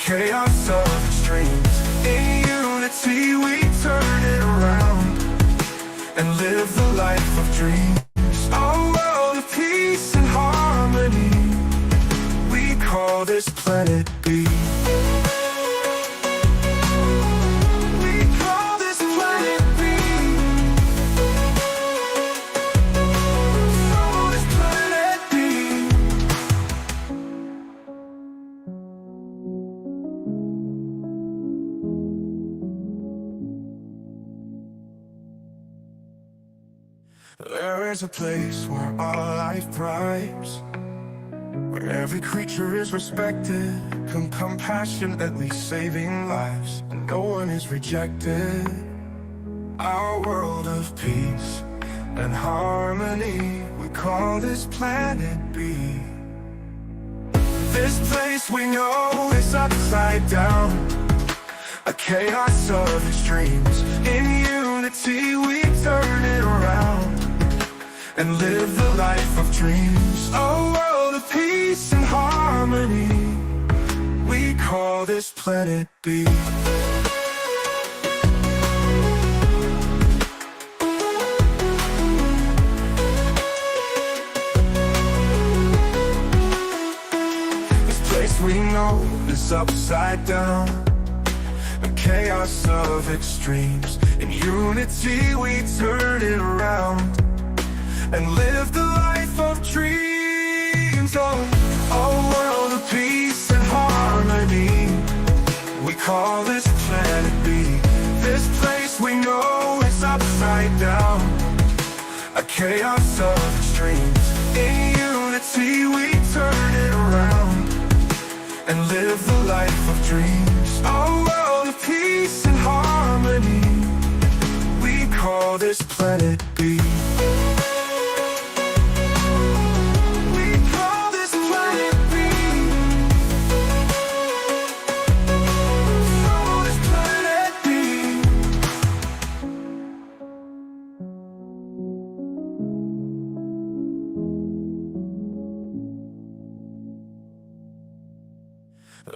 chaos of extremes. In unity we turn it around and live the life of dreams. A world of peace and harmony, we call this planet B. There is a place where all life thrives, where every creature is respected, compassionately saving lives, and no one is rejected. Our world of peace and harmony, we call this planet B. This place we know is upside down, a chaos of extremes. In unity we turn it around and live the life of dreams. A world of peace and harmony, we call this planet B. This place we know is upside down, a chaos of extremes. In unity we turn it around and live the life of dreams. Oh, a world of peace and harmony, we call this planet B. This place we know is upside down, a chaos of extremes. In unity we turn it around and live the life of dreams. A world of peace and harmony, we call this planet B.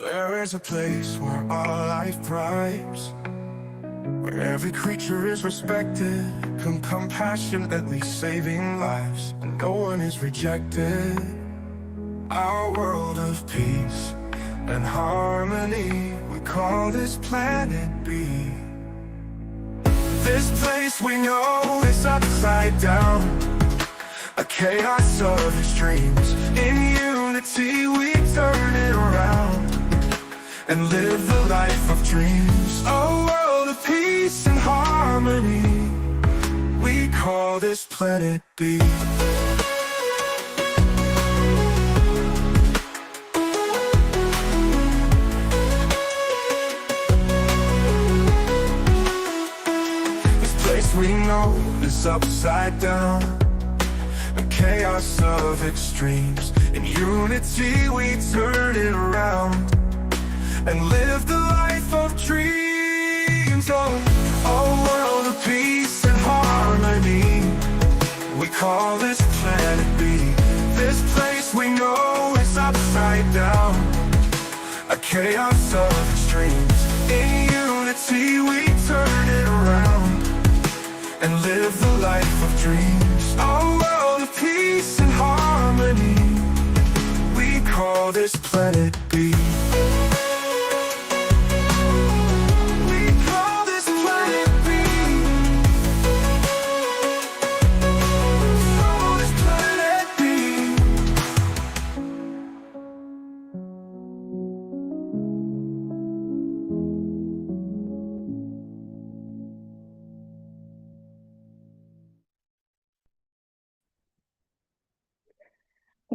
There is a place where all life thrives, where every creature is respected, compassionately saving lives, and no one is rejected. Our world of peace and harmony, we call this planet B. This place we know is upside down, a chaos of extremes. In unity we turn it around and live the life of dreams. A world of peace and harmony, we call this planet B. This place we know is upside down, a chaos of extremes. In unity we turn it around and live the life of dreams. Oh, a world of peace and harmony, we call this planet B. This place we know is upside down, a chaos of extremes. In unity we turn it around and live the life of dreams. A world of peace and harmony, we call this planet B.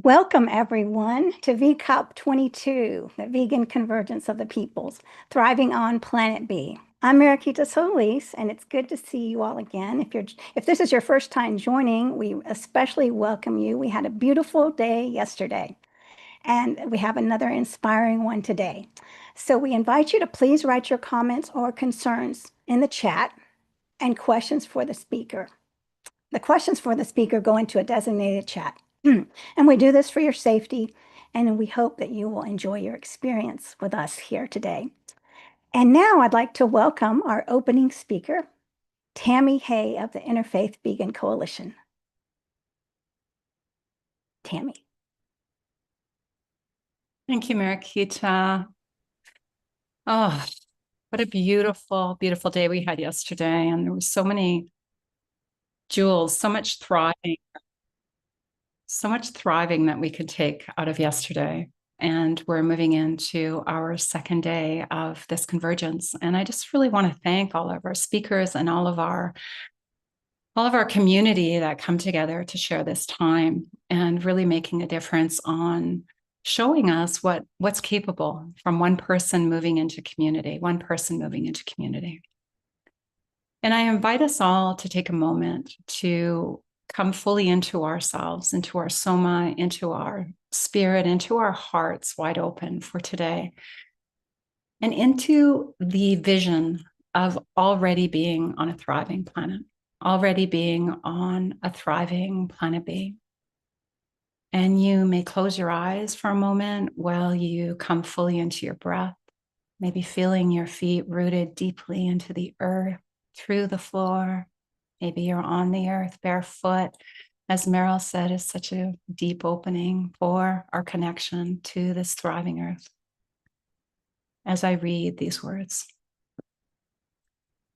Welcome, everyone, to VCOP 22, the Vegan Convergence of the Peoples, Thriving on Planet B. I'm Mariquita Solis, and it's good to see you all again. If this is your first time joining, we especially welcome you. We had a beautiful day yesterday, and we have another inspiring one today. So we invite you to please write your comments or concerns in the chat and questions for the speaker. The questions for the speaker go into a designated chat. And we do this for your safety and we hope that you will enjoy your experience with us here today. And now I'd like to welcome our opening speaker, Tammy Hay of the Interfaith Vegan Coalition. Tammy. Thank you, Mariquita. Oh, what a beautiful, beautiful day we had yesterday. And there was so many jewels, so much thriving that we could take out of yesterday. And we're moving into our second day of this convergence. And I just really want to thank all of our speakers and all of our community that come together to share this time and really making a difference on showing us what's capable from one person moving into community. And I invite us all to take a moment to come fully into ourselves, into our soma, into our spirit, into our hearts wide open for today, and into the vision of already being on a thriving planet, already being on a thriving planet B. And you may close your eyes for a moment while you come fully into your breath, maybe feeling your feet rooted deeply into the earth, through the floor. Maybe you're on the earth barefoot. As Meryl said, is such a deep opening for our connection to this thriving earth. As I read these words,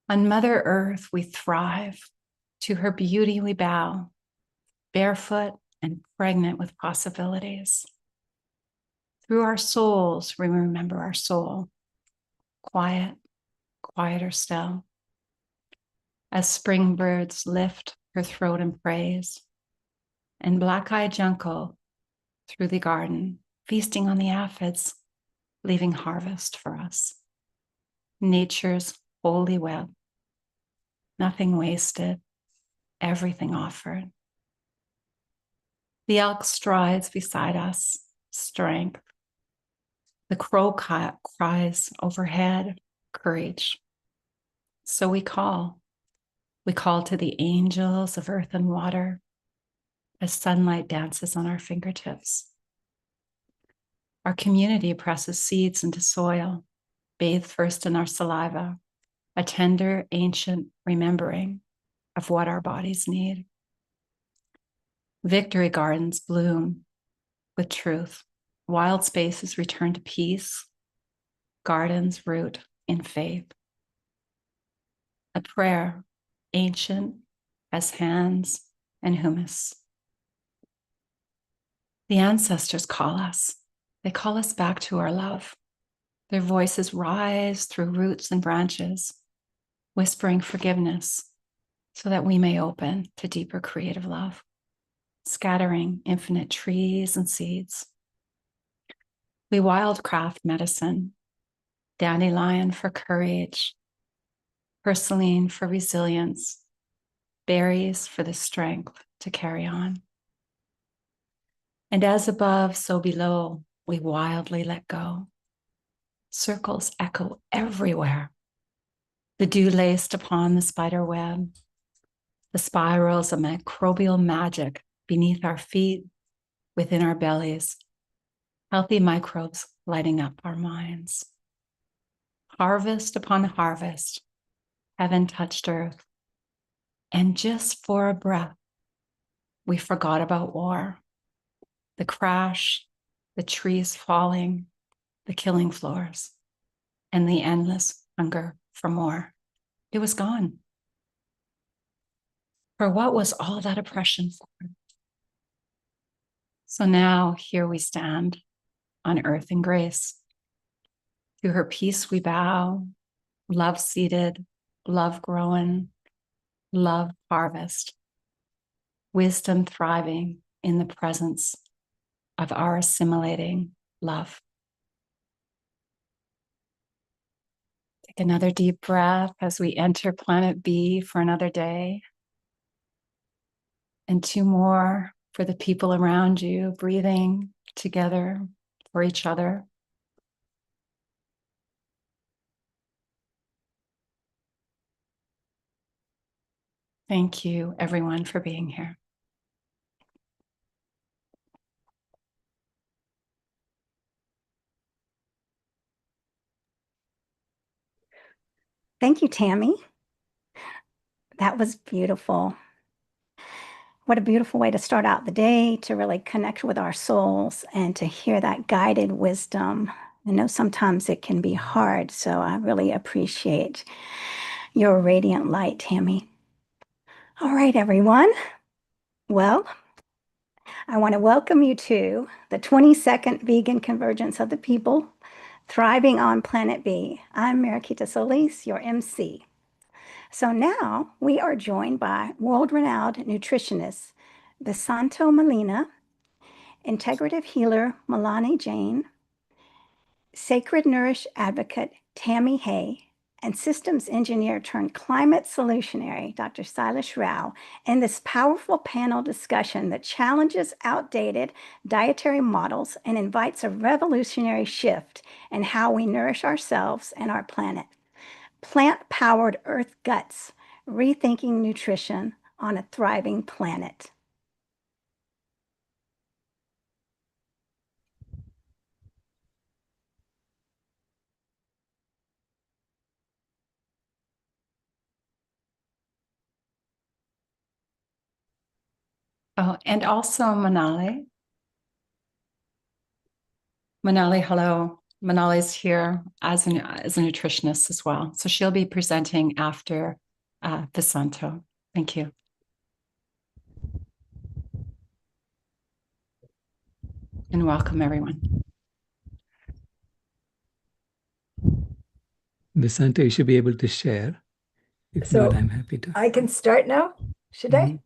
on Mother Earth we thrive, to her beauty we bow, barefoot and pregnant with possibilities. Through our souls, we remember our soul, quiet, quieter still. As spring birds lift her throat in praise, and black-eyed junco through the garden, feasting on the aphids, leaving harvest for us. Nature's holy web, nothing wasted, everything offered. The elk strides beside us, strength. The crow cries overhead, courage. So we call to the angels of earth and water as sunlight dances on our fingertips. Our community presses seeds into soil, bathed first in our saliva, a tender, ancient remembering of what our bodies need. Victory gardens bloom with truth. Wild spaces return to peace. Gardens root in faith. A prayer, ancient as hands and humus. The ancestors call us. They call us back to our love. Their voices rise through roots and branches, whispering forgiveness so that we may open to deeper creative love, scattering infinite trees and seeds. We wildcraft medicine, dandelion for courage, ursuline for resilience, berries for the strength to carry on. And as above, so below, we wildly let go. Circles echo everywhere. The dew laced upon the spider web, the spirals of microbial magic beneath our feet, within our bellies, healthy microbes lighting up our minds. Harvest upon harvest, heaven touched earth. And just for a breath, we forgot about war, the crash, the trees falling, the killing floors, and the endless hunger for more. It was gone. For what was all that oppression for? So now here we stand on earth in grace. To her peace we bow, love seated, love growing, love harvest, wisdom thriving in the presence of our assimilating love. Take another deep breath as we enter planet B for another day. And two more for the people around you, breathing together for each other. Thank you, everyone, for being here. Thank you, Tammy. That was beautiful. What a beautiful way to start out the day, to really connect with our souls and to hear that guided wisdom. I know sometimes it can be hard, so I really appreciate your radiant light, Tammy. All right, everyone. Well, I want to welcome you to the 22nd Vegan Convergence of the People, Thriving on Planet B. I'm Mariquita Solis, your MC. So now we are joined by world-renowned nutritionist Visanto Molina, integrative healer Milani Jane, sacred nourish advocate Tammy Hay, and systems engineer turned climate solutionary Dr. Silas Rao in this powerful panel discussion that challenges outdated dietary models and invites a revolutionary shift in how we nourish ourselves and our planet. Plant-powered earth guts, rethinking nutrition on a thriving planet. Oh, and also Manali. Manali, hello. Manali's here as a nutritionist as well. So she'll be presenting after Visanto. Thank you. And welcome, everyone. Visanto, you should be able to share. If So not, I'm happy to. I can start now, should I?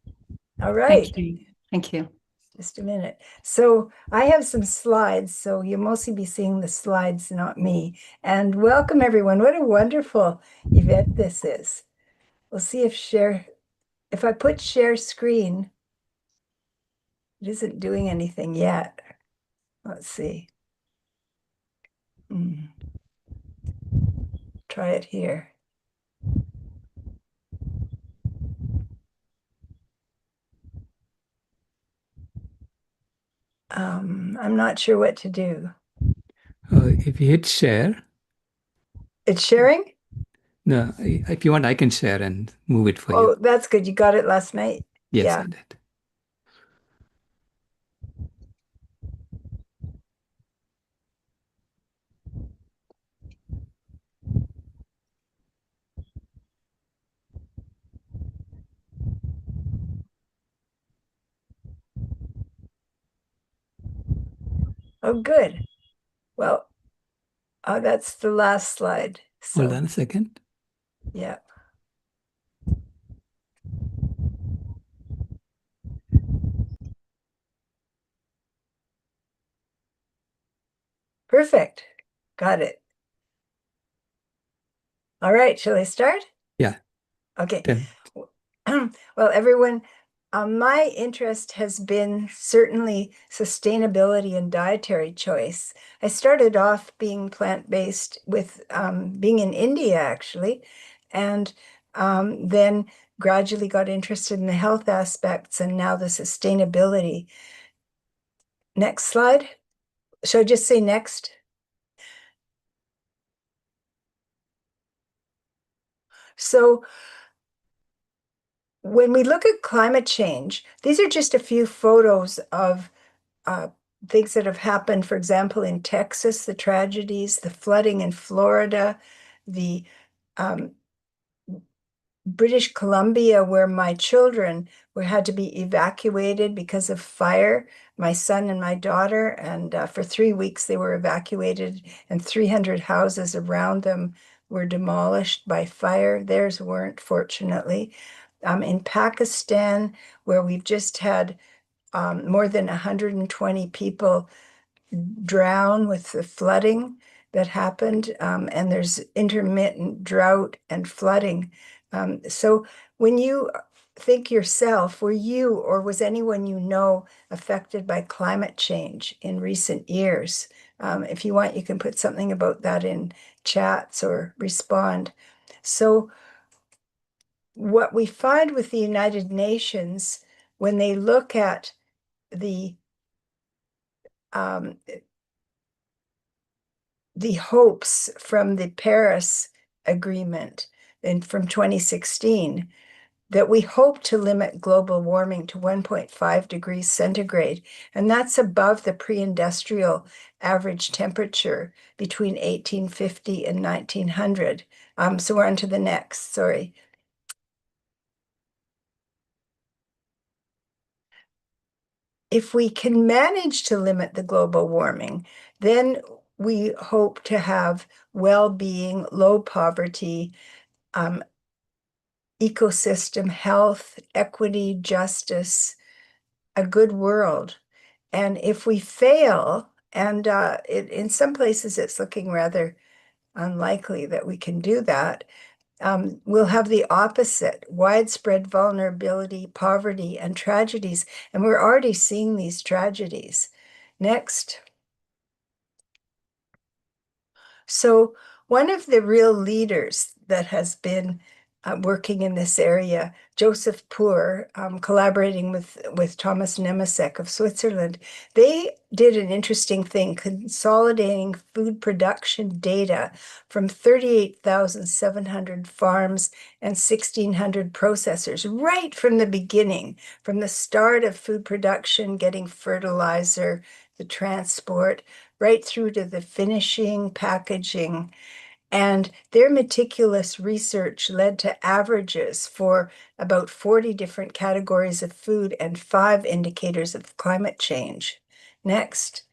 All right, Thank you. Thank you. just a minute. So I have some slides, so you'll mostly be seeing the slides, not me. And welcome, everyone. What a wonderful event this is. We'll see if I put share screen, it isn't doing anything yet. Let's see. Try it here. I'm not sure what to do. If you hit share, It's sharing? no, if you want, I can share and move it for Oh, you. that's good. You got it last night? Yes, Yeah. I did. Oh, good. Well, that's the last slide. Hold So, on a second. yeah. Perfect. Got it. All right. Shall I start? Yeah. Okay. 10. Well, everyone, my interest has been certainly sustainability and dietary choice. I started off being plant-based with being in India, actually, and then gradually got interested in the health aspects and now the sustainability. Next slide. Should I just say next? So when we look at climate change, these are just a few photos of things that have happened, for example, in Texas, the tragedies, the flooding in Florida, the British Columbia, where my children had to be evacuated because of fire, my son and my daughter, and for 3 weeks they were evacuated, and 300 houses around them were demolished by fire. Theirs weren't, fortunately. In Pakistan, where we've just had more than 120 people drown with the flooding that happened, and there's intermittent drought and flooding. So when you think yourself, were you or was anyone you know affected by climate change in recent years? If you want, you can put something about that in chats or respond. So what we find with the United Nations, when they look at the hopes from the Paris Agreement, from 2016 that we hope to limit global warming to 1.5 degrees centigrade, and that's above the pre-industrial average temperature between 1850 and 1900. So we're on to the next, sorry. If we can manage to limit the global warming, then we hope to have well-being, low poverty, ecosystem health, equity, justice, a good world. And if we fail, and in some places it's looking rather unlikely that we can do that, we'll have the opposite: widespread vulnerability, poverty, and tragedies. And we're already seeing these tragedies. Next. So one of the real leaders that has been working in this area, Joseph Poor, collaborating with Thomas Nemesek of Switzerland, they did an interesting thing, consolidating food production data from 38,700 farms and 1,600 processors right from the beginning, from the start of food production, getting fertilizer, the transport, right through to the finishing, packaging. And their meticulous research led to averages for about 40 different categories of food and 5 indicators of climate change. Next.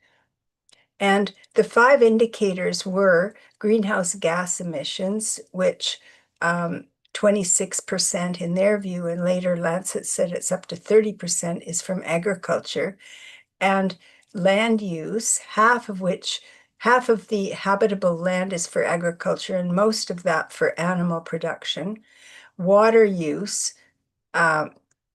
And the 5 indicators were greenhouse gas emissions, which 26% in their view, and later Lancet said it's up to 30%, is from agriculture. And land use, half of the habitable land is for agriculture, and most of that for animal production. Water use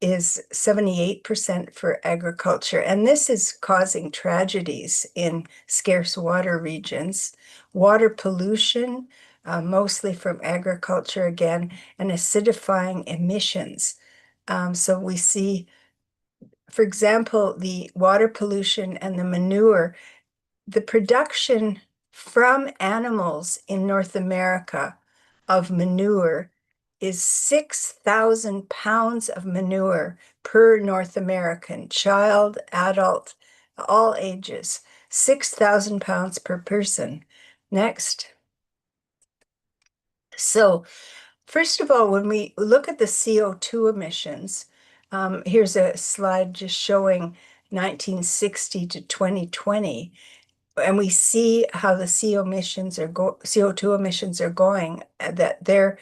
is 78% for agriculture, and this is causing tragedies in scarce water regions. Water pollution, mostly from agriculture again, and acidifying emissions. So we see, for example, the water pollution and the manure, the production from animals in North America of manure is 6,000 pounds of manure per North American, child, adult, all ages, 6,000 pounds per person. Next. So, first of all, when we look at the CO2 emissions, here's a slide just showing 1960 to 2020, and we see how the CO2 emissions are going, that they're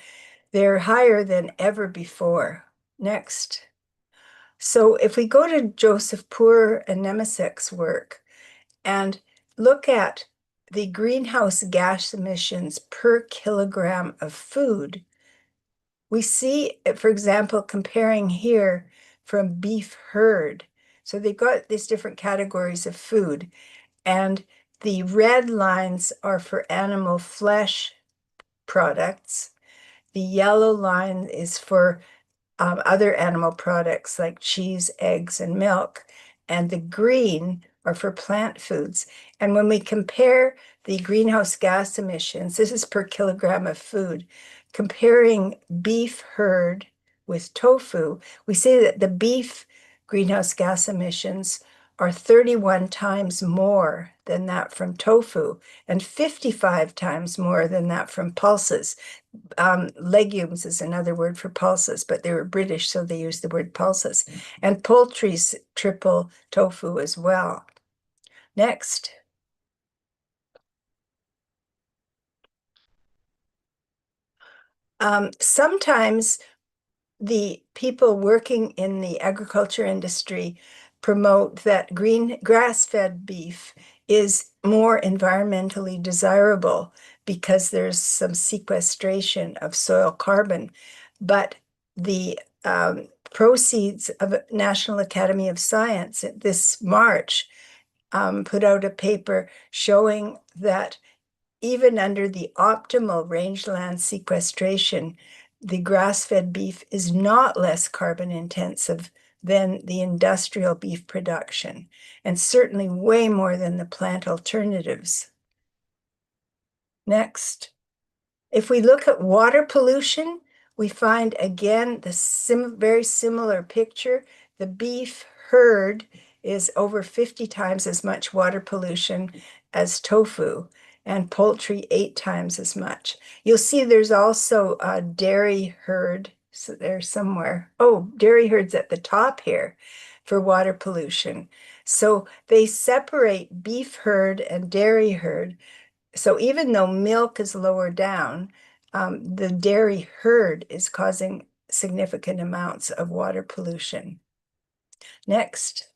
higher than ever before. Next. So if we go to Joseph Poor and Nemesek's work and look at the greenhouse gas emissions per kilogram of food, we see, for example, comparing here from beef herd. So they've got these different categories of food, and the red lines are for animal flesh products. The yellow line is for other animal products like cheese, eggs, and milk. And the green are for plant foods. And when we compare the greenhouse gas emissions, this is per kilogram of food, comparing beef herd with tofu, we see that the beef greenhouse gas emissions are 31 times more than that from tofu and 55 times more than that from pulses. Legumes is another word for pulses, but they were British, so they used the word pulses. And poultry's triple tofu as well. Next. Sometimes the people working in the agriculture industry promote that grass-fed beef is more environmentally desirable because there's some sequestration of soil carbon. But the proceeds of National Academy of Science this March put out a paper showing that even under the optimal rangeland sequestration, the grass-fed beef is not less carbon intensive than the industrial beef production, and certainly way more than the plant alternatives. Next. If we look at water pollution, we find again the very similar picture. The beef herd is over 50 times as much water pollution as tofu, and poultry 8 times as much. You'll see there's also a dairy herd. So there's somewhere. Oh, dairy herd's at the top here for water pollution. So they separate beef herd and dairy herd. So even though milk is lower down, the dairy herd is causing significant amounts of water pollution. Next.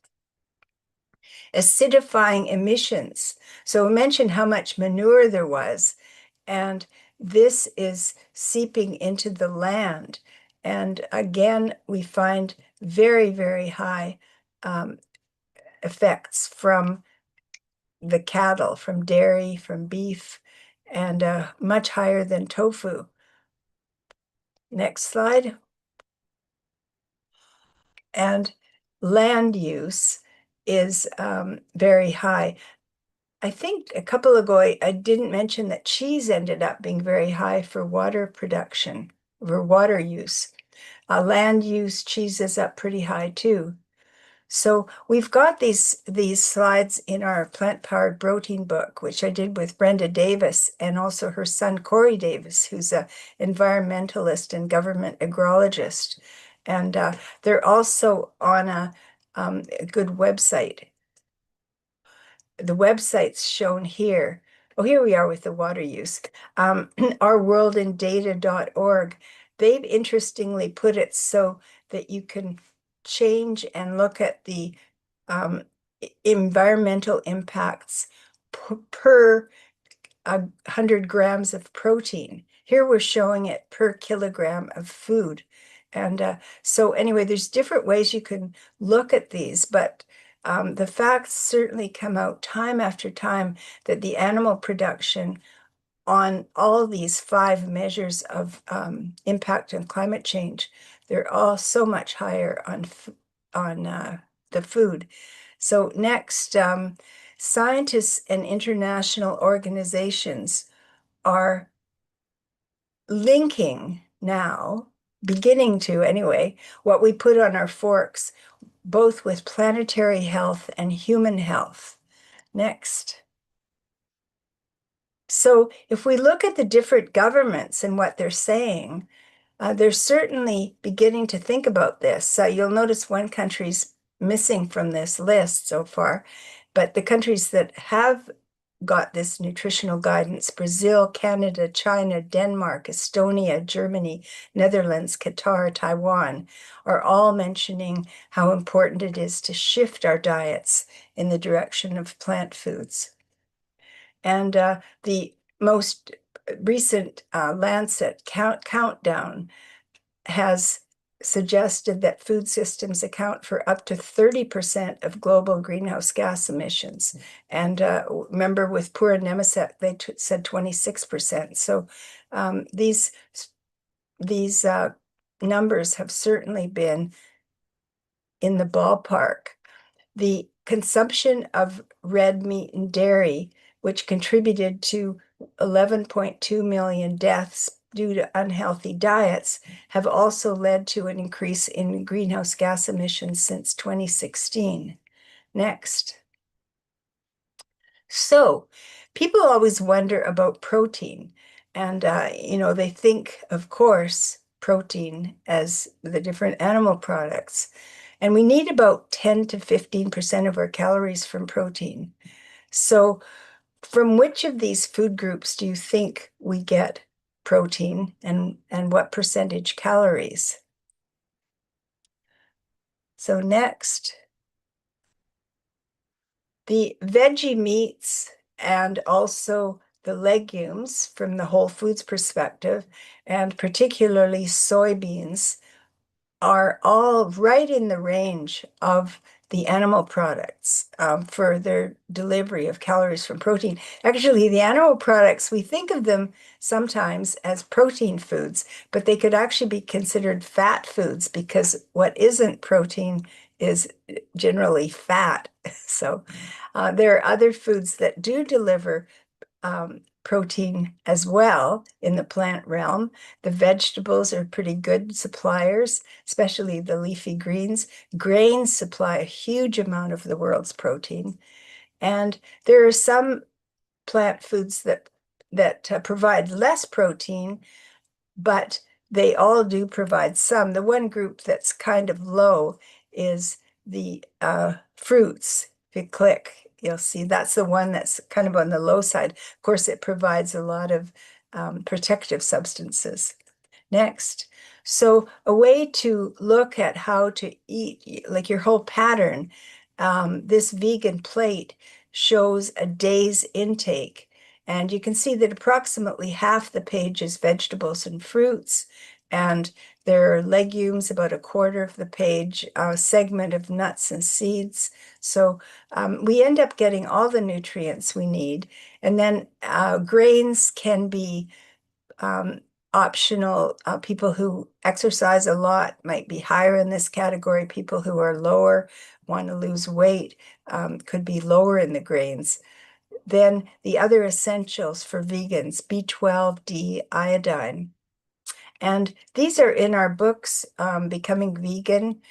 Acidifying emissions. So we mentioned how much manure there was, and this is seeping into the land. And again, we find very, very high effects from the cattle, from dairy, from beef, and much higher than tofu. Next slide. And land use is very high. I think a couple ago, I didn't mention that cheese ended up being very high for water production, for water use. Land use, cheese is up pretty high too. So we've got these slides in our plant-powered protein book, which I did with Brenda Davis and also her son, Corey Davis, who's an environmentalist and government agrologist. And they're also on a good website. The website's shown here. Oh, here we are with the water use. ourworldindata.org. They've interestingly put it so that you can change and look at the environmental impacts per 100 grams of protein. Here we're showing it per kilogram of food. And so anyway, there's different ways you can look at these, but the facts certainly come out time after time that the animal production on all these 5 measures of impact on climate change, they're all so much higher on the food. So next, scientists and international organizations are linking now, beginning to anyway, what we put on our forks, both with planetary health and human health. Next. So if we look at the different governments and what they're saying, they're certainly beginning to think about this. You'll notice one country's missing from this list so far, but the countries that have got this nutritional guidance, Brazil, Canada, China, Denmark, Estonia, Germany, Netherlands, Qatar, Taiwan, are all mentioning how important it is to shift our diets in the direction of plant foods. And the most recent Lancet countdown has suggested that food systems account for up to 30% of global greenhouse gas emissions. And remember with Pura Nemeset, they said 26%. So these numbers have certainly been in the ballpark. The consumption of red meat and dairy, which contributed to 11.2 million deaths due to unhealthy diets, have also led to an increase in greenhouse gas emissions since 2016. Next. So people always wonder about protein. And, they think, of course, protein as the different animal products. And we need about 10 to 15% of our calories from protein. So from which of these food groups do you think we get protein, and what percentage calories? So next, the veggie meats and also the legumes from the whole foods perspective, and particularly soybeans, are all right in the range of the animal products for their delivery of calories from protein. Actually, the animal products, we think of them sometimes as protein foods, but they could actually be considered fat foods because what isn't protein is generally fat. So there are other foods that do deliver protein as well in the plant realm. The vegetables are pretty good suppliers, especially the leafy greens. Grains supply a huge amount of the world's protein. And there are some plant foods that provide less protein, but they all do provide some. The one group that's kind of low is the fruits. If you click, you'll see that's the one that's kind of on the low side. Of course, it provides a lot of protective substances. Next. So a way to look at how to eat, like your whole pattern, this vegan plate shows a day's intake. And you can see that approximately half the page is vegetables and fruits, and there are legumes, about a quarter of the page, a segment of nuts and seeds. So we end up getting all the nutrients we need. And then grains can be optional. People who exercise a lot might be higher in this category. People who are lower, want to lose weight, could be lower in the grains. Then the other essentials for vegans, B12, D, iodine. And these are in our books, Becoming Vegan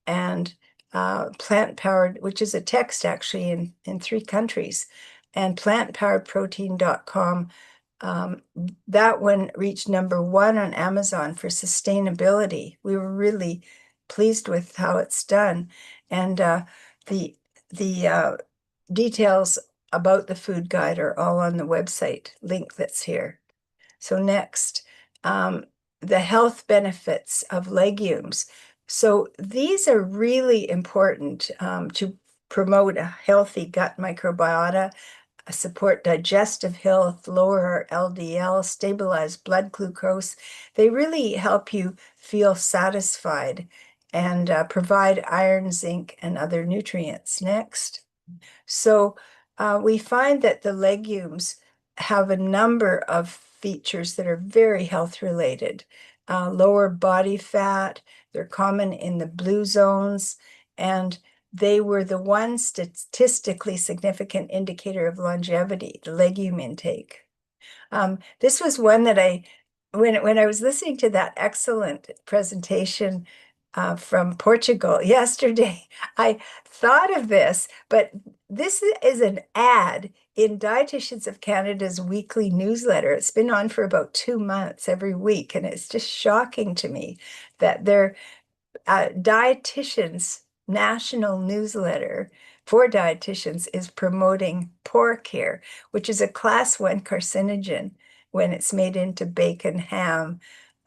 and Plant Powered, which is a text actually in 3 countries, and plantpoweredprotein.com. That one reached #1 on Amazon for sustainability. We were really pleased with how it's done. And the details about the food guide are all on the website link that's here. So next, the health benefits of legumes. So these are really important to promote a healthy gut microbiota, support digestive health, lower our LDL, stabilize blood glucose. They really help you feel satisfied and provide iron, zinc, and other nutrients. Next. So we find that the legumes have a number of features that are very health related. Lower body fat, they're common in the blue zones, and they were the one statistically significant indicator of longevity, the legume intake. This was one that when I was listening to that excellent presentation from Portugal yesterday, I thought of this, but this is an ad in Dietitians of Canada's weekly newsletter. It's been on for about 2 months every week, and it's just shocking to me that their dietitians national newsletter for dietitians is promoting pork here, which is a class 1 carcinogen when it's made into bacon, ham,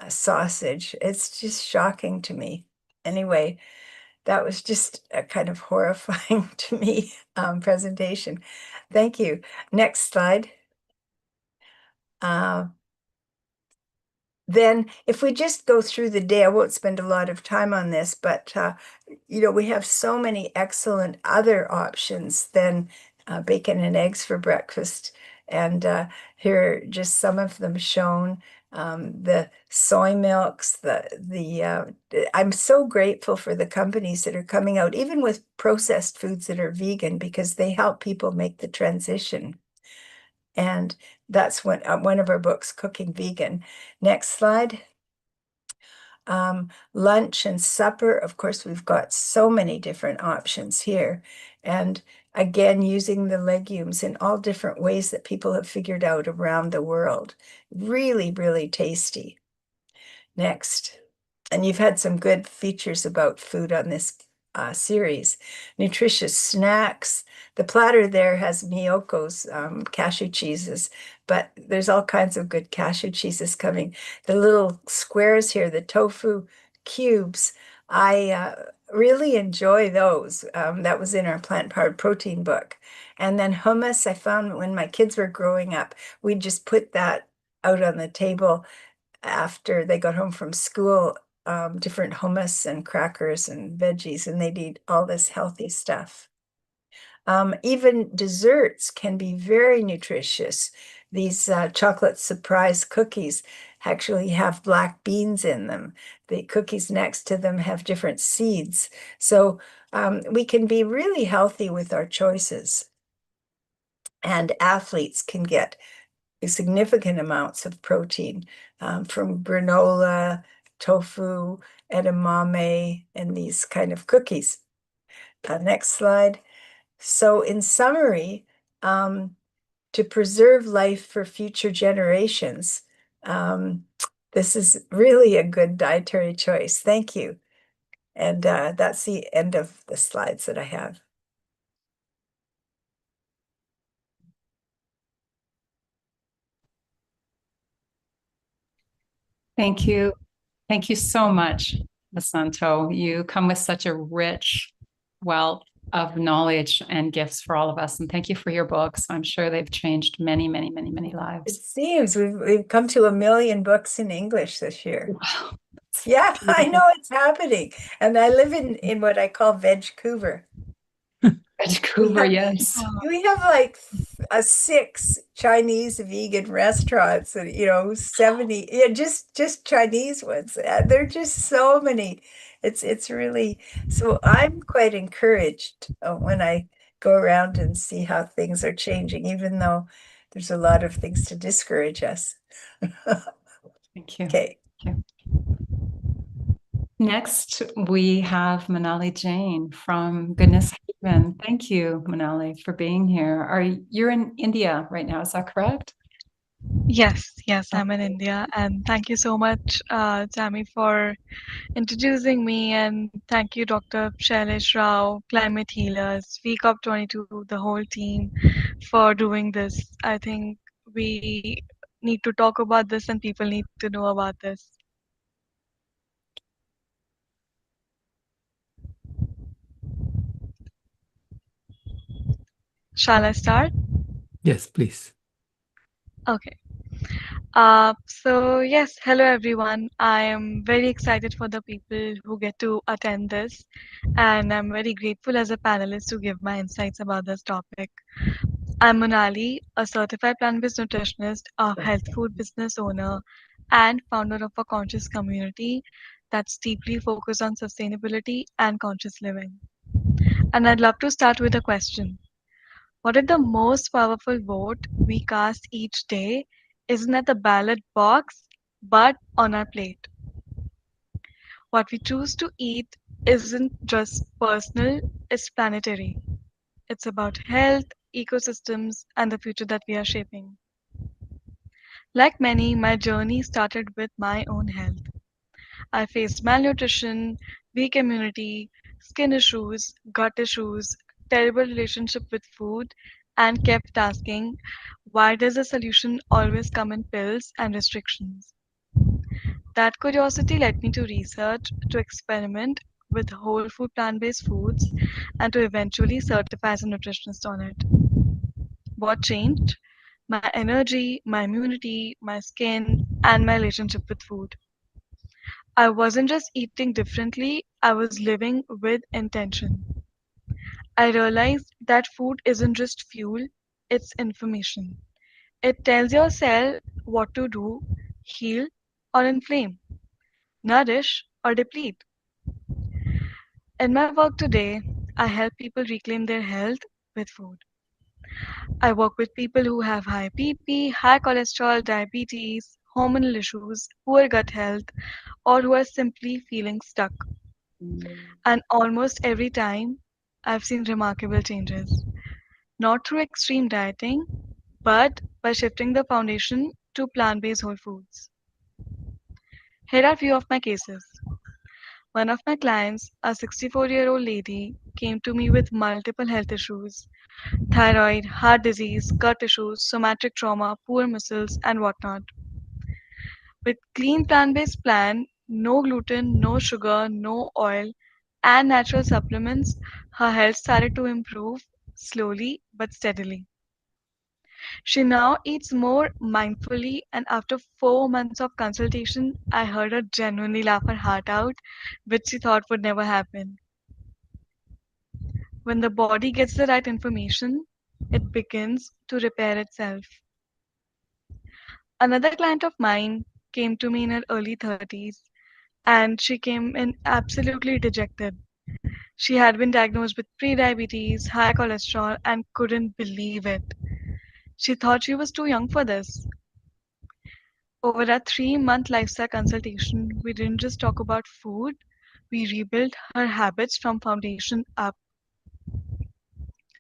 sausage. It's just shocking to me. Anyway, that was just a kind of horrifying to me presentation. Thank you. Next slide. Then if we just go through the day, I won't spend a lot of time on this, but we have so many excellent other options than bacon and eggs for breakfast. And here are just some of them shown. The soy milks, I'm so grateful for the companies that are coming out, even with processed foods that are vegan, because they help people make the transition. And that's one of our books, Cooking Vegan. Next slide. Lunch and supper, of course, we've got so many different options here. And again, using the legumes in all different ways that people have figured out around the world. Really, really tasty. Next. And you've had some good features about food on this series. Nutritious snacks. The platter there has Miyoko's cashew cheeses, but there's all kinds of good cashew cheeses coming. The little squares here, the tofu cubes, I really enjoy those. That was in our plant-powered protein book. And then hummus, I found when my kids were growing up, we'd just put that out on the table after they got home from school, different hummus and crackers and veggies, and they'd eat all this healthy stuff. Even desserts can be very nutritious. These chocolate surprise cookies actually have black beans in them. The cookies next to them have different seeds. So we can be really healthy with our choices. And athletes can get significant amounts of protein from granola, tofu, edamame, and these kind of cookies. Next slide. So in summary, to preserve life for future generations, this is really a good dietary choice. Thank you. And that's the end of the slides that I have. Thank you. Thank you so much, Vasanto. You come with such a rich wealth of knowledge and gifts for all of us. And thank you for your books. I'm sure they've changed many, many, many, many It lives. seems we've come to 1 million books in English this year. Wow. Yeah, I know it's happening. And I live in what I call Vancouver. Vancouver, yes. We have like 6 Chinese vegan restaurants and 70, just Chinese ones. There are just so many. It's really, so I'm quite encouraged when I go around and see how things are changing, even though there's a lot of things to discourage us. Thank you. Okay. Thank you. Next, we have Manali Jain from Goodness Haven. Thank you, Manali, for being here. You're in India right now, is that correct? Yes, I'm in India, and thank you so much, Tammy, for introducing me, and thank you, Dr. Shailesh Rao, Climate Healers, VCOP 22, the whole team, for doing this. I think we need to talk about this, and people need to know about this. Shall I start? Yes, please. Okay. So yes, hello everyone. I am very excited for the people who get to attend this, and I'm very grateful as a panelist to give my insights about this topic. I'm Monali, a certified plant-based nutritionist, a health food business owner, and founder of a conscious community that's deeply focused on sustainability and conscious living. And I'd love to start with a question. What if the most powerful vote we cast each day isn't at the ballot box, but on our plate? What we choose to eat isn't just personal, it's planetary. It's about health, ecosystems, and the future that we are shaping. Like many, my journey started with my own health. I faced malnutrition, weak immunity, skin issues, gut issues, terrible relationship with food, and kept asking, why does the solution always come in pills and restrictions? That curiosity led me to research, to experiment with whole food plant-based foods, and to eventually certify as a nutritionist on it. What changed? My energy, my immunity, my skin, and my relationship with food. I wasn't just eating differently, I was living with intention. I realized that food isn't just fuel, it's information. It tells your cell what to do: heal or inflame, nourish or deplete. In my work today, I help people reclaim their health with food. I work with people who have high BP, high cholesterol, diabetes, hormonal issues, poor gut health, or who are simply feeling stuck. And almost every time, I've seen remarkable changes. Not through extreme dieting, but by shifting the foundation to plant-based whole foods. Here are a few of my cases. One of my clients, a 64-year-old lady, came to me with multiple health issues: thyroid, heart disease, gut issues, somatic trauma, poor muscles, and whatnot. With clean plant-based plan, no gluten, no sugar, no oil, and natural supplements, her health started to improve slowly but steadily. She now eats more mindfully, and after 4 months of consultation, I heard her genuinely laugh her heart out, which she thought would never happen. When the body gets the right information, it begins to repair itself. Another client of mine came to me in her early 30s, and she came in absolutely dejected. She had been diagnosed with prediabetes, high cholesterol, and couldn't believe it. She thought she was too young for this. Over a 3-month lifestyle consultation, we didn't just talk about food, we rebuilt her habits from foundation up.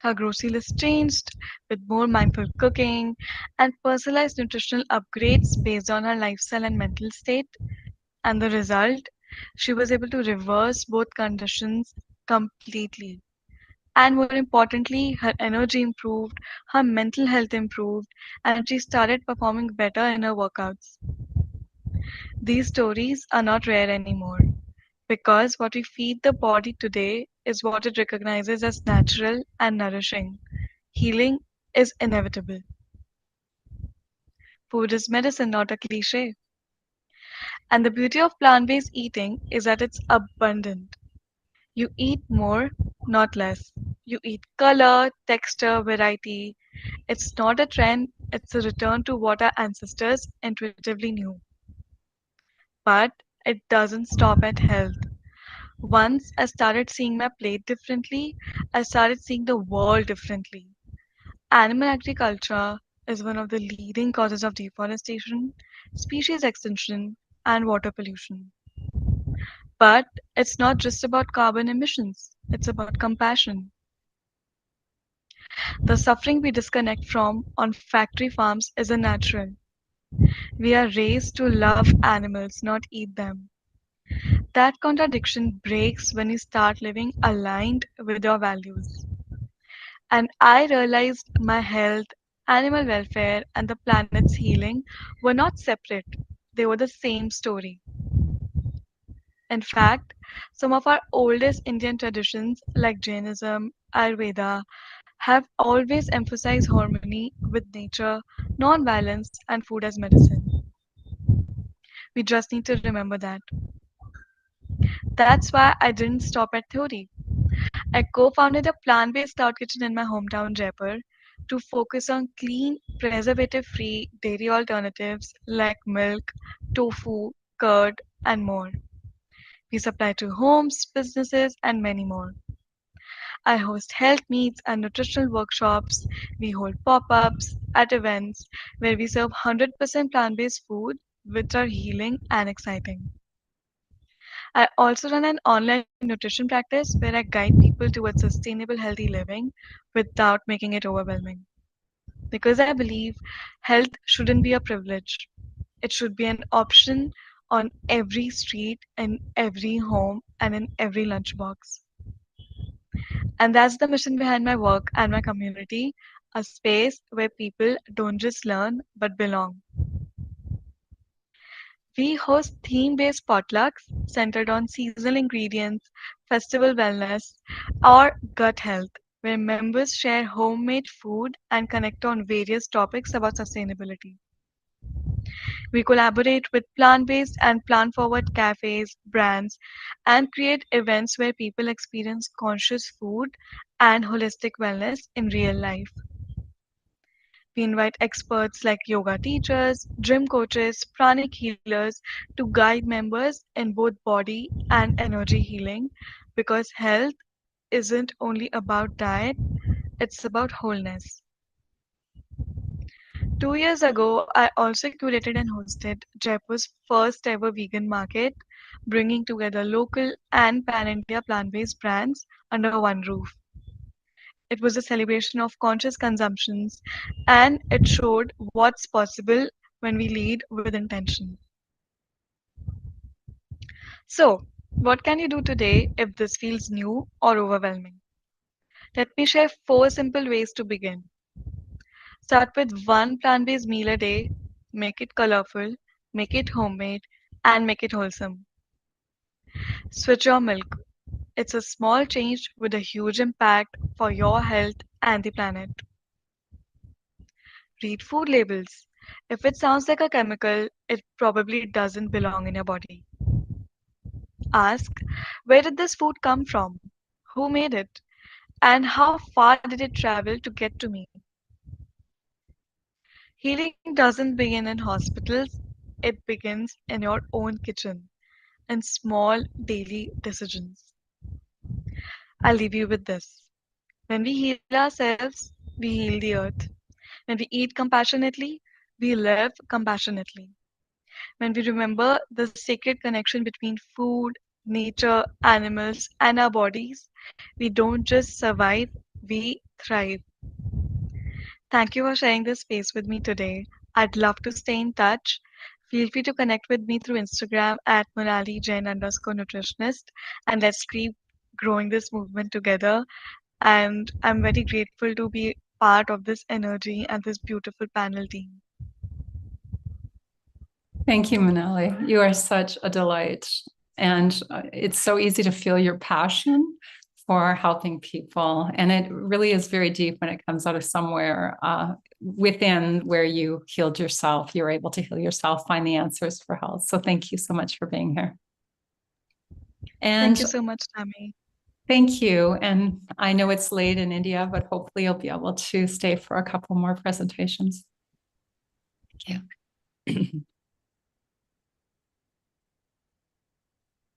Her grocery list changed with more mindful cooking and personalized nutritional upgrades based on her lifestyle and mental state. And the result, she was able to reverse both conditions completely. And more importantly, her energy improved, her mental health improved, and she started performing better in her workouts. These stories are not rare anymore because what we feed the body today is what it recognizes as natural and nourishing. Healing is inevitable. Food is medicine, not a cliche. And the beauty of plant based eating is that it's abundant. You eat more, not less. You eat color, texture, variety. It's not a trend, it's a return to what our ancestors intuitively knew. But it doesn't stop at health. Once I started seeing my plate differently, I started seeing the world differently. Animal agriculture is one of the leading causes of deforestation, species extinction, and water pollution. But it's not just about carbon emissions, it's about compassion. The suffering we disconnect from on factory farms is unnatural. We are raised to love animals, not eat them. That contradiction breaks when you start living aligned with your values. And I realized my health, animal welfare, and the planet's healing were not separate, they were the same story. In fact, some of our oldest Indian traditions, like Jainism, Ayurveda, have always emphasized harmony with nature, non-violence, and food as medicine. We just need to remember that. That's why I didn't stop at theory. I co-founded a plant-based cloud kitchen in my hometown, Jaipur, to focus on clean, preservative-free dairy alternatives like milk, tofu, curd, and more. We supply to homes, businesses, and many more. I host health meets and nutritional workshops. We hold pop-ups at events where we serve 100% plant-based food, which are healing and exciting. I also run an online nutrition practice where I guide people towards sustainable, healthy living without making it overwhelming. Because I believe health shouldn't be a privilege, it should be an option on every street, in every home, and in every lunchbox. And that's the mission behind my work and my community, a space where people don't just learn but belong. We host theme-based potlucks centered on seasonal ingredients, festival wellness, or gut health, where members share homemade food and connect on various topics about sustainability. We collaborate with plant-based and plant-forward cafes, brands, and create events where people experience conscious food and holistic wellness in real life. We invite experts like yoga teachers, gym coaches, pranic healers to guide members in both body and energy healing because health isn't only about diet, it's about wholeness. 2 years ago, I also curated and hosted Jaipur's first ever vegan market, bringing together local and pan India plant based brands under one roof. It was a celebration of conscious consumptions, and it showed what's possible when we lead with intention. So, what can you do today if this feels new or overwhelming? Let me share 4 simple ways to begin. Start with one plant based meal a day, make it colorful, make it homemade, and make it wholesome. Switch your milk. It's a small change with a huge impact for your health and the planet. Read food labels. If it sounds like a chemical, it probably doesn't belong in your body. Ask, where did this food come from? Who made it? And how far did it travel to get to me? Healing doesn't begin in hospitals, it begins in your own kitchen, in small daily decisions. I'll leave you with this. When we heal ourselves, we heal the earth. When we eat compassionately, we live compassionately. When we remember the sacred connection between food, nature, animals, and our bodies, we don't just survive, we thrive. Thank you for sharing this space with me today. I'd love to stay in touch. Feel free to connect with me through Instagram at monalijain_nutritionist, and let's keep growing this movement together. And I'm very grateful to be part of this energy and this beautiful panel team. Thank you, Manali. You are such a delight. And it's so easy to feel your passion for helping people. And it really is very deep when it comes out of somewhere within where you healed yourself. You're able to heal yourself, find the answers for health. So thank you so much for being here. And Thank you so much, Tammy. thank you. And I know it's late in India, but hopefully you'll be able to stay for a couple more presentations. Thank you.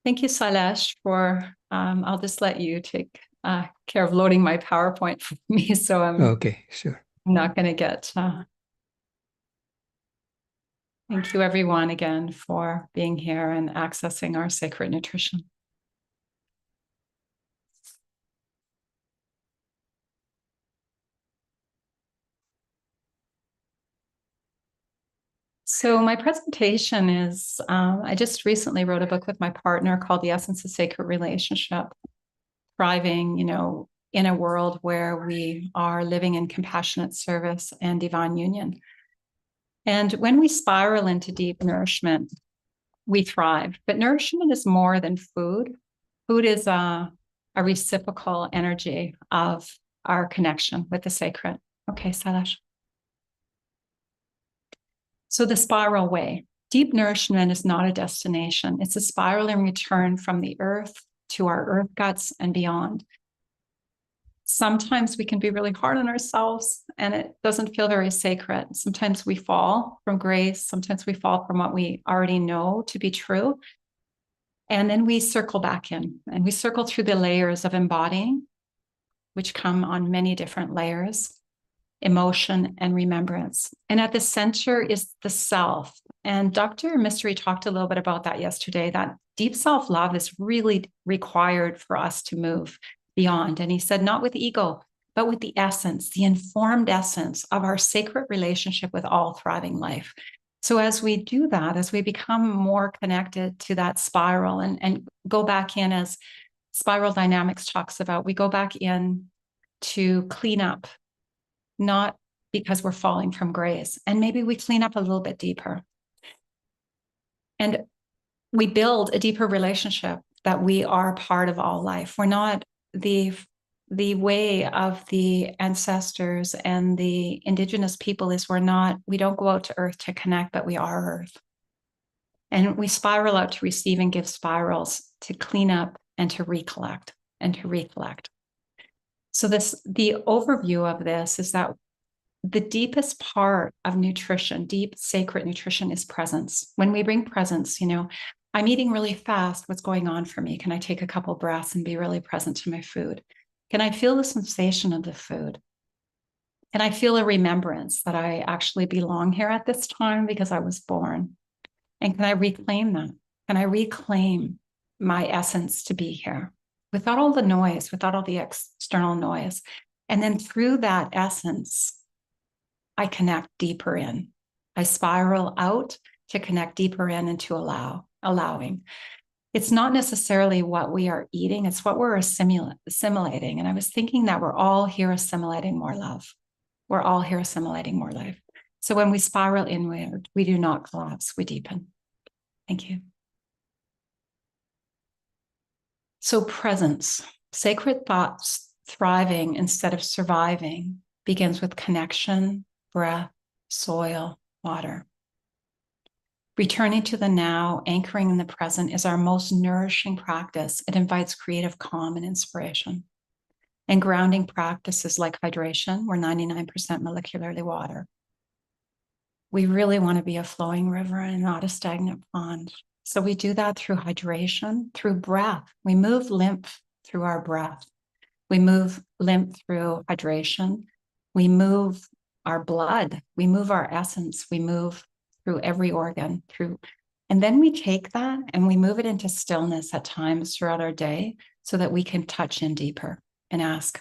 Thank you, Sailesh, for, I'll just let you take care of loading my PowerPoint for me. So I'm Okay, sure. not going to get, thank you everyone again for being here and accessing our sacred nutrition. So my presentation is, I just recently wrote a book with my partner called The Essence of Sacred Relationship, thriving, in a world where we are living in compassionate service and divine union. And when we spiral into deep nourishment, we thrive. But nourishment is more than food. Food is a reciprocal energy of our connection with the sacred. Okay, Sailesh. So the spiral way. Deep nourishment is not a destination. It's a spiral in return from the earth to our earth guts and beyond. Sometimes we can be really hard on ourselves and it doesn't feel very sacred. Sometimes we fall from grace. Sometimes we fall from what we already know to be true. And then we circle back in and we circle through the layers of embodying, which come on many different layers, emotion and remembrance. And at the center is the self. And Dr. Mystery talked a little bit about that yesterday, that deep self-love is really required for us to move beyond. And he said, not with ego, but with the essence, the informed essence of our sacred relationship with all thriving life. So as we do that, as we become more connected to that spiral and go back in, as spiral dynamics talks about, we go back in to clean up, not because we're falling from grace. And maybe we clean up a little bit deeper. And we build a deeper relationship that we are part of all life. We're not the way of the ancestors and the indigenous people is we don't go out to earth to connect, but we are earth. And we spiral out to receive and give spirals to clean up and to recollect and to recollect. So the overview of this is that the deepest part of nutrition, deep sacred nutrition, is presence. When we bring presence, I'm eating really fast. What's going on for me? Can I take a couple breaths and be really present to my food? Can I feel the sensation of the food? Can I feel a remembrance that I actually belong here at this time because I was born? And can I reclaim that? Can I reclaim my essence to be here without all the noise, without all the external noise? And then through that essence, I connect deeper in. I spiral out to connect deeper in and to allowing. It's not necessarily what we are eating, it's what we're assimilating. And I was thinking that we're all here assimilating more love. We're all here assimilating more life. So when we spiral inward, we do not collapse, we deepen. Thank you. So presence, sacred thoughts thriving instead of surviving begins with connection, breath, soil, water. Returning to the now, anchoring in the present is our most nourishing practice. It invites creative calm and inspiration. And grounding practices like hydration, we're 99% molecularly water. We really want to be a flowing river and not a stagnant pond. So we do that through hydration, through breath. We move lymph through our breath. We move lymph through hydration. We move our blood. We move our essence. We move through every organ, and then we take that and we move it into stillness at times throughout our day so that we can touch in deeper and ask,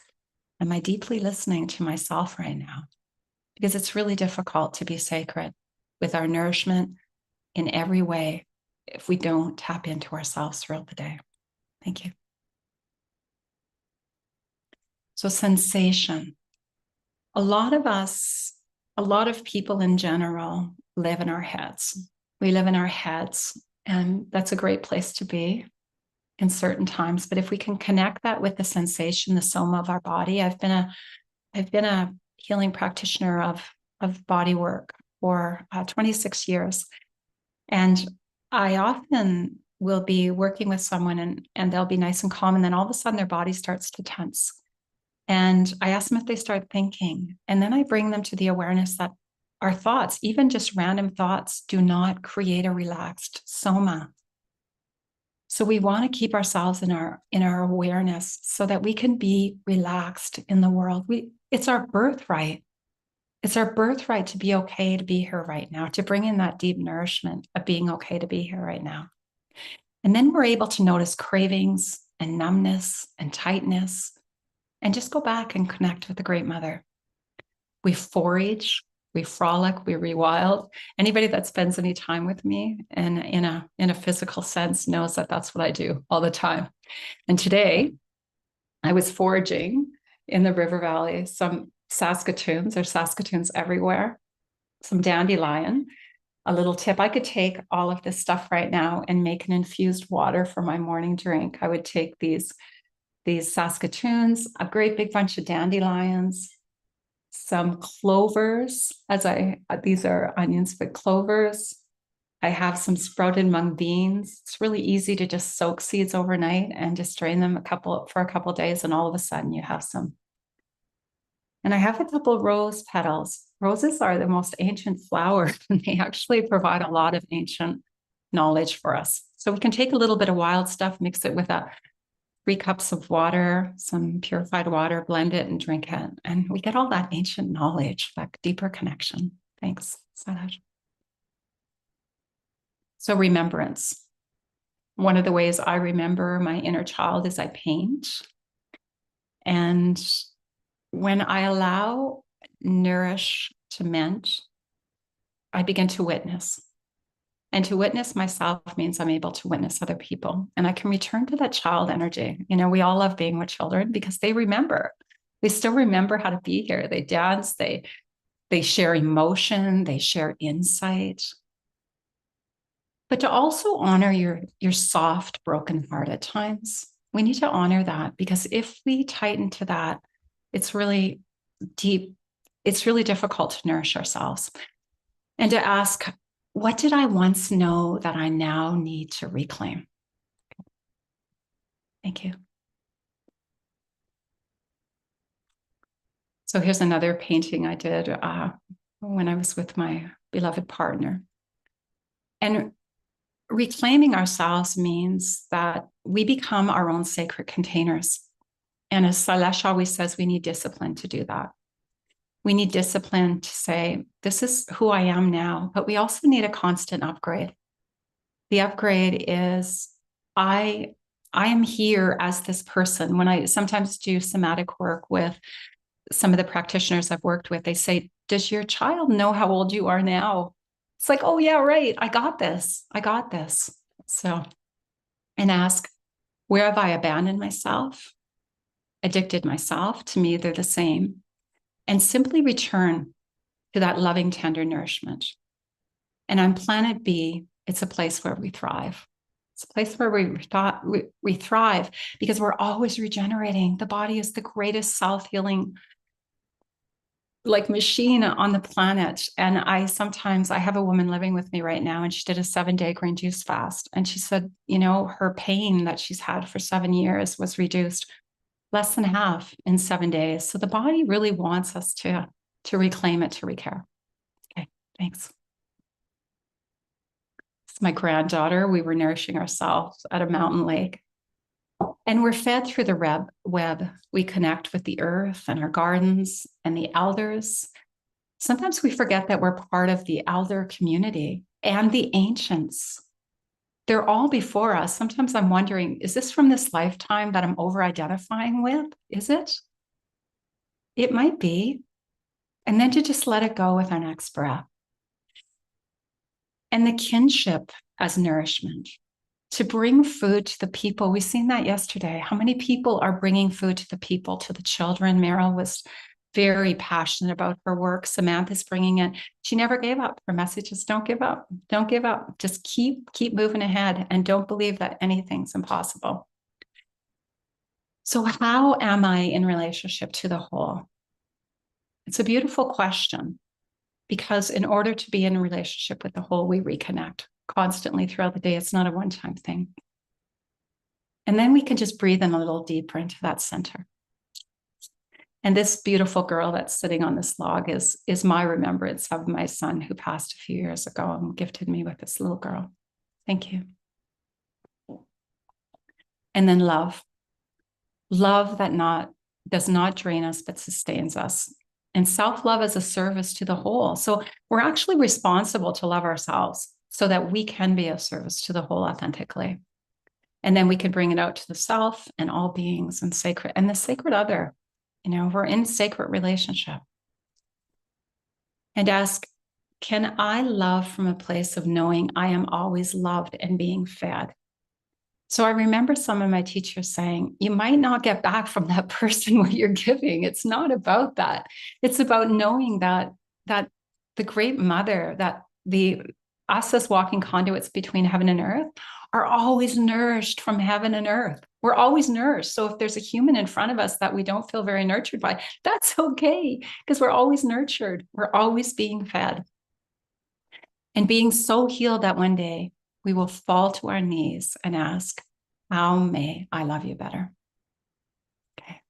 am I deeply listening to myself right now? Because it's really difficult to be sacred with our nourishment in every way if we don't tap into ourselves throughout the day. Thank you. So sensation. A lot of people in general live in our heads. We live in our heads, and that's a great place to be in certain times. But if we can connect that with the sensation, the soma of our body, I've been a healing practitioner of body work for 26 years. And I often will be working with someone and they'll be nice and calm. And then all of a sudden their body starts to tense. And I ask them if they start thinking. And then I bring them to the awareness that our thoughts, even just random thoughts, do not create a relaxed soma. So we want to keep ourselves in our awareness so that we can be relaxed in the world. It's our birthright. It's our birthright to be okay to be here right now, to bring in that deep nourishment of being okay to be here right now. And then we're able to notice cravings and numbness and tightness and just go back and connect with the Great Mother. We forage, we frolic, we rewild. Anybody that spends any time with me and in a physical sense knows that that's what I do all the time. And today I was foraging in the river valley, some Saskatoons, there's Saskatoons everywhere, some dandelion. A little tip, I could take all of this stuff right now and make an infused water for my morning drink. I would take these Saskatoons, a great big bunch of dandelions, some clovers, these are onions, but clovers. I have some sprouted mung beans. It's really easy to just soak seeds overnight and just drain them for a couple of days, and all of a sudden you have some. And I have a couple rose petals. Roses are the most ancient flower, and they actually provide a lot of ancient knowledge for us. So we can take a little bit of wild stuff, mix it with 3 cups of water, some purified water, blend it and drink it. And we get all that ancient knowledge, that deeper connection. Thanks, Saraj. So remembrance. One of the ways I remember my inner child is I paint. And when I allow nourishment, I begin to witness. And to witness myself means I'm able to witness other people. And I can return to that child energy. You know, we all love being with children because they remember. They still remember how to be here. They dance, they share emotion, they share insight. But to also honor your soft, broken heart at times, we need to honor that, because if we tighten to that, it's really deep. It's really difficult to nourish ourselves. And to ask, what did I once know that I now need to reclaim? Thank you. So here's another painting I did when I was with my beloved partner. And reclaiming ourselves means that we become our own sacred containers. And as Sailesh always says, we need discipline to do that. We need discipline to say, this is who I am now, but we also need a constant upgrade. The upgrade is, I am here as this person. When I sometimes do somatic work with some of the practitioners I've worked with, they say, does your child know how old you are now? It's like, oh yeah, right. I got this. So, and ask, where have I abandoned myself, addicted myself? To me, they're the same. And simply return to that loving, tender nourishment. And on planet B, it's a place where we thrive. It's a place where we thrive because we're always regenerating. The body is the greatest self-healing machine on the planet. And I have a woman living with me right now, and she did a 7-day green juice fast. And she said, her pain that she's had for 7 years was reduced less than half in 7 days. So the body really wants us to reclaim it, to recare. Okay, thanks. This is my granddaughter. We were nourishing ourselves at a mountain lake. And we're fed through the web. We connect with the earth and our gardens and the elders. Sometimes we forget that we're part of the elder community and the ancients. They're all before us. Sometimes I'm wondering, is this from this lifetime that I'm over identifying with? Is it? It might be. And then to just let it go with our next breath. And the kinship as nourishment, to bring food to the people. We've seen that yesterday. How many people are bringing food to the people, to the children? Meryl was very passionate about her work. Samantha's bringing it. She never gave up. Her message is don't give up. Don't give up. Just keep moving ahead and don't believe that anything's impossible. So how am I in relationship to the whole? It's a beautiful question, because in order to be in a relationship with the whole, we reconnect constantly throughout the day. It's not a one-time thing. And then we can just breathe in a little deeper into that center. And this beautiful girl that's sitting on this log is my remembrance of my son who passed a few years ago and gifted me with this little girl. Thank you. And then love. Love that does not drain us, but sustains us. And self-love is a service to the whole. So we're actually responsible to love ourselves so that we can be of service to the whole authentically. And then we can bring it out to the self and all beings and sacred and the sacred other. You know, we're in sacred relationship. And ask, can I love from a place of knowing I am always loved and being fed? So I remember some of my teachers saying, you might not get back from that person what you're giving. It's not about that. It's about knowing that the great mother, that us as walking conduits between heaven and earth are always nourished from heaven and earth. We're always nourished. So if there's a human in front of us that we don't feel very nurtured by, that's okay, because we're always nurtured. We're always being fed. And being so healed that one day we will fall to our knees and ask, how may I love you better? Okay.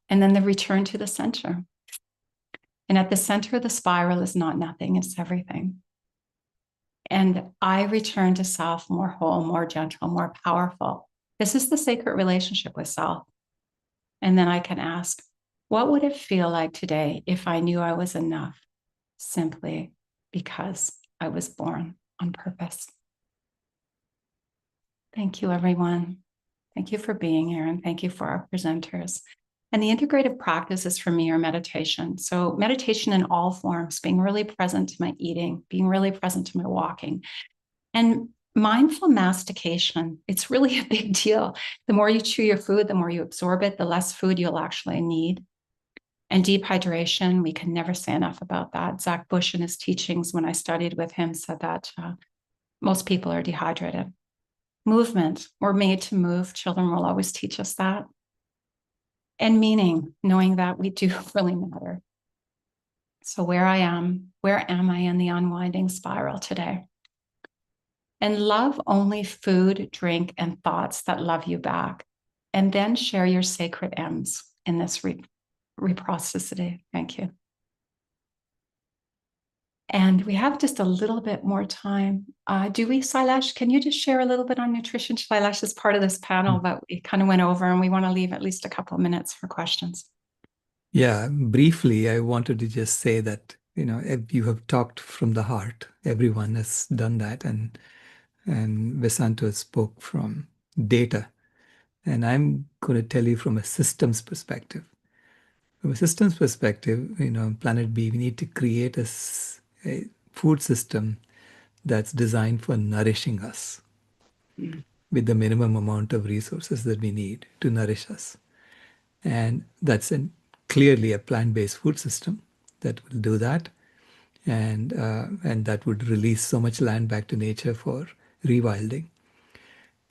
And then the return to the center. And at the center of the spiral is not nothing, it's everything. And I return to self more whole, more gentle, more powerful. This is the sacred relationship with self. And then I can ask, what would it feel like today if I knew I was enough simply because I was born on purpose? Thank you, everyone. Thank you for being here, and thank you for our presenters. And the integrative practices for me are meditation. So meditation in all forms, being really present to my eating, being really present to my walking. And mindful mastication, it's really a big deal. The more you chew your food, the more you absorb it, the less food you'll actually need. And deep hydration, we can never say enough about that. Zach Bush in his teachings, when I studied with him, said that most people are dehydrated. Movement, we're made to move. Children will always teach us that. And meaning, knowing that we do really matter. So where am I in the unwinding spiral today? And love only food, drink, and thoughts that love you back. And then share your sacred M's in this reciprocity. Thank you. And we have just a little bit more time. Do we, Sailesh? Can you just share a little bit on nutrition? Sailesh is part of this panel, but we kind of went over and we want to leave at least a couple of minutes for questions. Yeah, briefly, I wanted to just say that, if you have talked from the heart. Everyone has done that. And Vasanto spoke from data. And I'm going to tell you from a systems perspective. From a systems perspective, Planet B, we need to create a food system that's designed for nourishing us with the minimum amount of resources that we need to nourish us. And that's clearly a plant-based food system that will do that. And that would release so much land back to nature for rewilding.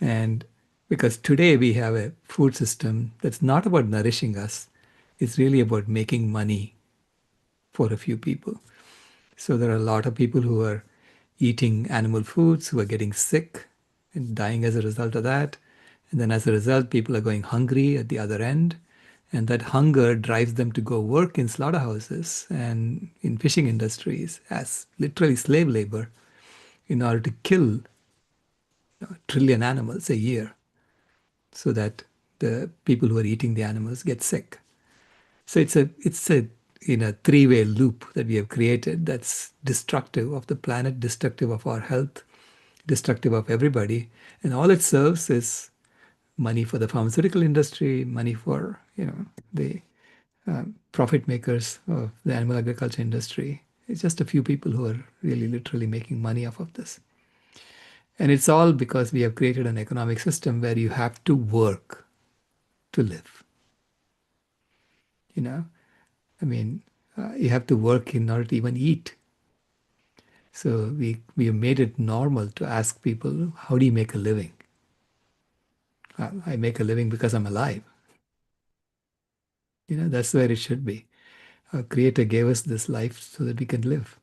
And because today we have a food system that's not about nourishing us, it's really about making money for a few people. So there are a lot of people who are eating animal foods who are getting sick and dying as a result of that. And then as a result, people are going hungry at the other end. And that hunger drives them to go work in slaughterhouses and in fishing industries as literally slave labor in order to kill a trillion animals a year so that the people who are eating the animals get sick. So it's a three-way loop that we have created that's destructive of the planet, destructive of our health, destructive of everybody. And all it serves is money for the pharmaceutical industry, money for the profit makers of the animal agriculture industry. It's just a few people who are really literally making money off of this. And it's all because we have created an economic system where you have to work to live. You know, I mean, you have to work in order to even eat. So we have made it normal to ask people, how do you make a living? I make a living because I'm alive. That's where it should be. Our Creator gave us this life so that we can live.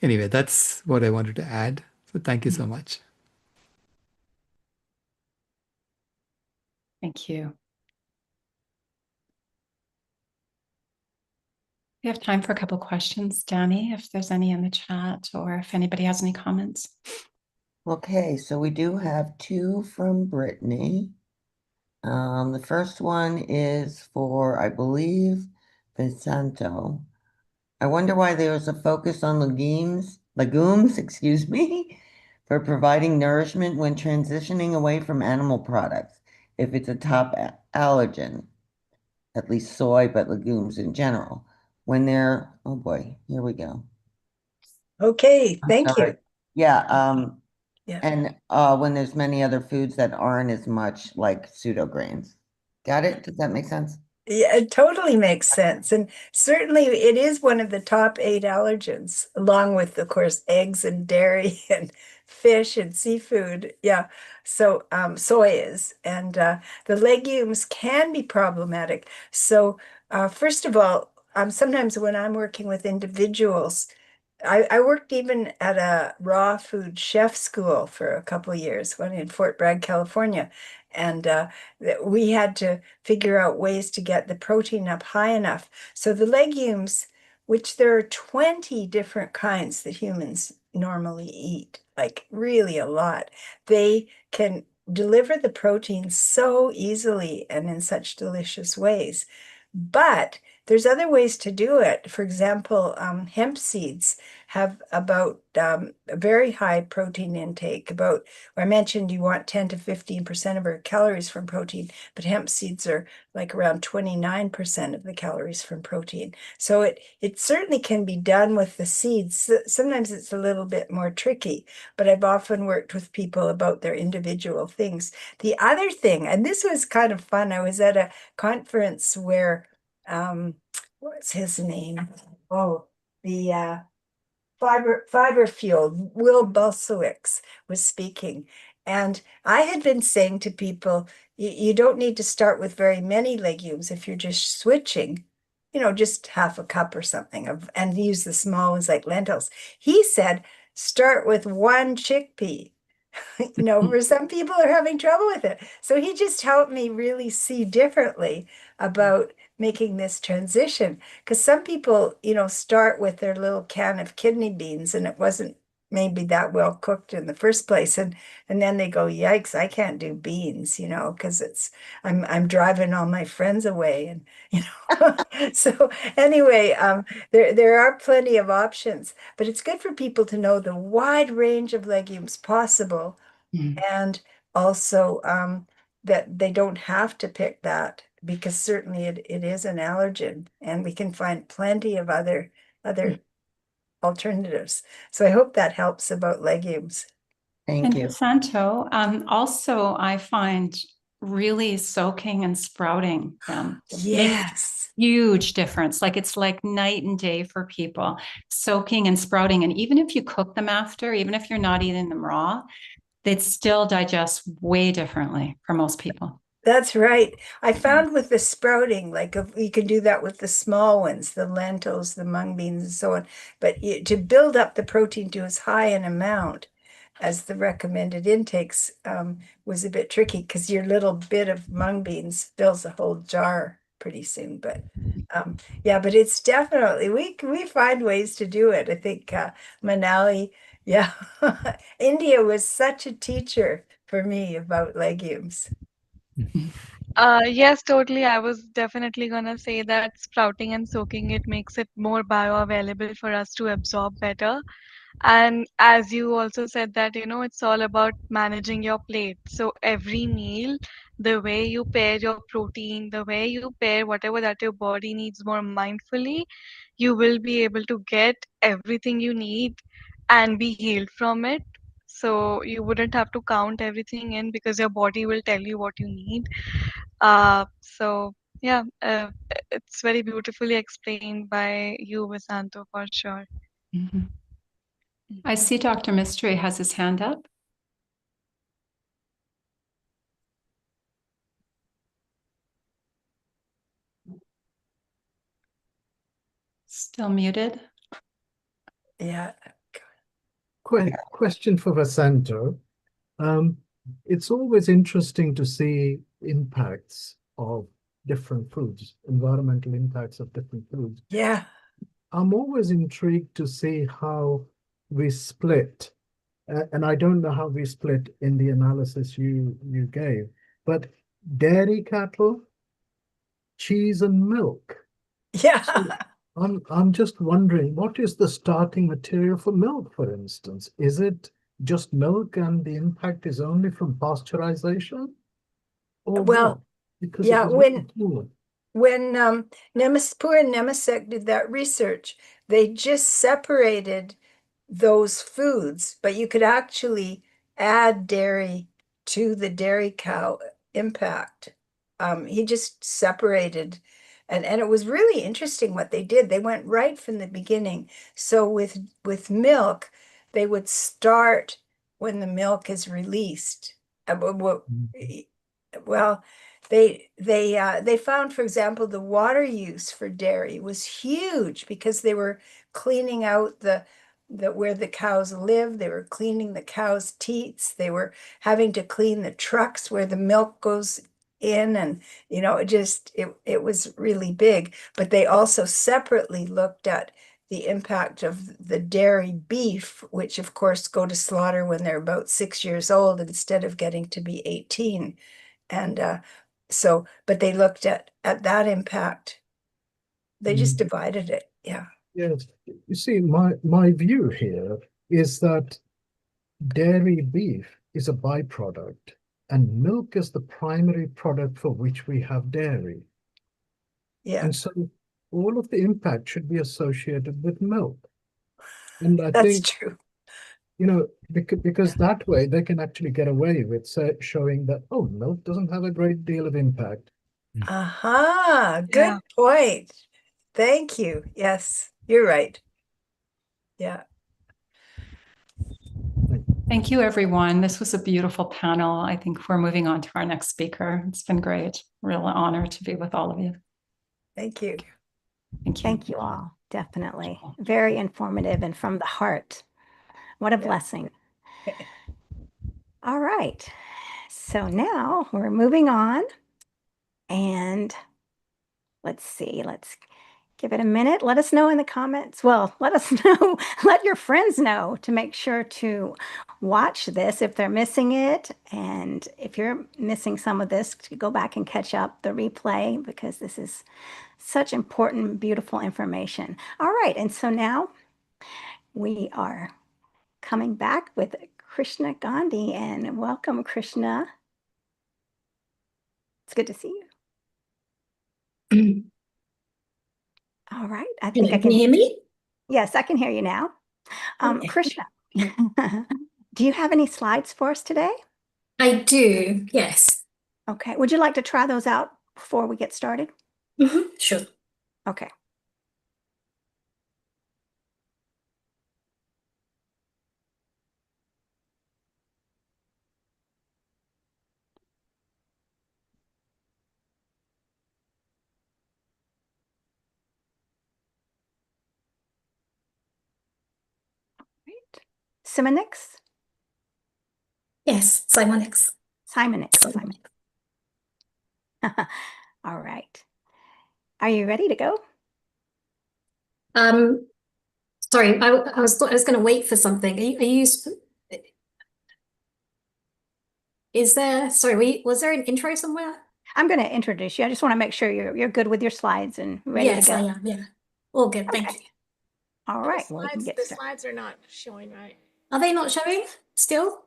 Anyway, that's what I wanted to add. So thank you so much. Thank you. We have time for a couple questions, Danny, if there's any in the chat or if anybody has any comments. Okay, so we do have two from Brittany. The first one is for, I believe, Vincenzo. I wonder why there's a focus on legumes, excuse me, for providing nourishment when transitioning away from animal products, if it's a top allergen, at least soy, but legumes in general. When they're, oh boy, here we go. Okay, thank Sorry. you. Yeah, Yeah. and when there's many other foods that aren't as much like pseudo grains. Got it? Does that make sense? Yeah, it totally makes sense. And certainly it is one of the top 8 allergens, along with, of course, eggs and dairy and fish and seafood. Yeah. So soy is. And the legumes can be problematic. So first of all, sometimes when I'm working with individuals, I worked even at a raw food chef school for a couple of years when in Fort Bragg, California. And we had to figure out ways to get the protein up high enough. So the legumes, which there are 20 different kinds that humans normally eat, like really a lot, they can deliver the protein so easily and in such delicious ways. But there's other ways to do it. For example, hemp seeds have about a very high protein intake. I mentioned you want 10 to 15% of our calories from protein, but hemp seeds are like around 29% of the calories from protein. So it certainly can be done with the seeds. Sometimes it's a little bit more tricky, but I've often worked with people about their individual things. The other thing, and this was kind of fun, I was at a conference where what's his name? Oh, the fiber fuel, Will Bulsiewicz was speaking. And I had been saying to people, you don't need to start with very many legumes if you're just switching, just half a cup or something and use the small ones like lentils. He said, start with one chickpea. For some people are having trouble with it. So he just helped me really see differently about making this transition. Because some people, start with their little can of kidney beans and it wasn't maybe that well cooked in the first place. And then they go, yikes, I can't do beans, because I'm driving all my friends away. And so anyway, there are plenty of options, but it's good for people to know the wide range of legumes possible and also that they don't have to pick that because certainly it is an allergen and we can find plenty of other alternatives. So I hope that helps about legumes. Thank And you. Santo, also I find really soaking and sprouting them makes Yes. huge difference. Like it's like night and day for people, soaking and sprouting. And even if you cook them after, even if you're not eating them raw, they'd still digest way differently for most people. That's right. I found with the sprouting, like if you can do that with the small ones, the lentils, the mung beans, and so on. But to build up the protein to as high an amount as the recommended intakes was a bit tricky because your little bit of mung beans fills a whole jar pretty soon. But yeah, but it's definitely we find ways to do it. I think Manali, yeah, India was such a teacher for me about legumes. Yes, totally. I was definitely gonna say that sprouting and soaking it makes it more bioavailable for us to absorb better. And as you also said that, it's all about managing your plate. So every meal, the way you pair your protein, the way you pair whatever that your body needs more mindfully, you will be able to get everything you need and be healed from it. So you wouldn't have to count everything in because your body will tell you what you need. So yeah, it's very beautifully explained by you, Vasanto, for sure. Mhm. I see Dr. Mystery has his hand up. Still muted. Yeah. Question for Vasanto. It's always interesting to see impacts of different foods, environmental impacts of different foods. Yeah. I'm always intrigued to see how we split, and I don't know how we split in the analysis you gave, but dairy cattle, cheese, and milk. Yeah. So I'm just wondering, what is the starting material for milk, for instance? Is it just milk and the impact is only from pasteurization? Or what? Well, Because it yeah, was very cool. when Poor and Nemesek did that research, they just separated those foods, but you could actually add dairy to the dairy cow impact. He just separated, and it was really interesting what they did. They went right from the beginning. So with milk, they would start when the milk is released. Well, they found, for example, the water use for dairy was huge because they were cleaning out the where the cows live. They were cleaning the cows' teats. They were having to clean the trucks where the milk goes in, and it was really big. But they also separately looked at the impact of the dairy beef, which of course go to slaughter when they're about 6 years old instead of getting to be 18. And but they looked at that impact. They just divided it. Yeah. Yes. You see, my view here is that dairy beef is a byproduct and milk is the primary product for which we have dairy. Yeah. And so all of the impact should be associated with milk. And I That's think, true. because that way they can actually get away with showing that, oh, milk doesn't have a great deal of impact. Aha, good Yeah. point. Thank you. Yes, you're right. Yeah. Thank you, everyone. This was a beautiful panel. I think we're moving on to our next speaker. It's been great. Real honor to be with all of you. Thank you. Thank you. Thank you all. Definitely. Very informative and from the heart. What a Yeah. blessing. All right. So now we're moving on. And let's see. Let's give it a minute. Let us know in the comments. Well, let us know. Let your friends know to make sure to watch this if they're missing it. And if you're missing some of this, to go back and catch up the replay because this is such important, beautiful information. All right. And so now we are coming back with Krishna Gandhi, and welcome, Krishna. It's good to see you. All right. I think I Can you hear me? Yes, I can hear you now. Okay. Krishna, do you have any slides for us today? I do, yes. Okay. Would you like to try those out before we get started? Sure. Okay. Right. Simonix? Yes, Simonix. Simonix. All right. Are you ready to go? Sorry, I was going to wait for something. Is there, sorry, was there an intro somewhere? I'm going to introduce you. I just want to make sure you're good with your slides and ready Yes, to go. I am. Yeah. All good. Thank Okay. you. All right. Well, we can get The started. slides are not showing right. Are they not showing still?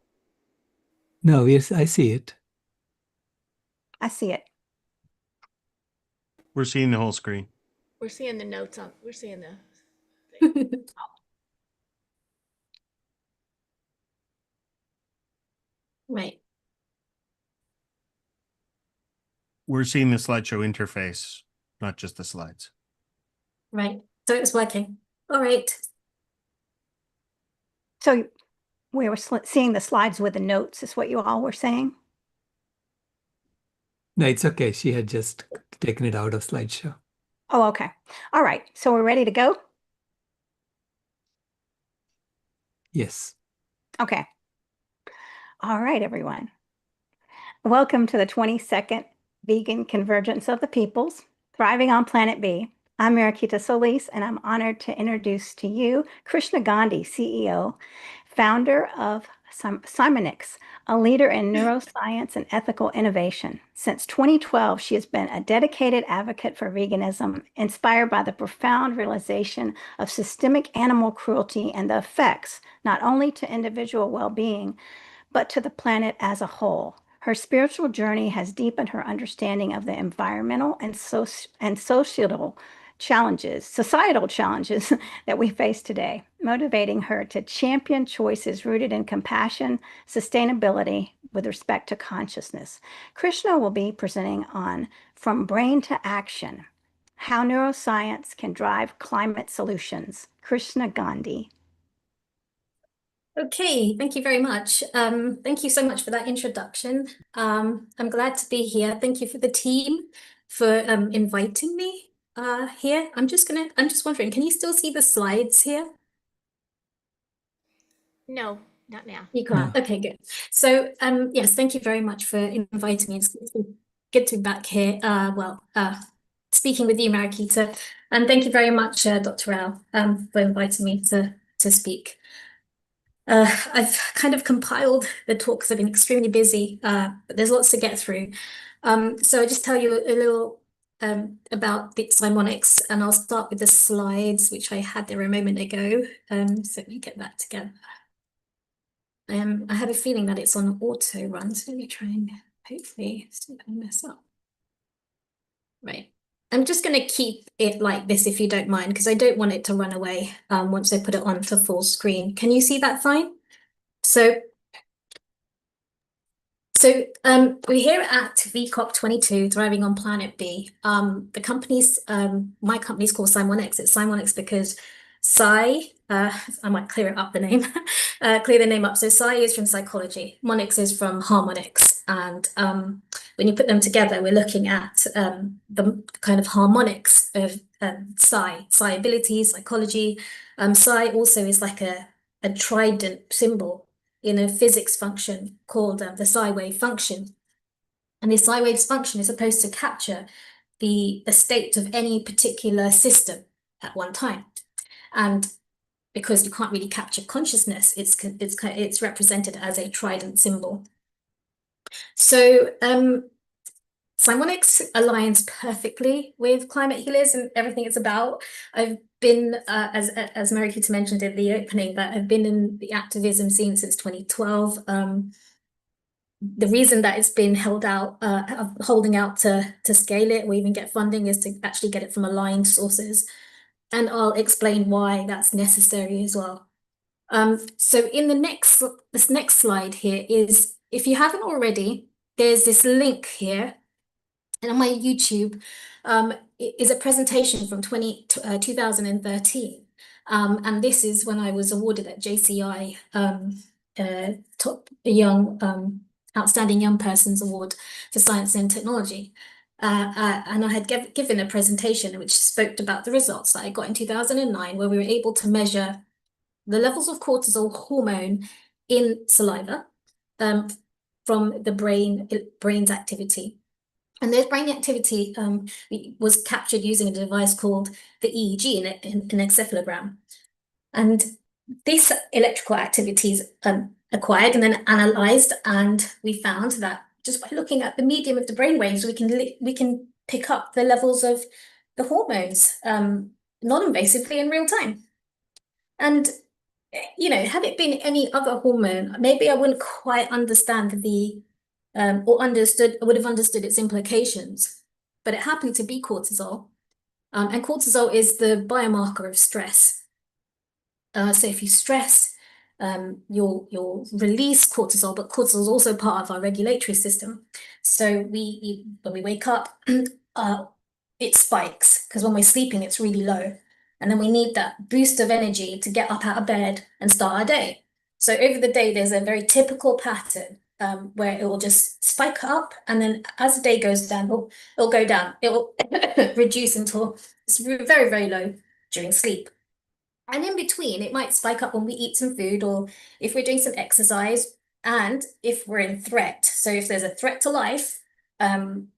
No, yes, I see it. I see it. We're seeing the whole screen. We're seeing the notes on, we're seeing the, Right. We're seeing the slideshow interface, not just the slides. Right. So it's working. All right. So we were seeing the slides with the notes, is what you all were saying? No, it's okay. She had just taken it out of slideshow. Oh, okay. All right. So we're ready to go? Yes. Okay. All right, everyone. Welcome to the 22nd Vegan Convergence of the Peoples, Thriving on Planet B. I'm Mariquita Solis, and I'm honored to introduce to you Krishna Gandhi, CEO, founder of Simonix, a leader in neuroscience and ethical innovation. Since 2012, she has been a dedicated advocate for veganism, inspired by the profound realization of systemic animal cruelty and the effects, not only to individual well-being, but to the planet as a whole. Her spiritual journey has deepened her understanding of the environmental and societal challenges that we face today, motivating her to champion choices rooted in compassion, sustainability, with respect to consciousness. Krishna will be presenting on From Brain to Action, How Neuroscience Can Drive Climate Solutions. Krishna Gandhi. Okay, thank you very much. Thank you so much for that introduction. I'm glad to be here. Thank you for the team for inviting me here. I'm just wondering, can you still see the slides here? no, not now. You can't. No. Okay, good. So yes, thank you very much for inviting me. It's good to be back here. Speaking with you, Mariquita, and thank you very much, Dr. Rao, for inviting me to speak. I've kind of compiled the talk because I've been extremely busy, but there's lots to get through. So I'll just tell you a little about the Simonics, and I'll start with the slides, which I had there a moment ago. So let me get that together. I have a feeling that it's on auto run, so let me try and hopefully it's not gonna mess up. Right. I'm just going to keep it like this if you don't mind, because I don't want it to run away once I put it on to full screen. Can you see that fine? So we're here at VCOP 22, Thriving on Planet B. The company's, my company's called Simonix. It's Simonix because I might clear up the name, clear the name up. So Psi is from psychology, Monix is from harmonics. And when you put them together, we're looking at the kind of harmonics of Psi ability, psychology. Psi also is like a trident symbol in a physics function called the psi wave function. And the psi wave's function is supposed to capture the state of any particular system at one time. And because you can't really capture consciousness, it's represented as a trident symbol. So Simonix aligns perfectly with climate healers and everything it's about. I've been, as Mariquita mentioned in the opening, that I've been in the activism scene since 2012. The reason that it's been holding out to scale it or even get funding is to actually get it from aligned sources. And I'll explain why that's necessary as well. So in this next slide here is, if you haven't already, there's this link here. And on my YouTube is a presentation from 2013. And this is when I was awarded at JCI Top Young Outstanding Young Persons Award for Science and Technology. And I had given a presentation which spoke about the results that I got in 2009, where we were able to measure the levels of cortisol hormone in saliva from the brain's activity. And their brain activity was captured using a device called the EEG, an encephalogram. And these electrical activities acquired and then analyzed, and we found that just by looking at the medium of the brainwaves, we can pick up the levels of the hormones non-invasively in real time. And had it been any other hormone, maybe I wouldn't quite understand I would have understood its implications. But it happened to be cortisol. And cortisol is the biomarker of stress. So if you stress, you'll release cortisol, but cortisol is also part of our regulatory system. So when we wake up, it spikes, because when we're sleeping, it's really low. And then we need that boost of energy to get up out of bed and start our day. So over the day, there's a very typical pattern where it will just spike up, and then as the day goes down, it'll go down. It will reduce until it's very, very low during sleep. And in between, it might spike up when we eat some food, or if we're doing some exercise, and if we're in threat. So if there's a threat to life,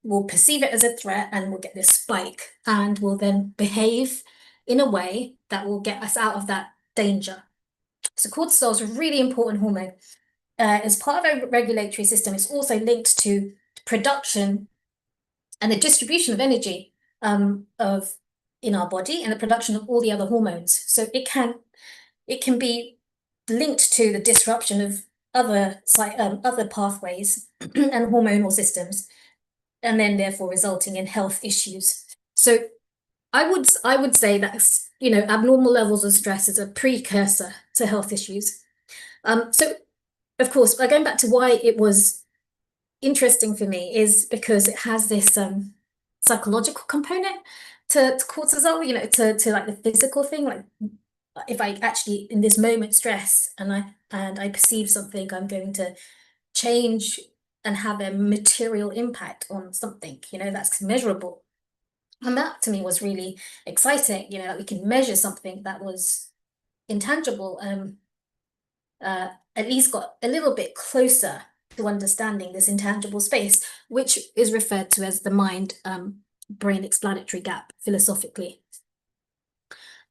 we'll perceive it as a threat and we'll get this spike, and we'll then behave in a way that will get us out of that danger. So cortisol is a really important hormone. As part of our regulatory system, it's also linked to production and the distribution of energy in our body, and the production of all the other hormones. So it can be linked to the disruption of other pathways and hormonal systems, and then therefore resulting in health issues. So I would say that abnormal levels of stress is a precursor to health issues. So of course, going back to why it was interesting for me is because it has this psychological component to cortisol, to like the physical thing. Like if I actually in this moment stress and I perceive something, I'm going to change and have a material impact on something, that's measurable. And that to me was really exciting, that we can measure something that was intangible, at least got a little bit closer to understanding this intangible space, which is referred to as the mind-brain explanatory gap philosophically.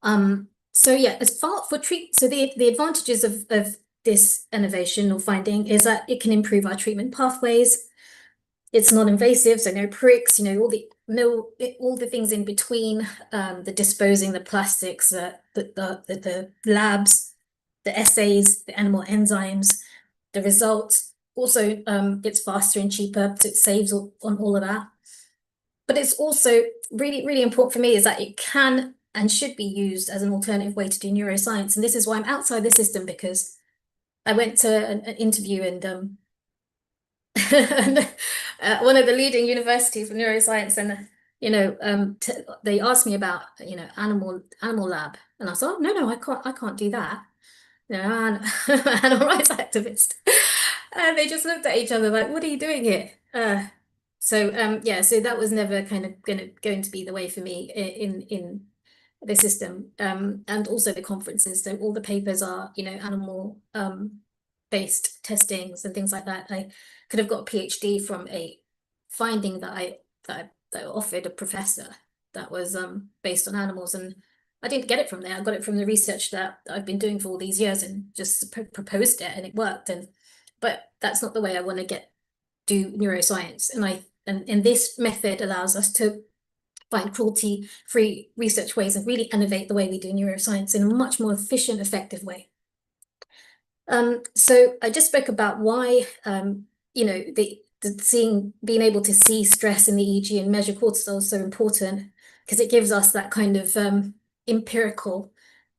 So yeah, the advantages of this innovation or finding is that it can improve our treatment pathways. It's non-invasive, so no pricks, all the things in between, the disposing, the plastics, the labs, the assays, the animal enzymes, the results. Also, it's faster and cheaper, so it saves on all of that. But it's also really, really important for me is that it can and should be used as an alternative way to do neuroscience. And this is why I'm outside the system, because I went to an interview and one of the leading universities for neuroscience, and they asked me about animal lab, and I thought, no, I can't do that. Animal rights activist. And they just looked at each other like, what are you doing here? So that was never kind of going to be the way for me in the system. And also the conferences, so all the papers are animal based testings and things like that. I could have got a PhD from a finding that I offered a professor that was based on animals, and I didn't get it from there. I got it from the research that I've been doing for all these years, and just proposed it, and it worked. But that's not the way I want to do neuroscience. And this method allows us to find cruelty-free research ways and really innovate the way we do neuroscience in a much more efficient, effective way. So I just spoke about why being able to see stress in the EEG and measure cortisol is so important, because it gives us that kind of empirical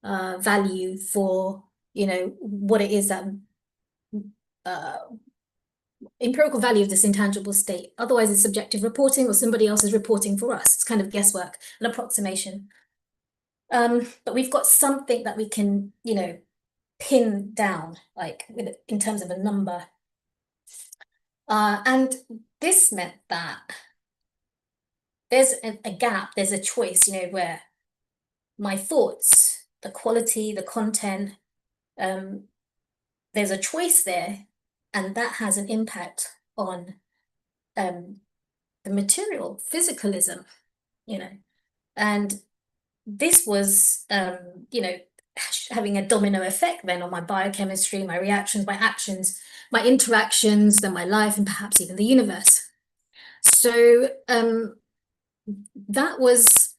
value for what it is that empirical value of this intangible state. Otherwise, it's subjective reporting, or somebody else is reporting for us. It's kind of guesswork, an approximation. But we've got something that we can pin down, like in terms of a number. And this meant that there's a gap, there's a choice, where my thoughts, the quality, the content, there's a choice there, and that has an impact on the material, physicalism, and this was, having a domino effect then on my biochemistry, my reactions, my actions, my interactions, then my life, and perhaps even the universe. So that was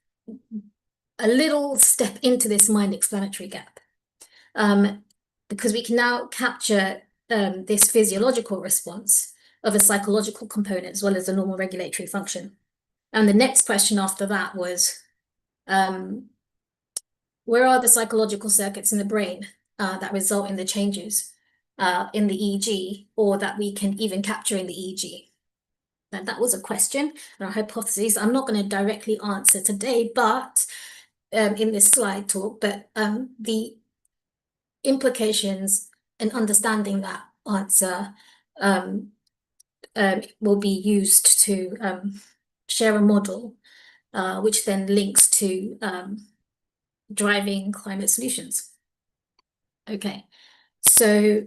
a little step into this mind explanatory gap, because we can now capture this physiological response of a psychological component as well as a normal regulatory function. And the next question after that was, where are the psychological circuits in the brain that result in the changes in the EEG, or that we can even capture in the EEG? And that was a question and a hypothesis I'm not going to directly answer today, but in this slide talk, but the implications and understanding that answer will be used to share a model, which then links to driving climate solutions. Okay, so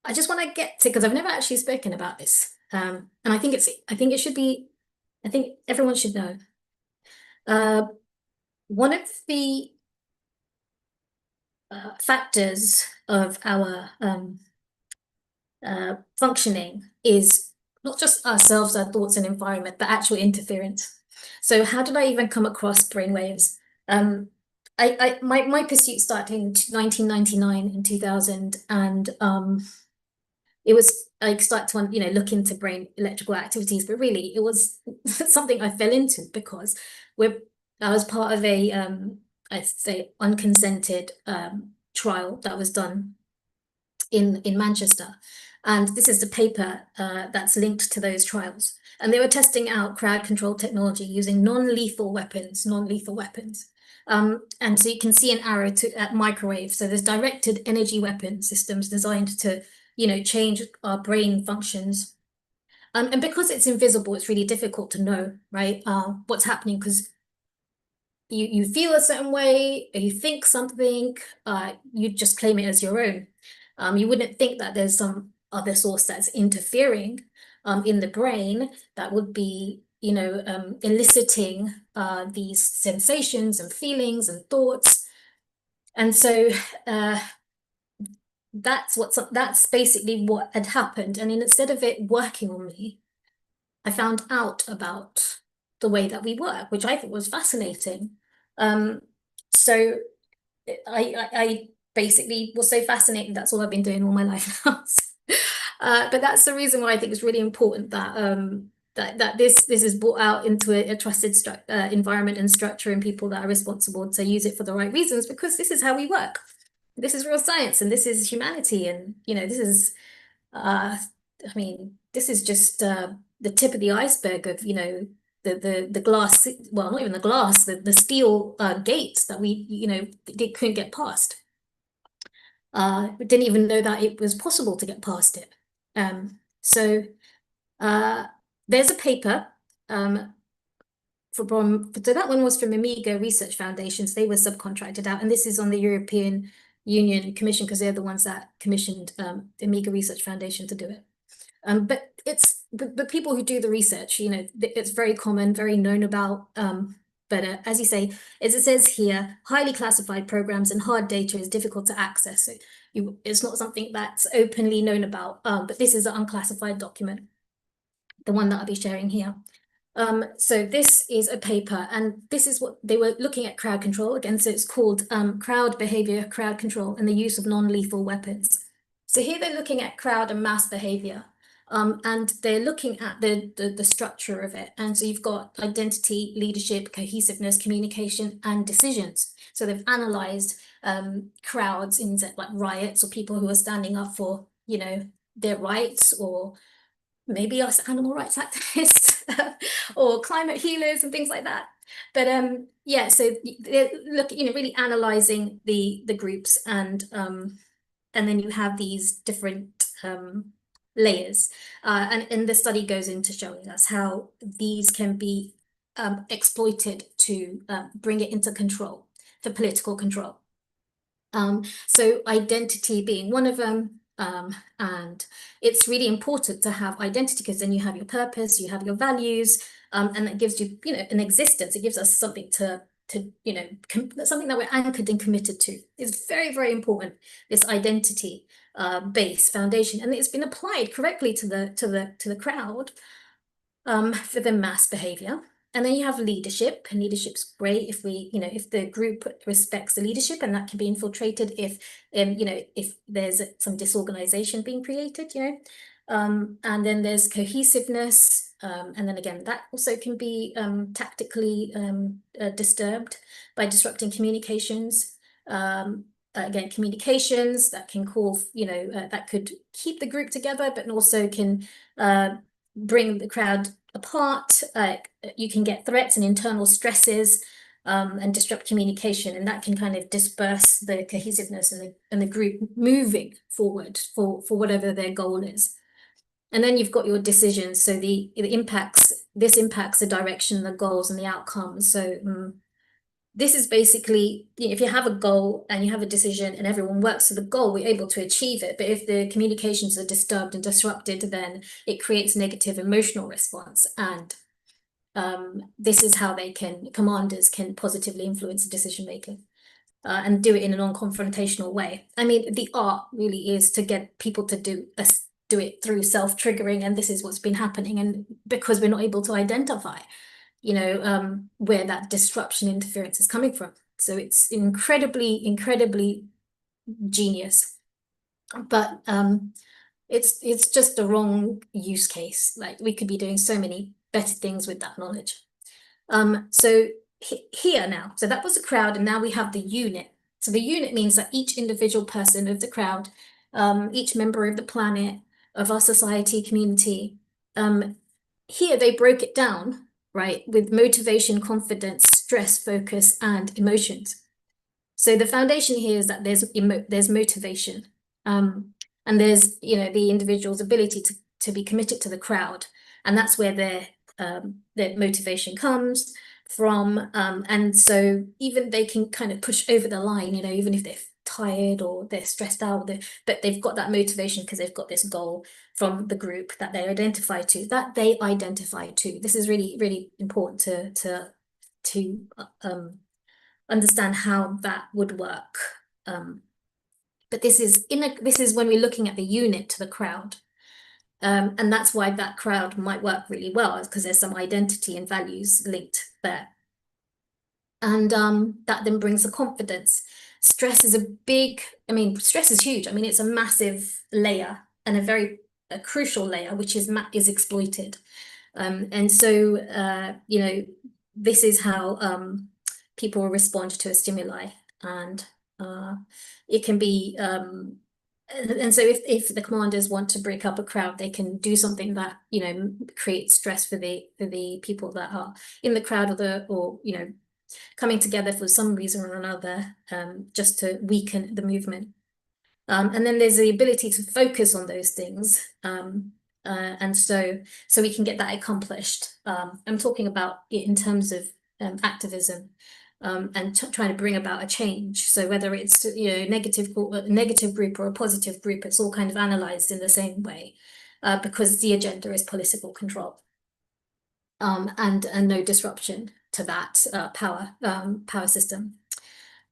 I just want to get to, because I've never actually spoken about this, and I think it should be, I think everyone should know. One of the factors of our functioning is not just ourselves, our thoughts and environment, but actual interference. So how did I even come across brainwaves? My pursuit started in 1999 and 2000, and it was, I started to look into brain electrical activities, but really it was something I fell into because I was part of a I'd say unconsented trial that was done in Manchester. And this is the paper that's linked to those trials. And they were testing out crowd control technology using non-lethal weapons. And so you can see an arrow at microwave. So there's directed energy weapon systems designed to, change our brain functions. And because it's invisible, it's really difficult to know, right, what's happening, because you feel a certain way, or you think something, you just claim it as your own. You wouldn't think that there's some other source that's interfering in the brain that would be, eliciting these sensations and feelings and thoughts. And so that's basically what had happened. And instead of it working on me, I found out about the way that we work, which I thought was fascinating. So I basically was so fascinated. That's all I've been doing all my life now. But that's the reason why I think it's really important that that this is brought out into a trusted environment and structure, and people that are responsible to use it for the right reasons, because this is how we work. This is real science, and this is humanity, and this is this is just the tip of the iceberg of the glass, well, not even the glass, the steel gates that we couldn't get past. We didn't even know that it was possible to get past it. So there's a paper so that one was from Amiga Research Foundations. They were subcontracted out, and this is on the European Union Commission, because they're the ones that commissioned the Amiga Research Foundation to do it. But it's the people who do the research, it's very common, very known about. But as you say, as it says here, highly classified programs and hard data is difficult to access. So it's not something that's openly known about, but this is an unclassified document, the one that I'll be sharing here. So this is a paper, and this is what they were looking at: crowd control. Again, so it's called crowd behavior, crowd control, and the use of non-lethal weapons. So here they're looking at crowd and mass behavior. And they're looking at the structure of it. And so you've got identity, leadership, cohesiveness, communication, and decisions. So they've analyzed crowds in like riots, or people who are standing up for, their rights, or maybe us animal rights activists, or climate healers and things like that. But yeah, so they're really analyzing the groups, and then you have these different layers, and the study goes into showing us how these can be exploited to bring it into control, for political control. So identity being one of them, and it's really important to have identity, because then you have your purpose, you have your values, and that gives you, an existence. It gives us something to something that we're anchored and committed to. It's very, very important, this identity base foundation, and it's been applied correctly to the crowd for the mass behavior. And then you have leadership, and leadership's great if if the group respects the leadership, and that can be infiltrated if if there's some disorganization being created, and then there's cohesiveness, and then again that also can be tactically disturbed by disrupting communications. Again, communications that can call, that could keep the group together, but also can bring the crowd apart. You can get threats and internal stresses and disrupt communication, and that can kind of disperse the cohesiveness and the group moving forward for whatever their goal is. And then you've got your decisions. So this impacts the direction, the goals, and the outcomes. So this is basically, if you have a goal and you have a decision and everyone works to the goal, we're able to achieve it. But if the communications are disturbed and disrupted, then it creates negative emotional response. And this is how commanders can positively influence decision making and do it in a non-confrontational way. I mean, the art really is to get people to do it through self-triggering, and this is what's been happening. And because we're not able to identify where that disruption interference is coming from. So it's incredibly genius, but it's just the wrong use case. Like, we could be doing so many better things with that knowledge. So here now, so that was the crowd, and now we have the unit. So the unit means that each individual person of the crowd, each member of the planet, of our society, community, here they broke it down, right, with motivation, confidence, stress, focus, and emotions. So the foundation here is that there's motivation, and there's the individual's ability to be committed to the crowd, and that's where their motivation comes from. And so even they can kind of push over the line, even if they're tired or they're stressed out, but they've got that motivation because they've got this goal from the group that they identify to. This is really, really important to understand how that would work. But this is when we're looking at the unit to the crowd. And that's why that crowd might work really well, because there's some identity and values linked there. And that then brings the confidence. Stress is stress is huge. I mean, it's a massive layer and a crucial layer, which is exploited. And so, this is how people respond to a stimuli, and it can be, and so if the commanders want to break up a crowd, they can do something that creates stress for the people that are in the crowd, or coming together for some reason or another, just to weaken the movement. And then there's the ability to focus on those things, and so we can get that accomplished. I'm talking about it in terms of activism. And trying to bring about a change. So whether it's a negative group or a positive group, it's all kind of analyzed in the same way, because the agenda is political control, and no disruption to that power system.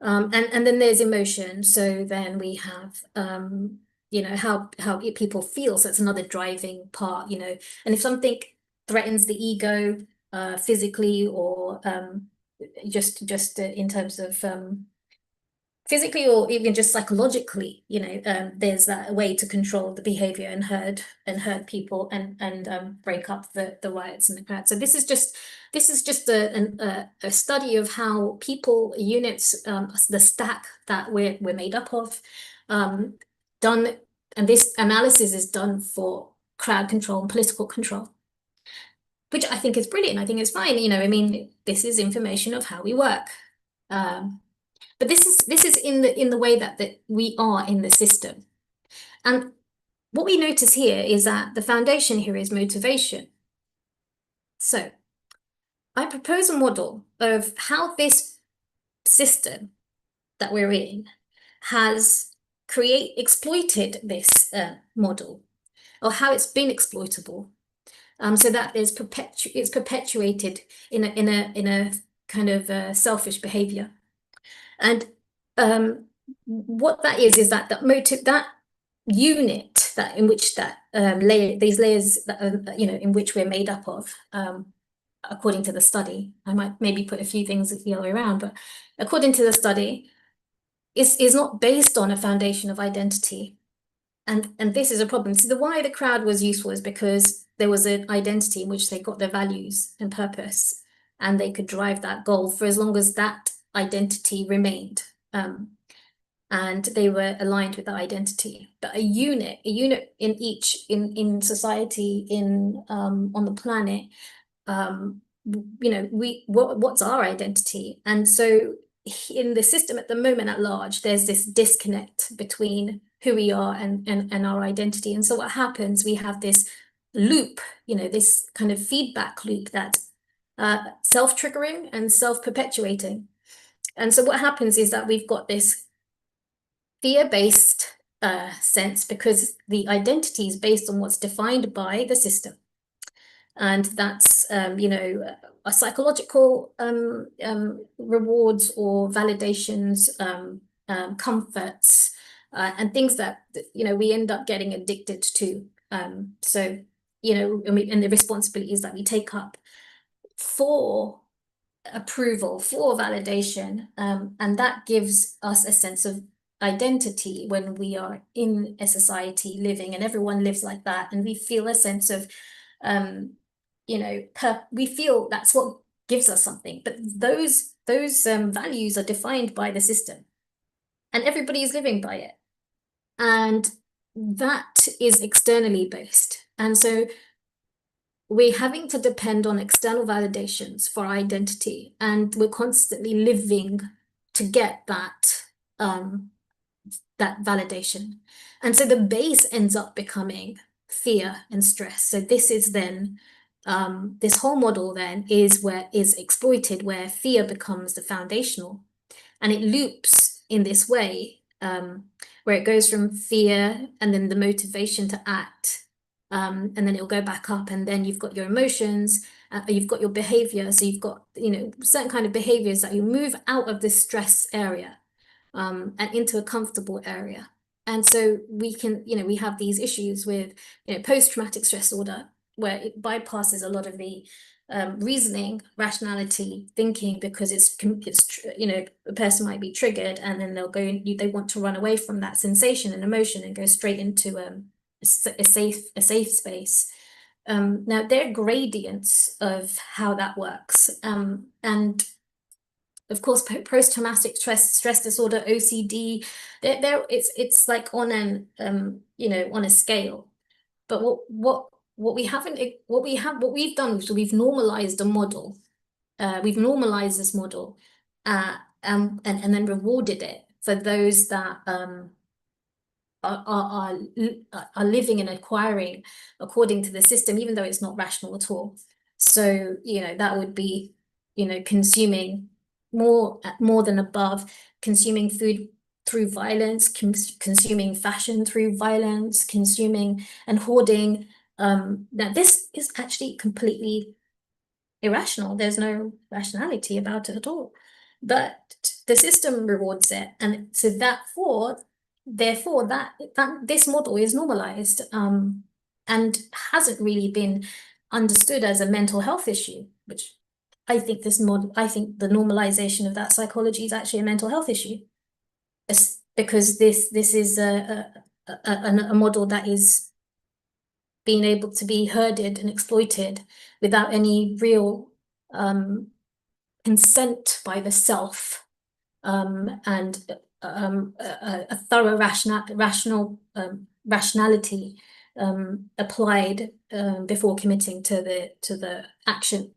And then there's emotion. So then we have how people feel. So it's another driving part. And if something threatens the ego physically, or just in terms of physically, or even just psychologically, there's that way to control the behavior and herd people, and break up the riots in the crowd. So this is just a study of how people, units, the stack that we're made up of, done, and this analysis is done for crowd control and political control, which I think is brilliant. I think it's fine. This is information of how we work. But this is in the way that we are in the system. And what we notice here is that the foundation here is motivation. So I propose a model of how this system that we're in has exploited this model, or how it's been exploitable. So that it's perpetuated in a kind of selfish behavior. And what that is that that unit that in which that these layers that in which we're made up of, according to the study, I might maybe put a few things the other way around, but according to the study, is not based on a foundation of identity. And this is a problem. So why the crowd was useful is because there was an identity in which they got their values and purpose, and they could drive that goal for as long as that identity remained. And they were aligned with that identity. But a unit in society, on the planet, what's our identity? And so in the system at the moment at large, there's this disconnect between who we are and our identity. And so what happens, we have this loop, this kind of feedback loop that's self-triggering and self-perpetuating. And so what happens is that we've got this fear-based sense, because the identity is based on what's defined by the system. And that's, a psychological rewards or validations, comforts, and things that, we end up getting addicted to. And the responsibilities that we take up for approval, for validation, and that gives us a sense of identity when we are in a society living, and everyone lives like that, and we feel a sense of we feel that's what gives us something. But those values are defined by the system, and everybody is living by it, and that is externally based. And so we're having to depend on external validations for our identity, and we're constantly living to get that that validation. And so the base ends up becoming fear and stress. So this is then this whole model then is exploited, where fear becomes the foundational, and it loops in this way, where it goes from fear and then the motivation to act, and then it'll go back up, and then you've got your emotions, you've got your behavior. So you've got certain kind of behaviors that you move out of this stress area and into a comfortable area. And so we can, we have these issues with post-traumatic stress disorder, where it bypasses a lot of the reasoning, rationality, thinking, because it's a person might be triggered, and then they want to run away from that sensation and emotion and go straight into a safe space. Now there are gradients of how that works, and of course post-traumatic stress disorder, OCD, it's like on an on a scale. But what we've done is we've normalized a model. We've normalized this model, and then rewarded it for those that are living and acquiring according to the system, even though it's not rational at all. So that would be consuming more than above, consuming food through violence, consuming fashion through violence, consuming and hoarding. Now this is actually completely irrational. There's no rationality about it at all, but the system rewards it, and so therefore that this model is normalized, and hasn't really been understood as a mental health issue, which I think the normalization of that psychology is actually a mental health issue. Because this is a model that is being able to be herded and exploited without any real consent by the self, and a thorough rationality applied before committing to the action.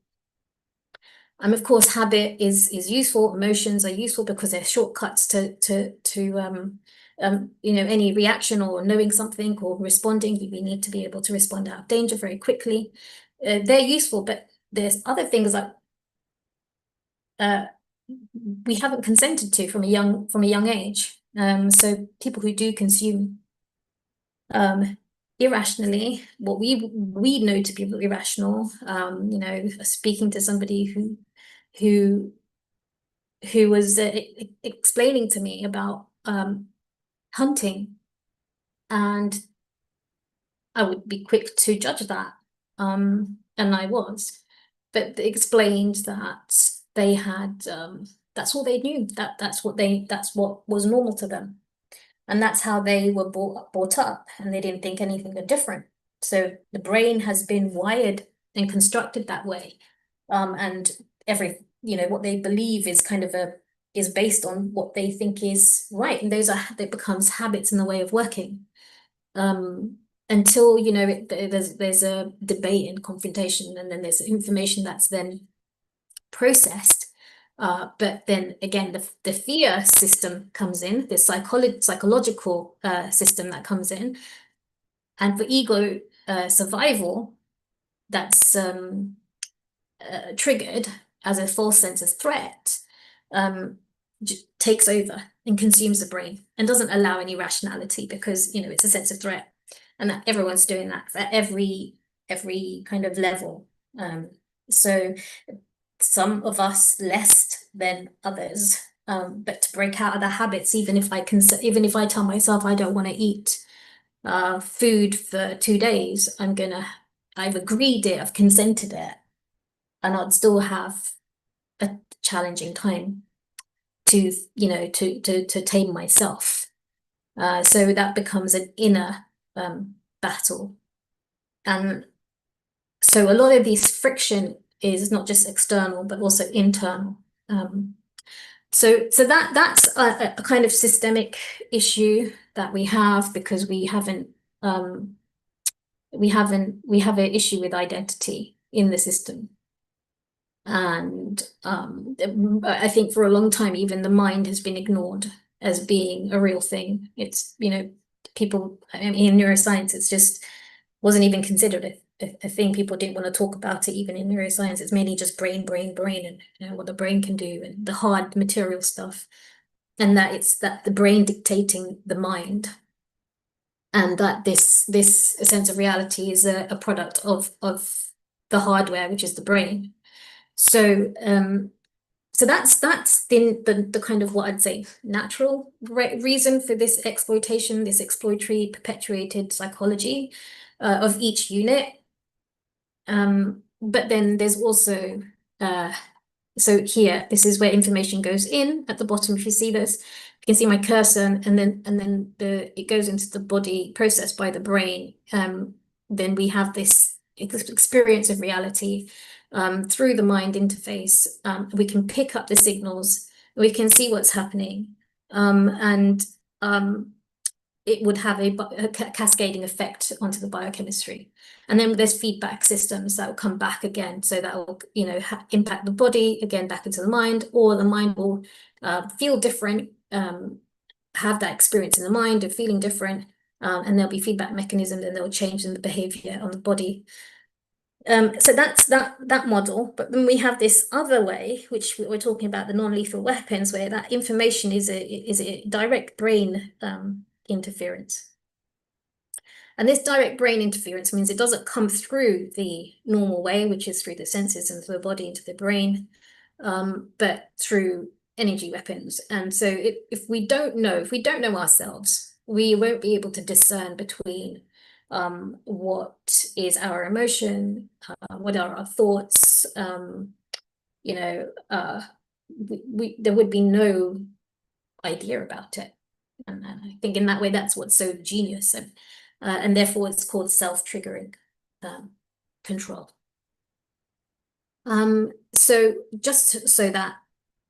Of course, habit is useful. Emotions are useful because they're shortcuts to any reaction or knowing something or responding. We need to be able to respond out of danger very quickly. They're useful, but there's other things that we haven't consented to from a young age. So people who do consume irrationally, what we know to be irrational, speaking to somebody who who was explaining to me about hunting, and I would be quick to judge that, and I was, but they explained that they had that's all they knew, that's what was normal to them, and that's how they were brought up, and they didn't think anything different. So the brain has been wired and constructed that way, and every what they believe is kind of is based on what they think is right, and that becomes habits in the way of working. Until there's a debate and confrontation, and then there's information that's then processed. But then again, the fear system comes in, the psychological system that comes in, and for ego survival, that's triggered as a false sense of threat, takes over and consumes the brain and doesn't allow any rationality, because it's a sense of threat, and that everyone's doing that at every kind of level. So some of us less than others, but to break out of the habits, even if I tell myself I don't want to eat food for 2 days, I've agreed it, I've consented it, and I'd still have a challenging time to tame myself. So that becomes an inner battle. And so a lot of this friction is not just external, but also internal. So that's a kind of systemic issue that we have, because we have an issue with identity in the system. And I think for a long time, even the mind has been ignored as being a real thing. It's, people, in neuroscience, it's just wasn't even considered a thing. People didn't want to talk about it, even in neuroscience. It's mainly just brain, and what the brain can do, and the hard material stuff. And that it's that the brain dictating the mind, and that this sense of reality is a product of the hardware, which is the brain. So that's the kind of, what I'd say, natural reason for this exploitation, this exploitory perpetuated psychology of each unit. But then there's also so here, this is where information goes in at the bottom. If you see this, you can see my cursor, and then it goes into the body, processed by the brain. Then we have this experience of reality through the mind interface. We can pick up the signals, we can see what's happening, and it would have a cascading effect onto the biochemistry. And then there's feedback systems that will come back again. So that will, impact the body again back into the mind, or the mind will feel different, have that experience in the mind of feeling different, and there'll be feedback mechanisms, and they'll change in the behavior on the body. So that's that model. But then we have this other way, which we're talking about, the non-lethal weapons, where that information is a direct brain interference. And this direct brain interference means it doesn't come through the normal way, which is through the senses and through the body into the brain, but through energy weapons. And so if we don't know ourselves, we won't be able to discern between what is our emotion, what are our thoughts. There would be no idea about it. And I think in that way, that's what's so genius, and therefore it's called self-triggering control. So just so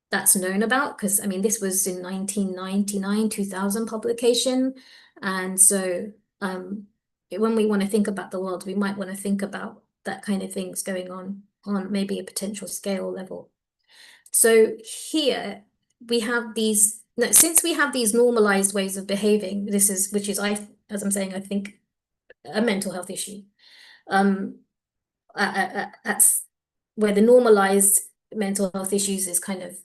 that's known about, because I mean, this was in 1999, 2000 publication. And so when we want to think about the world, we might want to think about that kind of things going on maybe a potential scale level. So here we have these, since we have these normalized ways of behaving, which is, as I'm saying, I think a mental health issue. That's where the normalized mental health issues is kind of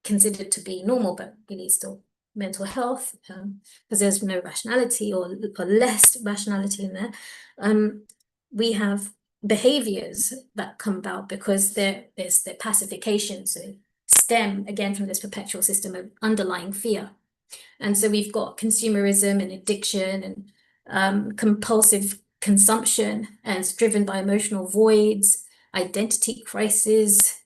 considered to be normal, but really still mental health, because there's no rationality or less rationality in there. We have behaviors that come about because there's the pacification, so stem again from this perpetual system of underlying fear. And so we've got consumerism and addiction and compulsive consumption, and it's driven by emotional voids, identity crisis,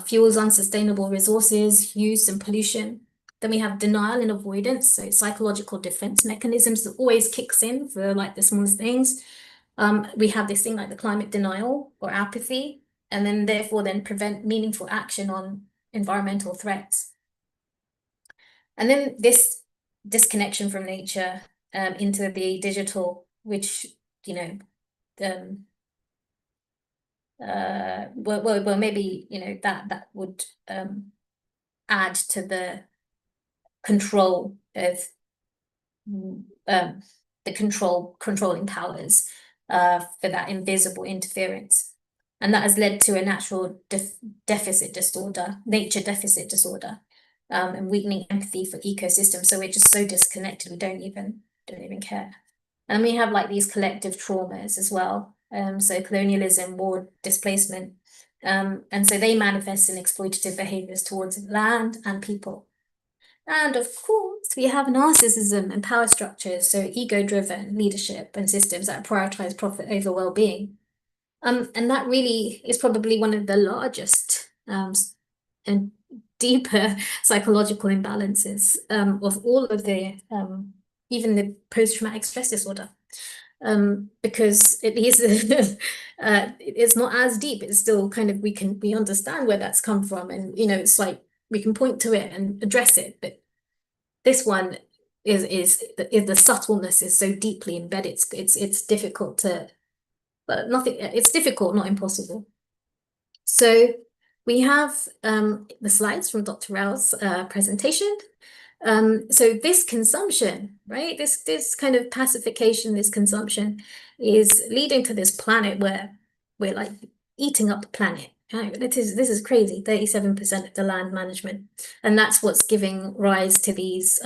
fuels unsustainable resources use and pollution. Then we have denial and avoidance, so psychological defense mechanisms that always kicks in for like the smallest things. We have this thing like the climate denial or apathy, and then therefore then prevent meaningful action on environmental threats. And then this disconnection from nature into the digital, which, you know, well, maybe, you know, that would add to the control of the controlling powers for that invisible interference. And that has led to a natural deficit disorder, nature deficit disorder, and weakening empathy for ecosystems. So we're just so disconnected, we don't even care. And we have like these collective traumas as well. So colonialism, war, displacement. And so they manifest in exploitative behaviors towards land and people. And of course, we have narcissism and power structures, so ego-driven leadership and systems that prioritize profit over well-being. And that really is probably one of the largest and deeper psychological imbalances of all of the, even the post-traumatic stress disorder. Because it is, it's not as deep. It's still kind of, we understand where that's come from, and you know, it's like we can point to it and address it. But this one is the subtleness is so deeply embedded. It's difficult to, but nothing. It's difficult, not impossible. So we have the slides from Dr. Rao's presentation. So this consumption, right? This kind of pacification, this consumption is leading to this planet where we're like eating up the planet. Right? This is crazy, 37% of the land management. And that's what's giving rise to these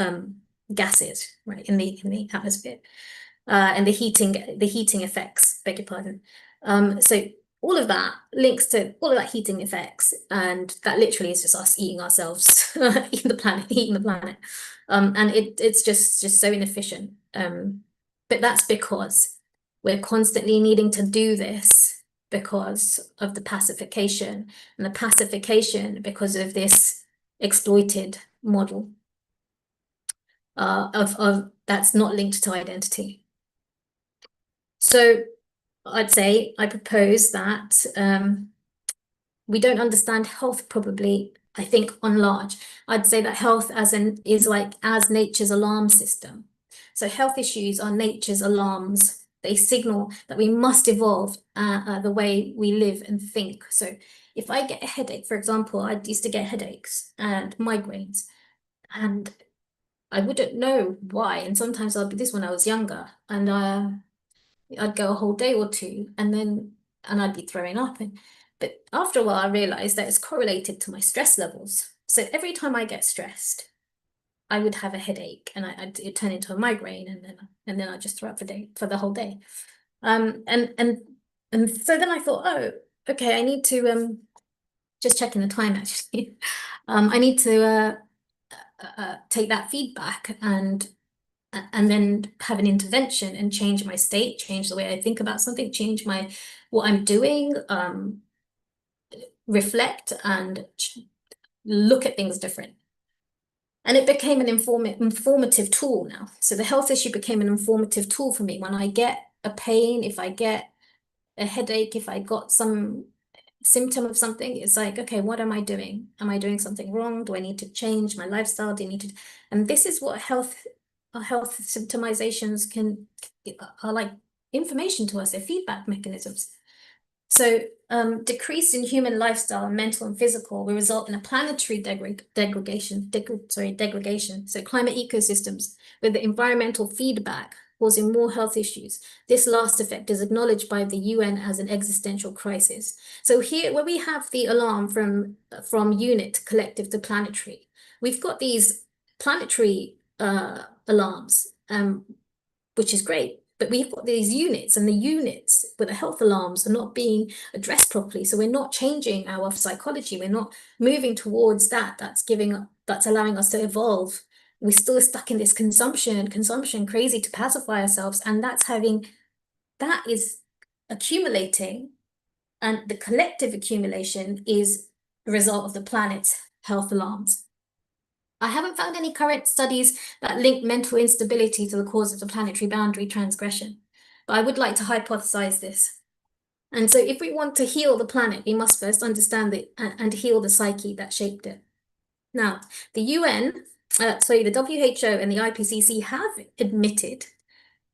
gases, right, in the atmosphere. And the heating effects, beg your pardon. So all of that links to all of that heating effects, and that literally is just us eating ourselves, eating the planet. And it's just so inefficient. But that's because we're constantly needing to do this because of the pacification, and the pacification because of this exploited model of that's not linked to identity. So I'd say, I propose that we don't understand health probably, I think, on large. I'd say that health is like as nature's alarm system. So health issues are nature's alarms. They signal that we must evolve the way we live and think. So if I get a headache, for example, I used to get headaches and migraines, and I wouldn't know why. And sometimes I'd be this when I was younger, and I'd go a whole day or two, and I'd be throwing up. But after a while, I realized that it's correlated to my stress levels. So every time I get stressed, I would have a headache, and it'd turn into a migraine, and then I'd just throw up for the whole day. And so then I thought, oh, okay, I need to just checking the time actually. I need to take that feedback and then have an intervention and change my state, change the way I think about something, change what I'm doing, reflect and look at things different. And it became an informative tool now. So the health issue became an informative tool for me. When I get a pain, if I get a headache, if I got some symptom of something, it's like, okay, what am I doing? Am I doing something wrong? Do I need to change my lifestyle? Do I need to? And this is what health symptomizations are like information to us, they're feedback mechanisms. So decrease in human lifestyle, mental and physical, will result in a planetary degradation. So climate ecosystems with the environmental feedback causing more health issues. This last effect is acknowledged by the UN as an existential crisis. So here, where we have the alarm from unit, collective to planetary, we've got these planetary alarms, which is great. but we've got these units, and the units with the health alarms are not being addressed properly. So we're not changing our psychology. We're not moving towards that. That's allowing us to evolve. We're still stuck in this consumption, crazy to pacify ourselves. And that is accumulating. And the collective accumulation is the result of the planet's health alarms. I haven't found any current studies that link mental instability to the cause of the planetary boundary transgression, but I would like to hypothesize this. And so if we want to heal the planet, we must first understand it and heal the psyche that shaped it. Now, the the WHO and the IPCC have admitted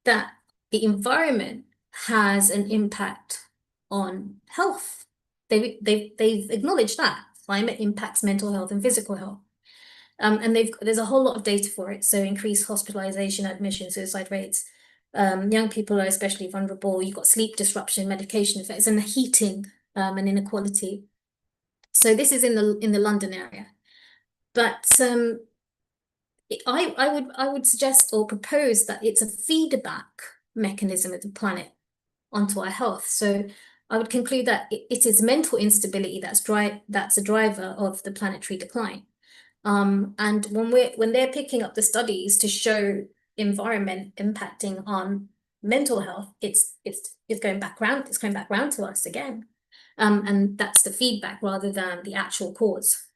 that the environment has an impact on health. They've acknowledged that climate impacts mental health and physical health. And there's a whole lot of data for it. So increased hospitalization, admission, suicide rates. Young people are especially vulnerable. You've got sleep disruption, medication effects, and the heating and inequality. So this is in the London area. But I would suggest or propose that it's a feedback mechanism of the planet onto our health. So I would conclude that it is mental instability that's a driver of the planetary decline. And when they're picking up the studies to show environment impacting on mental health, it's going back round. It's going back round to us again, and that's the feedback rather than the actual cause.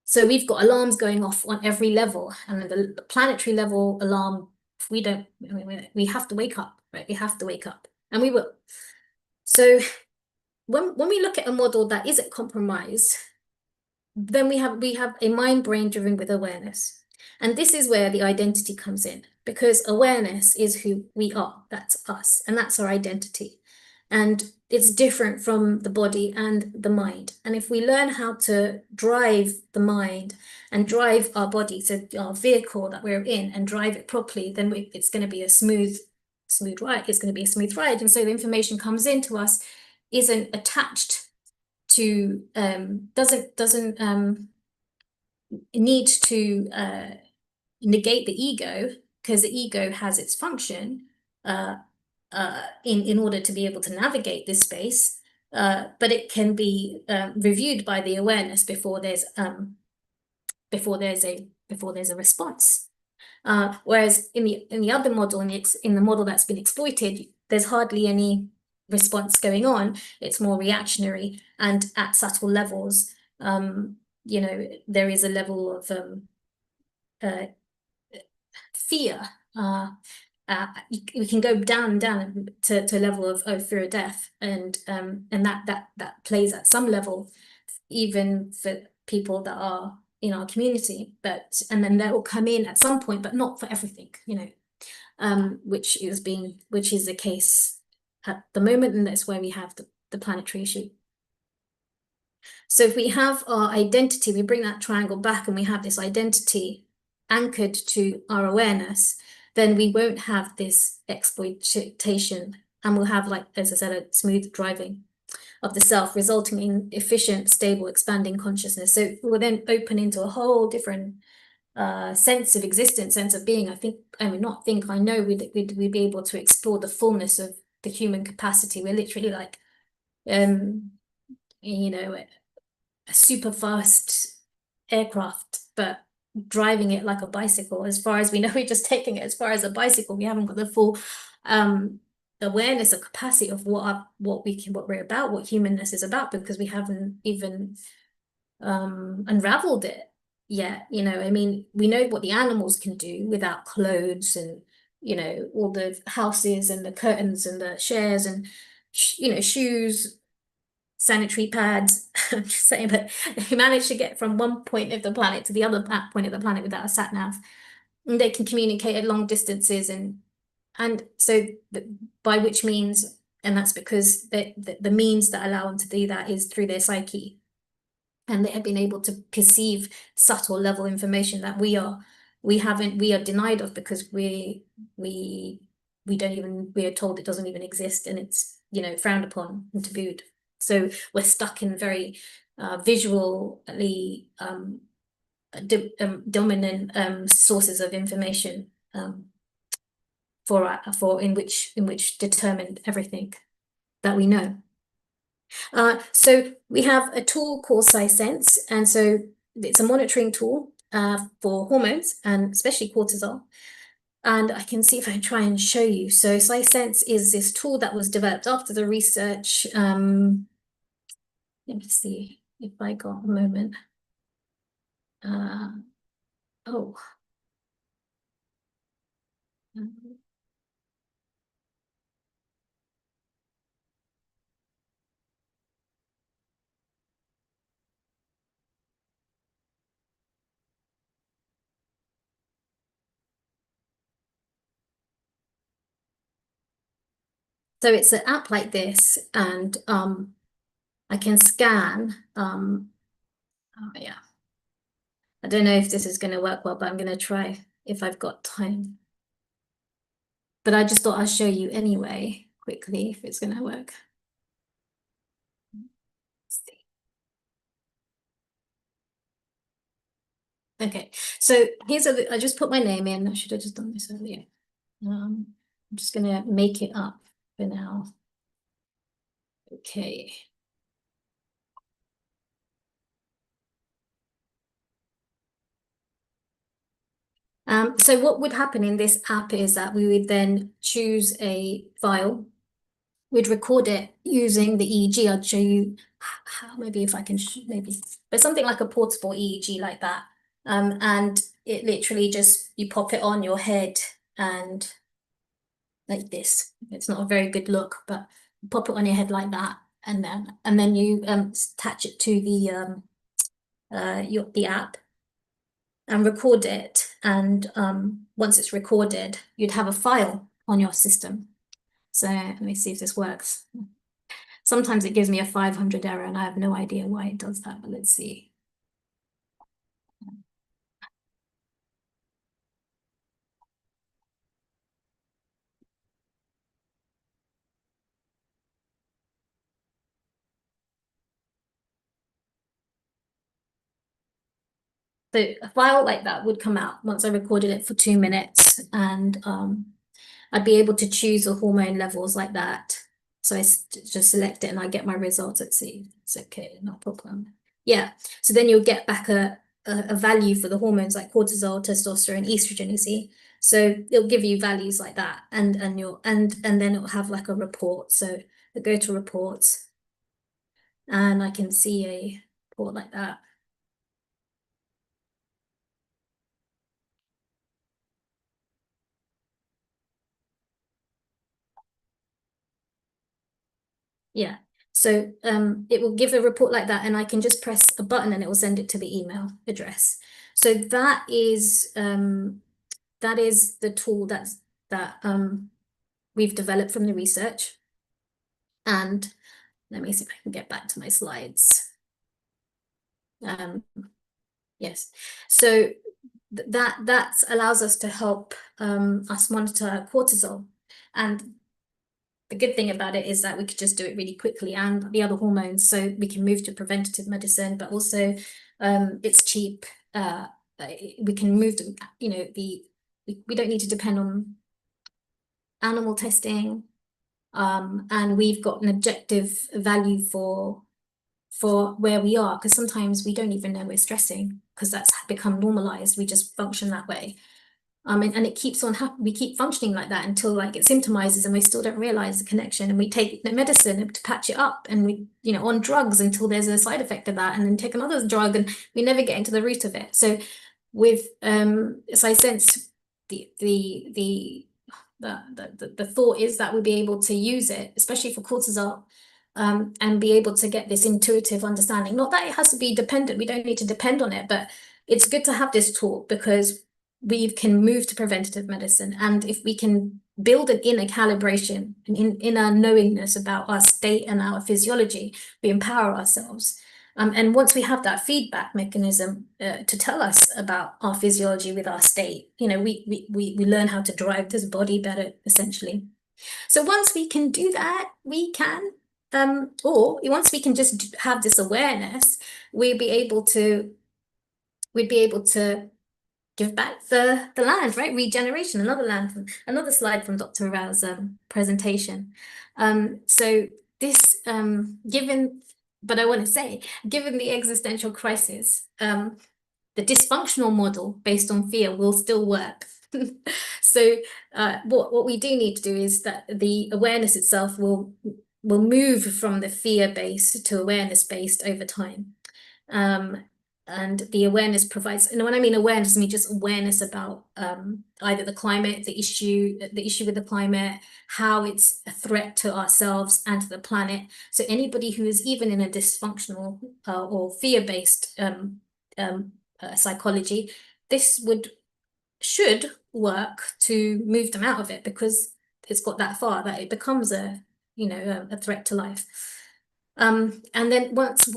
So we've got alarms going off on every level, and the planetary level alarm. If we don't, we have to wake up, right? We have to wake up, and we will. So when we look at a model that isn't compromised, then we have a mind brain driven with awareness. And this is where the identity comes in, because awareness is who we are. That's us, and that's our identity. And it's different from the body and the mind. And if we learn how to drive the mind and drive our body, so our vehicle that we're in, and drive it properly, then it's going to be a smooth ride. It's going to be a smooth ride. And so the information comes into us isn't attached to doesn't need to negate the ego, because the ego has its function in order to be able to navigate this space, but it can be reviewed by the awareness before there's a response. Whereas in the other model, in the model that's been exploited, there's hardly any response going on. It's more reactionary, and at subtle levels, there is a level of fear. We can go down to a level of fear of death, and that plays at some level, even for people that are in our community. And then that will come in at some point, but not for everything, which is the case at the moment, and that's where we have the planetary issue. So if we have our identity, we bring that triangle back, and we have this identity anchored to our awareness, then we won't have this exploitation, and we'll have, like, as I said, a smooth driving of the self, resulting in efficient, stable, expanding consciousness. So we'll then open into a whole different sense of existence, sense of being. I know we'd be able to explore the fullness of the human capacity. We're literally like, a super fast aircraft, but driving it like a bicycle. As far as we know, we're just taking it as far as a bicycle. We haven't got the full awareness or capacity of what we're about, what humanness is about, because we haven't even unraveled it yet. We know what the animals can do without clothes, and all the houses and the curtains and the chairs and shoes, sanitary pads. I'm just saying, but they managed to get from one point of the planet to the other point of the planet without a sat nav, and they can communicate at long distances, and so by which means, and that's because the means that allow them to do that is through their psyche, and they have been able to perceive subtle level information that we are denied of, because we are told it doesn't even exist, and it's frowned upon and tabooed. So we're stuck in very visually dominant sources of information. for in which determined everything that we know. So we have a tool called SciSense, and so it's a monitoring tool for hormones and especially cortisol. And I can see if I can try and show you. So SciSense is this tool that was developed after the research. Let me see if I got a moment. Oh. So it's an app like this, and I can scan. Oh yeah. I don't know if this is going to work well, but I'm going to try if I've got time. But I just thought I'll show you anyway, quickly, if it's going to work. Let's see. Okay, so here's I just put my name in. I should have just done this earlier. I'm just going to make it up for now. Okay. So what would happen in this app is that we would then choose a file. We'd record it using the EEG. I'd show you how, maybe if I can, but something like a portable EEG like that. And it literally just, you pop it on your head and like this. It's not a very good look, but pop it on your head like that. And then you attach it to the app and record it. And once it's recorded, you'd have a file on your system. So let me see if this works. Sometimes it gives me a 500 error and I have no idea why it does that, but let's see. So a file like that would come out once I recorded it for 2 minutes, and I'd be able to choose the hormone levels like that. So I just select it and I get my results. Let's see, it's okay, no problem. Yeah, so then you'll get back a value for the hormones like cortisol, testosterone, estrogen, you see. So it'll give you values like that, and then it'll have like a report. So I go to reports and I can see a report like that. Yeah, so it will give a report like that, and I can just press a button and it will send it to the email address. So that is the tool that we've developed from the research. And let me see if I can get back to my slides. Yes, so that allows us to help us monitor cortisol. And the good thing about it is that we could just do it really quickly, and the other hormones, so we can move to preventative medicine, but also it's cheap. We can move to, we don't need to depend on animal testing, and we've got an objective value for where we are, because sometimes we don't even know we're stressing because that's become normalized. We just function that way. And it keeps on happening. We keep functioning like that until like it symptomizes and we still don't realize the connection, and we take the medicine to patch it up, and we, on drugs until there's a side effect of that, and then take another drug, and we never get into the root of it. So with SciSense, the thought is that we'll be able to use it, especially for cortisol, and be able to get this intuitive understanding. Not that it has to be dependent, we don't need to depend on it, but it's good to have this tool because we can move to preventative medicine. And if we can build an inner calibration, an inner knowingness about our state and our physiology, we empower ourselves. And once we have that feedback mechanism to tell us about our physiology with our state, we learn how to drive this body better, essentially. So once we can do that, we can, or once we can just have this awareness, we'd be able to give back the land, right? Regeneration, another slide from Dr. Rao's presentation. So this, but I want to say, given the existential crisis, the dysfunctional model based on fear will still work. So what we do need to do is that the awareness itself will move from the fear-based to awareness-based over time. And the awareness provides, and when I mean awareness, I mean just awareness about either the climate, the issue with the climate, how it's a threat to ourselves and to the planet. So anybody who is even in a dysfunctional or fear-based psychology, this should work to move them out of it, because it's got that far that it becomes a threat to life. And then once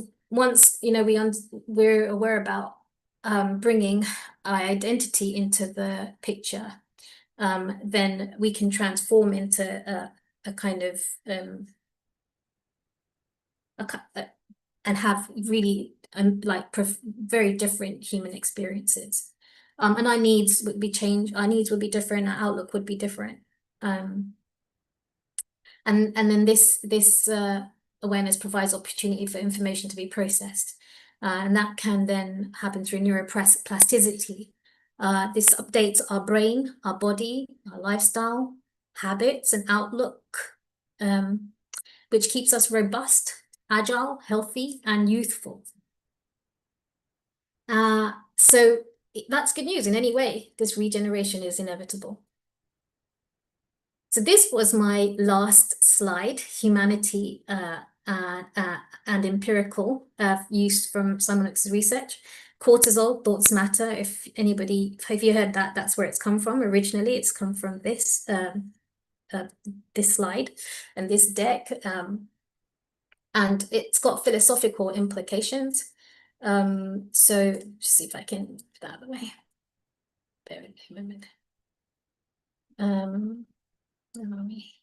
we're aware about bringing our identity into the picture, then we can transform into a kind of and have really very different human experiences. And our needs would be changed. Our needs would be different. Our outlook would be different. And then this awareness provides opportunity for information to be processed, and that can then happen through neuroplasticity. This updates our brain, our body, our lifestyle, habits, and outlook, which keeps us robust, agile, healthy, and youthful. So that's good news in any way. This regeneration is inevitable. So this was my last slide, humanity and empirical, use from Simon's research. Cortisol, thoughts matter. If you heard that, that's where it's come from. Originally, it's come from this slide and this deck. And it's got philosophical implications. So just see if I can put that out of the way. Bear with me a moment. Where are we?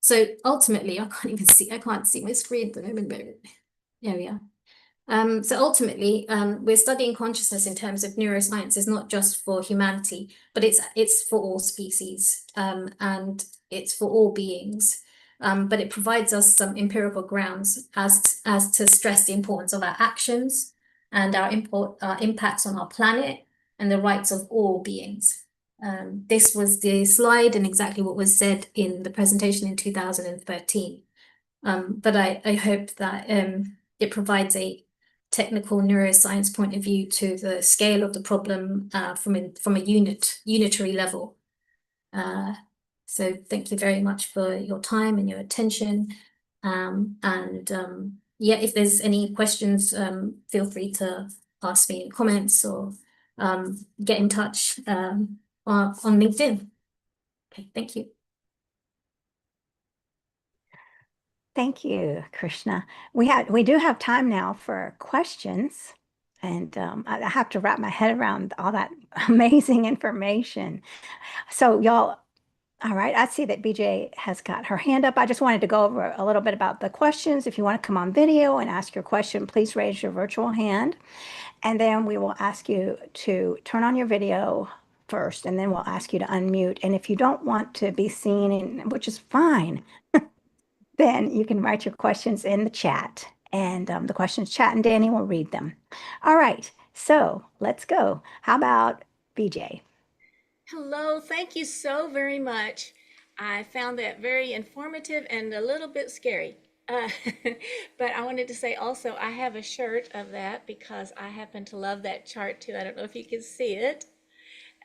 So ultimately, I can't see my screen at the moment. There we are. So ultimately, we're studying consciousness in terms of neuroscience is not just for humanity, but it's for all species, and it's for all beings. But it provides us some empirical grounds as to stress the importance of our actions and our impacts on our planet and the rights of all beings. This was the slide and exactly what was said in the presentation in 2013. But I hope that it provides a technical neuroscience point of view to the scale of the problem from a unitary level. So thank you very much for your time and your attention. Yeah, if there's any questions, feel free to ask me in comments or get in touch on LinkedIn. Okay, thank you. Thank you, Krishna. We do have time now for questions, and I have to wrap my head around all that amazing information. So y'all, all right, I see that BJ has got her hand up. I just wanted to go over a little bit about the questions. If you want to come on video and ask your question, please raise your virtual hand, and then we will ask you to turn on your video first, and then we'll ask you to unmute. And if you don't want to be seen, which is fine, then you can write your questions in the chat, and the questions chat, and Danny will read them. All right, so let's go. How about BJ? Hello, thank you so very much. I found that very informative and a little bit scary. But I wanted to say also, I have a shirt of that because I happen to love that chart too. I don't know if you can see it.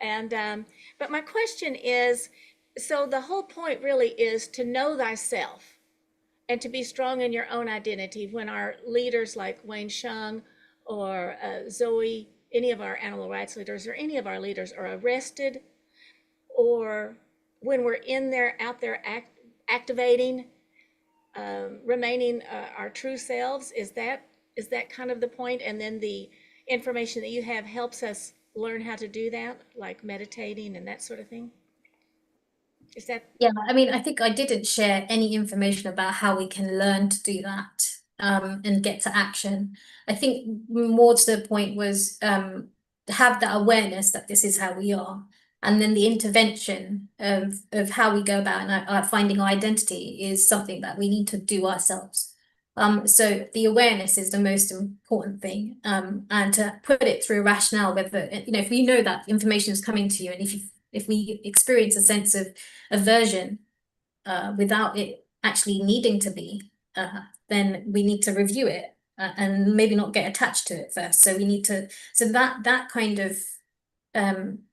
And but my question is, so the whole point really is to know thyself and to be strong in your own identity. When our leaders like Wayne Shung or Zoe, any of our animal rights leaders or any of our leaders are arrested, or when we're out there activating, remaining our true selves, is that kind of the point? And then the information that you have helps us learn how to do that, like meditating and that sort of thing? Is that? Yeah, I mean, I think I didn't share any information about how we can learn to do that. and get to action. I think more to the point was have that awareness that this is how we are, and then the intervention of how we go about and finding our identity is something that we need to do ourselves. So the awareness is the most important thing, and to put it through a rationale, whether, you know, if we know that information is coming to you, and if we experience a sense of aversion without it actually needing to be, then we need to review it and maybe not get attached to it first. So we need to, so that kind of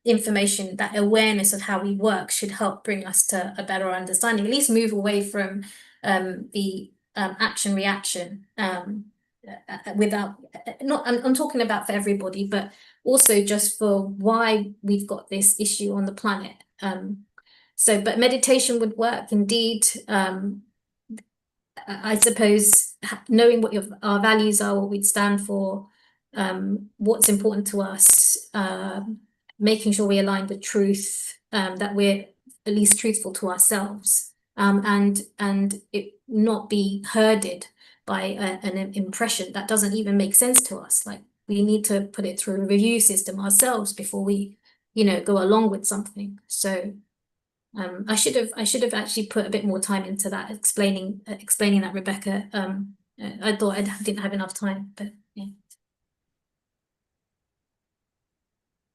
information, that awareness of how we work should help bring us to a better understanding, at least move away from the action reaction without, not, I'm talking about for everybody, but also just for why we've got this issue on the planet. So, but meditation would work indeed. I suppose knowing what our values are, what we'd stand for, what's important to us, making sure we align with truth, that we're at least truthful to ourselves, and it not be herded by an impression that doesn't even make sense to us. Like, we need to put it through a review system ourselves before we, you know, go along with something. So I should have actually put a bit more time into that, explaining that, Rebecca. I thought I didn't have enough time, but yeah.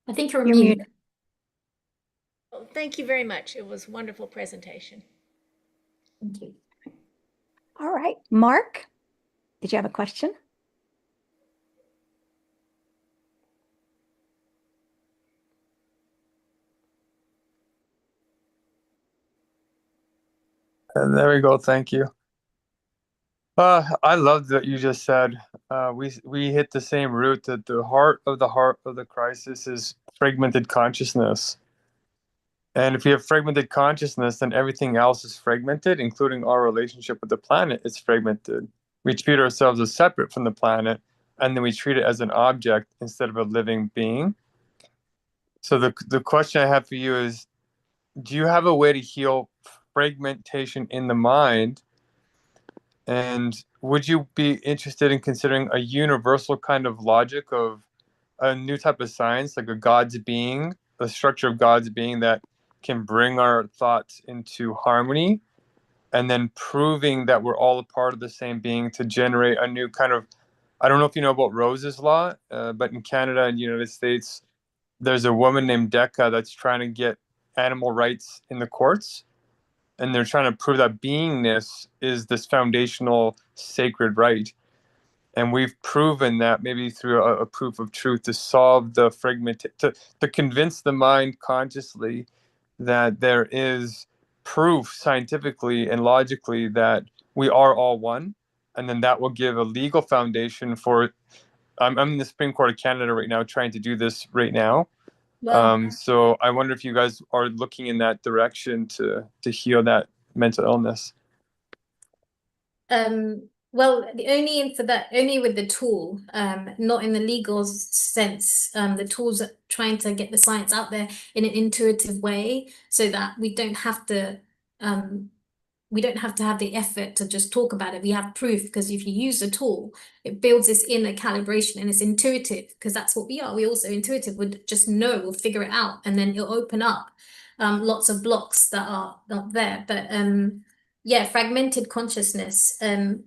I think you're You're muted. muted. Well, thank you very much. It was a wonderful presentation. Thank you. All right. Mark, did you have a question? And there we go. Thank you. I loved what you just said. We hit the same root, that the heart of the crisis is fragmented consciousness. And if we have fragmented consciousness, then everything else is fragmented, including our relationship with the planet is fragmented. We treat ourselves as separate from the planet, and then we treat it as an object instead of a living being. So the question I have for you is, do you have a way to heal fragmentation in the mind? And would you be interested in considering a universal kind of logic of a new type of science, like a God's being, the structure of God's being that can bring our thoughts into harmony, and then proving that we're all a part of the same being to generate a new kind of, I don't know if you know about Rose's law, but in Canada and the United States, there's a woman named Decca that's trying to get animal rights in the courts. And they're trying to prove that beingness is this foundational sacred right. And we've proven that, maybe through a proof of truth, to solve the fragment, to convince the mind consciously that there is proof scientifically and logically that we are all one. And then that will give a legal foundation for, I'm in the Supreme Court of Canada right now, trying to do this right now. Well, So I wonder if you guys are looking in that direction to heal that mental illness. well, only with the tool, not in the legal sense. The tools are trying to get the science out there in an intuitive way, so that we don't have to have the effort to just talk about it. We have proof, because if you use a tool, it builds this inner calibration, and it's intuitive, because that's what we are. We're also intuitive. We'd just know, we'll figure it out, and then it'll open up lots of blocks that are not there. But yeah, fragmented consciousness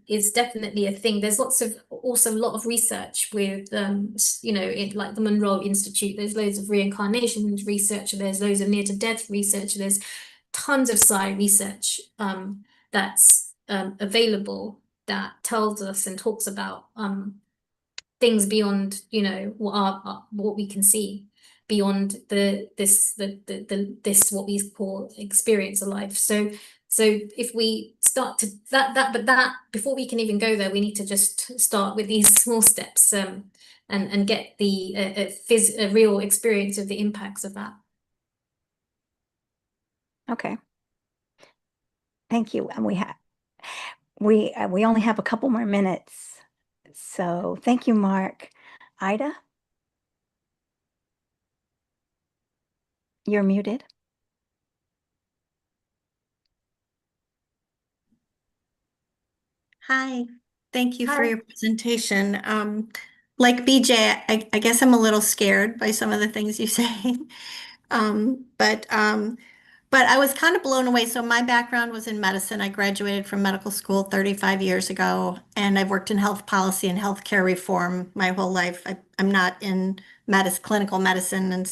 is definitely a thing. There's also a lot of research with you know, like the Monroe Institute. There's loads of reincarnation research. There's loads of near to death research. There's tons of psi research that's available, that tells us and talks about things beyond, you know, what we can see, beyond this what we call experience of life. So if we start to that before we can even go there, we need to just start with these small steps, and get a real experience of the impacts of that. Okay. Thank you. And we only have a couple more minutes. So thank you, Mark. Ida, you're muted. Hi. Thank you for Hi. your presentation. Like BJ, I guess I'm a little scared by some of the things you say. Um, but um, but I was kind of blown away. So my background was in medicine. I graduated from medical school 35 years ago, and I've worked in health policy and healthcare reform my whole life. I'm not in clinical medicine, and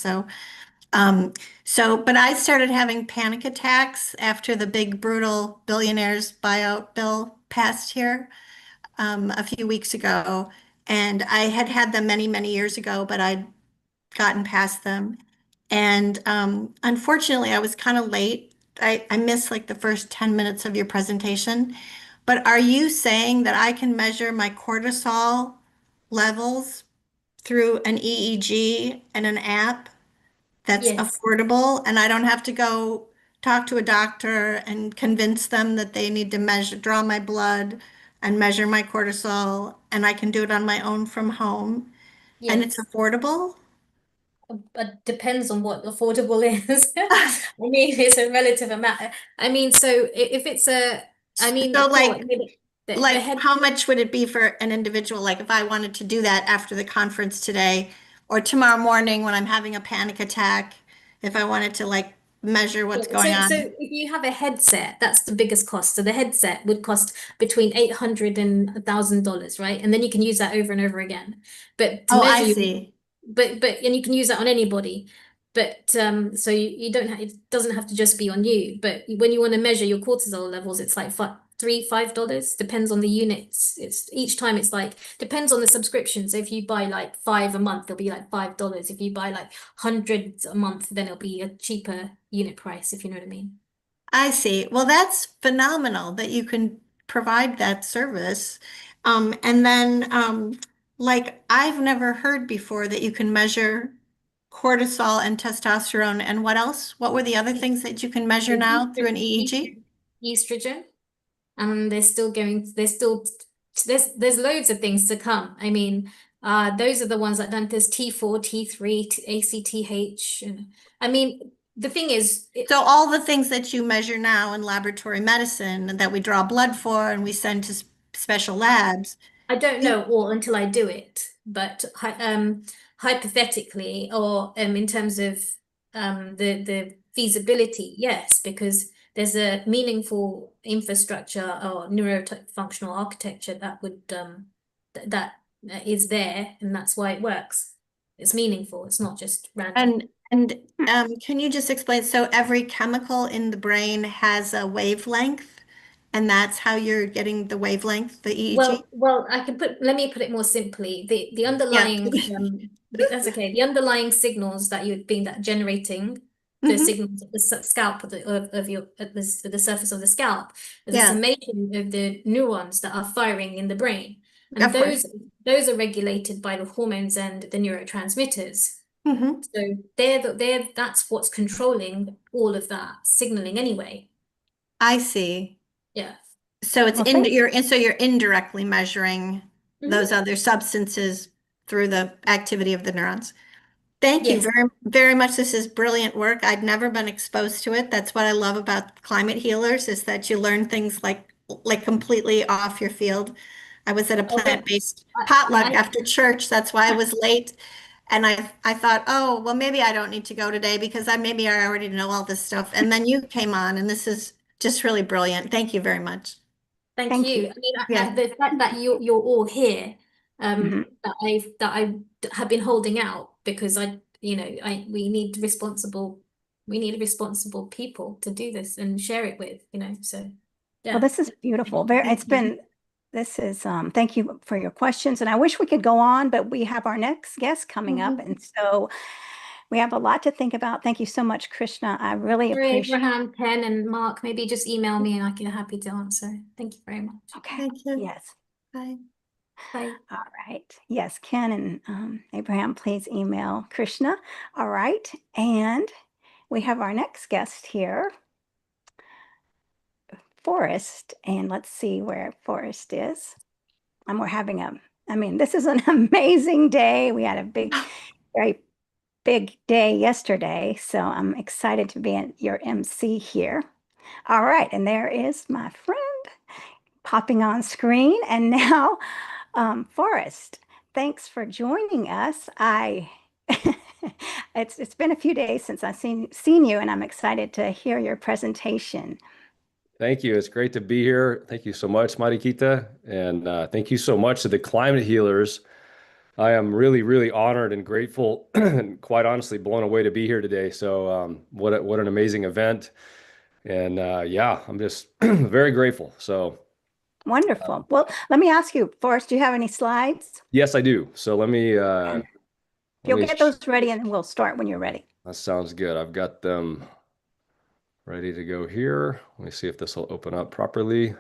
but I started having panic attacks after the big brutal billionaires buyout bill passed here a few weeks ago. And I had had them many, many years ago, but I'd gotten past them. And unfortunately, I was kind of late. I missed like the first 10 minutes of your presentation. But are you saying that I can measure my cortisol levels through an EEG and an app that's Yes. affordable, and I don't have to go talk to a doctor and convince them that they need to draw my blood and measure my cortisol, and I can do it on my own from home, and it's Yes. affordable? But depends on what affordable is. I mean, it's a relative amount. I mean, so if it's I mean, So for like, the head, how much would it be for an individual? Like if I wanted to do that after the conference today or tomorrow morning when I'm having a panic attack, if I wanted to like measure what's going so on. if you have a headset, that's the biggest cost. So the headset would cost between 800 and $1,000, right? And then you can use that over and over again. But to Oh, I measure you, see. and you can use that on anybody. But so you don't have, it doesn't have to just be on you. But when you want to measure your cortisol levels, it's like $5, depends on the units. It's each time it's like depends on the subscription. So if you buy like 5 a month, it'll be like $5. If you buy like hundreds a month, then it'll be a cheaper unit price, if you know what I mean. I see. Well, that's phenomenal that you can provide that service. And then, like, I've never heard before that you can measure cortisol and testosterone. And what else? What were the other things that you can measure now through an EEG? Estrogen. And there's loads of things to come. I mean, those are the ones that done. There's T4, T3, ACTH. I mean, the thing is, So all the things that you measure now in laboratory medicine and that we draw blood for and we send to special labs. I don't know all until I do it, but hypothetically, or in terms of the feasibility, yes, because there's a meaningful infrastructure or neurofunctional architecture that would that is there, and that's why it works. It's meaningful. It's not just random. And can you just explain? So every chemical in the brain has a wavelength, and that's how you're getting the wavelength, the EEG? Well, let me put it more simply. The Yeah. underlying that's okay. The underlying signals that you've been that generating the Mhm. signals of the scalp of your at the surface of the scalp is a Yeah, summation of the neurons that are firing in the brain, and of course. those are regulated by the hormones and the neurotransmitters. Mhm. So that's what's controlling all of that signaling anyway. I see. Yeah. So it's Well, thank you're indirectly measuring Mhm. those other substances through the activity of the neurons. Thank you Yes. very, very much. This is brilliant work. I'd never been exposed to it. That's what I love about climate healers is that you learn things like completely off your field. I was at a Oh, well, plant-based potluck I after church. That's why I was late. And I thought, oh, well, maybe I don't need to go today because maybe I already know all this stuff. And then you came on, and this is just really brilliant. Thank you very much. Thank thank you. you. I mean, Yeah. the fact that you're all here, Mhm. that I have been holding out because we need responsible people to do this and share it with, so Well, yeah. this is beautiful. Thank you. This is, thank you for your questions. And I wish we could go on, but we have our next guest coming up. Mhm. And so we have a lot to think about. Thank you so much, Krishna. I really Sorry, appreciate Abraham, Ken, and Mark, maybe just email me and I can happy to answer. Thank you very much. Okay. Thank you. Yes. Bye. Bye. All right. Yes, Ken and Abraham, please email Krishna. All right. And we have our next guest here, Forrest. And let's see where Forrest is. And we're having this is an amazing day. We had a very big day yesterday. So I'm excited to be your MC here. All right. And there is my friend, popping on screen. And now, Forrest, thanks for joining us. It's been a few days since I've seen you, and I'm excited to hear your presentation. Thank you. It's great to be here. Thank you so much, Marikita. And thank you so much to the climate healers. I am really, really honored and grateful and quite honestly blown away to be here today. So what an amazing event. And yeah, I'm just very grateful. So Wonderful. Well, let me ask you, Forrest, do you have any slides? yes, I do. So let me You'll get those ready and we'll start when you're ready. That sounds good. I've got them ready to go here. Let me see if this will open up properly.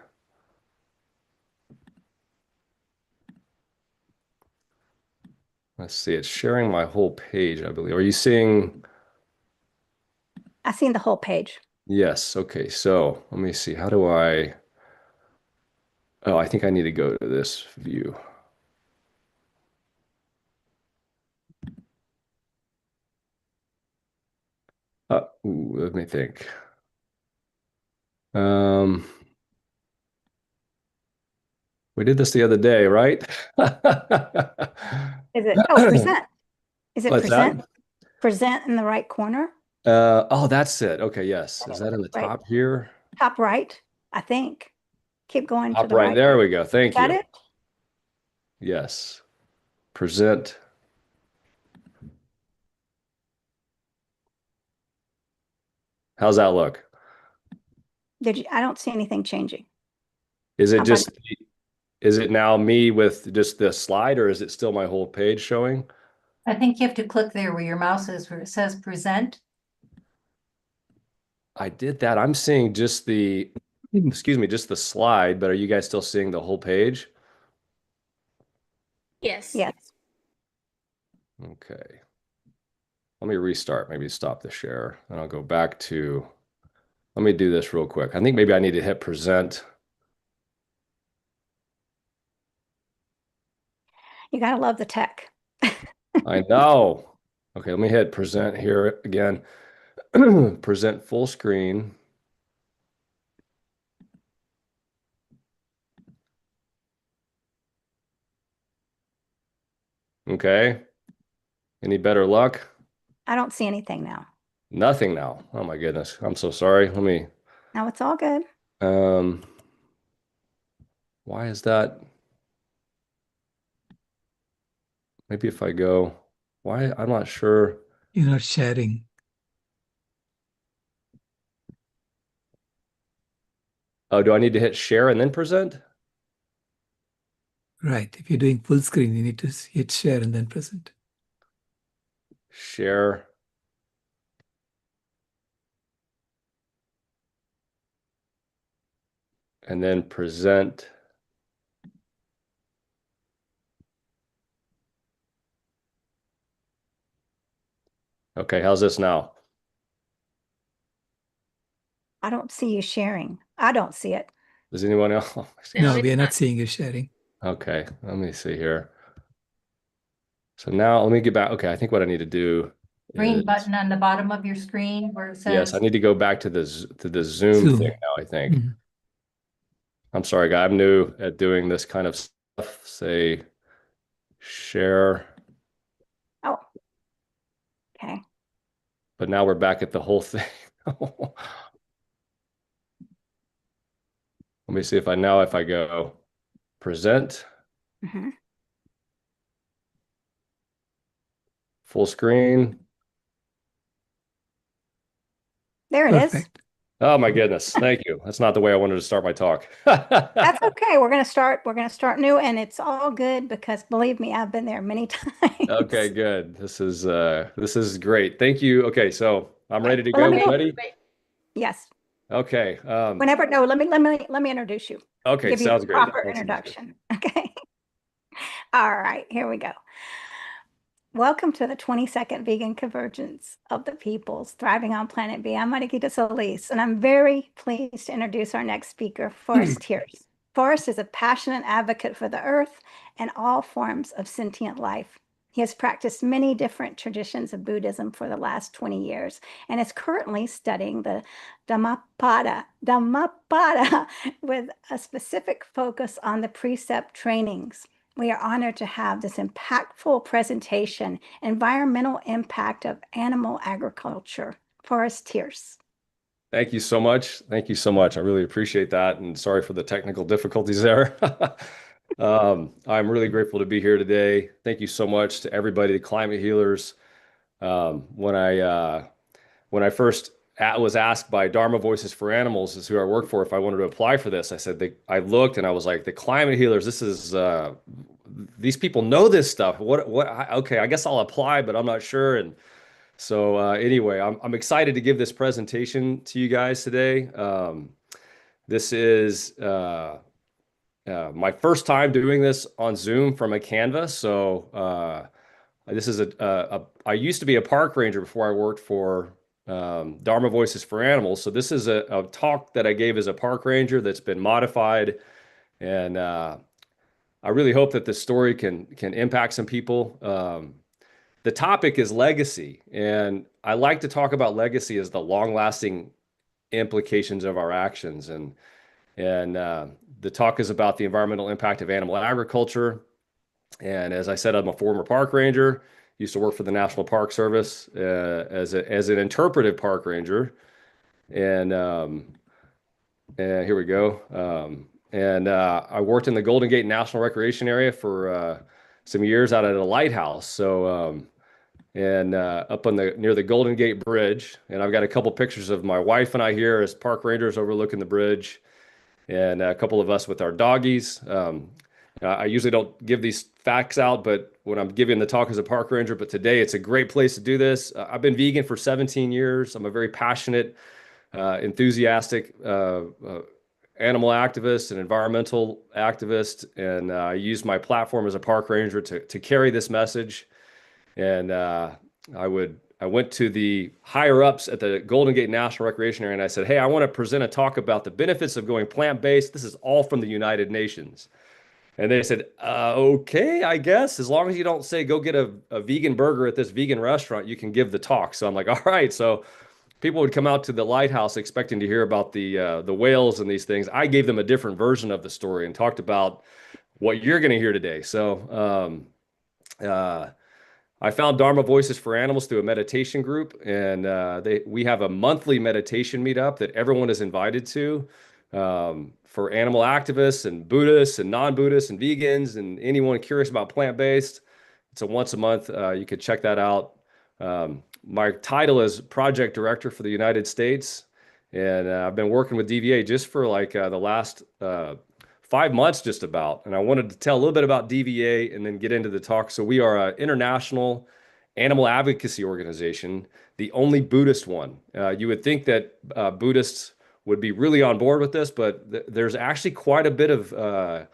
Let's see, it's sharing my whole page, I believe. Are you seeing? I've seen the whole page. Yes. Okay. So let me see. How do I? Oh, I think I need to go to this view. Let me think. We did this the other day, right? Is it? Oh, present. Is it What's present? that? Present in the right corner? Oh, that's it. Okay, yes. Is that in the Right. top here? Top right, I think. Keep going to Top the right. right. There we go. Thank Is that you. it? Yes. Present. How's that look? I don't see anything changing. Is it How just, about- is it now me with just the slide, or is it still my whole page showing? I think you have to click there where your mouse is, where it says present. I did that. I'm seeing just the, excuse me, just the slide, but are you guys still seeing the whole page? Yes. Yes. Okay. Let me restart, maybe stop the share, and I'll go back to, let me do this real quick. I think maybe I need to hit present. You gotta love the tech. I know. Okay, let me hit present here again. Present full screen. Okay. Any better luck? I don't see anything now. Nothing now. Oh my goodness. I'm so sorry. Let me, Now it's all good. why is that? Maybe if I go, why? I'm not sure. You're not sharing. Oh, do I need to hit share and then present? Right. If you're doing full screen, you need to hit share and then present. Share. And then present. Okay, how's this now? I don't see you sharing. I don't see it. Does anyone else? No, we are not seeing you sharing. Okay, let me see here. So now let me get back. Okay, I think what I need to do Green is, button on the bottom of your screen where it yes, says. I need to go back to the Zoom thing now, I think. Mhm. I'm sorry, guy. I'm new at doing this kind of stuff. Say share, Oh. Okay. but now we're back at the whole thing. Let me see if I go present, Mhm. full screen. There it is. Perfect. Oh my goodness. Thank you. That's not the way I wanted to start my talk. That's okay. We're gonna start new, and it's all good because believe me, I've been there many times. Okay, good. This is great. Thank you. Okay, so I'm ready to Well, go. let me- Ready? Yes. Okay. Whenever, no, let me introduce you. Okay, Give you sounds a great. proper That sounds good. introduction. Okay. All right, here we go. Welcome to the 22nd Vegan Convergence of the Peoples, Thriving on Planet B. I'm Marikita Solis, and I'm very pleased to introduce our next speaker, Forrest Tears. Forrest is a passionate advocate for the earth and all forms of sentient life. He has practiced many different traditions of Buddhism for the last 20 years and is currently studying the Dhammapada with a specific focus on the precept trainings. We are honored to have this impactful presentation, Environmental Impact of Animal Agriculture. Forrest Tierce. Thank you so much. Thank you so much. I really appreciate that. And sorry for the technical difficulties there. I'm really grateful to be here today. Thank you so much to everybody, the climate healers. When I first was asked by Dharma Voices for Animals, is who I work for, if I wanted to apply for this, I said, I looked and I was like, the climate healers, these people know this stuff. Okay, I guess I'll apply, but I'm not sure. And so anyway, I'm excited to give this presentation to you guys today. This is my first time doing this on Zoom from a canvas. So this is I used to be a park ranger before I worked for Dharma Voices for Animals. So this is a talk that I gave as a park ranger that's been modified. And I really hope that this story can impact some people. The topic is legacy, and I like to talk about legacy as the long-lasting implications of our actions. And the talk is about the environmental impact of animal agriculture. And as I said, I'm a former park ranger. Used to work for the National Park Service as an interpretive park ranger. And here we go. I worked in the Golden Gate National Recreation Area for some years out at a lighthouse. So up on near the Golden Gate Bridge, and I've got a couple pictures of my wife and I here as park rangers overlooking the bridge, and a couple of us with our doggies. I usually don't give these facts out, but when I'm giving the talk as a park ranger, but today it's a great place to do this. I've been vegan for 17 years. I'm a very passionate, enthusiastic animal activist and environmental activist, and I use my platform as a park ranger to carry this message. And I went to the higher ups at the Golden Gate National Recreation Area and I said, hey, I want to present a talk about the benefits of going plant-based. This is all from the United Nations. And they said, okay, I guess, as long as you don't say, go get a vegan burger at this vegan restaurant, you can give the talk. So I'm like, all right. So people would come out to the lighthouse expecting to hear about the whales and these things. I gave them a different version of the story and talked about what you're going to hear today. So I found Dharma Voices for Animals through a meditation group, and we have a monthly meditation meetup that everyone is invited to for animal activists and Buddhists and non-Buddhists and vegans and anyone curious about plant-based. It's a once a month. You could check that out. My title is Project Director for the United States, and I've been working with DVA just for like the last 5 months just about. And I wanted to tell a little bit about DVA and then get into the talk. So we are an international animal advocacy organization, the only Buddhist one. You would think that Buddhists would be really on board with this, but there's actually quite a bit of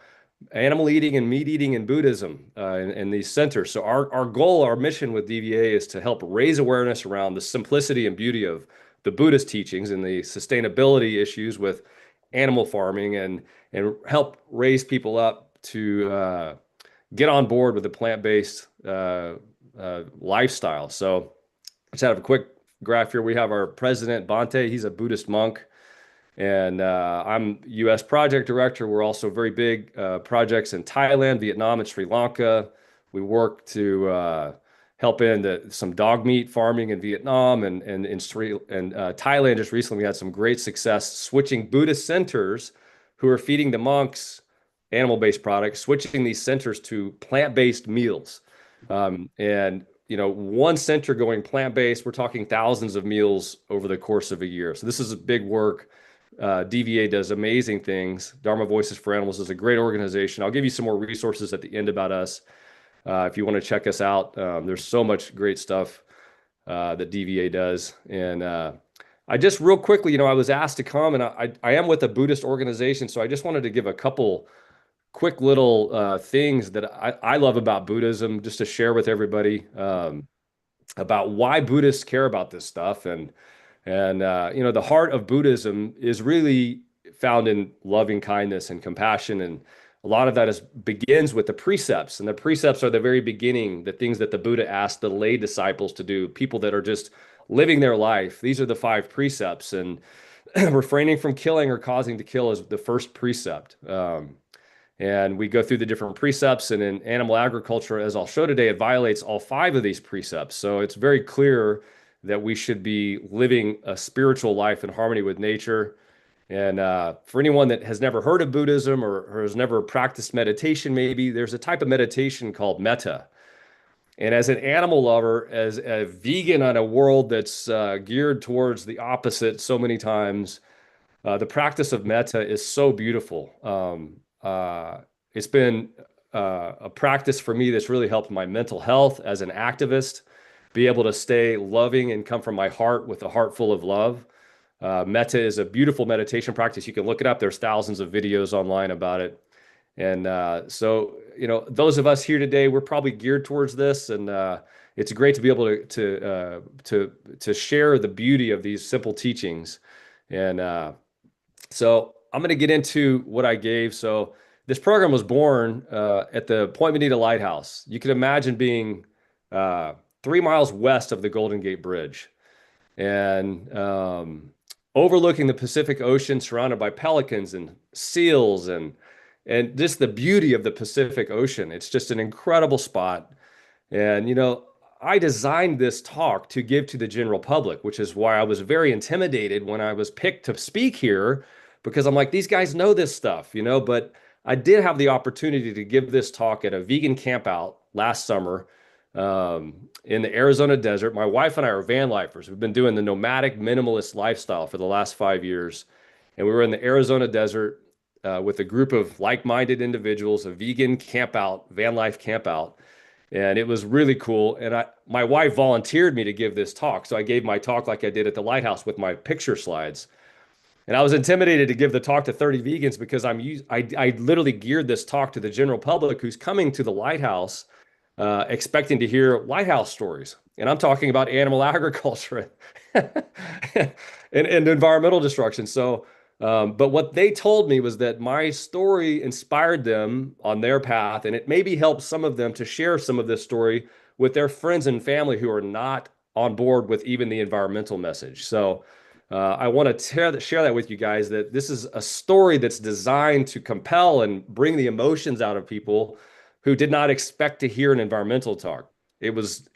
animal eating and meat eating in Buddhism in these centers. So our goal, our mission with DVA is to help raise awareness around the simplicity and beauty of the Buddhist teachings and the sustainability issues with animal farming and help raise people up to get on board with the plant-based lifestyle. So let's have a quick graph here. We have our president, Bhante. He's a Buddhist monk. And I'm U.S. project director. We're also very big projects in Thailand, Vietnam, and Sri Lanka. We work to help in some dog meat farming in Vietnam and Thailand. Just recently, we had some great success switching Buddhist centers who are feeding the monks animal-based products, switching these centers to plant-based meals. And one center going plant-based, we're talking thousands of meals over the course of a year. So this is a big work. DVA does amazing things. Dharma Voices for Animals is a great organization. I'll give you some more resources at the end about us. If you want to check us out, there's so much great stuff that DVA does. And I just real quickly, I was asked to come, and I am with a Buddhist organization. So I just wanted to give a couple quick little things that I love about Buddhism, just to share with everybody about why Buddhists care about this stuff. And the heart of Buddhism is really found in loving kindness and compassion. And a lot of that begins with the precepts, and the precepts are the very beginning, the things that the Buddha asked the lay disciples to do, people that are just living their life. These are the 5 precepts, and refraining from killing or causing to kill is the first precept. And we go through the different precepts, and in animal agriculture, as I'll show today, it violates all 5 of these precepts. So it's very clear that we should be living a spiritual life in harmony with nature. And for anyone that has never heard of Buddhism or has never practiced meditation, maybe there's a type of meditation called metta. And as an animal lover, as a vegan on a world that's geared towards the opposite so many times, the practice of metta is so beautiful. It's been a practice for me that's really helped my mental health as an activist, be able to stay loving and come from my heart with a heart full of love. Metta is a beautiful meditation practice. You can look it up. There's thousands of videos online about it. And so, those of us here today, we're probably geared towards this, and it's great to be able to share the beauty of these simple teachings. And so I'm going to get into what I gave. So this program was born at the Point Bonita Lighthouse. You can imagine being 3 miles west of the Golden Gate Bridge, and overlooking the Pacific Ocean, surrounded by pelicans and seals and just the beauty of the Pacific Ocean. It's just an incredible spot. And, I designed this talk to give to the general public, which is why I was very intimidated when I was picked to speak here, because I'm like, these guys know this stuff, but I did have the opportunity to give this talk at a vegan campout last summer in the Arizona desert. My wife and I are van lifers. We've been doing the nomadic minimalist lifestyle for the last 5 years. And we were in the Arizona desert with a group of like-minded individuals, a vegan campout, van life campout. And it was really cool. And my wife volunteered me to give this talk. So I gave my talk like I did at the lighthouse with my picture slides. And I was intimidated to give the talk to 30 vegans because I literally geared this talk to the general public who's coming to the lighthouse expecting to hear lighthouse stories. And I'm talking about animal agriculture and environmental destruction. So, but what they told me was that my story inspired them on their path, and it maybe helped some of them to share some of this story with their friends and family who are not on board with even the environmental message. So I want to share that with you guys, that this is a story that's designed to compel and bring the emotions out of people who did not expect to hear an environmental talk. It was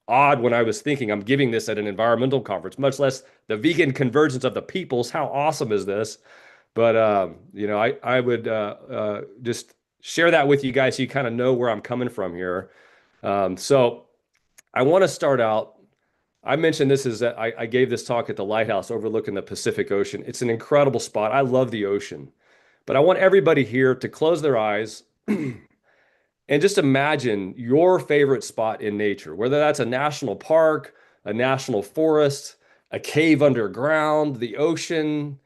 odd when I was thinking I'm giving this at an environmental conference, much less the vegan convergence of the peoples. How awesome is this? But I would just share that with you guys so you kind of know where I'm coming from here. So I want to start out. I mentioned this is that I gave this talk at the lighthouse overlooking the Pacific Ocean. It's an incredible spot. I love the ocean, but I want everybody here to close their eyes and just imagine your favorite spot in nature, whether that's a national park, a national forest, a cave underground, the ocean.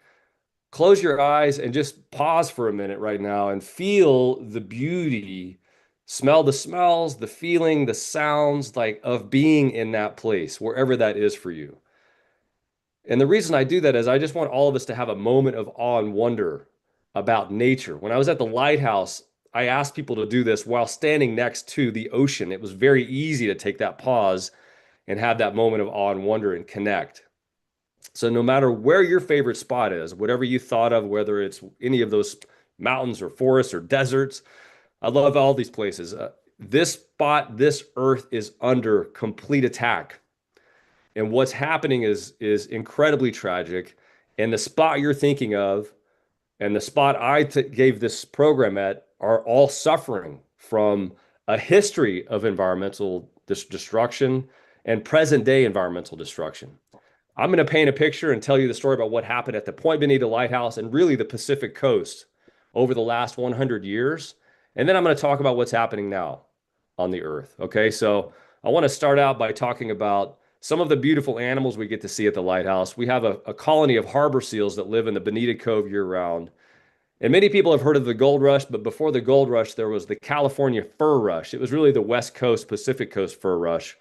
Close your eyes and just pause for a minute right now and feel the beauty, smell the smells, the feeling, the sounds like of being in that place, wherever that is for you. And the reason I do that is I just want all of us to have a moment of awe and wonder about nature. When I was at the lighthouse, I asked people to do this while standing next to the ocean. It was very easy to take that pause and have that moment of awe and wonder and connect. So no matter where your favorite spot is, whatever you thought of, whether it's any of those mountains or forests or deserts, I love all these places. This spot, this earth is under complete attack. And what's happening is incredibly tragic. And the spot you're thinking of and the spot I gave this program at are all suffering from a history of environmental destruction and present day environmental destruction. I'm going to paint a picture and tell you the story about what happened at the Point Bonita Lighthouse and really the Pacific Coast over the last 100 years. And then I'm going to talk about what's happening now on the earth. Okay, so I want to start out by talking about some of the beautiful animals we get to see at the lighthouse. We have a colony of harbor seals that live in the Bonita Cove year-round. And many people have heard of the gold rush, but before the gold rush, there was the California fur rush. It was really the West Coast, Pacific Coast fur rush.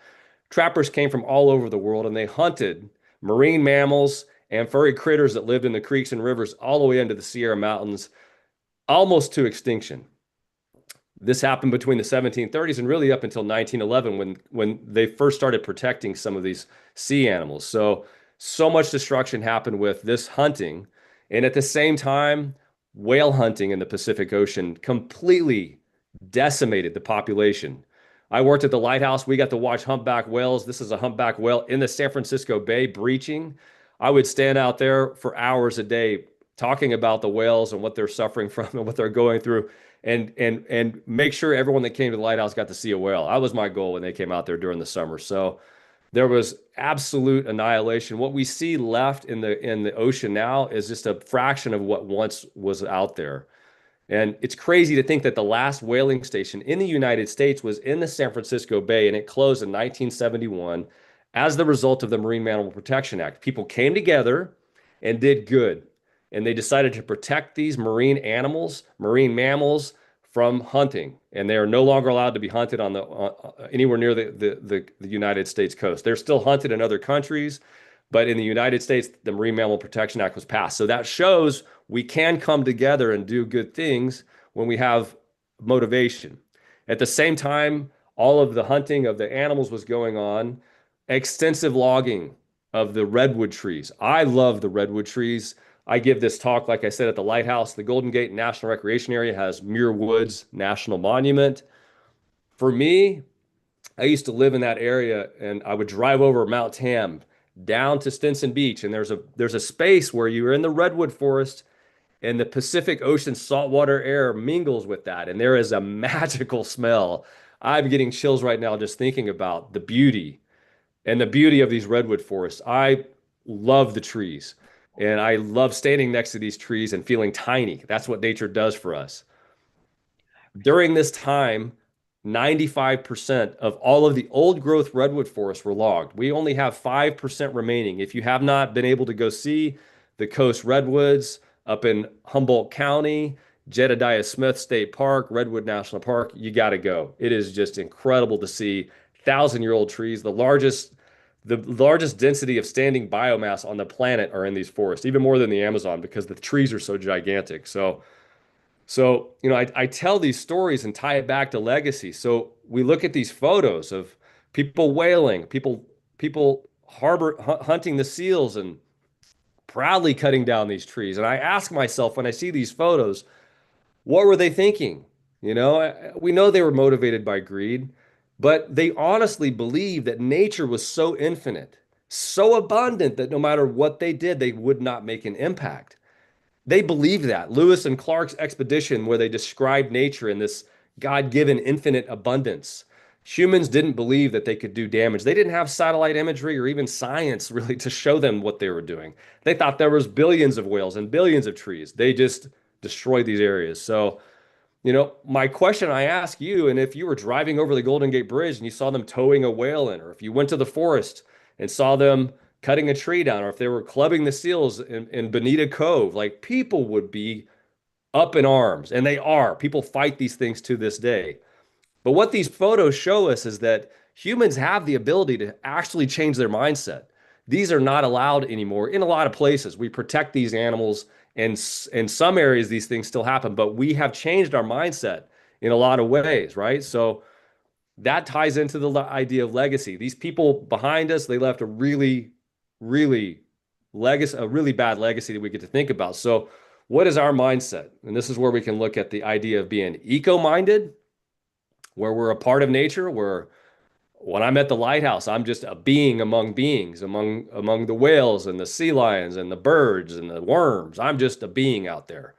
Trappers came from all over the world, and they hunted marine mammals and furry critters that lived in the creeks and rivers all the way into the Sierra Mountains almost to extinction. This happened between the 1730s and really up until 1911 when they first started protecting some of these sea animals. So much destruction happened with this hunting. And at the same time, whale hunting in the Pacific Ocean completely decimated the population. I worked at the lighthouse. We got to watch humpback whales. This is a humpback whale in the San Francisco Bay breaching. I would stand out there for hours a day talking about the whales and what they're suffering from and what they're going through, and make sure everyone that came to the lighthouse got to see a whale. That was my goal when they came out there during the summer. So there was absolute annihilation. What we see left in the ocean now is just a fraction of what once was out there. And it's crazy to think that the last whaling station in the United States was in the San Francisco Bay, and it closed in 1971 as the result of the Marine Mammal Protection Act. People came together and did good, and they decided to protect these marine animals, marine mammals, from hunting, and they are no longer allowed to be hunted on anywhere near the United States coast. They're still hunted in other countries, but in the United States, the Marine Mammal Protection Act was passed. So that shows we can come together and do good things when we have motivation. At the same time, all of the hunting of the animals was going on, extensive logging of the redwood trees. I love the redwood trees. I give this talk, like I said, at the lighthouse. The Golden Gate National Recreation Area has Muir Woods National Monument. For me, I used to live in that area, and I would drive over Mount Tam down to Stinson Beach, and there's a space where you're in the redwood forest, and the Pacific Ocean saltwater air mingles with that, and there is a magical smell. I'm getting chills right now just thinking about the beauty of these redwood forests. I love the trees. And I love standing next to these trees and feeling tiny. That's what nature does for us. During this time, 95% of all of the old growth redwood forests were logged. We only have 5% remaining. If you have not been able to go see the coast redwoods up in Humboldt County, Jedediah Smith State Park, Redwood National Park, you got to go. It is just incredible to see 1,000-year-old trees. The largest density of standing biomass on the planet are in these forests, even more than the Amazon, because the trees are so gigantic. So I tell these stories and tie it back to legacy. So we look at these photos of people whaling, people hunting the seals and proudly cutting down these trees. And I ask myself when I see these photos, what were they thinking? We know they were motivated by greed, but they honestly believed that nature was so infinite, so abundant that no matter what they did, they would not make an impact. They believed that. Lewis and Clark's expedition, where they described nature in this God-given infinite abundance. Humans didn't believe that they could do damage. They didn't have satellite imagery or even science really to show them what they were doing. They thought there was billions of whales and billions of trees. They just destroyed these areas. So, my question I ask you, and if you were driving over the Golden Gate Bridge and you saw them towing a whale in, or if you went to the forest and saw them cutting a tree down, or if they were clubbing the seals in Bonita Cove, like, people would be up in arms, and they are. People fight these things to this day. But what these photos show us is that humans have the ability to actually change their mindset. These are not allowed anymore in a lot of places. We protect these animals, and in some areas, these things still happen, but we have changed our mindset in a lot of ways, right? So that ties into the idea of legacy. These people behind us, they left a really bad legacy that we get to think about. So what is our mindset? And this is where we can look at the idea of being eco-minded, where we're a part of nature, where when I'm at the lighthouse, I'm just a being among beings, among the whales and the sea lions and the birds and the worms. I'm just a being out there.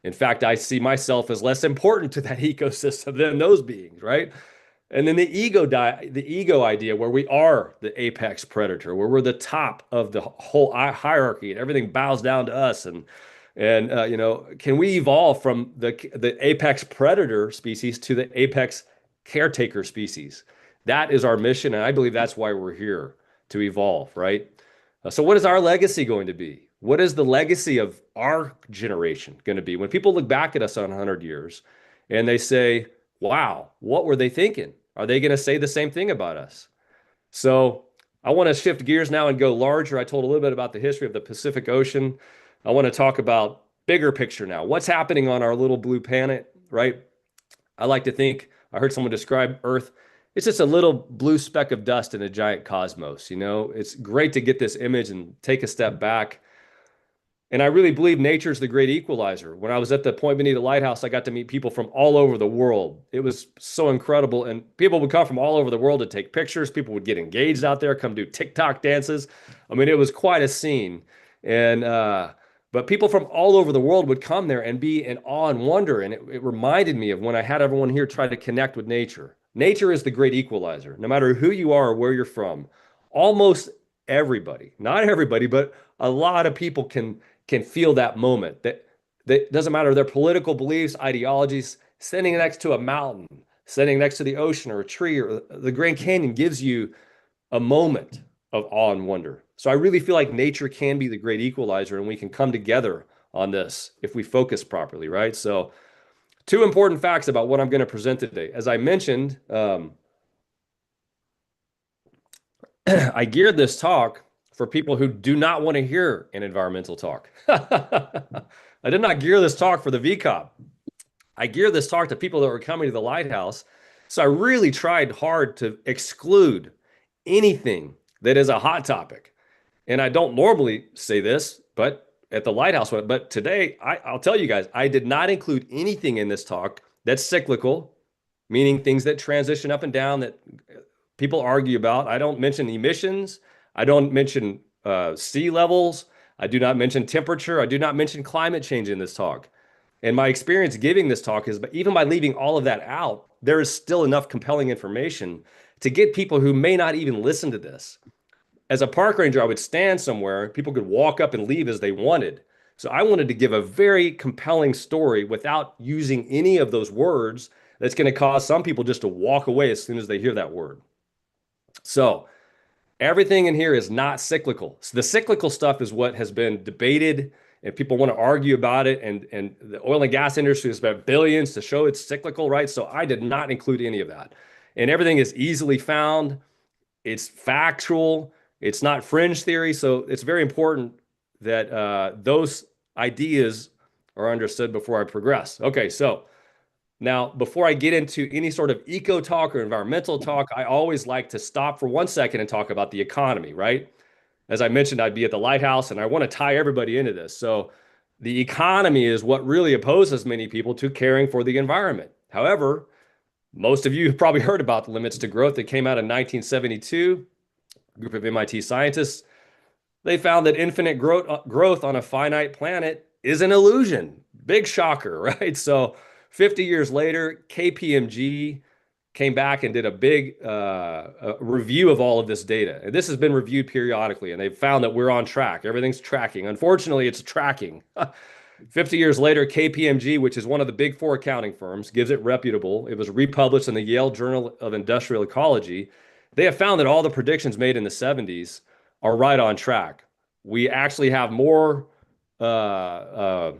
In fact, I see myself as less important to that ecosystem than those beings, right? And then the ego idea, where we are the apex predator, where we're the top of the whole hierarchy and everything bows down to us. And can we evolve from the apex predator species to the apex caretaker species? That is our mission, and I believe that's why we're here, to evolve, right? So what is our legacy going to be? What is the legacy of our generation going to be? When people look back at us on 100 years and they say, wow, what were they thinking? Are they going to say the same thing about us? So I want to shift gears now and go larger. I told a little bit about the history of the Pacific Ocean. I want to talk about bigger picture now. What's happening on our little blue planet, right? I like to think, I heard someone describe Earth, it's just a little blue speck of dust in a giant cosmos. It's great to get this image and take a step back. And I really believe nature is the great equalizer. When I was at the Point Bonita Lighthouse, I got to meet people from all over the world. It was so incredible. And people would come from all over the world to take pictures. People would get engaged out there, come do TikTok dances. I mean, it was quite a scene. But people from all over the world would come there and be in awe and wonder. And it reminded me of when I had everyone here try to connect with nature. Nature is the great equalizer. No matter who you are or where you're from, almost everybody, not everybody, but a lot of people can feel that moment. That doesn't matter their political beliefs, ideologies. Standing next to a mountain, standing next to the ocean or a tree or the Grand Canyon gives you a moment of awe and wonder. So I really feel like nature can be the great equalizer, and we can come together on this if we focus properly, right? So, two important facts about what I'm going to present today. As I mentioned, I geared this talk for people who do not want to hear an environmental talk. I did not gear this talk for the VCOP. I geared this talk to people that were coming to the Lighthouse. So I really tried hard to exclude anything that is a hot topic. And I don't normally say this, but at the Lighthouse, but today, I'll tell you guys, I did not include anything in this talk that's cyclical, meaning things that transition up and down that people argue about. I don't mention emissions. I don't mention sea levels. I do not mention temperature. I do not mention climate change in this talk. And my experience giving this talk is, but even by leaving all of that out, there is still enough compelling information to get people who may not even listen to this. As a park ranger, I would stand somewhere, people could walk up and leave as they wanted. So I wanted to give a very compelling story without using any of those words that's going to cause some people just to walk away as soon as they hear that word. So everything in here is not cyclical. So the cyclical stuff is what has been debated and people want to argue about it. And the oil and gas industry has spent billions to show it's cyclical, right? So I did not include any of that. And everything is easily found. It's factual. It's not fringe theory. So it's very important that those ideas are understood before I progress. Okay, so now, before I get into any sort of eco talk or environmental talk, I always like to stop for 1 second and talk about the economy, right? As I mentioned, I'd be at the Lighthouse, and I want to tie everybody into this. So the economy is what really opposes many people to caring for the environment. However, most of you have probably heard about the limits to growth that came out in 1972. A group of MIT scientists, they found that infinite growth on a finite planet is an illusion. Big shocker, right? So 50 years later, KPMG came back and did a big review of all of this data. And this has been reviewed periodically, and they've found that we're on track. Everything's tracking. Unfortunately, it's tracking. 50 years later, KPMG, which is one of the big four accounting firms, gives it reputable. It was republished in the Yale Journal of Industrial Ecology. They have found that all the predictions made in the 70s are right on track. We actually have more fossil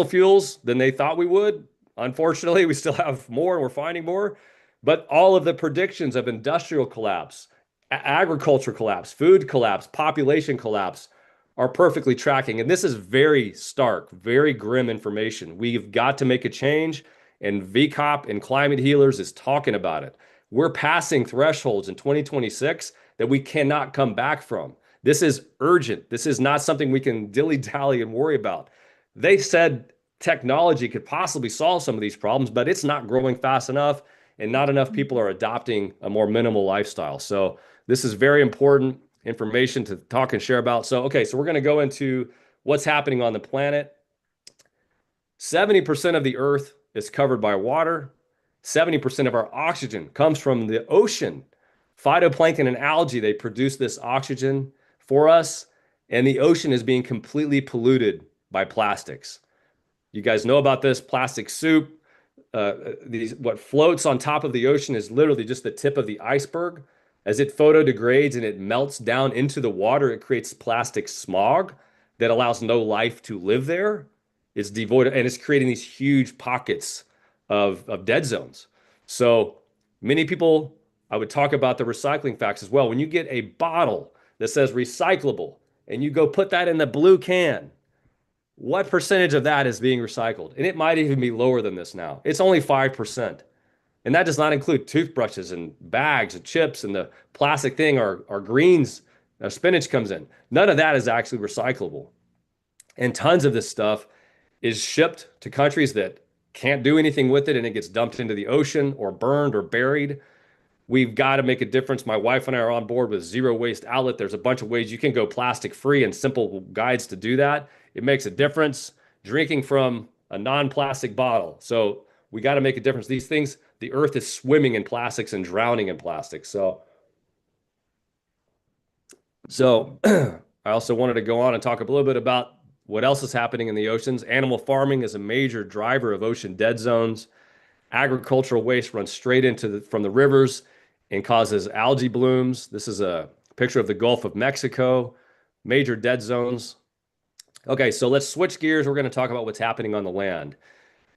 fuels than they thought we would. Unfortunately, we still have more and we're finding more. But all of the predictions of industrial collapse, agriculture collapse, food collapse, population collapse are perfectly tracking. And this is very stark, very grim information. We've got to make a change. And VCOP and Climate Healers is talking about it. We're passing thresholds in 2026 that we cannot come back from. This is urgent. This is not something we can dilly-dally and worry about. They said technology could possibly solve some of these problems, but it's not growing fast enough, and not enough people are adopting a more minimal lifestyle. So this is very important information to talk and share about. So, okay, so we're going to go into what's happening on the planet. 70% of the Earth is covered by water. 70% of our oxygen comes from the ocean. Phytoplankton and algae, they produce this oxygen for us, and the ocean is being completely polluted by plastics. You guys know about this plastic soup. What floats on top of the ocean is literally just the tip of the iceberg. As it photodegrades and it melts down into the water, it creates plastic smog that allows no life to live there. It's devoid, and it's creating these huge pockets of dead zones. So many people, I would talk about the recycling facts as well. When you get a bottle that says recyclable and you go put that in the blue can, what percentage of that is being recycled? And it might even be lower than this now. It's only 5%. And that does not include toothbrushes and bags and chips and the plastic thing or greens, spinach comes in. None of that is actually recyclable. And tons of this stuff is shipped to countries that can't do anything with it, and it gets dumped into the ocean or burned or buried. We've got to make a difference. My wife and I are on board with Zero Waste Outlet. There's a bunch of ways you can go plastic free and simple guides to do that. It makes a difference. Drinking from a non-plastic bottle. So we got to make a difference. These things, the earth is swimming in plastics and drowning in plastics. So I also wanted to go on and talk a little bit about what else is happening in the oceans. Animal farming is a major driver of ocean dead zones. Agricultural waste runs straight from the rivers and causes algae blooms. This is a picture of the Gulf of Mexico, major dead zones. Okay, so let's switch gears. We're going to talk about what's happening on the land.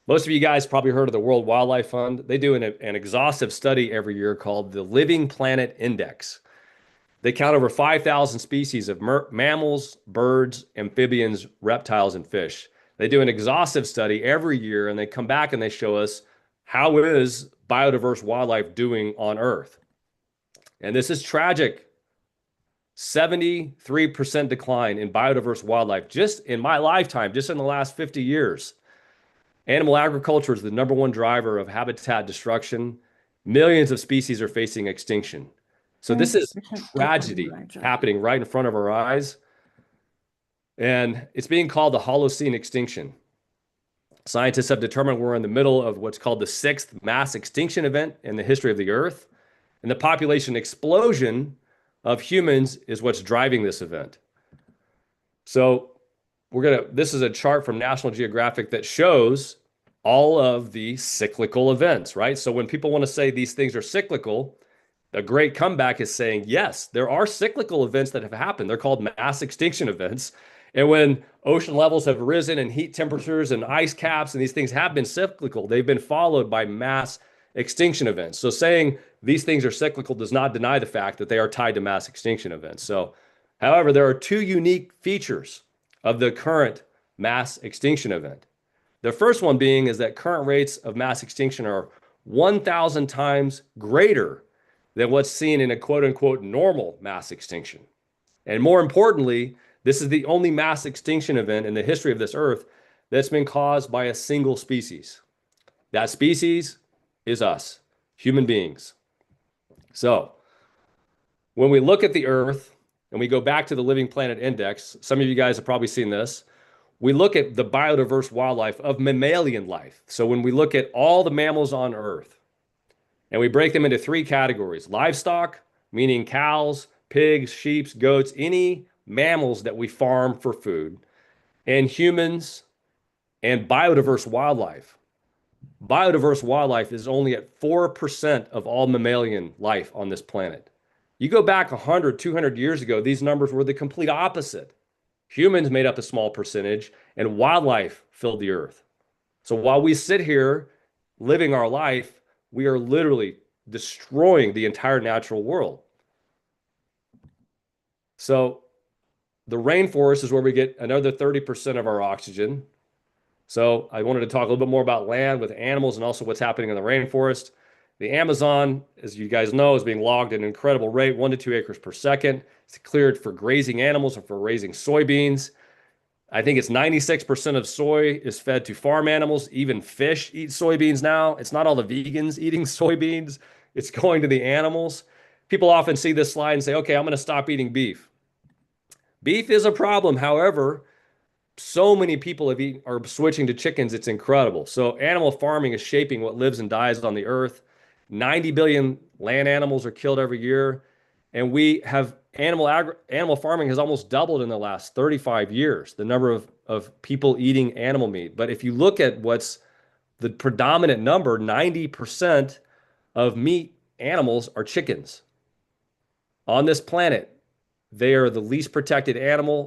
Most of you guys probably heard of the World Wildlife Fund. They do an exhaustive study every year called the Living Planet Index. They count over 5,000 species of mammals, birds, amphibians, reptiles, and fish. They do an exhaustive study every year, and they come back and they show us how is biodiverse wildlife doing on Earth. And this is tragic. 73% decline in biodiverse wildlife just in my lifetime, just in the last 50 years. Animal agriculture is the #1 driver of habitat destruction. Millions of species are facing extinction. So this is tragedy happening right in front of our eyes. And it's being called the Holocene extinction. Scientists have determined we're in the middle of what's called the 6th mass extinction event in the history of the Earth. And the population explosion of humans is what's driving this event. So this is a chart from National Geographic that shows all of the cyclical events, right? So when people want to say these things are cyclical, a great comeback is saying, yes, there are cyclical events that have happened. They're called mass extinction events. And when ocean levels have risen and heat temperatures and ice caps and these things have been cyclical, they've been followed by mass extinction events. So saying these things are cyclical does not deny the fact that they are tied to mass extinction events. So, however, there are 2 unique features of the current mass extinction event. The first one being is that current rates of mass extinction are 1,000 times greater than what's seen in a quote unquote normal mass extinction. And more importantly, this is the only mass extinction event in the history of this earth that's been caused by a single species. That species is us, human beings. So when we look at the earth and we go back to the Living Planet Index, some of you guys have probably seen this. We look at the biodiverse wildlife of mammalian life. So when we look at all the mammals on earth, and we break them into 3 categories: livestock, meaning cows, pigs, sheep, goats, any mammals that we farm for food, and humans, and biodiverse wildlife. Biodiverse wildlife is only at 4% of all mammalian life on this planet. You go back 100, 200 years ago, these numbers were the complete opposite. Humans made up a small percentage, and wildlife filled the earth. So while we sit here living our life, we are literally destroying the entire natural world. So the rainforest is where we get another 30% of our oxygen. So I wanted to talk a little bit more about land with animals and also what's happening in the rainforest. The Amazon, as you guys know, is being logged at an incredible rate, 1 to 2 acres per second. It's cleared for grazing animals and for raising soybeans. I think it's 96% of soy is fed to farm animals. Even fish eat soybeans now. It's not all the vegans eating soybeans. It's going to the animals. People often see this slide and say, okay, I'm going to stop eating beef. Beef is a problem. However, so many people are switching to chickens. It's incredible. So animal farming is shaping what lives and dies on the earth. 90 billion land animals are killed every year. And we have animal farming has almost doubled in the last 35 years, the number of people eating animal meat. But if you look at what's the predominant number, 90% of meat animals are chickens. On this planet, they are the least protected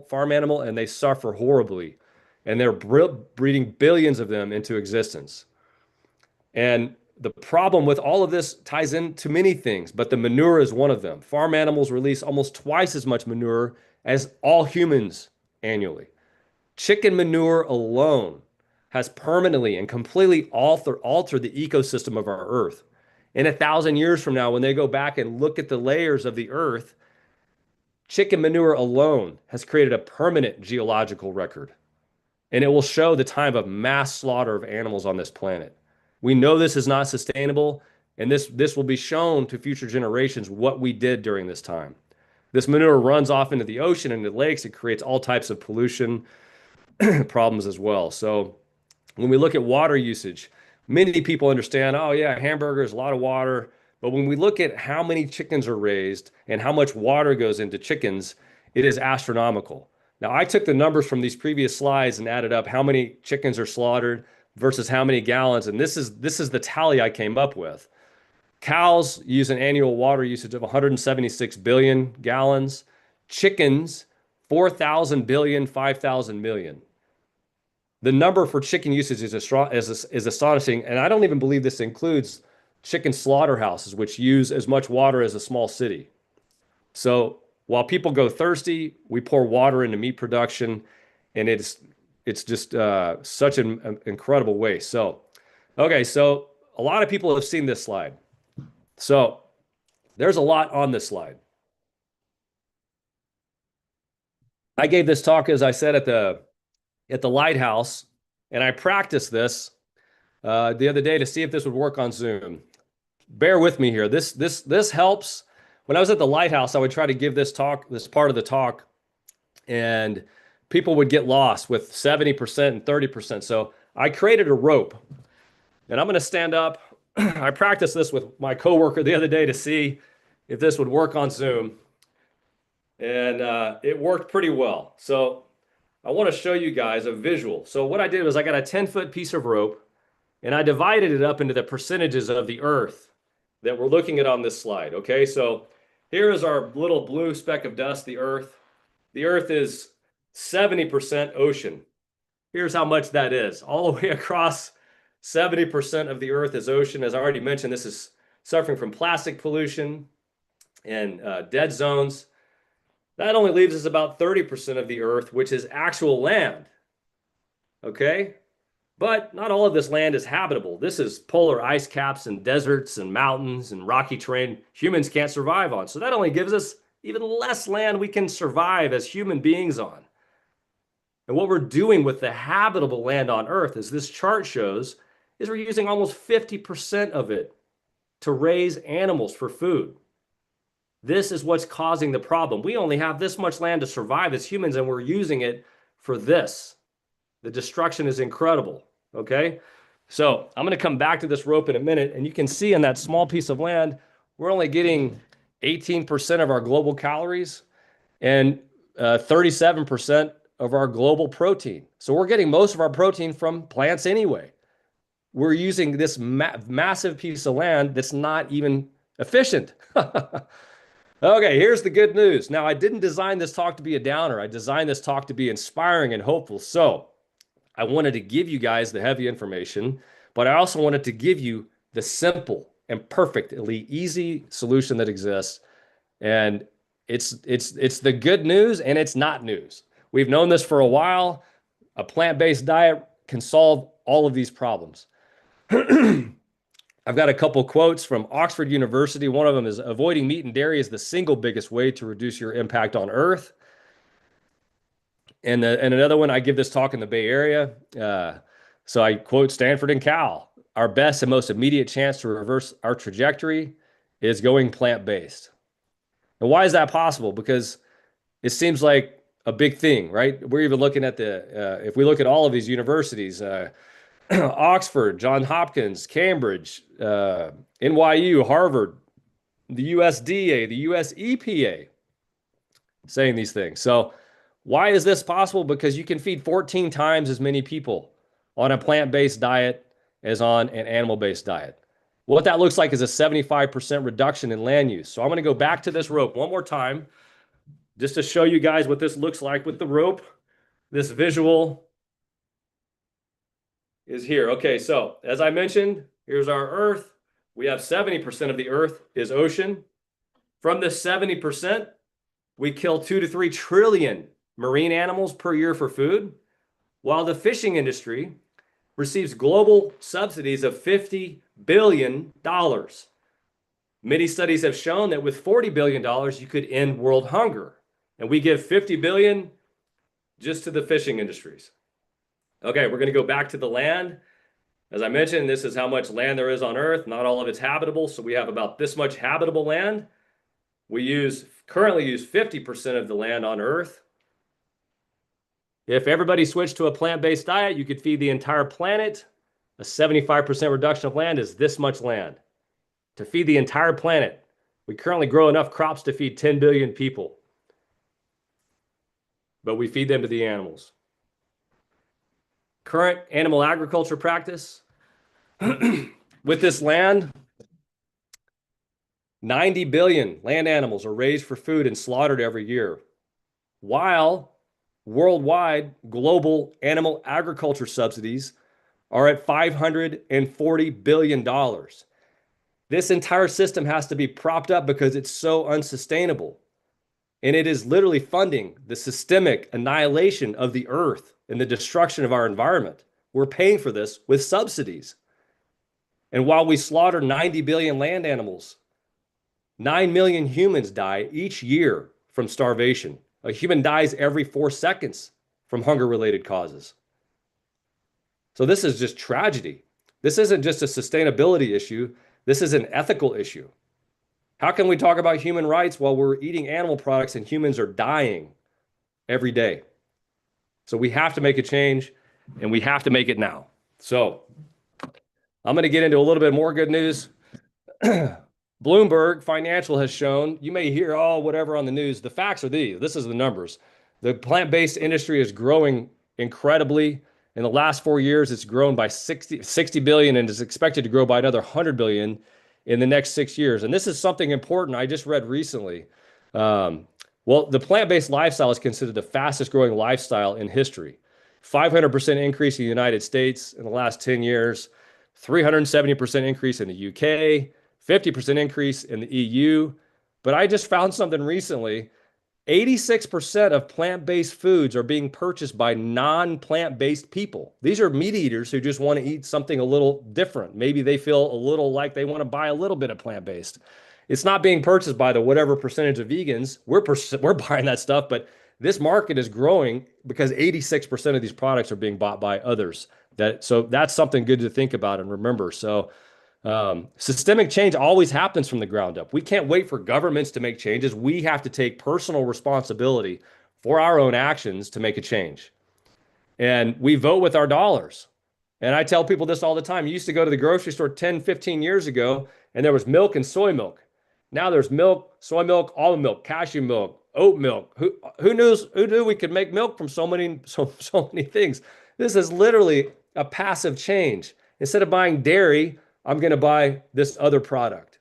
farm animal, and they suffer horribly. And they're breeding billions of them into existence. And the problem with all of this ties into many things, but the manure is one of them. Farm animals release almost twice as much manure as all humans annually. Chicken manure alone has permanently and completely altered the ecosystem of our Earth. In 1,000 years from now, when they go back and look at the layers of the Earth, chicken manure alone has created a permanent geological record. And it will show the time of mass slaughter of animals on this planet. We know this is not sustainable, and this will be shown to future generations what we did during this time. This manure runs off into the ocean and the lakes. It creates all types of pollution problems as well. So when we look at water usage, many people understand, oh yeah, hamburgers, a lot of water. But when we look at how many chickens are raised and how much water goes into chickens, it is astronomical. Now, I took the numbers from these previous slides and added up how many chickens are slaughtered versus how many gallons, and this is the tally I came up with. Cows use an annual water usage of 176 billion gallons. Chickens, 4,000 billion, 5,000 million. The number for chicken usage is astonishing, and I don't even believe this includes chicken slaughterhouses, which use as much water as a small city. So while people go thirsty, we pour water into meat production, and it's just such an incredible waste. So, okay, so a lot of people have seen this slide. So there's a lot on this slide. I gave this talk, as I said, at the lighthouse, and I practiced this the other day to see if this would work on Zoom. Bear with me here. This helps. When I was at the lighthouse, I would try to give this talk, this part of the talk, and people would get lost with 70% and 30%. So I created a rope, and I'm going to stand up. I practiced this with my coworker the other day to see if this would work on Zoom, and it worked pretty well. So I want to show you guys a visual. So what I did was I got a 10-foot piece of rope, and I divided it up into the percentages of the Earth that we're looking at on this slide. Okay, so here is our little blue speck of dust, the Earth. The Earth is 70% ocean. Here's how much that is. All the way across, 70% of the Earth is ocean. As I already mentioned, this is suffering from plastic pollution and dead zones. That only leaves us about 30% of the Earth, which is actual land. Okay? But not all of this land is habitable. This is polar ice caps and deserts and mountains and rocky terrain humans can't survive on. So that only gives us even less land we can survive as human beings on. And what we're doing with the habitable land on Earth, as this chart shows, is we're using almost 50% of it to raise animals for food. This is what's causing the problem. We only have this much land to survive as humans, and we're using it for this. The destruction is incredible, okay? So I'm going to come back to this rope in a minute, and you can see on that small piece of land, we're only getting 18% of our global calories and 37% of our global protein. So we're getting most of our protein from plants anyway. We're using this massive piece of land that's not even efficient. Okay, here's the good news. Now, I didn't design this talk to be a downer. I designed this talk to be inspiring and hopeful. So I wanted to give you guys the heavy information, but I also wanted to give you the simple and perfectly easy solution that exists. And it's the good news, and it's not news. We've known this for a while. A plant-based diet can solve all of these problems. I've got a couple quotes from Oxford University. One of them is, avoiding meat and dairy is the single biggest way to reduce your impact on Earth. And another one, I give this talk in the Bay Area. So I quote Stanford and Cal. Our best and most immediate chance to reverse our trajectory is going plant-based. And why is that possible? Because it seems like a big thing, right? We're even looking at if we look at all of these universities, Oxford, Johns Hopkins, Cambridge, NYU, Harvard, the USDA, the US EPA saying these things. So why is this possible? Because you can feed 14 times as many people on a plant-based diet as on an animal-based diet. What that looks like is a 75% reduction in land use. So I'm going to go back to this rope one more time just to show you guys what this looks like with the rope. This visual is here. Okay, so as I mentioned, here's our Earth. We have 70% of the Earth is ocean. From this 70%, we kill 2 to 3 trillion marine animals per year for food. while the fishing industry receives global subsidies of $50 billion. Many studies have shown that with $40 billion, you could end world hunger. And we give $50 billion just to the fishing industries. Okay, we're going to go back to the land. As I mentioned, this is how much land there is on Earth. Not all of it's habitable, so we have about this much habitable land. We currently use 50% of the land on Earth. If everybody switched to a plant-based diet, you could feed the entire planet. A 75% reduction of land is this much land. To feed the entire planet, we currently grow enough crops to feed 10 billion people. But we feed them to the animals. Current animal agriculture practice, with this land, 90 billion land animals are raised for food and slaughtered every year, while worldwide global animal agriculture subsidies are at $540 billion. This entire system has to be propped up because it's so unsustainable. And it is literally funding the systemic annihilation of the earth and the destruction of our environment. We're paying for this with subsidies. And while we slaughter 90 billion land animals, 9 million humans die each year from starvation. A human dies every 4 seconds from hunger-related causes. So this is just tragedy. This isn't just a sustainability issue. This is an ethical issue. How can we talk about human rights while we're eating animal products and humans are dying every day? So we have to make a change, and we have to make it now. So I'm going to get into a little bit more good news. Bloomberg Financial has shown, you may hear, oh, whatever on the news. The facts are these. This is the numbers. The plant-based industry is growing incredibly. In the last 4 years, it's grown by 60 billion and is expected to grow by another 100 billion in the next 6 years. And this is something important I just read recently. Well, the plant-based lifestyle is considered the fastest growing lifestyle in history. 500% increase in the United States in the last 10 years, 370% increase in the UK, 50% increase in the EU. But I just found something recently. 86% of plant-based foods are being purchased by non-plant-based people. These are meat eaters who just want to eat something a little different. Maybe they feel a little like they want to buy a little bit of plant-based. It's not being purchased by the whatever percentage of vegans. We're buying that stuff, but this market is growing because 86% of these products are being bought by others. So that's something good to think about and remember. So systemic change always happens from the ground up. We can't wait for governments to make changes. We have to take personal responsibility for our own actions to make a change. And we vote with our dollars. And I tell people this all the time. You used to go to the grocery store 10, 15 years ago, and there was milk and soy milk. Now there's milk, soy milk, almond milk, cashew milk, oat milk. Who knew we could make milk from so many things? This is literally a passive change. Instead of buying dairy, I'm going to buy this other product.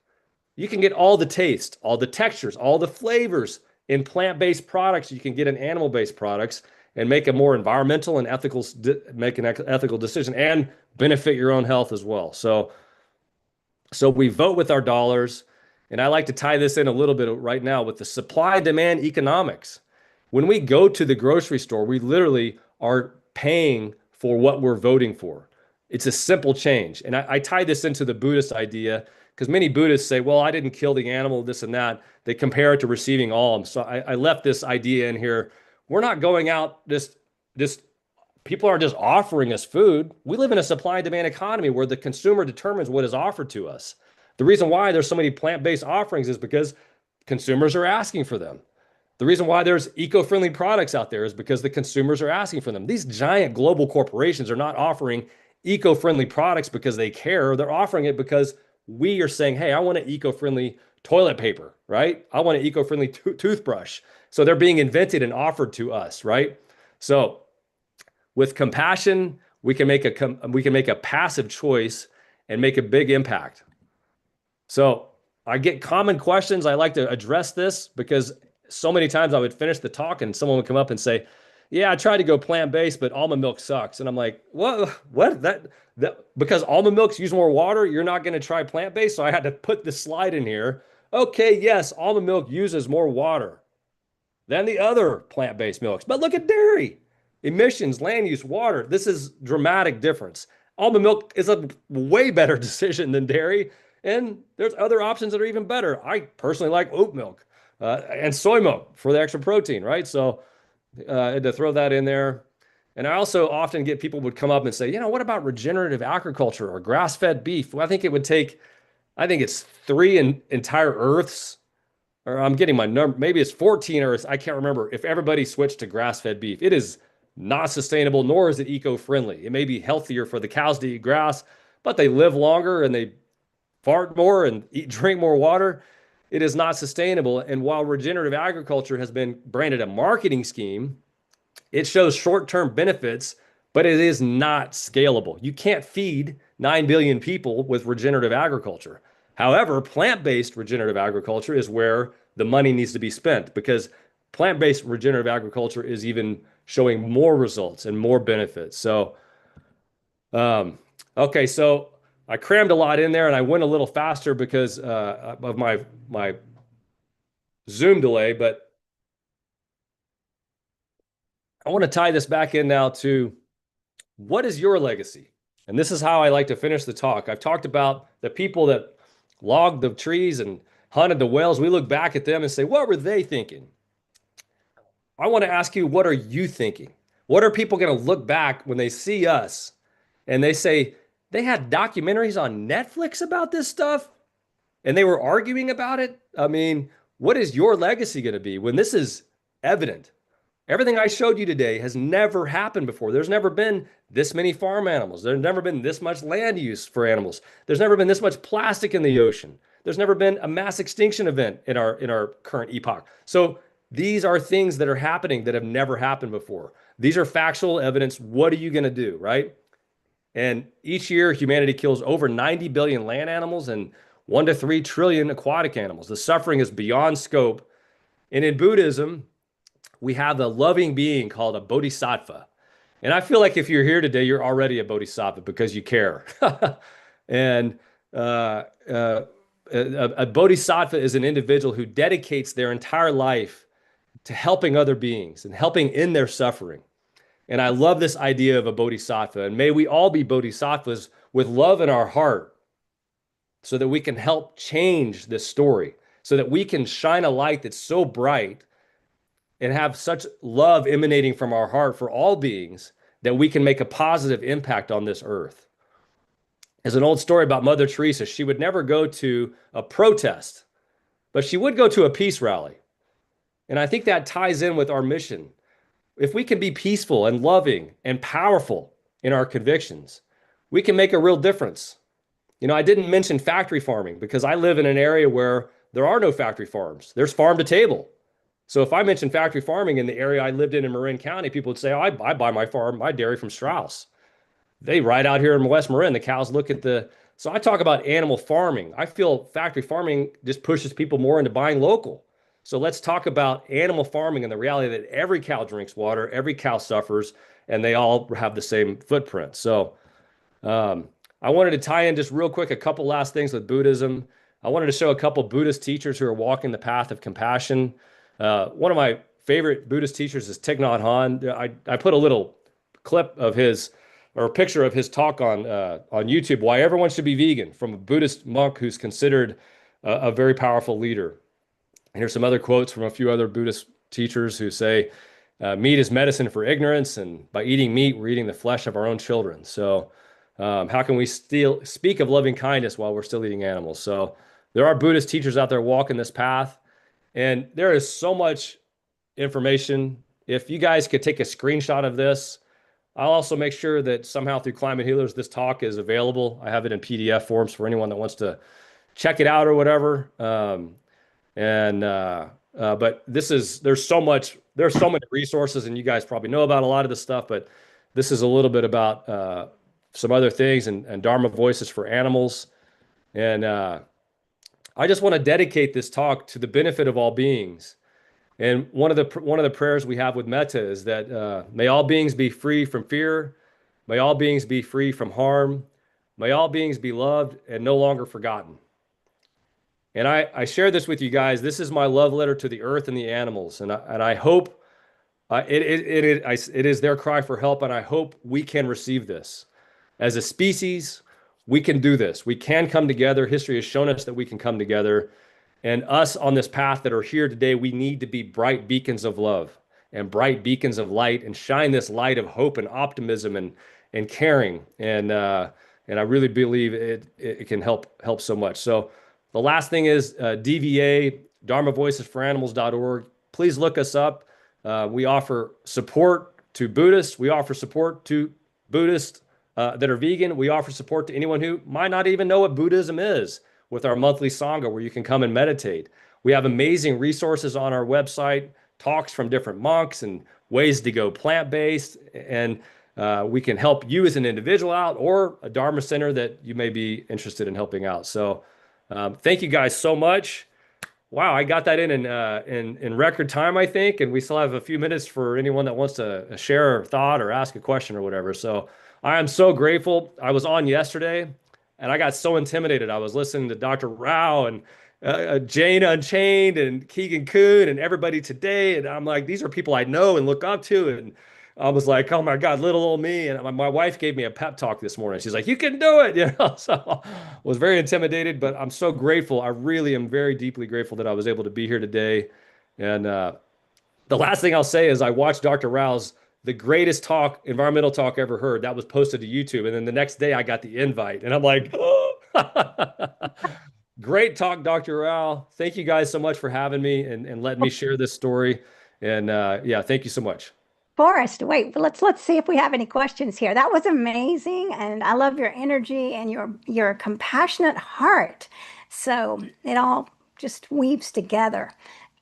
You can get all the taste, all the textures, all the flavors in plant-based products. You can get in animal-based products and make a more environmental and ethical decision and benefit your own health as well. So we vote with our dollars. And I like to tie this in a little bit right now with the supply and demand economics. When we go to the grocery store, we literally are paying for what we're voting for. It's a simple change. And I tie this into the Buddhist idea because many Buddhists say, well, I didn't kill the animal, this and that. They compare it to receiving alms. So I left this idea in here. We're not going out just people are just offering us food. We live in a supply and demand economy where the consumer determines what is offered to us. The reason why there's so many plant-based offerings is because consumers are asking for them. The reason why there's eco-friendly products out there is because the consumers are asking for them. These giant global corporations are not offering eco-friendly products because they care. They're offering it because we are saying, hey, I want an eco-friendly toilet paper, right? I want an eco-friendly toothbrush. So they're being invented and offered to us, right? So with compassion, we can make a passive choice and make a big impact. So I get common questions. I like to address this because so many times I would finish the talk and someone would come up and say, yeah, I tried to go plant-based, but almond milk sucks. And I'm like, what? That because almond milks use more water, you're not going to try plant-based? So I had to put this slide in here. Okay, yes, almond milk uses more water than the other plant-based milks. But look at dairy. emissions, land use, water. This is dramatic difference. Almond milk is a way better decision than dairy. And there's other options that are even better. I personally like oat milk and soy milk for the extra protein, right? So to throw that in there. And I also often get people would come up and say, what about regenerative agriculture or grass-fed beef? Well, I think it's 3 entire Earths, or I'm getting my number, maybe it's 14 Earths. I can't remember. If everybody switched to grass-fed beef, it is not sustainable, nor is it eco-friendly. It may be healthier for the cows to eat grass, but they live longer and they fart more and drink more water. It is not sustainable. And while regenerative agriculture has been branded a marketing scheme, it shows short-term benefits, but it is not scalable. You can't feed 9 billion people with regenerative agriculture. However, plant-based regenerative agriculture is where the money needs to be spent, because plant-based regenerative agriculture is even showing more results and more benefits. So, okay, so I crammed a lot in there and I went a little faster because of my Zoom delay, but I want to tie this back in now to what is your legacy? And this is how I like to finish the talk. I've talked about the people that logged the trees and hunted the whales. We look back at them and say, what were they thinking? I want to ask you, what are you thinking? What are people going to look back when they see us and they say, they had documentaries on Netflix about this stuff and they were arguing about it? I mean, what is your legacy going to be when this is evident? Everything I showed you today has never happened before. There's never been this many farm animals. There's never been this much land use for animals. There's never been this much plastic in the ocean. There's never been a mass extinction event in our current epoch. So these are things that are happening that have never happened before. These are factual evidence. What are you going to do, right? And each year, humanity kills over 90 billion land animals and 1 to 3 trillion aquatic animals. The suffering is beyond scope. And in Buddhism, we have a loving being called a bodhisattva. And I feel like if you're here today, you're already a bodhisattva because you care. And a bodhisattva is an individual who dedicates their entire life to helping other beings and helping in their suffering. And I love this idea of a bodhisattva. And may we all be bodhisattvas with love in our heart so that we can help change this story, so that we can shine a light that's so bright and have such love emanating from our heart for all beings that we can make a positive impact on this earth. There's an old story about Mother Teresa. She would never go to a protest, but she would go to a peace rally. And I think that ties in with our mission. If we can be peaceful and loving and powerful in our convictions, we can make a real difference. I didn't mention factory farming because I live in an area where there are no factory farms. There's farm to table. So if I mention factory farming in the area I lived in Marin County, people would say, oh, I buy my dairy from Strauss. They ride out here in West Marin. The cows look at so I talk about animal farming. I feel factory farming just pushes people more into buying local. So let's talk about animal farming and the reality that every cow drinks water, every cow suffers, and they all have the same footprint. So I wanted to tie in just real quick a couple last things with Buddhism. I wanted to show a couple Buddhist teachers who are walking the path of compassion. One of my favorite Buddhist teachers is Thich Nhat Hanh. I put a little clip of his, or a picture of his talk on YouTube, Why Everyone Should Be Vegan, from a Buddhist monk who's considered a very powerful leader. And here's some other quotes from a few other Buddhist teachers who say, meat is medicine for ignorance, and by eating meat, we're eating the flesh of our own children. So how can we still speak of loving kindness while we're still eating animals? So there are Buddhist teachers out there walking this path. And there is so much information. If you guys could take a screenshot of this, I'll also make sure that somehow through Climate Healers, this talk is available. I have it in PDF forms for anyone that wants to check it out or whatever. But there's so many resources, and you guys probably know about a lot of this stuff, but this is a little bit about some other things and Dharma voices for animals. And I just want to dedicate this talk to the benefit of all beings. And one of the prayers we have with Metta is that may all beings be free from fear, may all beings be free from harm, may all beings be loved and no longer forgotten. And I share this with you guys. This is my love letter to the earth and the animals. And I hope It is their cry for help, and I hope we can receive this. As a species, we can do this. We can come together. History has shown us that we can come together. And us on this path that are here today, we need to be bright beacons of love and bright beacons of light and shine this light of hope and optimism and caring. And I really believe it can help so much. So the last thing is DVA, DharmaVoicesForAnimals.org. Please look us up. We offer support to Buddhists. We offer support to Buddhists that are vegan. We offer support to anyone who might not even know what Buddhism is with our monthly Sangha where you can come and meditate. We have amazing resources on our website, talks from different monks and ways to go plant-based. And we can help you as an individual out or a Dharma center that you may be interested in helping out. So thank you guys so much. Wow, I got that in record time, I think, and we still have a few minutes for anyone that wants to share a thought or ask a question or whatever. So I am so grateful. I was on yesterday, and I got so intimidated. I was listening to Dr. Rao and Jane Unchained and Keegan Kuhn and everybody today, and I'm like, these are people I know and look up to, and I was like, oh my God, little old me. And my wife gave me a pep talk this morning. She's like, you can do it. So I was very intimidated, but I'm so grateful. I really am very deeply grateful that I was able to be here today. And the last thing I'll say is I watched Dr. Rao's the greatest talk, environmental talk ever heard. That was posted to YouTube. And then the next day I got the invite and I'm like, oh. Great talk, Dr. Rao. Thank you guys so much for having me and letting me share this story. And yeah, thank you so much. Forrest, wait, let's see if we have any questions here. That was amazing, and I love your energy and your compassionate heart. So it all just weaves together.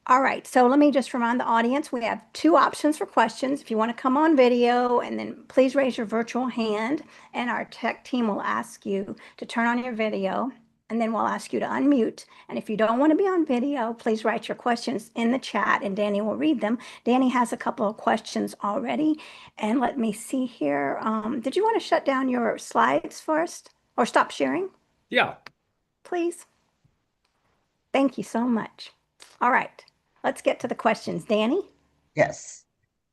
All right, so let me just remind the audience, we have two options for questions. If you want to come on video, and then please raise your virtual hand, and our tech team will ask you to turn on your video. And then we'll ask you to unmute. And if you don't want to be on video, please write your questions in the chat and Danny will read them. Danny has a couple of questions already. And let me see here. Did you want to shut down your slides first or stop sharing? Yeah. Please. Thank you so much. All right, let's get to the questions. Danny? Yes.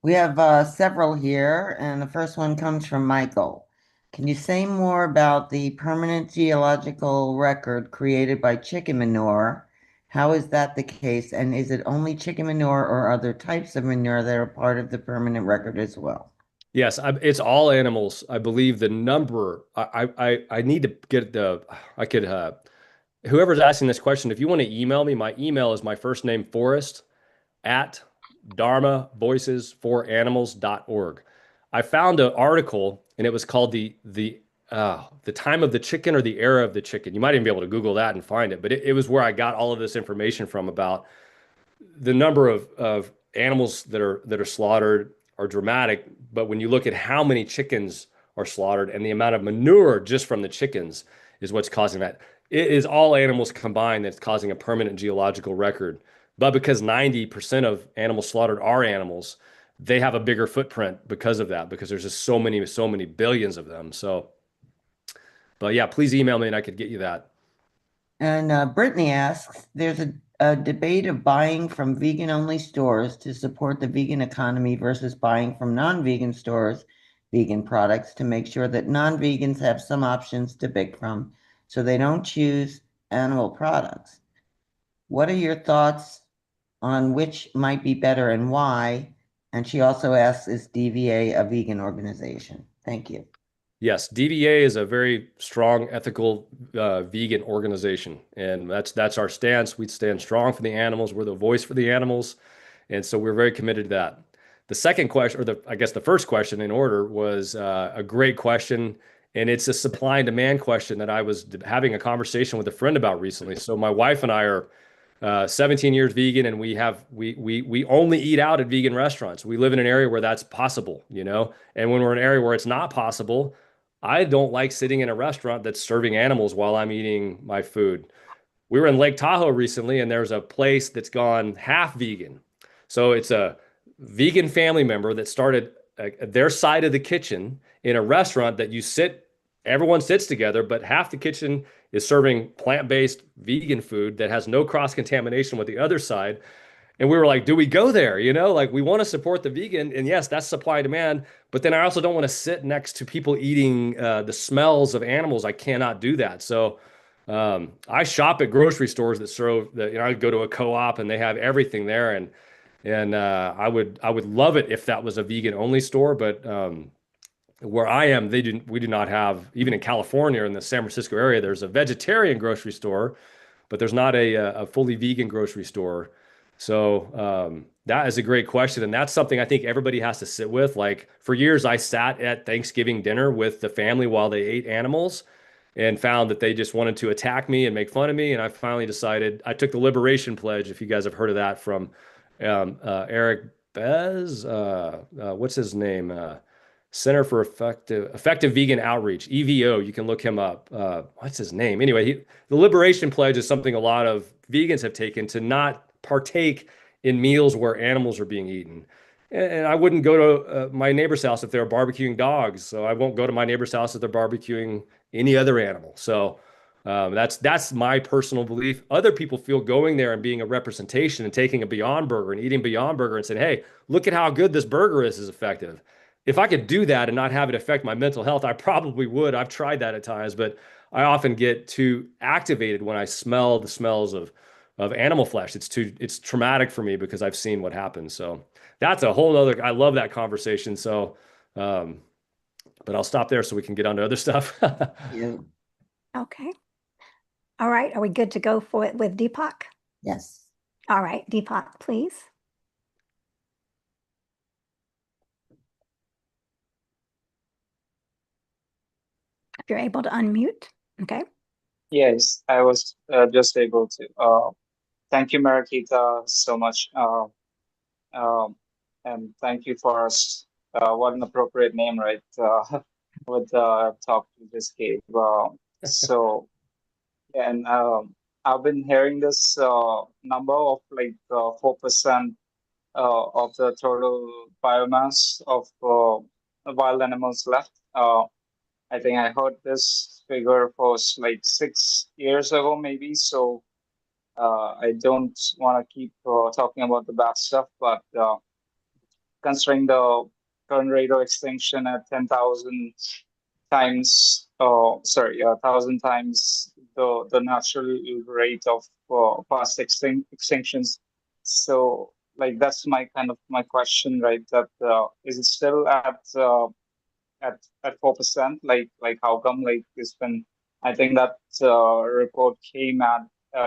We have several here, and the first one comes from Michael. Can you say more about the permanent geological record created by chicken manure? How is that the case? And is it only chicken manure or other types of manure that are part of the permanent record as well? Yes, it's all animals. I believe the number, I need to get whoever's asking this question, if you want to email me, my email is my first name, Forrest, at dharmavoicesforanimals.org. I found an article and it was called the time of the chicken or the era of the chicken. You might even be able to Google that and find it, but it was where I got all of this information from about the number of animals that are slaughtered are dramatic. But when you look at how many chickens are slaughtered and the amount of manure just from the chickens is what's causing that. It is all animals combined that's causing a permanent geological record. But because 90% of animals slaughtered are animals, they have a bigger footprint because of that, because there's just so many billions of them. So, but yeah, please email me and I could get you that. And Brittany asks, there's a debate of buying from vegan-only stores to support the vegan economy versus buying from non-vegan stores, vegan products, to make sure that non-vegans have some options to pick from so they don't choose animal products. What are your thoughts on which might be better and why? And she also asks, is DVA a vegan organization? Thank you. Yes, DVA is a very strong, ethical, vegan organization, and that's our stance. We stand strong for the animals. We're the voice for the animals, and so we're very committed to that. The second question, or I guess the first question in order, was a great question, and it's a supply and demand question that I was having a conversation with a friend about recently. So my wife and I are 17 years vegan, and we only eat out at vegan restaurants. We live in an area where that's possible, and when we're in an area where it's not possible, I don't like sitting in a restaurant that's serving animals while I'm eating my food. We were in Lake Tahoe recently, and there's a place that's gone half vegan. So it's a vegan family member that started their side of the kitchen in a restaurant that everyone sits together, but half the kitchen is serving plant-based vegan food that has no cross-contamination with the other side. And we were like, do we go there? You know, like we want to support the vegan, and yes, that's supply and demand. But then I also don't want to sit next to people eating the smells of animals. I cannot do that. So I shop at grocery stores that serve that. You know, I go to a co-op and they have everything there, and I would love it if that was a vegan only store. But where I am, we do not have, even in California, in the San Francisco area, there's a vegetarian grocery store, but there's not a fully vegan grocery store. So that is a great question. And that's something I think everybody has to sit with. Like for years, I sat at Thanksgiving dinner with the family while they ate animals and found that they just wanted to attack me and make fun of me. And I finally decided, I took the Liberation Pledge, if you guys have heard of that, from Eric Bez, what's his name? Center for Effective Vegan Outreach, EVO. You can look him up. What's his name? Anyway, the Liberation Pledge is something a lot of vegans have taken to not partake in meals where animals are being eaten. And I wouldn't go to my neighbor's house if they're barbecuing dogs. So I won't go to my neighbor's house if they're barbecuing any other animal. So that's my personal belief. Other people feel going there and being a representation and taking a Beyond Burger and eating Beyond Burger and saying, hey, look at how good this burger is effective. If I could do that and not have it affect my mental health, I probably would. I've tried that at times, but I often get too activated when I smell the smells of animal flesh. It's traumatic for me because I've seen what happens. So that's a whole other, I love that conversation. So, but I'll stop there so we can get on to other stuff. Yeah. Okay. All right. Are we good to go for it with Deepak? Yes. All right. Deepak, please. If you're able to unmute. Okay. Yes, I was just able to. Thank you, Marakita, so much. And thank you for what an appropriate name, right? With the talk you just gave. So, yeah, and I've been hearing this number of like 4% of the total biomass of wild animals left. I think I heard this figure was like 6 years ago, maybe. So I don't want to keep talking about the bad stuff, but considering the current rate of extinction at 10,000 times, 1,000 times the natural rate of past extinctions. So, like, that's my my question, right? That is it still at 4%? Like how come like it's been? I think that report came at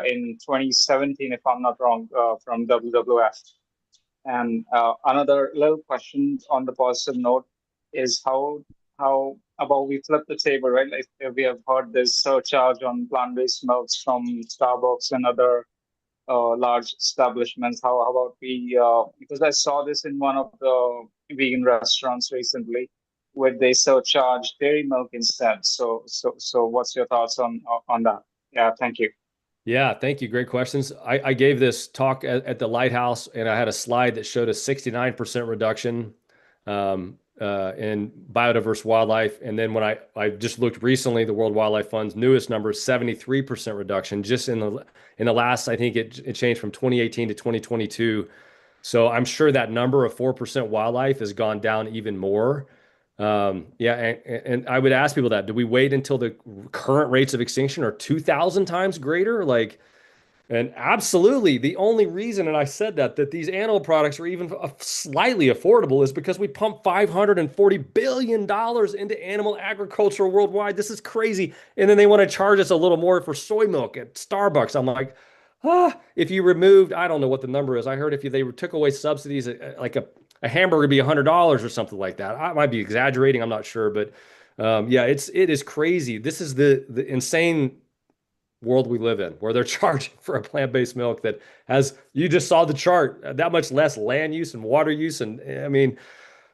in 2017, if I'm not wrong, from WWF. And another little question on the positive note is how about we flip the table, right? Like we have heard this surcharge on plant-based milks from Starbucks and other large establishments. How about we? Because I saw this in one of the vegan restaurants recently, where they surcharge dairy milk instead. So what's your thoughts on that? Yeah, thank you. Yeah, thank you. Great questions. I gave this talk at the Lighthouse, and I had a slide that showed a 69% reduction in biodiverse wildlife. And then when I just looked recently, the World Wildlife Fund's newest number is 73% reduction just in the last, I think it changed from 2018 to 2022. So I'm sure that number of 4% wildlife has gone down even more. Yeah, and I would ask people that, do we wait until the current rates of extinction are 2,000 times greater? Like, and absolutely, the only reason, and I said that these animal products are even slightly affordable is because we pump $540 billion into animal agriculture worldwide. This is crazy. And then they want to charge us a little more for soy milk at Starbucks. I'm like, if you removed, I don't know what the number is. I heard if they took away subsidies, like a hamburger would be $100 or something like that. I might be exaggerating. I'm not sure, but yeah, it is crazy. This is the insane world we live in, where they're charging for a plant-based milk that has, you just saw the chart, that much less land use and water use. And I mean,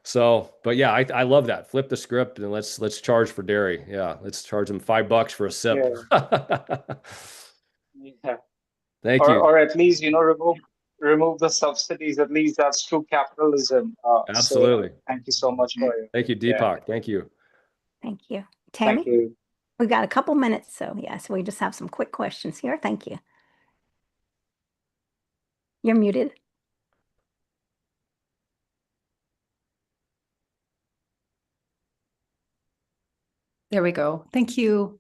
so, but yeah, I love that. Flip the script and let's charge for dairy. Yeah, let's charge them $5 for a sip. Yeah. Thank you. Or at least, remove the subsidies. At least that's true capitalism. Absolutely. So thank you so much for it. Thank you, Deepak. Thank you. Thank you. Tammy? Thank you. We've got a couple minutes, so yes, we just have some quick questions here. Thank you. You're muted. There we go. Thank you.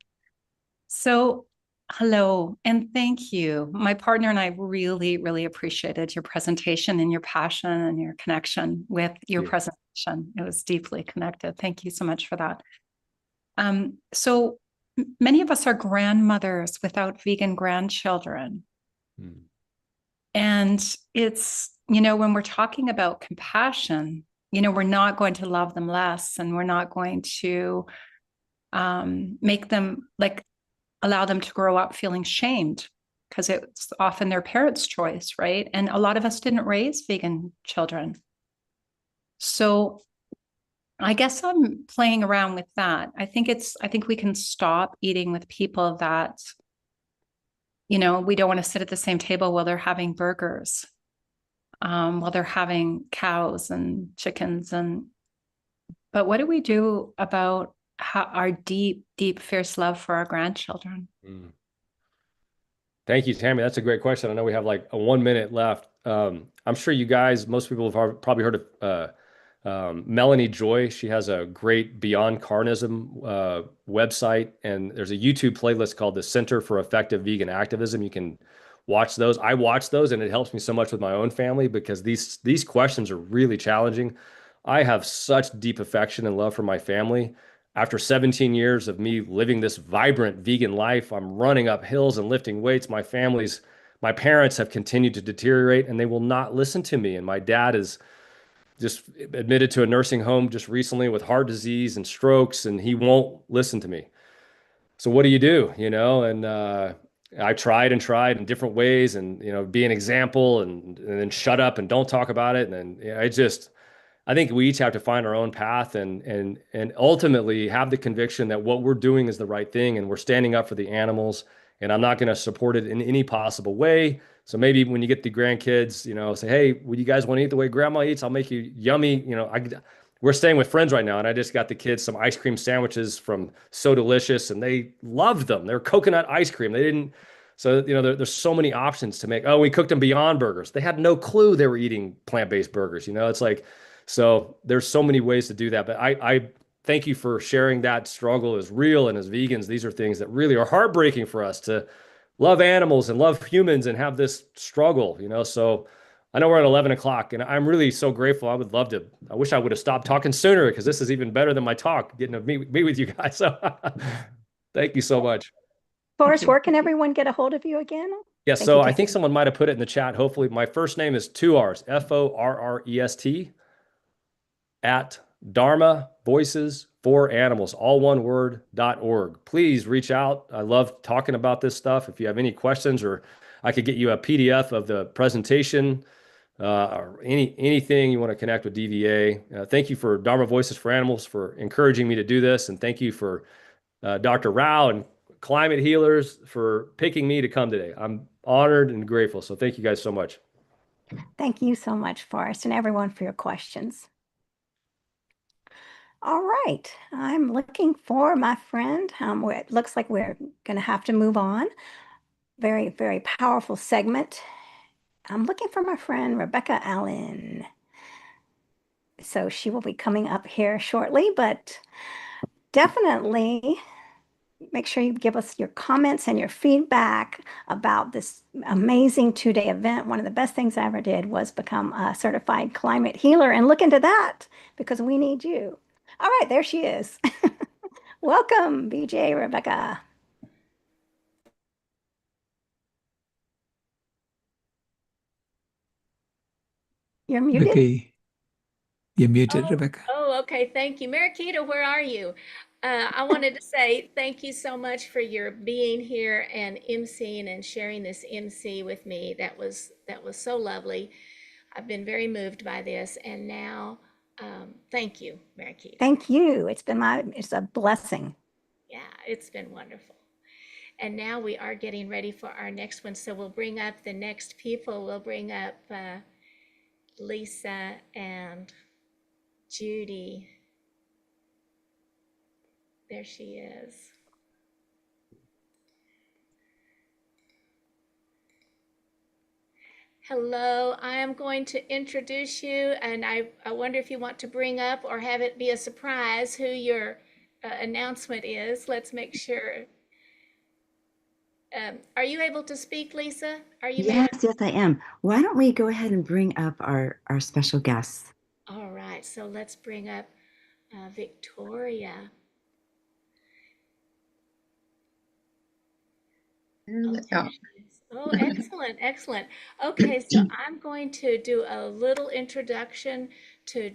So, hello, and thank you. My partner and I really, really appreciated your presentation and your passion and your connection with your presentation. It was deeply connected. Thank you so much for that. So many of us are grandmothers without vegan grandchildren. And it's, when we're talking about compassion, we're not going to love them less, and we're not going to make them allow them to grow up feeling shamed, because it's often their parents' choice, right? And a lot of us didn't raise vegan children. So I guess I'm playing around with that. I think we can stop eating with people that, we don't want to sit at the same table while they're having burgers, while they're having cows and chickens. But what do we do about our deep, deep, fierce love for our grandchildren? Thank you, Tammy. That's a great question. I know we have like 1 minute left. I'm sure you guys, most people have probably heard of Melanie Joy. She has a great Beyond Carnism website, and there's a YouTube playlist called the Center for Effective Vegan Activism. You can watch those. I watch those, and it helps me so much with my own family, because these questions are really challenging. I have such deep affection and love for my family. After 17 years of me living this vibrant vegan life, I'm running up hills and lifting weights. My parents have continued to deteriorate, and they will not listen to me. And my dad is just admitted to a nursing home just recently with heart disease and strokes, and he won't listen to me. So what do? And I tried in different ways, and be an example, and then shut up and don't talk about it. And then I think we each have to find our own path, and ultimately have the conviction that what we're doing is the right thing, and we're standing up for the animals, and I'm not going to support it in any possible way. So maybe when you get the grandkids, say, hey, would you guys want to eat the way grandma eats? I'll make you yummy. We're staying with friends right now, and I just got the kids some ice cream sandwiches from So Delicious, and they loved them. They're coconut ice cream. They didn't. So, there's so many options to make. Oh, we cooked them Beyond Burgers. They had no clue they were eating plant-based burgers. It's like, so there's so many ways to do that. But I thank you for sharing that struggle is real. And as vegans, these are things that really are heartbreaking for us, to love animals and love humans and have this struggle, So I know we're at 11 o'clock, and I'm really so grateful. I wish I would have stopped talking sooner, because this is even better than my talk, getting to meet with you guys. So thank you so much. Forrest, where can everyone get a hold of you again? Yeah, so I think someone might have put it in the chat. Hopefully, my first name is 2 R's, Forrest, at Dharma Voices for Animals, all one word.org. Please reach out. I love talking about this stuff. If you have any questions, or I could get you a PDF of the presentation, or anything you want to connect with DVA. Thank you for Dharma Voices for Animals for encouraging me to do this. And thank you for Dr. Rao and Climate Healers for picking me to come today. I'm honored and grateful. So thank you guys so much. Thank you so much, Forrest, and everyone for your questions. All right, I'm looking for my friend. It looks like we're going to have to move on. Very, very powerful segment. I'm looking for my friend, Rebecca Allen. So she will be coming up here shortly, but definitely make sure you give us your comments and your feedback about this amazing 2-day event. One of the best things I ever did was become a certified climate healer, and look into that, because we need you. All right, there she is. Welcome, BJ Rebecca. You're muted. Vicky, you're muted, Rebecca. Oh, okay. Thank you. Marikita, where are you? I wanted to say thank you so much for your being here and emceeing and sharing this MC with me. That was so lovely. I've been very moved by this, and now thank you, Marikita. Thank you. It's a blessing. Yeah, it's been wonderful. And now we are getting ready for our next one. So we'll bring up the next people. We'll bring up Lisa and Judy. There she is. Hello, I am going to introduce you, and I wonder if you want to bring up or have it be a surprise who your announcement is. Let's make sure. Are you able to speak, Lisa? Are you there? Yes, I am. Why don't we go ahead and bring up our special guests? All right, so let's bring up Victoria. Oh, excellent, excellent. Okay, so I'm going to do a little introduction to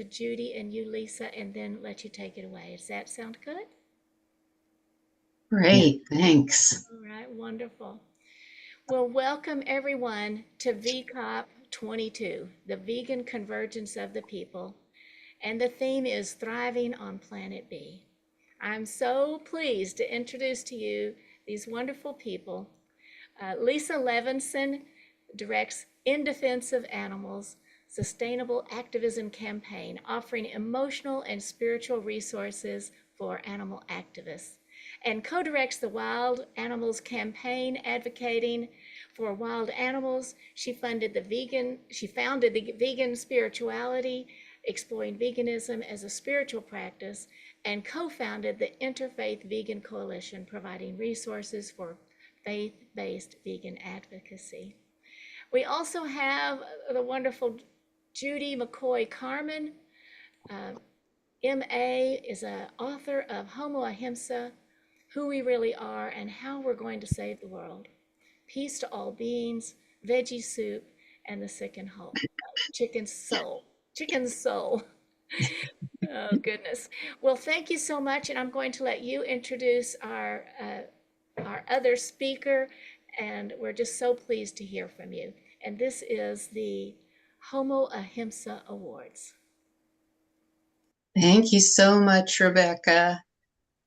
Judy and you, Lisa, and then let you take it away. Does that sound good? Great, thanks. All right, wonderful. Well, welcome everyone to VCOP 22, the Vegan Convergence of the People. And the theme is Thriving on Planet B. I'm so pleased to introduce to you these wonderful people. Lisa Levinson directs In Defense of Animals, Sustainable Activism Campaign, offering emotional and spiritual resources for animal activists, and co-directs the Wild Animals Campaign, advocating for wild animals. She founded the Vegan Spirituality, exploring veganism as a spiritual practice, and co-founded the Interfaith Vegan Coalition, providing resources for faith-based vegan advocacy. We also have the wonderful Judy McCoy Carmen. MA is an author of Homo Ahimsa, Who We Really Are and How We're Going to Save the World, Peace to All Beings, Veggie Soup, and the Sick and Whole. Chicken Soul. Chicken Soul. Oh, goodness. Well, thank you so much, and I'm going to let you introduce our other speaker, and we're just so pleased to hear from you. And this is the Homo Ahimsa Awards. Thank you so much, Rebecca.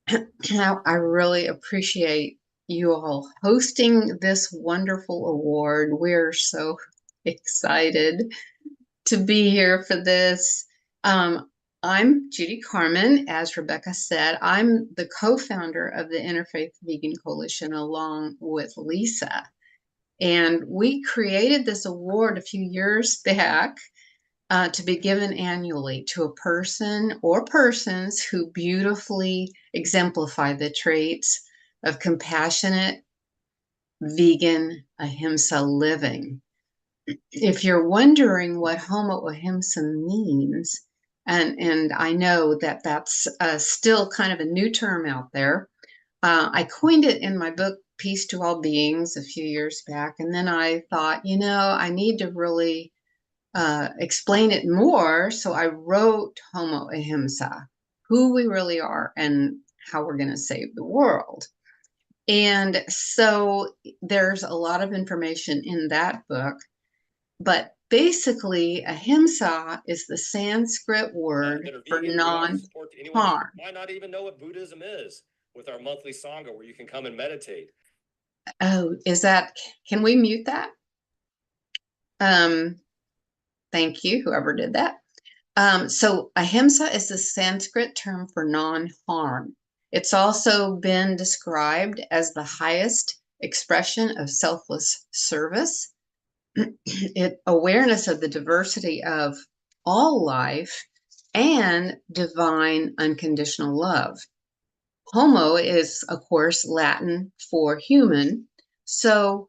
I really appreciate you all hosting this wonderful award. We're so excited to be here for this. I'm Judy Carmen. As Rebecca said, I'm the co-founder of the Interfaith Vegan Coalition along with Lisa. And we created this award a few years back to be given annually to a person or persons who beautifully exemplify the traits of compassionate, vegan, ahimsa living. If you're wondering what Homo Ahimsa means, and I know that that's still kind of a new term out there, I coined it in my book, Peace to All Beings, a few years back. And then I thought, I need to really explain it more. So I wrote Homo Ahimsa, who we really are and how we're going to save the world. And so there's a lot of information in that book. But basically, ahimsa is the Sanskrit word for non-harm. Might not even know what Buddhism is, with our monthly Sangha where you can come and meditate. Oh, can we mute that? Thank you, whoever did that. So ahimsa is the Sanskrit term for non-harm. It's also been described as the highest expression of selfless service. Awareness of the diversity of all life and divine unconditional love. Homo is, of course, Latin for human. So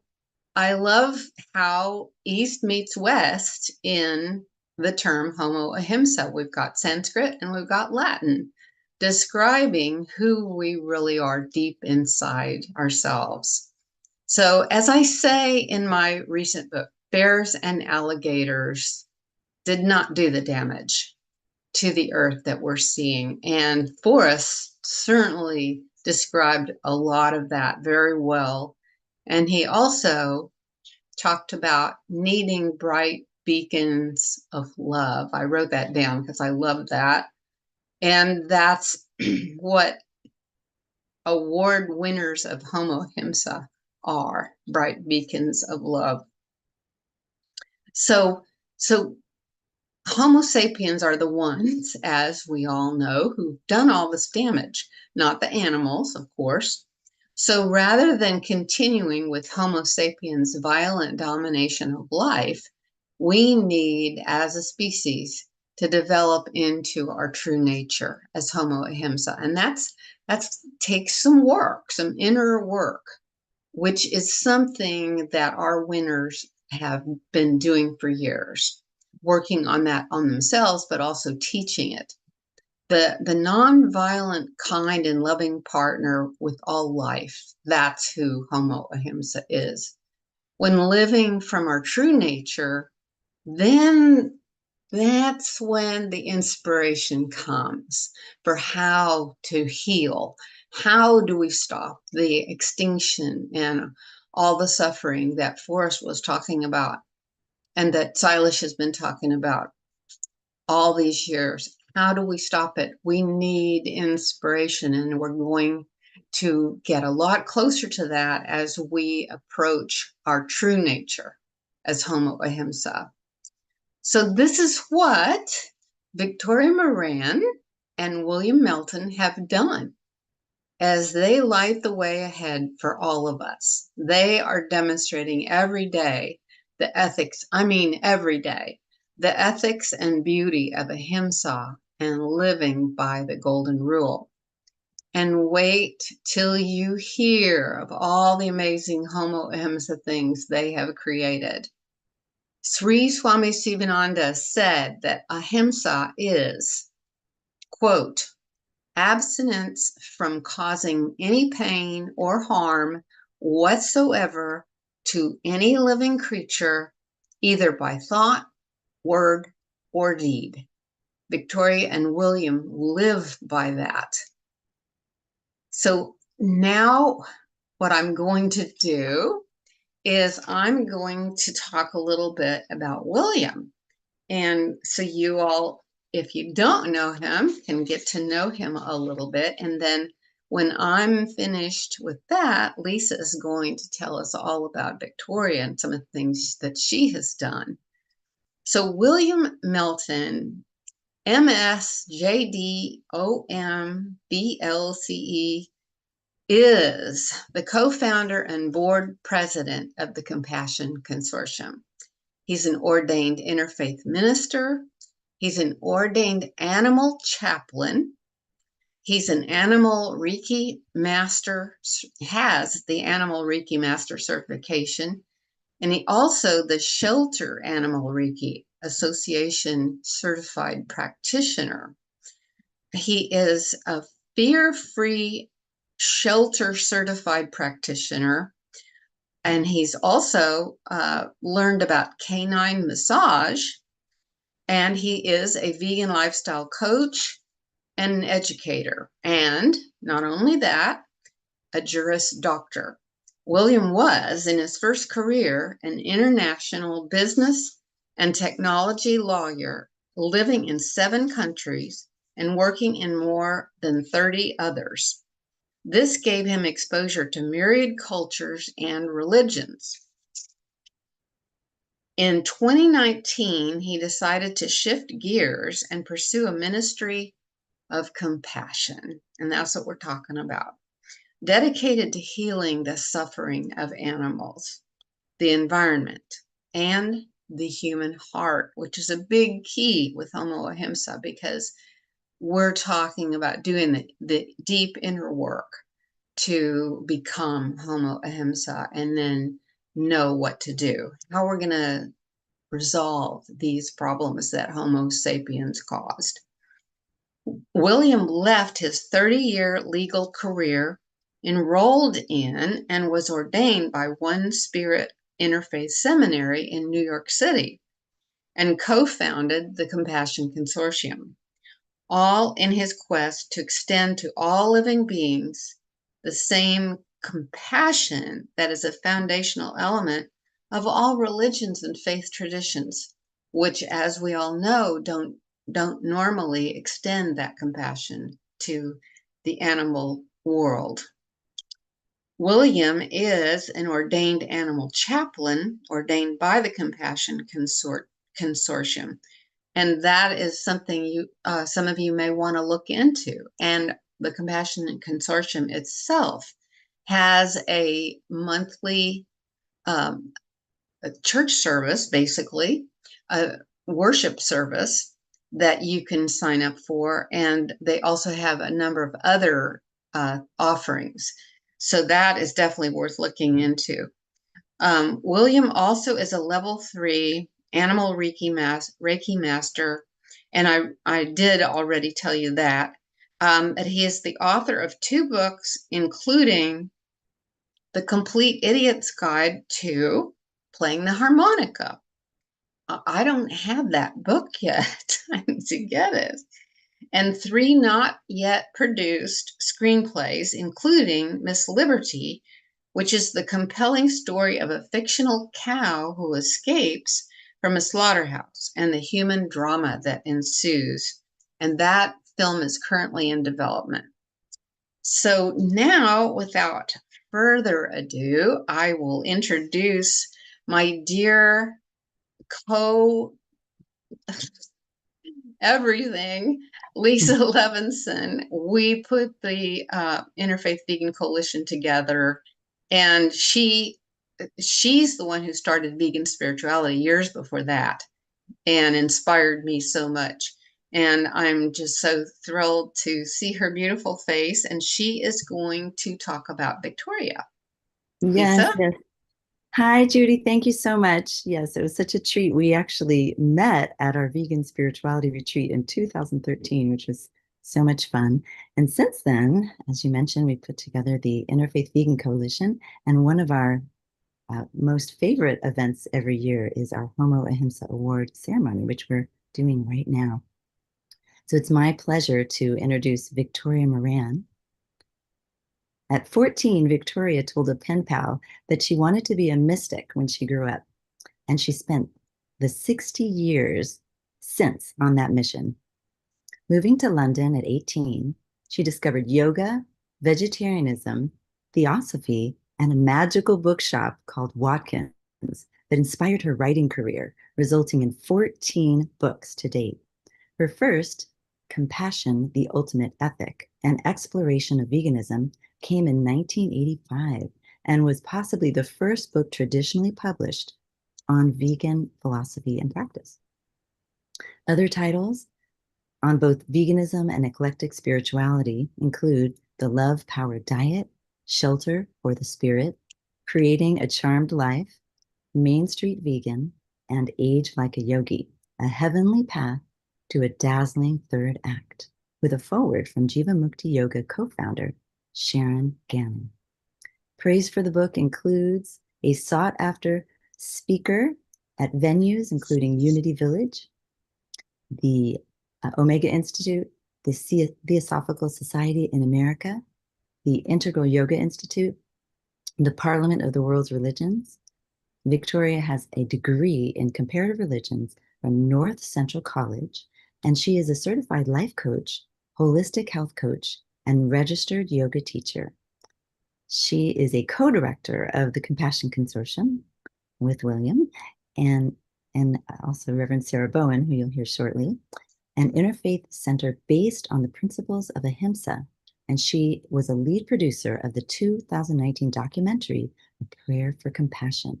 I love how East meets West in the term Homo Ahimsa. We've got Sanskrit and we've got Latin describing who we really are deep inside ourselves. So as I say in my recent book, bears and alligators did not do the damage to the earth that we're seeing. And Forrest certainly described a lot of that very well. And he also talked about needing bright beacons of love. I wrote that down because I love that. And that's what award winners of Homo Ahimsa are, bright beacons of love. So Homo sapiens are the ones, as we all know, who've done all this damage, not the animals, of course. So rather than continuing with Homo sapiens' violent domination of life, we need, as a species, to develop into our true nature as Homo Ahimsa. And that's takes some work, some inner work, which is something that our winners have been doing for years, working on that on themselves, but also teaching it. The nonviolent, kind, and loving partner with all life, that's who Homo Ahimsa is. When living from our true nature, then that's when the inspiration comes for how to heal. How do we stop the extinction and all the suffering that Forrest was talking about and that Silas has been talking about all these years? How do we stop it? We need inspiration, and we're going to get a lot closer to that as we approach our true nature as Homo Ahimsa. So this is what Victoria Moran and William Melton have done as they light the way ahead for all of us. They are demonstrating every day the ethics, every day, the ethics and beauty of Ahimsa and living by the golden rule. And wait till you hear of all the amazing Homo Ahimsa things they have created. Sri Swami Sivananda said that Ahimsa is, quote, abstinence from causing any pain or harm whatsoever to any living creature, either by thought, word, or deed. Victoria and William live by that. So now what I'm going to do is I'm going to talk a little bit about William. And so you all, if you don't know him, can get to know him a little bit. And then when I'm finished with that, Lisa is going to tell us all about Victoria and some of the things that she has done. So William Melton, MSJDOMBLCE, is the co-founder and board president of the Compassion Consortium. He's an ordained interfaith minister. He's an ordained animal chaplain. He's an animal Reiki master, has the animal Reiki master certification. And he also the Shelter Animal Reiki Association certified practitioner. He is a fear-free shelter certified practitioner. And he's also learned about canine massage. And he is a vegan lifestyle coach and an educator. And not only that, a Juris Doctor. William was, in his first career, an international business and technology lawyer, living in 7 countries and working in more than 30 others. This gave him exposure to myriad cultures and religions. In 2019, he decided to shift gears and pursue a ministry of compassion. And that's what we're talking about. Dedicated to healing the suffering of animals, the environment, and the human heart, which is a big key with Homo Ahimsa, because we're talking about doing the deep inner work to become Homo Ahimsa and then know what to do, how we're going to resolve these problems that Homo sapiens caused. William left his 30-year legal career, enrolled in and was ordained by One Spirit Interfaith Seminary in New York City, and co-founded the Compassion Consortium, all in his quest to extend to all living beings the same compassion that is a foundational element of all religions and faith traditions, which, as we all know, don't normally extend that compassion to the animal world. William is an ordained animal chaplain, ordained by the Compassion Consortium. And that is something some of you may want to look into. And the Compassion Consortium itself has a monthly a church service, basically, a worship service that you can sign up for. And they also have a number of other offerings. So that is definitely worth looking into. William also is a level 3 animal Reiki master. And I did already tell you that. But he is the author of 2 books, including The Complete Idiot's Guide to Playing the Harmonica. I don't have that book yet. I need to get it. And 3 not yet produced screenplays, including Miss Liberty, which is the compelling story of a fictional cow who escapes from a slaughterhouse and the human drama that ensues. And that film is currently in development. So now, without further ado, I will introduce my dear everything, Lisa Levinson. We put the Interfaith Vegan Coalition together, and she's the one who started vegan spirituality years before that and inspired me so much. And I'm just so thrilled to see her beautiful face, and she is going to talk about Victoria. Yes, Lisa? yes. Hi, Judy. Thank you so much. Yes, it was such a treat. We actually met at our vegan spirituality retreat in 2013, which was so much fun. And since then, as you mentioned, we put together the Interfaith Vegan Coalition. And one of our most favorite events every year is our Homo Ahimsa Award ceremony, which we're doing right now. So it's my pleasure to introduce Victoria Moran. At 14, Victoria told a pen pal that she wanted to be a mystic when she grew up, and she spent the 60 years since on that mission. Moving to London at 18, she discovered yoga, vegetarianism, theosophy, and a magical bookshop called Watkins that inspired her writing career, resulting in 14 books to date. Her first, Compassion, the Ultimate Ethic, an exploration of veganism, came in 1985 and was possibly the first book traditionally published on vegan philosophy and practice. Other titles on both veganism and eclectic spirituality include The Love-Powered Diet, Shelter for the Spirit, Creating a Charmed Life, Main Street Vegan, and Age Like a Yogi, a heavenly path to a dazzling third act, with a foreword from Jivamukti Yoga co-founder Sharon Gannon. Praise for the book includes a sought-after speaker at venues including Unity Village, the Omega Institute, the Theosophical Society in America, the Integral Yoga Institute, the Parliament of the World's Religions. Victoria has a degree in comparative religions from North Central College, and she is a certified life coach, holistic health coach, and registered yoga teacher. She is a co-director of the Compassion Consortium with William and also Reverend Sarah Bowen, who you'll hear shortly, an interfaith center based on the principles of Ahimsa. And she was a lead producer of the 2019 documentary, A Prayer for Compassion.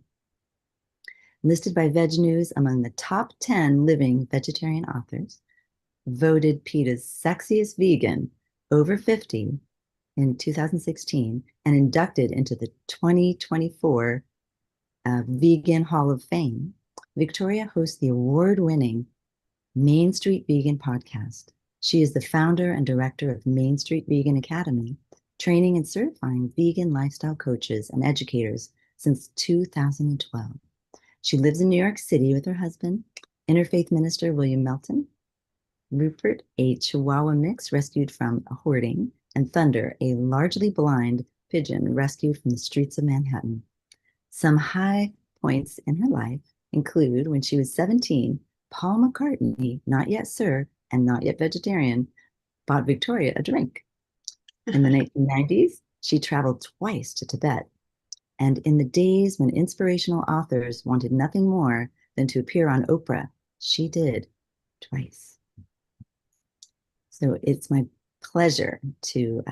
Listed by Veg News among the top 10 living vegetarian authors, voted PETA's sexiest vegan over 50 in 2016, and inducted into the 2024 Vegan Hall of Fame, Victoria hosts the award-winning Main Street Vegan podcast. She is the founder and director of Main Street Vegan Academy, training and certifying vegan lifestyle coaches and educators since 2012. She lives in New York City with her husband, interfaith minister William Melton, Rupert, a Chihuahua mix rescued from a hoarding, and Thunder, a largely blind pigeon rescued from the streets of Manhattan. Some high points in her life include when she was 17, Paul McCartney, not yet Sir and not yet vegetarian, bought Victoria a drink. In the 1990s, she traveled twice to Tibet. And in the days when inspirational authors wanted nothing more than to appear on Oprah, she did twice. So it's my pleasure to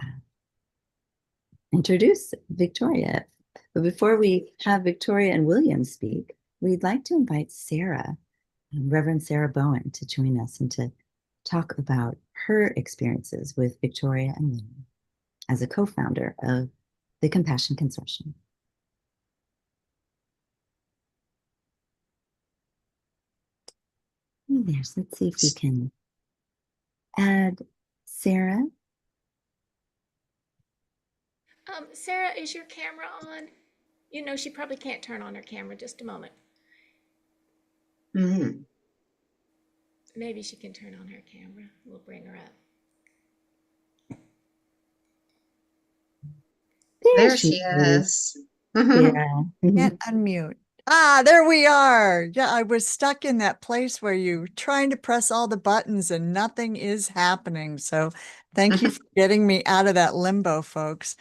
introduce Victoria. But before we have Victoria and William speak, we'd like to invite Sarah, Reverend Sarah Bowen, to join us and to talk about her experiences with Victoria and William as a co-founder of the Compassion Consortium. Let's see if we can add Sarah. Sarah, is your camera on? You know, she probably can't turn on her camera. Just a moment. Mm-hmm. Maybe she can turn on her camera. We'll bring her up. There she is. Yeah. Can't unmute. Ah, there we are. Yeah, I was stuck in that place where you're trying to press all the buttons and nothing is happening. So thank you for getting me out of that limbo, folks.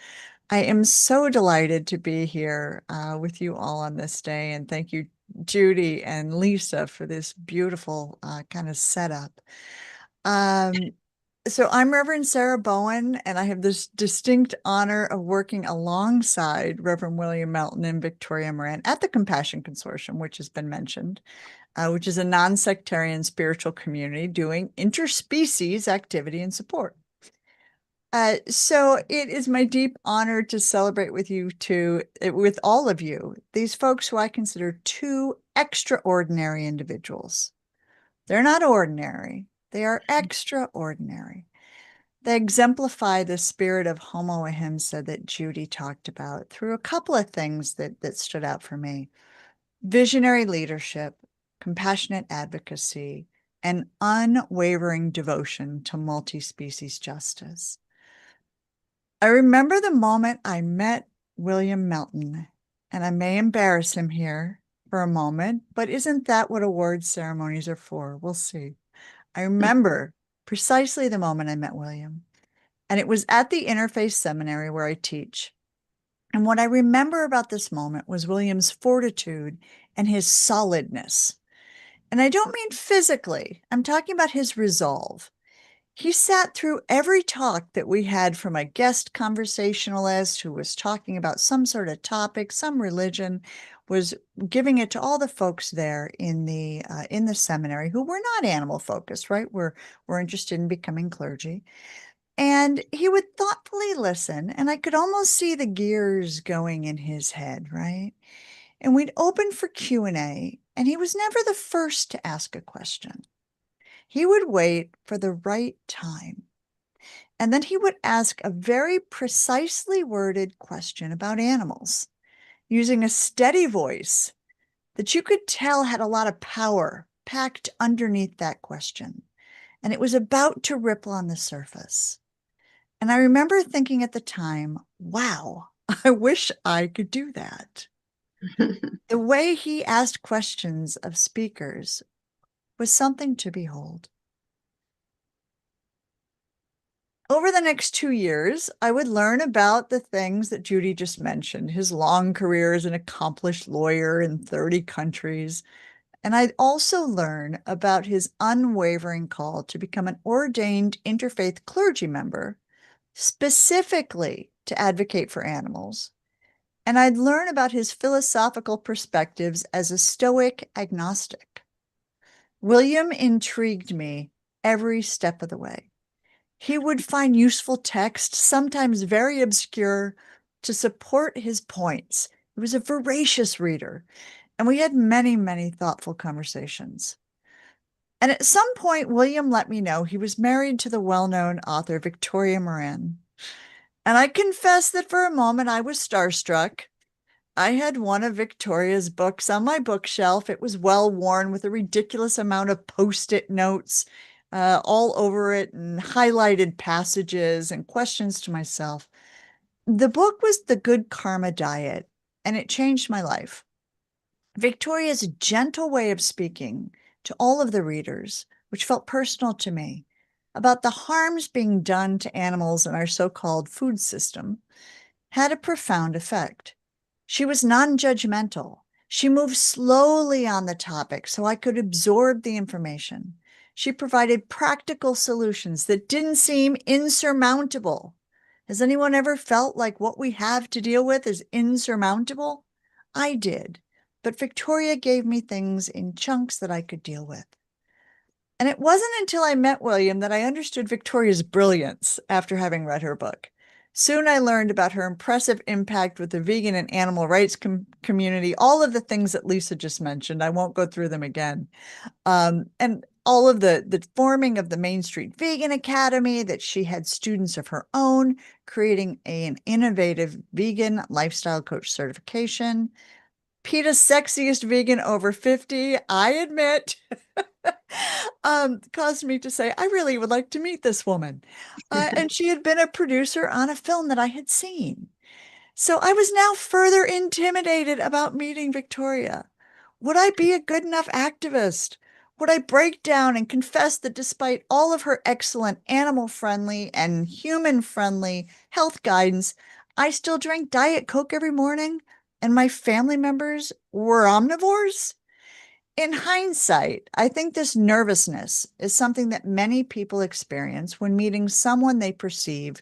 I am so delighted to be here with you all on this day. And thank you, Judy and Lisa, for this beautiful kind of setup. So I'm Reverend Sarah Bowen, and I have this distinct honor of working alongside Reverend William Melton and Victoria Moran at the Compassion Consortium, which has been mentioned, which is a non-sectarian spiritual community doing interspecies activity and support. So it is my deep honor to celebrate with you with all of you, these folks who I consider two extraordinary individuals. They're not ordinary. They are extraordinary. They exemplify the spirit of homo ahimsa that Judy talked about through a couple of things that stood out for me. Visionary leadership, compassionate advocacy, and unwavering devotion to multi-species justice. I remember the moment I met William Melton, and I may embarrass him here for a moment, but isn't that what award ceremonies are for? We'll see. I remember precisely the moment I met William, and it was at the Interfaith Seminary where I teach. And what I remember about this moment was William's fortitude and his solidness. And I don't mean physically, I'm talking about his resolve. He sat through every talk that we had from a guest conversationalist who was talking about some sort of topic, some religion, was giving it to all the folks there in the seminary who were not animal focused, right? We're interested in becoming clergy. And he would thoughtfully listen, and I could almost see the gears going in his head, right? And we'd open for Q&A, and he was never the first to ask a question. He would wait for the right time. And then he would ask a very precisely worded question about animals, using a steady voice that you could tell had a lot of power packed underneath that question. And it was about to ripple on the surface. And I remember thinking at the time, wow, I wish I could do that. The way he asked questions of speakers was something to behold. Over the next 2 years, I would learn about the things that Judy just mentioned, his long career as an accomplished lawyer in 30 countries. And I'd also learn about his unwavering call to become an ordained interfaith clergy member, specifically to advocate for animals. And I'd learn about his philosophical perspectives as a Stoic agnostic. William intrigued me every step of the way. He would find useful text, sometimes very obscure, to support his points. He was a voracious reader, and we had many, many thoughtful conversations. And at some point, William let me know he was married to the well-known author Victoria Moran. And I confess that for a moment I was starstruck. I had one of Victoria's books on my bookshelf. It was well worn with a ridiculous amount of post-it notes all over it and highlighted passages and questions to myself. The book was The Good Karma Diet, and it changed my life. Victoria's gentle way of speaking to all of the readers, which felt personal to me, about the harms being done to animals in our so-called food system, had a profound effect. She was non-judgmental. She moved slowly on the topic so I could absorb the information. She provided practical solutions that didn't seem insurmountable. Has anyone ever felt like what we have to deal with is insurmountable? I did, but Victoria gave me things in chunks that I could deal with. And it wasn't until I met William that I understood Victoria's brilliance after having read her book. Soon I learned about her impressive impact with the vegan and animal rights community, all of the things that Lisa just mentioned. I won't go through them again. And all of the forming of the Main Street Vegan Academy, that she had students of her own, creating an innovative vegan lifestyle coach certification. PETA's sexiest vegan over 50, I admit, caused me to say, I really would like to meet this woman. And she had been a producer on a film that I had seen. So I was now further intimidated about meeting Victoria. Would I be a good enough activist? Would I break down and confess that despite all of her excellent animal-friendly and human-friendly health guidance, I still drank Diet Coke every morning, and my family members were omnivores? In hindsight, I think this nervousness is something that many people experience when meeting someone they perceive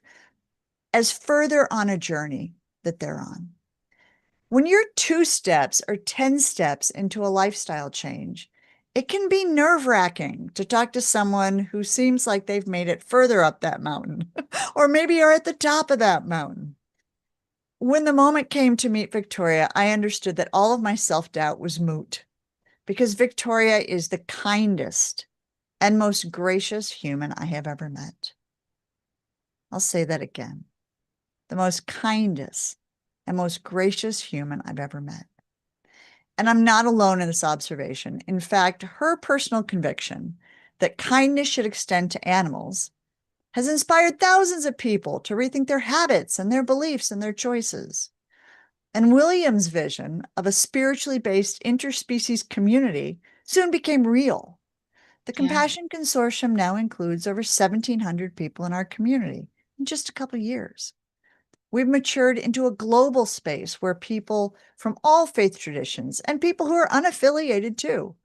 as further on a journey that they're on. When you're 2 steps or 10 steps into a lifestyle change, it can be nerve-wracking to talk to someone who seems like they've made it further up that mountain, or maybe are at the top of that mountain. When the moment came to meet Victoria, I understood that all of my self-doubt was moot, because Victoria is the kindest and most gracious human I have ever met. I'll say that again. The most kindest and most gracious human I've ever met. And I'm not alone in this observation. In fact, her personal conviction that kindness should extend to animals has inspired thousands of people to rethink their habits and their beliefs and their choices. And William's vision of a spiritually based interspecies community soon became real. The Compassion Consortium now includes over 1,700 people in our community in just a couple of years. We've matured into a global space where people from all faith traditions and people who are unaffiliated too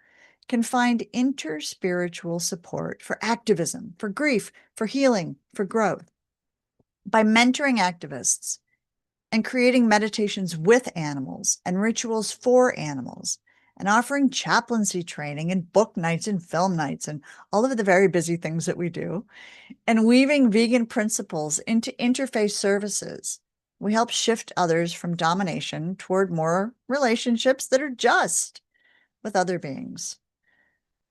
can find interspiritual support for activism, for grief, for healing, for growth. By mentoring activists and creating meditations with animals and rituals for animals, and offering chaplaincy training and book nights and film nights and all of the very busy things that we do, and weaving vegan principles into interfaith services, we help shift others from domination toward more relationships that are just with other beings.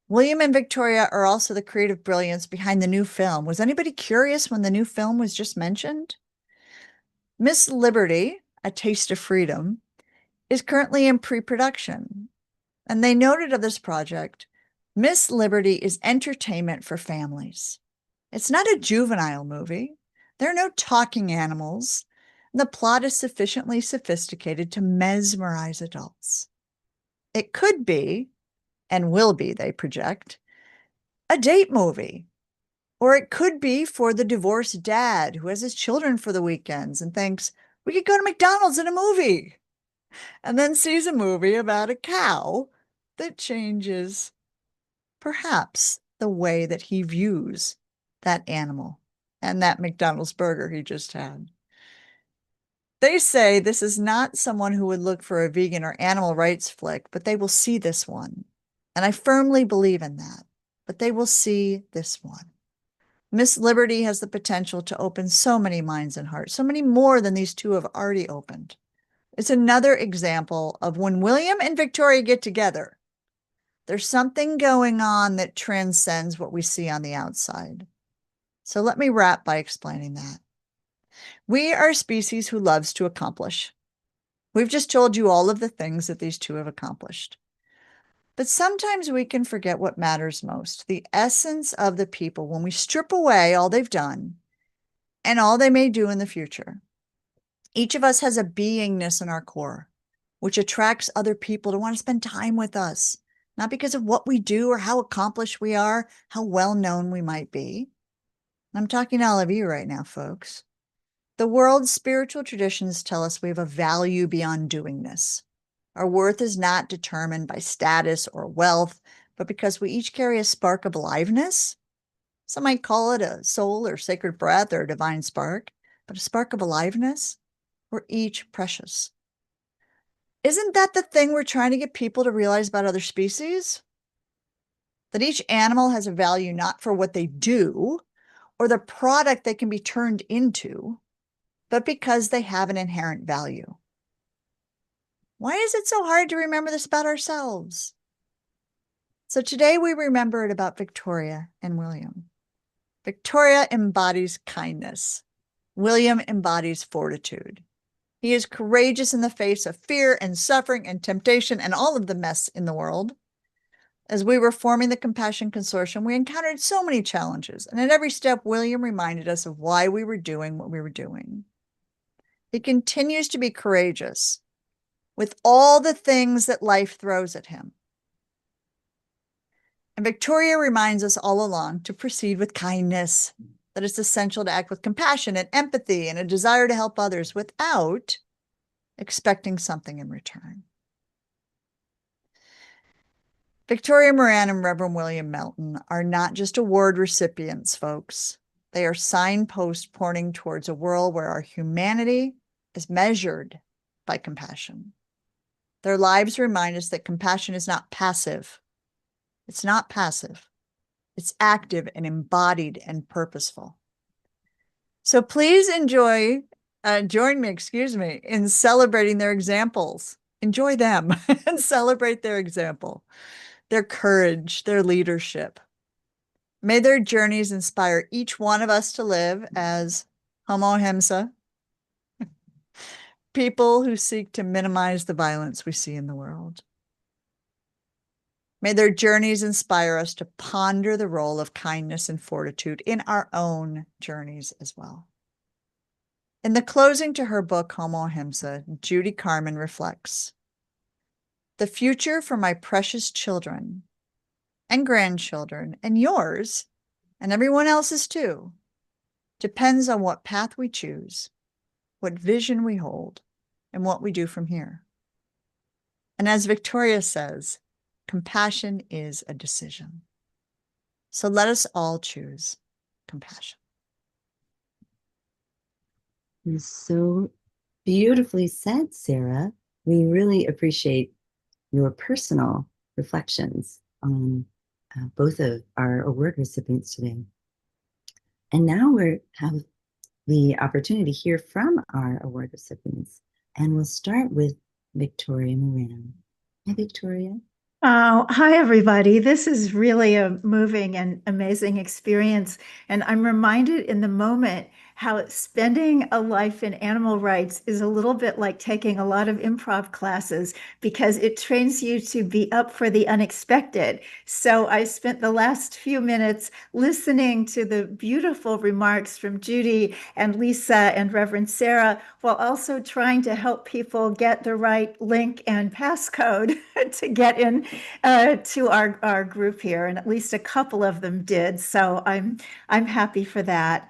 William and Victoria are also the creative brilliance behind the new film. Was anybody curious when the new film was just mentioned? Miss Liberty, A Taste of Freedom, is currently in pre-production. And they noted of this project, Miss Liberty is entertainment for families. It's not a juvenile movie. There are no talking animals. And the plot is sufficiently sophisticated to mesmerize adults. It could be, and will be, they project, a date movie. Or it could be for the divorced dad who has his children for the weekends and thinks, we could go to McDonald's in a movie, and then sees a movie about a cow that changes perhaps the way that he views that animal and that McDonald's burger he just had. They say this is not someone who would look for a vegan or animal rights flick, but they will see this one. And I firmly believe in that, but they will see this one. Miss Liberty has the potential to open so many minds and hearts, so many more than these two have already opened. It's another example of when William and Victoria get together, there's something going on that transcends what we see on the outside. So let me wrap by explaining that. We are a species who loves to accomplish. We've just told you all of the things that these two have accomplished. But sometimes we can forget what matters most, the essence of the people, when we strip away all they've done and all they may do in the future. Each of us has a beingness in our core, which attracts other people to want to spend time with us, not because of what we do or how accomplished we are, how well known we might be. I'm talking to all of you right now, folks. The world's spiritual traditions tell us we have a value beyond doingness. Our worth is not determined by status or wealth, but because we each carry a spark of aliveness. Some might call it a soul or sacred breath or a divine spark, but a spark of aliveness. We're each precious. Isn't that the thing we're trying to get people to realize about other species? that each animal has a value not for what they do or the product they can be turned into, but because they have an inherent value. Why is it so hard to remember this about ourselves? So today we remember it about Victoria and William. Victoria embodies kindness. William embodies fortitude. He is courageous in the face of fear and suffering and temptation and all of the mess in the world. As we were forming the Compassion Consortium, we encountered so many challenges, and at every step, William reminded us of why we were doing what we were doing. He continues to be courageous with all the things that life throws at him. And Victoria reminds us all along to proceed with kindness, that it's essential to act with compassion and empathy and a desire to help others without expecting something in return. Victoria Moran and Reverend William Melton are not just award recipients, folks. They are signposts pointing towards a world where our humanity is measured by compassion. Their lives remind us that compassion is not passive. It's not passive. It's active and embodied and purposeful. So please join me, in celebrating their examples. Enjoy them and celebrate their example, their courage, their leadership. May their journeys inspire each one of us to live as homo hemsa, people who seek to minimize the violence we see in the world. May their journeys inspire us to ponder the role of kindness and fortitude in our own journeys as well. In the closing to her book, Homo Himsa, Judy Carmen reflects, "The future for my precious children and grandchildren and yours and everyone else's too depends on what path we choose, what vision we hold, and what we do from here. And as Victoria says, compassion is a decision. So let us all choose compassion." It's so beautifully said, Sarah. We really appreciate your personal reflections on both of our award recipients today. And now we have the opportunity to hear from our award recipients. And we'll start with Victoria Moran. Hi, Victoria. Oh, hi, everybody. This is really a moving and amazing experience. And I'm reminded in the moment how spending a life in animal rights is a little bit like taking a lot of improv classes because it trains you to be up for the unexpected. So I spent the last few minutes listening to the beautiful remarks from Judy and Lisa and Reverend Sarah, while also trying to help people get the right link and passcode to get in to our group here, and at least a couple of them did. So I'm happy for that.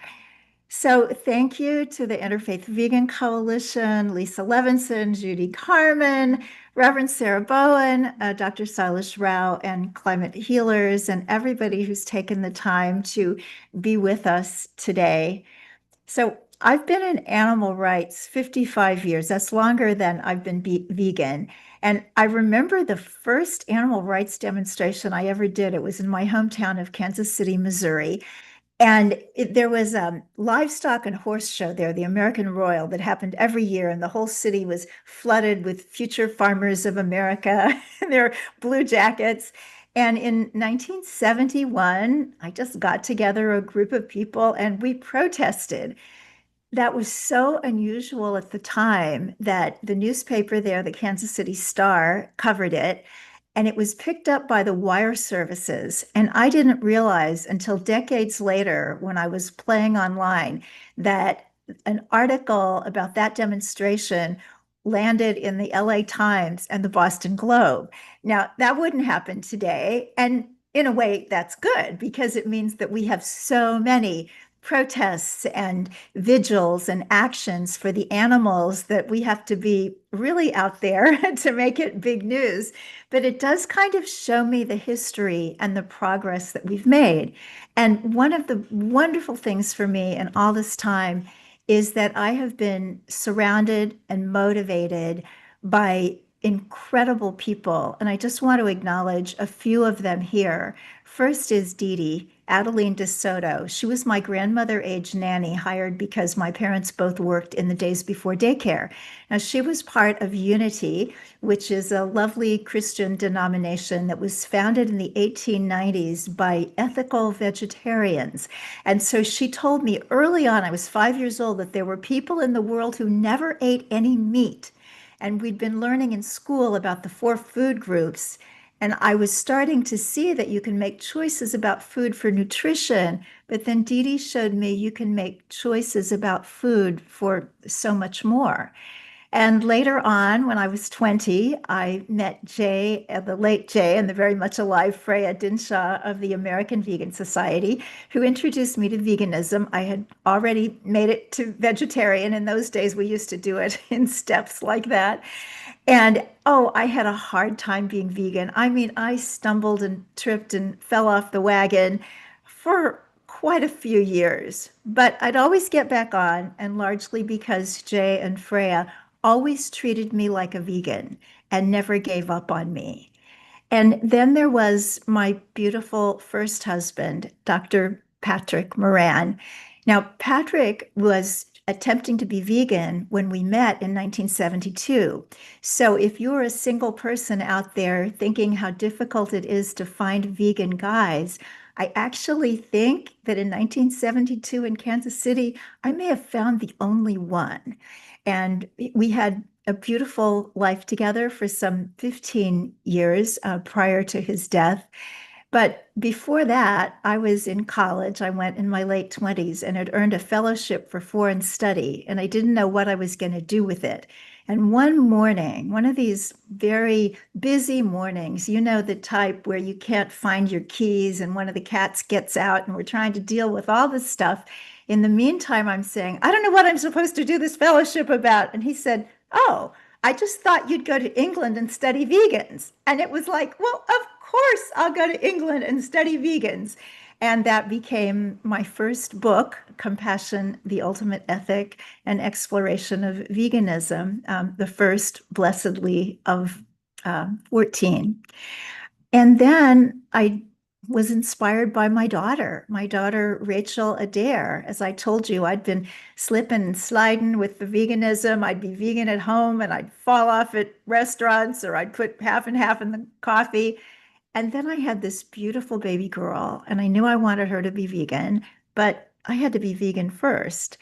So thank you to the Interfaith Vegan Coalition, Lisa Levinson, Judy Carmen, Reverend Sarah Bowen, Dr. Silas Rao, and Climate Healers, and everybody who's taken the time to be with us today. So I've been in animal rights 55 years. That's longer than I've been vegan. And I remember the first animal rights demonstration I ever did. It was in my hometown of Kansas City, Missouri. And there was a livestock and horse show there, the American Royal, that happened every year. And the whole city was flooded with future farmers of America in their blue jackets. And in 1971, I just got together a group of people and we protested. That was so unusual at the time that the newspaper there, the Kansas City Star, covered it, and it was picked up by the wire services. And I didn't realize until decades later, when I was playing online, that an article about that demonstration landed in the LA Times and the Boston Globe. Now, that wouldn't happen today. And in a way, that's good because it means that we have so many protests and vigils and actions for the animals that we have to be really out there to make it big news. But it does kind of show me the history and the progress that we've made. And one of the wonderful things for me in all this time is that I have been surrounded and motivated by incredible people. And I just want to acknowledge a few of them here. First is Dee Dee, Adeline DeSoto. She was my grandmother-age nanny hired because my parents both worked in the days before daycare. Now, she was part of Unity, which is a lovely Christian denomination that was founded in the 1890s by ethical vegetarians. And so she told me early on, I was 5 years old, that there were people in the world who never ate any meat. And we'd been learning in school about the 4 food groups. And I was starting to see that you can make choices about food for nutrition, but then Dee Dee showed me you can make choices about food for so much more. And later on, when I was 20, I met Jay, the late Jay, and the very much alive Freya Dinshaw of the American Vegan Society, who introduced me to veganism. I had already made it to vegetarian. In those days, we used to do it in steps like that. And oh, I had a hard time being vegan. I mean, I stumbled and tripped and fell off the wagon for quite a few years, but I'd always get back on, and largely because Jay and Freya always treated me like a vegan and never gave up on me. And then there was my beautiful first husband, Dr. Patrick Moran. Now, Patrick was attempting to be vegan when we met in 1972. So if you're a single person out there thinking how difficult it is to find vegan guys, I actually think that in 1972 in Kansas City, I may have found the only one. And we had a beautiful life together for some 15 years prior to his death. But before that, I was in college. I went in my late 20s and had earned a fellowship for foreign study, and I didn't know what I was going to do with it. And one morning, one of these very busy mornings, you know, the type where you can't find your keys and one of the cats gets out and we're trying to deal with all this stuff. In the meantime, I'm saying, I don't know what I'm supposed to do this fellowship about. And he said, oh, I just thought you'd go to England and study vegans. And it was like, well, of course I'll go to England and study vegans. And that became my first book, Compassion, the Ultimate Ethic, an exploration of veganism, the first, blessedly, of 14. And then I was inspired by my daughter, Rachel Adair. As I told you, I'd been slipping and sliding with the veganism. I'd be vegan at home and I'd fall off at restaurants, or I'd put half and half in the coffee. And then I had this beautiful baby girl, and I knew I wanted her to be vegan, but I had to be vegan first.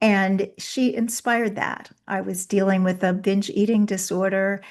And she inspired that. I was dealing with a binge eating disorder,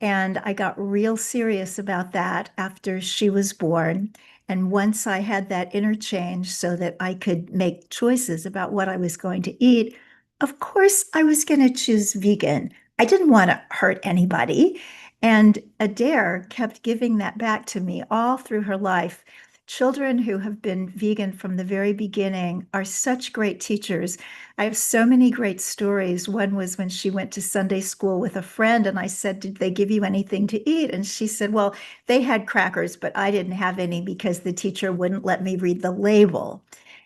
and I got real serious about that after she was born. And once I had that interchange so that I could make choices about what I was going to eat, of course I was going to choose vegan. I didn't want to hurt anybody. And Adair kept giving that back to me all through her life. Children who have been vegan from the very beginning are such great teachers. I have so many great stories. One was when she went to Sunday school with a friend, and I said, did they give you anything to eat? And she said, well, they had crackers, but I didn't have any because the teacher wouldn't let me read the label.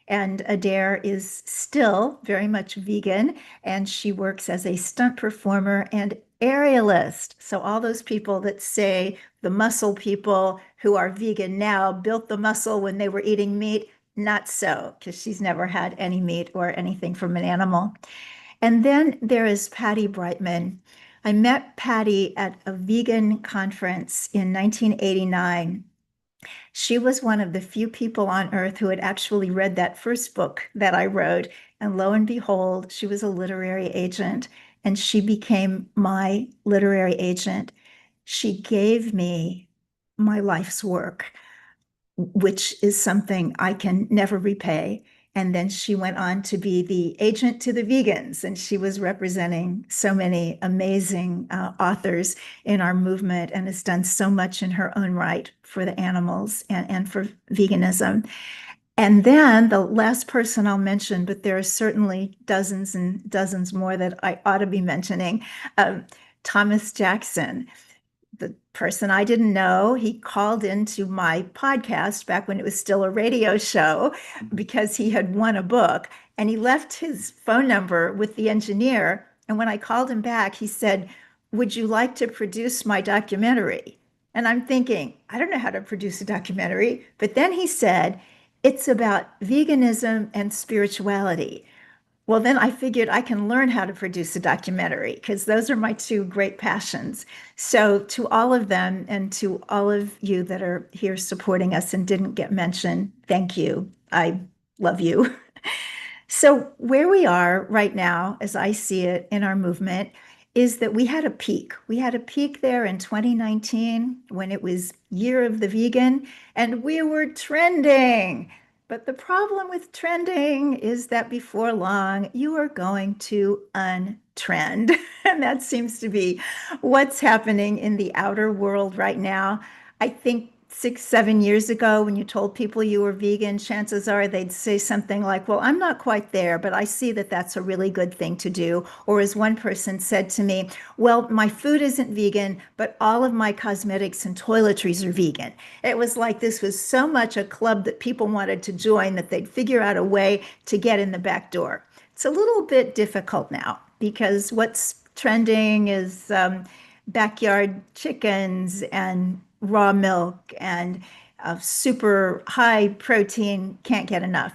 And Adair is still very much vegan, and she works as a stunt performer and aerialist. So all those people that say the muscle people who are vegan now built the muscle when they were eating meat, not so, because she's never had any meat or anything from an animal. And then there is Patty Brightman. I met Patty at a vegan conference in 1989. She was one of the few people on earth who had actually read that first book that I wrote. And lo and behold, she was a literary agent, and she became my literary agent. She gave me my life's work, which is something I can never repay. And then she went on to be the agent to the vegans, and she was representing so many amazing authors in our movement, and has done so much in her own right for the animals and for veganism. And then the last person I'll mention, but there are certainly dozens and dozens more that I ought to be mentioning, Thomas Jackson. The person I didn't know, he called into my podcast back when it was still a radio show because he had won a book, and he left his phone number with the engineer. And when I called him back, he said, would you like to produce my documentary? And I'm thinking, I don't know how to produce a documentary. But then he said, it's about veganism and spirituality. Well, then I figured I can learn how to produce a documentary because those are my two great passions. So, to all of them and to all of you that are here supporting us and didn't get mentioned, thank you. I love you. So, where we are right now, as I see it in our movement, is that we had a peak. We had a peak there in 2019 when it was Year of the Vegan, and we were trending. But the problem with trending is that before long, you are going to untrend. And that seems to be what's happening in the outer world right now. I think 6, 7 years ago, when you told people you were vegan, chances are they'd say something like, well, I'm not quite there, but I see that that's a really good thing to do. Or as one person said to me, well, my food isn't vegan, but all of my cosmetics and toiletries are vegan. It was like this was so much a club that people wanted to join that they'd figure out a way to get in the back door. It's a little bit difficult now because what's trending is backyard chickens and raw milk and super high protein, can't get enough.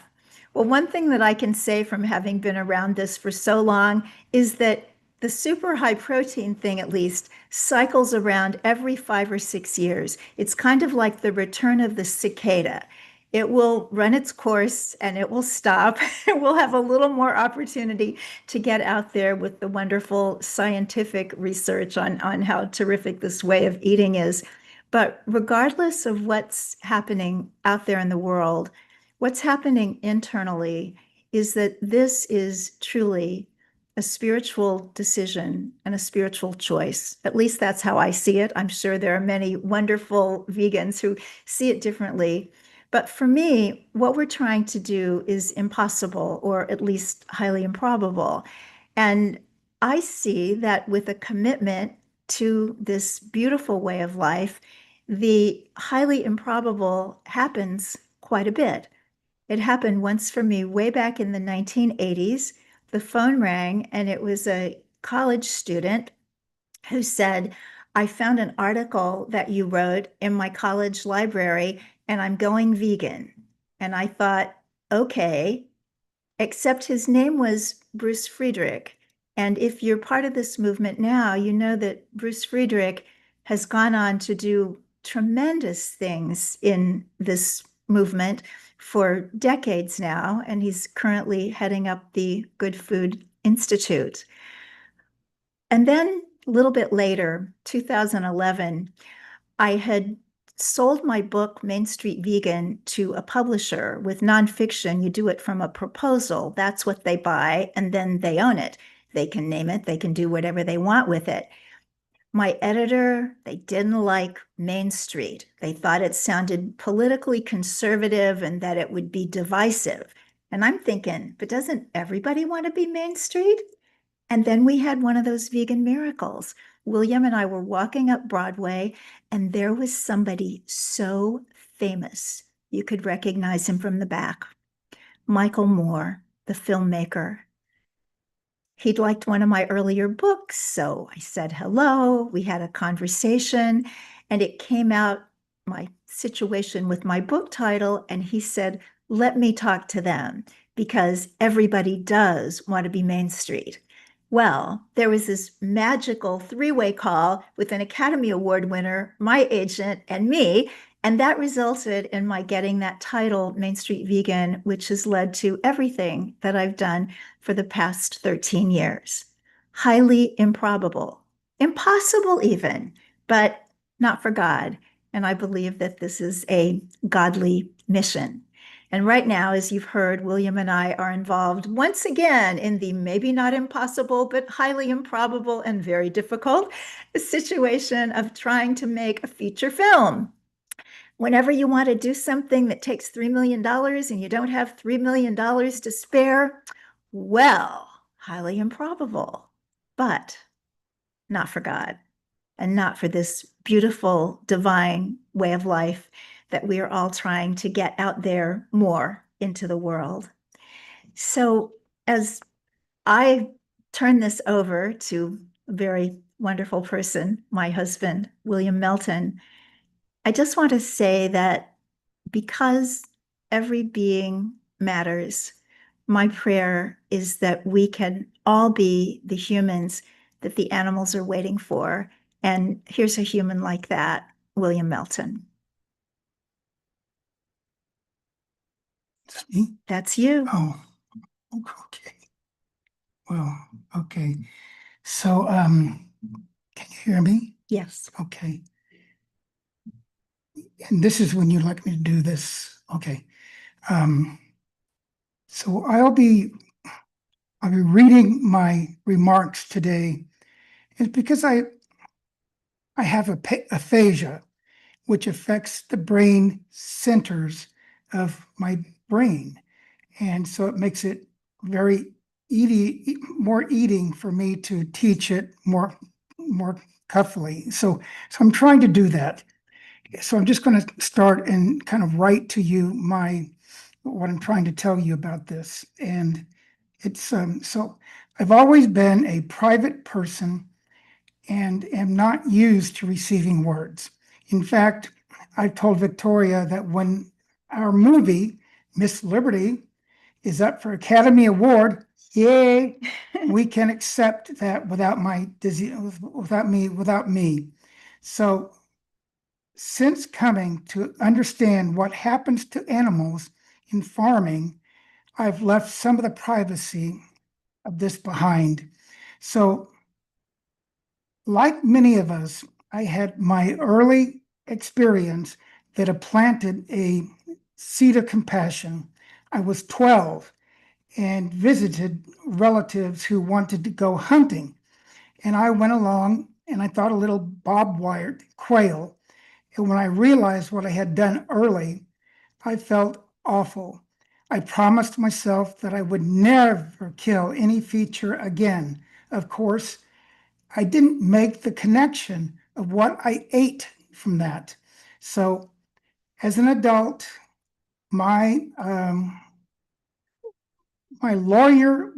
Well, one thing that I can say from having been around this for so long is that the super high protein thing, at least, cycles around every 5 or 6 years. It's kind of like the return of the cicada. It will run its course and it will stop. We'll have a little more opportunity to get out there with the wonderful scientific research on how terrific this way of eating is. But regardless of what's happening out there in the world, what's happening internally is that this is truly a spiritual decision and a spiritual choice. At least that's how I see it. I'm sure there are many wonderful vegans who see it differently. But for me, what we're trying to do is impossible, or at least highly improbable. And I see that with a commitment to this beautiful way of life, the highly improbable happens quite a bit. It happened once for me way back in the 1980s. The phone rang, and it was a college student who said, I found an article that you wrote in my college library, and I'm going vegan. And I thought, okay, except his name was Bruce Friedrich. And if you're part of this movement now, you know that Bruce Friedrich has gone on to do tremendous things in this movement for decades now, and he's currently heading up the Good Food Institute. And then a little bit later, 2011, I had sold my book, Main Street Vegan, to a publisher. With nonfiction, you do it from a proposal. That's what they buy, and then they own it. They can name it, they can do whatever they want with it. My editor, they didn't like Main Street. They thought it sounded politically conservative and that it would be divisive. And I'm thinking, but doesn't everybody want to be Main Street? And then we had one of those vegan miracles. William and I were walking up Broadway, and there was somebody so famous, you could recognize him from the back. Michael Moore, the filmmaker. He'd liked one of my earlier books, so I said hello. We had a conversation, and it came out, my situation with my book title, and he said, let me talk to them because everybody does want to be Main Street. Well, there was this magical three-way call with an Academy Award winner, my agent, and me, and that resulted in my getting that title, Main Street Vegan, which has led to everything that I've done for the past 13 years. Highly improbable, impossible even, but not for God. And I believe that this is a godly mission. And right now, as you've heard, William and I are involved once again in the maybe not impossible, but highly improbable and very difficult situation of trying to make a feature film. Whenever you want to do something that takes $3 million and you don't have $3 million to spare, well, highly improbable, but not for God and not for this beautiful divine way of life that we are all trying to get out there more into the world. So as I turn this over to a very wonderful person, my husband, William Melton, I just want to say that because every being matters, my prayer is that we can all be the humans that the animals are waiting for. And here's a human like that, William Melton. That's me? That's you. Oh, okay. Well, okay. So, can you hear me? Yes. Okay. And this is when you'd like me to do this. Okay. So I'll be reading my remarks today. It's because I have aphasia, which affects the brain centers of my brain. And so it makes it very more eating for me to teach it more cuffily. So I'm trying to do that. So I'm just going to start and kind of write to you what I'm trying to tell you about this. And it's so I've always been a private person and am not used to receiving words. In fact, I've told Victoria that when our movie, Miss Liberty, is up for Academy Award, yay, we can accept that without me. So since coming to understand what happens to animals in farming, I've left some of the privacy of this behind. So like many of us, I had my early experience that had planted a seed of compassion. I was 12 and visited relatives who wanted to go hunting. And I went along and I thought a little bob-wired quail. And when I realized what I had done early, I felt awful. I promised myself that I would never kill any feature again. Of course, I didn't make the connection of what I ate from that. So as an adult, my lawyer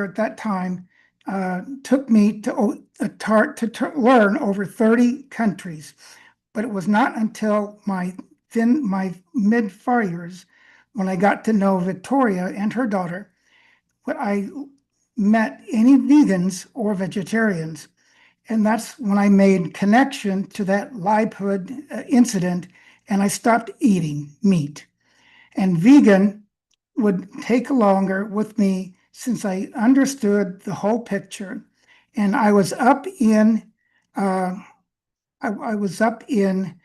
at that time took me to learn over 30 countries, but it was not until my mid-40s when I got to know Victoria and her daughter, when I met any vegans or vegetarians. And that's when I made connection to that livelihood incident, and I stopped eating meat. And vegan would take longer with me since I understood the whole picture. And I was up in I was up in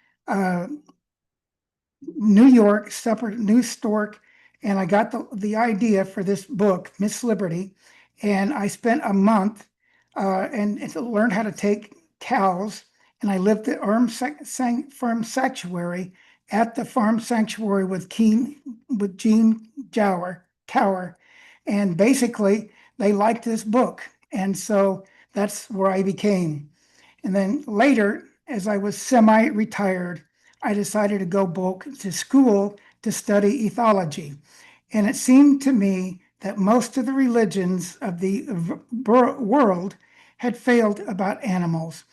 New York, separate New Stork, and I got the idea for this book, Miss Liberty, and I spent a month and learned how to take cows, and I lived at Farm Sanctuary at the Farm Sanctuary with Gene Cower, and basically they liked this book, and so that's where I became. And then later, as I was semi-retired, I decided to go back to school to study ethology. And it seemed to me that most of the religions of the world had failed about animals.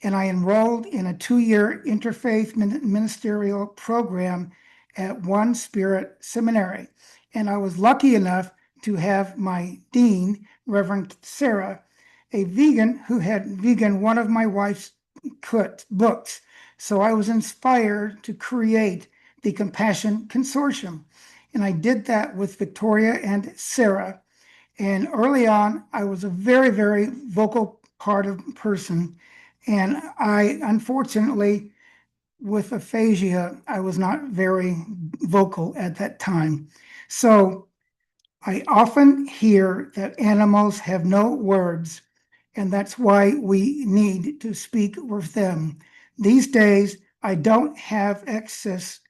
And I enrolled in a 2-year interfaith ministerial program at One Spirit Seminary. And I was lucky enough to have my dean, Reverend Sarah, a vegan who had vegan one of my wife's books. So I was inspired to create the Compassion Consortium. And I did that with Victoria and Sarah. And early on, I was a very, very vocal person. And I, unfortunately, with aphasia, I was not very vocal at that time. So I often hear that animals have no words, and that's why we need to speak with them. These days, I don't have access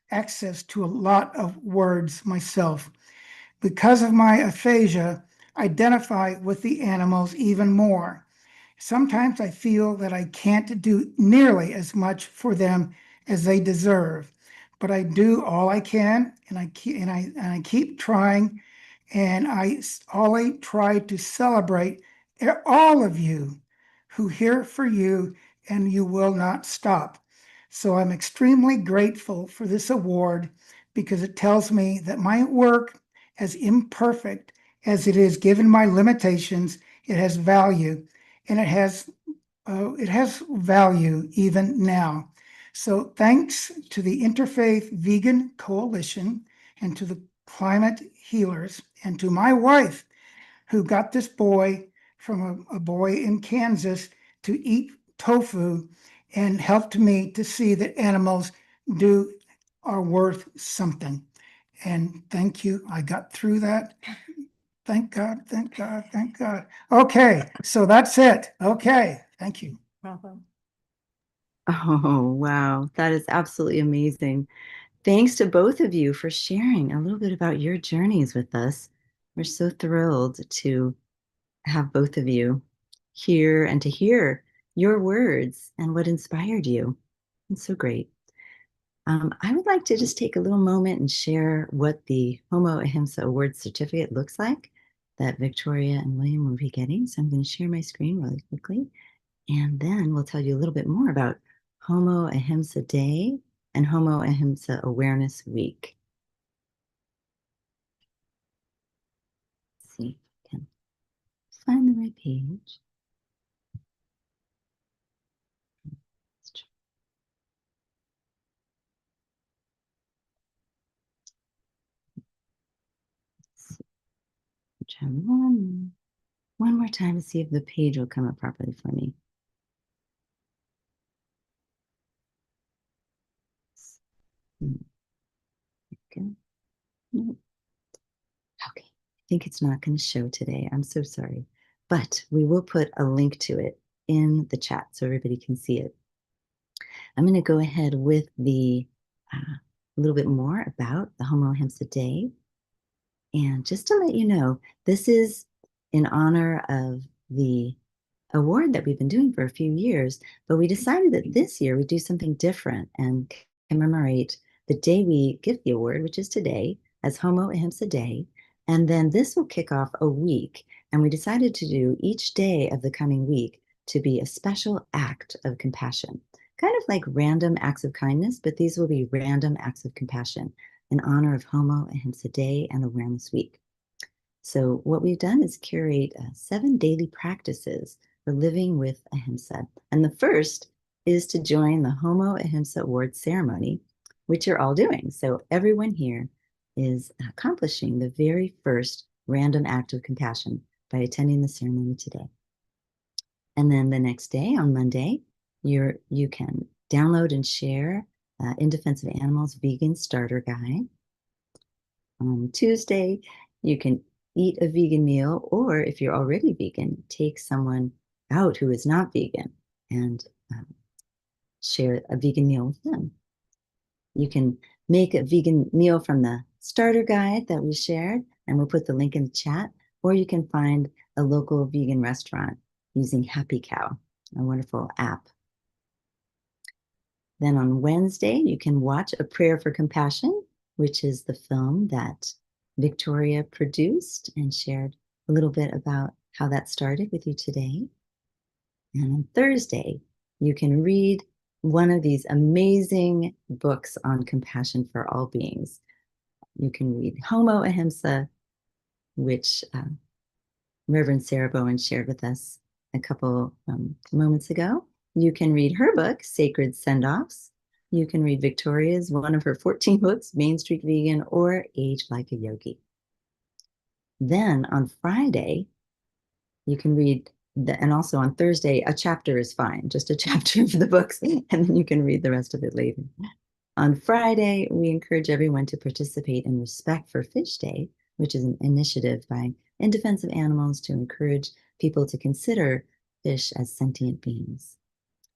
to a lot of words myself. Because of my aphasia, I identify with the animals even more. Sometimes I feel that I can't do nearly as much for them as they deserve, but I do all I can, and I keep trying, and I always try to celebrate all of you who here for you, and you will not stop. So I'm extremely grateful for this award because it tells me that my work, as imperfect as it is given my limitations, it has value, and it has value even now. So thanks to the Interfaith Vegan Coalition and to the climate healers and to my wife who got this boy from a boy in Kansas to eat tofu and helped me to see that animals are worth something. And thank you. I got through that. Thank God, thank God, thank God. Okay, so that's it. Okay, thank you. Bravo. Oh, wow. That is absolutely amazing. Thanks to both of you for sharing a little bit about your journeys with us. We're so thrilled to have both of you here and to hear your words and what inspired you. It's so great. I would like to just take a little moment and share what the Homo Ahimsa Award certificate looks like that Victoria and William will be getting. So I'm going to share my screen really quickly, and then we'll tell you a little bit more about Homo Ahimsa Day and Homo Ahimsa Awareness Week. Let's see if I can find the right page. Try one more time to see if the page will come up properly for me. Okay. Nope. Okay, I think it's not going to show today. I'm so sorry, but we will put a link to it in the chat so everybody can see it. I'm going to go ahead with a little bit more about the Homo Ahimsa Day. And just to let you know, this is in honor of the award that we've been doing for a few years, but we decided that this year we'd do something different and commemorate the day we give the award, which is today, as Homo Ahimsa Day. And then this will kick off a week. And we decided to do each day of the coming week to be a special act of compassion, kind of like random acts of kindness, but these will be random acts of compassion in honor of Homo Ahimsa Day and Awareness Week. So what we've done is curate 7 daily practices for living with Ahimsa. And the first is to join the Homo Ahimsa Award ceremony, which you're all doing. So everyone here is accomplishing the very first random act of compassion by attending the ceremony today. And then the next day, on Monday, you can download and share In Defense of Animals Vegan Starter Guide. On Tuesday, you can eat a vegan meal, or if you're already vegan, take someone out who is not vegan and share a vegan meal with them. You can make a vegan meal from the starter guide that we shared, and we'll put the link in the chat, or you can find a local vegan restaurant using Happy Cow, a wonderful app. Then on Wednesday, you can watch A Prayer for Compassion, which is the film that Victoria produced and shared a little bit about how that started with you today. And on Thursday, you can read one of these amazing books on compassion for all beings. You can read Homo Ahimsa, which Reverend Sarah Bowen shared with us a couple moments ago. You can read her book, Sacred Send-Offs. You can read Victoria's, one of her 14 books, Main Street Vegan, or Age Like a Yogi. Then on Friday, you can read, and also on Thursday, a chapter is fine, just a chapter of the books, and then you can read the rest of it later. On Friday, we encourage everyone to participate in Respect for Fish Day, which is an initiative by In Defense of Animals to encourage people to consider fish as sentient beings.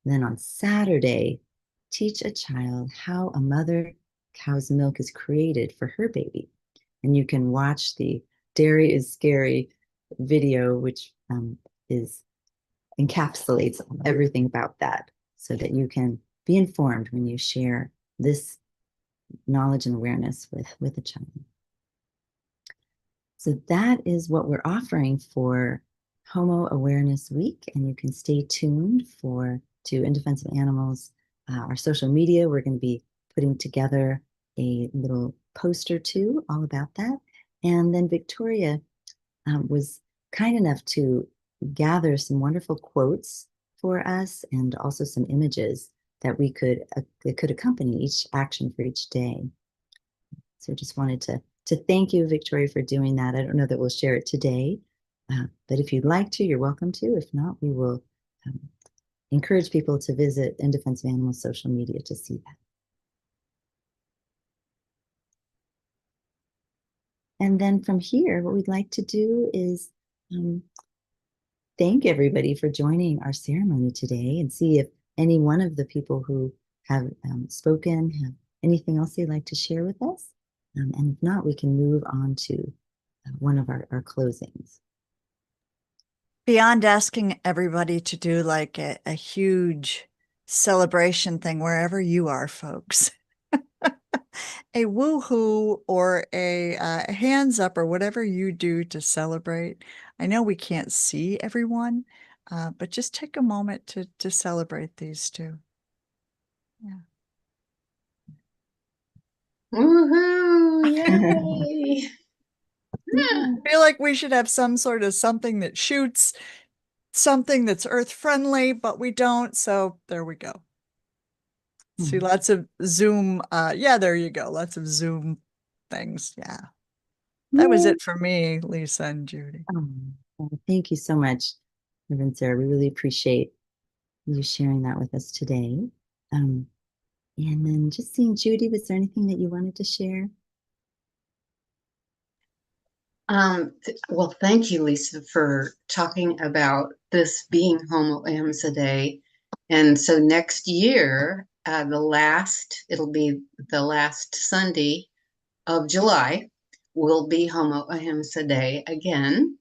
Then on Saturday, teach a child how a mother cow's milk is created for her baby. And you can watch the Dairy is Scary video, which encapsulates everything about that so that you can be informed when you share this knowledge and awareness with a child. So that is what we're offering for Homo Awareness Week, and you can stay tuned to In Defense of Animals our social media. We're going to be putting together a little poster too, all about that. And then Victoria was kind enough to gather some wonderful quotes for us and also some images that we could that could accompany each action for each day. So just wanted to thank you, Victoria, for doing that. I don't know that we'll share it today, but if you'd like to, you're welcome to. If not, we will encourage people to visit In Defense of Animals social media to see that. And then from here, what we'd like to do is thank everybody for joining our ceremony today and see if any one of the people who have spoken have anything else they'd like to share with us. And if not, we can move on to one of our closings. Beyond asking everybody to do like a huge celebration thing wherever you are, folks, a woohoo or a hands up or whatever you do to celebrate. I know we can't see everyone, but just take a moment to celebrate these two. Yeah. Woohoo! Yay! I feel like we should have some sort of something that shoots, something that's earth friendly, but we don't. So there we go. See lots of Zoom. Yeah, there you go. Lots of Zoom things. Yeah. That was it for me, Lisa and Judy. Well, thank you so much, Reverend Sarah. We really appreciate you sharing that with us today. And then just seeing Judy, was there anything that you wanted to share? Well, thank you, Lisa, for talking about this being Homo Amsa Day. And so next year, it'll be the last Sunday of July, will be Homo Ahimsa Day again.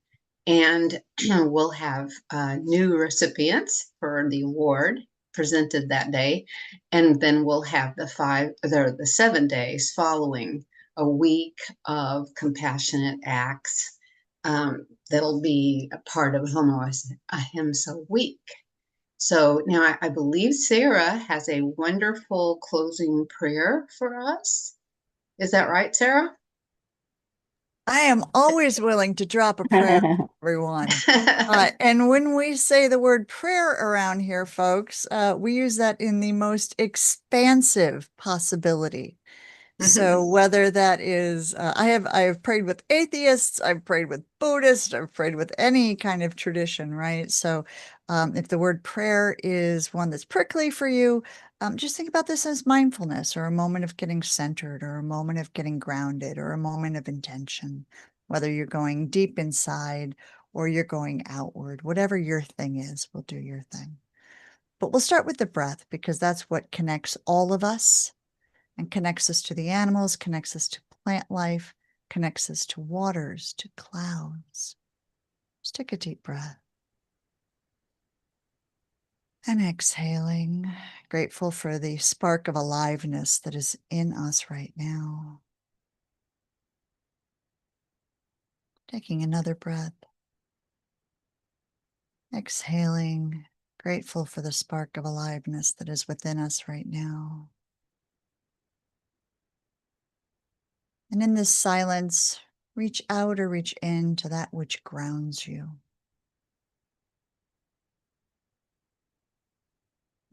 And we'll have new recipients for the award presented that day. And then we'll have the 7 days following, a week of compassionate acts that'll be a part of Homo Ahimsa Week. So now I believe Sarah has a wonderful closing prayer for us. Is that right, Sarah? I am always willing to drop a prayer, everyone. And when we say the word prayer around here, folks, we use that in the most expansive possibility. So whether that is, I have prayed with atheists, I've prayed with Buddhists, I've prayed with any kind of tradition, right? So if the word prayer is one that's prickly for you, just think about this as mindfulness or a moment of getting centered or a moment of getting grounded or a moment of intention, whether you're going deep inside or you're going outward, whatever your thing is, we'll do your thing. But we'll start with the breath because that's what connects all of us and connects us to the animals, connects us to plant life, connects us to waters, to clouds. Just take a deep breath. And exhaling, grateful for the spark of aliveness that is in us right now. Taking another breath. Exhaling, grateful for the spark of aliveness that is within us right now. And in this silence, reach out or reach in to that which grounds you.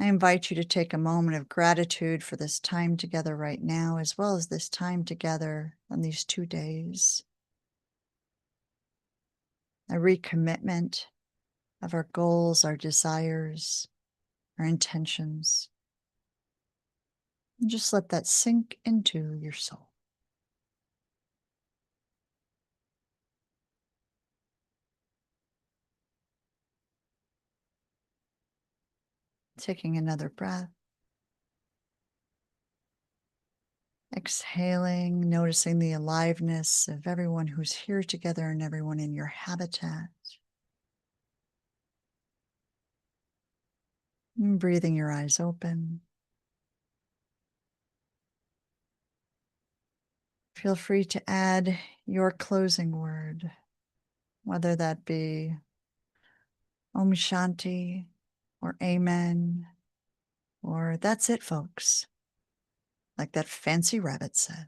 I invite you to take a moment of gratitude for this time together right now, as well as this time together on these 2 days. A recommitment of our goals, our desires, our intentions. And just let that sink into your soul. Taking another breath. Exhaling, noticing the aliveness of everyone who's here together and everyone in your habitat. And breathing your eyes open. Feel free to add your closing word, whether that be Om Shanti or Amen or that's it, folks, like that fancy rabbit said.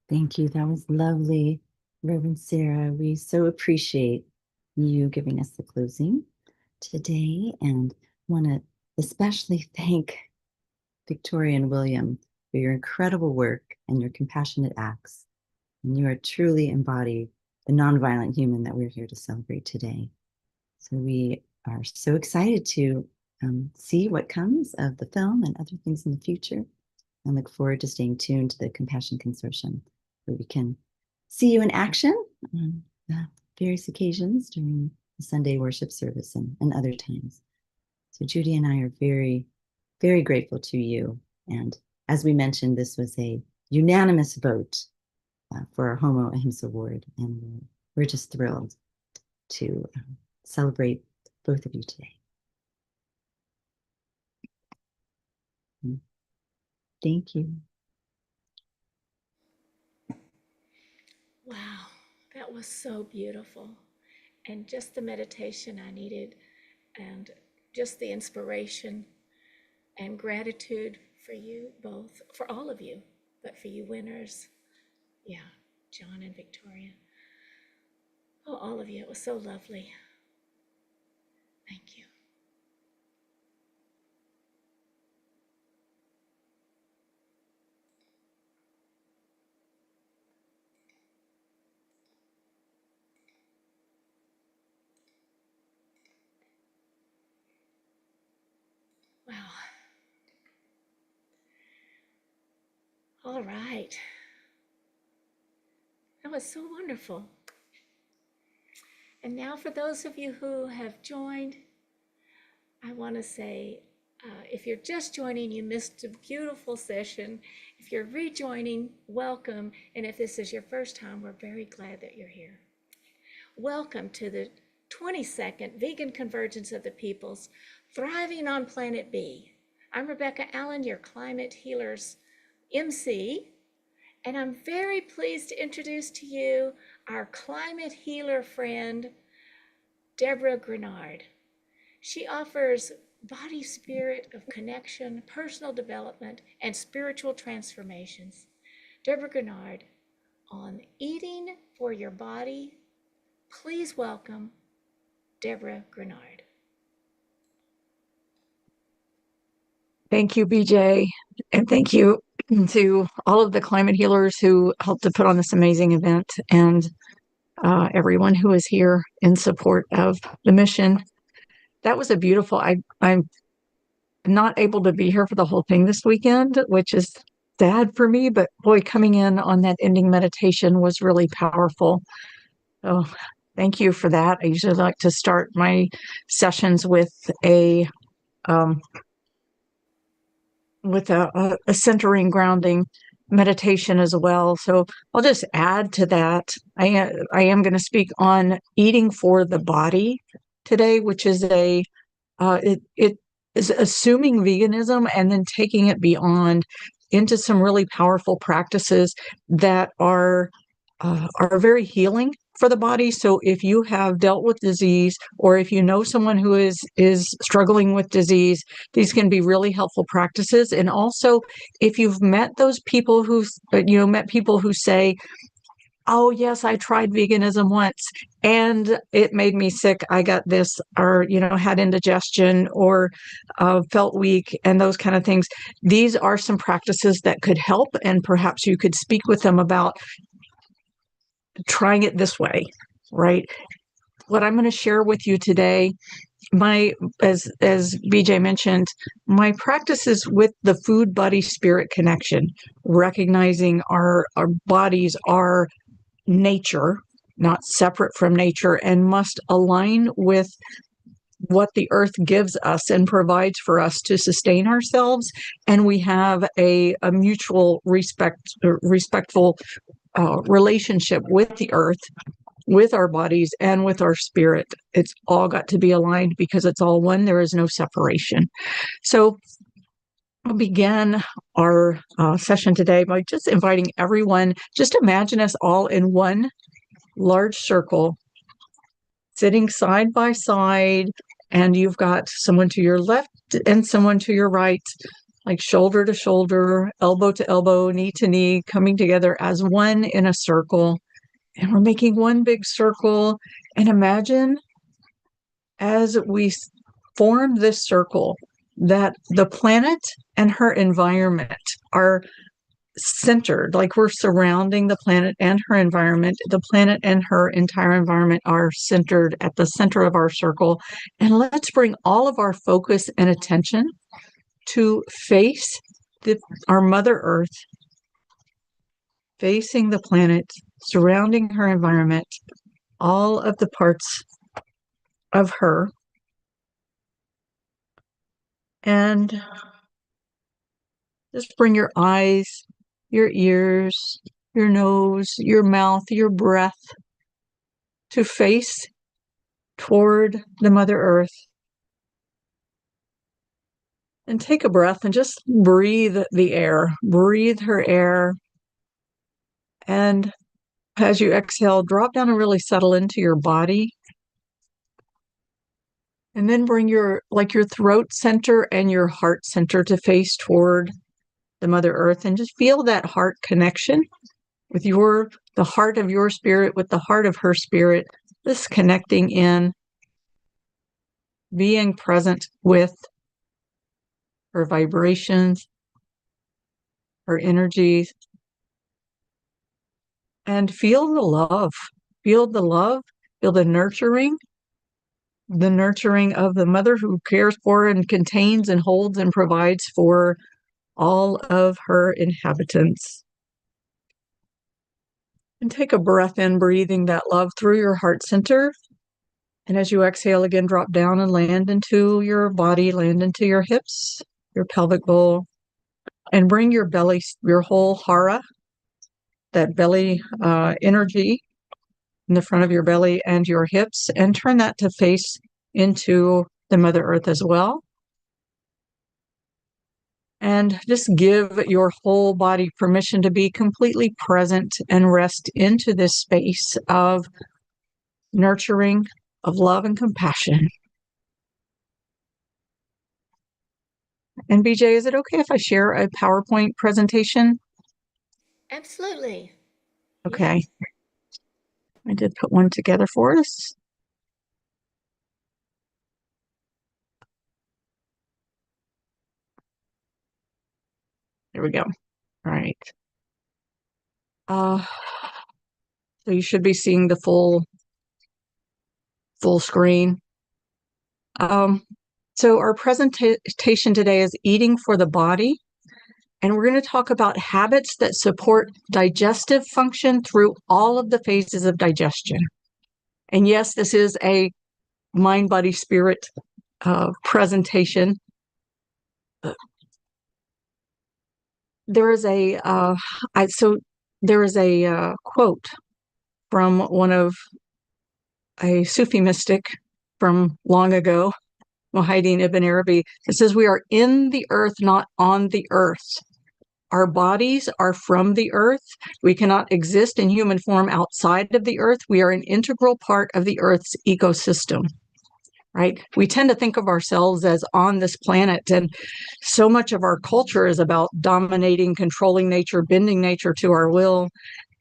Thank you. That was lovely, Reverend Sarah. We so appreciate you giving us the closing today, and want to especially thank Victoria and William for your incredible work and your compassionate acts. And you are truly embody the nonviolent human that we're here to celebrate today. So we are so excited to see what comes of the film and other things in the future, and look forward to staying tuned to the Compassion Consortium, where we can see you in action on various occasions during the Sunday worship service and other times. So Judy and I are very, very grateful to you. And as we mentioned, this was a unanimous vote for our Homo Ahimsa Award. And we're just thrilled to celebrate both of you today. Thank you. Wow, that was so beautiful. And just the meditation I needed, and just the inspiration and gratitude for you both, for all of you, but for you winners. Yeah, John and Victoria. Oh, all of you, it was so lovely. Thank you. Wow. All right. That was so wonderful. And now for those of you who have joined, I want to say, if you're just joining, you missed a beautiful session. If you're rejoining, welcome. And if this is your first time, we're very glad that you're here. Welcome to the 22nd Vegan Convergence of the Peoples, Thriving on Planet B. I'm Rebecca Allen, your Climate Healers MC, and I'm very pleased to introduce to you our climate healer friend, Deborah Grenard. She offers body spirit of connection, personal development, and spiritual transformations. Deborah Grenard on Eating for Your Body. Please welcome Deborah Grenard. Thank you, BJ, and thank you to all of the climate healers who helped to put on this amazing event, and everyone who is here in support of the mission. That was a beautiful, I'm not able to be here for the whole thing this weekend, which is sad for me, but boy, coming in on that ending meditation was really powerful. So thank you for that. I usually like to start my sessions with a centering, grounding meditation as well. So I'll just add to that. I am going to speak on eating for the body today, which is it is assuming veganism and then taking it beyond into some really powerful practices that are very healing for the body. So if you have dealt with disease, or if you know someone who is struggling with disease, these can be really helpful practices. And also, if you've met those people who say, oh yes, I tried veganism once and it made me sick, I got this, or had indigestion, or felt weak, and those kind of things. These are some practices that could help, and perhaps you could speak with them about trying it this way, right? What I'm going to share with you today, as BJ mentioned, my practice is with the food body spirit connection, recognizing our bodies are nature, not separate from nature, and must align with what the earth gives us and provides for us to sustain ourselves. And we have a mutual respectful relationship with the earth, with our bodies, and with our spirit. It's all got to be aligned because it's all one. There is no separation. So we'll begin our session today by just inviting everyone, just imagine us all in one large circle sitting side by side, and you've got someone to your left and someone to your right, like shoulder to shoulder, elbow to elbow, knee to knee, coming together as one in a circle. And we're making one big circle. And imagine as we form this circle that the planet and her environment are centered, like we're surrounding the planet and her environment. The planet and her entire environment are centered at the center of our circle. And let's bring all of our focus and attention to face our Mother Earth, facing the planet, surrounding her environment, all of the parts of her. And just bring your eyes, your ears, your nose, your mouth, your breath to face toward the Mother Earth. And take a breath and just breathe the air, breathe her air. And as you exhale, drop down and really settle into your body. And then bring your throat center and your heart center to face toward the Mother Earth, and just feel that heart connection with the heart of your spirit, with the heart of her spirit, this connecting in, being present with her vibrations, her energies, and feel the love, feel the nurturing of the mother who cares for and contains and holds and provides for all of her inhabitants. And take a breath in, breathing that love through your heart center. And as you exhale again, drop down and land into your body, land into your hips, your pelvic bowl, and bring your belly, your whole hara, that belly energy in the front of your belly and your hips, and turn that to face into the Mother Earth as well. And just give your whole body permission to be completely present and rest into this space of nurturing, of love and compassion. And BJ, is it okay if I share a PowerPoint presentation? Absolutely. Okay. I did put one together for us. There we go. All right. So you should be seeing the full screen. So our presentation today is eating for the body. And we're going to talk about habits that support digestive function through all of the phases of digestion. And yes, this is a mind, body, spirit presentation. There is a quote from a Sufi mystic from long ago, Muhyiddin Ibn Arabi. It says, "We are in the earth, not on the earth. Our bodies are from the earth. We cannot exist in human form outside of the earth. We are an integral part of the earth's ecosystem." Right? We tend to think of ourselves as on this planet, and so much of our culture is about dominating, controlling nature, bending nature to our will,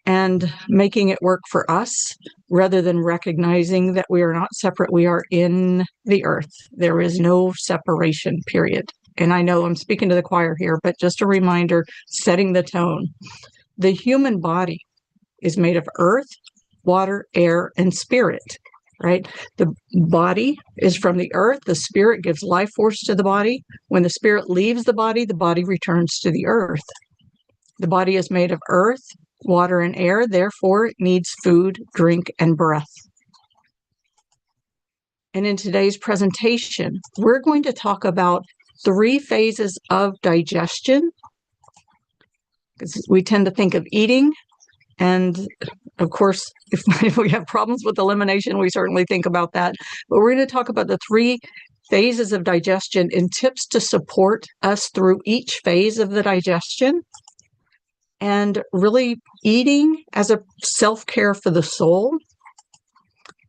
and making it work for us, rather than recognizing that we are not separate. We are in the earth. There is no separation, period. And I know I'm speaking to the choir here, but just a reminder, setting the tone. The human body is made of earth, water, air, and spirit, right? The body is from the earth. The spirit gives life force to the body. When the spirit leaves the body returns to the earth. The body is made of earth, water, and air. Therefore, it needs food, drink, and breath. And in today's presentation, we're going to talk about 3 phases of digestion, because we tend to think of eating. And of course, if we have problems with elimination, we certainly think about that. But we're going to talk about the 3 phases of digestion and tips to support us through each phase of the digestion. And really eating as a self-care for the soul,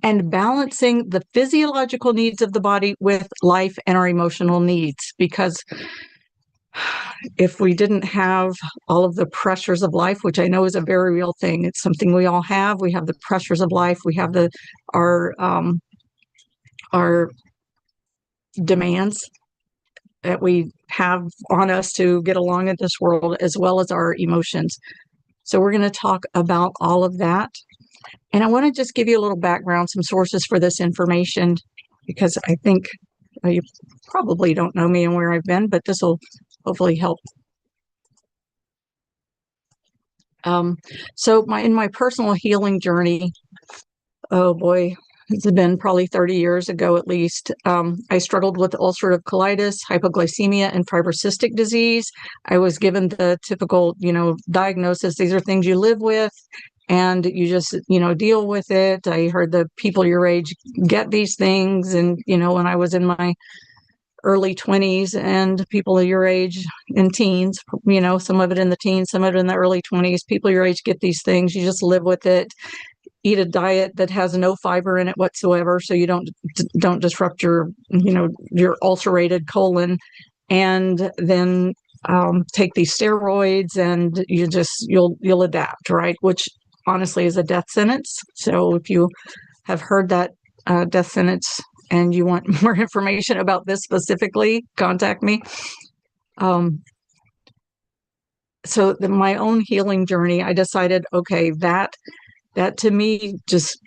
and balancing the physiological needs of the body with life and our emotional needs. Because if we didn't have all of the pressures of life, which I know is a very real thing, it's something we all have. We have the pressures of life. We have our demands that we have on us to get along in this world, as well as our emotions. So we're going to talk about all of that. And I want to just give you a little background, some sources for this information, because I think you probably don't know me and where I've been, but this will hopefully help. So in my personal healing journey, oh boy, it's been probably 30 years ago at least. I struggled with ulcerative colitis, hypoglycemia, and fibrocystic disease. I was given the typical, diagnosis. These are things you live with and you just, deal with it. I heard the people your age get these things. And, when I was in my early 20s and people your age in teens, some of it in the teens, some of it in the early 20s, people your age get these things. You just live with it. Eat a diet that has no fiber in it whatsoever, so you don't disrupt your ulcerated colon, and then take these steroids, and you'll adapt, right? Which honestly is a death sentence. So if you have heard that death sentence and you want more information about this specifically, contact me. So my own healing journey, I decided, okay, that to me just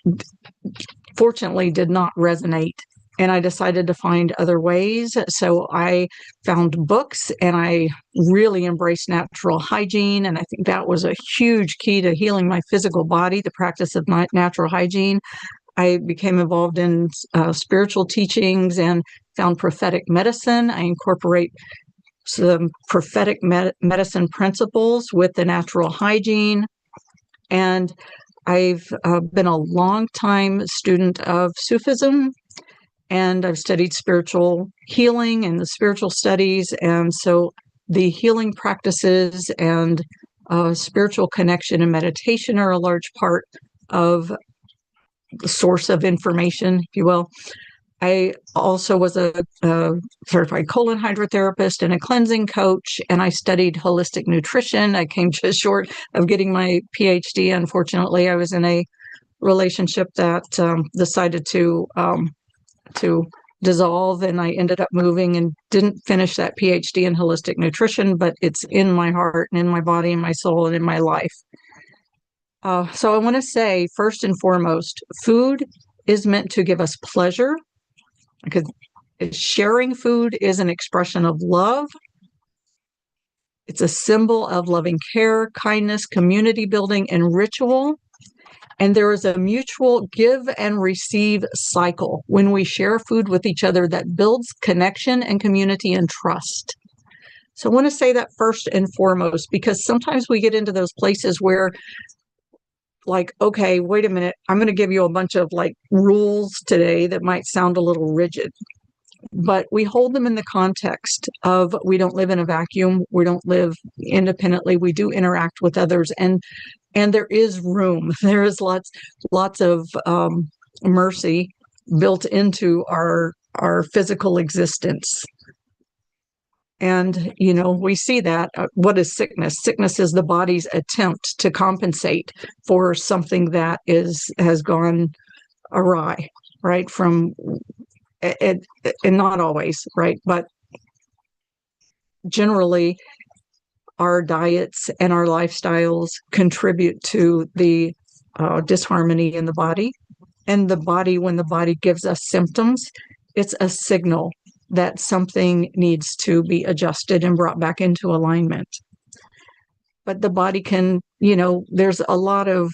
fortunately did not resonate. And I decided to find other ways. So I found books and I really embraced natural hygiene. And I think that was a huge key to healing my physical body, the practice of my natural hygiene. I became involved in spiritual teachings and found prophetic medicine. I incorporate some prophetic medicine principles with the natural hygiene. And I've been a long time student of Sufism, and I've studied spiritual healing and the spiritual studies. And so the healing practices and spiritual connection and meditation are a large part of the source of information, if you will. I also was a certified colon hydrotherapist and a cleansing coach, and I studied holistic nutrition. I came just short of getting my PhD. Unfortunately, I was in a relationship that decided to dissolve, and I ended up moving and didn't finish that PhD in holistic nutrition, but it's in my heart and in my body and my soul and in my life. So I want to say, first and foremost, food is meant to give us pleasure, because sharing food is an expression of love. It's a symbol of loving care, kindness, community building, and ritual. And there is a mutual give and receive cycle when we share food with each other that builds connection and community and trust. So I want to say that first and foremost, because sometimes we get into those places where, like, okay, wait a minute, I'm going to give you a bunch of rules today that might sound a little rigid, but we hold them in the context of we don't live in a vacuum. We don't live independently. We do interact with others, and there is room. There is lots of mercy built into our physical existence. And, we see that. What is sickness? Sickness is the body's attempt to compensate for something that has gone awry, right? And not always, right? But generally, our diets and our lifestyles contribute to the disharmony in the body. And the body, when the body gives us symptoms, it's a signal that something needs to be adjusted and brought back into alignment. But the body can, there's a lot to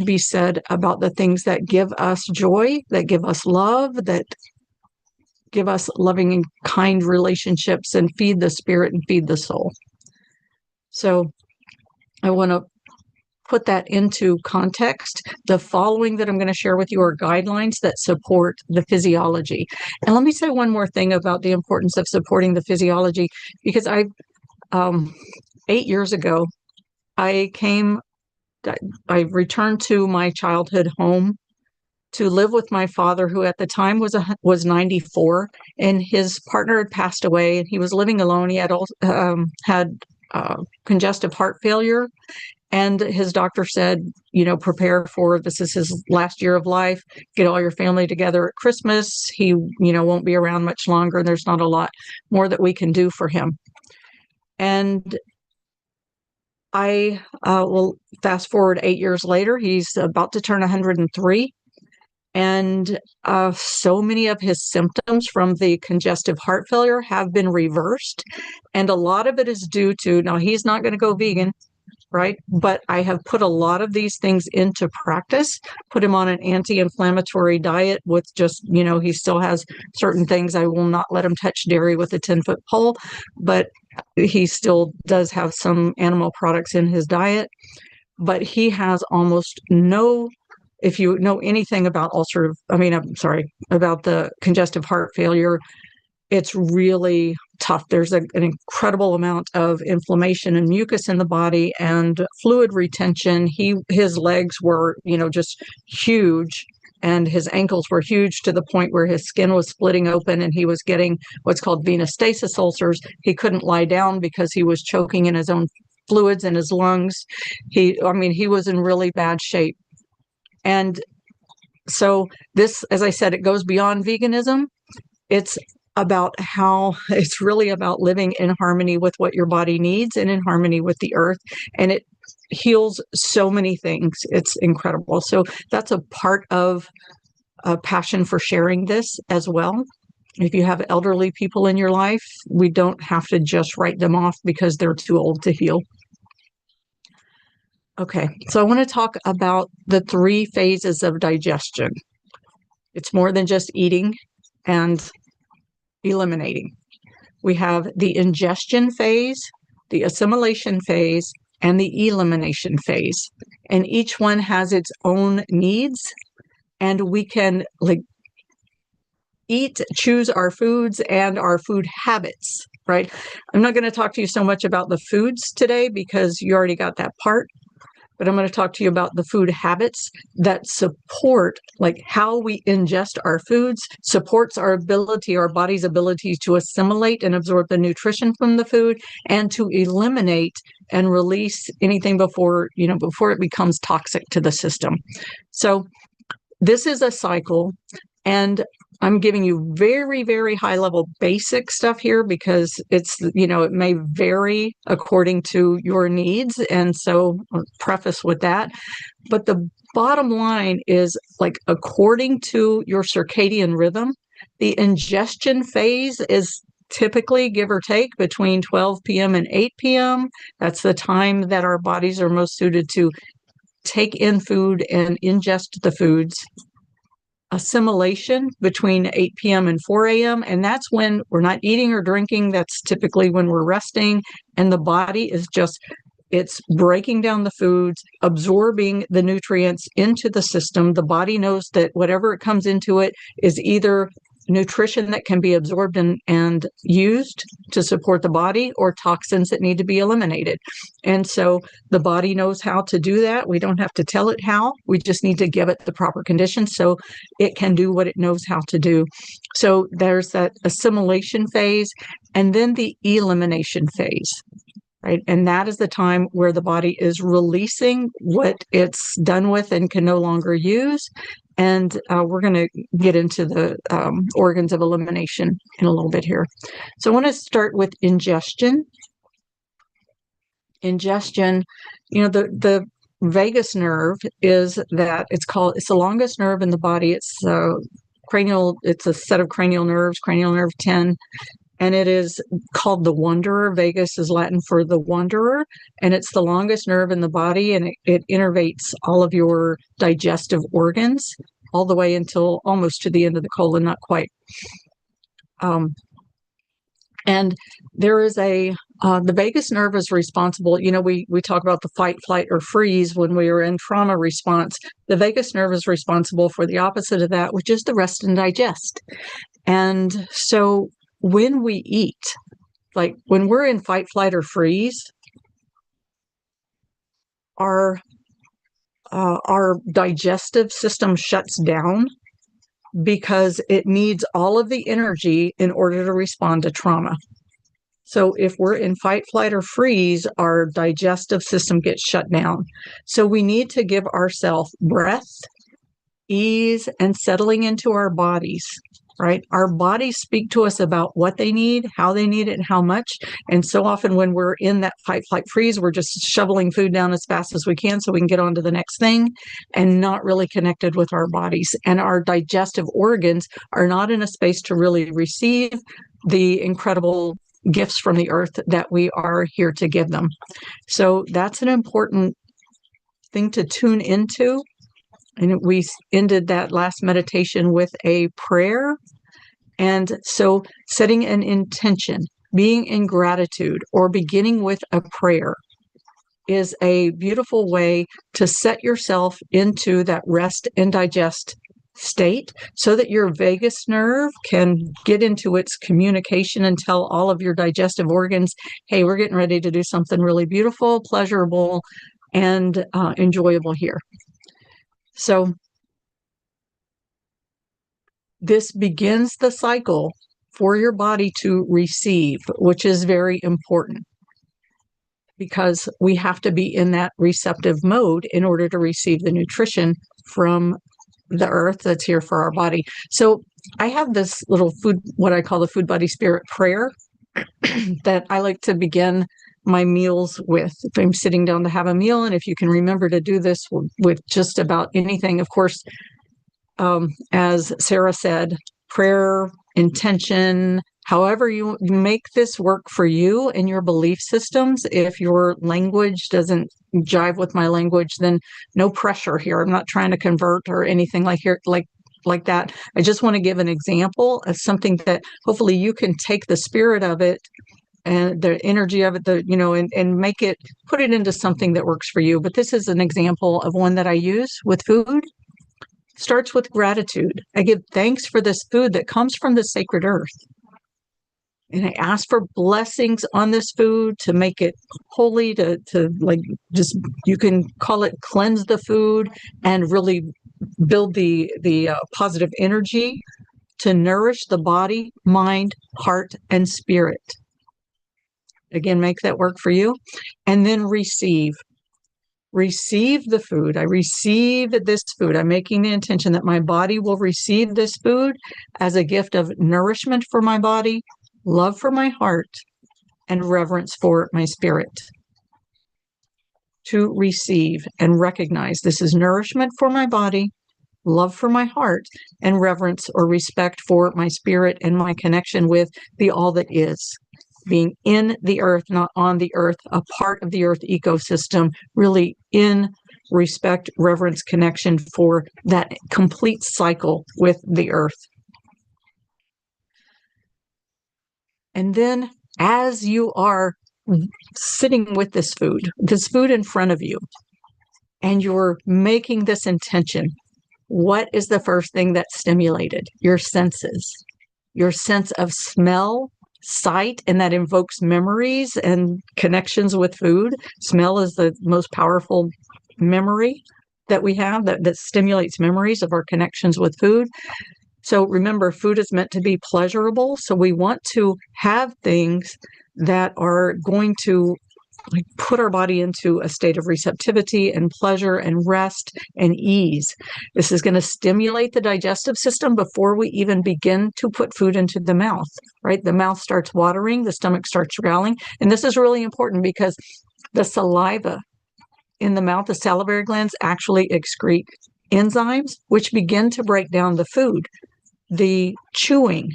be said about the things that give us joy, that give us love, that give us loving and kind relationships and feed the spirit and feed the soul. So I want to put that into context. The following that I'm going to share with you are guidelines that support the physiology. And let me say one more thing about the importance of supporting the physiology, because 8 years ago, I returned to my childhood home to live with my father, who at the time was 94, and his partner had passed away, and he was living alone. He had congestive heart failure, and his doctor said, prepare for this is his last year of life. Get all your family together at Christmas. He, won't be around much longer, and there's not a lot more that we can do for him. And I will fast forward 8 years later. He's about to turn 103. And so many of his symptoms from the congestive heart failure have been reversed. And a lot of it is due to, now he's not going to go vegan, right? But I have put a lot of these things into practice, put him on an anti-inflammatory diet with just, he still has certain things. I will not let him touch dairy with a 10-foot pole, but he still does have some animal products in his diet. But he has almost no, if you know anything about about the congestive heart failure, it's really tough. There's an incredible amount of inflammation and mucus in the body and fluid retention. His legs were, just huge, and his ankles were huge to the point where his skin was splitting open, and he was getting what's called venostasis ulcers. He couldn't lie down because he was choking in his own fluids in his lungs. He was in really bad shape. And so this, as I said, it goes beyond veganism. It's really about living in harmony with what your body needs and in harmony with the earth. And it heals so many things. It's incredible. So that's a part of a passion for sharing this as well. If you have elderly people in your life, we don't have to just write them off because they're too old to heal. Okay, so I want to talk about the 3 phases of digestion. It's more than just eating and eliminating. We have the ingestion phase, the assimilation phase, and the elimination phase. And each one has its own needs, and we can choose our foods and our food habits, right? I'm not going to talk to you so much about the foods today because you already got that part. But I'm going to talk to you about the food habits that support, how we ingest our foods, supports our body's ability to assimilate and absorb the nutrition from the food, and to eliminate and release anything before it becomes toxic to the system. So this is a cycle, and I'm giving you very, very high level basic stuff here because it's, it may vary according to your needs. And so I'll preface with that. But the bottom line is according to your circadian rhythm, the ingestion phase is typically, give or take, between 12 p.m. and 8 p.m. That's the time that our bodies are most suited to take in food and ingest the foods. Assimilation between 8 p.m. and 4 a.m. And that's when we're not eating or drinking. That's typically when we're resting. And the body is it's breaking down the foods, absorbing the nutrients into the system. The body knows that whatever it comes into it is either nutrition that can be absorbed and used to support the body, or toxins that need to be eliminated. And so the body knows how to do that. We don't have to tell it how. We just need to give it the proper conditions so it can do what it knows how to do. So there's that assimilation phase, and then the elimination phase. Right. And that is the time where the body is releasing what it's done with and can no longer use. And we're going to get into the organs of elimination in a little bit here. So I want to start with ingestion. Ingestion, the vagus nerve is that it's the longest nerve in the body. It's cranial. It's a set of cranial nerves, cranial nerve 10. And it is called the wanderer. Vagus is Latin for the wanderer, and it's the longest nerve in the body, and it innervates all of your digestive organs all the way until almost to the end of the colon, not quite. And there is the vagus nerve is responsible. We talk about the fight, flight, or freeze when we are in trauma response. The vagus nerve is responsible for the opposite of that, which is the rest and digest. And so when we eat, when we're in fight, flight, or freeze, our our digestive system shuts down because it needs all of the energy in order to respond to trauma. So if we're in fight, flight, or freeze, our digestive system gets shut down. So we need to give ourselves breath, ease, and settling into our bodies, right? Our bodies speak to us about what they need, how they need it, and how much. And so often when we're in that fight, flight, freeze, we're just shoveling food down as fast as we can so we can get on to the next thing and not really connected with our bodies. And our digestive organs are not in a space to really receive the incredible gifts from the earth that we are here to give them. So that's an important thing to tune into. And we ended that last meditation with a prayer. And so setting an intention, being in gratitude, or beginning with a prayer is a beautiful way to set yourself into that rest and digest state so that your vagus nerve can get into its communication and tell all of your digestive organs, hey, we're getting ready to do something really beautiful, pleasurable, and enjoyable here. So this begins the cycle for your body to receive, which is very important because we have to be in that receptive mode in order to receive the nutrition from the earth that's here for our body. So I have this little food, what I call the food, body, spirit prayer that I like to begin my meals with. If I'm sitting down to have a meal, and if you can remember to do this with just about anything, of course, as Sarah said, prayer, intention, however you make this work for you and your belief systems. If your language doesn't jive with my language, then no pressure here. I'm not trying to convert or anything like that. I just want to give an example of something that hopefully you can take the spirit of it and the energy of it, and make it, put it into something that works for you. But this is an example of one that I use with food. Starts with gratitude. I give thanks for this food that comes from the sacred earth. And I ask for blessings on this food to make it holy, to like, just, you can call it cleanse the food and really build the positive energy to nourish the body, mind, heart, and spirit. Again, make that work for you. And then receive the food. I receive this food. I'm making the intention that my body will receive this food as a gift of nourishment for my body, love for my heart, and reverence for my spirit. To receive and recognize this is nourishment for my body, love for my heart, and reverence or respect for my spirit and my connection with the all that is. Being in the earth, not on the earth, a part of the earth ecosystem, really in respect, reverence, connection for that complete cycle with the earth. And then as you are sitting with this food in front of you, and you're making this intention, what is the first thing that's stimulated? Your senses, your sense of smell, sight, and that invokes memories and connections with food. Smell is the most powerful memory that we have that stimulates memories of our connections with food. So remember, food is meant to be pleasurable. So we want to have things that are going to put our body into a state of receptivity and pleasure and rest and ease. This is going to stimulate the digestive system before we even begin to put food into the mouth, right? The mouth starts watering, the stomach starts growling. And this is really important because the saliva in the mouth, the salivary glands actually excrete enzymes, which begin to break down the food. The chewing,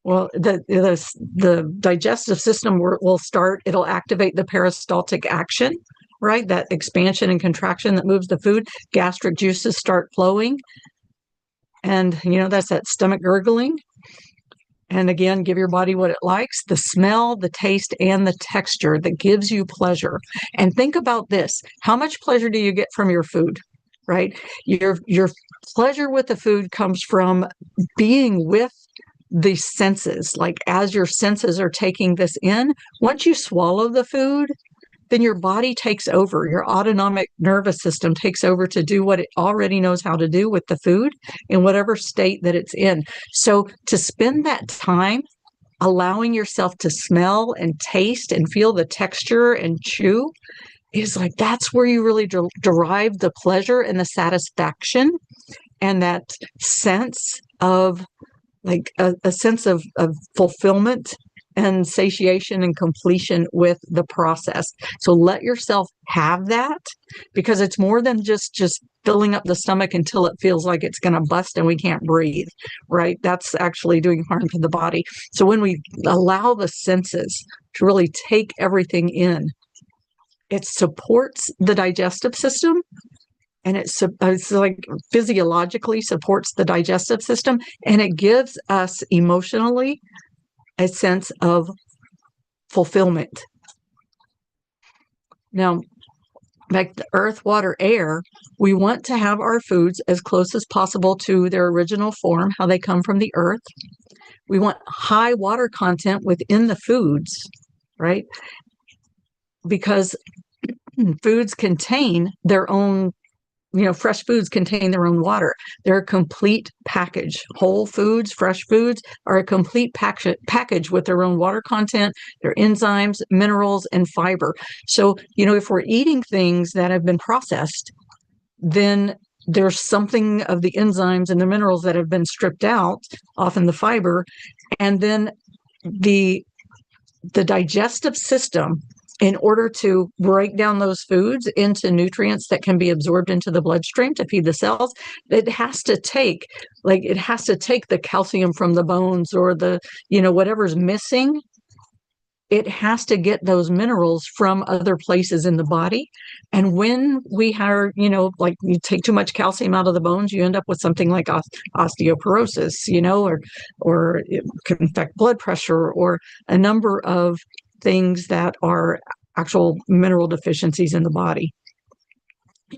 well, the digestive system will start, it'll activate the peristaltic action, right? That expansion and contraction that moves the food. Gastric juices start flowing. And, that's that stomach gurgling. And again, give your body what it likes, the smell, the taste, and the texture that gives you pleasure. And think about this. How much pleasure do you get from your food, right? Your pleasure with the food comes from being with the senses. Like as your senses are taking this in, once you swallow the food, then your body takes over. Your autonomic nervous system takes over to do what it already knows how to do with the food in whatever state that it's in. So to spend that time allowing yourself to smell and taste and feel the texture and chew is like, that's where you really derive the pleasure and the satisfaction and that sense of like a sense of fulfillment and satiation and completion with the process. So let yourself have that, because it's more than just filling up the stomach until it feels like it's going to bust and we can't breathe, right? That's actually doing harm to the body. So when we allow the senses to really take everything in, it supports the digestive system, and it's like physiologically supports the digestive system, and it gives us emotionally a sense of fulfillment. Now, like the earth, water, air, we want to have our foods as close as possible to their original form, how they come from the earth. We want high water content within the foods, right? Because foods contain their own, fresh foods contain their own water. They're a complete package. Whole foods, fresh foods are a complete package with their own water content, their enzymes, minerals, and fiber. So, if we're eating things that have been processed, then there's something of the enzymes and the minerals that have been stripped out, often the fiber, and then the digestive system, in order to break down those foods into nutrients that can be absorbed into the bloodstream to feed the cells, it has to take the calcium from the bones or the, whatever's missing. It has to get those minerals from other places in the body. And when we have, like you take too much calcium out of the bones, you end up with something like osteoporosis, or it can affect blood pressure or a number of things that are actual mineral deficiencies in the body.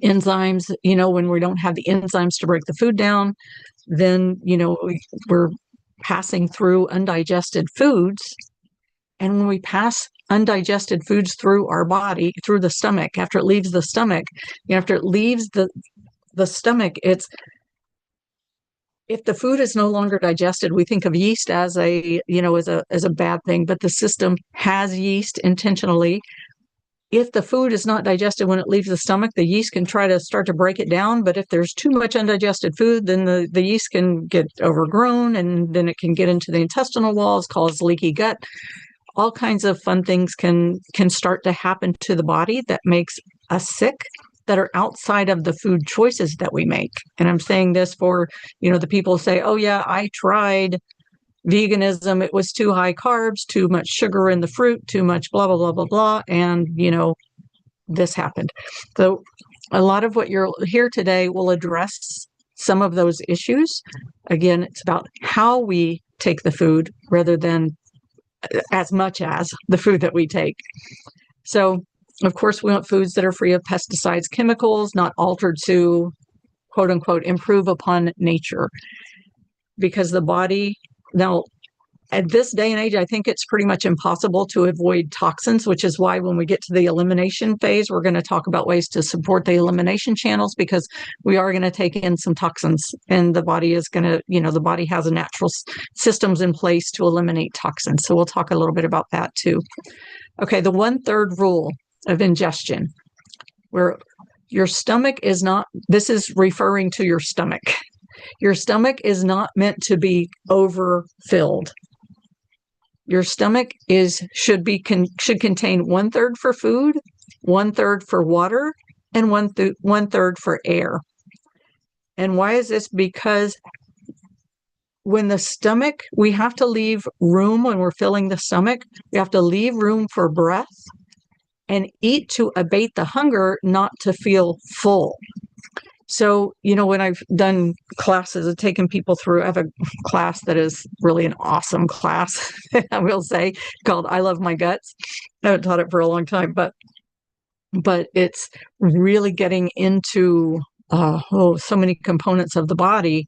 Enzymes, when we don't have the enzymes to break the food down, then, we're passing through undigested foods. And when we pass undigested foods through our body, through the stomach, after it leaves the stomach, after it leaves the stomach, if the food is no longer digested, we think of yeast as a bad thing, but the system has yeast intentionally. If the food is not digested when it leaves the stomach, the yeast can try to start to break it down. But if there's too much undigested food, then the yeast can get overgrown, and then it can get into the intestinal walls, cause leaky gut. All kinds of fun things can start to happen to the body that makes us sick, that are outside of the food choices that we make. And I'm saying this for, the people who say, oh yeah, I tried veganism. It was too high carbs, too much sugar in the fruit, too much blah, blah, blah, blah, blah. And, this happened. So a lot of what you'll hear today will address some of those issues. Again, it's about how we take the food rather than as much as the food that we take. So, of course, we want foods that are free of pesticides, chemicals, not altered to, quote unquote, improve upon nature. Because the body, now, at this day and age, I think it's pretty much impossible to avoid toxins, which is why when we get to the elimination phase, we're going to talk about ways to support the elimination channels, because we are going to take in some toxins, and the body is going to, the body has a natural systems in place to eliminate toxins. So we'll talk a little bit about that too. Okay, the 1/3 rule of ingestion, where your stomach is not, this is referring to your stomach. Your stomach is not meant to be overfilled. Your stomach should contain 1/3 for food, 1/3 for water, and 1/3 for air. And why is this? Because when the stomach, we have to leave room when we're filling the stomach. We have to leave room for breath and eat to abate the hunger, not to feel full. So, when I've done classes and taken people through, I have a class that is really an awesome class, I will say, called I Love My Guts. I haven't taught it for a long time, but it's really getting into so many components of the body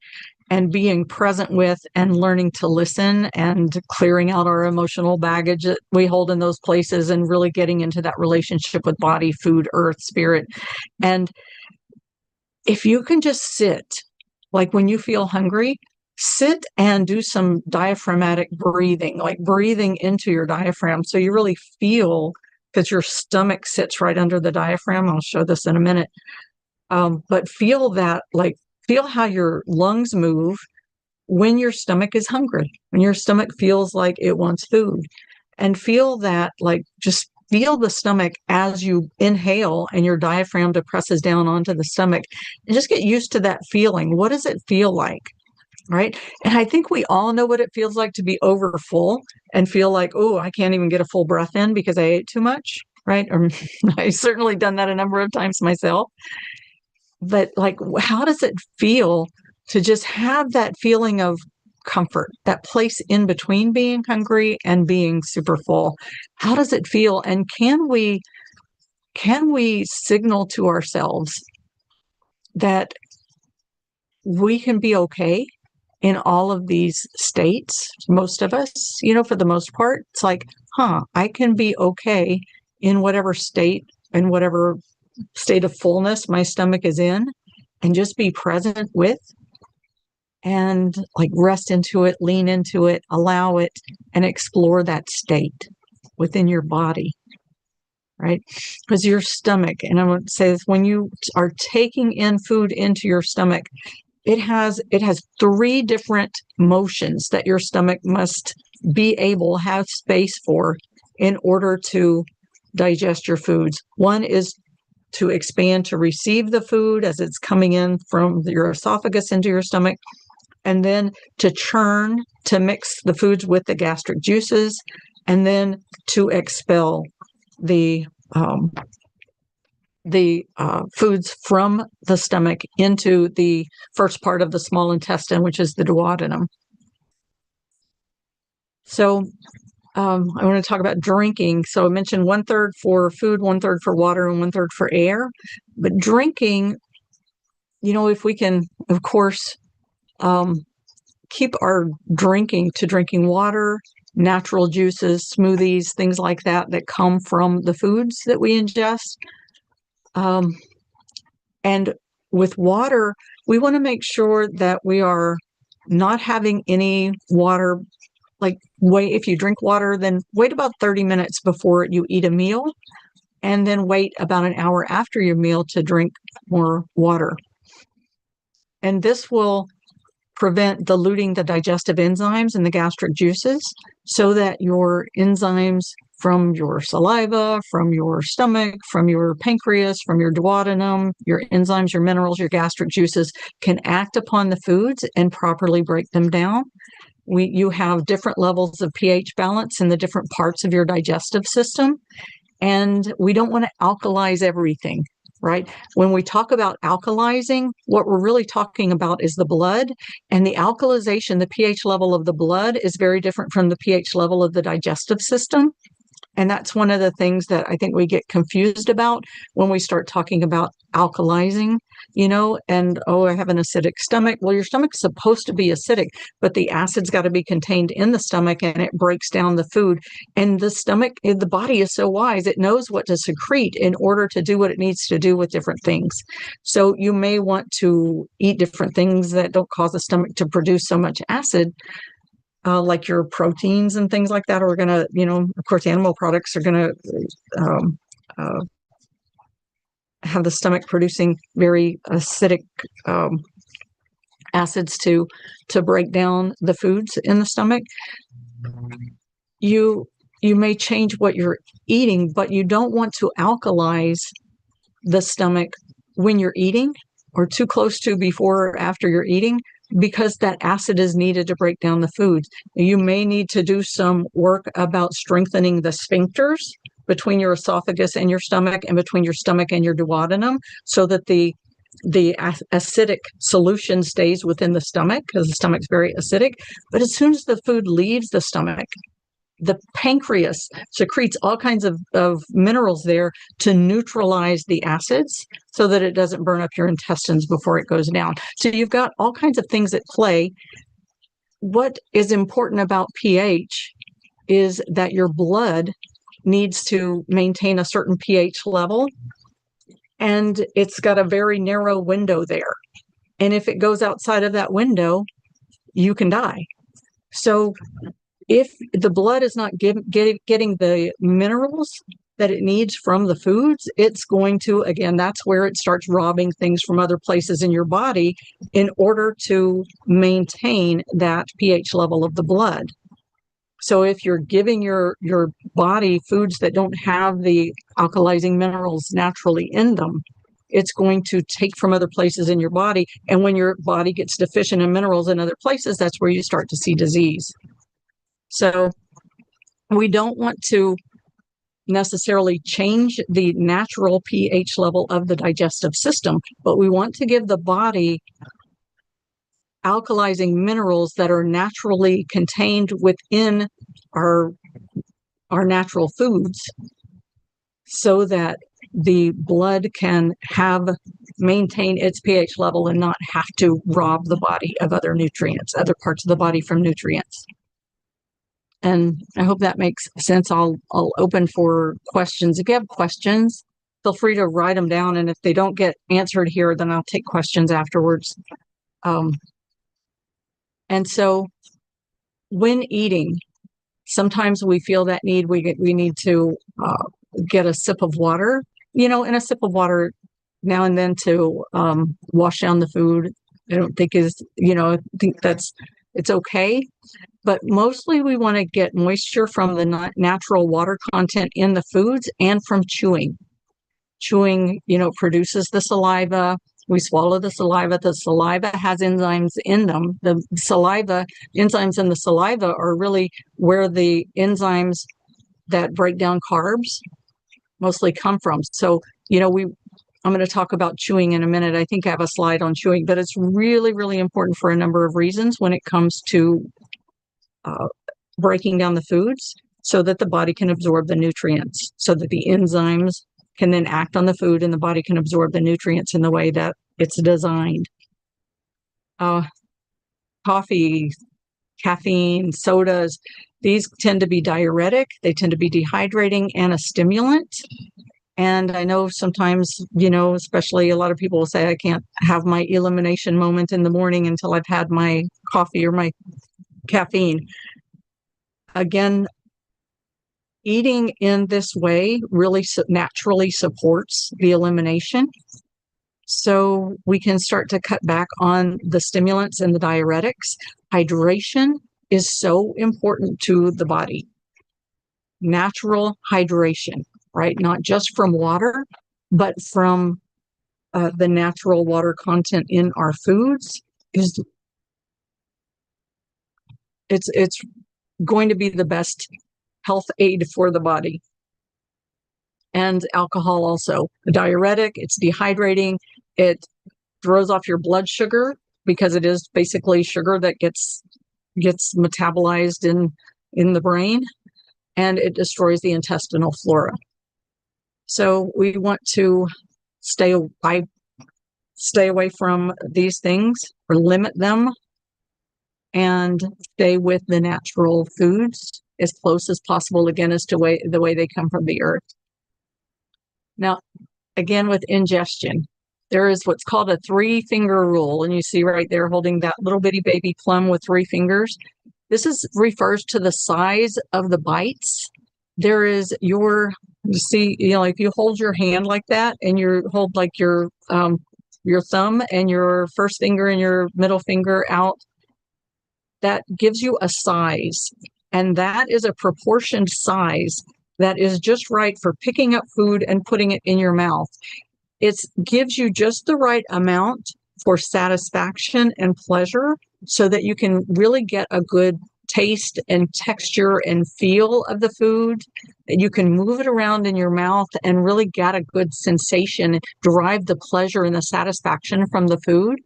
and being present with and learning to listen and clearing out our emotional baggage that we hold in those places and really getting into that relationship with body, food, earth, spirit. And if you can just sit, like when you feel hungry, sit and do some diaphragmatic breathing, like breathing into your diaphragm. So you really feel, because your stomach sits right under the diaphragm. I'll show this in a minute. But feel that, like, feel how your lungs move when your stomach is hungry, when your stomach feels like it wants food. And feel that, like, just feel the stomach as you inhale and your diaphragm depresses down onto the stomach, and just get used to that feeling. What does it feel like? Right. And I think we all know what it feels like to be over full and feel like, oh, I can't even get a full breath in because I ate too much. Right. Or I've certainly done that a number of times myself. But like, how does it feel to just have that feeling of comfort, that place in between being hungry and being super full? How does it feel? And can we signal to ourselves that we can be okay in all of these states? Most of us, for the most part, it's like, I can be okay in whatever state and whatever state of fullness my stomach is in, and just be present with, and like rest into it, lean into it, allow it, and explore that state within your body. Right? Because your stomach, and I want to say this, when you are taking in food into your stomach, it has 3 different motions that your stomach must be able to have space for in order to digest your foods. One is to expand to receive the food as it's coming in from your esophagus into your stomach, and then to churn, to mix the foods with the gastric juices, and then to expel the foods from the stomach into the first part of the small intestine, which is the duodenum. So I want to talk about drinking. So I mentioned 1/3 for food, 1/3 for water, and 1/3 for air. But drinking, if we can, of course, keep our drinking to drinking water, natural juices, smoothies, things like that come from the foods that we ingest. And with water, we want to make sure that we are not having any water. Like, if you drink water, then wait about 30 minutes before you eat a meal, and then wait about an hour after your meal to drink more water. And this will prevent diluting the digestive enzymes in the gastric juices, so that your enzymes from your saliva, from your stomach, from your pancreas, from your duodenum, your enzymes, your minerals, your gastric juices can act upon the foods and properly break them down. You have different levels of pH balance in the different parts of your digestive system, and we don't want to alkalize everything. Right? When we talk about alkalizing, what we're really talking about is the blood, and the alkalization, the pH level of the blood is very different from the pH level of the digestive system. And that's one of the things that I think we get confused about when we start talking about alkalizing, and, I have an acidic stomach. Well, your stomach's supposed to be acidic, but the acid's got to be contained in the stomach, and it breaks down the food. And the body is so wise, it knows what to secrete in order to do what it needs to do with different things. So you may want to eat different things that don't cause the stomach to produce so much acid. Like your proteins and things like that are going to, of course, animal products are going to have the stomach producing very acidic acids to break down the foods in the stomach. You may change what you're eating, but you don't want to alkalize the stomach when you're eating, or too close to before or after you're eating, because that acid is needed to break down the foods. You may need to do some work about strengthening the sphincters between your esophagus and your stomach, and between your stomach and your duodenum, so that the acidic solution stays within the stomach, because the stomach's very acidic. But as soon as the food leaves the stomach, the pancreas secretes all kinds of minerals there to neutralize the acids so that it doesn't burn up your intestines before it goes down. So you've got all kinds of things at play. What is important about pH is that your blood needs to maintain a certain pH level, and it's got a very narrow window there. And if it goes outside of that window, you can die. So if the blood is not getting the minerals that it needs from the foods, it's going to, again, that's where it starts robbing things from other places in your body in order to maintain that pH level of the blood. So if you're giving your body foods that don't have the alkalizing minerals naturally in them, it's going to take from other places in your body. And when your body gets deficient in minerals in other places, that's where you start to see disease. So we don't want to necessarily change the natural pH level of the digestive system, but we want to give the body alkalizing minerals that are naturally contained within our natural foods so that the blood can maintain its pH level and not have to rob the body of other nutrients, other parts of the body from nutrients. And I hope that makes sense. I'll open for questions. If you have questions, feel free to write them down. And if they don't get answered here, then I'll take questions afterwards. And so when eating, sometimes we feel that need, we need to get a sip of water, and a sip of water now and then to wash down the food. I don't think I think it's okay. But mostly we want to get moisture from the natural water content in the foods and from chewing. Chewing, produces the saliva. We swallow the saliva. The saliva has enzymes in them. The enzymes in the saliva are really where the enzymes that break down carbs mostly come from. So, I'm going to talk about chewing in a minute. I think I have a slide on chewing, but it's really, really important for a number of reasons when it comes to breaking down the foods so that the body can absorb the nutrients, so that the enzymes can then act on the food and the body can absorb the nutrients in the way that it's designed. Coffee, caffeine, sodas, these tend to be diuretic. They tend to be dehydrating and a stimulant. And I know sometimes, especially a lot of people will say, I can't have my elimination moment in the morning until I've had my coffee or my caffeine. Again, eating in this way really naturally supports the elimination. So we can start to cut back on the stimulants and the diuretics. Hydration is so important to the body. Natural hydration, right? Not just from water, but from the natural water content in our foods. It's going to be the best health aid for the body. And alcohol also. A diuretic, it's dehydrating, it throws off your blood sugar because it is basically sugar that gets metabolized in the brain, and it destroys the intestinal flora. So we want to stay away from these things or limit them and stay with the natural foods as close as possible, again, as to the way they come from the earth. Now, again, with ingestion, there is what's called a 3-finger rule. And you see right there holding that little bitty baby plum with 3 fingers. This refers to the size of the bites. There is you see, if you hold your hand like that and you hold like your thumb and your first finger and your middle finger out, that gives you a size. And that is a proportioned size that is just right for picking up food and putting it in your mouth. It gives you just the right amount for satisfaction and pleasure so that you can really get a good taste and texture and feel of the food. You can move it around in your mouth and really get a good sensation, derive the pleasure and the satisfaction from the food.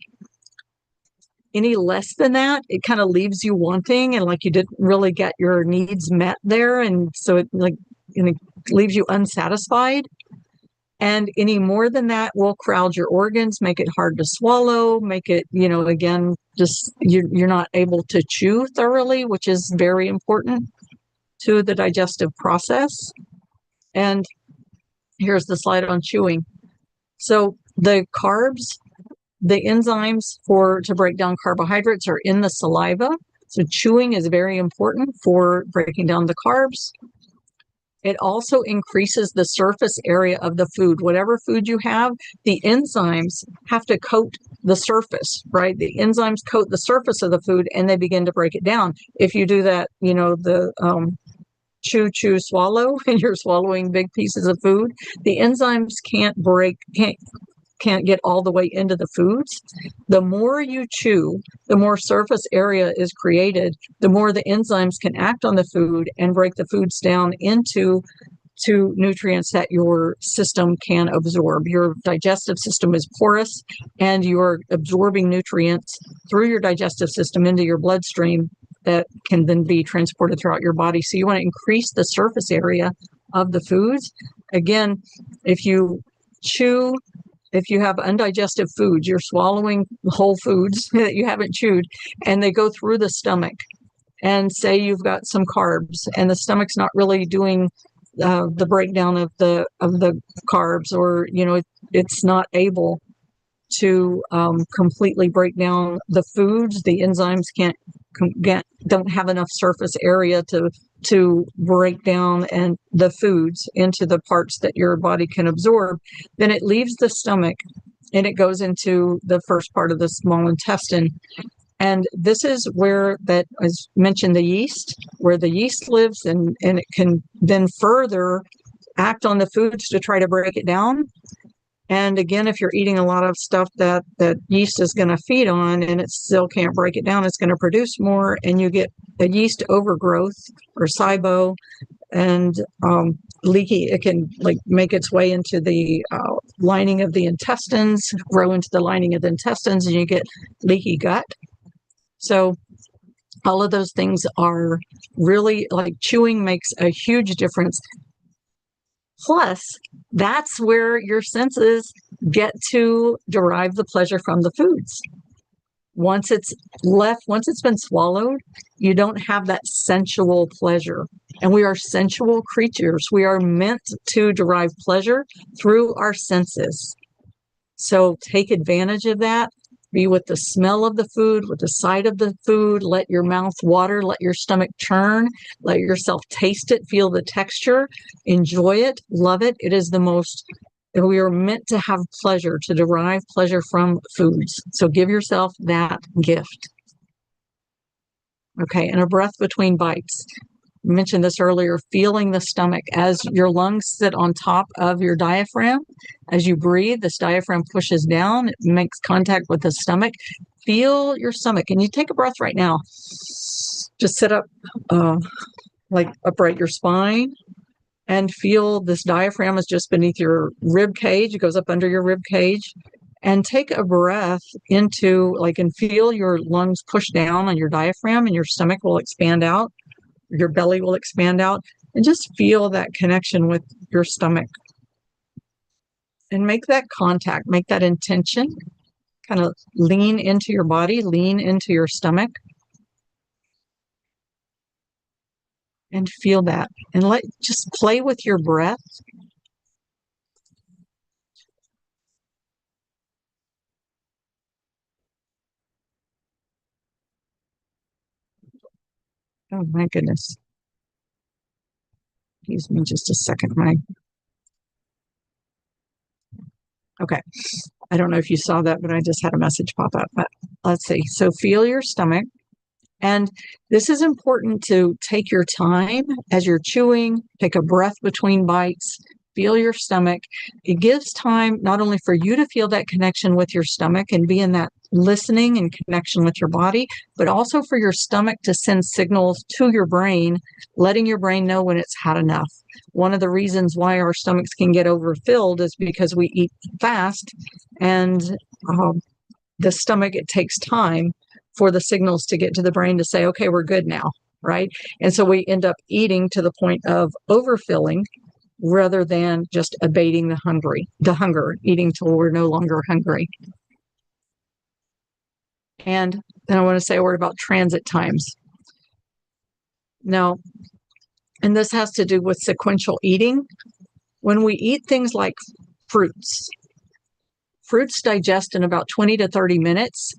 any less than that, it kind of leaves you wanting, and like you didn't really get your needs met there. And so it leaves you unsatisfied. And any more than that will crowd your organs, make it hard to swallow, make it, again, just you're not able to chew thoroughly, which is very important to the digestive process. And here's the slide on chewing. So the carbs, the enzymes to break down carbohydrates are in the saliva. So chewing is very important for breaking down the carbs. It also increases the surface area of the food. Whatever food you have, the enzymes have to coat the surface, right? The enzymes coat the surface of the food and they begin to break it down. If you do that, the chew, chew, swallow, and you're swallowing big pieces of food, the enzymes can't get all the way into the foods. The more you chew, the more surface area is created, the more the enzymes can act on the food and break the foods down into nutrients that your system can absorb. Your digestive system is porous and you're absorbing nutrients through your digestive system into your bloodstream that can then be transported throughout your body. So you want to increase the surface area of the foods. Again, if you have undigested foods, you're swallowing whole foods that you haven't chewed, and they go through the stomach. And say you've got some carbs, and the stomach's not really doing the breakdown of the carbs, or it's not able to completely break down the foods. The enzymes don't have enough surface area to break down and the foods into the parts that your body can absorb. Then it leaves the stomach and it goes into the first part of the small intestine. And this is where, that as mentioned, the yeast, where the yeast lives, and it can then further act on the foods to try to break it down. And again, if you're eating a lot of stuff that yeast is going to feed on and it still can't break it down, it's going to produce more, and you get a yeast overgrowth or SIBO, and leaky. It can make its way into the lining of the intestines, grow into the lining of the intestines, and you get leaky gut. So all of those things are really, chewing makes a huge difference. Plus, that's where your senses get to derive the pleasure from the foods. Once it's been swallowed, you don't have that sensual pleasure. And we are sensual creatures. We are meant to derive pleasure through our senses. So take advantage of that. Be with the smell of the food, with the sight of the food. Let your mouth water, let your stomach churn, let yourself taste it, feel the texture, enjoy it, love it. It is we are meant to have pleasure, to derive pleasure from foods. So give yourself that gift. Okay, and a breath between bites. I mentioned this earlier, feeling the stomach as your lungs sit on top of your diaphragm. As you breathe, this diaphragm pushes down, it makes contact with the stomach. Feel your stomach, and you take a breath right now. Just sit up, upright your spine, and feel this diaphragm is just beneath your rib cage. It goes up under your rib cage. And take a breath into, and feel your lungs push down on your diaphragm, and your stomach will expand out. Your belly will expand out, and just feel that connection with your stomach. And make that contact, make that intention. Kind of lean into your body, lean into your stomach. And feel that. And just play with your breath. Oh my goodness. Excuse me just a second. Okay. I don't know if you saw that, but I just had a message pop up. But let's see. So feel your stomach. And this is important to take your time as you're chewing, take a breath between bites, feel your stomach. It gives time not only for you to feel that connection with your stomach and be in that listening and connection with your body, but also for your stomach to send signals to your brain, letting your brain know when it's had enough. One of the reasons why our stomachs can get overfilled is because we eat fast, and the stomach, it takes time for the signals to get to the brain to say, okay, we're good now, right? And so we end up eating to the point of overfilling rather than just abating the hunger, eating till we're no longer hungry. And then I want to say a word about transit times. Now, and this has to do with sequential eating. When we eat things like fruits digest in about 20 to 30 minutes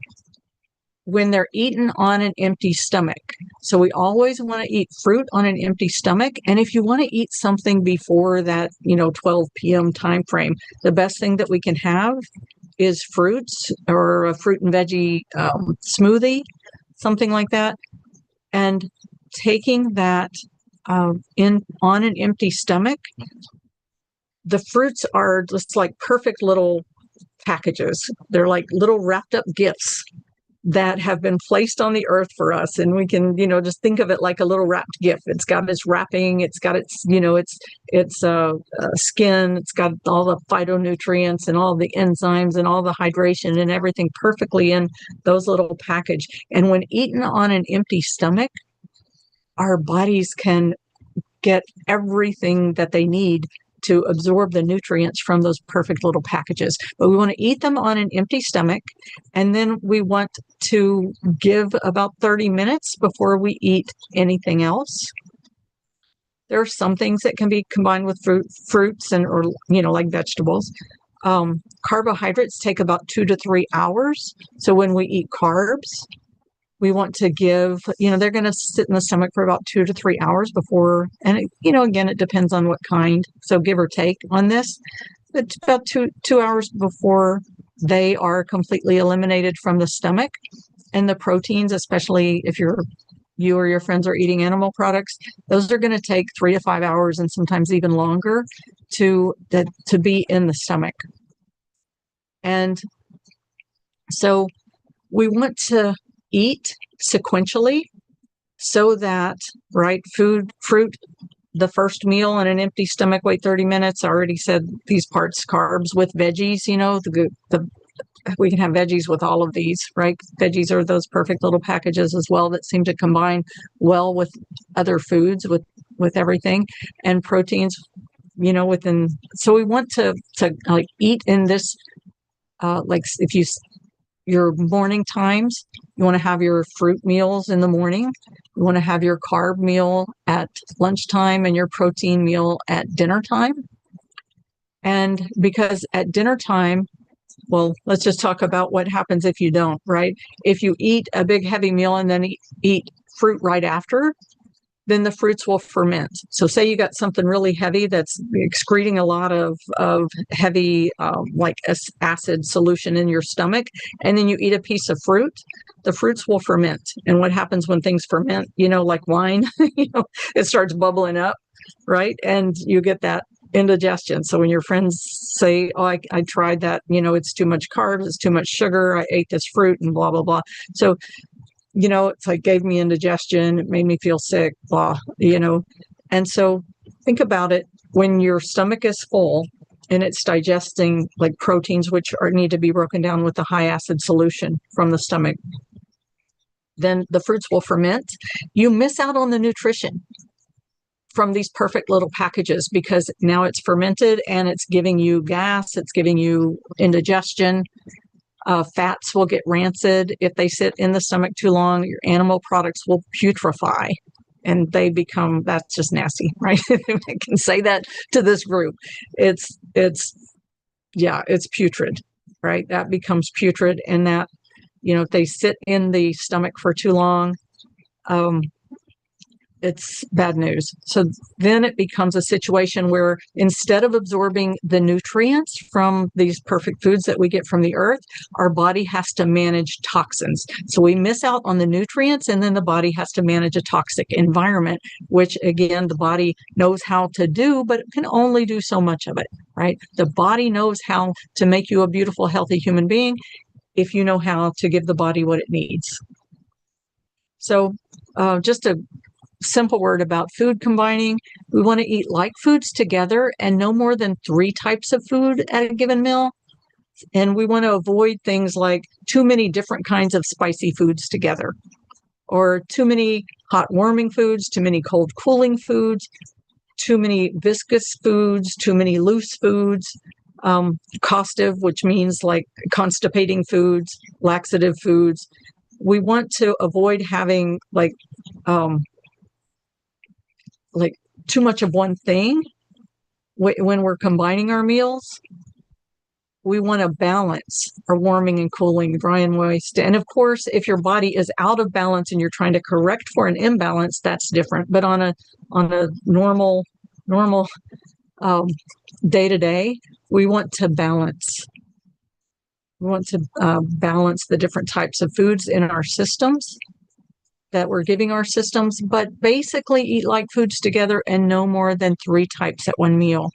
when they're eaten on an empty stomach. So we always want to eat fruit on an empty stomach. And if you want to eat something before that, 12 p.m. time frame, the best thing that we can have is fruits or a fruit and veggie smoothie, something like that. And taking that on an empty stomach, the fruits are just like perfect little packages. They're like little wrapped up gifts that have been placed on the earth for us. And we can, just think of it like a little wrapped gift. It's got its wrapping, it's got its, its skin, it's got all the phytonutrients and all the enzymes and all the hydration and everything perfectly in those little package. And when eaten on an empty stomach, our bodies can get everything that they need to absorb the nutrients from those perfect little packages. But we want to eat them on an empty stomach, and then we want to give about 30 minutes before we eat anything else. There are some things that can be combined with fruits or like vegetables. Carbohydrates take about 2 to 3 hours. So when we eat carbs, we want to give, they're going to sit in the stomach for about 2 to 3 hours before, and again, it depends on what kind. So give or take on this, it's about two hours before they are completely eliminated from the stomach. And the proteins, especially if you or your friends are eating animal products, those are going to take 3 to 5 hours and sometimes even longer to be in the stomach. And so we want to eat sequentially so that, fruit, the first meal on an empty stomach, wait 30 minutes. I already said these parts, carbs with veggies, we can have veggies with all of these, right? Veggies are those perfect little packages as well that seem to combine well with other foods, with everything, and proteins, within. So we want to eat in this, if your morning times, you want to have your fruit meals in the morning. You want to have your carb meal at lunchtime and your protein meal at dinner time. And because at dinner time, well, let's just talk about what happens if you don't, right? If you eat a big heavy meal and then eat fruit right after, then the fruits will ferment. So say you got something really heavy that's excreting a lot of heavy acid solution in your stomach, and then you eat a piece of fruit, the fruits will ferment. And what happens when things ferment, like wine, it starts bubbling up, right? And you get that indigestion. So when your friends say, oh, I tried that, it's too much carbs, it's too much sugar, I ate this fruit and blah, blah, blah. So it's like gave me indigestion, it made me feel sick, blah, And so think about it, when your stomach is full and it's digesting like proteins, which need to be broken down with the high acid solution from the stomach, then the fruits will ferment. You miss out on the nutrition from these perfect little packages because now it's fermented and it's giving you gas, it's giving you indigestion. Fats will get rancid if they sit in the stomach too long. Your animal products will putrefy and they become, that's just nasty, right? I can say that to this group. It's putrid, right? That becomes putrid, and that, if they sit in the stomach for too long, it's bad news. So then it becomes a situation where instead of absorbing the nutrients from these perfect foods that we get from the earth, our body has to manage toxins. So we miss out on the nutrients, and then the body has to manage a toxic environment, which again, the body knows how to do, but it can only do so much of it, right? The body knows how to make you a beautiful, healthy human being if you know how to give the body what it needs. So just a simple word about food combining. We want to eat like foods together and no more than 3 types of food at a given meal. And we want to avoid things like too many different kinds of spicy foods together, or too many hot warming foods, too many cold cooling foods, too many viscous foods, too many loose foods, costive, which means like constipating foods, laxative foods. We want to avoid having like too much of one thing when we're combining our meals. We want to balance our warming and cooling, dry and moist. And of course, if your body is out of balance and you're trying to correct for an imbalance, that's different. But on a normal day to day, we want to balance. We want to balance the different types of foods in our systems that we're giving our systems, but basically eat like foods together and no more than 3 types at one meal.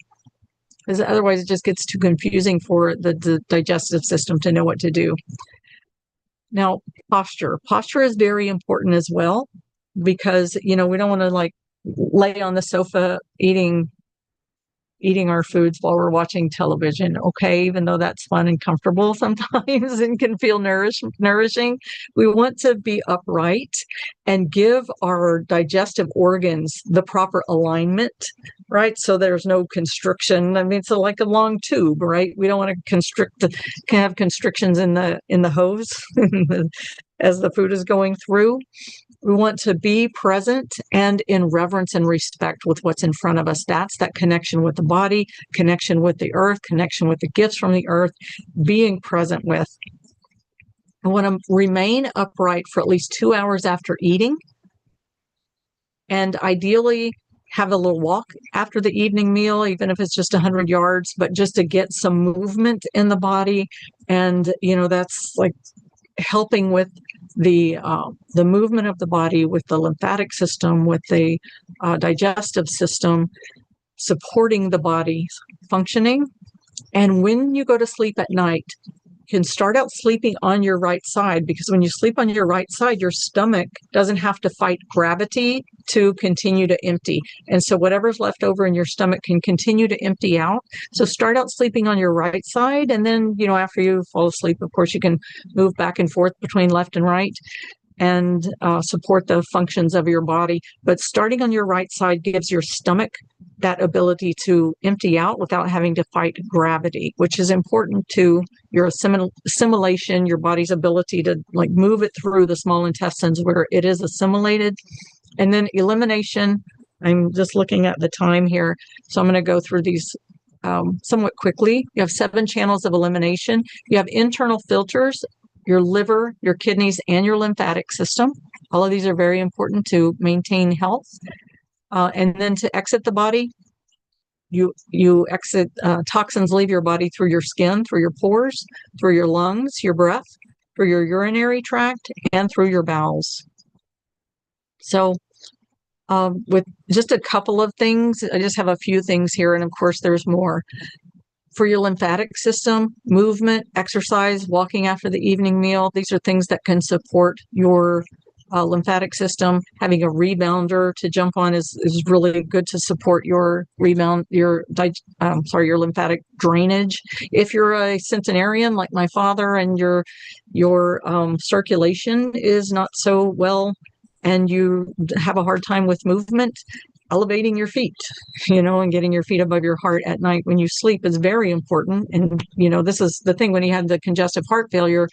Because otherwise it just gets too confusing for the digestive system to know what to do. Now, posture. Posture is very important as well, because, we don't want to like lay on the sofa eating our foods while we're watching television. Okay, even though that's fun and comfortable sometimes and can feel nourishing, we want to be upright and give our digestive organs the proper alignment, right? So there's no constriction. I mean, it's like a long tube, right? We don't want to have constrictions in the hose as the food is going through. We want to be present and in reverence and respect with what's in front of us. That's that connection with the body, connection with the earth, connection with the gifts from the earth, being present with. I want to remain upright for at least 2 hours after eating, and ideally have a little walk after the evening meal, even if it's just 100 yards, but just to get some movement in the body. And, that's like helping with the movement of the body, with the lymphatic system, with the digestive system, supporting the body's functioning. And when you go to sleep at night, you can start out sleeping on your right side, because when you sleep on your right side, your stomach doesn't have to fight gravity to continue to empty. And so whatever's left over in your stomach can continue to empty out. So start out sleeping on your right side. And then, after you fall asleep, of course, you can move back and forth between left and right and support the functions of your body. But starting on your right side gives your stomach that ability to empty out without having to fight gravity, which is important to your assimilation, your body's ability to like move it through the small intestines where it is assimilated. And then elimination. I'm just looking at the time here, so I'm going to go through these somewhat quickly. You have 7 channels of elimination. You have internal filters, your liver, your kidneys, and your lymphatic system. All of these are very important to maintain health. And then to exit the body, you exit toxins, leave your body through your skin, through your pores, through your lungs, your breath, through your urinary tract, and through your bowels. So with just a couple of things, I just have a few things here, and of course there's more. For your lymphatic system, movement, exercise, walking after the evening meal, these are things that can support your lymphatic system. Having a rebounder to jump on is really good to support your rebound, your lymphatic drainage. If you're a centenarian like my father and your circulation is not so well and you have a hard time with movement, elevating your feet, and getting your feet above your heart at night when you sleep is very important. And, this is the thing, when he had the congestive heart failure,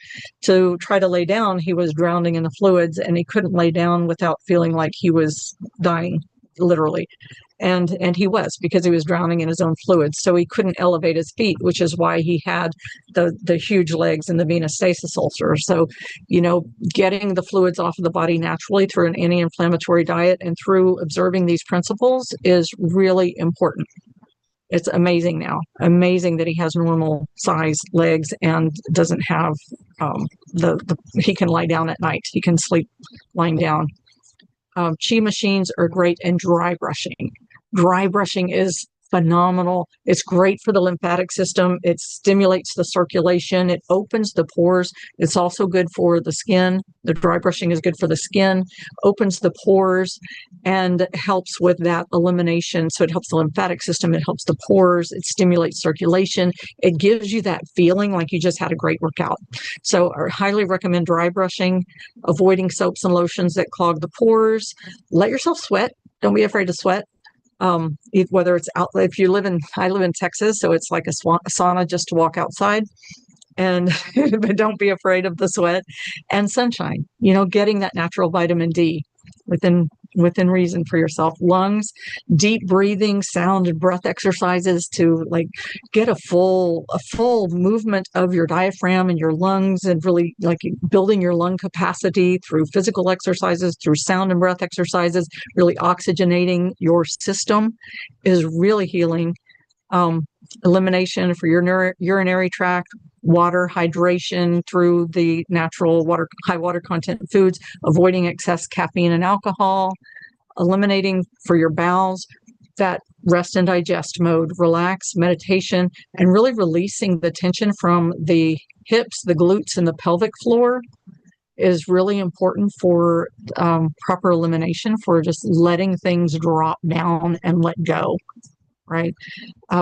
to try to lay down, he was drowning in the fluids and he couldn't lay down without feeling like he was dying, literally. And he was, because he was drowning in his own fluids. So he couldn't elevate his feet, which is why he had the huge legs and the venous stasis ulcer. So, getting the fluids off of the body naturally through an anti-inflammatory diet and through observing these principles is really important. It's amazing amazing that he has normal size legs and doesn't have he can lie down at night. He can sleep lying down. Chi machines are great, and dry brushing. Dry brushing is phenomenal. It's great for the lymphatic system. It stimulates the circulation. It opens the pores. It's also good for the skin. The dry brushing is good for the skin, opens the pores, and helps with that elimination. So it helps the lymphatic system. It helps the pores. It stimulates circulation. It gives you that feeling like you just had a great workout. So I highly recommend dry brushing, avoiding soaps and lotions that clog the pores. Let yourself sweat. Don't be afraid to sweat. Whether it's out, if you live in, I live in Texas, so it's like a sauna just to walk outside. And but don't be afraid of the sweat and sunshine, getting that natural vitamin D within reason for yourself. Lungs, deep breathing, sound and breath exercises to like get a full movement of your diaphragm and your lungs, and really like building your lung capacity through physical exercises, through sound and breath exercises. Really oxygenating your system is really healing. Elimination for your urinary tract, water hydration through the natural high water content foods, avoiding excess caffeine and alcohol, eliminating for your bowels, that rest and digest mode, relax, meditation, and really releasing the tension from the hips, the glutes, and the pelvic floor is really important for proper elimination, for just letting things drop down and let go, right?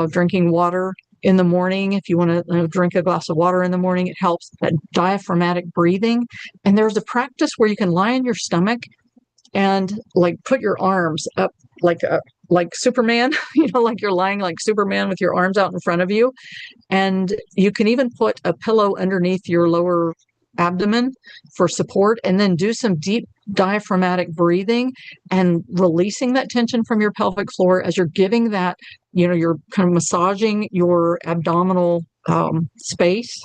Drinking water in the morning. If you want to drink a glass of water in the morning, it helps. That diaphragmatic breathing. And there's a practice where you can lie on your stomach and like put your arms up like Superman, like you're lying like Superman with your arms out in front of you. And you can even put a pillow underneath your lower abdomen for support, and then do some deep diaphragmatic breathing and releasing that tension from your pelvic floor as you're giving that, you're kind of massaging your abdominal space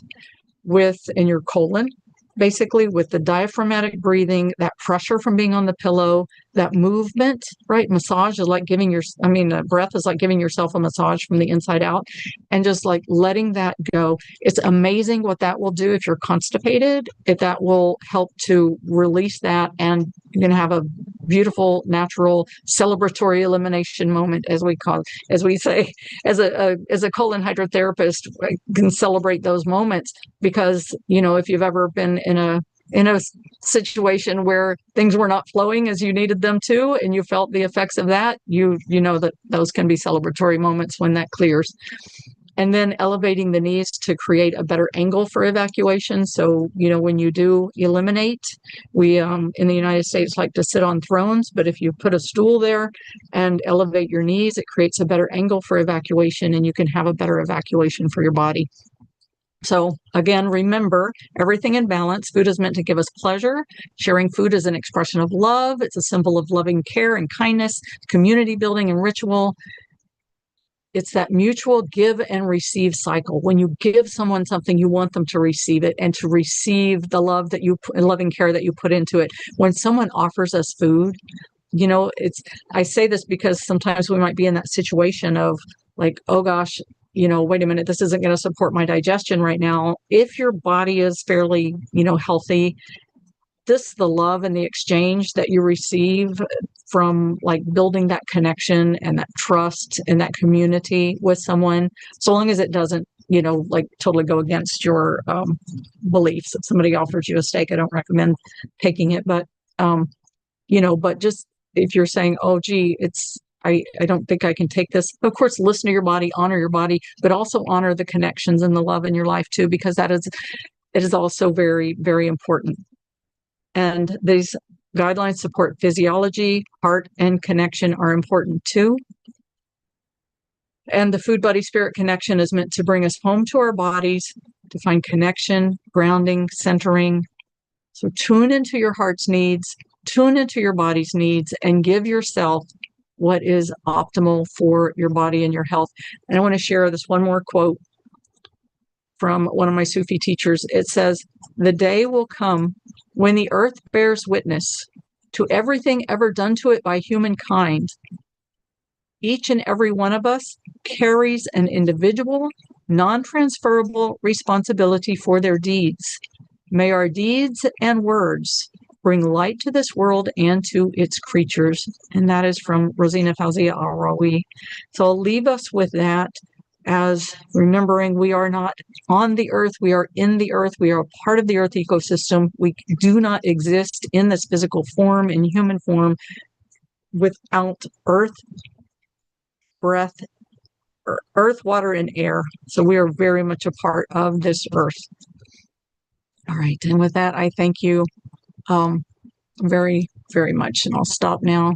in your colon, basically with the diaphragmatic breathing, that pressure from being on the pillow, that movement, right? Massage is like breath is like giving yourself a massage from the inside out, and just like letting that go. It's amazing what that will do if you're constipated. That will help to release that, and you're going to have a beautiful, natural, celebratory elimination moment, as we say, as a colon hydrotherapist, I can celebrate those moments, because if you've ever been in a situation where things were not flowing as you needed them to, and you felt the effects of that, you know that those can be celebratory moments when that clears. And then elevating the knees to create a better angle for evacuation. So, when you do eliminate, we in the United States like to sit on thrones, but if you put a stool there and elevate your knees, it creates a better angle for evacuation, and you can have a better evacuation for your body. So again, remember, everything in balance. Food is meant to give us pleasure. Sharing food is an expression of love. It's a symbol of loving care and kindness, community building and ritual. It's that mutual give and receive cycle. When you give someone something, you want them to receive it, and to receive the love that loving care that you put into it. When someone offers us food, I say this because sometimes we might be in that situation of like, oh gosh, wait a minute, this isn't going to support my digestion right now. If your body is fairly, healthy, the love and the exchange that you receive from like building that connection and that trust and that community with someone, so long as it doesn't, like totally go against your beliefs. If somebody offers you a steak, I don't recommend taking it, but, but just if you're saying, oh, gee, I don't think I can take this. Of course, listen to your body, honor your body, but also honor the connections and the love in your life too, because it is also very, very important. And these guidelines support physiology, heart, and connection are important too. And the food, body, spirit connection is meant to bring us home to our bodies, to find connection, grounding, centering. So tune into your heart's needs, tune into your body's needs, and give yourself what is optimal for your body and your health. And I want to share this one more quote from one of my Sufi teachers. It says, "The day will come when the earth bears witness to everything ever done to it by humankind. Each and every one of us carries an individual, non-transferable responsibility for their deeds. May our deeds and words bring light to this world and to its creatures. And that is from Rosina Fauzia Arawi. So I'll leave us with that, as remembering we are not on the earth, we are in the earth, we are a part of the earth ecosystem. We do not exist in this physical form, in human form, without earth, breath, earth, water, and air. So we are very much a part of this earth. All right. And with that, I thank you very, very much. And I'll stop now.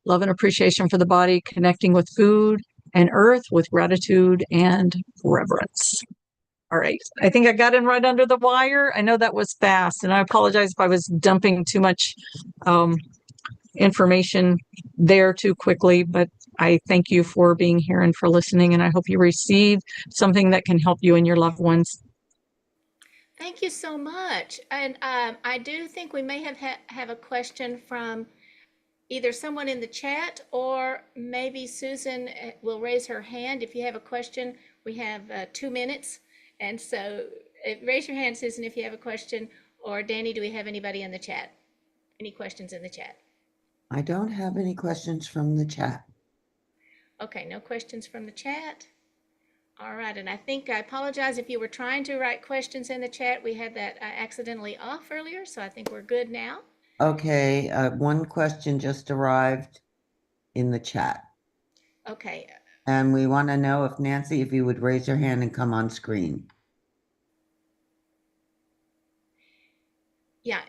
Love and appreciation for the body, connecting with food and earth with gratitude and reverence. All right. I think I got in right under the wire. I know that was fast, and I apologize if I was dumping too much information there too quickly, but I thank you for being here and for listening, and I hope you receive something that can help you and your loved ones. Thank you so much. And I do think we may have a question from either someone in the chat, or maybe Susan will raise her hand. If you have a question, we have 2 minutes. And so raise your hand, Susan, if you have a question. Or Danny, do we have anybody in the chat? Any questions in the chat? I don't have any questions from the chat. Okay, no questions from the chat. All right, and I apologize if you were trying to write questions in the chat. We had that accidentally off earlier, so I think we're good now. Okay, one question just arrived in the chat. Okay. And we want to know if Nancy, if you would raise your hand and come on screen. Yeah,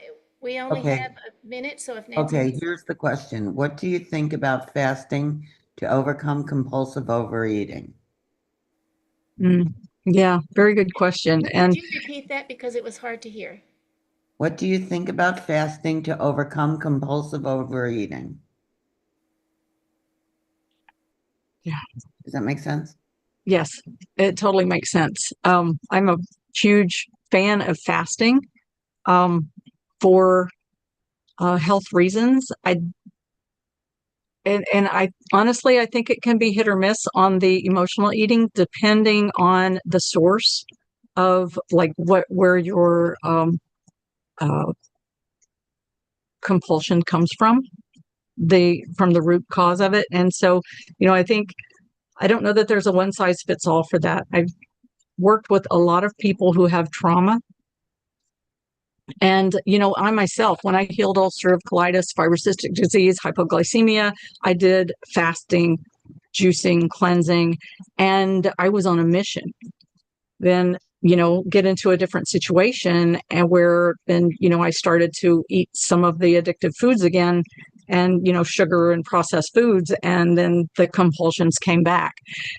we only have a minute, so if Nancy... Okay, here's the question. What do you think about fasting to overcome compulsive overeating? Yeah, very good question. And could you repeat that, because it was hard to hear? What do you think about fasting to overcome compulsive overeating? Yeah. Does that make sense? Yes, it totally makes sense. I'm a huge fan of fasting for health reasons. I honestly, I think it can be hit or miss on the emotional eating, depending on the source of like where your compulsion comes from the root cause of it. And so, I think, I don't know that there's a one size fits all for that. I've worked with a lot of people who have trauma. And, I myself, when I healed ulcerative colitis, fibrocystic disease, hypoglycemia, I did fasting, juicing, cleansing, and I was on a mission. Then, get into a different situation, and where then, I started to eat some of the addictive foods again, and, sugar and processed foods, and then the compulsions came back.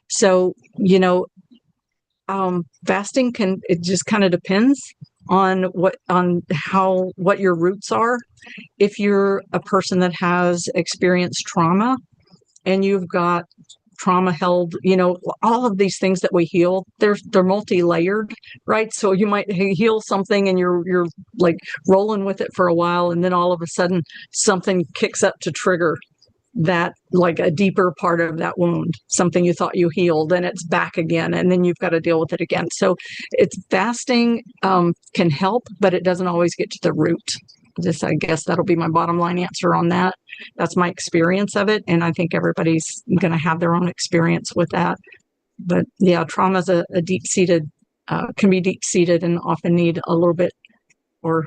So, fasting it just kind of depends on what your roots are. If you're a person that has experienced trauma and you've got trauma held, all of these things that we heal, they're multi-layered, right? So you might heal something and you're like rolling with it for a while, and then all of a sudden something kicks up to trigger that, like a deeper part of that wound, something you thought you healed, and it's back again, and then you've got to deal with it again. So it's fasting can help, but it doesn't always get to the root. I guess that'll be my bottom line answer on that. That's my experience of it, and I think everybody's going to have their own experience with that. But yeah, trauma is a deep-seated, can be deep-seated, and often need a little bit, or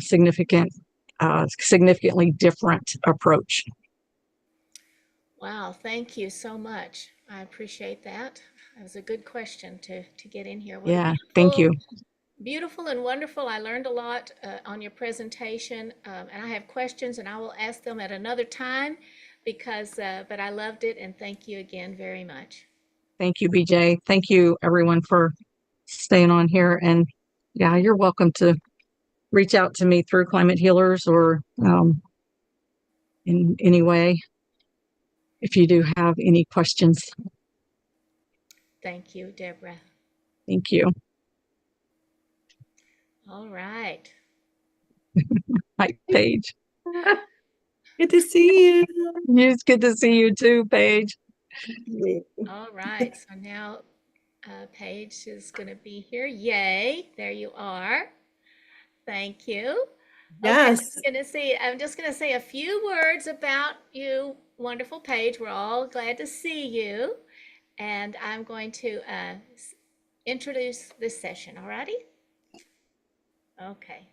significantly different approach. Wow, thank you so much. I appreciate that. That was a good question to get in here. Yeah, thank you. Beautiful and wonderful. I learned a lot on your presentation, and I have questions, and I will ask them at another time, but I loved it, and thank you again very much. Thank you, BJ. Thank you, everyone, for staying on here. And yeah, you're welcome to reach out to me through Climate Healers, or in any way, if you do have any questions. Thank you, Deborah. Thank you. All right. Hi, Paige. Good to see you. It's good to see you too, Paige. All right. So now Paige is going to be here. Yay. There you are. Thank you. Yes. Okay, I'm just gonna say a few words about you, wonderful Paige. We're all glad to see you. And I'm going to introduce this session, all righty? Okay.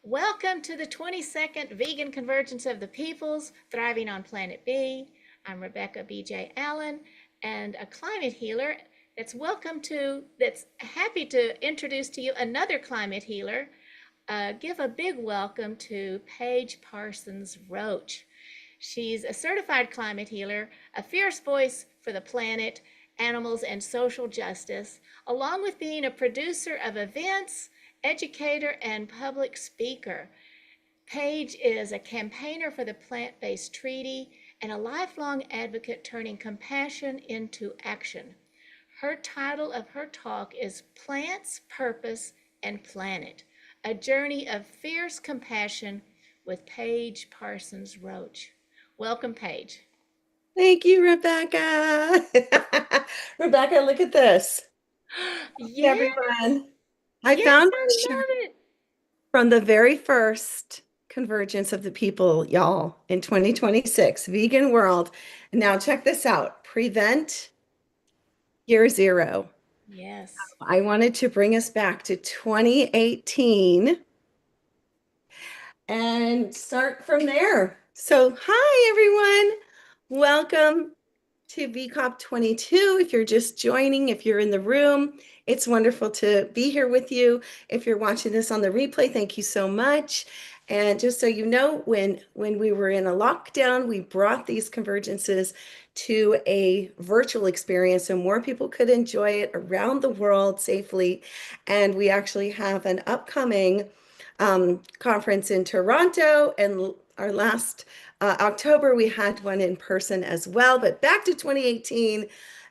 Welcome to the 22nd Vegan Convergence of the Peoples, Thriving on Planet B. I'm Rebecca B.J. Allen, and a climate healer that's happy to introduce to you another climate healer. Give a big welcome to Paige Parsons Roach. She's a certified climate healer, a fierce voice for the planet, animals, and social justice, along with being a producer of events, educator, and public speaker. Paige is a campaigner for the Plant-Based Treaty and a lifelong advocate turning compassion into action. Her title of her talk is Plants, Purpose, and Planet, a journey of fierce compassion with Paige Parsons Roach. Welcome, Paige. Thank you, Rebecca. Rebecca, look at this. Yes. Everyone. I Yes, found I love it. from the very first Convergence of the People, y'all, in 2026, Vegan World. Now check this out. Prevent Year Zero. Yes. I wanted to bring us back to 2018 and start from there. So, hi, everyone. Welcome to VCOP 22. If you're just joining, if you're in the room, it's wonderful to be here with you. If you're watching this on the replay, thank you so much. And just so you know, when we were in a lockdown, we brought these convergences to a virtual experience so more people could enjoy it around the world safely. And we actually have an upcoming conference in Toronto, and our last October, we had one in person as well. But back to 2018,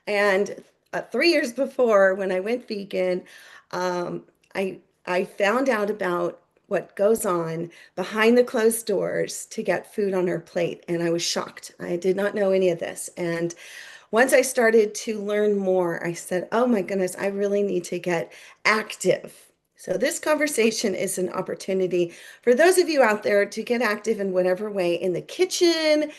and 3 years before, when I went vegan, I found out about what goes on behind the closed doors to get food on our plate, and I was shocked. I did not know any of this. And once I started to learn more, I said, oh my goodness, I really need to get active. So this conversation is an opportunity for those of you out there to get active in whatever way, in the kitchen,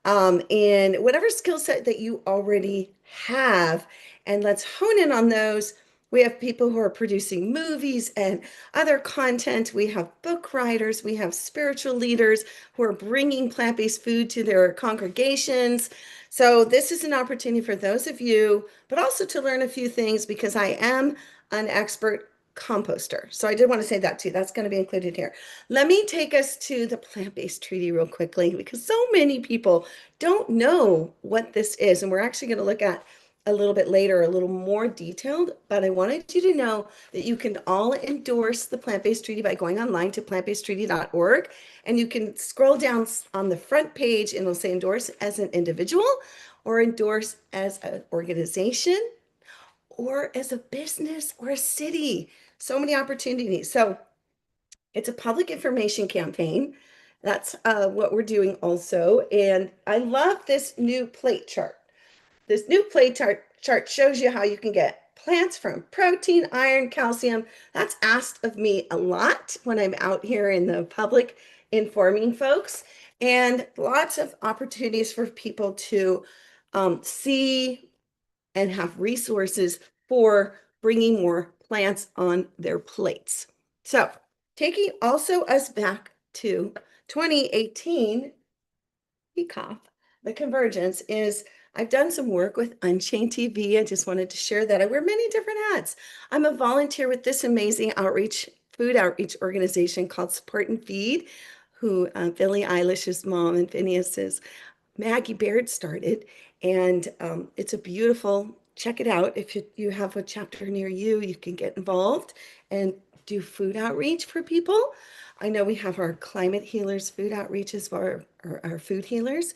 in whatever skill set that you already have. And let's hone in on those. We have people who are producing movies and other content. We have book writers. We have spiritual leaders who are bringing plant-based food to their congregations. So this is an opportunity for those of you, but also to learn a few things, because I am an expert composter. So I did want to say that too. That's going to be included here. Let me take us to the plant-based treaty real quickly, because so many people don't know what this is. And we're actually going to look at a little bit later, a little more detailed, but I wanted you to know that you can all endorse the plant-based treaty by going online to plantbasedtreaty.org, and you can scroll down on the front page and it'll say endorse as an individual, or endorse as an organization, or as a business or a city. So many opportunities. So it's a public information campaign. That's what we're doing also. And I love this new plate chart. This new plate chart shows you how you can get plants from protein, iron, calcium. That's asked of me a lot when I'm out here in the public informing folks, and lots of opportunities for people to see and have resources for bringing more plants on their plates. So taking also us back to 2018, VCOP, the convergence is, I've done some work with Unchained TV. I just wanted to share that. I wear many different hats. I'm a volunteer with this amazing food outreach organization called Support and Feed, who Billie Eilish's mom and Phineas's Maggie Baird started. And it's a beautiful, check it out. If you have a chapter near you, you can get involved and do food outreach for people. I know we have our climate healers food outreaches for our food healers.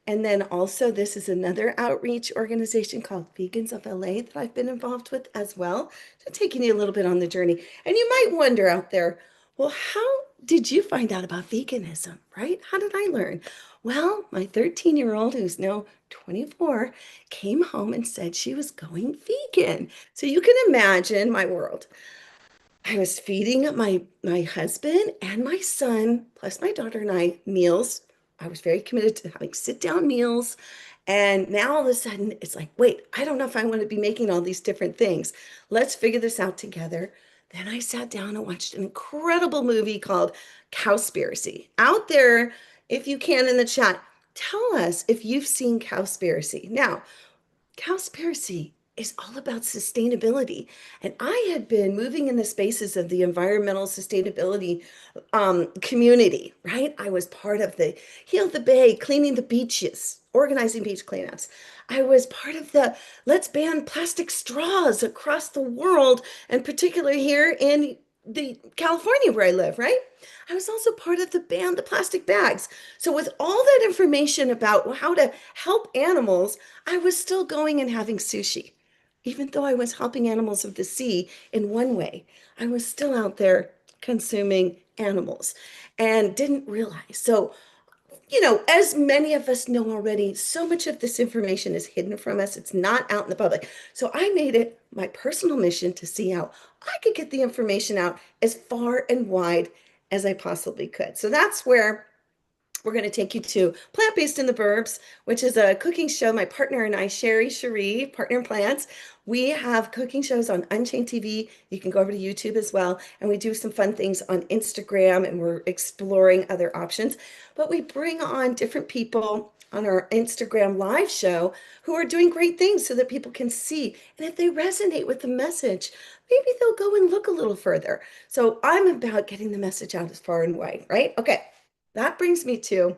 And then also, this is another outreach organization called Vegans of LA that I've been involved with as well. So taking you a little bit on the journey. And you might wonder out there, well, how did you find out about veganism, right? How did I learn? Well, my 13-year-old, who's now 24, came home and said she was going vegan. So you can imagine my world. I was feeding my husband and my son, plus my daughter and I, meals. I was very committed to having sit-down meals. And now all of a sudden, it's like, wait, I don't know if I want to be making all these different things. Let's figure this out together. Then I sat down and watched an incredible movie called Cowspiracy. Out there, if you can in the chat, tell us if you've seen Cowspiracy. Now, Cowspiracy is all about sustainability. And I had been moving in the spaces of the environmental sustainability community, right? I was part of the Heal the Bay, cleaning the beaches, organizing beach cleanups. I was part of the Let's Ban Plastic Straws across the world, and particularly here in the California where I live, right? I was also part of the Ban the Plastic Bags. So with all that information about how to help animals, I was still going and having sushi. Even though I was helping animals of the sea in one way, I was still out there consuming animals and didn't realize. So, as many of us know already, so much of this information is hidden from us. It's not out in the public. So I made it my personal mission to see how I could get the information out as far and wide as I possibly could. So that's where we're going to take you to Plant-Based in the Burbs, which is a cooking show. My partner and I, Sherry Cherie, Partner in Plants, we have cooking shows on Unchained TV. You can go over to YouTube as well. And we do some fun things on Instagram, and we're exploring other options. But we bring on different people on our Instagram live show who are doing great things so that people can see. And if they resonate with the message, maybe they'll go and look a little further. So I'm about getting the message out as far and wide, right? Okay. That brings me to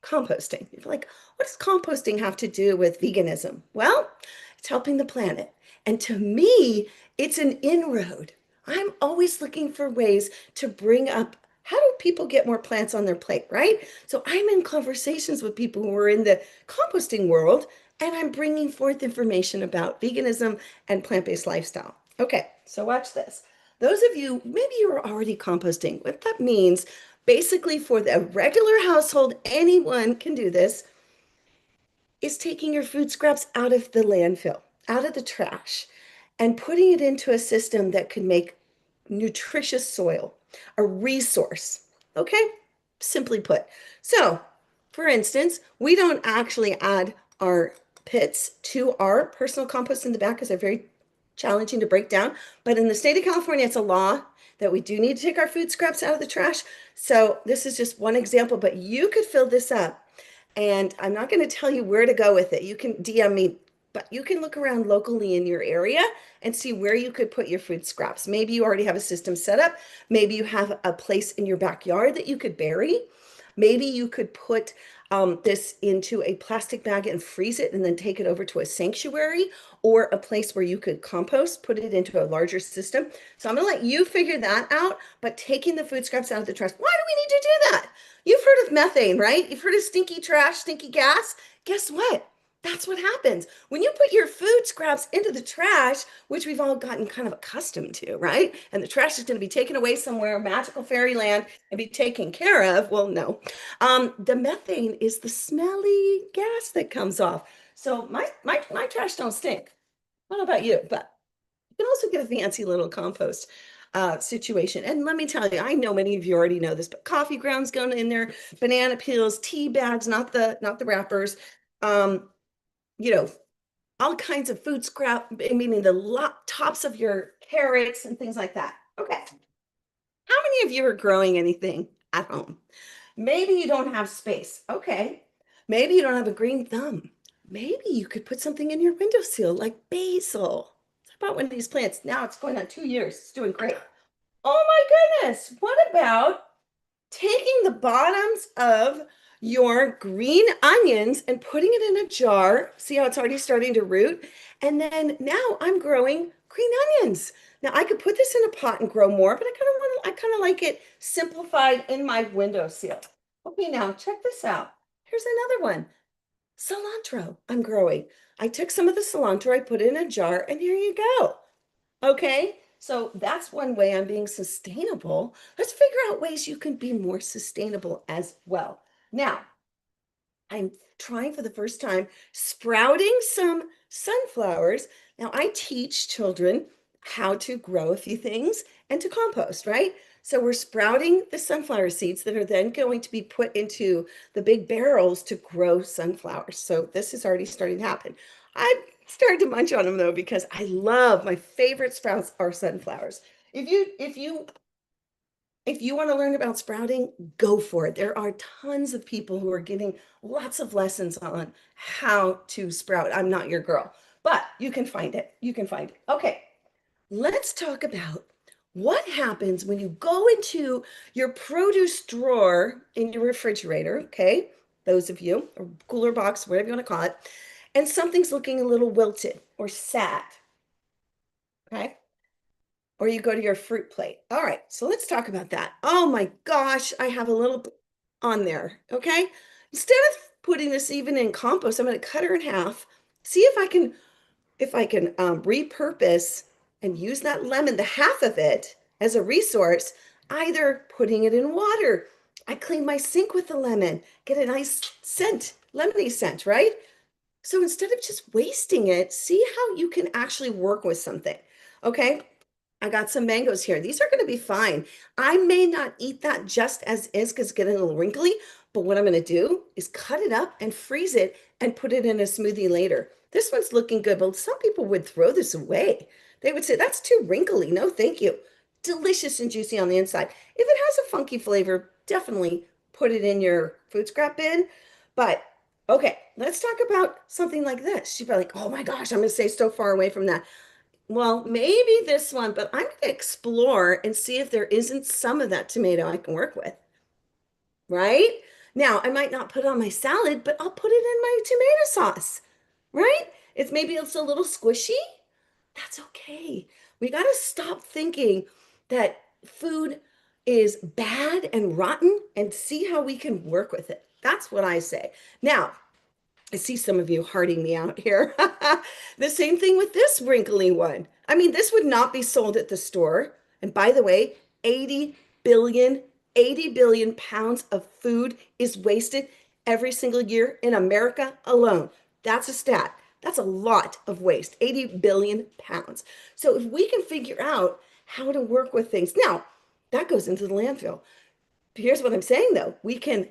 composting. You're like, what does composting have to do with veganism? Well, it's helping the planet. And to me, it's an inroad. I'm always looking for ways to bring up how do people get more plants on their plate, right? So I'm in conversations with people who are in the composting world, and I'm bringing forth information about veganism and plant-based lifestyle. Okay, so watch this. Those of you, maybe you're already composting. What that means, basically for the regular household, anyone can do this, is taking your food scraps out of the landfill, out of the trash, and putting it into a system that could make nutritious soil a resource. Okay, simply put. So, for instance, we don't actually add our pits to our personal compost in the back because they're very challenging to break down. But in the state of California, it's a law that we do need to take our food scraps out of the trash. So this is just one example, but you could fill this up. And I'm not going to tell you where to go with it. You can DM me, but you can look around locally in your area and see where you could put your food scraps. Maybe you already have a system set up. Maybe you have a place in your backyard that you could bury. Maybe you could put this into a plastic bag and freeze it and then take it over to a sanctuary or a place where you could compost, put it into a larger system. So I'm going to let you figure that out, but taking the food scraps out of the trash, why do we need to do that? You've heard of methane, right? You've heard of stinky trash, stinky gas. Guess what? That's what happens when you put your food scraps into the trash, which we've all gotten kind of accustomed to, right? And the trash is going to be taken away somewhere, magical fairyland, and be taken care of. Well, no. The methane is the smelly gas that comes off. So my trash don't stink. I don't know about you, but you can also get a fancy little compost situation. And let me tell you, I know many of you already know this, but coffee grounds going in there, banana peels, tea bags, not the wrappers. You know, all kinds of food scrap, meaning the tops of your carrots and things like that. Okay. How many of you are growing anything at home? Maybe you don't have space. Okay. Maybe you don't have a green thumb. Maybe you could put something in your windowsill like basil. How about one of these plants? Now it's going on 2 years. It's doing great. Oh my goodness. What about taking the bottoms of your green onions and putting it in a jar? See how it's already starting to root? And then now I'm growing green onions. Now I could put this in a pot and grow more, but I kind of like it simplified in my windowsill. Okay, now check this out. Here's another one. Cilantro I'm growing. I took some of the cilantro, I put it in a jar, and here you go. Okay, so that's one way I'm being sustainable. Let's figure out ways you can be more sustainable as well. Now, I'm trying for the first time sprouting some sunflowers. Now, I teach children how to grow a few things and to compost, right? So we're sprouting the sunflower seeds that are then going to be put into the big barrels to grow sunflowers. So this is already starting to happen. I started to munch on them though, because I love, my favorite sprouts are sunflowers. If you want to learn about sprouting, go for it. There are tons of people who are giving lots of lessons on how to sprout. I'm not your girl, but you can find it. You can find it. Okay, let's talk about what happens when you go into your produce drawer in your refrigerator, okay? Those of you, or cooler box, whatever you want to call it, and something's looking a little wilted or sad, okay? Or you go to your fruit plate. All right, so let's talk about that. Oh my gosh, I have a little on there, okay? Instead of putting this even in compost, I'm going to cut her in half, see if I can repurpose and use that lemon, the half of it, as a resource, either putting it in water. I clean my sink with the lemon, get a nice scent, lemony scent, right? So instead of just wasting it, see how you can actually work with something, okay? I got some mangoes here. These are going to be fine. I may not eat that just as is because it's getting a little wrinkly, but what I'm going to do is cut it up and freeze it and put it in a smoothie later. This one's looking good, but some people would throw this away. They would say, that's too wrinkly. No, thank you. Delicious and juicy on the inside. If it has a funky flavor, definitely put it in your food scrap bin. But okay, let's talk about something like this. You'd be like, oh my gosh, I'm going to stay so far away from that. Well, maybe this one, but I'm going to explore and see if there isn't some of that tomato I can work with, right? Now, I might not put it on my salad, but I'll put it in my tomato sauce, right? Maybe it's a little squishy. That's okay. We got to stop thinking that food is bad and rotten and see how we can work with it. That's what I say. Now, I see some of you hearting me out here. The same thing with this wrinkly one. I mean, this would not be sold at the store. And by the way, 80 billion, 80 billion pounds of food is wasted every single year in America alone. That's a stat. That's a lot of waste, 80 billion pounds. So if we can figure out how to work with things, now that goes into the landfill. Here's what I'm saying though. We can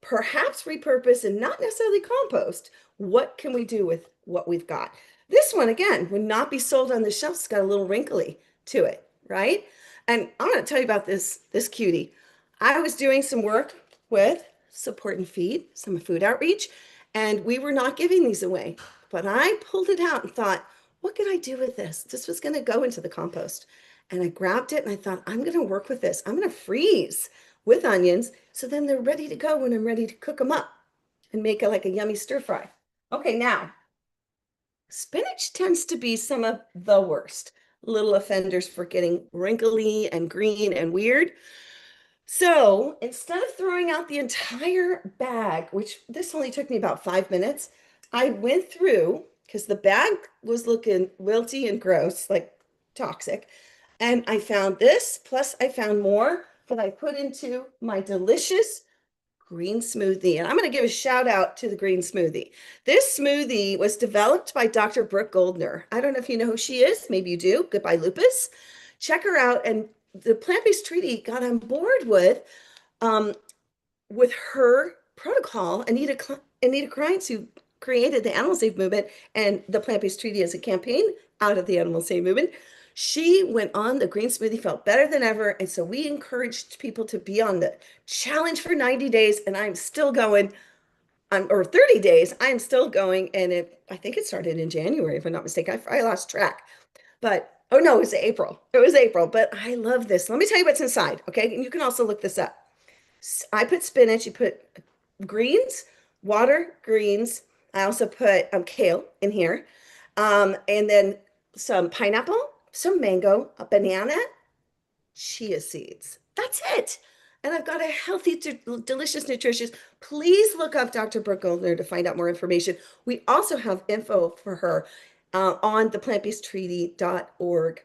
perhaps repurpose and not necessarily compost. What can we do with what we've got? This one, again, would not be sold on the shelf. It's got a little wrinkly to it, right? And I'm going to tell you about this cutie. I was doing some work with Support and Feed, some food outreach, and we were not giving these away. But I pulled it out and thought, what could I do with this? This was going to go into the compost. And I grabbed it and I thought, I'm going to work with this. I'm going to freeze with onions, so then they're ready to go when I'm ready to cook them up and make it like a yummy stir fry. Okay, now, spinach tends to be some of the worst little offenders for getting wrinkly and green and weird. So instead of throwing out the entire bag, which this only took me about 5 minutes, I went through, because the bag was looking wilty and gross, like toxic, and I found this, plus I found more that I put into my delicious green smoothie. And I'm going to give a shout out to the green smoothie. This smoothie was developed by Dr. Brooke Goldner. I don't know if you know who she is. Maybe you do. Goodbye Lupus. Check her out. And the Plant-Based Treaty got on board with her protocol. Anita Kreinz, who created the Animal Safe movement, and the Plant-Based Treaty as a campaign out of the Animal Safe movement. She went on the green smoothie, felt better than ever. And so we encouraged people to be on the challenge for 90 days. And I'm still going, or 30 days, I'm still going. And I think it started in January, if I'm not mistaken. I lost track. But, oh no, it was April. It was April. But I love this. Let me tell you what's inside, okay? And you can also look this up. I put spinach, you put greens, water, greens. I also put kale in here. And then some pineapple, some mango, a banana, chia seeds. That's it. And I've got a healthy, delicious, nutritious. Please look up Dr. Brooke Goldner to find out more information. We also have info for her on the plantbasedtreaty.org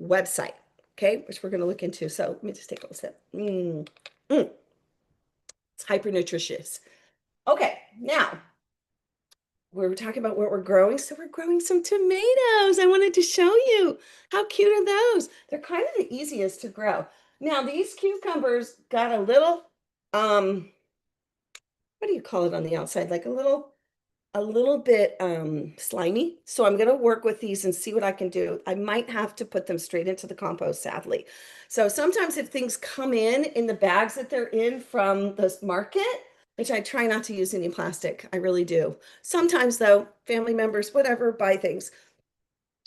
website, okay, which we're going to look into. So let me just take a little sip. It's hyper nutritious. Okay, now we're talking about what we're growing. So we're growing some tomatoes. I wanted to show you. How cute are those? They're kind of the easiest to grow. Now these cucumbers got a little, what do you call it on the outside? Like a little bit slimy. So I'm going to work with these and see what I can do. I might have to put them straight into the compost, sadly. So sometimes if things come in the bags that they're in from the market, which I try not to use any plastic, I really do. Sometimes though, family members, whatever, buy things,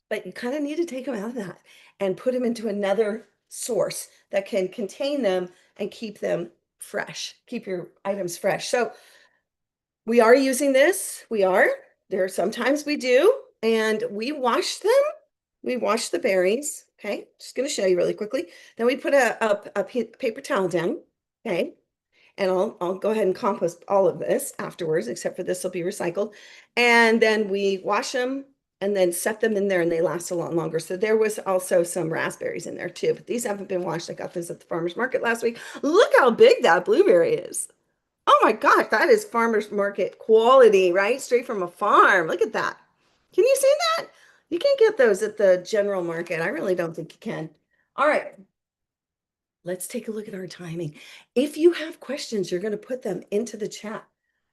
but you kind of need to take them out of that and put them into another source that can contain them and keep them fresh, keep your items fresh. So we are using this. There are sometimes we do, and we wash them. We wash the berries. Okay, just going to show you really quickly. Then we put a paper towel down. Okay, and I'll go ahead and compost all of this afterwards, except for this will be recycled. And then we wash them and then set them in there, and they last a lot longer. So there was also some raspberries in there too, but these haven't been washed. I got this at the farmer's market last week. Look how big that blueberry is. Oh my gosh, that is farmer's market quality, right? Straight from a farm. Look at that. Can you see that? You can't get those at the general market. I really don't think you can. All right. Let's take a look at our timing. If you have questions, you're going to put them into the chat.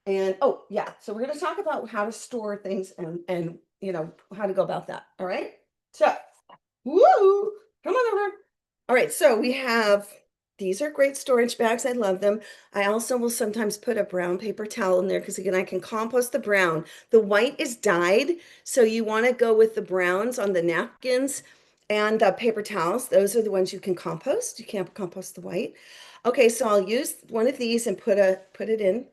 And oh, yeah. So we're going to talk about how to store things and you know, how to go about that. All right. So, woo, come on over. All right. So we have these are great storage bags. I love them. I also will sometimes put a brown paper towel in there because again, I can compost the brown. The white is dyed, so you want to go with the browns on the napkins and the paper towels. Those are the ones you can compost. You can't compost the white. Okay, so I'll use one of these and put it in.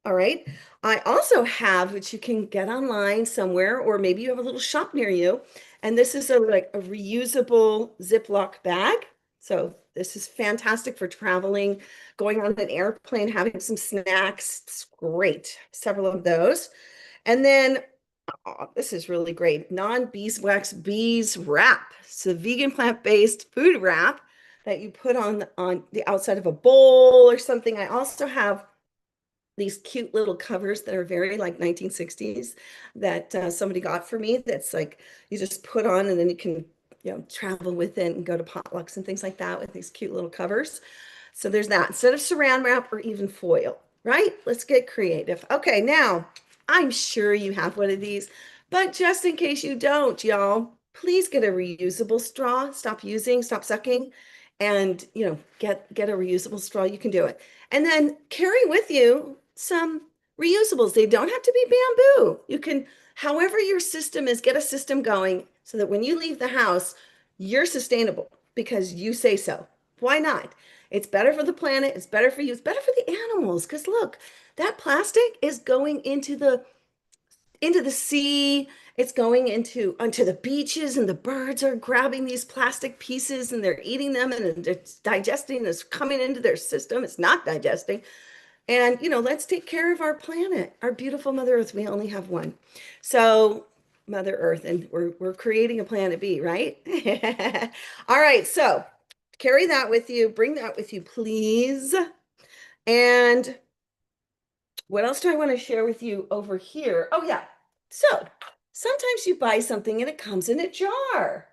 All right. I also have, which you can get online somewhere, or maybe you have a little shop near you. And this is like a reusable Ziploc bag. So this is fantastic for traveling, going on an airplane, having some snacks. It's great. Several of those. And then this is really great. Non-beeswax bees wrap. It's a vegan plant-based food wrap that you put on the outside of a bowl or something. I also have these cute little covers that are very like 1960s that somebody got for me. That's like you just put on and then you can, you know, travel with it and go to potlucks and things like that with these cute little covers. So there's that instead of saran wrap or even foil, right? Let's get creative. Okay, now I'm sure you have one of these, but just in case you don't, y'all, please get a reusable straw. Stop using, stop sucking, and you know, get a reusable straw. You can do it. And then carry with you some reusables. They don't have to be bamboo. You can, however your system is, get a system going so that when you leave the house, you're sustainable because you say so. Why not? It's better for the planet. It's better for you. It's better for the animals. Because look, that plastic is going into the sea. It's going onto the beaches, and the birds are grabbing these plastic pieces and they're eating them, and it's digesting. It's coming into their system. It's not digesting. And, you know, let's take care of our planet, our beautiful Mother Earth. We only have one. So, Mother Earth, and we're creating a planet B, right? All right, so carry that with you. Bring that with you, please. And what else do I want to share with you over here? Oh, yeah. So sometimes you buy something and it comes in a jar,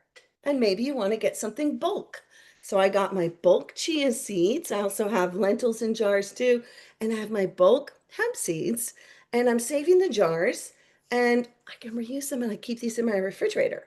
and maybe you want to get something bulk. So I got my bulk chia seeds. I also have lentils in jars too. And I have my bulk hemp seeds. And I'm saving the jars and I can reuse them, and I keep these in my refrigerator,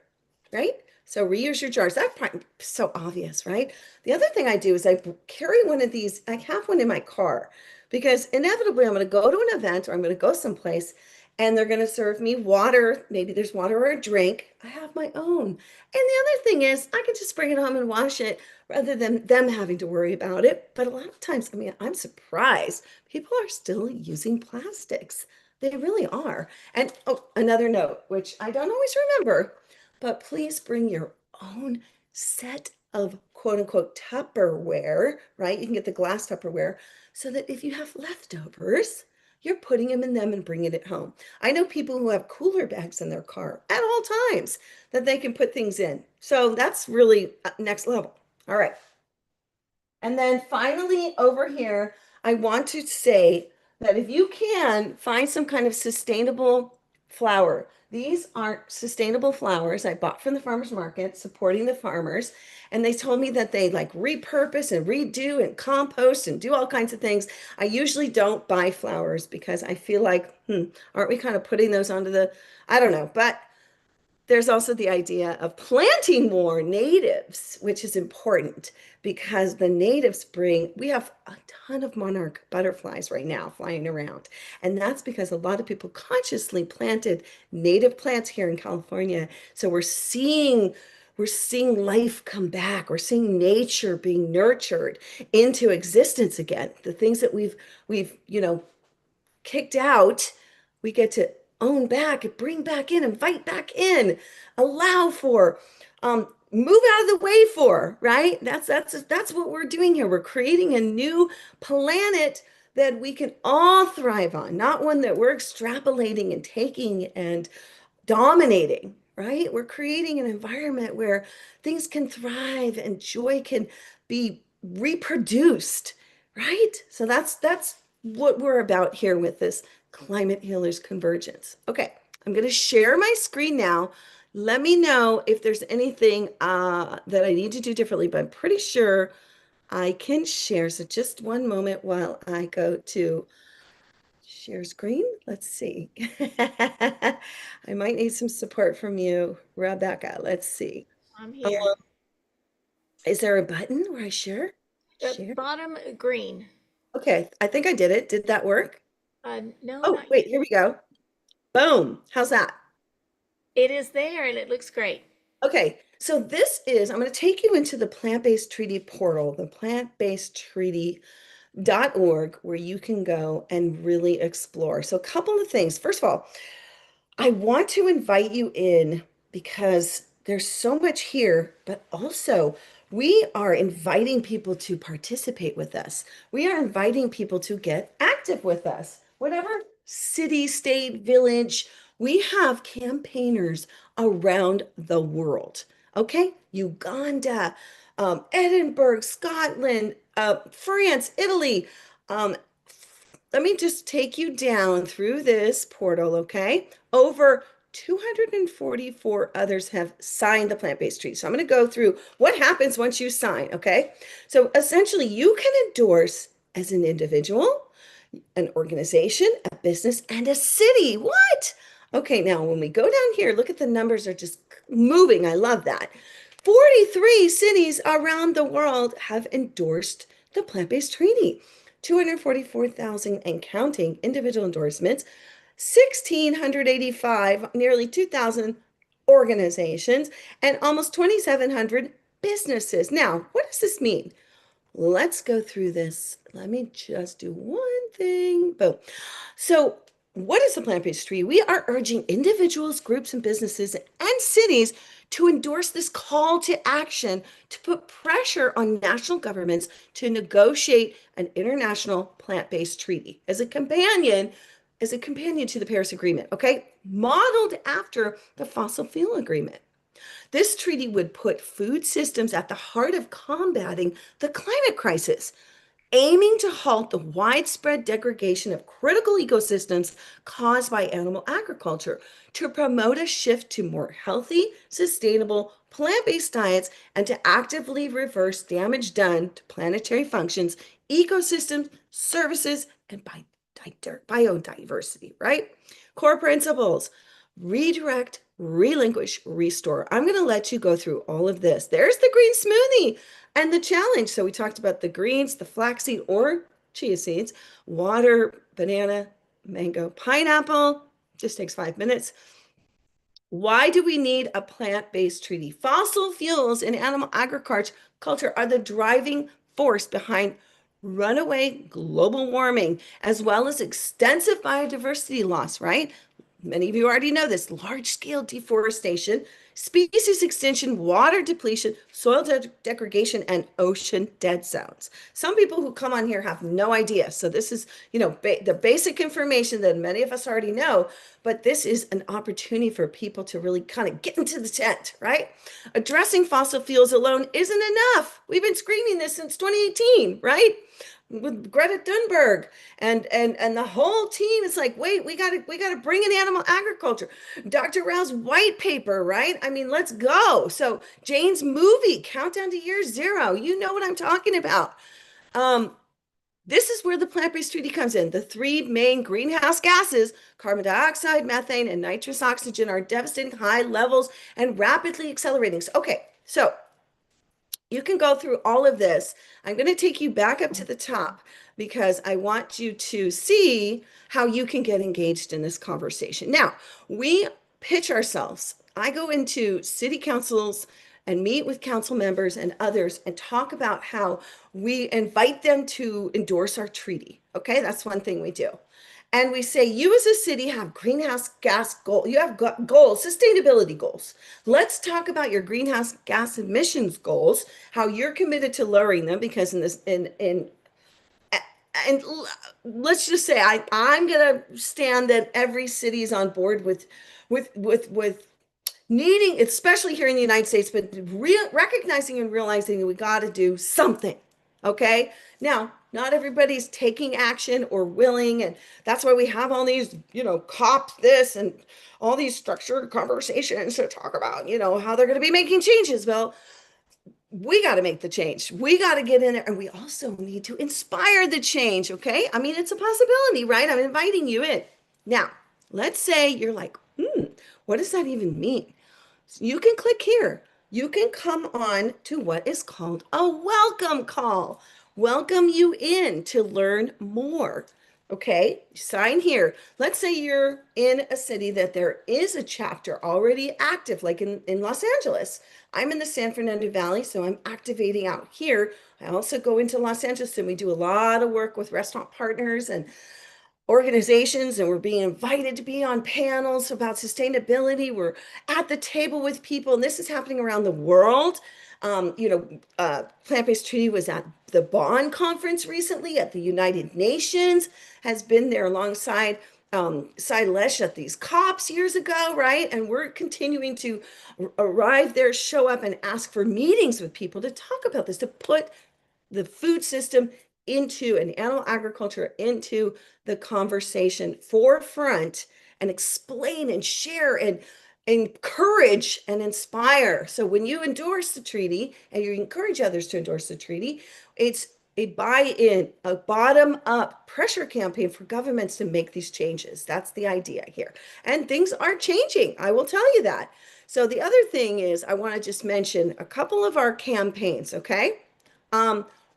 right? So reuse your jars. That's so obvious, right? The other thing I do is I carry one of these. I have one in my car because inevitably I'm going to go to an event or I'm going to go someplace and they're going to serve me water. Maybe there's water or a drink. I have my own. And the other thing is I can just bring it home and wash it rather than them having to worry about it. But a lot of times, I mean, I'm surprised people are still using plastics. They really are. And oh, another note, which I don't always remember, but please bring your own set of quote unquote Tupperware, right? You can get the glass Tupperware so that if you have leftovers, you're putting them in them and bringing it home. I know people who have cooler bags in their car at all times that they can put things in. So that's really next level. All right. And then finally over here, I want to say that if you can find some kind of sustainable flower. These are sustainable flowers I bought from the farmers market, supporting the farmers. And they told me that they like repurpose and redo and compost and do all kinds of things. I usually don't buy flowers because I feel like, aren't we kind of putting those onto the, I don't know, but there's also the idea of planting more natives, which is important because the natives we have a ton of monarch butterflies right now flying around. And that's because a lot of people consciously planted native plants here in California. So we're seeing life come back. We're seeing nature being nurtured into existence again. The things that we've kicked out, we get to own back, bring back in, invite back in, allow for, move out of the way for, right? That's what we're doing here. We're creating a new planet that we can all thrive on, not one that we're extrapolating and taking and dominating, right? We're creating an environment where things can thrive and joy can be reproduced, right? So that's what we're about here with this Climate Healers Convergence. Okay, I'm going to share my screen now. Let me know if there's anything that I need to do differently, but I'm pretty sure I can share. So just one moment while I go to share screen. Let's see. I might need some support from you, Rebecca. Let's see. I'm here. Is there a button where I share? The bottom green. Okay, I think I did it. Did that work? No, Oh, not wait, yet. here we go. Boom. How's that? It is there and it looks great. Okay, so I'm going to take you into the plant-based treaty portal, the plantbasedtreaty.org, where you can go and really explore. So a couple of things. First of all, I want to invite you in because there's so much here, but also we are inviting people to participate with us. We are inviting people to get active with us. Whatever city, state, village, we have campaigners around the world. Okay? Uganda, Edinburgh, Scotland, France, Italy. Um, Let me just take you down through this portal, okay? Over 244 others have signed the plant-based treaty. So I'm going to go through what happens once you sign, okay? So essentially, you can endorse as an individual, an organization, a business, and a city. What? Okay, now when we go down here, look at the numbers are just moving. I love that. 43 cities around the world have endorsed the plant-based treaty. 244,000 and counting individual endorsements, 1,685, nearly 2,000 organizations, and almost 2,700 businesses. Now, what does this mean? Let's go through this. Let me just do one thing. Boom. So, what is the plant-based treaty? We are urging individuals, groups, and businesses and cities to endorse this call to action to put pressure on national governments to negotiate an international plant-based treaty as a companion to the Paris Agreement, okay? Modeled after the fossil fuel agreement. This treaty would put food systems at the heart of combating the climate crisis, aiming to halt the widespread degradation of critical ecosystems caused by animal agriculture, to promote a shift to more healthy, sustainable, plant-based diets, and to actively reverse damage done to planetary functions, ecosystems, services, and biodiversity, right? Core principles: redirect, relinquish, restore. I'm going to let you go through all of this. There's the green smoothie and the challenge. So we talked about the greens, the flaxseed or chia seeds, water, banana, mango, pineapple. Just takes 5 minutes. Why do we need a plant-based treaty? Fossil fuels and animal agriculture are the driving force behind runaway global warming, as well as extensive biodiversity loss, right? Many of you already know this: large-scale deforestation, species extinction, water depletion, soil degradation, and ocean dead zones. Some people who come on here have no idea. So this is, the basic information that many of us already know, but this is an opportunity for people to really kind of get into the tent, right? Addressing fossil fuels alone isn't enough. We've been screaming this since 2018, right? with Greta Thunberg and the whole team is like, wait, we gotta bring in animal agriculture. Dr. Rao's white paper, right? I mean, let's go. So Jane's movie, Countdown to Year Zero. You know what I'm talking about. This is where the plant-based treaty comes in. The three main greenhouse gases, carbon dioxide, methane, and nitrous oxygen, are devastating high levels and rapidly accelerating. Okay, so you can go through all of this. I'm going to take you back up to the top because I want you to see how you can get engaged in this conversation. Now, we pitch ourselves. I go into city councils and meet with council members and others and talk about how we invite them to endorse our treaty. Okay, that's one thing we do. And we say, you as a city have greenhouse gas goals. You have goals, sustainability goals. Let's talk about your greenhouse gas emissions goals, how you're committed to lowering them, because in this, and let's just say I'm gonna stand that every city is on board with needing, especially here in the United States, but recognizing and realizing that we got to do something. Okay. Now, not everybody's taking action or willing. And that's why we have all these, COP this and all these structured conversations to talk about, how they're going to be making changes. Well, we got to make the change. We got to get in there, and we also need to inspire the change. Okay. I mean, it's a possibility, right? I'm inviting you in. Now, let's say you're like, what does that even mean? You can click here. You can come on to what is called a welcome call. Welcome you in to learn more. Okay, sign here. Let's say you're in a city that there is a chapter already active, like in Los Angeles. I'm in the San Fernando Valley, so I'm activating out here. I also go into Los Angeles and we do a lot of work with restaurant partners and organizations, and we're being invited to be on panels about sustainability. We're at the table with people, and this is happening around the world. Plant-based treaty was at the Bonn conference recently, at the United Nations, has been there alongside Silesh at these COPs years ago, right? And we're continuing to arrive there, show up, and ask for meetings with people to talk about this, to put the food system into and animal agriculture into the conversation forefront, and explain and share and encourage and inspire. So when you endorse the treaty and you encourage others to endorse the treaty, it's a buy-in, a bottom-up pressure campaign for governments to make these changes. That's the idea here. And things are changing, I will tell you that. So the other thing is, I want to just mention a couple of our campaigns, okay?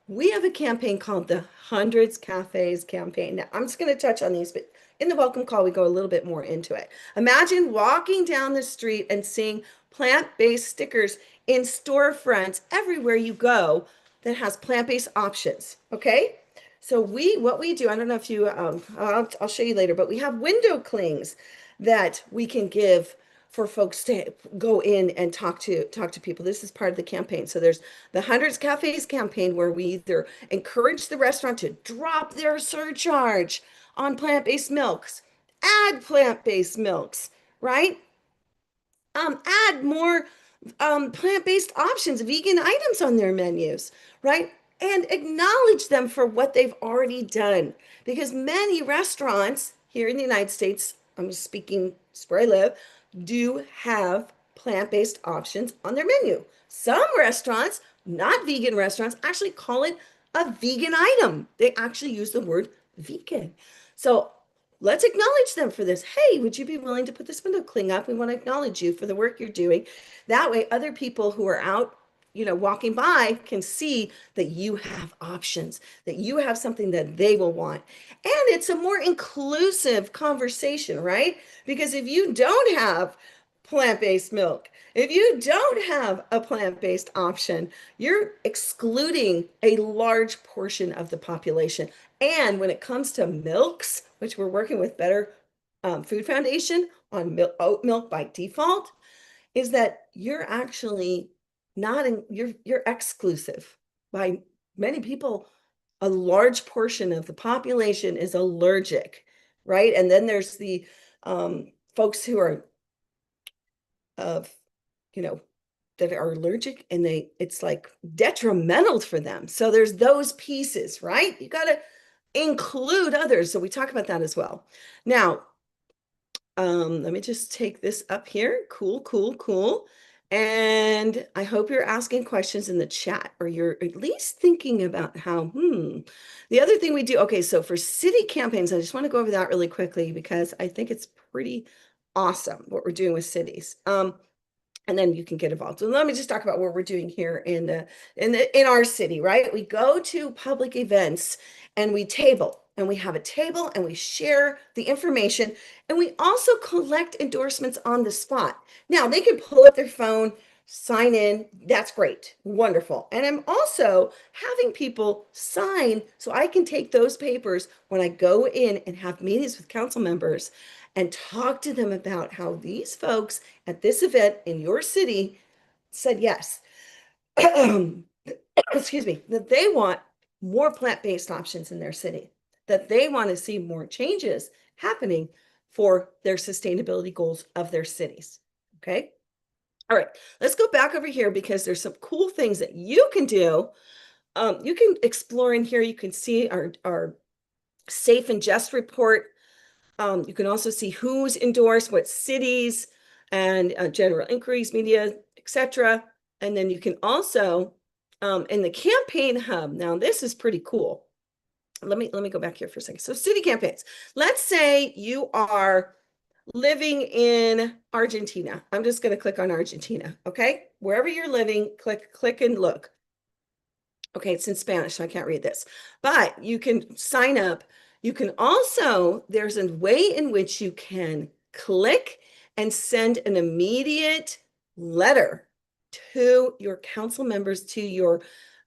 We have a campaign called the Hundreds Cafes campaign. Now, I'm just going to touch on these, but in the welcome call, we go a little bit more into it. Imagine walking down the street and seeing plant-based stickers in storefronts everywhere you go that has plant-based options, okay? So what we do, I don't know if you, I'll show you later, but we have window clings that we can give for folks to go in and talk to people. This is part of the campaign. So there's the Hundreds Cafes campaign, where we either encourage the restaurant to drop their surcharge on plant-based milks, add plant-based milks, right? Add more plant-based options, vegan items on their menus, right? And acknowledge them for what they've already done. Because many restaurants here in the United States, I'm speaking where I live, do have plant-based options on their menu. Some restaurants, not vegan restaurants, actually call it a vegan item. They actually use the word vegan. So let's acknowledge them for this. Hey, would you be willing to put this window cling up? We want to acknowledge you for the work you're doing. That way, other people who are out, walking by can see that you have options, that you have something that they will want. And it's a more inclusive conversation, right? Because if you don't have plant-based milk, if you don't have a plant-based option, you're excluding a large portion of the population. And when it comes to milks, which we're working with Better Food Foundation on oat milk by default, is that you're actually not in, you're exclusive. By many people, a large portion of the population is allergic, right? And then there's the folks who are of, that are allergic, and it's like detrimental for them. So there's those pieces, right? You got to include others. So we talk about that as well. Now, let me just take this up here. Cool, cool, cool. And I hope you're asking questions in the chat, or you're at least thinking about how, The other thing we do, okay, so for city campaigns, I just want to go over that really quickly because I think it's pretty awesome what we're doing with cities. And then you can get involved. So let me just talk about what we're doing here in our city, right? We go to public events and we have a table and we share the information, and we also collect endorsements on the spot. Now they can pull up their phone, sign in. That's great. Wonderful. And I'm also having people sign so I can take those papers when I go in and have meetings with council members and talk to them about how these folks at this event in your city said yes. Excuse me, that they want more plant-based options in their city, that they want to see more changes happening for their sustainability goals of their cities. Okay. All right, let's go back over here because there's some cool things that you can do. You can explore in here. You can see our Safe and Just report. You can also see who's endorsed, what cities, and general inquiries, media, etc. And then you can also, in the campaign hub, now this is pretty cool. Let me go back here for a second. So city campaigns. Let's say you are living in Argentina. I'm just going to click on Argentina, okay? Wherever you're living, click and look. Okay, it's in Spanish, so I can't read this. But you can sign up. You can also, there's a way in which you can click and send an immediate letter to your council members, to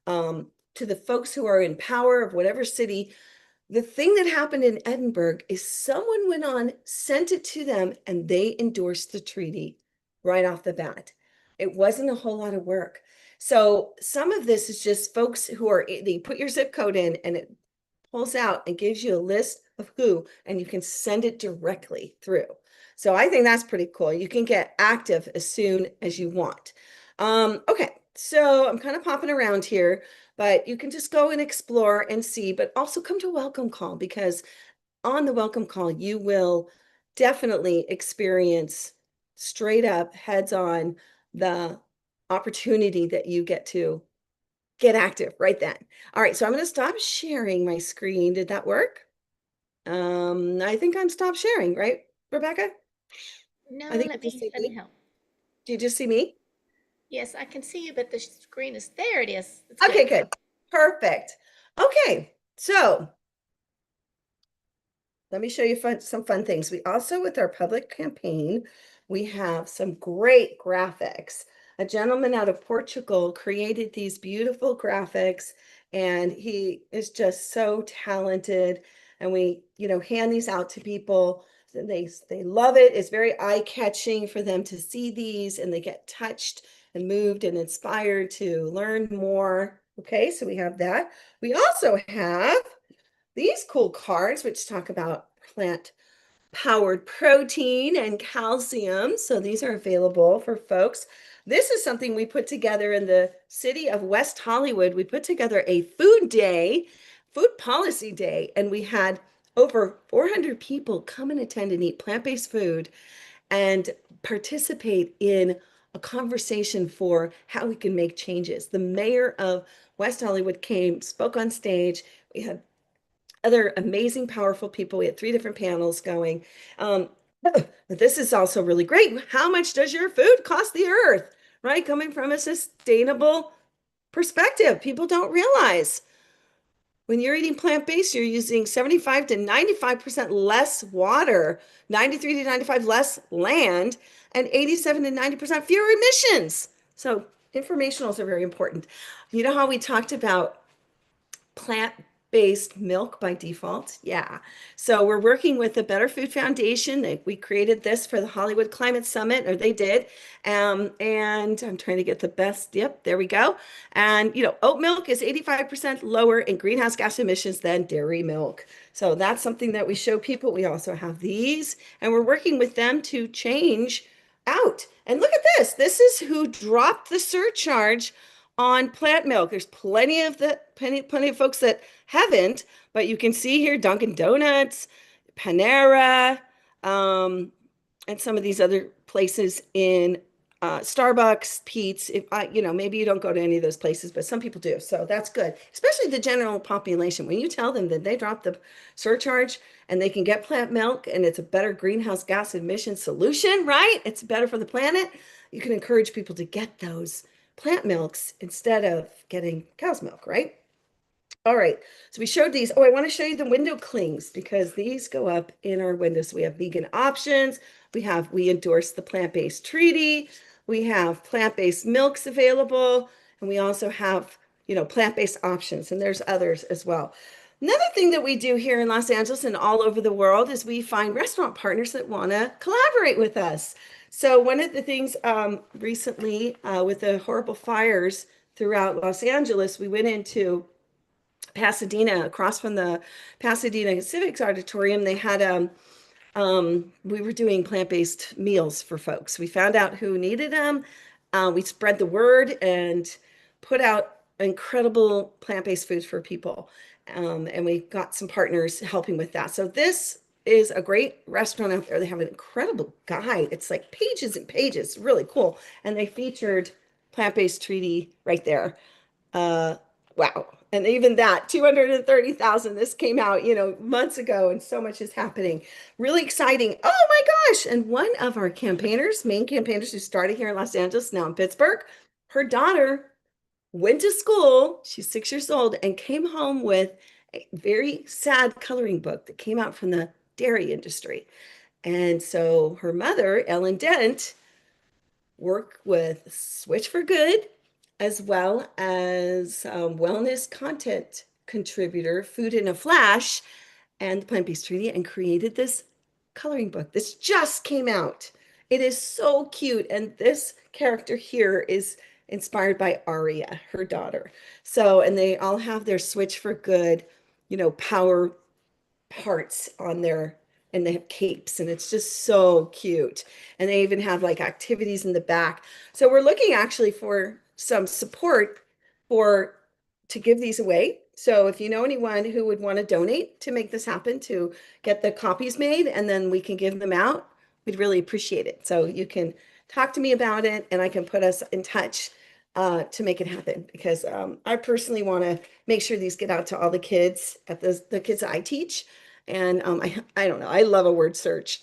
the folks who are in power of whatever city. The thing that happened in Edinburgh is someone went on, sent it to them, and they endorsed the treaty right off the bat. It wasn't a whole lot of work. So some of this is just folks they put your zip code in and it pulls out and gives you a list of who, and you can send it directly through. So I think that's pretty cool. You can get active as soon as you want. Okay, so I'm kind of popping around here, but you can just go and explore and see, but also come to a welcome call, because on the welcome call, you will definitely experience straight up, heads on, the opportunity that you get to get active right then. All right, so I'm going to stop sharing my screen. Did that work? I think I'm stopped sharing, right, Rebecca? No, I think let you just me see me. help. Do you just see me? Yes, I can see you, but the screen is there. It is. It's Okay, good. Perfect. Okay, so let me show you some fun things. We also, with our public campaign, we have some great graphics. A gentleman out of Portugal created these beautiful graphics, and he is just so talented. And we, hand these out to people. And they love it. It's very eye-catching for them to see these, and they get touched and moved and inspired to learn more. Okay, so we have that. We also have these cool cards, which talk about plant-powered protein and calcium. So these are available for folks. This is something we put together in the city of West Hollywood. We put together a food policy day, and we had over 400 people come and attend and eat plant-based food and participate in a conversation for how we can make changes. The mayor of West Hollywood came, spoke on stage. We had other amazing, powerful people. We had 3 different panels going. But this is also really great. How much does your food cost the earth, right? Coming from a sustainable perspective. People don't realize when you're eating plant-based, you're using 75 to 95% less water, 93 to 95 less land, and 87 to 90% fewer emissions. So informationals are very important. You know how we talked about plant-based milk by default? Yeah. So we're working with the Better Food Foundation. We created this for the Hollywood Climate Summit, or they did. And I'm trying to get the best. Yep, there we go. And, oat milk is 85% lower in greenhouse gas emissions than dairy milk. So that's something that we show people. We also have these, and we're working with them to change out. And look at this. This is who dropped the surcharge on plant milk. There's plenty of folks that haven't, but you can see here Dunkin' Donuts, Panera, and some of these other places in Starbucks, Pete's. If maybe you don't go to any of those places, but some people do. So that's good, especially the general population. When you tell them that they drop the surcharge and they can get plant milk and it's a better greenhouse gas emission solution, right? It's better for the planet. You can encourage people to get those plant milks instead of getting cow's milk, right? All right, so we showed these. Oh, I want to show you the window clings because these go up in our windows. We have vegan options. We endorse the plant-based treaty. We have plant-based milks available, and we also have, plant-based options, and there's others as well. Another thing that we do here in Los Angeles and all over the world is we find restaurant partners that want to collaborate with us. So one of the things recently with the horrible fires throughout Los Angeles, we went into Pasadena, across from the Pasadena Civics Auditorium. They had we were doing plant-based meals for folks. We found out who needed them. We spread the word and put out incredible plant-based foods for people. And we got some partners helping with that. So this is a great restaurant out there. They have an incredible guide. It's like pages and pages, really cool. And they featured plant-based treaty right there. Wow. And even that, 230,000, this came out, months ago, and so much is happening. Really exciting. Oh my gosh. And one of our main campaigners who started here in Los Angeles, now in Pittsburgh, her daughter went to school, she's 6 years old, and came home with a very sad coloring book that came out from the dairy industry. And so her mother, Ellen Dent, work with Switch for Good, as well as wellness content contributor, Food in a Flash, and the Plant-Based Treaty, and created this coloring book. This just came out. It is so cute. And this character here is inspired by Aria, her daughter. So, and they all have their Switch for Good, power parts on their, and they have capes, and it's just so cute. And they even have like activities in the back. So we're looking actually for some support to give these away. So if you know anyone who would want to donate to make this happen, to get the copies made, and then we can give them out, we'd really appreciate it. So you can talk to me about it, and I can put us in touch to make it happen, because I personally want to make sure these get out to all the kids at the kids that I teach. And I don't know, I love a word search.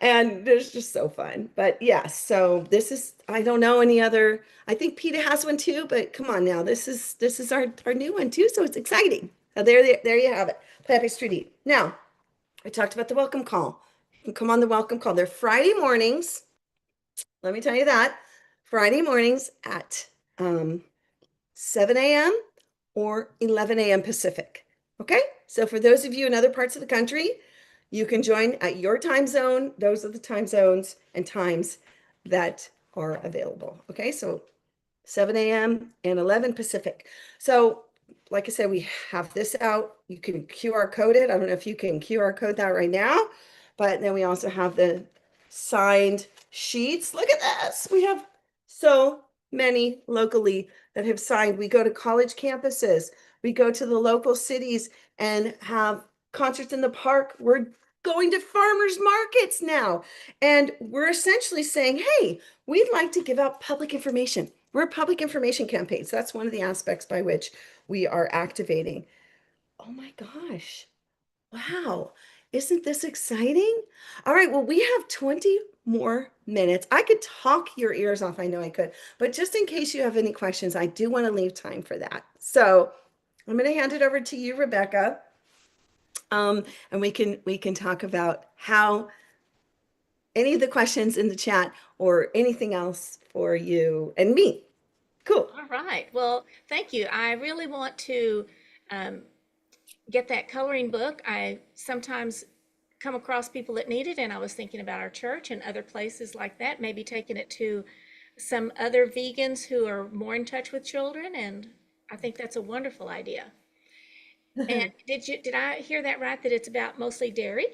And it's just so fun. But yeah, so this is, I don't know any other, I think PETA has one too, but come on now, this is our new one too, so it's exciting. So there you have it, Plant-Based Treaty. Now, I talked about the welcome call. You can come on the welcome call. They're Friday mornings. Let me tell you that. Friday mornings at 7 a.m. or 11 a.m. Pacific. Okay, so for those of you in other parts of the country, you can join at your time zone. Those are the time zones and times that are available. Okay, so 7 a.m. and 11 Pacific. So like I said, we have this out. You can QR code it. I don't know if you can QR code that right now, but then we also have the signed sheets. Look at this. We have so many locally that have signed. We go to college campuses. We go to the local cities and have concerts in the park. We're going to farmers markets now. And we're essentially saying, hey, we'd like to give out public information. We're a public information campaign. So that's one of the aspects by which we are activating. Oh my gosh. Wow. Isn't this exciting? All right. Well, we have 20 more minutes. I could talk your ears off. I know I could, but just in case you have any questions, I do want to leave time for that. So I'm going to hand it over to you, Rebecca. And we can talk about how any of the questions in the chat or anything else for you and me. Cool. All right. Well, thank you. I really want to get that coloring book. I sometimes come across people that need it, and I was thinking about our church and other places like that, maybe taking it to some other vegans who are more in touch with children, and I think that's a wonderful idea. And did I hear that right, that it's about mostly dairy?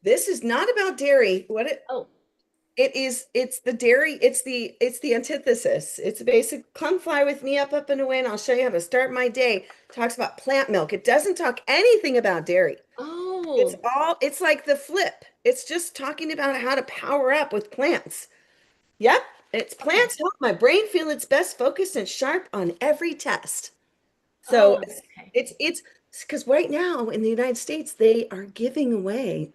This is not about dairy. Oh. It's the dairy, it's the antithesis. It's a basic, come fly with me up and away, and I'll show you how to start my day. Talks about plant milk. It doesn't talk anything about dairy. Oh, It's like the flip. It's just talking about how to power up with plants. Yep, it's plants help my brain feel its best focused and sharp on every test. So oh, okay. it's because right now in the United States, they are giving away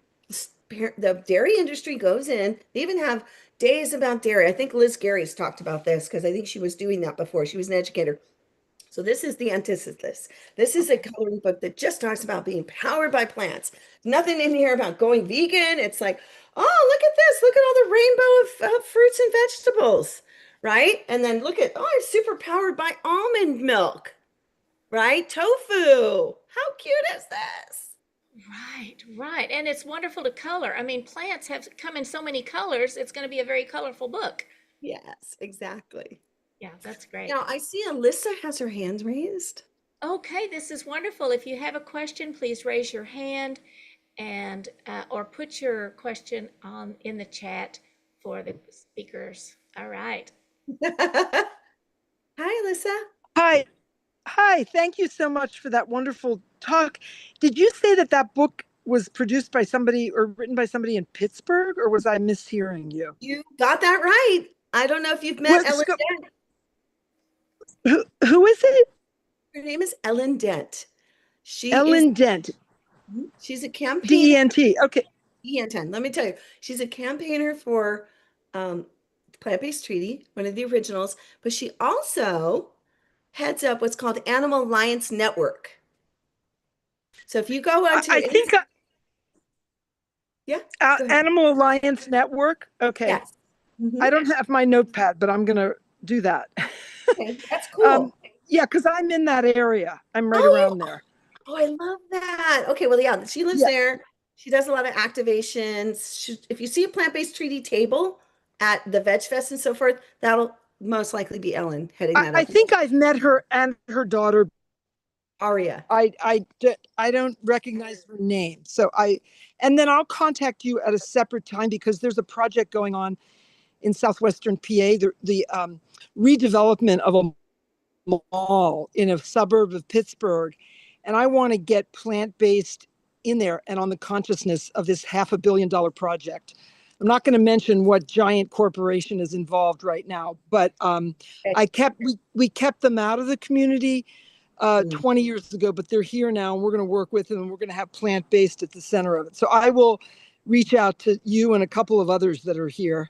the dairy industry goes in, they even have days about dairy. I think Liz Gary's talked about this because I think she was doing that before. She was an educator. So this is the antithesis. This is a coloring book that just talks about being powered by plants. Nothing in here about going vegan. It's like, oh, look at this. Look at all the rainbow of fruits and vegetables, right? And then look at, oh, I'm super powered by almond milk, right? Tofu. How cute is this? Right, right. And it's wonderful to color. I mean, plants have come in so many colors. It's going to be a very colorful book. Yes, exactly. Yeah, that's great. Now I see Alyssa has her hand raised. Okay, this is wonderful. If you have a question, please raise your hand and or put your question on in the chat for the speakers. All right. Hi, Alyssa. Hi. Hi. Thank you so much for that wonderful talk. Did you say that that book was produced by somebody or written by somebody in Pittsburgh, or was I mishearing you? You got that right. I don't know if you've met Ellen Dent. Who is it? Her name is Ellen Dent. Ellen Dent. She's a campaigner. D-E-N-T. Okay. D-E-N-T. Let me tell you, she's a campaigner for Plant-Based Treaty, one of the originals, but she also heads up what's called Animal Alliance Network. So if you go onto Animal Alliance Network. Okay. Yes. I don't have my notepad, but I'm going to do that. Okay, that's cool. Yeah, because I'm in that area. I'm right around there. Oh, I love that. Okay, well, yeah, she lives there. She does a lot of activations. If you see a plant-based treaty table at the Veg Fest and so forth, that'll most likely be Ellen heading that up. I think I've met her and her daughter. Aria. I don't recognize her name. And then I'll contact you at a separate time because there's a project going on in southwestern PA, the redevelopment of a mall in a suburb of Pittsburgh. And I want to get plant-based in there and on the consciousness of this $500 million project. I'm not going to mention what giant corporation is involved right now, but we kept them out of the community 20 years ago, but they're here now and we're going to work with them and we're going to have plant-based at the center of it. So I will reach out to you and a couple of others that are here.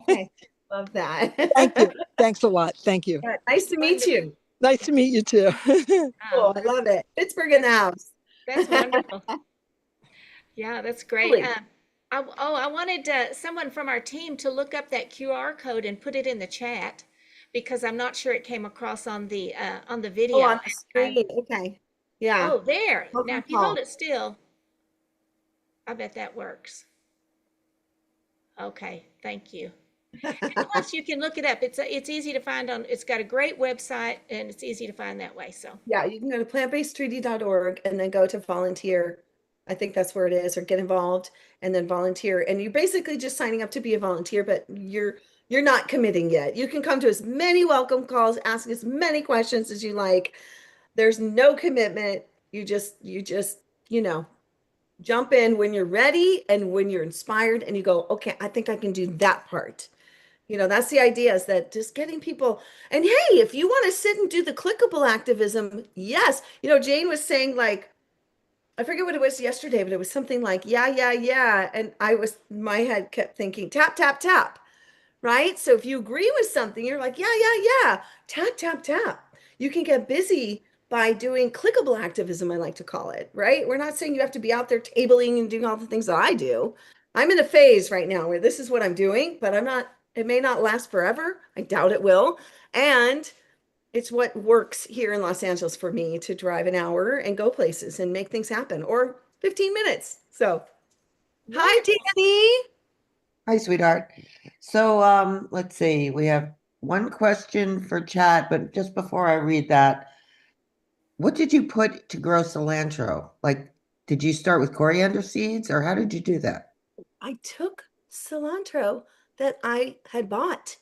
Okay, love that. Thank you. Thanks a lot. Thank you. Yeah, nice to meet you. Nice to meet you too. Cool, I love it. Pittsburgh in the house. That's wonderful. Yeah, that's great. I wanted someone from our team to look up that QR code and put it in the chat because I'm not sure it came across on the video. Oh, on the screen. Okay. Yeah. Oh, there. Welcome Now, if you hold it still, I bet that works. Okay, thank you. Plus, you can look it up. It's easy to find on. It's got a great website, and it's easy to find that way. So yeah, you can go to plantbasedtreaty.org and then go to volunteer. I think that's where it is, or get involved and then volunteer. And you're basically just signing up to be a volunteer, but you're not committing yet. You can come to as many welcome calls, ask as many questions as you like. There's no commitment. You just jump in when you're ready and when you're inspired and you go, okay, I think I can do that part. That's the idea, is that just getting people. And hey, if you want to sit and do the clickable activism, yes. Jane was saying, like, I forget what it was yesterday, but it was something like, yeah. And my head kept thinking, tap, tap, tap, right? So if you agree with something, you're like, yeah, tap, tap, tap. You can get busy by doing clickable activism, I like to call it, right? We're not saying you have to be out there tabling and doing all the things that I do. I'm in a phase right now where this is what I'm doing, but it may not last forever. I doubt it will. And it's what works here in Los Angeles for me to drive an hour and go places and make things happen, or 15 minutes. So, hi, Danny. Hi, sweetheart. So let's see. We have one question for chat, but just before I read that, what did you put to grow cilantro? Like, did you start with coriander seeds or how did you do that? I took cilantro that I had bought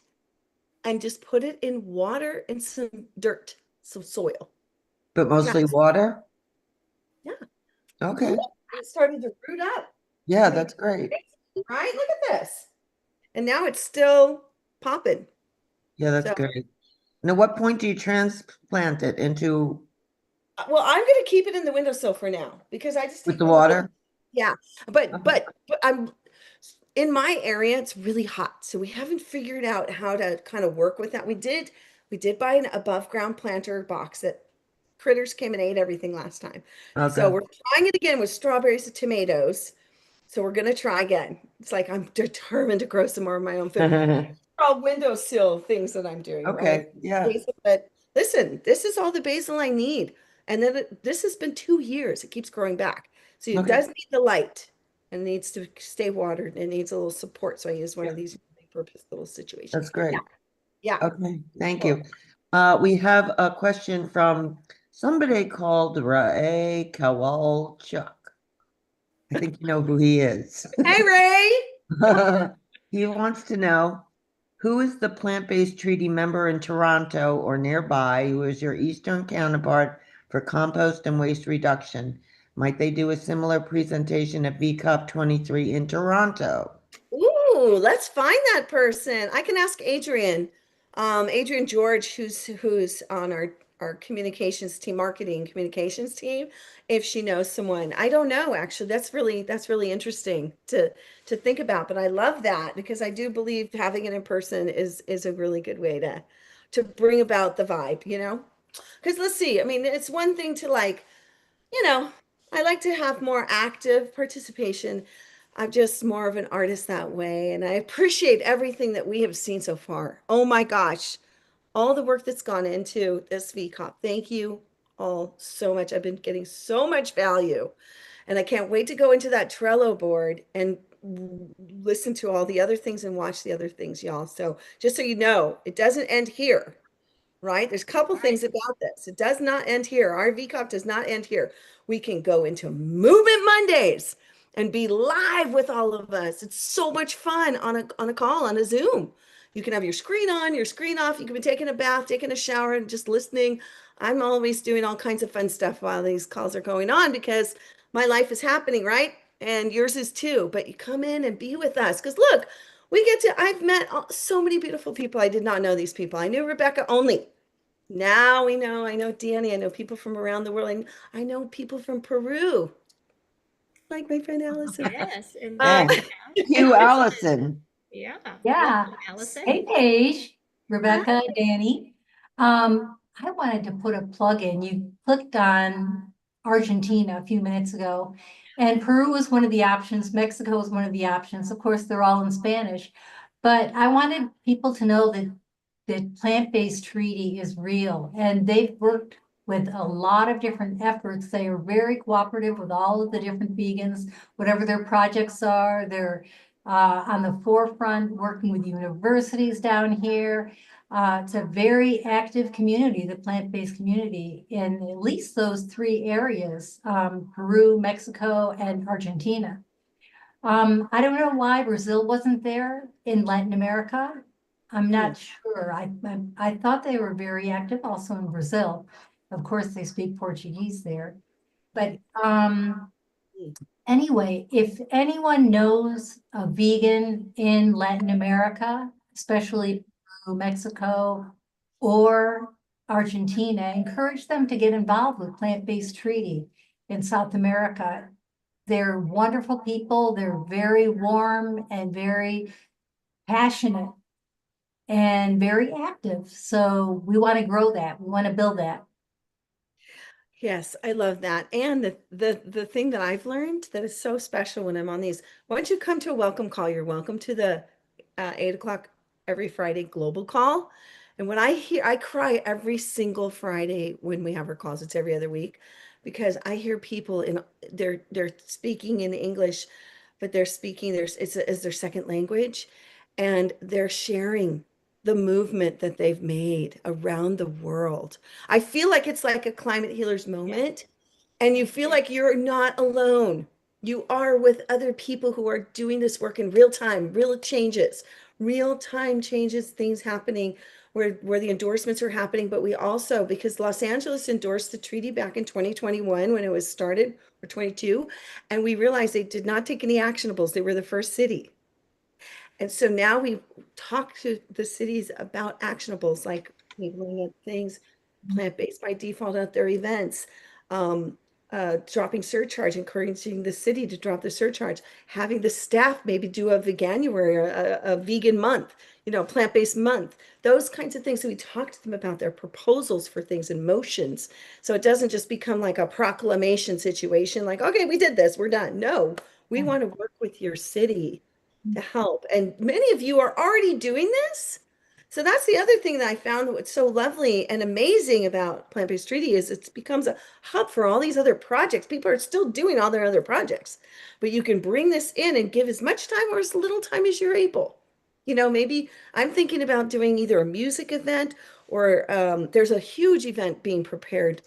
and just put it in water and some dirt, some soil. But mostly water? Yeah. Okay. It started to root up. Yeah, that's great. Right? Look at this. And now it's still popping. Yeah, that's great. Now, what point do you transplant it into? Well, I'm going to keep it in the windowsill for now because I just With take the the little, water? yeah. But I'm in my area, it's really hot. So we haven't figured out how to kind of work with that. We did buy an above ground planter box that critters came and ate everything last time. So Okay. we're trying it again with strawberries and tomatoes. So we're gonna try again. It's like I'm determined to grow some more of my own food. All windowsill things that I'm doing, right? Okay, yeah. Basil, but listen, this is all the basil I need. And then this has been 2 years. It keeps growing back. So it Okay. does need the light and needs to stay watered and needs a little support. So I use one of these purpose little situations. That's great. Yeah. Okay, thank you. We have a question from somebody called Ray Kowalchuk. I think you know who he is. Hey, Ray. He wants to know who is the plant-based treaty member in Toronto or nearby who is your Eastern counterpart for compost and waste reduction? Might they do a similar presentation at VCOP 23 in Toronto? Ooh, let's find that person. I can ask Adrian, Adrian George, who's on our communications team, marketing communications team, if she knows someone. I don't know, actually. That's really interesting to think about. But I love that because I do believe having it in person is a really good way to bring about the vibe, you know? Because let's see, I mean, it's one thing to like, you know, I like to have more active participation. I'm just more of an artist that way, and I appreciate everything that we have seen so far. Oh my gosh, all the work that's gone into this VCOP. Thank you all so much. I've been getting so much value, and I can't wait to go into that Trello board and listen to all the other things and watch the other things, y'all. So just so you know, it doesn't end here, right? There's a couple things about this. It does not end here. Our VCOP does not end here. We can go into Movement Mondays and be live with all of us. It's so much fun on a call, on a Zoom. You can have your screen on, your screen off. You can be taking a bath, taking a shower, and just listening. I'm always doing all kinds of fun stuff while these calls are going on because my life is happening, right? And yours is too. But you come in and be with us because look, I've met so many beautiful people. I did not know these people. I knew Rebecca only. Now I know Danny, I know people from around the world. I know people from Peru, like my friend Allison. Yes, and Hugh Allison. yeah. Yeah. Welcome, Allison. Hey, Paige, Rebecca, Danny. I wanted to put a plug in. You clicked on Argentina a few minutes ago, and Peru was one of the options. Mexico was one of the options. Of course, they're all in Spanish, but I wanted people to know that the plant-based treaty is real, and they've worked with a lot of different efforts. They are very cooperative with all of the different vegans, whatever their projects are. They're on the forefront, working with universities down here. It's a very active community, the plant-based community, in at least those three areas, Peru, Mexico, and Argentina. I don't know why Brazil wasn't there in Latin America. I'm not sure. I thought they were very active also in Brazil. Of course, they speak Portuguese there. But anyway, if anyone knows a vegan in Latin America, especially Peru, Mexico, or Argentina, encourage them to get involved with Plant-Based Treaty in South America. They're wonderful people. They're very warm and very passionate and very active. So we want to grow that. We want to build that. Yes, I love that. And the thing that I've learned that is so special when I'm on these, once you come to a welcome call, you're welcome to the 8 o'clock every Friday global call. And when I hear, I cry every single Friday when we have our calls. It's every other week because I hear people in they're speaking in English, but they're speaking it's their second language, and they're sharing the movement that they've made around the world. I feel like it's like a climate healers moment, and you feel like you're not alone. You are with other people who are doing this work in real time, real changes, real time changes, things happening where the endorsements are happening. But we also, because Los Angeles endorsed the treaty back in 2021 when it was started, or 22, and we realized they did not take any actionables. They were the first city. And so now we talk to the cities about actionables like labeling of things, plant-based by default at their events, um, dropping surcharge, encouraging the city to drop the surcharge, having the staff maybe do a veganuary or a vegan month, plant-based month, those kinds of things. So we talk to them about their proposals for things and motions. So it doesn't just become like a proclamation situation, like, okay, we did this, we're done. No, we want to work with your city to help. And many of you are already doing this. So that's the other thing that I found what's so lovely and amazing about Plant-Based Treaty is it becomes a hub for all these other projects. People are still doing all their other projects, but you can bring this in and give as much time or as little time as you're able. Maybe I'm thinking about doing either a music event or there's a huge event being prepared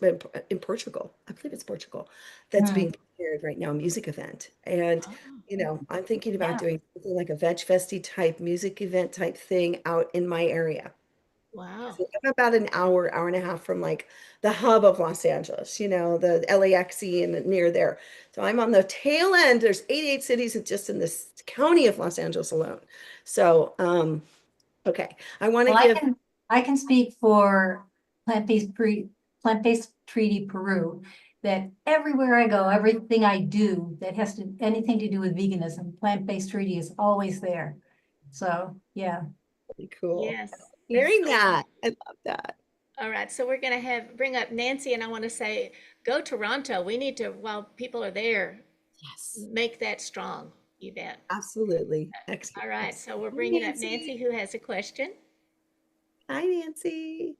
in Portugal. I believe it's Portugal that's being prepared right now, a music event. And I'm thinking about doing something like a Veg Festi type music event type thing out in my area. Wow. So I'm about an hour and a half from like the hub of Los Angeles, the LAXE and near there. So I'm on the tail end. There's 88 cities just in this county of Los Angeles alone. So, okay. I want to Well, give. I can speak for Plant-Based Treaty Peru, that everywhere I go, everything I do that has anything to do with veganism, Plant-Based Treaty is always there. So, yeah. Really cool. Yes. Hearing that. I love that. All right, so we're going to bring up Nancy, and I want to say, go Toronto. We need to, while people are there, yes, make that strong. You bet. Absolutely. Excellent. All right, so we're bringing up Nancy, who has a question. Hi, Nancy.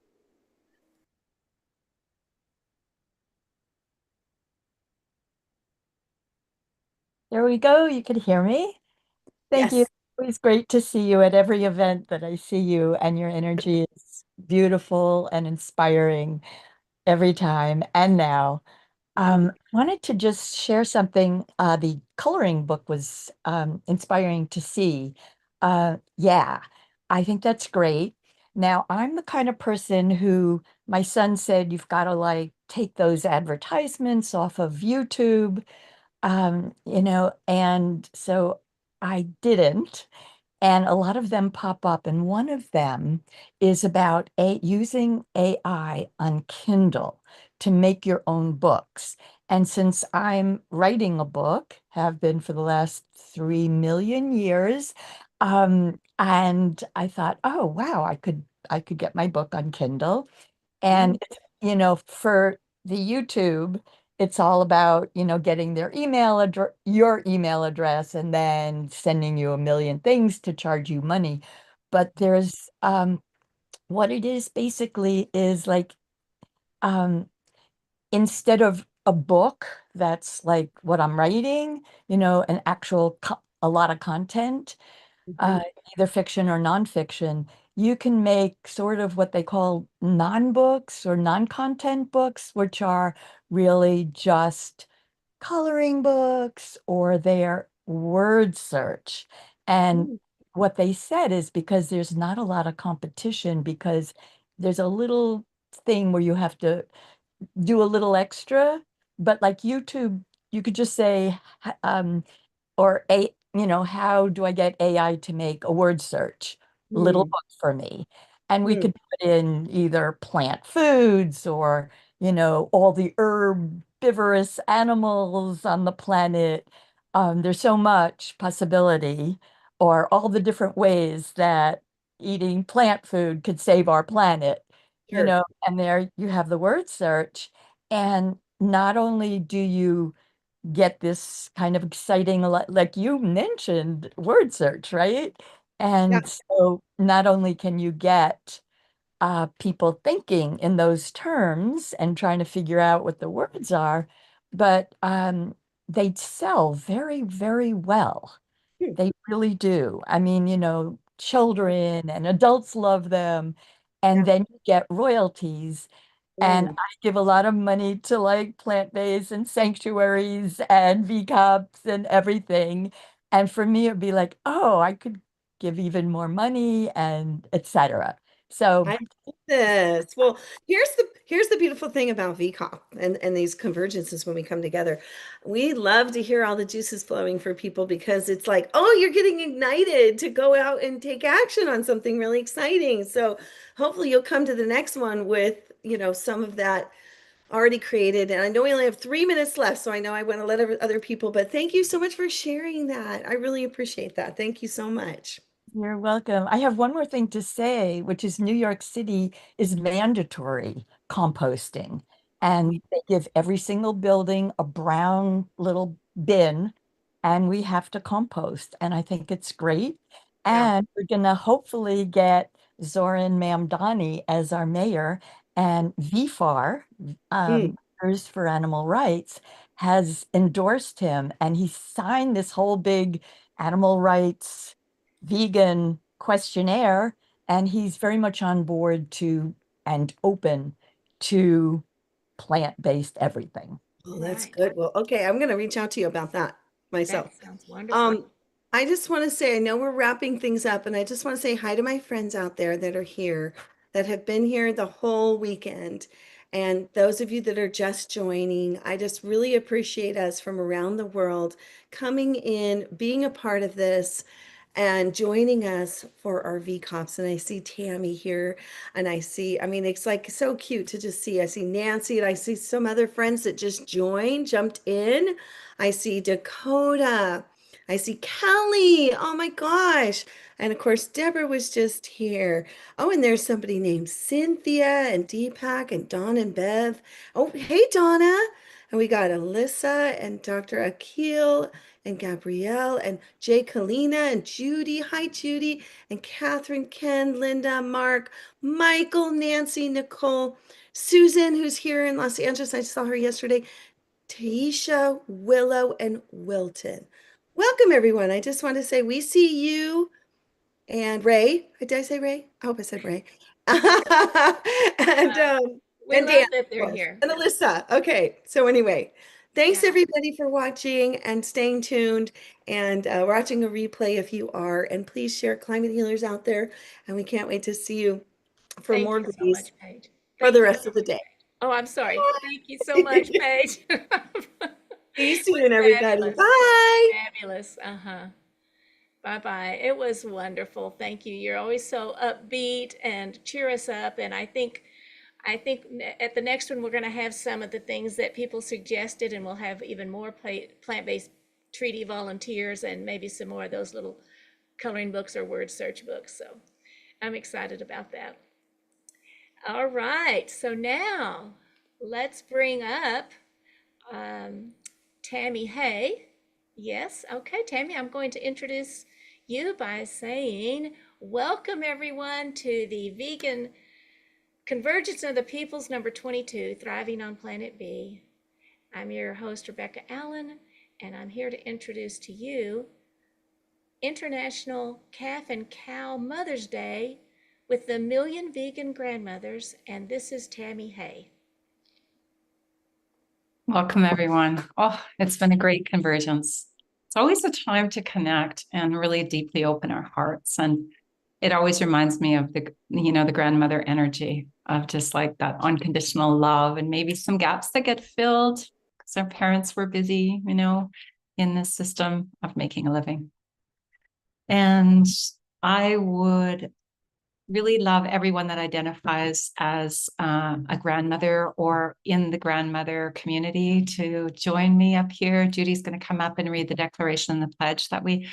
There we go. You can hear me. Thank you. Yes. It's always great to see you at every event that I see you, and your energy is beautiful and inspiring every time and now. Wanted to just share something. The coloring book was inspiring to see. Yeah, I think that's great. Now, I'm the kind of person who my son said you've got to like take those advertisements off of YouTube, and so I didn't. And a lot of them pop up, and one of them is about using AI on Kindle to make your own books. And since I'm writing a book, have been for the last 3 million years, and I thought, oh wow, I could get my book on Kindle. And for the YouTube, it's all about, getting their email address, your email address, and then sending you a million things to charge you money. But there's what it is basically is like instead of a book that's like what I'm writing, an actual a lot of content, either fiction or nonfiction, you can make sort of what they call non-books or non-content books, which are really just coloring books or their word search. And what they said is because there's not a lot of competition, because there's a little thing where you have to do a little extra, but like YouTube, you could just say, or how do I get AI to make a word search little book for me? And we could put in either plant foods or, all the herbivorous animals on the planet. There's so much possibility, or all the different ways that eating plant food could save our planet, Sure. and there you have the word search. And not only do you get this kind of exciting, like you mentioned, word search, right? Yeah. And so not only can you get people thinking in those terms and trying to figure out what the words are, but they sell very, very well. They really do. I mean, children and adults love them, and then you get royalties. And I give a lot of money to like plant-based and sanctuaries and V cups and everything. And for me, it'd be like, oh, I could give even more money, and etc. So I love this. Well, here's the beautiful thing about VCOP and these convergences when we come together. We love to hear all the juices flowing for people because it's like, oh, you're getting ignited to go out and take action on something really exciting. So hopefully you'll come to the next one with, some of that already created. And I know we only have 3 minutes left, so I know I want to let other people, but thank you so much for sharing that. I really appreciate that. Thank you so much. you're welcome. I have one more thing to say, which is New York City is mandatory composting. And they give every single building a brown little bin, and we have to compost. And I think it's great. Yeah. And we're going to hopefully get Zoran Mamdani as our mayor, and VFAR, Voters for Animal Rights, has endorsed him, and he signed this whole big animal rights vegan questionnaire, and he's very much on board to and open to plant-based everything. Oh, that's good. Well, okay, I'm going to reach out to you about that myself. That sounds wonderful. I just want to say, I know we're wrapping things up, and I just want to say hi to my friends out there that are here, that have been here the whole weekend. And those of you that are just joining, I just really appreciate us from around the world coming in, being a part of this, and joining us for our VCOPs. And I see Tammy here, and I mean, it's like so cute to just see. I see Nancy, and I see some other friends that just joined, jumped in. I see Dakota. I see Kelly. Oh my gosh. And of course, Deborah was just here. Oh, and there's somebody named Cynthia and Deepak and Dawn and Bev. Oh, hey, Donna. And we got Alyssa and Dr. Akil and Gabrielle and Jay Kalina and Judy. Hi, Judy. And Catherine, Ken, Linda, Mark, Michael, Nancy, Nicole, Susan, who's here in Los Angeles. I saw her yesterday. Taisha, Willow, and Wilton. Welcome, everyone. I just want to say we see you and Ray. Did I say Ray? I hope I said Ray. and We and love Dan, that of they're course, here. and Alyssa. Okay, so anyway, thanks Yeah. everybody for watching and staying tuned and watching a replay if you are. And please share Climate Healers out there. And we can't wait to see you for Thank more you of so these much, Paige. for the Thank you rest so of the much, day. Paige. Oh, I'm sorry. Thank you so much, Paige. See you soon, everybody. Fabulous. Bye. Fabulous. Uh-huh. Bye-bye. It was wonderful. Thank you. You're always so upbeat and cheer us up. And I think at the next one, we're going to have some of the things that people suggested, and we'll have even more plant-based treaty volunteers and maybe some more of those little coloring books or word search books. So I'm excited about that. All right. So now let's bring up Tammy Hay. Yes. Okay, Tammy, I'm going to introduce you by saying, welcome everyone to the Vegan Convergence of the Peoples number 22, Thriving on Planet B. I'm your host, Rebecca Allen, and I'm here to introduce to you International Calf and Cow Mother's Day with the Million Vegan Grandmothers, and this is Tammy Hay. Welcome, everyone. Oh, it's been a great convergence. It's always a time to connect and really deeply open our hearts. And it always reminds me of the grandmother energy of just like that unconditional love and maybe some gaps that get filled because our parents were busy, in this system of making a living. And I would really love everyone that identifies as a grandmother or in the grandmother community to join me up here. Judy's going to come up and read the declaration and the pledge that we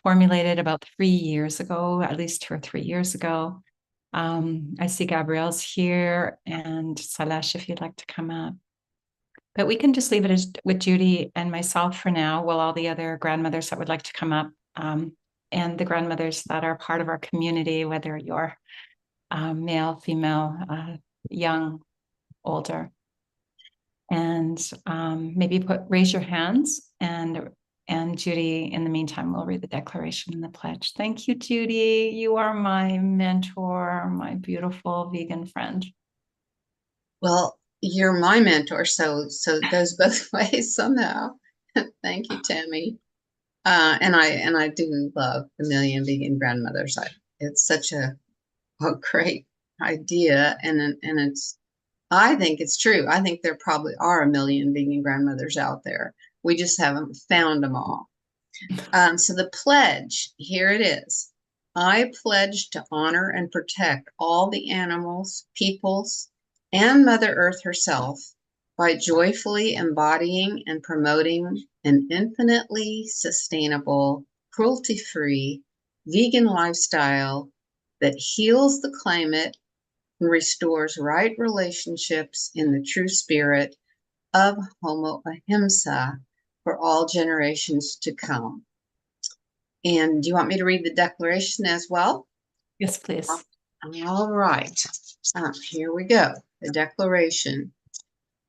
formulated about 3 years ago, at least 2 or 3 years ago. I see Gabrielle's here and Salesh, if you'd like to come up. But we can just leave it with Judy and myself for now, while all the other grandmothers that would like to come up and the grandmothers that are part of our community, whether you're male, female, young, older. And maybe raise your hands and Judy, in the meantime, will read the declaration and the pledge. Thank you, Judy. You are my mentor, my beautiful vegan friend. Well, you're my mentor, so it goes both ways somehow. Thank you, Tammy. And I do love the Million Vegan Grandmothers. It's such a great idea, and it's, I think it's true. I think there probably are a million vegan grandmothers out there. We just haven't found them all. So the pledge, here it is. I pledge to honor and protect all the animals, peoples, and Mother Earth herself by joyfully embodying and promoting an infinitely sustainable, cruelty-free, vegan lifestyle that heals the climate and restores right relationships in the true spirit of Homo Ahimsa for all generations to come. And do you want me to read the declaration as well? Yes, please. All right. Here we go. The declaration.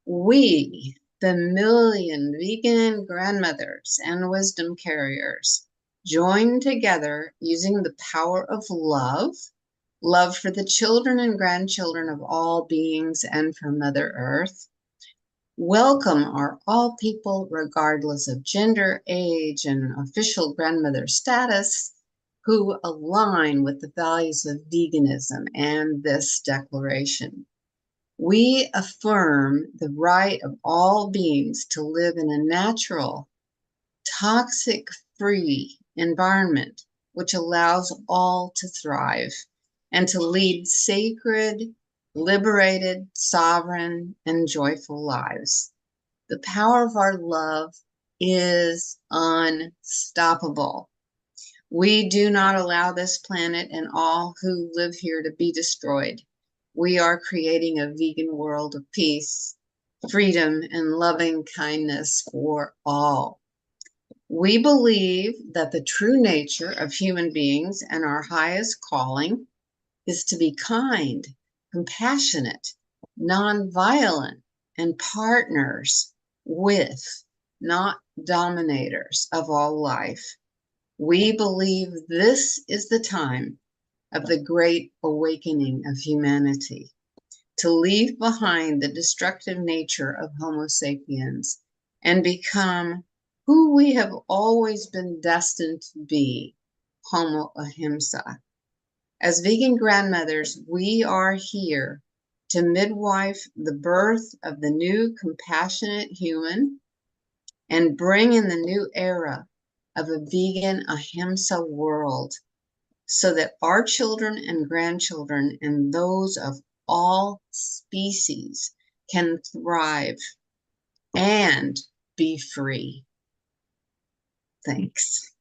We, the million vegan grandmothers and wisdom carriers, join together using the power of love, love for the children and grandchildren of all beings and for Mother Earth. Welcome our all people, regardless of gender, age, and official grandmother status, who align with the values of veganism and this declaration. We affirm the right of all beings to live in a natural, toxic-free environment which allows all to thrive and to lead sacred, liberated, sovereign, and joyful lives. The power of our love is unstoppable. We do not allow this planet and all who live here to be destroyed. We are creating a vegan world of peace, freedom, and loving kindness for all. We believe that the true nature of human beings and our highest calling is to be kind, compassionate, nonviolent, and partners with, not dominators of all life. We believe this is the time of the great awakening of humanity, to leave behind the destructive nature of Homo sapiens and become who we have always been destined to be, Homo Ahimsa. As vegan grandmothers, we are here to midwife the birth of the new compassionate human and bring in the new era of a vegan Ahimsa world so that our children and grandchildren and those of all species can thrive and be free. Thanks.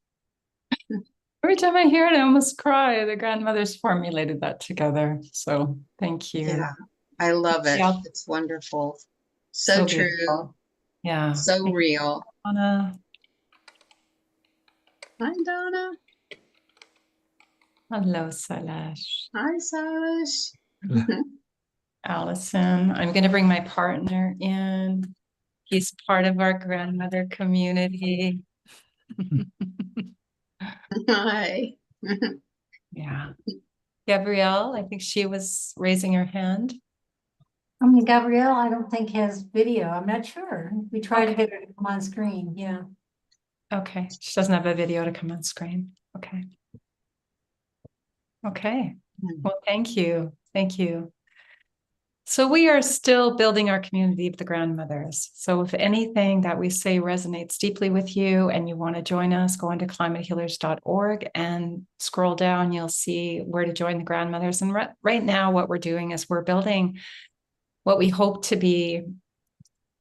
Every time I hear it, I almost cry. The grandmothers formulated that together. So thank you. Yeah, I love it. Yeah. It's wonderful. So true. Beautiful. Yeah. So real. Donna. Hi, Donna. Hello, Sailesh. Hi, Sash. Allison. I'm going to bring my partner in. He's part of our grandmother community. Hi. Yeah. Gabrielle, I think she was raising her hand. Gabrielle, I don't think has video. I'm not sure. We tried to get her to come on screen. Yeah. Okay. She doesn't have a video to come on screen. Okay. Okay. Well, thank you. Thank you. So we are still building our community of the grandmothers. So if anything that we say resonates deeply with you and you want to join us, go onto climatehealers.org and scroll down. You'll see where to join the grandmothers. And right now, what we're doing is we're building what we hope to be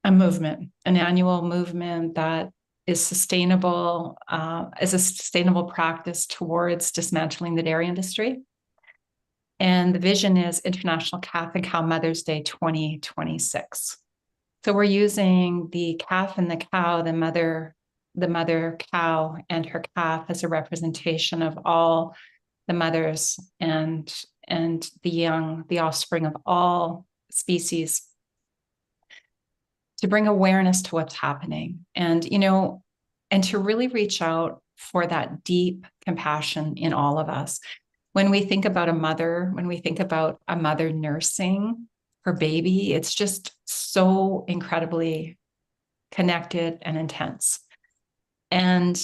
a movement, an annual movement that is sustainable, as a sustainable practice towards dismantling the dairy industry. And the vision is International Calf and Cow Mother's Day 2026. So we're using the calf and the cow, the mother cow and her calf as a representation of all the mothers and the young, the offspring of all species, to bring awareness to what's happening. And, and to really reach out for that deep compassion in all of us. When we think about a mother, nursing her baby, it's just so incredibly connected and intense. And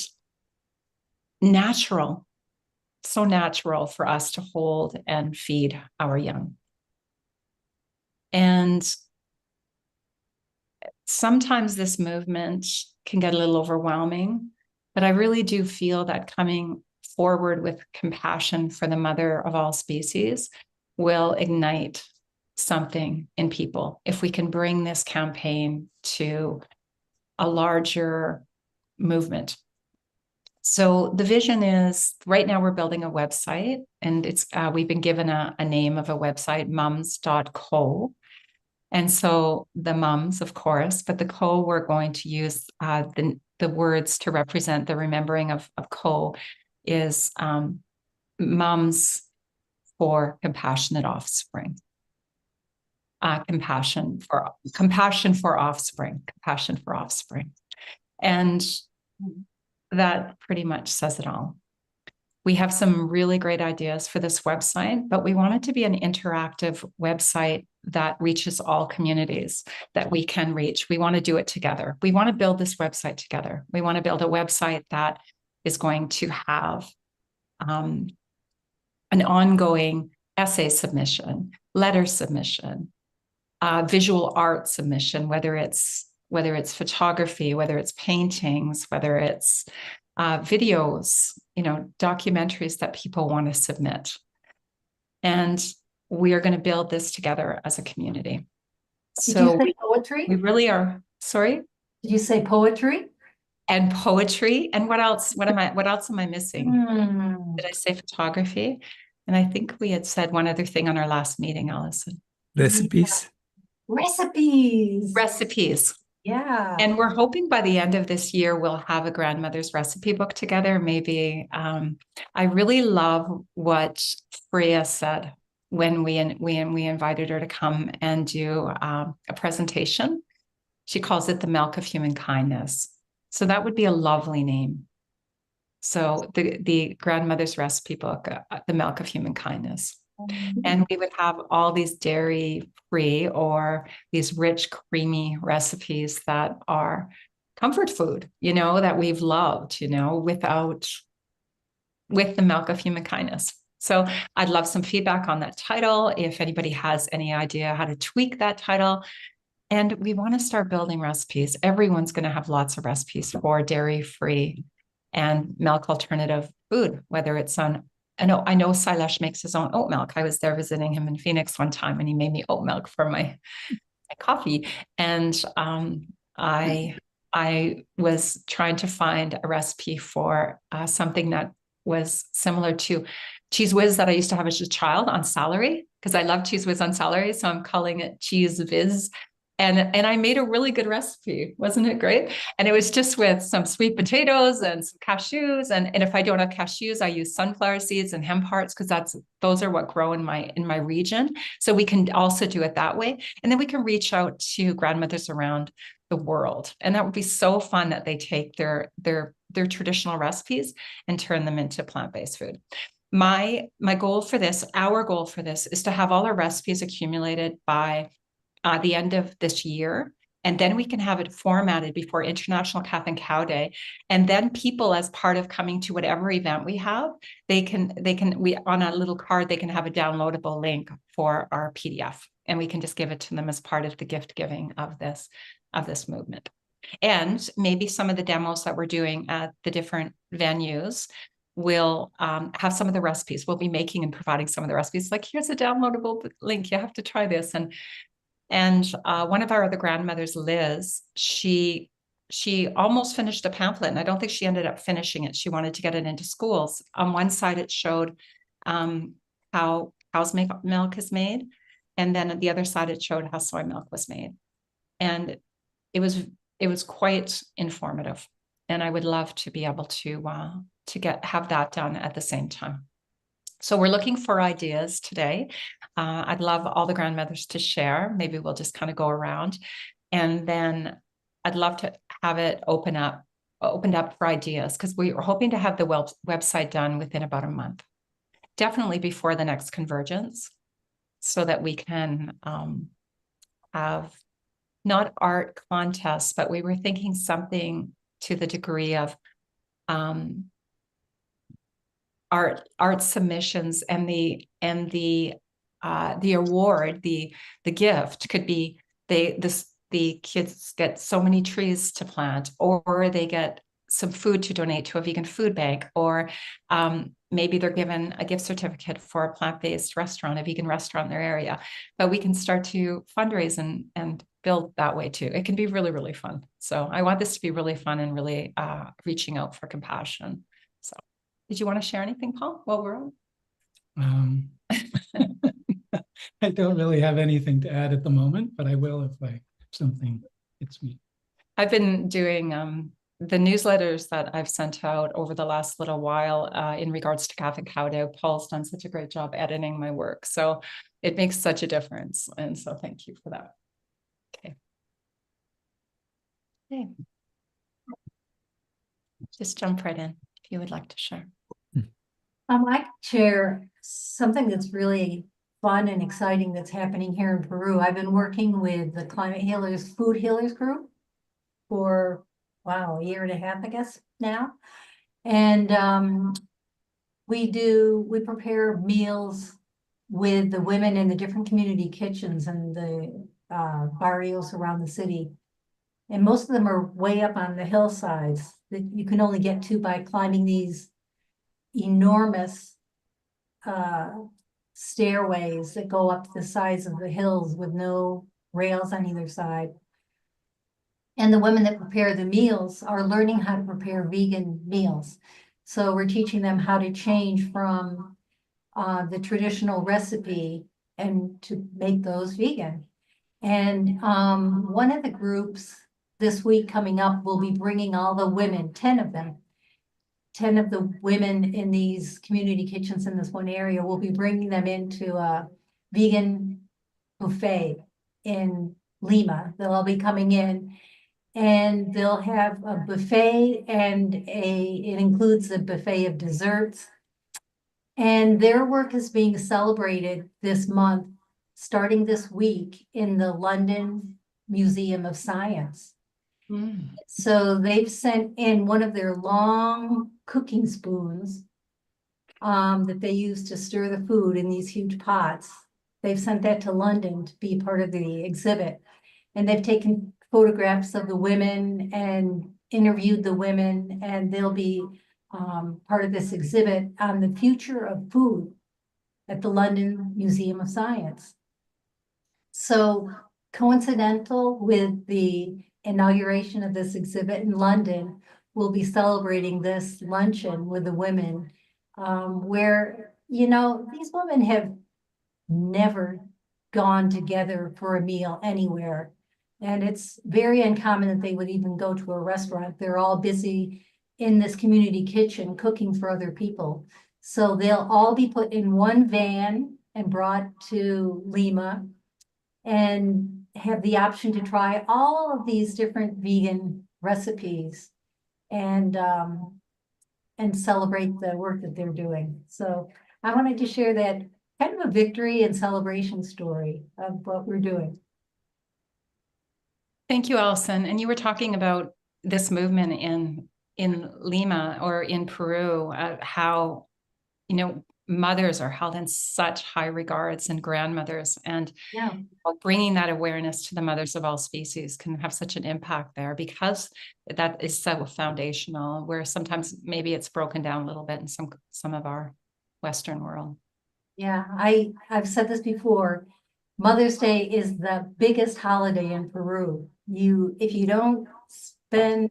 natural, so natural for us to hold and feed our young. And sometimes this movement can get a little overwhelming, but I really do feel that coming forward with compassion for the mother of all species will ignite something in people if we can bring this campaign to a larger movement. So the vision is, right now we're building a website, and it's we've been given a name of a website, mums.co. And so the mums, of course, but the co, we're going to use the words to represent the remembering of co is mums for compassionate offspring. Compassion for offspring, compassion for offspring. And that pretty much says it all. We have some really great ideas for this website, but we want it to be an interactive website that reaches all communities that we can reach. We want to do it together. We want to build this website together. We want to build a website that is going to have an ongoing essay submission, letter submission, visual art submission, whether it's photography, whether it's paintings, whether it's videos, documentaries that people want to submit. And we are going to build this together as a community. Did you say poetry? We really are. Sorry? Did you say poetry? And poetry. And what else? What else am I missing? Did I say photography? And I think we had said one other thing on our last meeting, Allison. Recipes. Recipes. Yeah. And we're hoping by the end of this year, we'll have a grandmother's recipe book together. Maybe I really love what Freya said when we invited her to come and do a presentation. She calls it the Milk of Human Kindness. So that would be a lovely name. So the grandmother's recipe book, the Milk of Human Kindness. And we would have all these dairy-free or these rich, creamy recipes that are comfort food, that we've loved, with the milk of human kindness. So I'd love some feedback on that title. If anybody has any idea how to tweak that title. And we want to start building recipes. Everyone's going to have lots of recipes for dairy-free and milk alternative food, whether it's on I know Silesh makes his own oat milk. I was there visiting him in Phoenix one time, and he made me oat milk for my coffee. And I was trying to find a recipe for something that was similar to Cheese Whiz that I used to have as a child on celery, because I love Cheese Whiz on celery. So I'm calling it Cheese Whiz. And I made a really good recipe. Wasn't it great? And it was just with some sweet potatoes and some cashews. And if I don't have cashews, I use sunflower seeds and hemp hearts, because those are what grow in my region. So we can also do it that way. And then we can reach out to grandmothers around the world. And that would be so fun that they take their traditional recipes and turn them into plant-based food. My goal for this, our goal for this, is to have all our recipes accumulated by the end of this year. And then we can have it formatted before International Calf and Cow Day. And then people, as part of coming to whatever event we have, we on a little card, they can have a downloadable link for our PDF. And we can just give it to them as part of the gift giving of this movement. And maybe some of the demos that we're doing at the different venues will have some of the recipes. We'll be making and providing some of the recipes. Like, here's a downloadable link. You have to try this. And one of our other grandmothers, Liz, she almost finished a pamphlet, and I don't think she ended up finishing it. She wanted to get it into schools. On one side, it showed how cow's milk is made, and then on the other side, it showed how soy milk was made. And it was quite informative. And I would love to be able to have that done at the same time. So we're looking for ideas today. I'd love all the grandmothers to share. Maybe we'll just kind of go around. And then I'd love to have it opened up for ideas, because we are hoping to have the website done within about a month, definitely before the next Convergence, so that we can have not art contests, but we were thinking something to the degree of art submissions, and the award, the gift could be the kids get so many trees to plant, or they get some food to donate to a vegan food bank, or maybe they're given a gift certificate for a plant-based restaurant, a vegan restaurant in their area. But we can start to fundraise and build that way too. It can be really, really fun. So I want this to be really fun and really reaching out for compassion. So did you want to share anything, Paul, while we're on? I don't really have anything to add at the moment, but I will if something hits me. I've been doing the newsletters that I've sent out over the last little while in regards to Catholic Cow Day. Paul's done such a great job editing my work. So it makes such a difference. And so thank you for that. Okay. Okay. Just jump right in if you would like to share. I could share something that's really fun and exciting that's happening here in Peru. I've been working with the Climate Healers Food Healers Group for, wow, a year and a half, I guess, now. And we prepare meals with the women in the different community kitchens and the barrios around the city. And most of them are way up on the hillsides that you can only get to by climbing these enormous stairways that go up the sides of the hills with no rails on either side. And the women that prepare the meals are learning how to prepare vegan meals. So we're teaching them how to change from the traditional recipe and to make those vegan. And one of the groups this week coming up will be bringing all the women, 10 of them, 10 of the women in these community kitchens in this one area, will be bringing them into a vegan buffet in Lima. They'll all be coming in and they'll have a buffet, and it includes a buffet of desserts. And their work is being celebrated this month, starting this week in the London Museum of Science. So they've sent in one of their long cooking spoons that they use to stir the food in these huge pots. They've sent that to London to be part of the exhibit. And they've taken photographs of the women and interviewed the women, and they'll be part of this exhibit on the future of food at the London Museum of Science. So coincidental with the inauguration of this exhibit in London, we'll be celebrating this luncheon with the women, where, you know, these women have never gone together for a meal anywhere. And it's very uncommon that they would even go to a restaurant. They're all busy in this community kitchen cooking for other people. So they'll all be put in one van and brought to Lima and have the option to try all of these different vegan recipes and celebrate the work that they're doing. So I wanted to share that kind of a victory and celebration story of what we're doing. Thank you, Allison. And you were talking about this movement in Lima or in Peru, how, you know, mothers are held in such high regards, and grandmothers, and yeah, bringing that awareness to the mothers of all species can have such an impact there, because that is so foundational, where sometimes maybe it's broken down a little bit in some of our Western world. Yeah, I've said this before. Mother's Day is the biggest holiday in Peru. If you don't spend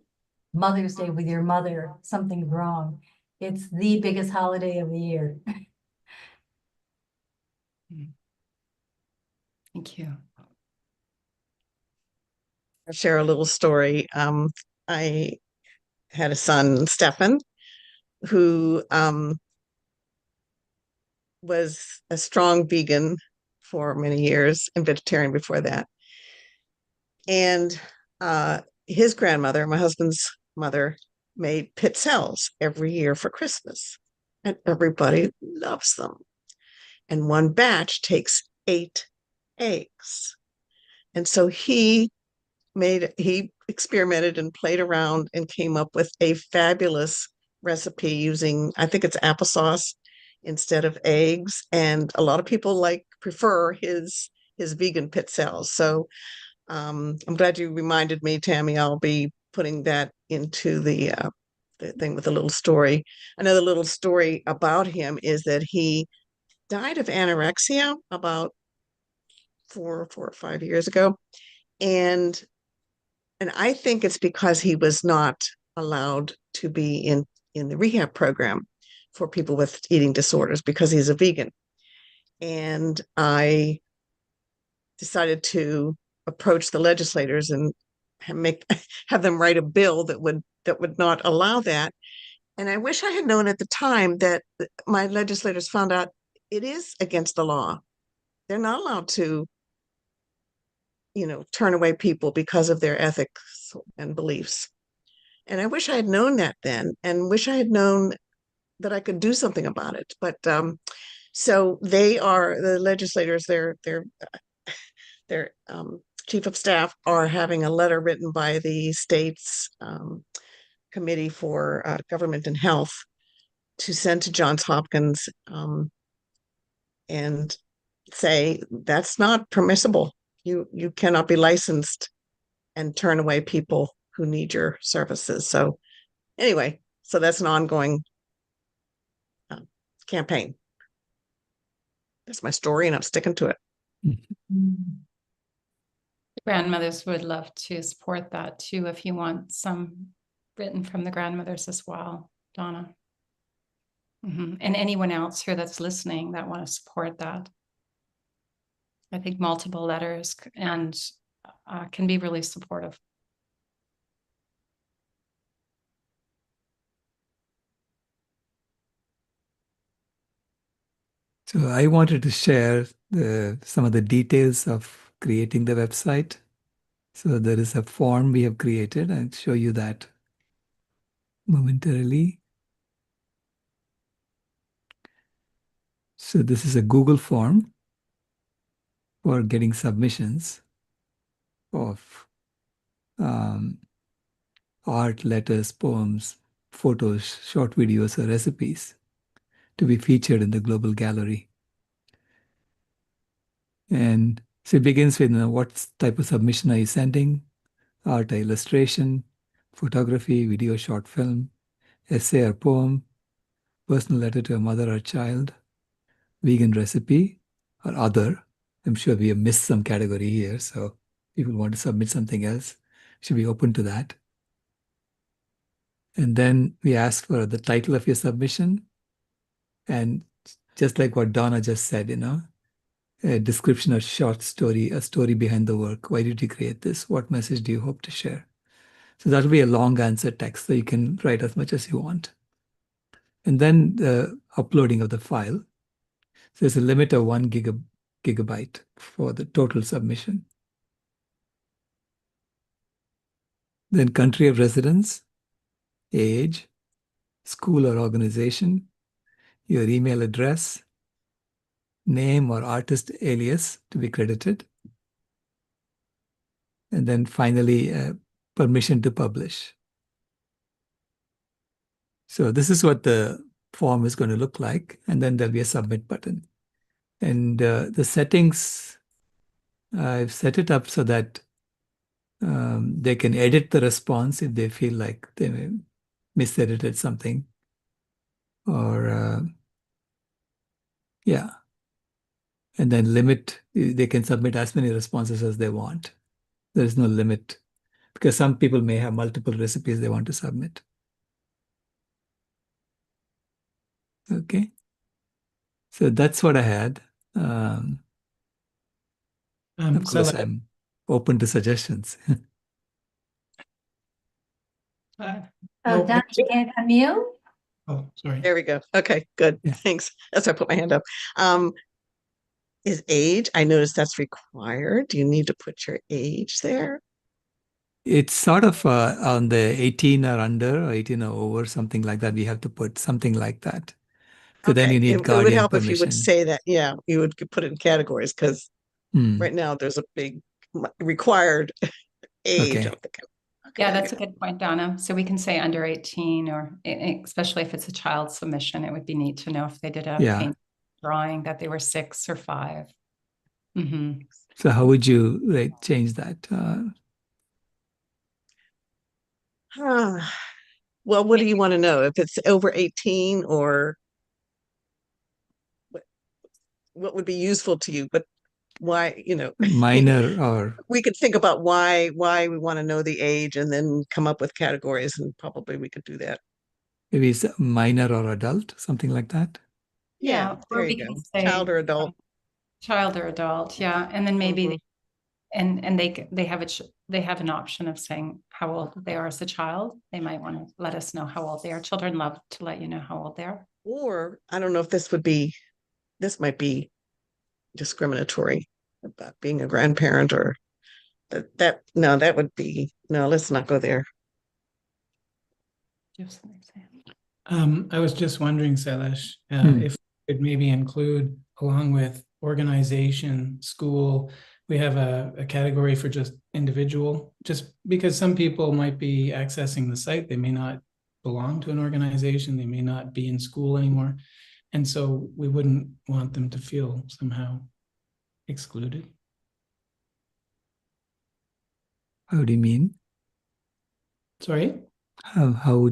Mother's Day with your mother, something's wrong. It's the biggest holiday of the year. Thank you. I'll share a little story. I had a son, Stefan, who was a strong vegan for many years and vegetarian before that. And his grandmother, my husband's mother, made pizzelles every year for Christmas, and everybody loves them. And one batch takes 8 eggs. And so he experimented and played around and came up with a fabulous recipe using, I think it's applesauce instead of eggs, and a lot of people prefer his vegan pizzelles. So I'm glad you reminded me, Tammy. I'll be putting that into the thing with a little story. Another little story about him is that he died of anorexia about 4 or 5 years ago, and I think it's because he was not allowed to be in the rehab program for people with eating disorders because he's a vegan. And I decided to approach the legislators and have them write a bill that would not allow that. And I wish I had known at the time that my legislators found out it is against the law. They're not allowed to, turn away people because of their ethics and beliefs. And I wish I had known that then, and wish I had known that I could do something about it. But so they are the legislators. Their chief of staff are having a letter written by the state's committee for government and health to send to Johns Hopkins and say that's not permissible. You cannot be licensed and turn away people who need your services. So anyway, so that's an ongoing campaign. That's my story, and I'm sticking to it. Grandmothers would love to support that too, if you want some written from the grandmothers as well, Donna. And anyone else here that's listening that want to support that. I think multiple letters and can be really supportive. So I wanted to share some of the details of creating the website. So there is a form we have created. I'll show you that momentarily. So this is a Google form for getting submissions of art, letters, poems, photos, short videos, or recipes to be featured in the global gallery. And so it begins with what type of submission are you sending? Art or illustration, photography, video, short film, essay or poem, personal letter to a mother or child, vegan recipe, or other. I'm sure we have missed some category here, so people want to submit something else, should be open to that. And then we ask for the title of your submission. And just like what Donna just said, a description or short story, a story behind the work. Why did you create this? What message do you hope to share? So that'll be a long answer text, so you can write as much as you want. And then the uploading of the file. So there's a limit of 1 gigabyte for the total submission. Then country of residence, age, school or organization, your email address, name or artist alias to be credited, and then finally permission to publish. So this is what the form is going to look like, and then there'll be a submit button. And the settings, I've set it up so that they can edit the response if they feel like they may misedited something, or yeah. And then limit, they can submit as many responses as they want. There is no limit, because some people may have multiple recipes they want to submit. Okay. So that's what I had. Of course, I'm open to suggestions. Oh, Don, you can't unmute? Oh, sorry. There we go. Okay, good. Yeah. Thanks. That's why I put my hand up. Is age? I noticed that's required. Do you need to put your age there? It's sort of on the 18 or under, or 18 or over, something like that. We have to put something like that. So then you need It would guardian help if you would permission. say that. Yeah, you would put it in categories, because right now there's a big required age. Okay. I'm thinking, Yeah, that's a good point, Donna. So we can say under 18, or especially if it's a child submission, it would be neat to know if they did a Yeah. paint drawing that they were 6 or 5. Mm-hmm. So how would you like change that? Well, what do you want to know? If it's over 18, or what would be useful to you? But why, Minor or we could think about why we want to know the age and then come up with categories, and probably we could do that. maybe it's minor or adult, something like that. Yeah, there or you we go. can say Child or adult. Child or adult, yeah. And then maybe and they have an option of saying how old they are as a child. They might want to let us know how old they are. Children love to let you know how old they are. Or I don't know if this might be discriminatory about being a grandparent, or that would be, no, let's not go there. I was just wondering, Sailesh, if we could maybe include, along with organization, school, we have a category for just individual, just because some people might be accessing the site. They may not belong to an organization. They may not be in school anymore. And so we wouldn't want them to feel somehow excluded. How do you mean? Sorry? How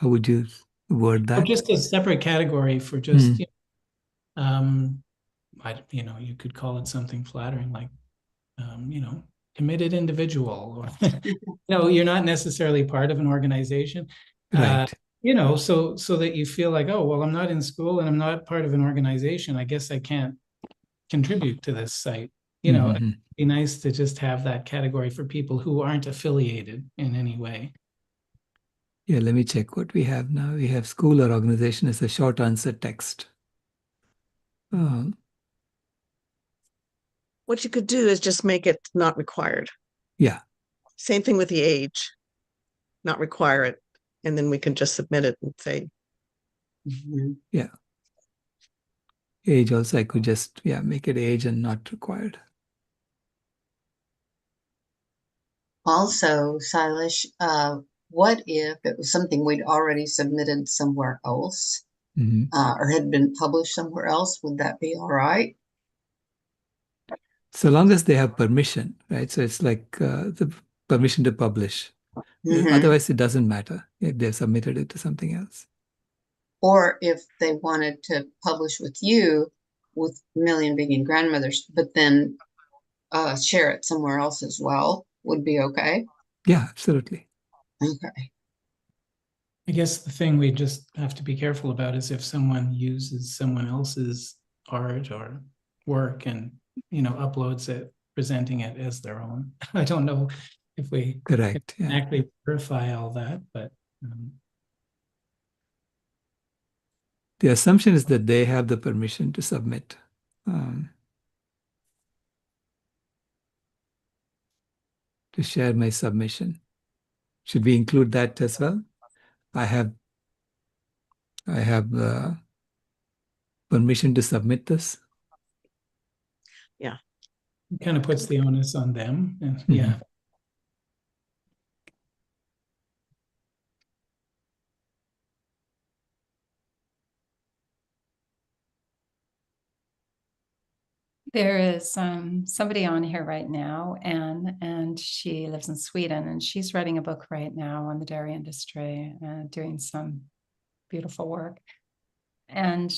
would you word that? Just a separate category for just, you could call it something flattering, like, committed individual, or, you're not necessarily part of an organization. Right. So that you feel like, oh, well, I'm not in school and I'm not part of an organization. I guess I can't contribute to this site. It'd be nice to just have that category for people who aren't affiliated in any way. Yeah, let me check what we have now. We have school or organization as a short answer text. What you could do is just make it not required. Yeah. Same thing with the age, not require it. And then we can just submit it and say. Yeah. Age also, I could just, make it age and not required. Also, Silas, what if it was something we'd already submitted somewhere else, or had been published somewhere else? Would that be all right? So long as they have permission, right? So it's like the permission to publish. Otherwise, it doesn't matter if they've submitted it to something else. Or if they wanted to publish with you with Million Vegan Grandmothers, but then share it somewhere else as well, would be okay? Yeah, absolutely. Okay. I guess the thing we just have to be careful about is if someone uses someone else's art or work and, uploads it, presenting it as their own. I don't know if we can actually verify all that, but the assumption is that they have the permission to submit. To share my submission. Should we include that as well? I have permission to submit this. Yeah. It kind of puts the onus on them. And, yeah. There is somebody on here right now, and she lives in Sweden, and she's writing a book right now on the dairy industry and doing some beautiful work. And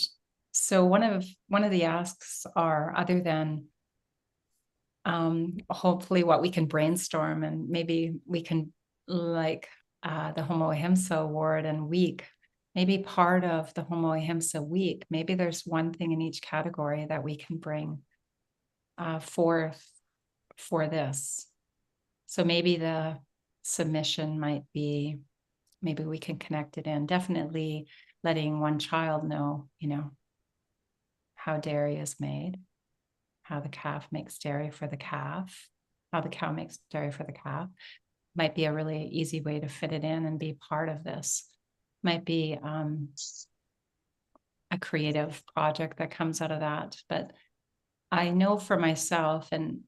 so one of the asks are, other than hopefully what we can brainstorm, and maybe we can, like the Homo Ahimsa Award and week, maybe part of the Homo Ahimsa week, maybe there's one thing in each category that we can bring forth for this. So maybe the submission might be, maybe we can connect it in, definitely letting one child know, how dairy is made, how the calf makes dairy for the calf, how the cow makes dairy for the calf. Might be a really easy way to fit it in and be part of this. Might be a creative project that comes out of that. But I know for myself and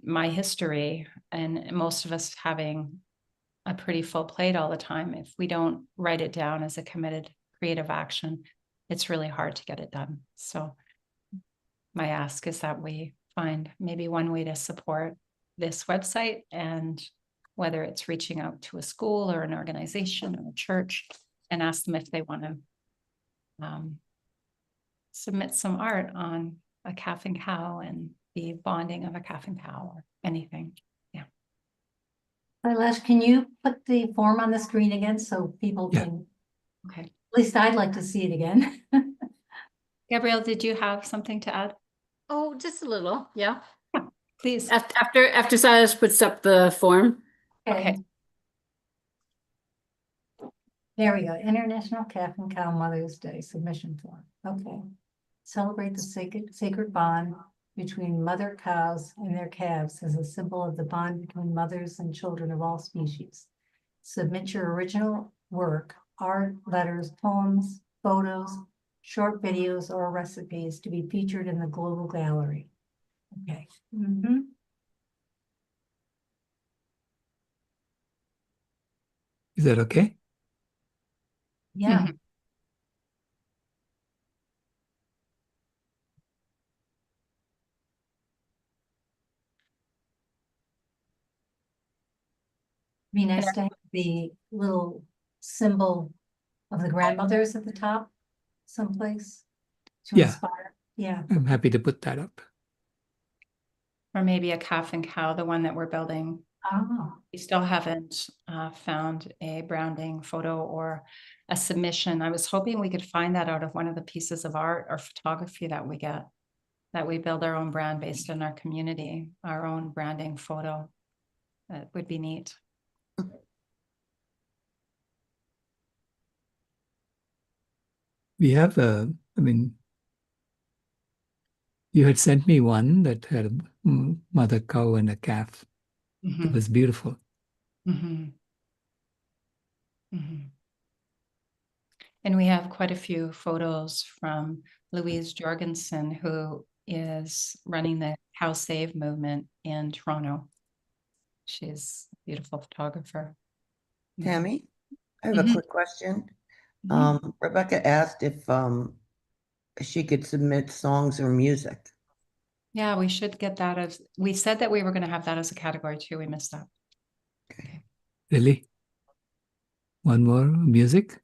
my history, and most of us having a pretty full plate all the time. If we don't write it down as a committed creative action, it's really hard to get it done. So my ask is that we find maybe one way to support this website, and whether it's reaching out to a school or an organization or a church and ask them if they want to submit some art on a calf and cow and the bonding of a calf and cow or anything. Yeah. Silas, can you put the form on the screen again so people can, Okay. at least I'd like to see it again. Gabrielle, did you have something to add? Oh, just a little, yeah. Please. After Silas puts up the form. Okay. There we go. International Calf and Cow Mother's Day submission form. Okay. Celebrate the sacred bond between mother cows and their calves as a symbol of the bond between mothers and children of all species. Submit your original work, art, letters, poems, photos, short videos, or recipes to be featured in the global gallery. Okay. Is that okay? Yeah. Be nice to have the little symbol of the grandmothers at the top someplace to inspire. Yeah. I'm happy to put that up. Or maybe a calf and cow, the one that we're building. Oh. We still haven't found a branding photo or a submission. I was hoping we could find that out of one of the pieces of art or photography that we get, that we build our own brand based on our community, our own branding photo. That would be neat. We have you had sent me one that had a mother cow and a calf. It was beautiful. And we have quite a few photos from Louise Jorgensen, who is running the Cow Save movement in Toronto. She's a beautiful photographer. Tammy, I have a quick question. Rebecca asked if she could submit songs or music. Yeah, we should get that as, we said that we were going to have that as a category too. We missed that. Okay. Really? One more, music?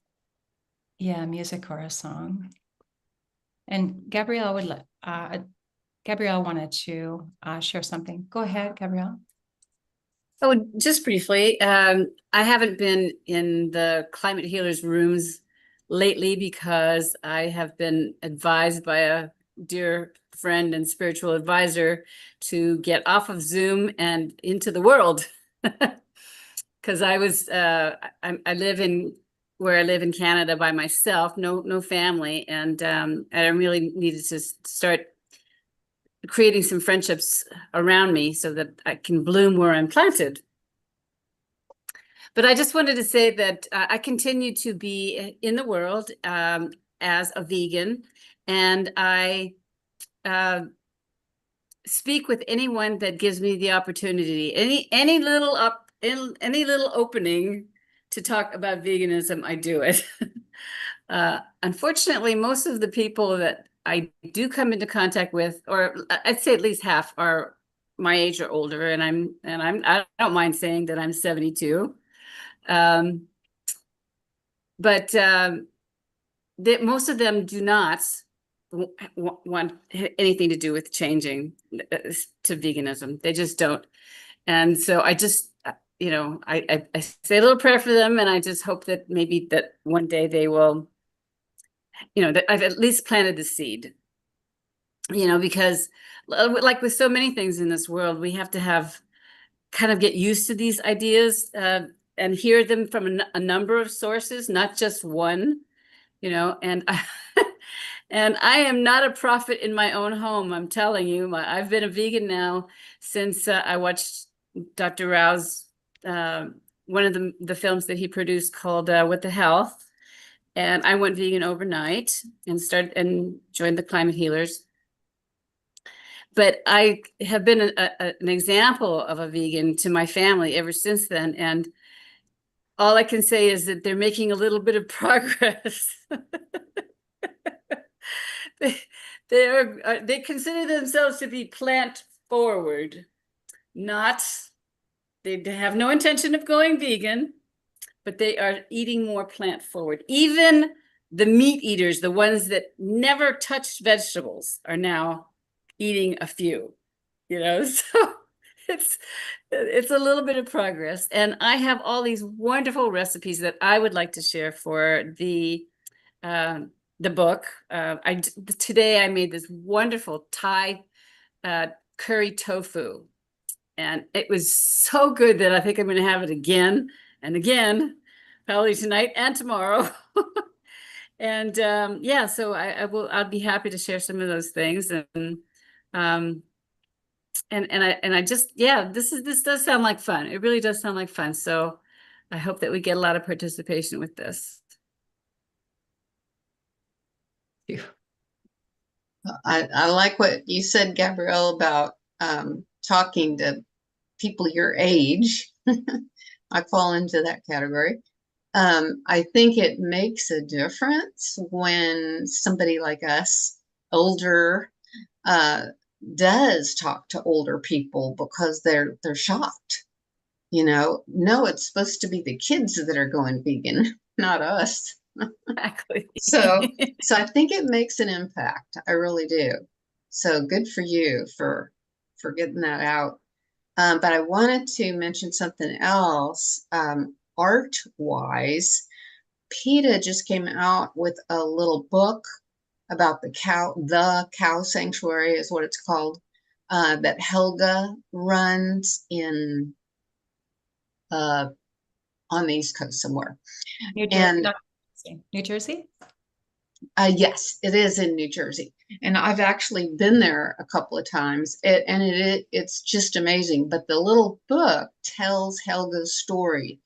Yeah, music or a song. And Gabrielle Gabrielle wanted to share something. Go ahead, Gabrielle. Oh, just briefly, I haven't been in the Climate Healers rooms lately because I have been advised by a dear friend and spiritual advisor to get off of Zoom and into the world. Because I was, I live in where I live in Canada by myself, no family, and I really needed to start creating some friendships around me so that I can bloom where I'm planted. But I just wanted to say that I continue to be in the world as a vegan, and I speak with anyone that gives me the opportunity. Any little opening to talk about veganism, I do it. Unfortunately, most of the people that I do come into contact with, or I'd say at least half, are my age or older, and I don't mind saying that I'm 72. But most of them do not want anything to do with changing to veganism. They just don't. And so I just, I say a little prayer for them, and I just hope that maybe that one day they will, that I've at least planted the seed, because like with so many things in this world, we have to kind of get used to these ideas and hear them from a number of sources, not just one, and and I am not a prophet in my own home. I'm telling you, I've been a vegan now since I watched Dr. Rao's, one of the films that he produced called What the Health. And I went vegan overnight and joined the Climate Healers. But I have been an example of a vegan to my family ever since then. And all I can say is that they're making a little bit of progress. They consider themselves to be plant forward, not, they have no intention of going vegan, but they are eating more plant forward. Even the meat eaters, the ones that never touched vegetables, are now eating a few, so it's a little bit of progress. And I have all these wonderful recipes that I would like to share for the book. Today I made this wonderful Thai curry tofu, and it was so good that I think I'm going to have it again and again, probably tonight and tomorrow. And yeah, so I'll be happy to share some of those things. And I just, yeah, this does sound like fun. It really does sound like fun. So I hope that we get a lot of participation with this. I like what you said, Gabrielle, about talking to people your age. I fall into that category. I think it makes a difference when somebody like us, older, does talk to older people, because they're shocked. No, it's supposed to be the kids that are going vegan, not us. Exactly. So I think it makes an impact. I really do. So good for you for getting that out. But I wanted to mention something else. Art-wise, PETA just came out with a little book about the cow sanctuary is what it's called, that Helga runs in on the East Coast somewhere. New Jersey? Yes, it is in New Jersey. And I've actually been there a couple of times, it's just amazing. But the little book tells Helga's story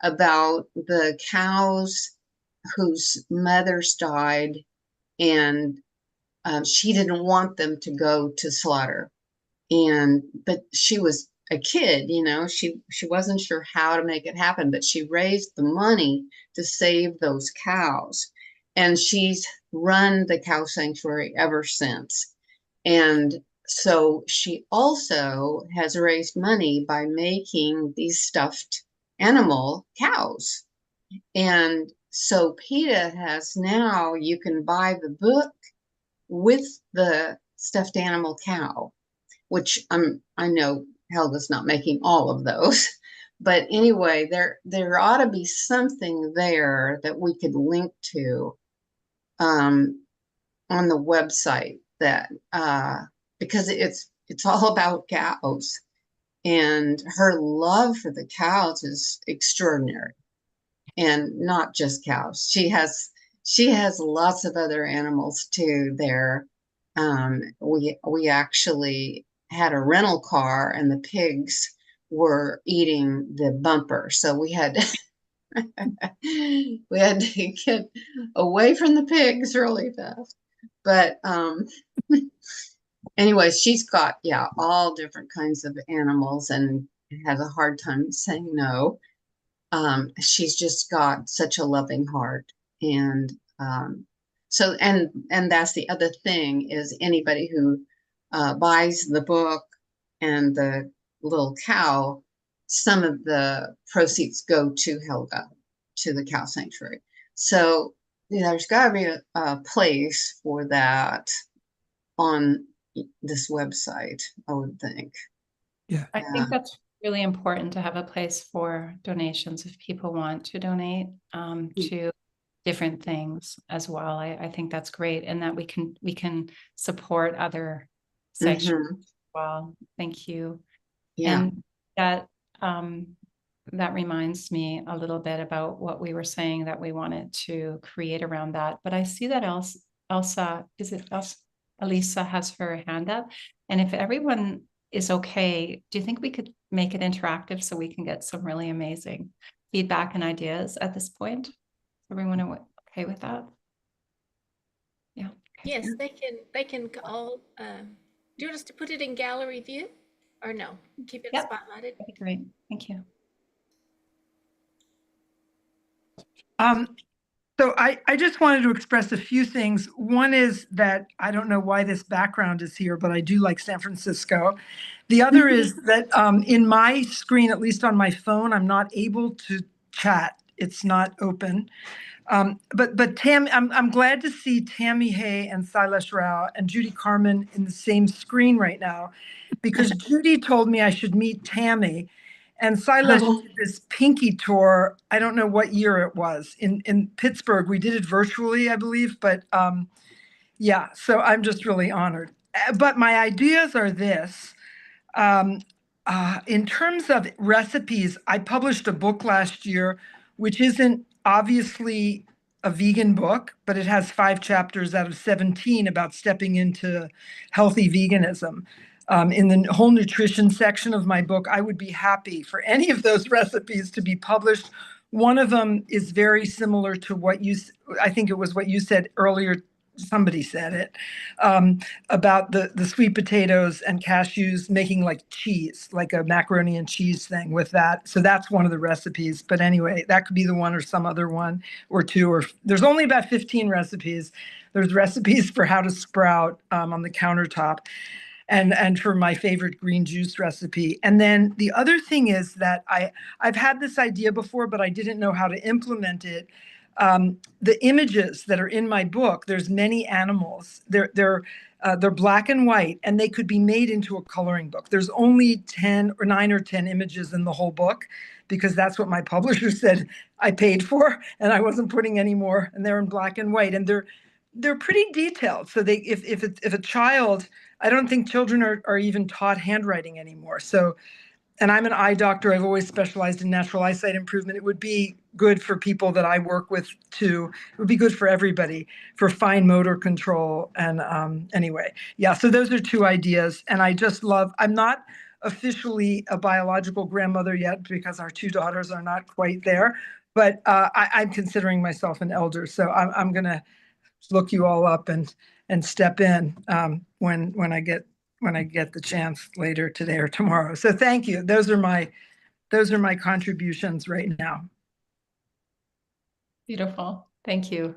about the cows whose mothers died, and she didn't want them to go to slaughter. But she was a kid, she wasn't sure how to make it happen, but she raised the money to save those cows. And she's run the cow sanctuary ever since. And so she also has raised money by making these stuffed animal cows. And so PETA has now, you can buy the book with the stuffed animal cow, which I know Helga's not making all of those. But anyway, there ought to be something there that we could link to on the website, that because it's all about cows, and her love for the cows is extraordinary. And not just cows. She has lots of other animals too there. We actually had a rental car, and the pigs were eating the bumper, so we had to get away from the pigs really fast. But anyway, she's got all different kinds of animals, and has a hard time saying no. She's just got such a loving heart. And so that's the other thing, is anybody who buys the book and the little cow, some of the proceeds go to Helga, to the cow sanctuary. So there's got to be a place for that on this website, I would think. Yeah. I think that's really important to have a place for donations if people want to donate to different things as well. I think that's great, and that we can support other sanctuaries as well. Thank you. Yeah. And that that reminds me a little bit about what we were saying that we wanted to create around that. But I see that Elsa has her hand up, and if everyone is okay, do you think we could make it interactive so we can get some really amazing feedback and ideas at this point? Everyone okay with that? Yeah. Okay. Yes, they can all, do you want us to put it in gallery view, or no? Keep it spotlighted? That'd be great. Thank you. So I just wanted to express a few things. One is that I don't know why this background is here, but I do like San Francisco. The other is that in my screen, at least on my phone, I'm not able to chat. It's not open. But I'm glad to see Tammy Hay and Silas Rao and Judy Carmen in the same screen right now, because Judy told me I should meet Tammy, and Silas did this Pinky tour. I don't know what year it was in Pittsburgh. We did it virtually, I believe, but yeah. So I'm just really honored. But my ideas are this. Um, in terms of recipes, I published a book last year, which isn't obviously a vegan book, but it has 5 chapters out of 17 about stepping into healthy veganism. In the whole nutrition section of my book, I would be happy for any of those recipes to be published. One of them is very similar to what I think it was what you said earlier. Somebody said it about the sweet potatoes and cashews making like cheese, like a macaroni and cheese thing with that. So that's one of the recipes. But anyway, that could be the one or some other one or two. Or there's only about 15 recipes. There's recipes for how to sprout on the countertop, and for my favorite green juice recipe. And then the other thing is that I've had this idea before, but I didn't know how to implement it. The images that are in my book, there's many animals. They're black and white, and they could be made into a coloring book. There's only 9 or 10 images in the whole book, because that's what my publisher said I paid for, and I wasn't putting any more. And they're in black and white, and they're pretty detailed. So if a child, I don't think children are even taught handwriting anymore. So, and I'm an eye doctor. I've always specialized in natural eyesight improvement. It would be good for people that I work with too. It would be good for everybody for fine motor control. And anyway, yeah, so those are 2 ideas. And I'm not officially a biological grandmother yet because our 2 daughters are not quite there, but I'm considering myself an elder. So I'm going to look you all up and step in when I get the chance later today or tomorrow. So thank you. Those are my contributions right now. Beautiful. Thank you.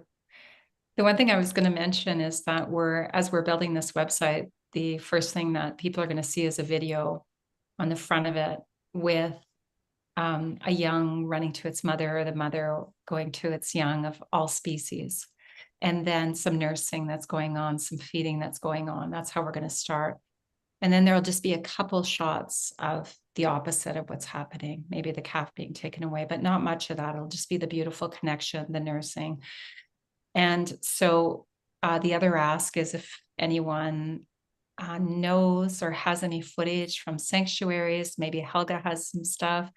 The one thing I was going to mention is that as we're building this website, the first thing that people are going to see is a video on the front of it with a young running to its mother, or the mother going to its young of all species. And then some nursing that's going on, some feeding that's going on. That's how we're going to start. And then there'll just be a couple shots of the opposite of what's happening, maybe the calf being taken away, but not much of that. It'll just be the beautiful connection, the nursing. And so the other ask is if anyone knows or has any footage from sanctuaries, maybe Helga has some stuff,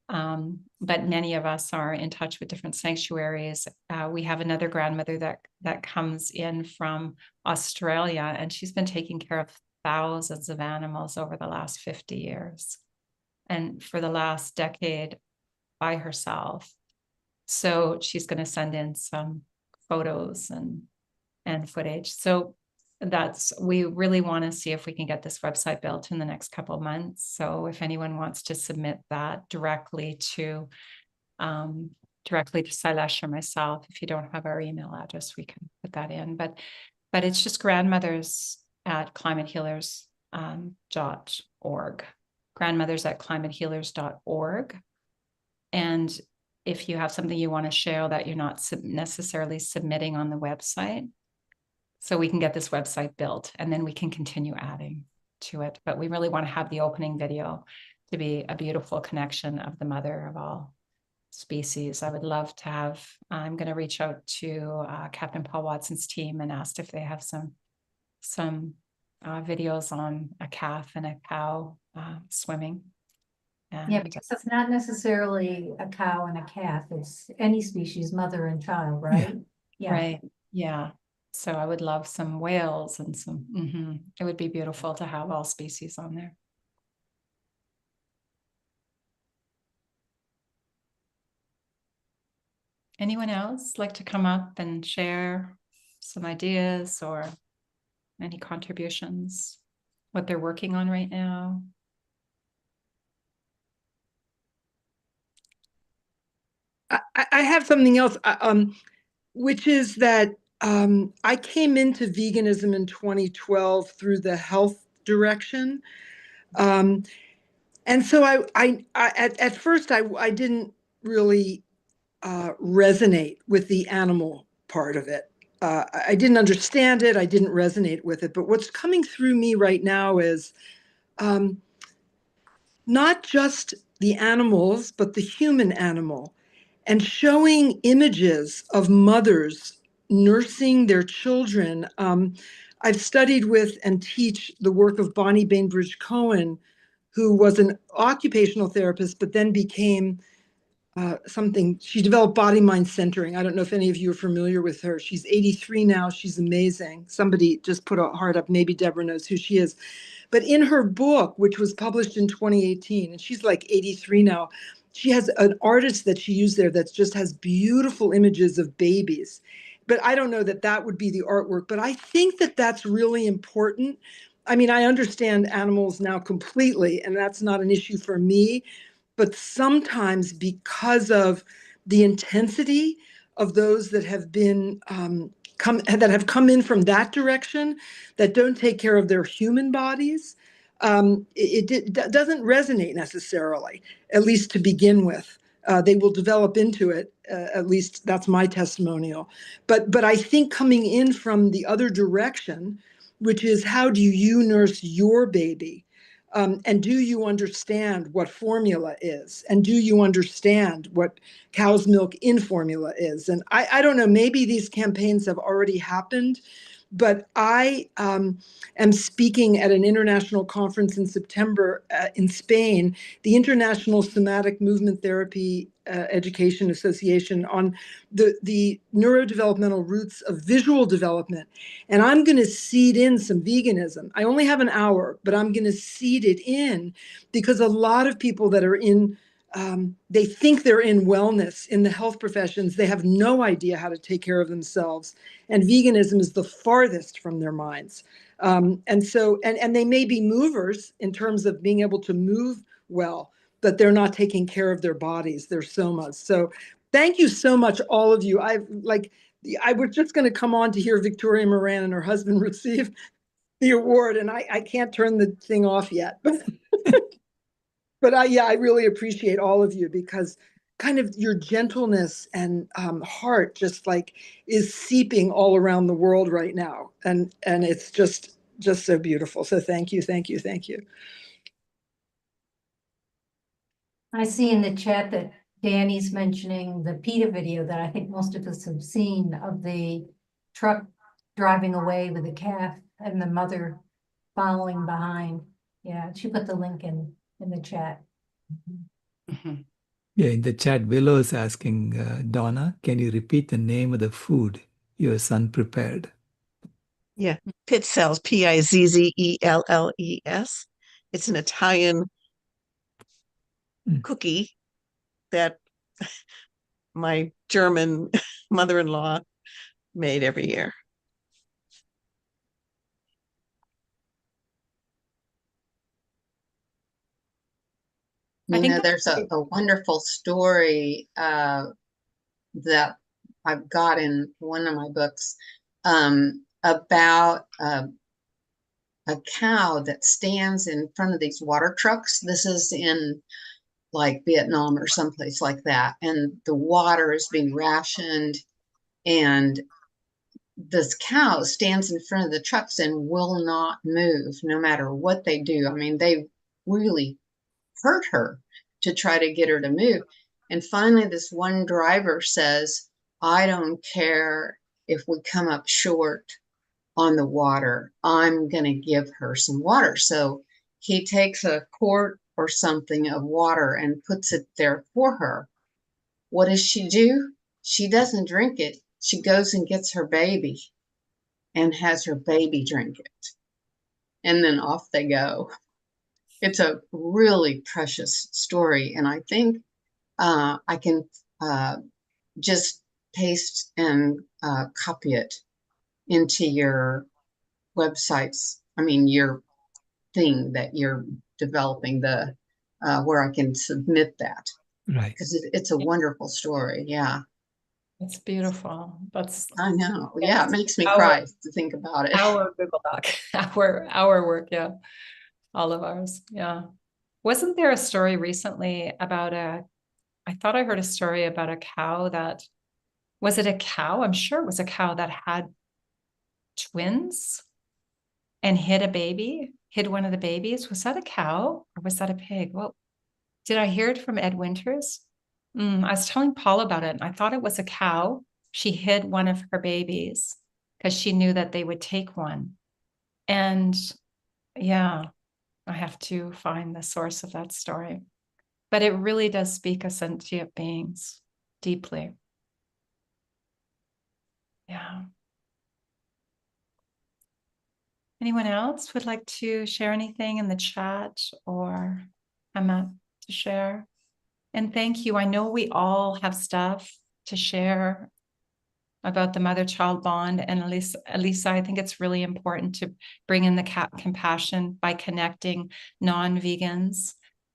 but many of us are in touch with different sanctuaries. We have another grandmother that comes in from Australia, and she's been taking care of thousands of animals over the last 50 years, and for the last decade by herself. So she's going to send in some photos and footage. So we really want to see if we can get this website built in the next couple of months. So if anyone wants to submit that directly to Silas or myself, if you don't have our email address, we can put that in. But it's just grandmothers at climatehealers.org, grandmothers at climatehealers.org. And if you have something you want to share that you're not necessarily submitting on the website, so we can get this website built, and then we can continue adding to it. But we really want to have the opening video to be a beautiful connection of the mother of all species. I would love to have, I'm going to reach out to Captain Paul Watson's team and ask if they have some videos on a calf and a cow swimming. Yeah, because it's not necessarily a cow and a calf. It's any species, mother and child, right? Yeah. Right. Yeah. So I would love some whales and it would be beautiful to have all species on there. Anyone else like to come up and share some ideas or any contributions, what they're working on right now? I have something else, which is that I came into veganism in 2012 through the health direction. And so at first I didn't really resonate with the animal part of it. I didn't understand it. I didn't resonate with it. But what's coming through me right now is um, not just the animals, but the human animal, and showing images of mothers nursing their children. I've studied with and teach the work of Bonnie Bainbridge Cohen, who was an occupational therapist, but then became something. She developed body mind centering. I don't know if any of you are familiar with her. She's 83 now. She's amazing. Somebody just put a heart up. Maybe Deborah knows who she is. But in her book, which was published in 2018, and she's like 83 now, she has an artist that she used there that just has beautiful images of babies. But I don't know that that would be the artwork, but I think that that's really important. I mean, I understand animals now completely, and that's not an issue for me. But sometimes because of the intensity of those that have been that have come in from that direction, that don't take care of their human bodies, it doesn't resonate necessarily, at least to begin with. They will develop into it. At least that's my testimonial. But I think coming in from the other direction, which is how do you nurse your baby? And do you understand what formula is? And do you understand what cow's milk in formula is? And I don't know, maybe these campaigns have already happened, but I am speaking at an international conference in September in Spain, the International Somatic Movement Therapy Education Association, on the neurodevelopmental roots of visual development. And I'm going to seed in some veganism. I only have an hour, but I'm going to seed it in because a lot of people that are in they think they're in wellness in the health professions. They have no idea how to take care of themselves. And veganism is the farthest from their minds. And so, and they may be movers in terms of being able to move well, but they're not taking care of their bodies, their somas. So thank you so much, all of you. I was just going to come on to hear Victoria Moran and her husband receive the award, and I can't turn the thing off yet. But I really appreciate all of you because kind of your gentleness and heart just like is seeping all around the world right now, and it's just so beautiful. So thank you, thank you, thank you. I see in the chat that Danny's mentioning the PETA video that I think most of us have seen of the truck driving away with the calf and the mother following behind. Yeah, she put the link in the chat. Yeah, in the chat, Willow is asking, Donna, can you repeat the name of the food your son prepared? Yeah, Pizzelles, Pizzelles. It's an Italian cookie that my German mother-in-law made every year. You know, there's a wonderful story that I've got in one of my books about a cow that stands in front of these water trucks. This is in like Vietnam or someplace like that. And the water is being rationed. And this cow stands in front of the trucks and will not move no matter what they do. I mean, they really hurt her to try to get her to move. And finally, this one driver says, I don't care if we come up short on the water. I'm going to give her some water. So he takes a quart or something of water and puts it there for her. What does she do? She doesn't drink it. She goes and gets her baby and has her baby drink it. And then off they go. It's a really precious story. And I think I can just paste and copy it into your websites. I mean, your thing that you're developing, the where I can submit that. Right. because it's a wonderful story. Yeah, It's beautiful. That's I know. Yeah, it makes me our cry to think about it. our Google Doc, our work. Yeah, all of ours. Yeah. Wasn't there a story recently about I thought I heard a story about a cow that, was it a cow? I'm sure it was a cow that had twins and hid one of the babies. Was that a cow or was that a pig? Well, did I hear it from Ed Winters? I was telling Paul about it, and I thought it was a cow. She hid one of her babies because she knew that they would take one. And yeah, I have to find the source of that story. But it really does speak of sentient beings deeply. Yeah. Anyone else would like to share anything in the chat or Emma to share? And thank you. I know we all have stuff to share about the mother-child bond. And Elisa, I think it's really important to bring in the compassion by connecting non-vegans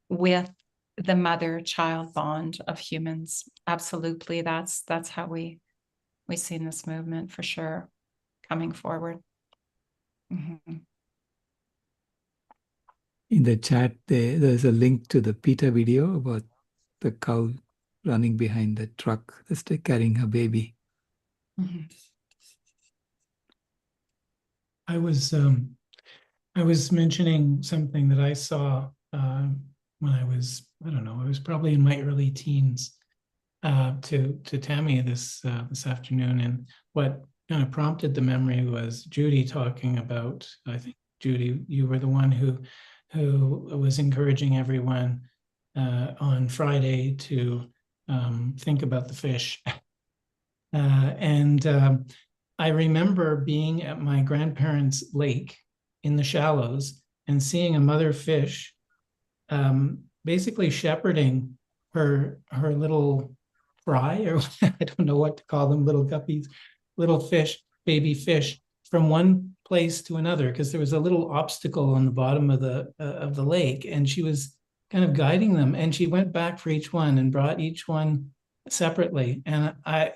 with the mother-child bond of humans. Absolutely. That's how we see in this movement for sure coming forward. Mm-hmm. In the chat, there's a link to the PETA video about the cow running behind the truck that's carrying her baby. Mm-hmm. I was mentioning something that I saw when I was, I don't know, I was probably in my early teens to Tammy this afternoon, and what kind of prompted the memory was Judy talking about. I think Judy, you were the one who was encouraging everyone on Friday to think about the fish, and I remember being at my grandparents' lake in the shallows and seeing a mother fish basically shepherding her little fry, or I don't know what to call them, little guppies, little fish, baby fish, from one place to another, because there was a little obstacle on the bottom of the lake, and she was kind of guiding them, and she went back for each one and brought each one separately. And I,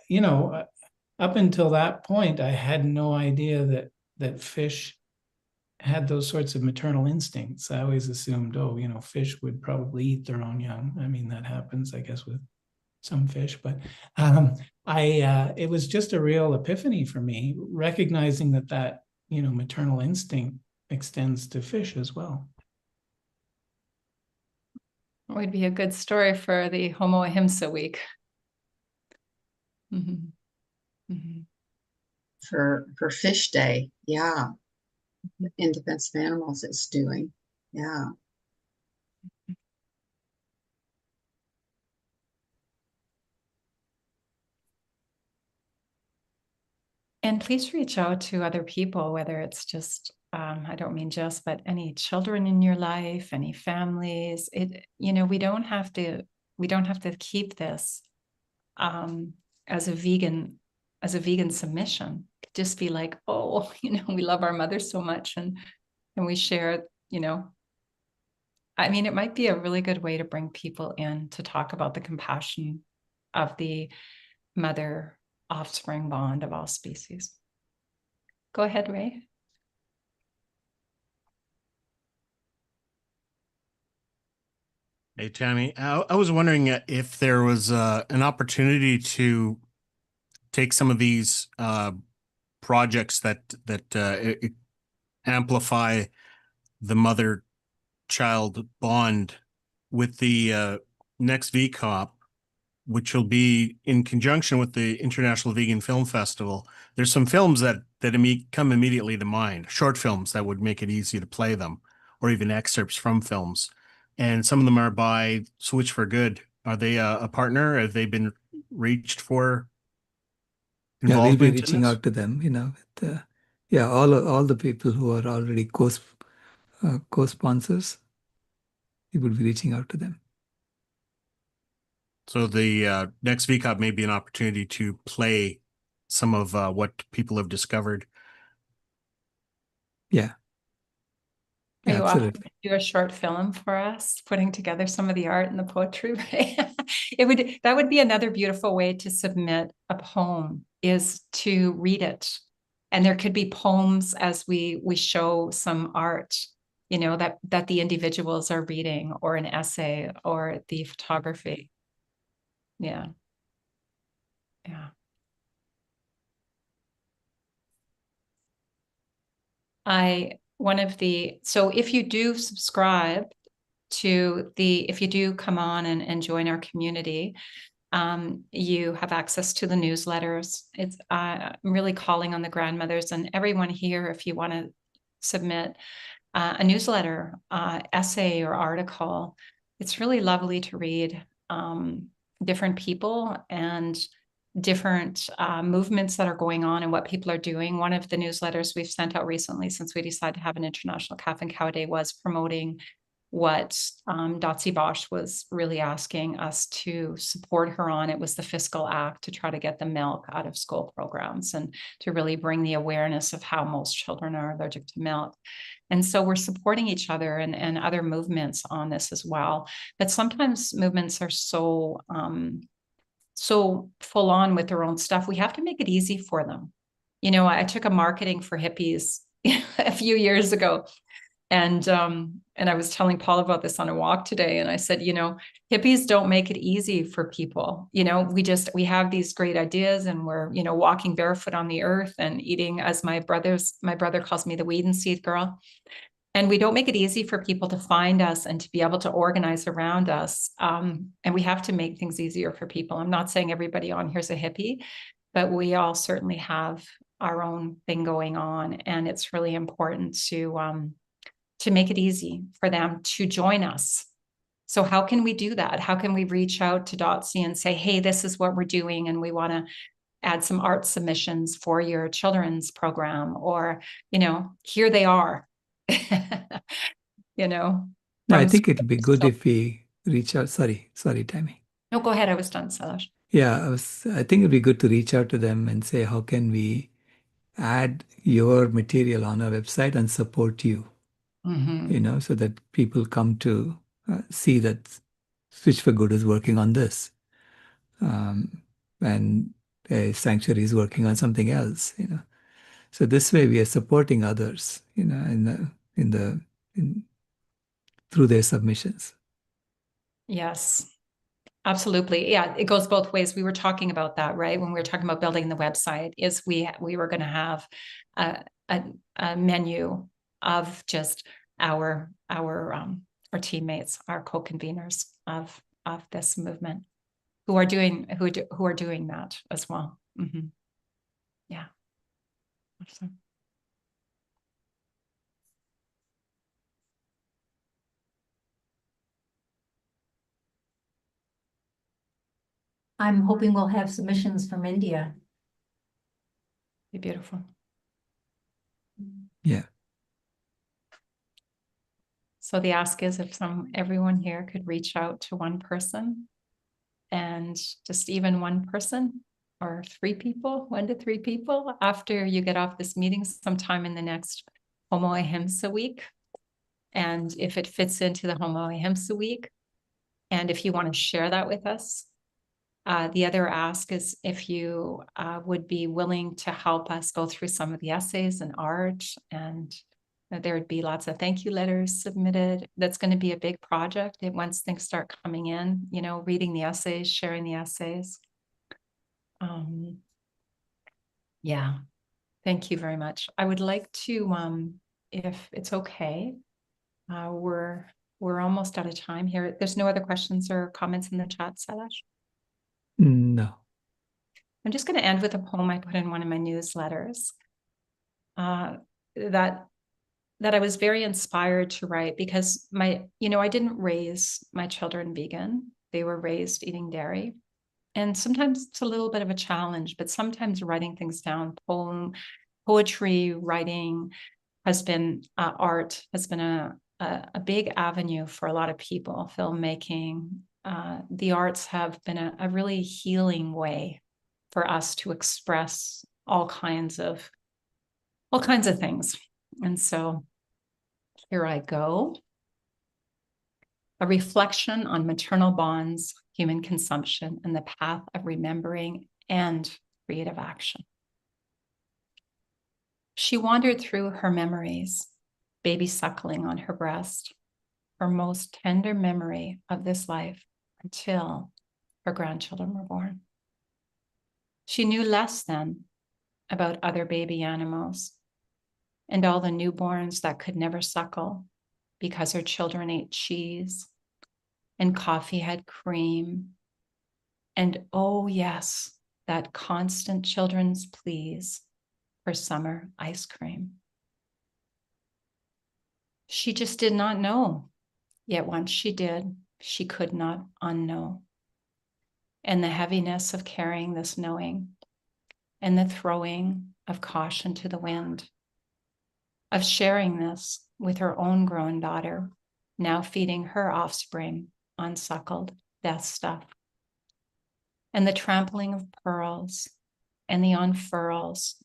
up until that point, I had no idea that fish had those sorts of maternal instincts. I always assumed, fish would probably eat their own young. I mean, that happens, I guess, with some fish, but it was just a real epiphany for me, recognizing that maternal instinct extends to fish as well. It would be a good story for the Homo Ahimsa week. Mm-hmm. Mm-hmm. For Fish Day, yeah. In Defense of Animals is doing, yeah. And please reach out to other people, whether it's just, I don't mean just, but any children in your life, any families. We don't have to keep this as a vegan submission. Just be like, oh, we love our mother so much, and we share, I mean, it might be a really good way to bring people in to talk about the compassion of the mother offspring bond of all species. Go ahead, Ray. Hey, Tammy, I was wondering if there was an opportunity to take some of these projects that amplify the mother-child bond with the next VCOP, which will be in conjunction with the International Vegan Film Festival. There's some films that come immediately to mind, short films that would make it easy to play them, or even excerpts from films. And some of them are by Switch for Good. Are they a partner? Have they been reached for Yeah, we'll be involvement in reaching this? out to them, with, all the people who are already co-sponsors, we will be reaching out to them. So the next VCOP may be an opportunity to play some of what people have discovered. Yeah. Are you Absolutely. offering to do a short film for us, putting together some of the art and the poetry? That would be another beautiful way to submit a poem, is to read it. And there could be poems as we show some art, you know, that the individuals are reading, or an essay, or the photography. Yeah. Yeah. So if you do subscribe to if you do come on and join our community, you have access to the newsletters. I'm really calling on the grandmothers and everyone here, if you want to submit a newsletter, essay or article. It's really lovely to read different people and different movements that are going on and what people are doing. One of the newsletters we've sent out recently, since we decided to have an International Calf and Cow Day, was promoting what Dotsie Bosch was really asking us to support her on. It was the Fiscal Act to try to get the milk out of school programs and to really bring the awareness of how most children are allergic to milk. And so we're supporting each other and other movements on this as well. But sometimes movements are so full on with their own stuff. We have to make it easy for them. You know, I took a marketing for hippies a few years ago. And I was telling Paul about this on a walk today. And I said, you know, hippies don't make it easy for people. You know, we have these great ideas and we're, you know, walking barefoot on the earth and eating, as my brother calls me, the weed and seed girl. And we don't make it easy for people to find us and to be able to organize around us. And we have to make things easier for people. I'm not saying everybody on here's a hippie, but we all certainly have our own thing going on. And it's really important to make it easy for them to join us. So how can we do that? How can we reach out to Dotsie and say, hey, this is what we're doing, and we want to add some art submissions for your children's program, or, you know, here they are. You know. No, I think it'd be good if we reach out. Sorry, Tammy. No, go ahead. I was done, Sailesh. Yeah, I think it'd be good to reach out to them and say, how can we add your material on our website and support you? You know, so that people come to see that Switch for Good is working on this, and Sanctuary is working on something else. You know, so this way we are supporting others. You know, through their submissions. Yes, absolutely. Yeah, it goes both ways. We were talking about that, right? When we were talking about building the website, is we were going to have a menu of just our teammates, our co-conveners of this movement, who are doing that as well. Mm-hmm. Yeah. Awesome. I'm hoping we'll have submissions from India. Be beautiful. Yeah. So the ask is if everyone here could reach out to one person, and just even one person or 3 people, 1 to 3 people, after you get off this meeting sometime in the next Homo Ahimsa week. And if it fits into the Homo Ahimsa week, and if you want to share that with us, the other ask is if you would be willing to help us go through some of the essays and art, and there would be lots of thank you letters submitted. That's going to be a big project once things start coming in, you know, reading the essays, sharing the essays. Yeah, thank you very much. I would like to, if it's okay, we're almost out of time here. There's no other questions or comments in the chat, Sailesh? No. I'm just going to end with a poem I put in one of my newsletters that I was very inspired to write, because I didn't raise my children vegan. They were raised eating dairy. And sometimes it's a little bit of a challenge, but sometimes writing things down, poetry, writing art has been a big avenue for a lot of people, filmmaking. The arts have been a really healing way for us to express all kinds of things. And so here I go. a reflection on maternal bonds, human consumption, and the path of remembering and creative action. She wandered through her memories, baby suckling on her breast, her most tender memory of this life until her grandchildren were born. She knew less then about other baby animals and all the newborns that could never suckle because her children ate cheese and coffee had cream. And oh, yes, that constant children's pleas for summer ice cream. She just did not know. Yet once she did, she could not unknow. And the heaviness of carrying this knowing and the throwing of caution to the wind, of sharing this with her own grown daughter, now feeding her offspring unsuckled death stuff, and the trampling of pearls and the unfurls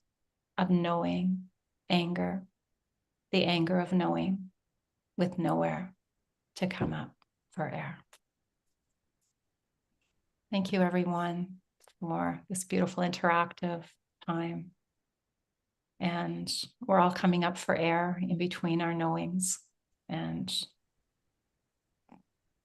of knowing anger, the anger of knowing with nowhere to come up for air. Thank you, everyone, for this beautiful interactive time. And we're all coming up for air in between our knowings. And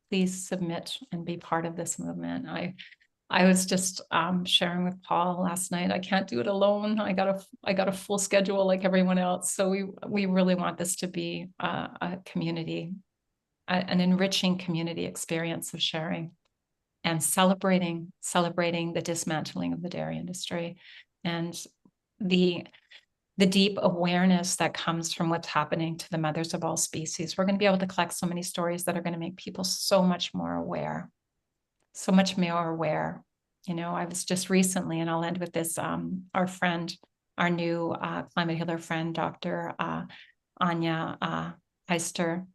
please submit and be part of this movement. I was just sharing with Paul last night. I can't do it alone. I got a full schedule like everyone else. So we really want this to be a community, an enriching community experience of sharing and celebrating the dismantling of the dairy industry and the deep awareness that comes from what's happening to the mothers of all species. We're going to be able to collect so many stories that are going to make people so much more aware. You know, I was just recently, and I'll end with this, our friend, our new climate healer friend, Dr. Anya Heister.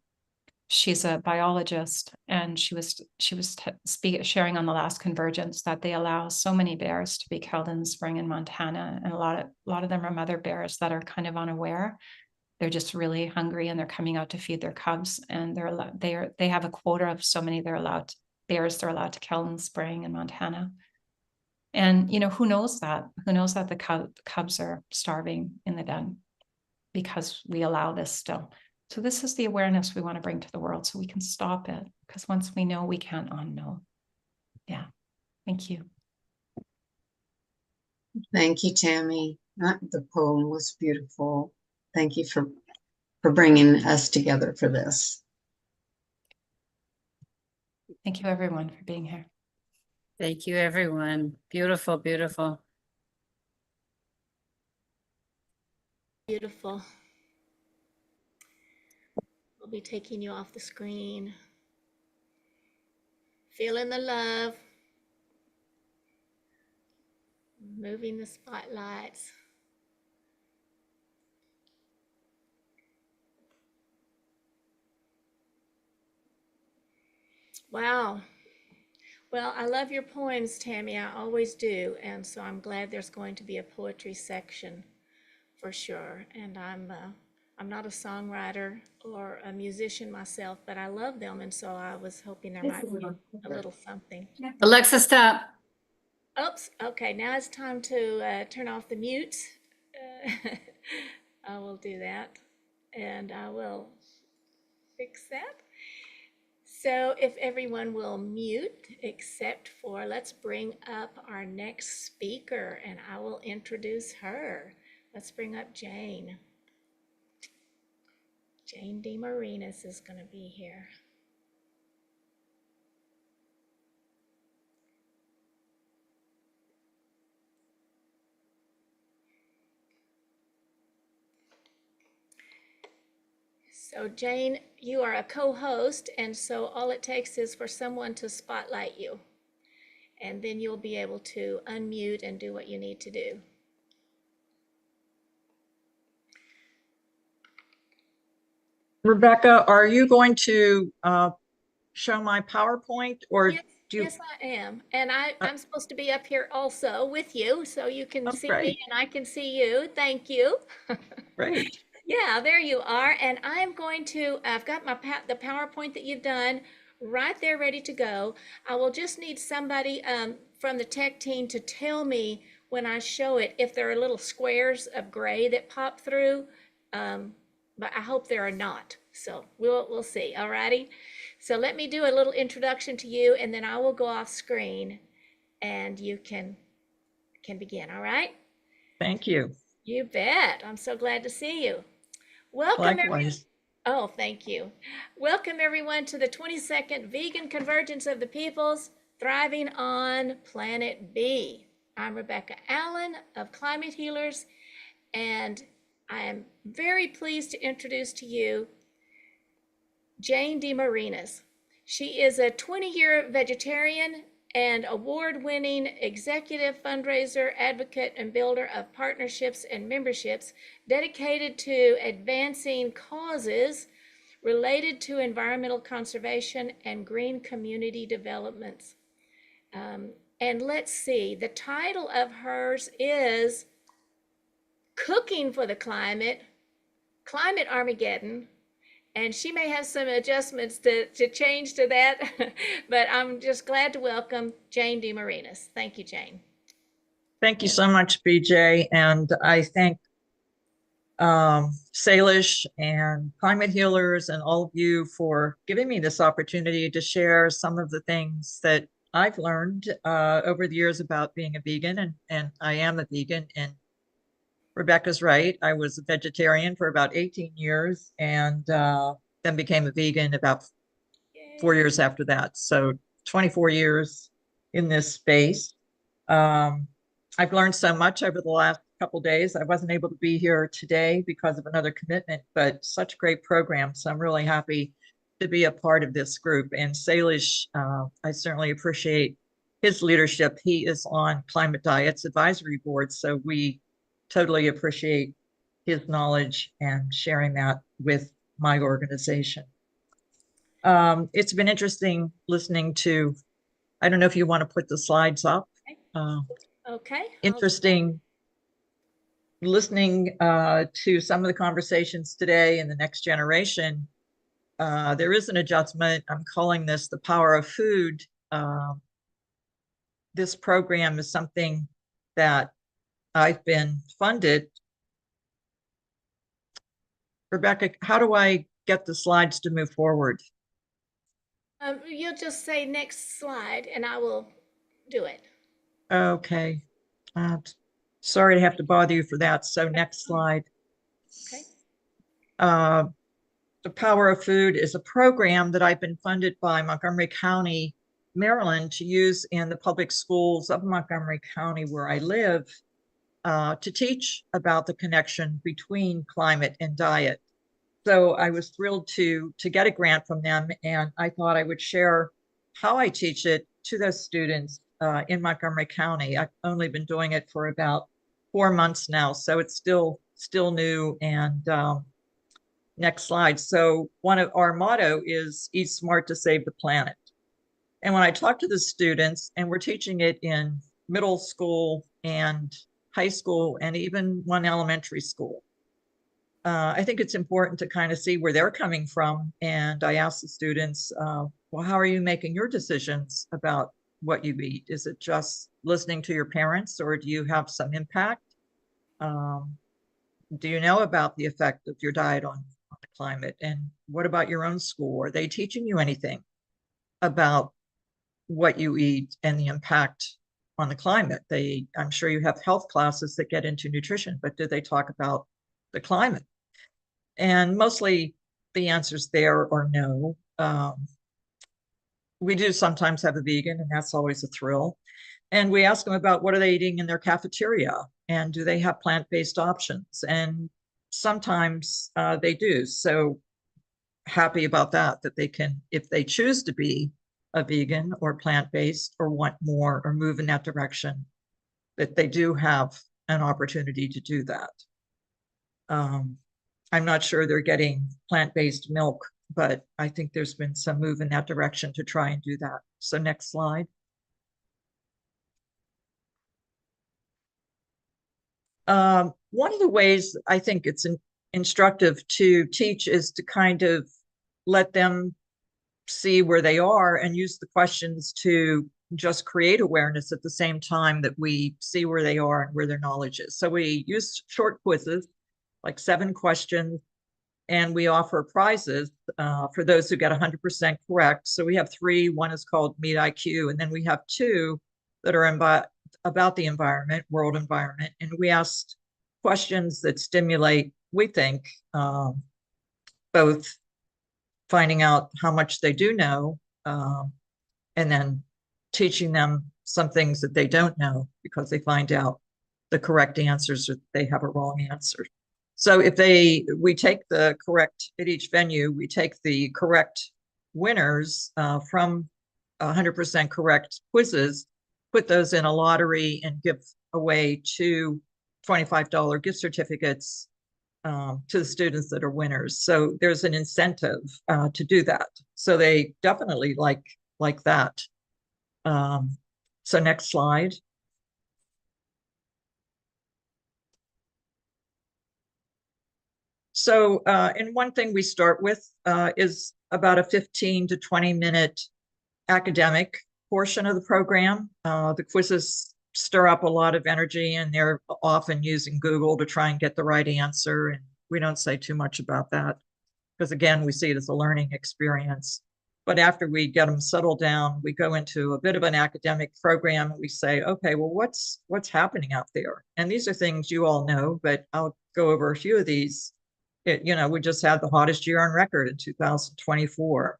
She's a biologist, and she was sharing on the last Convergence that they allow so many bears to be killed in the spring in Montana, and a lot of them are mother bears that are kind of unaware. They're just really hungry, and they're coming out to feed their cubs, and they have a quota of so many they're allowed to kill in the spring in Montana. And you know, who knows that the cubs are starving in the den because we allow this still. So this is the awareness we want to bring to the world so we can stop it, because once we know, we can't unknow. Yeah. Thank you. Thank you, Tammy. The poem was beautiful. Thank you for bringing us together for this. Thank you, everyone, for being here. Thank you, everyone. Beautiful, beautiful. Beautiful. We'll be taking you off the screen. Feeling the love. Moving the spotlights. Wow. Well, I love your poems, Tammy. I always do. And so I'm glad there's going to be a poetry section for sure. And I'm not a songwriter or a musician myself, but I love them. And so I was hoping there might be a little something. Alexa, stop. Oops. Okay, now it's time to turn off the mute. I will do that. And I will fix that. So if everyone will mute, except for, let's bring up our next speaker and I will introduce her. Let's bring up Jane. Jane DeMarinis is going to be here. So Jane, you are a co-host, and so all it takes is for someone to spotlight you, and then you'll be able to unmute and do what you need to do. Rebecca, are you going to show my PowerPoint, or yes, yes, I am. And I'm supposed to be up here also with you, so you can see me and I can see you. Thank you. Great. Yeah, there you are. And I'm going to, I've got the PowerPoint that you've done right there ready to go. I will just need somebody from the tech team to tell me when I show it if there are little squares of gray that pop through. But I hope there are not. So we'll see. All righty. So let me do a little introduction to you, and then I will go off screen, and you can begin. All right. Thank you. You bet. I'm so glad to see you. Welcome, everyone. Likewise. Oh, thank you. Welcome, everyone, to the 22nd Vegan Convergence of the Peoples, Thriving on Planet B. I'm Rebecca Allen of Climate Healers, and I am very pleased to introduce to you Jane DeMarinis. She is a 20-year vegetarian and award-winning executive fundraiser, advocate, and builder of partnerships and memberships dedicated to advancing causes related to environmental conservation and green community developments. And let's see, the title of hers is Cooking for the Climate, Climate Armageddon, and she may have some adjustments to change to that, but I'm just glad to welcome Jane DeMarinis. Thank you, Jane. Thank you so much, BJ. And I thank Salish and Climate Healers and all of you for giving me this opportunity to share some of the things that I've learned over the years about being a vegan, and I am a vegan. And Rebecca's right. I was a vegetarian for about 18 years and then became a vegan about 4 years after that. So 24 years in this space. I've learned so much over the last couple days. I wasn't able to be here today because of another commitment, but such great programs. So I'm really happy to be a part of this group. And Salish, I certainly appreciate his leadership. He is on Climate Diets Advisory Board, so we totally appreciate his knowledge and sharing that with my organization. It's been interesting listening to, I don't know if you want to put the slides up. Okay. Interesting listening to some of the conversations today in the next generation. There is an adjustment. I'm calling this the power of food. This program is something that I've been funded. Rebecca, how do I get the slides to move forward? You'll just say next slide and I will do it. Okay. Sorry to have to bother you for that. So next slide. Okay. The Power of Food is a program that I've been funded by Montgomery County, Maryland, to use in the public schools of Montgomery County where I live to teach about the connection between climate and diet. So I was thrilled to get a grant from them, and I thought I would share how I teach it to those students in Montgomery County. I've only been doing it for about 4 months now, so it's still new. And next slide. So one of our motto is eat smart to save the planet. And when I talk to the students, and we're teaching it in middle school and high school and even one elementary school, I think it's important to kind of see where they're coming from. And I ask the students, well, how are you making your decisions about what you eat? Is it just listening to your parents, or do you have some impact? Do you know about the effect of your diet on the climate? And what about your own school? Are they teaching you anything about what you eat and the impact on the climate? I'm sure you have health classes that get into nutrition, but do they talk about the climate? And mostly the answers there are no. We do sometimes have a vegan, and that's always a thrill. And we ask them about what are they eating in their cafeteria, and do they have plant-based options? And sometimes they do. So happy about that they can, if they choose to be a vegan or plant-based or want more or move in that direction, that they do have an opportunity to do that. I'm not sure they're getting plant-based milk, but I think there's been some move in that direction to try and do that. So next slide. One of the ways I think it's instructive to teach is to kind of let them see where they are and use the questions to just create awareness at the same time that we see where they are and where their knowledge is. So we use short quizzes, like 7 questions, and we offer prizes for those who get 100% correct. So we have 3. One is called Meet IQ, and then we have 2 that are about the environment, world environment. And we asked questions that stimulate, we think, both finding out how much they do know, and then teaching them some things that they don't know because they find out the correct answers or they have a wrong answer. So if we take the correct, at each venue, we take the correct winners from 100% correct quizzes, put those in a lottery and give away 2 $25 gift certificates to the students that are winners. So there's an incentive to do that. So they definitely like that. So next slide. So, and one thing we start with is about a 15 to 20 minute academic portion of the program. The quizzes stir up a lot of energy, and they're often using Google to try and get the right answer. And we don't say too much about that because, again, we see it as a learning experience. But after we get them settled down, we go into a bit of an academic program. And we say, okay, well, what's happening out there? And these are things you all know, but I'll go over a few of these. We just had the hottest year on record in 2024.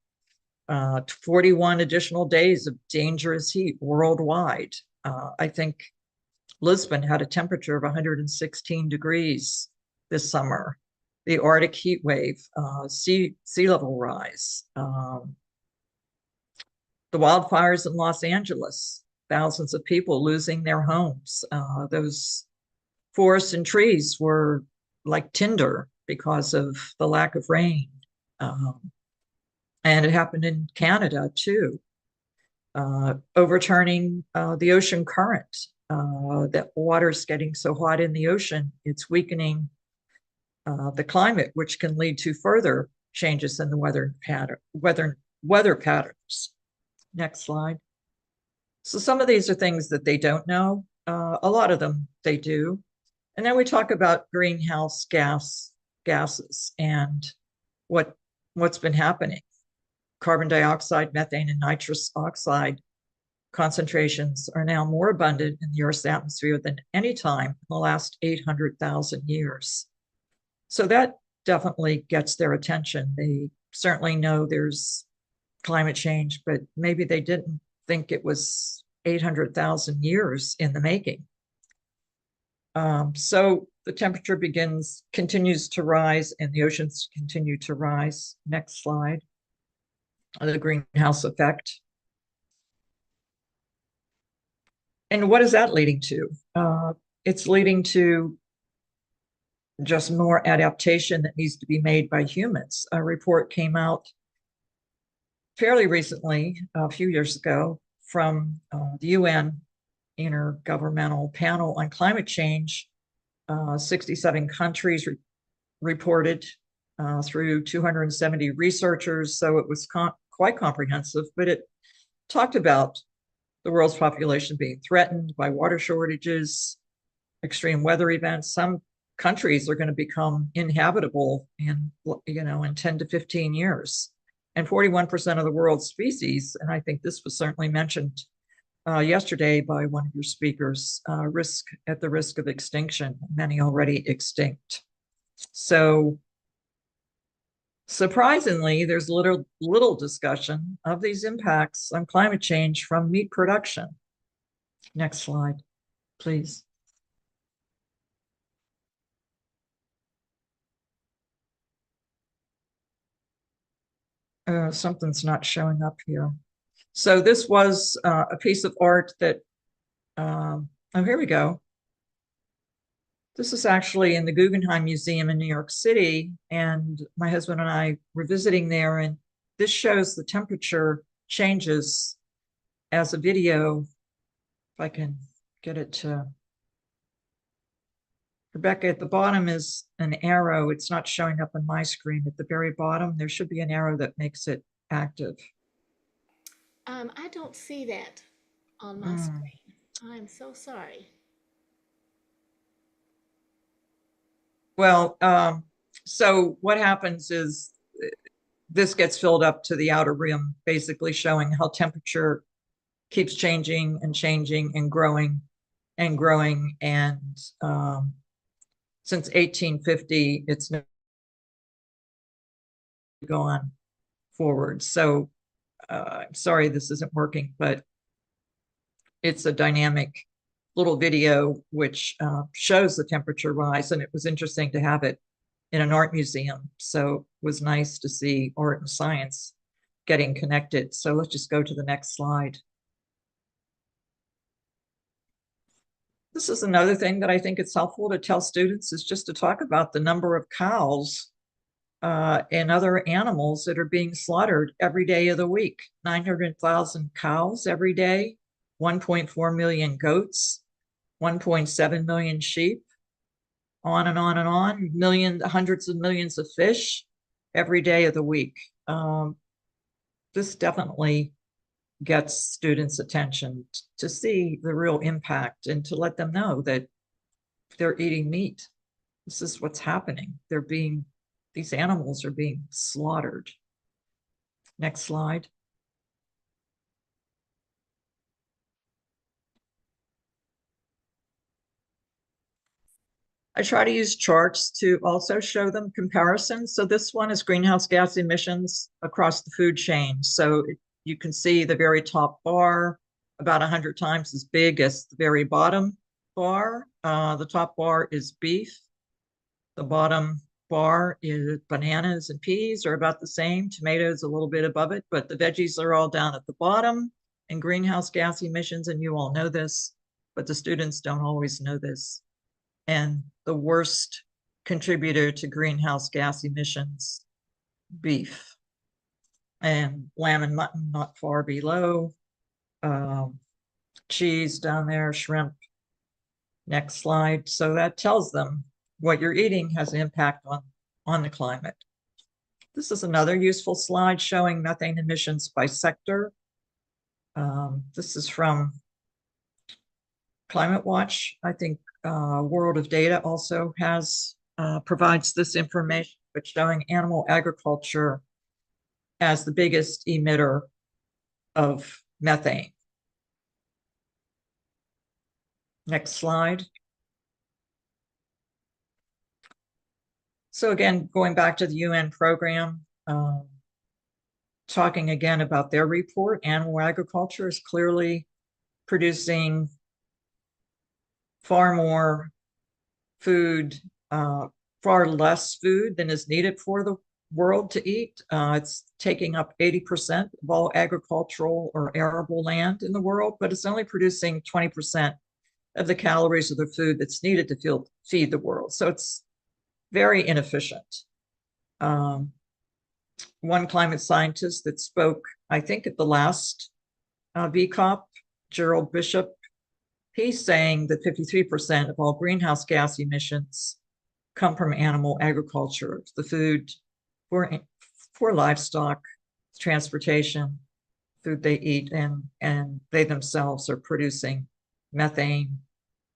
41 additional days of dangerous heat worldwide. I think Lisbon had a temperature of 116 degrees this summer. The Arctic heat wave, sea level rise, the wildfires in Los Angeles, thousands of people losing their homes. Those forests and trees were like tinder because of the lack of rain. And it happened in Canada too. Overturning the ocean current. That water's getting so hot in the ocean, it's weakening the climate, which can lead to further changes in the weather patterns. Next slide. So some of these are things that they don't know. A lot of them they do. And then we talk about greenhouse gases and what's been happening. Carbon dioxide, methane, and nitrous oxide concentrations are now more abundant in the Earth's atmosphere than any time in the last 800,000 years. So that definitely gets their attention. They certainly know there's climate change, but maybe they didn't think it was 800,000 years in the making. So the temperature continues to rise, and the oceans continue to rise. Next slide. The greenhouse effect. And what is that leading to? It's leading to just more adaptation that needs to be made by humans. A report came out fairly recently, a few years ago, from the UN Intergovernmental Panel on Climate Change. 67 countries reported through 270 researchers. So it was quite comprehensive, but it talked about the world's population being threatened by water shortages, extreme weather events. Some countries are going to become inhabitable in 10 to 15 years. And 41% of the world's species, and I think this was certainly mentioned yesterday by one of your speakers, at the risk of extinction, many already extinct. So surprisingly, there's little discussion of these impacts on climate change from meat production. Next slide, please. Something's not showing up here. So this was a piece of art that, oh, here we go. This is actually in the Guggenheim Museum in New York City, and my husband and I were visiting there, and this shows the temperature changes as a video. If I can get it to Rebecca, at the bottom is an arrow. It's not showing up on my screen. At the very bottom, there should be an arrow that makes it active. I don't see that on my screen. I'm so sorry. Well, so what happens is this gets filled up to the outer rim, basically showing how temperature keeps changing and changing and growing and growing. And since 1850, it's gone forward. So I'm sorry this isn't working, but it's a dynamic little video which shows the temperature rise. And it was interesting to have it in an art museum. So it was nice to see art and science getting connected. So let's just go to the next slide. This is another thing that I think it's helpful to tell students is just to talk about the number of cows and other animals that are being slaughtered every day of the week. 900,000 cows every day, 1.4 million goats, 1.7 million sheep, on and on and on, hundreds of millions of fish every day of the week. This definitely gets students' attention to see the real impact and to let them know that they're eating meat. This is what's happening. These animals are being slaughtered. Next slide. I try to use charts to also show them comparisons. So this one is greenhouse gas emissions across the food chain. So you can see the very top bar about 100 times as big as the very bottom bar. The top bar is beef. The bottom bar is bananas and peas are about the same. Tomatoes a little bit above it, but the veggies are all down at the bottom. And greenhouse gas emissions, and you all know this, but the students don't always know this. And the worst contributor to greenhouse gas emissions, beef, and lamb and mutton not far below, cheese down there, shrimp. Next slide. So that tells them what you're eating has an impact on the climate. This is another useful slide showing methane emissions by sector. This is from Climate Watch. I think World of Data also provides this information, but showing animal agriculture as the biggest emitter of methane. Next slide. So again, going back to the UN program, talking again about their report, animal agriculture is clearly producing far more food, far less food than is needed for the world to eat. It's taking up 80% of all agricultural or arable land in the world, but it's only producing 20% of the calories of the food that's needed to feed the world. So it's very inefficient. One climate scientist that spoke, I think, at the last VCOP, Gerald Bishop, he's saying that 53% of all greenhouse gas emissions come from animal agriculture, the food for livestock, transportation, food they eat, and they themselves are producing methane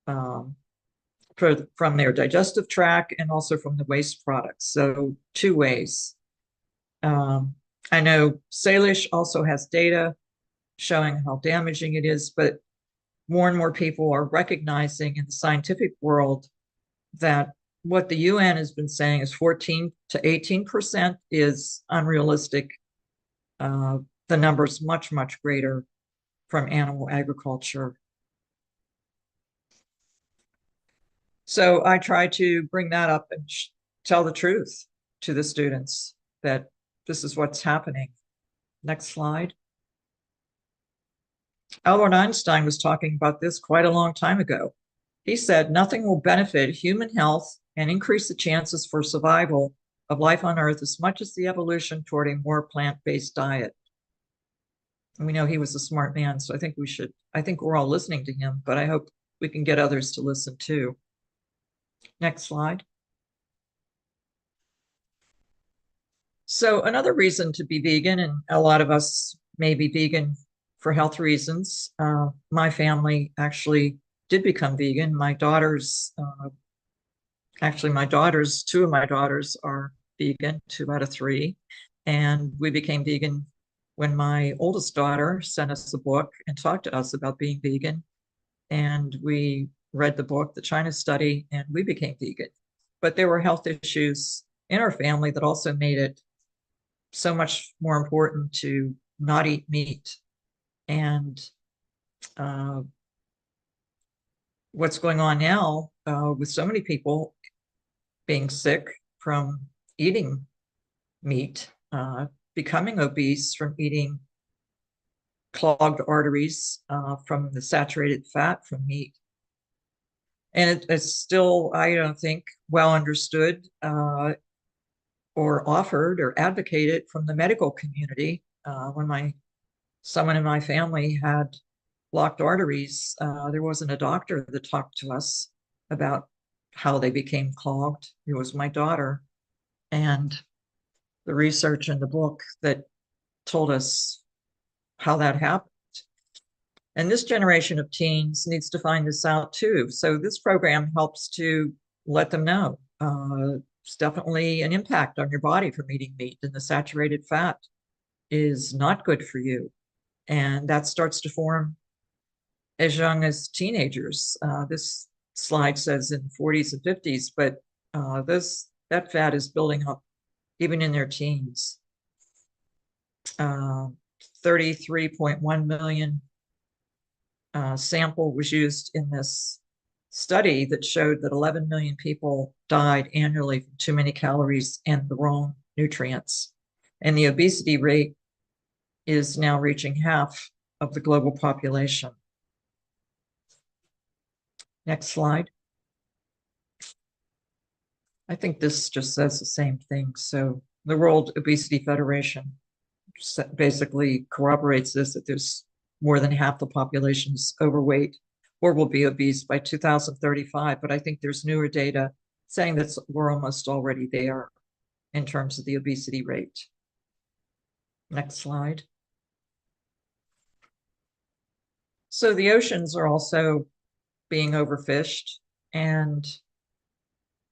from their digestive tract and also from the waste products. So two ways. I know Salish also has data showing how damaging it is, but more and more people are recognizing in the scientific world that what the UN has been saying is 14 to 18% is unrealistic. The number is much, much greater from animal agriculture. So I try to bring that up and tell the truth to the students that this is what's happening. Next slide. Albert Einstein was talking about this quite a long time ago. He said, nothing will benefit human health and increase the chances for survival of life on Earth as much as the evolution toward a more plant-based diet. And we know he was a smart man, so I think we're all listening to him, but I hope we can get others to listen too. Next slide. So another reason to be vegan, and a lot of us may be vegan for health reasons. My family actually did become vegan. My daughters, two of my daughters are vegan, 2 out of 3. And we became vegan when my oldest daughter sent us a book and talked to us about being vegan. And we read the book, The China Study, and we became vegan. But there were health issues in our family that also made it so much more important to not eat meat. And what's going on now with so many people being sick from eating meat, becoming obese from eating clogged arteries from the saturated fat from meat. And it's still, I don't think, well understood or offered or advocated from the medical community. When someone in my family had blocked arteries, there wasn't a doctor that talked to us about how they became clogged. It was my daughter and the research in the book that told us how that happened. And this generation of teens needs to find this out too. So this program helps to let them know. It's definitely an impact on your body from eating meat, and the saturated fat is not good for you. And that starts to form as young as teenagers. This slide says in 40s and 50s, but that fat is building up even in their teens. 33.1 million sample was used in this study that showed that 11 million people died annually from too many calories and the wrong nutrients. And the obesity rate is now reaching half of the global population. Next slide. I think this just says the same thing. So the World Obesity Federation basically corroborates this, that there's more than half the population is overweight or will be obese by 2035. But I think there's newer data saying that we're almost already there in terms of the obesity rate. Next slide. So the oceans are also being overfished, and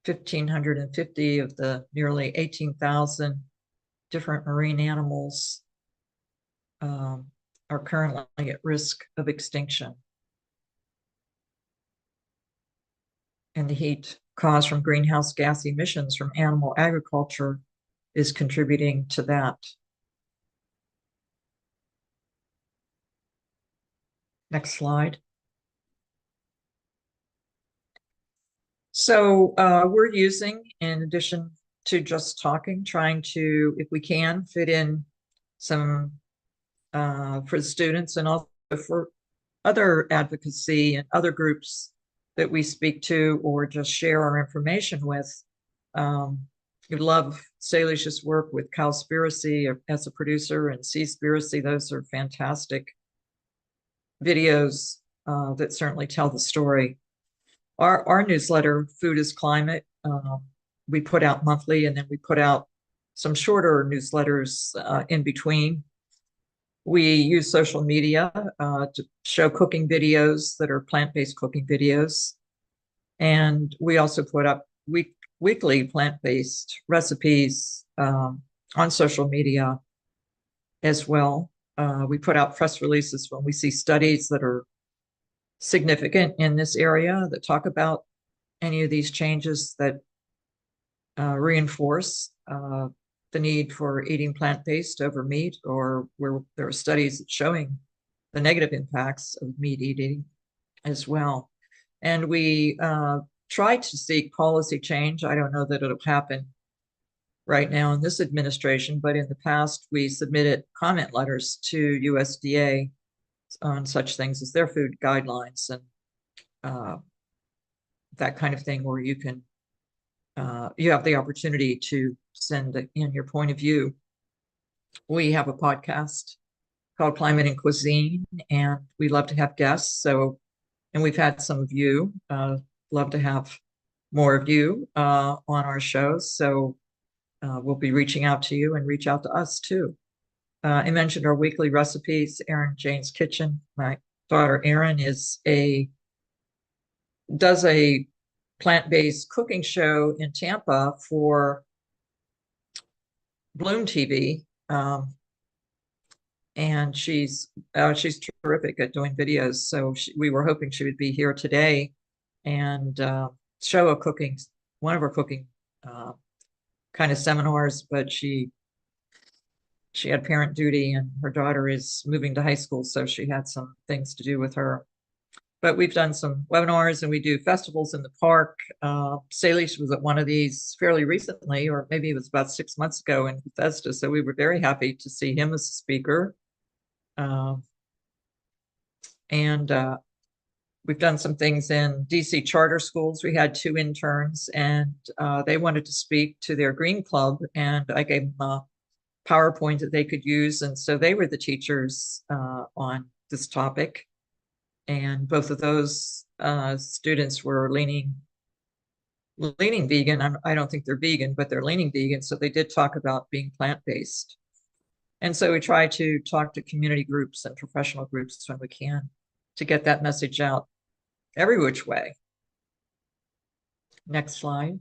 1,550 of the nearly 18,000 different marine animals are currently at risk of extinction. And the heat caused from greenhouse gas emissions from animal agriculture is contributing to that. Next slide. So we're using, in addition to just talking, trying to, if we can, fit in some for the students and also for other advocacy and other groups that we speak to or just share our information with. We love Salish's work with Cowspiracy as a producer and Seaspiracy. Those are fantastic videos that certainly tell the story. Our newsletter, Food is Climate, we put out monthly, and then we put out some shorter newsletters in between. We use social media to show cooking videos that are plant-based cooking videos. And we also put up weekly plant-based recipes on social media as well. We put out press releases when we see studies that are significant in this area that talk about any of these changes that reinforce the need for eating plant-based over meat, or where there are studies showing the negative impacts of meat eating as well. And we try to seek policy change. I don't know that it'll happen right now in this administration, but in the past, we submitted comment letters to USDA on such things as their food guidelines and that kind of thing, where you can you have the opportunity to send in your point of view. We have a podcast called Climate and Cuisine, and we love to have guests. So, and we've had some of you, love to have more of you on our shows. So we'll be reaching out to you and reach out to us too. I mentioned our weekly recipes, Erin Jane's Kitchen. My daughter Erin does a plant-based cooking show in Tampa for Bloom TV. And she's terrific at doing videos. So we were hoping she would be here today and show one of her cooking kind of seminars, but she had parent duty and her daughter is moving to high school, so she had some things to do with her. But we've done some webinars and we do festivals in the park. Salish was at one of these fairly recently, or maybe it was about 6 months ago in Bethesda. So we were very happy to see him as a speaker. We've done some things in DC charter schools. We had 2 interns and they wanted to speak to their Green Club, and I gave them a PowerPoint that they could use. And so they were the teachers on this topic. And both of those students were leaning vegan. I don't think they're vegan, but they're leaning vegan. So they did talk about being plant-based. And so we try to talk to community groups and professional groups when we can to get that message out every which way. Next slide.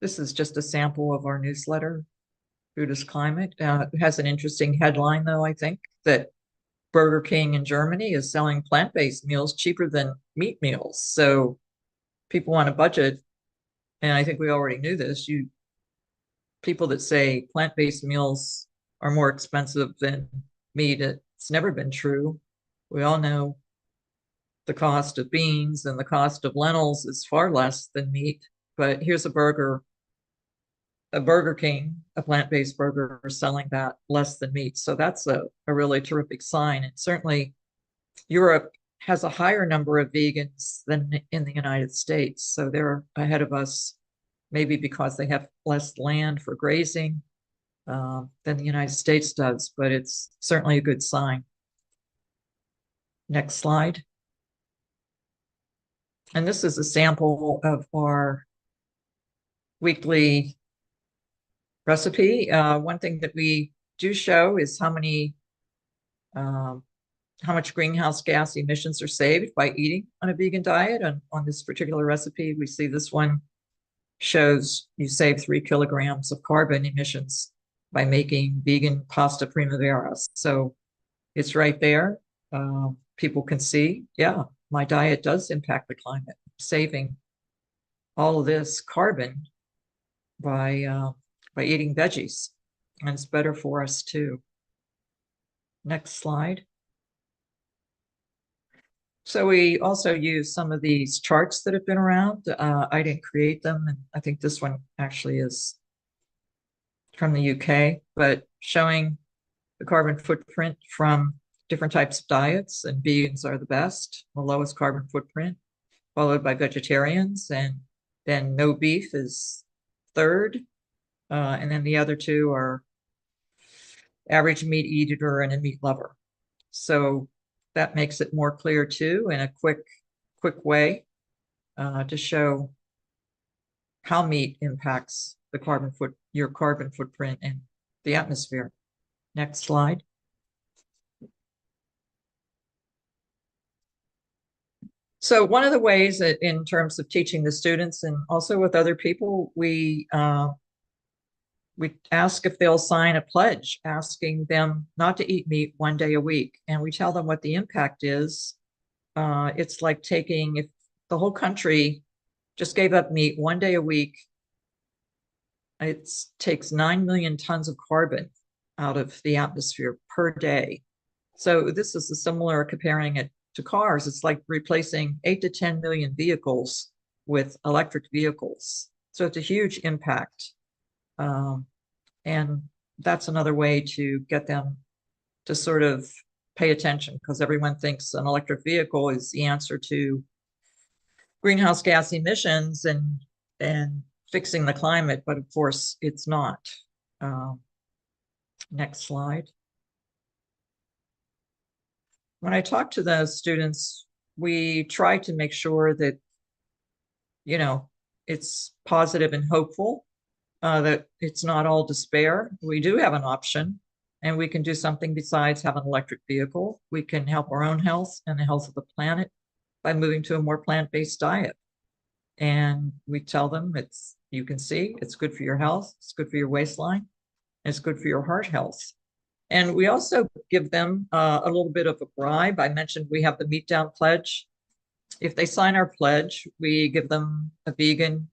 This is just a sample of our newsletter, Food is Climate. It has an interesting headline, though, I think, that Burger King in Germany is selling plant-based meals cheaper than meat meals. So people on a budget, and I think we already knew this, people that say plant-based meals are more expensive than meat, it's never been true. We all know the cost of beans and the cost of lentils is far less than meat. But here's a Burger King, a plant-based burger, selling that less than meat. So that's a really terrific sign. And certainly Europe has a higher number of vegans than in the United States. So they're ahead of us, maybe because they have less land for grazing than the United States does, but it's certainly a good sign. Next slide. And this is a sample of our weekly recipe. One thing that we do show is how much greenhouse gas emissions are saved by eating on a vegan diet. And on this particular recipe, we see this one shows you save 3 kilograms of carbon emissions by making vegan pasta primavera. So it's right there. People can see, yeah, my diet does impact the climate, saving all of this carbon by eating veggies, and it's better for us too. Next slide. So we also use some of these charts that have been around. I didn't create them, and I think this one actually is from the UK, but showing the carbon footprint from different types of diets, and vegans are the best, the lowest carbon footprint, followed by vegetarians, and then no beef is third. And then the other 2 are average meat eater and a meat lover. So that makes it more clear too, in a quick way to show how meat impacts your carbon footprint and the atmosphere. Next slide. So one of the ways that in terms of teaching the students and also with other people, we ask if they'll sign a pledge asking them not to eat meat 1 day a week. And we tell them what the impact is. It's like if the whole country just gave up meat 1 day a week, it takes 9 million tons of carbon out of the atmosphere per day. So this is similar, comparing it to cars. It's like replacing 8 to 10 million vehicles with electric vehicles. So it's a huge impact. And that's another way to get them to sort of pay attention, because everyone thinks an electric vehicle is the answer to greenhouse gas emissions and fixing the climate, but of course it's not. Next slide. When I talk to the students, we try to make sure that, it's positive and hopeful. that it's not all despair. We do have an option, and we can do something besides have an electric vehicle. We can help our own health and the health of the planet by moving to a more plant-based diet. And we tell them you can see, it's good for your health, it's good for your waistline, it's good for your heart health. And we also give them a little bit of a bribe. I mentioned we have the Meat Down Pledge. If they sign our pledge, we give them a vegan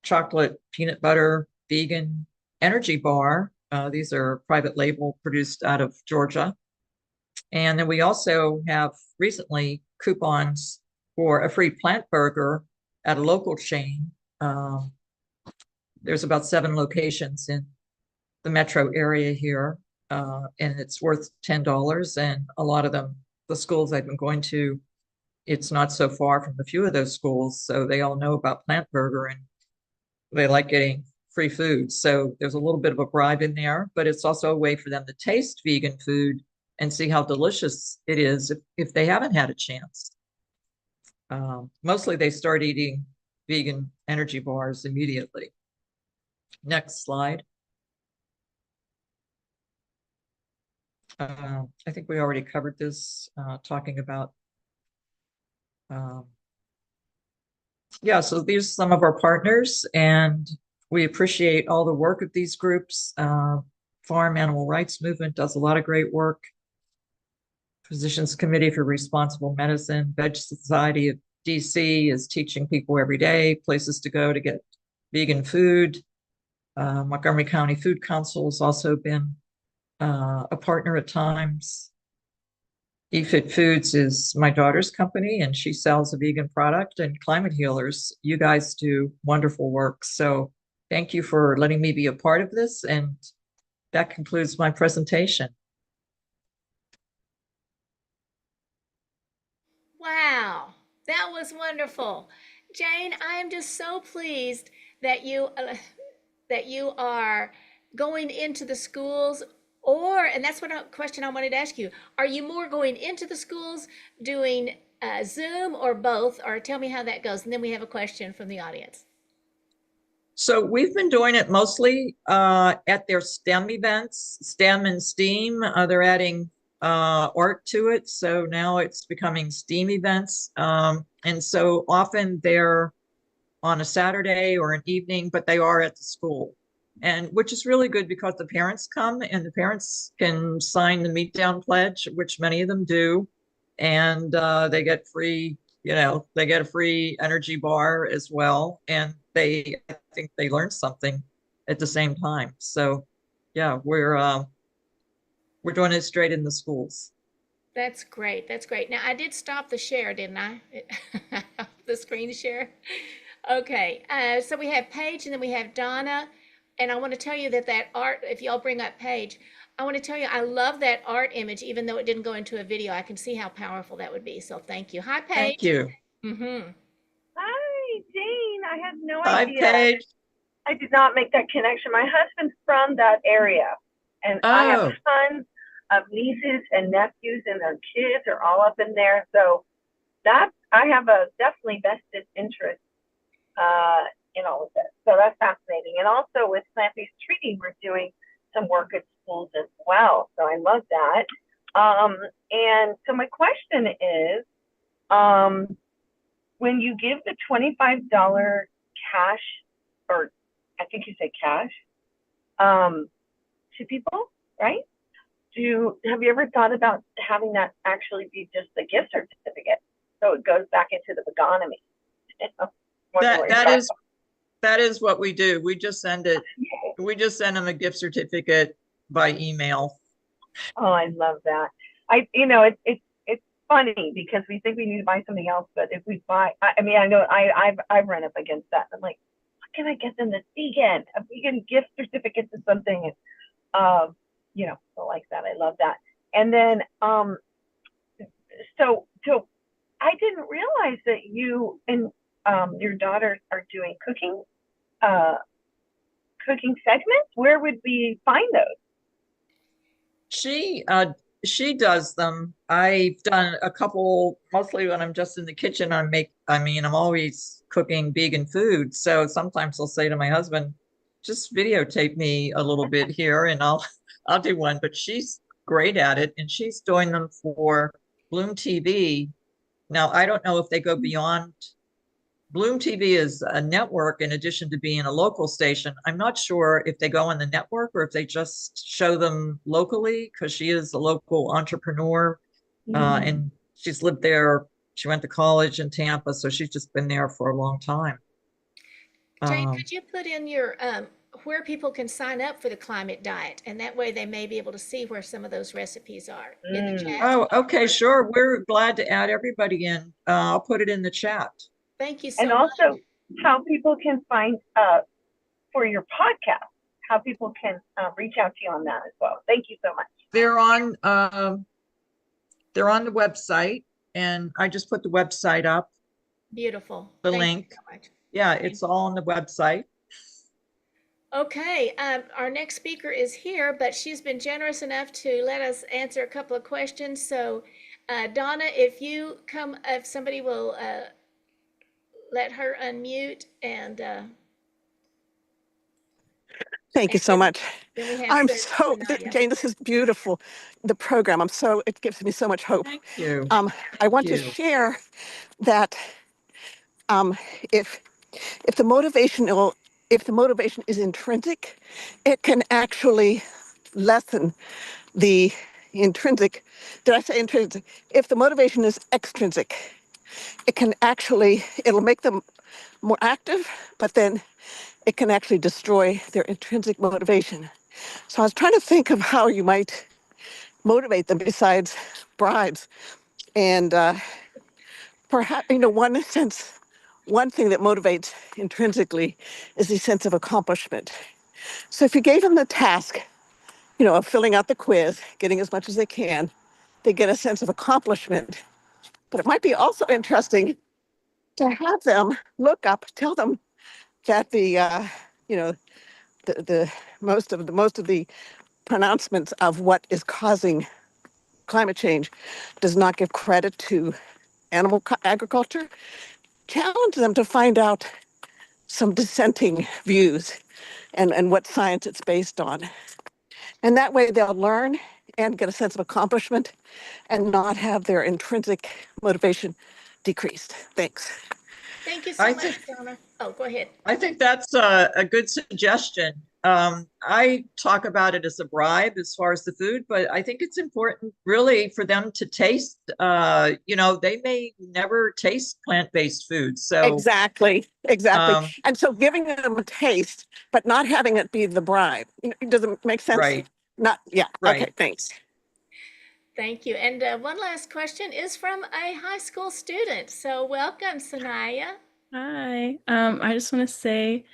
chocolate peanut butter vegan energy bar. These are private label produced out of Georgia. And then we also have recently coupons for a free plant burger at a local chain. There's about 7 locations in the metro area here, and it's worth $10. And a lot of them, the schools I've been going to, it's not so far from a few of those schools, so they all know about Plant Burger and they like getting free food. So there's a little bit of a bribe in there, but it's also a way for them to taste vegan food and see how delicious it is if they haven't had a chance. Mostly they start eating vegan energy bars immediately. Next slide. I think we already covered this, talking about yeah, so these are some of our partners, and we appreciate all the work of these groups. Farm Animal Rights Movement does a lot of great work. Physicians Committee for Responsible Medicine, Veg Society of DC is teaching people every day places to go to get vegan food. Montgomery County Food Council has also been a partner at times. eFit Foods is my daughter's company, and she sells a vegan product. And Climate Healers, you guys do wonderful work. So thank you for letting me be a part of this. And that concludes my presentation. Wow, that was wonderful. Jane, I am just so pleased that you are going into the schools, and that's what a question I wanted to ask you. Are you more going into the schools doing Zoom or both? Or tell me how that goes. And then we have a question from the audience. So we've been doing it mostly at their STEM events, STEM and STEAM. They're adding art to it. So now it's becoming STEAM events. And so often they're on a Saturday or an evening, but they are at the school. And which is really good because the parents come and the parents can sign the Meat Down Pledge, which many of them do. And they get free, they get a free energy bar as well. And I think they learn something at the same time. So yeah, we're doing it straight in the schools. That's great. That's great. Now I did stop the share, didn't I? The screen share. Okay. So we have Paige and then we have Donna. And I want to tell you that art, if y'all bring up Paige, I want to tell you I love that art image, even though it didn't go into a video. I can see how powerful that would be. So thank you. Hi, Paige. Thank you. Mm-hmm. Hi, Jane. I had no Hi, idea. Paige. I did not make that connection. My husband's from that area, and I have tons of nieces and nephews, and their kids are all up in there. So that I have a definitely vested interest in all of this. So that's fascinating. And also with plant-based treating, we're doing some work at schools as well. So I love that. And so my question is, when you give the $25 cash, or I think you say cash, to people, right? Have you ever thought about having that actually be just a gift certificate? So it goes back into the economy. That is what we do. We just send it. We just send them a gift certificate by email. Oh, I love that. It's funny because we think we need to buy something else, but if we buy, I mean, I know I've run up against that. I'm like, what can I get them that's vegan? A vegan gift certificate to something, so like that. I love that. And then, so I didn't realize that you and your daughter are doing cooking segments. Where would we find those? She does them. I've done a couple, mostly when I'm just in the kitchen. I'm always cooking vegan food. So sometimes I'll say to my husband, just videotape me a little bit here and I'll do one, but she's great at it and she's doing them for Bloom TV. Now, I don't know if they go beyond. Bloom TV is a network in addition to being a local station. I'm not sure if they go on the network or if they just show them locally, because she is a local entrepreneur and she's lived there. She went to college in Tampa, so she's just been there for a long time. Jane, could you put in your where people can sign up for the climate diet, and that way they may be able to see where some of those recipes are in the chat. Oh, okay, sure. We're glad to add everybody in. I'll put it in the chat. Thank you so and much. also how people can find for your podcast, how people can reach out to you on that as well. Thank you so much. They're on the website, and I just put the website up. Beautiful. The Thank link. you so much. Yeah, it's all on the website. Okay, our next speaker is here, but she's been generous enough to let us answer a couple of questions. So, Donna, if somebody will let her unmute and. Thank you so much. Then we have I'm Sanaya. Jane, this is beautiful. The program, it gives me so much hope. Thank you. I want to share that if the motivation is intrinsic, it can actually lessen the intrinsic. Did I say intrinsic? If the motivation is extrinsic, it'll make them more active, but then it can actually destroy their intrinsic motivation. So I was trying to think of how you might motivate them besides bribes. And perhaps, one thing that motivates intrinsically is the sense of accomplishment. So if you gave them the task, of filling out the quiz, getting as much as they can, they get a sense of accomplishment. But it might be also interesting to have them tell them that the most of the pronouncements of what is causing climate change does not give credit to animal agriculture. Challenge them to find out some dissenting views and what science it's based on. And that way they'll learn and get a sense of accomplishment and not have their intrinsic motivation decreased. Thanks. Thank you so much, Donna. Oh, go ahead. I think that's a good suggestion. I talk about it as a bribe as far as the food, but I think it's important really for them to taste, they may never taste plant-based food. So Exactly. And so giving them a taste, but not having it be the bribe. Does it make sense? Right. Right. Okay, thanks. Thank you. And one last question is from a high school student. So welcome, Sanaya. Hi. I just want to say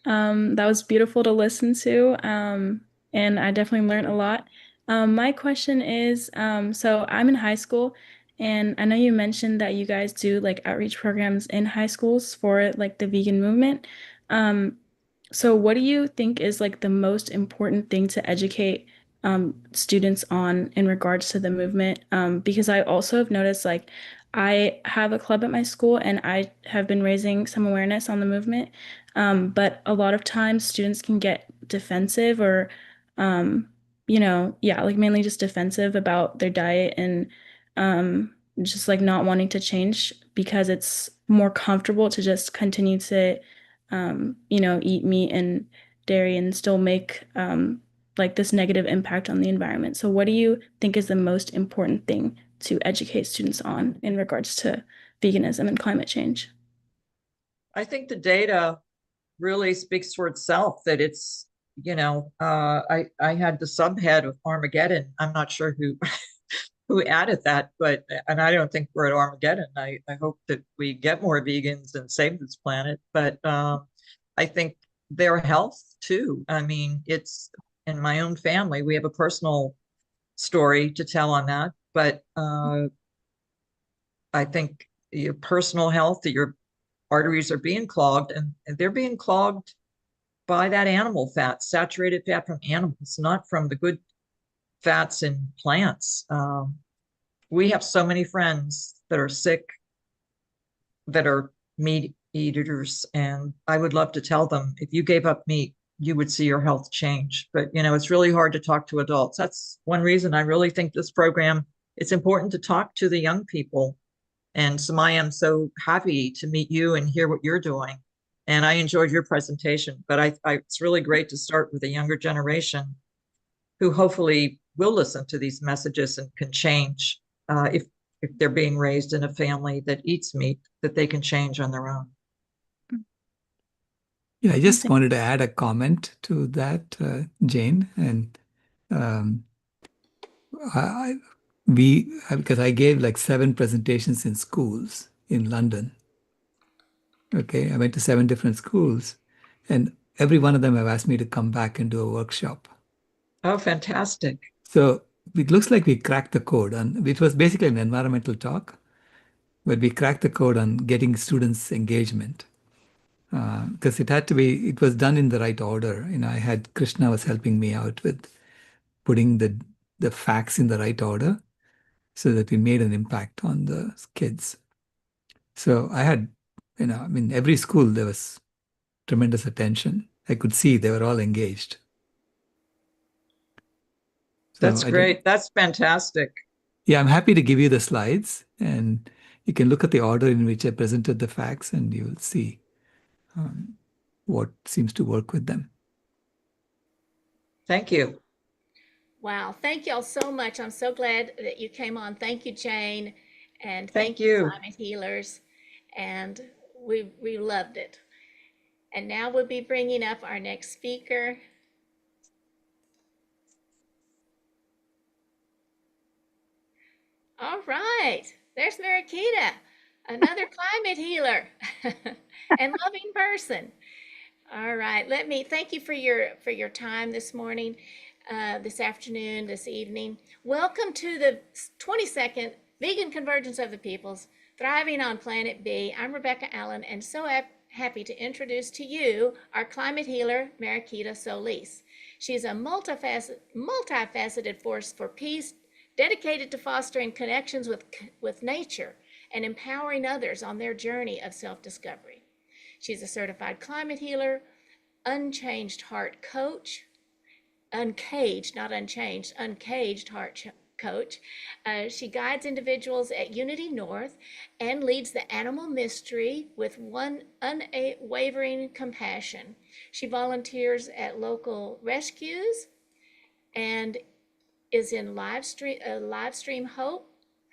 that was beautiful to listen to, and I definitely learned a lot. My question is, so I'm in high school, and I know you mentioned that you guys do like outreach programs in high schools for like the vegan movement. So what do you think is like the most important thing to educate students on in regards to the movement? Because I also have noticed like I have a club at my school and I have been raising some awareness on the movement. But a lot of times students can get defensive or, like mainly just defensive about their diet and just like not wanting to change because it's more comfortable to just continue to, eat meat and dairy and still make like this negative impact on the environment. So what do you think is the most important thing to educate students on in regards to veganism and climate change? I think the data really speaks for itself that it's, I had the subhead of Armageddon. I'm not sure who who added that, and I don't think we're at Armageddon. I hope that we get more vegans and save this planet. But I think their health too. I mean, it's in my own family. We have a personal story to tell on that, but I think your personal health, your arteries are being clogged, and they're being clogged by that animal fat, saturated fat from animals, not from the good fats in plants. We have so many friends that are sick, that are meat eaters, and I would love to tell them, if you gave up meat, you would see your health change. But, it's really hard to talk to adults. That's one reason I really think this program, it's important to talk to the young people. And Samaya, I'm so happy to meet you and hear what you're doing. And I enjoyed your presentation, but it's really great to start with a younger generation who hopefully will listen to these messages and can change if they're being raised in a family that eats meat, that they can change on their own. Yeah, I just wanted to add a comment to that, Jane. And because I gave like 7 presentations in schools in London. Okay, I went to 7 different schools, and every one of them have asked me to come back and do a workshop. Oh, fantastic. So it looks like we cracked the code, and it was basically an environmental talk, but we cracked the code on getting students' engagement. Because it was done in the right order. I had Krishna was helping me out with putting the facts in the right order so that we made an impact on the kids. So I had, every school there was tremendous attention. I could see they were all engaged. So that's great. That's fantastic. Yeah, I'm happy to give you the slides, and you can look at the order in which I presented the facts, and you will see what seems to work with them. Thank you. Wow. Thank y'all so much. I'm so glad that you came on. Thank you, Jane. And thank you, Climate Healers. And we loved it. And now we'll be bringing up our next speaker. All right. There's Mariquita, another climate healer and loving person. All right. Thank you for your time this morning, this afternoon, this evening. Welcome to the 22nd Vegan Convergence of the Peoples, Thriving on Planet B. I'm Rebecca Allen, and so happy to introduce to you our climate healer, Mariquita Solis. She's a multifaceted force for peace, dedicated to fostering connections with nature and empowering others on their journey of self-discovery. She's a certified climate healer, unchanged heart coach, uncaged, not unchanged, uncaged heart coach. She guides individuals at Unity North and leads the animal mystery with unwavering compassion. She volunteers at local rescues and is in live stream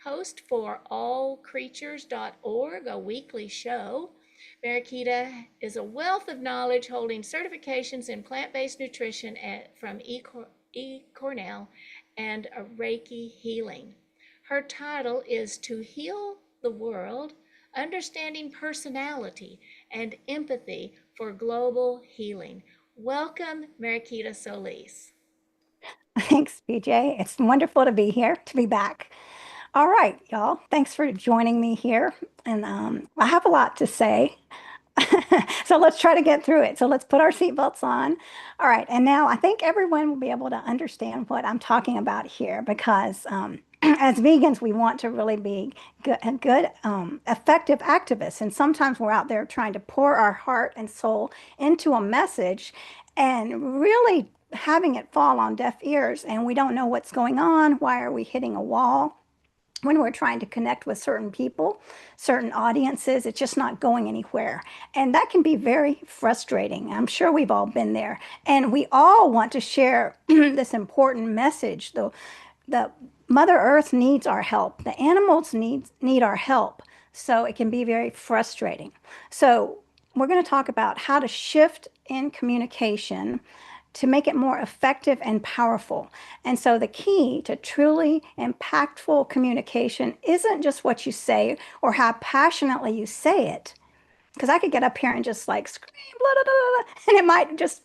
host for allcreatures.org, a weekly show. Mariquita is a wealth of knowledge, holding certifications in plant-based nutrition from Cornell and a Reiki healing. Her title is To Heal the World, Understanding Personality and Empathy for Global Healing. Welcome, Mariquita Solis. Thanks, BJ. It's wonderful to be here, to be back. All right, y'all. Thanks for joining me here. And I have a lot to say. So let's try to get through it. So let's put our seatbelts on. All right. And now I think everyone will be able to understand what I'm talking about here, because as vegans, we want to really be good, effective activists. And sometimes we're out there trying to pour our heart and soul into a message and really having it fall on deaf ears, and we don't know what's going on. Why are we hitting a wall? When we're trying to connect with certain people, certain audiences, it's just not going anywhere. And that can be very frustrating. I'm sure we've all been there. And we all want to share this important message. The Mother Earth needs our help. The animals need our help. So it can be very frustrating. So we're going to talk about how to shift in communication to make it more effective and powerful. And so the key to truly impactful communication isn't just what you say or how passionately you say it. Because I could get up here and just like scream, blah, blah, blah, blah, and it might just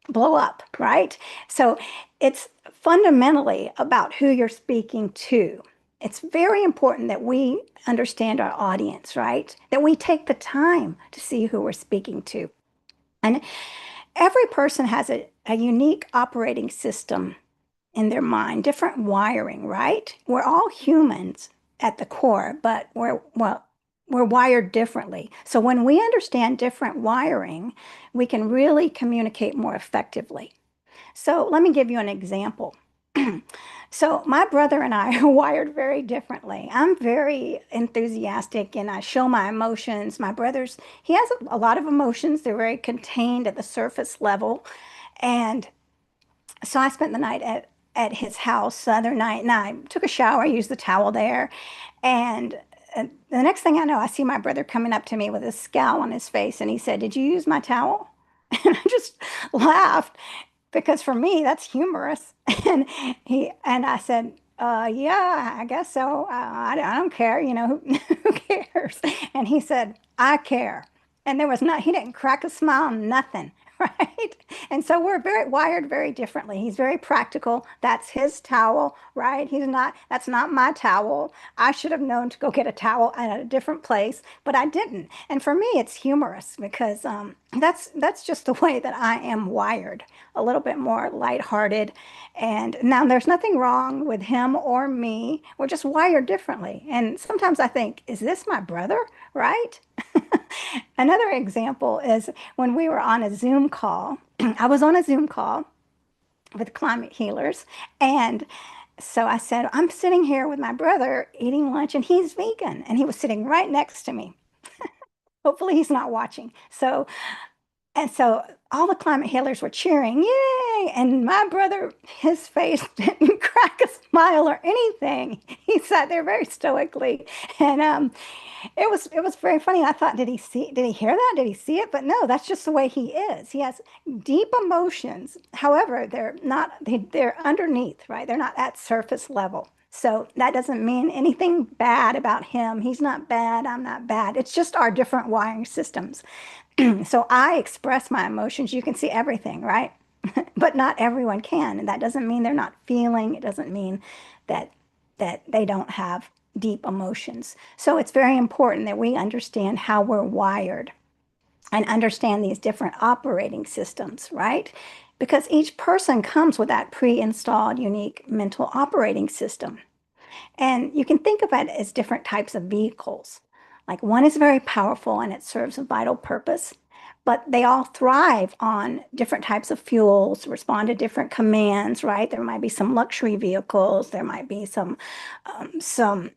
blow up, right? So it's fundamentally about who you're speaking to. It's very important that we understand our audience, right? That we take the time to see who we're speaking to. And every person has a unique operating system in their mind, different wiring, right? We're all humans at the core, but we're wired differently. So when we understand different wiring, we can really communicate more effectively. So let me give you an example. So my brother and I are wired very differently. I'm very enthusiastic and I show my emotions. My brother's, he has a lot of emotions. They're very contained at the surface level. And so I spent the night at his house the other night and I took a shower, I used the towel there. And the next thing I know, I see my brother coming up to me with a scowl on his face and he said, "Did you use my towel?" And I just laughed because for me that's humorous. And I said, yeah, I guess so. I don't care, you know, who cares?" And he said, "I care." And there was not, he didn't crack a smile, nothing. Right? And so we're very wired very differently. He's very practical. That's his towel, right? That's not my towel. I should have known to go get a towel at a different place, but I didn't. And for me, it's humorous because that's just the way that I am wired, a little bit more lighthearted. And now there's nothing wrong with him or me. We're just wired differently. And sometimes I think, is this my brother? Right? Another example is when we were on a Zoom call. I was on a Zoom call with climate healers. And so I said, I'm sitting here with my brother eating lunch and he's vegan. And he was sitting right next to me. Hopefully he's not watching. So all the climate healers were cheering, yay! And my brother, his face didn't crack a smile or anything. He sat there very stoically. And it was very funny. I thought, did he hear that? Did he see it? But no, that's just the way he is. He has deep emotions. However, they're underneath, right? They're not at surface level. So that doesn't mean anything bad about him. He's not bad. I'm not bad. It's just our different wiring systems. So I express my emotions. You can see everything, right? But not everyone can. And that doesn't mean they're not feeling. It doesn't mean that they don't have deep emotions. So it's very important that we understand how we're wired and understand these different operating systems, right? Because each person comes with that pre-installed unique mental operating system. And you can think of it as different types of vehicles. Like one is very powerful and it serves a vital purpose, but they all thrive on different types of fuels, respond to different commands, right? There might be some luxury vehicles, there might be some speed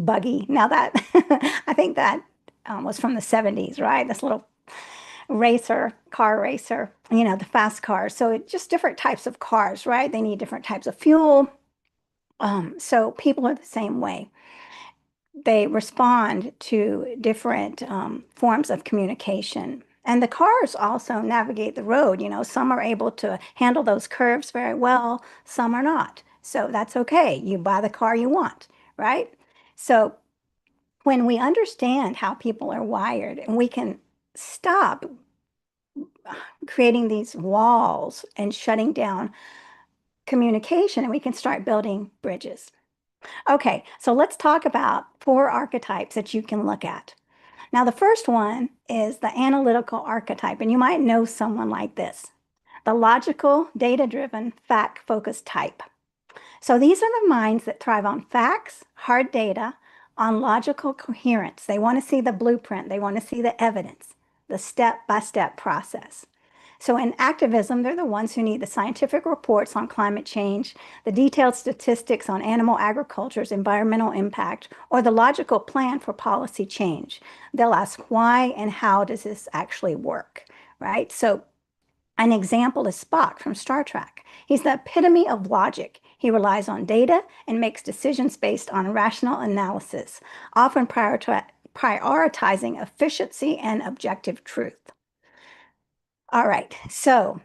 buggy. Now that I think that was from the 70s, right? This little car racer, you know, the fast cars. So it's just different types of cars, right? They need different types of fuel. So people are the same way. They respond to different forms of communication. And the cars also navigate the road. You know, some are able to handle those curves very well, some are not. So that's okay. You buy the car you want, right? So when we understand how people are wired and we can stop creating these walls and shutting down communication and we can start building bridges. Okay, so let's talk about 4 archetypes that you can look at. Now, the first one is the analytical archetype, and you might know someone like this, the logical, data-driven, fact-focused type. So these are the minds that thrive on facts, hard data, on logical coherence. They want to see the blueprint. They want to see the evidence, the step-by-step process. So in activism, they're the ones who need the scientific reports on climate change, the detailed statistics on animal agriculture's environmental impact, or the logical plan for policy change. They'll ask why and how does this actually work, right? So an example is Spock from Star Trek. He's the epitome of logic. He relies on data and makes decisions based on rational analysis, often prioritizing efficiency and objective truth. All right, so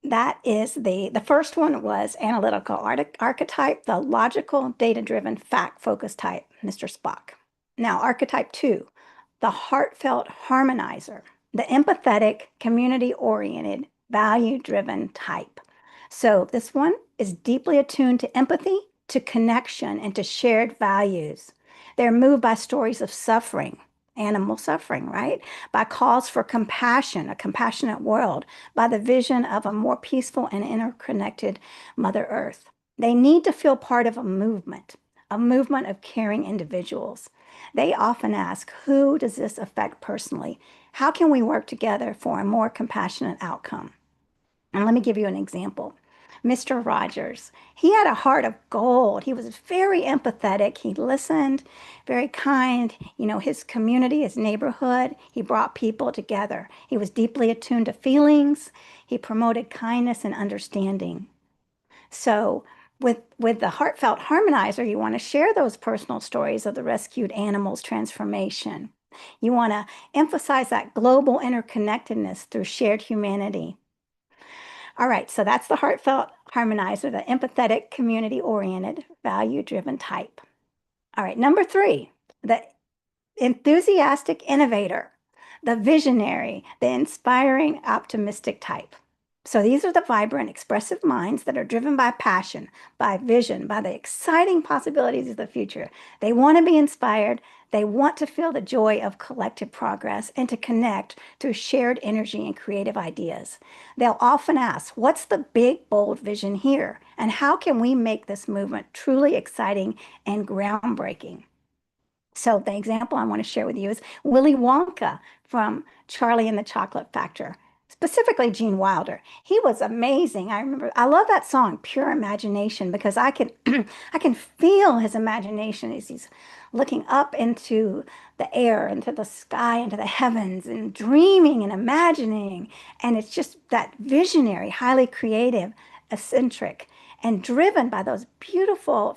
that is the first one was analytical archetype, the logical, data-driven, fact-focused type, Mr. Spock. Now, archetype 2, the heartfelt harmonizer, the empathetic, community-oriented, value-driven type. So this one is deeply attuned to empathy, to connection, and to shared values. They're moved by stories of suffering, animal suffering, right? By calls for compassion, a compassionate world, by the vision of a more peaceful and interconnected Mother Earth. They need to feel part of a movement, a movement of caring individuals. They often ask, who does this affect personally? How can we work together for a more compassionate outcome? And let me give you an example. Mr. Rogers, he had a heart of gold. He was very empathetic. He listened, very kind. You know, his community, his neighborhood, he brought people together. He was deeply attuned to feelings. He promoted kindness and understanding. So with the Heartfelt Harmonizer, you want to share those personal stories of the rescued animals' transformation. You want to emphasize that global interconnectedness through shared humanity. All right, so that's the Heartfelt Harmonizer, the empathetic, community-oriented, value-driven type. All right, number 3, the enthusiastic innovator, the visionary, the inspiring, optimistic type. So these are the vibrant, expressive minds that are driven by passion, by vision, by the exciting possibilities of the future. They want to be inspired. They want to feel the joy of collective progress and to connect through shared energy and creative ideas. They'll often ask, what's the big, bold vision here? And how can we make this movement truly exciting and groundbreaking? So the example I want to share with you is Willy Wonka from Charlie and the Chocolate Factory, specifically Gene Wilder. He was amazing. I love that song, Pure Imagination, because I can I can feel his imagination as he's looking up into the air, into the sky, into the heavens, and dreaming and imagining. And it's just that visionary, highly creative, eccentric, and driven by those beautiful,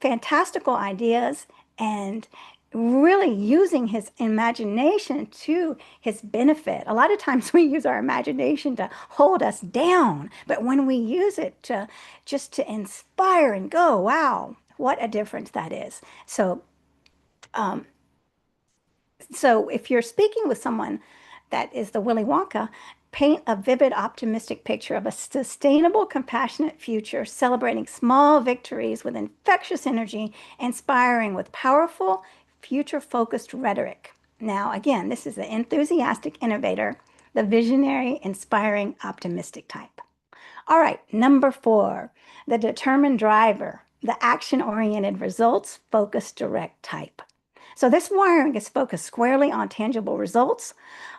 fantastical ideas and really using his imagination to his benefit. A lot of times we use our imagination to hold us down, but when we use it to just to inspire and go, wow, what a difference that is. Um, so if you're speaking with someone that is the Willy Wonka, paint a vivid, optimistic picture of a sustainable, compassionate future, celebrating small victories with infectious energy, inspiring with powerful, future-focused rhetoric. Now, again, this is the enthusiastic innovator, the visionary, inspiring, optimistic type. All right, number 4, the determined driver, the action-oriented, results-focused, direct type. So this wiring is focused squarely on tangible results,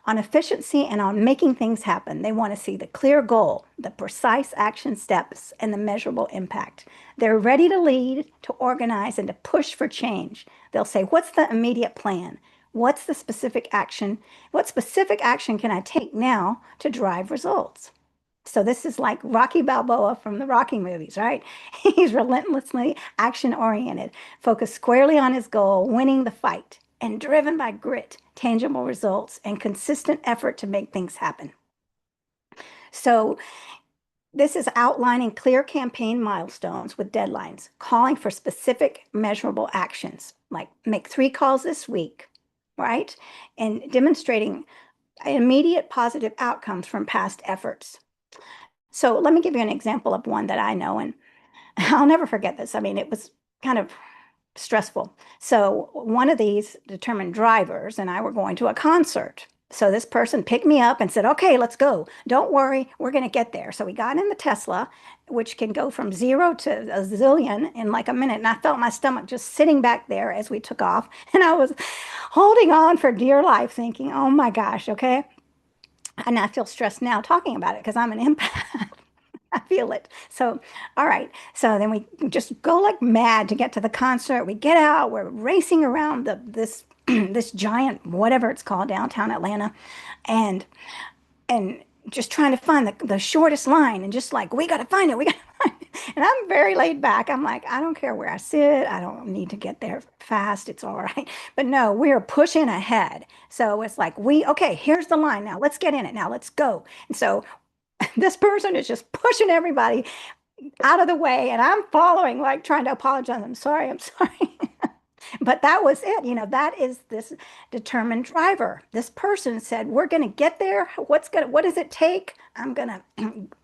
on efficiency, and on making things happen. They want to see the clear goal, the precise action steps, and the measurable impact. They're ready to lead, to organize, and to push for change. They'll say, what's the immediate plan? What's the specific action? What specific action can I take now to drive results? So this is like Rocky Balboa from the Rocky movies, right? He's relentlessly action-oriented, focused squarely on his goal, winning the fight, and driven by grit, tangible results, and consistent effort to make things happen. So this is outlining clear campaign milestones with deadlines, calling for specific measurable actions, like make 3 calls this week, right? And demonstrating immediate positive outcomes from past efforts. So let me give you an example of one that I know, and I'll never forget this. I mean, it was kind of stressful. So one of these determined drivers and I were going to a concert. So this person picked me up and said, okay, let's go. Don't worry, we're going to get there. So we got in the Tesla, which can go from 0 to a zillion in like a minute. And I felt my stomach just sitting back there as we took off. And I was holding on for dear life thinking, oh my gosh, okay. And I feel stressed now talking about it because I'm an empath. I feel it. So, all right. So then we just go like mad to get to the concert. We get out. We're racing around this this giant whatever it's called downtown Atlanta, and just trying to find the shortest line and just like we got to find it. We got to find it. And I'm very laid back. I'm like, I don't care where I sit. I don't need to get there fast. It's all right. But no, we're pushing ahead. So it's like okay, here's the line now. Let's get in it now. Let's go. And so this person is just pushing everybody out of the way and I'm following, like trying to apologize. I'm sorry. But that was it. You know, that is this determined driver. This person said, we're going to get there. What does it take? I'm going to,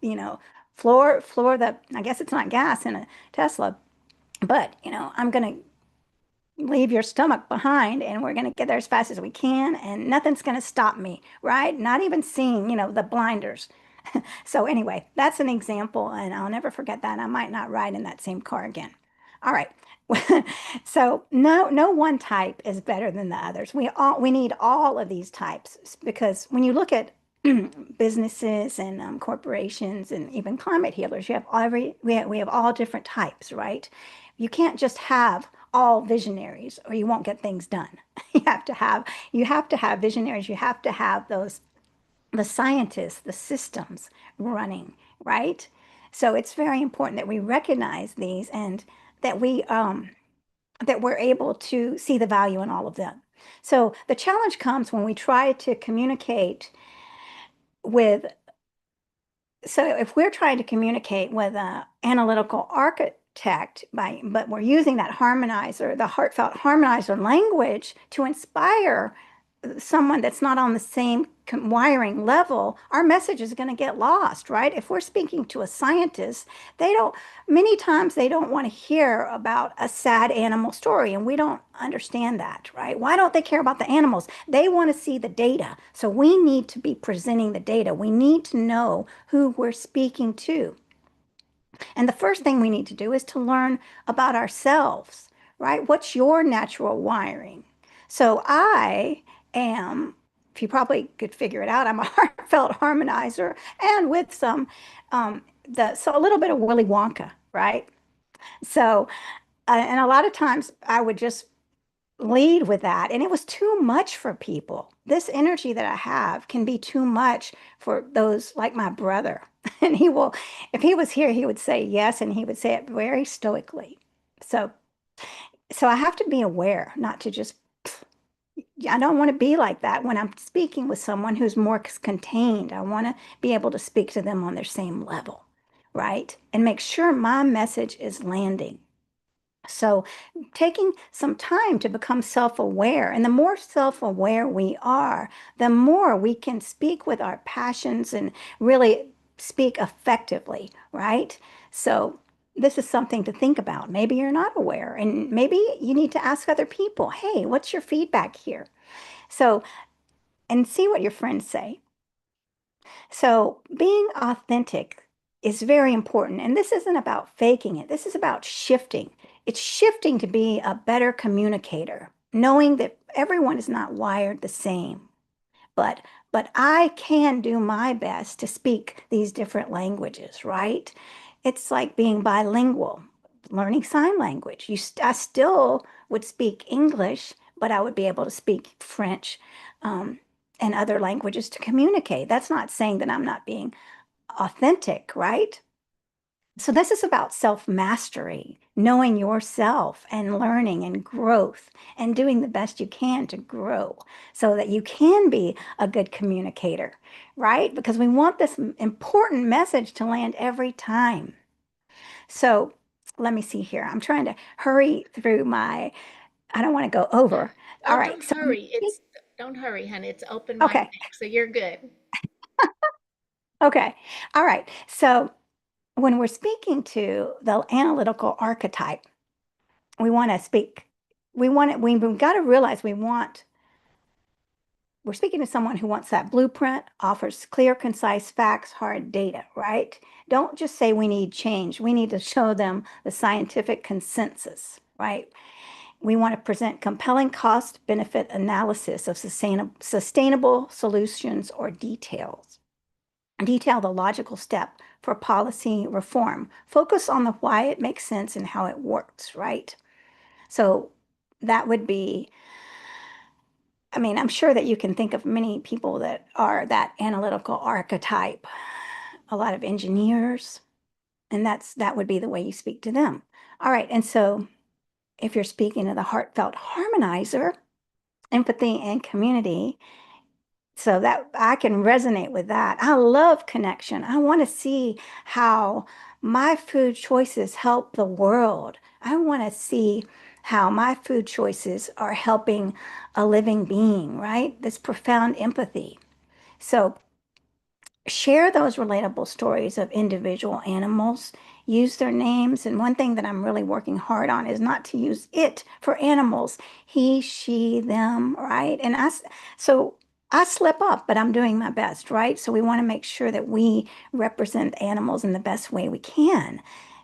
you know, floor the, I guess it's not gas in a Tesla, but, you know, I'm going to leave your stomach behind and we're going to get there as fast as we can and nothing's going to stop me, right? Not even seeing, you know, the blinders. So anyway, that's an example and I'll never forget that. I might not ride in that same car again. All right. So no one type is better than the others. We need all of these types because when you look at businesses and corporations and even climate healers, we have all different types, right? You can't just have all visionaries or you won't get things done. You have to have visionaries. You have to have the scientists, the systems running, right? So it's very important that we recognize these and that we're able to see the value in all of them. So the challenge comes when we try to communicate with, so if we're trying to communicate with an analytical architect but we're using that harmonizer, the heartfelt harmonizer language to inspire someone that's not on the same wiring level, our message is going to get lost, right? If we're speaking to a scientist, many times they don't want to hear about a sad animal story, and we don't understand that, right? Why don't they care about the animals? They want to see the data. So we need to be presenting the data. We need to know who we're speaking to. And the first thing we need to do is to learn about ourselves, right? What's your natural wiring? So I am, if you probably could figure it out, I'm a heartfelt harmonizer and with some, so a little bit of Willy Wonka, right? So, and a lot of times I would just lead with that. And it was too much for people. This energy that I have can be too much for those like my brother. And if he was here, he would say yes, and he would say it very stoically. So, so I have to be aware, not to just, I don't want to be like that when I'm speaking with someone who's more contained. I want to be able to speak to them on their same level, right? And make sure my message is landing. So, taking some time to become self-aware, and the more self-aware we are, the more we can speak with our passions and really speak effectively, right? So, this is something to think about. Maybe you're not aware, and maybe you need to ask other people, hey, what's your feedback here? So, and see what your friends say. So, being authentic is very important. And this isn't about faking it, this is about shifting. It's shifting to be a better communicator, knowing that everyone is not wired the same. But I can do my best to speak these different languages, right? It's like being bilingual, learning sign language. I still would speak English, but I would be able to speak French, and other languages to communicate. That's not saying that I'm not being authentic, right? So this is about self-mastery, knowing yourself and learning and growth and doing the best you can to grow so that you can be a good communicator, right? Because we want this important message to land every time. So let me see here. I'm trying to hurry through I don't want to go over. All right. Don't hurry. Don't hurry, honey. It's open mic Okay. night, so you're good. Okay. All right. So when we're speaking to the analytical archetype, we want to speak, we've got to realize we're speaking to someone who wants that blueprint, offers clear, concise facts, hard data, right? Don't just say we need change. We need to show them the scientific consensus, right? We want to present compelling cost benefit analysis of sustainable solutions or details. Detail the logical step for policy reform. Focus on the why it makes sense and how it works, right? So that would be, I mean, I'm sure that you can think of many people that are that analytical archetype, a lot of engineers, and that would be the way you speak to them. All right, and so if you're speaking to the heartfelt harmonizer, empathy and community, so that I can resonate with that. I love connection. I want to see how my food choices help the world. I want to see how my food choices are helping a living being, right? This profound empathy. So share those relatable stories of individual animals, use their names. And one thing that I'm really working hard on is not to use it for animals, he, she, them, right? So I slip up, but I'm doing my best, right? So we want to make sure that we represent animals in the best way we can.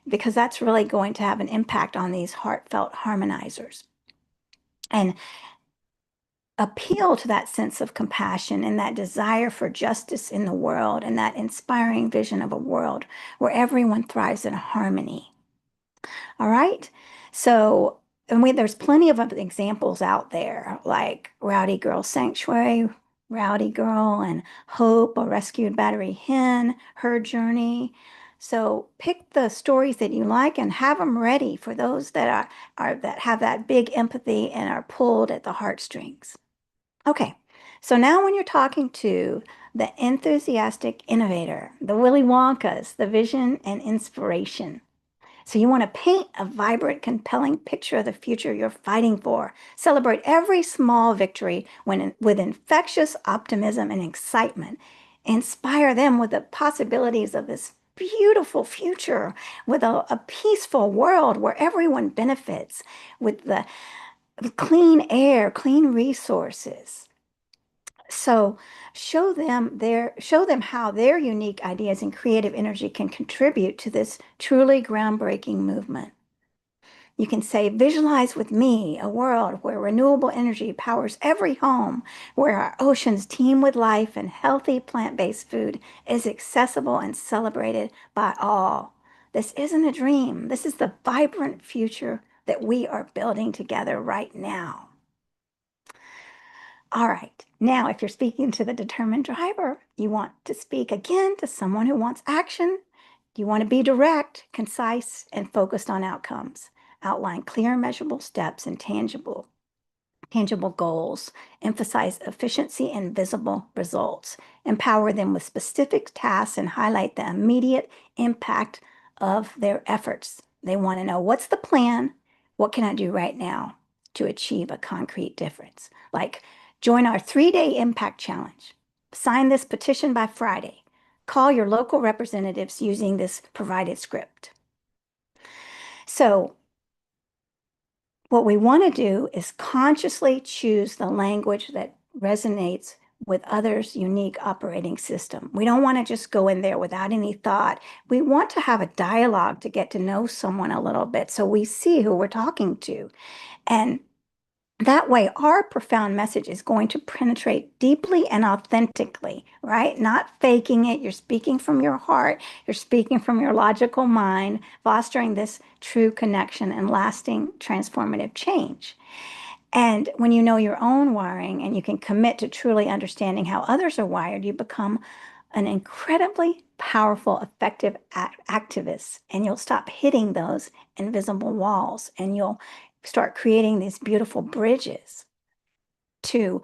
because that's really going to have an impact on these heartfelt harmonizers. And appeal to that sense of compassion and that desire for justice in the world and that inspiring vision of a world where everyone thrives in harmony. All right. So, there's plenty of examples out there, like Rowdy Girl Sanctuary, Rowdy Girl, and Hope, a rescued battery hen, her journey. So pick the stories that you like and have them ready for those that that have that big empathy and are pulled at the heartstrings. Okay, so now when you're talking to the enthusiastic innovator, the Willy Wonkas, the vision and inspiration. So you want to paint a vibrant, compelling picture of the future you're fighting for. Celebrate every small victory with infectious optimism and excitement. Inspire them with the possibilities of this beautiful future, with a peaceful world where everyone benefits, with the clean air, clean resources. So show them how their unique ideas and creative energy can contribute to this truly groundbreaking movement. You can say, visualize with me a world where renewable energy powers every home, where our oceans teem with life and healthy plant-based food is accessible and celebrated by all. This isn't a dream. This is the vibrant future that we are building together right now. All right, now if you're speaking to the determined driver, you want to speak again to someone who wants action. You want to be direct, concise, and focused on outcomes. Outline clear, measurable steps and tangible goals. Emphasize efficiency and visible results. Empower them with specific tasks and highlight the immediate impact of their efforts. They want to know, what's the plan? What can I do right now to achieve a concrete difference? Like, join our 3-day impact challenge. Sign this petition by Friday. Call your local representatives using this provided script. So what we want to do is consciously choose the language that resonates with others' unique operating system. We don't want to just go in there without any thought. We want to have a dialogue to get to know someone a little bit so we see who we're talking to. And that way, our profound message is going to penetrate deeply and authentically, right? Not faking it. You're speaking from your heart. You're speaking from your logical mind, fostering this true connection and lasting transformative change. And when you know your own wiring and you can commit to truly understanding how others are wired, you become an incredibly powerful, effective activist. And you'll stop hitting those invisible walls and you'll start creating these beautiful bridges to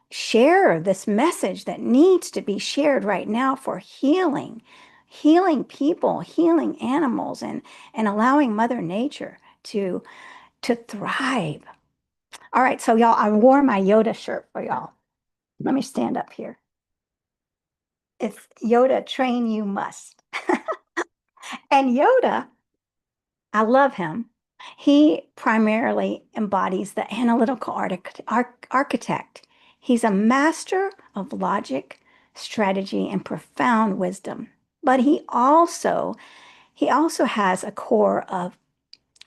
share this message that needs to be shared right now for healing people, healing animals, and allowing Mother Nature to thrive. All right, so y'all, I wore my Yoda shirt for y'all. Let me stand up here. It's Yoda, train you must. And Yoda, I love him. He primarily embodies the analytical architect. He's a master of logic, strategy, and profound wisdom. But he also has a core of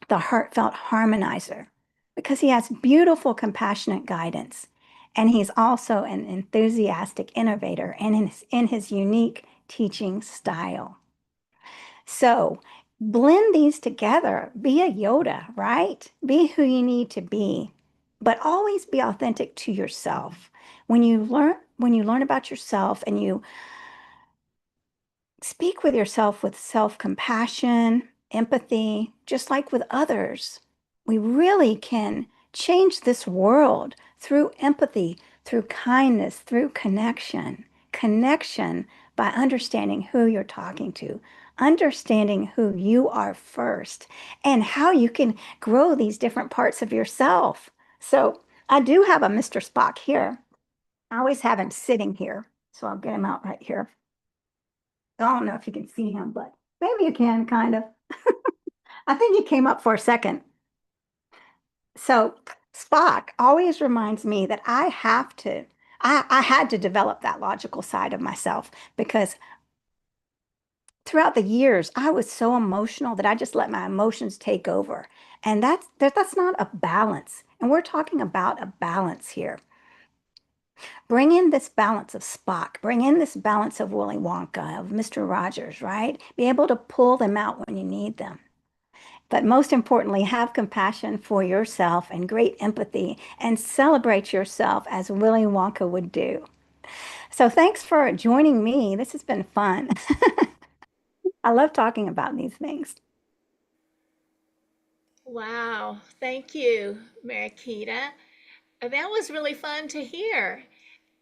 the heartfelt harmonizer because he has beautiful, compassionate guidance. And he's also an enthusiastic innovator and in his unique teaching style. So blend these together. Be a Yoda, right? Be who you need to be, but always be authentic to yourself. When you learn about yourself and you speak with yourself with self-compassion, empathy, just like with others, we really can change this world through empathy, through kindness, through connection. Connection by understanding who you're talking to, understanding who you are first, and how you can grow these different parts of yourself. So I do have a Mr. Spock here. I always have him sitting here, so I'll get him out right here. I don't know if you can see him, but maybe you can, kind of. I think he came up for a second. So Spock always reminds me that I had to develop that logical side of myself because throughout the years, I was so emotional that I just let my emotions take over. And that's not a balance. And we're talking about a balance here. Bring in this balance of Spock, bring in this balance of Willy Wonka, of Mr. Rogers, right? Be able to pull them out when you need them. But most importantly, have compassion for yourself and great empathy and celebrate yourself as Willy Wonka would do. So thanks for joining me. This has been fun. I love talking about these things. Wow, thank you, Marikita. That was really fun to hear.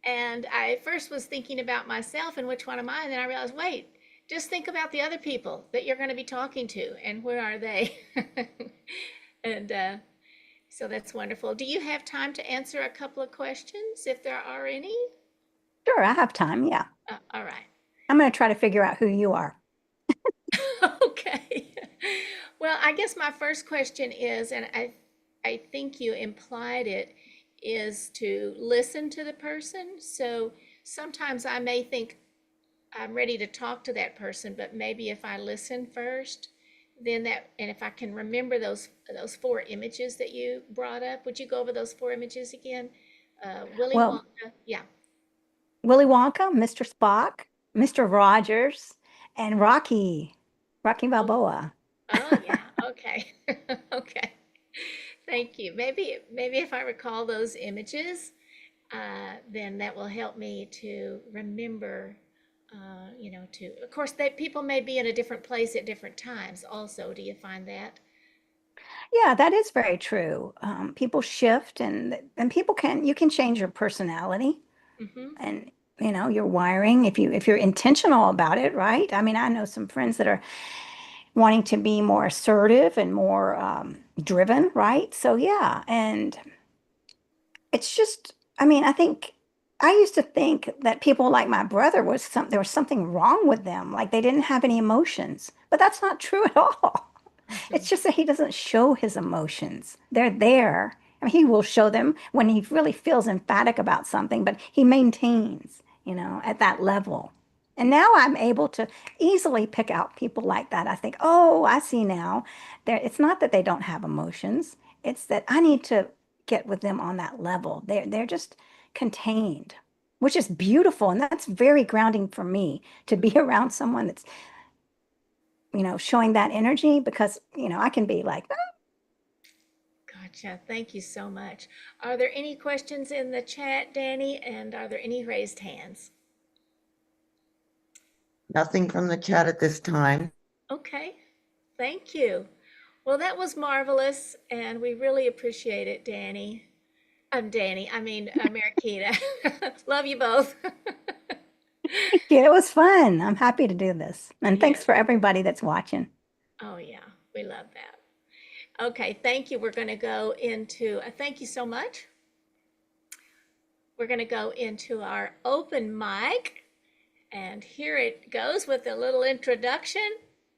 And I first was thinking about myself and which one am I, and then I realized, wait, just think about the other people that you're going to be talking to and where are they? And so that's wonderful. Do you have time to answer a couple of questions if there are any? Sure, I have time. Yeah. All right. I'm going to try to figure out who you are. Okay. Well, I guess my first question is, and I think you implied it, is to listen to the person. So sometimes I may think I'm ready to talk to that person, but maybe if I listen first, then that, and if I can remember those four images that you brought up, would you go over those four images again? Willy Well, Wonka, yeah. Willy Wonka, Mr. Spock, Mr. Rogers, and Rocky Balboa. Oh yeah, okay. Okay. Thank you. Maybe if I recall those images, then that will help me to remember, of course, that people may be in a different place at different times also. Do you find that? Yeah, that is very true. People shift and you can change your personality Mm-hmm. and your wiring if you're intentional about it, right? I mean, I know some friends that are wanting to be more assertive and more driven, right? So yeah, and it's just, I mean, I used to think that people like my brother there was something wrong with them, like they didn't have any emotions. But that's not true at all. It's just that he doesn't show his emotions. They're there. I mean, he will show them when he really feels emphatic about something, but he maintains, at that level. And now I'm able to easily pick out people like that. I think, oh, I see now. It's not that they don't have emotions. It's that I need to get with them on that level. They're just contained, which is beautiful. And that's very grounding for me to be around someone that's showing that energy because, I can be like, Gotcha. Thank you so much. Are there any questions in the chat, Danny? And are there any raised hands? Nothing from the chat at this time. Okay. Thank you. Well, that was marvelous, and we really appreciate it, Danny. Marikita. Love you both. yeah, it was fun. I'm happy to do this. And thanks Yes. for everybody that's watching. Oh, yeah. We love that. Okay. Thank you. We're going to go into, thank you so much. We're going to go into our open mic. And here it goes with a little introduction.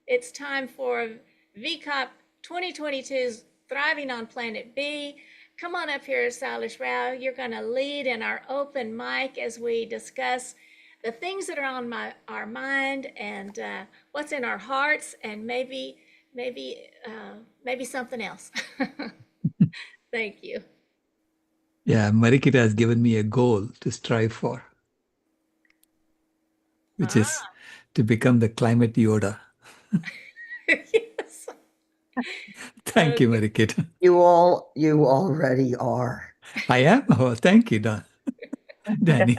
It's time for VCOP 2022's Thriving on Planet B. Come on up here, Salish Rao. You're going to lead in our open mic as we discuss the things that are on our mind and what's in our hearts, and maybe something else. Thank you. Yeah, Marikita has given me a goal to strive for, which is to become the climate Yoda. Yes. Thank you, Marikita. You already are. I am? Oh, thank you, Danny.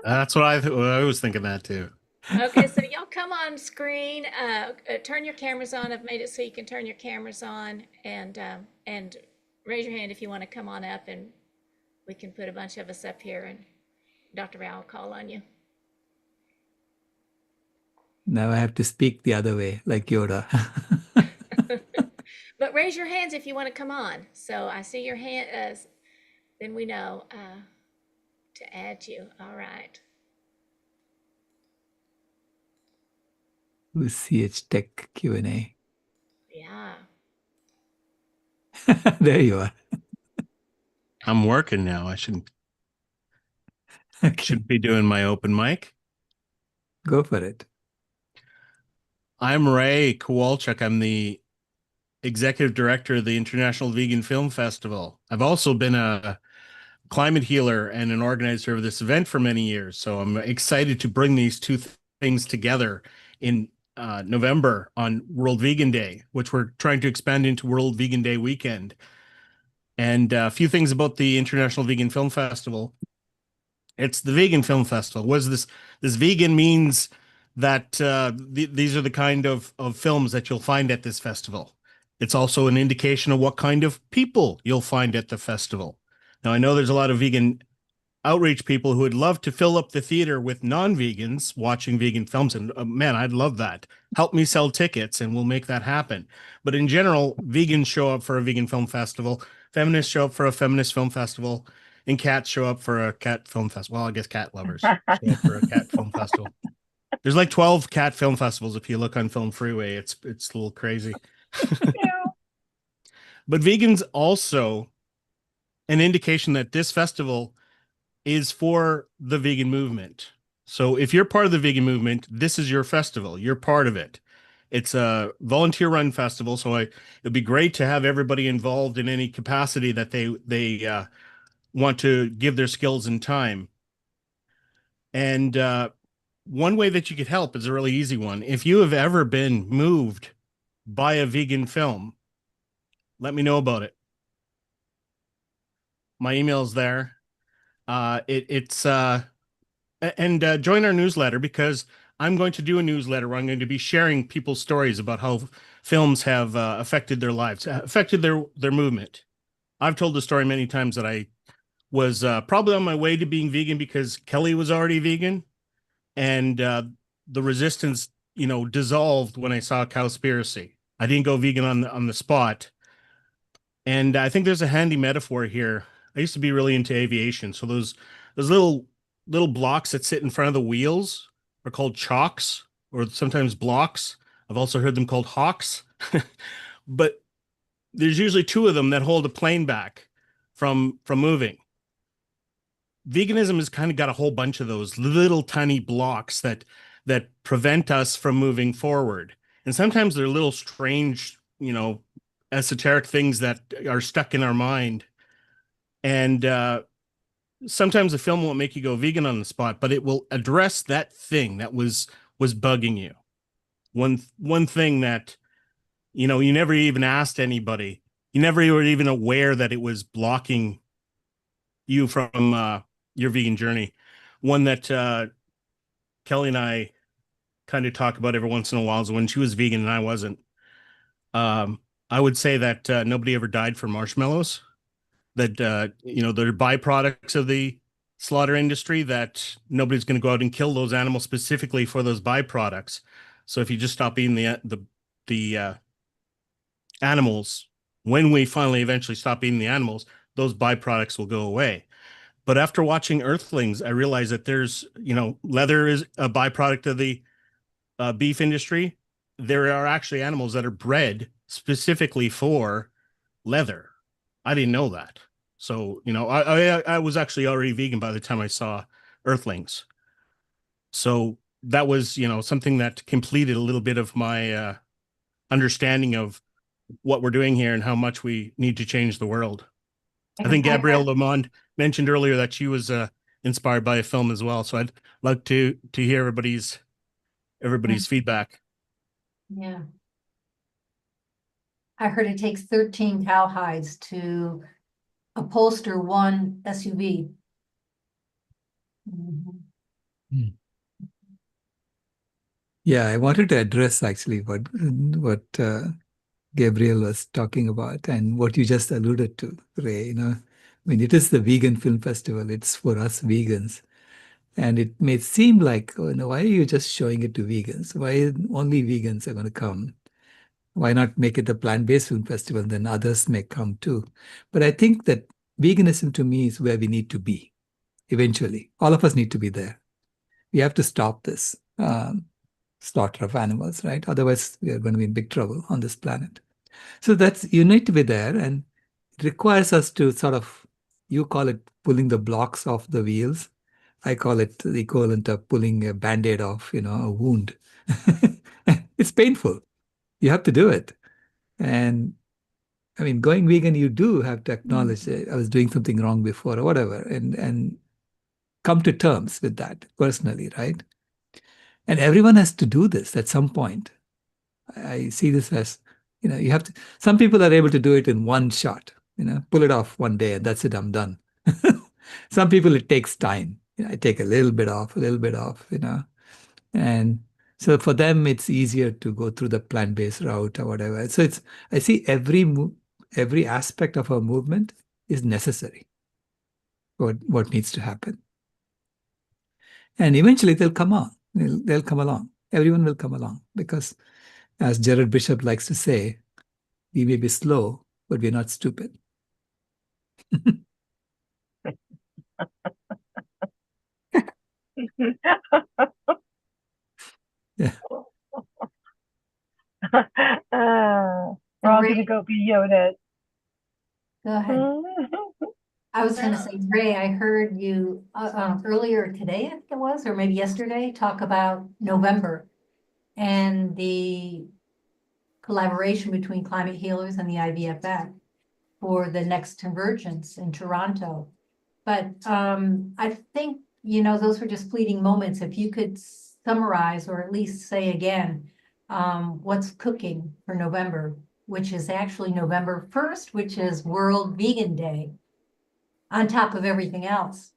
That's what I was thinking that too. Okay, so y'all come on screen, turn your cameras on. I've made it so you can turn your cameras on and raise your hand if you want to come on up, and we can put a bunch of us up here and Dr. Rao will call on you. Now I have to speak the other way, like Yoda. But raise your hands if you want to come on. So I see your hand, then we know to add you. All right. With CH Tech Q&A. Yeah. There you are. I'm working now. I shouldn't be doing my open mic. Go for it. I'm Ray Kowalczyk. I'm the executive director of the International Vegan Film Festival. I've also been a climate healer and an organizer of this event for many years. So I'm excited to bring these two things together in November on World Vegan Day, which we're trying to expand into World Vegan Day weekend. And a few things about the International Vegan Film Festival. It's the Vegan Film Festival. What is this? This vegan means that these are the kind of films that you'll find at this festival. It's also an indication of what kind of people you'll find at the festival. Now, I know there's a lot of vegan outreach people who would love to fill up the theater with non-vegans watching vegan films. And man, I'd love that. Help me sell tickets and we'll make that happen. But in general, vegans show up for a vegan film festival. Feminists show up for a feminist film festival. And cats show up for a cat film festival. Well, I guess cat lovers show up for a cat film festival. There's like 12 cat film festivals if you look on Film Freeway. It's a little crazy. But vegans also an indication that this festival is for the vegan movement. So if you're part of the vegan movement, this is your festival. You're part of it. It's a volunteer-run festival, so it'd be great to have everybody involved in any capacity that they want to give their skills and time. And one way that you could help is a really easy one. If you have ever been moved by a vegan film, let me know about it. My email's there. Join our newsletter, because I'm going to do a newsletter where I'm going to be sharing people's stories about how films have affected their lives, affected their movement. I've told the story many times that I was probably on my way to being vegan because Kelly was already vegan, and the resistance, dissolved when I saw Cowspiracy. I didn't go vegan on the spot, and I think there's a handy metaphor here. I used to be really into aviation, so those little blocks that sit in front of the wheels are called chocks, or sometimes blocks. I've also heard them called hawks, but there's usually two of them that hold a plane back from moving. Veganism has kind of got a whole bunch of those little tiny blocks that prevent us from moving forward. And sometimes they're little strange, esoteric things that are stuck in our mind. And sometimes the film won't make you go vegan on the spot, but it will address that thing that was bugging you. One thing that, you never even asked anybody. You never were even aware that it was blocking you from your vegan journey. One that Kelly and I kind of talk about every once in a while is when she was vegan and I wasn't. I would say that nobody ever died for marshmallows. That they're byproducts of the slaughter industry, that nobody's going to go out and kill those animals specifically for those byproducts. So if you just stop eating the animals, when we finally eventually stop eating the animals, those byproducts will go away. But after watching Earthlings, I realized that there's, leather is a byproduct of the beef industry. There are actually animals that are bred specifically for leather. I didn't know that. So, I was actually already vegan by the time I saw Earthlings. So that was, something that completed a little bit of my understanding of what we're doing here and how much we need to change the world. I think Gabrielle Lamond mentioned earlier that she was inspired by a film as well. So I'd like to hear everybody's feedback. Yeah. I heard it takes 13 cowhides to upholster one SUV. Yeah, I wanted to address actually what Gabriel was talking about and what you just alluded to, Ray. It is the Vegan Film Festival. It's for us vegans. And it may seem like, why are you just showing it to vegans? Why only vegans are going to come? Why not make it a plant-based film festival? Then others may come too. But I think that veganism to me is where we need to be eventually. All of us need to be there. We have to stop this slaughter of animals, right? Otherwise, we are going to be in big trouble on this planet. So you need to be there, and it requires us to sort of, you call it pulling the blocks off the wheels. I call it the equivalent of pulling a Band-Aid off, a wound. It's painful. You have to do it. And I mean, going vegan, you do have to acknowledge that I was doing something wrong before or whatever, and come to terms with that personally, right? And everyone has to do this at some point. I see this as, you have to, some people are able to do it in one shot, pull it off one day and that's it, I'm done. Some people, it takes time. I take a little bit off, and so for them, it's easier to go through the plant-based route or whatever. So I see every aspect of our movement is necessary for what needs to happen. And eventually they'll come on. They'll come along. Everyone will come along because, as Jared Bishop likes to say, we may be slow, but we're not stupid. Yeah. We're all going to go be Yoda. Go ahead. I was going to say, Ray, I heard you earlier today, I think it was, or maybe yesterday, talk about November and the collaboration between Climate Healers and the IVFF for the next Convergence in Toronto. But I think, those were just fleeting moments. If you could summarize or at least say again, what's cooking for November, which is actually November 1st, which is World Vegan Day, on top of everything else.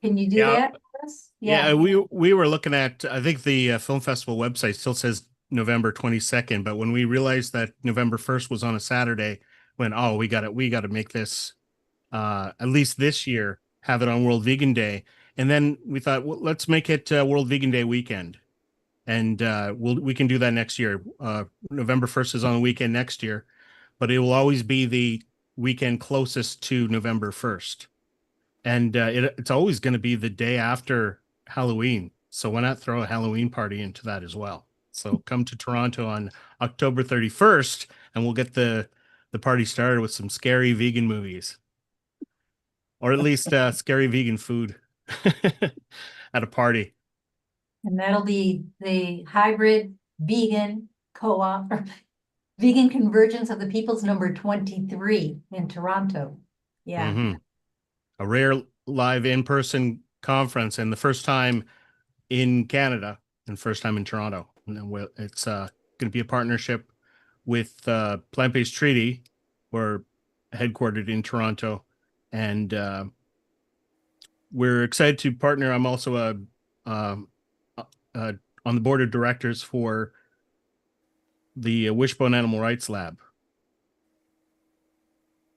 Can you do that for us? Yeah, we were looking at, I think the film festival website still says November 22nd, but when we realized that November 1st was on a Saturday, we got to make this at least this year, have it on World Vegan Day. And then we thought, well, let's make it World Vegan Day weekend. And we can do that next year. November 1st is on the weekend next year, but it will always be the weekend closest to November 1st. And it's always going to be the day after Halloween. So why not throw a Halloween party into that as well? So come to Toronto on October 31st, and we'll get the party started with some scary vegan movies. Or at least scary vegan food at a party. And that'll be the hybrid vegan co-op, or Vegan Convergence of the Peoples number 23 in Toronto. Yeah. Mm-hmm. A rare live in-person conference, and the first time in Canada and first time in Toronto. And it's going to be a partnership with Plant-Based Treaty. We're headquartered in Toronto, and we're excited to partner. I'm also on the board of directors for the Wishbone Animal Rights Lab.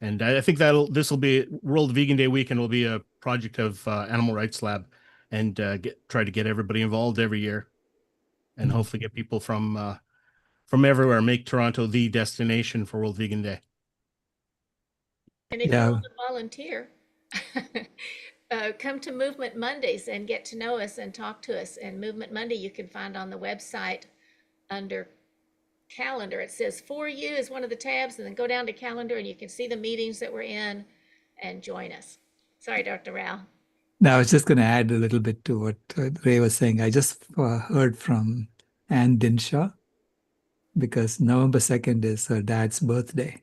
And I think this will be World Vegan Day weekend will be a project of Animal Rights Lab, and try to get everybody involved every year, and hopefully get people from everywhere, make Toronto the destination for World Vegan Day. And if you want to volunteer, come to Movement Mondays and get to know us and talk to us. And Movement Monday you can find on the website under calendar. It says for you is one of the tabs, and then go down to calendar and you can see the meetings that we're in and join us. Sorry, Dr. Rao. Now, I was just going to add a little bit to what Ray was saying. I just heard from Anne Dinshaw, because November 2nd is her dad's birthday.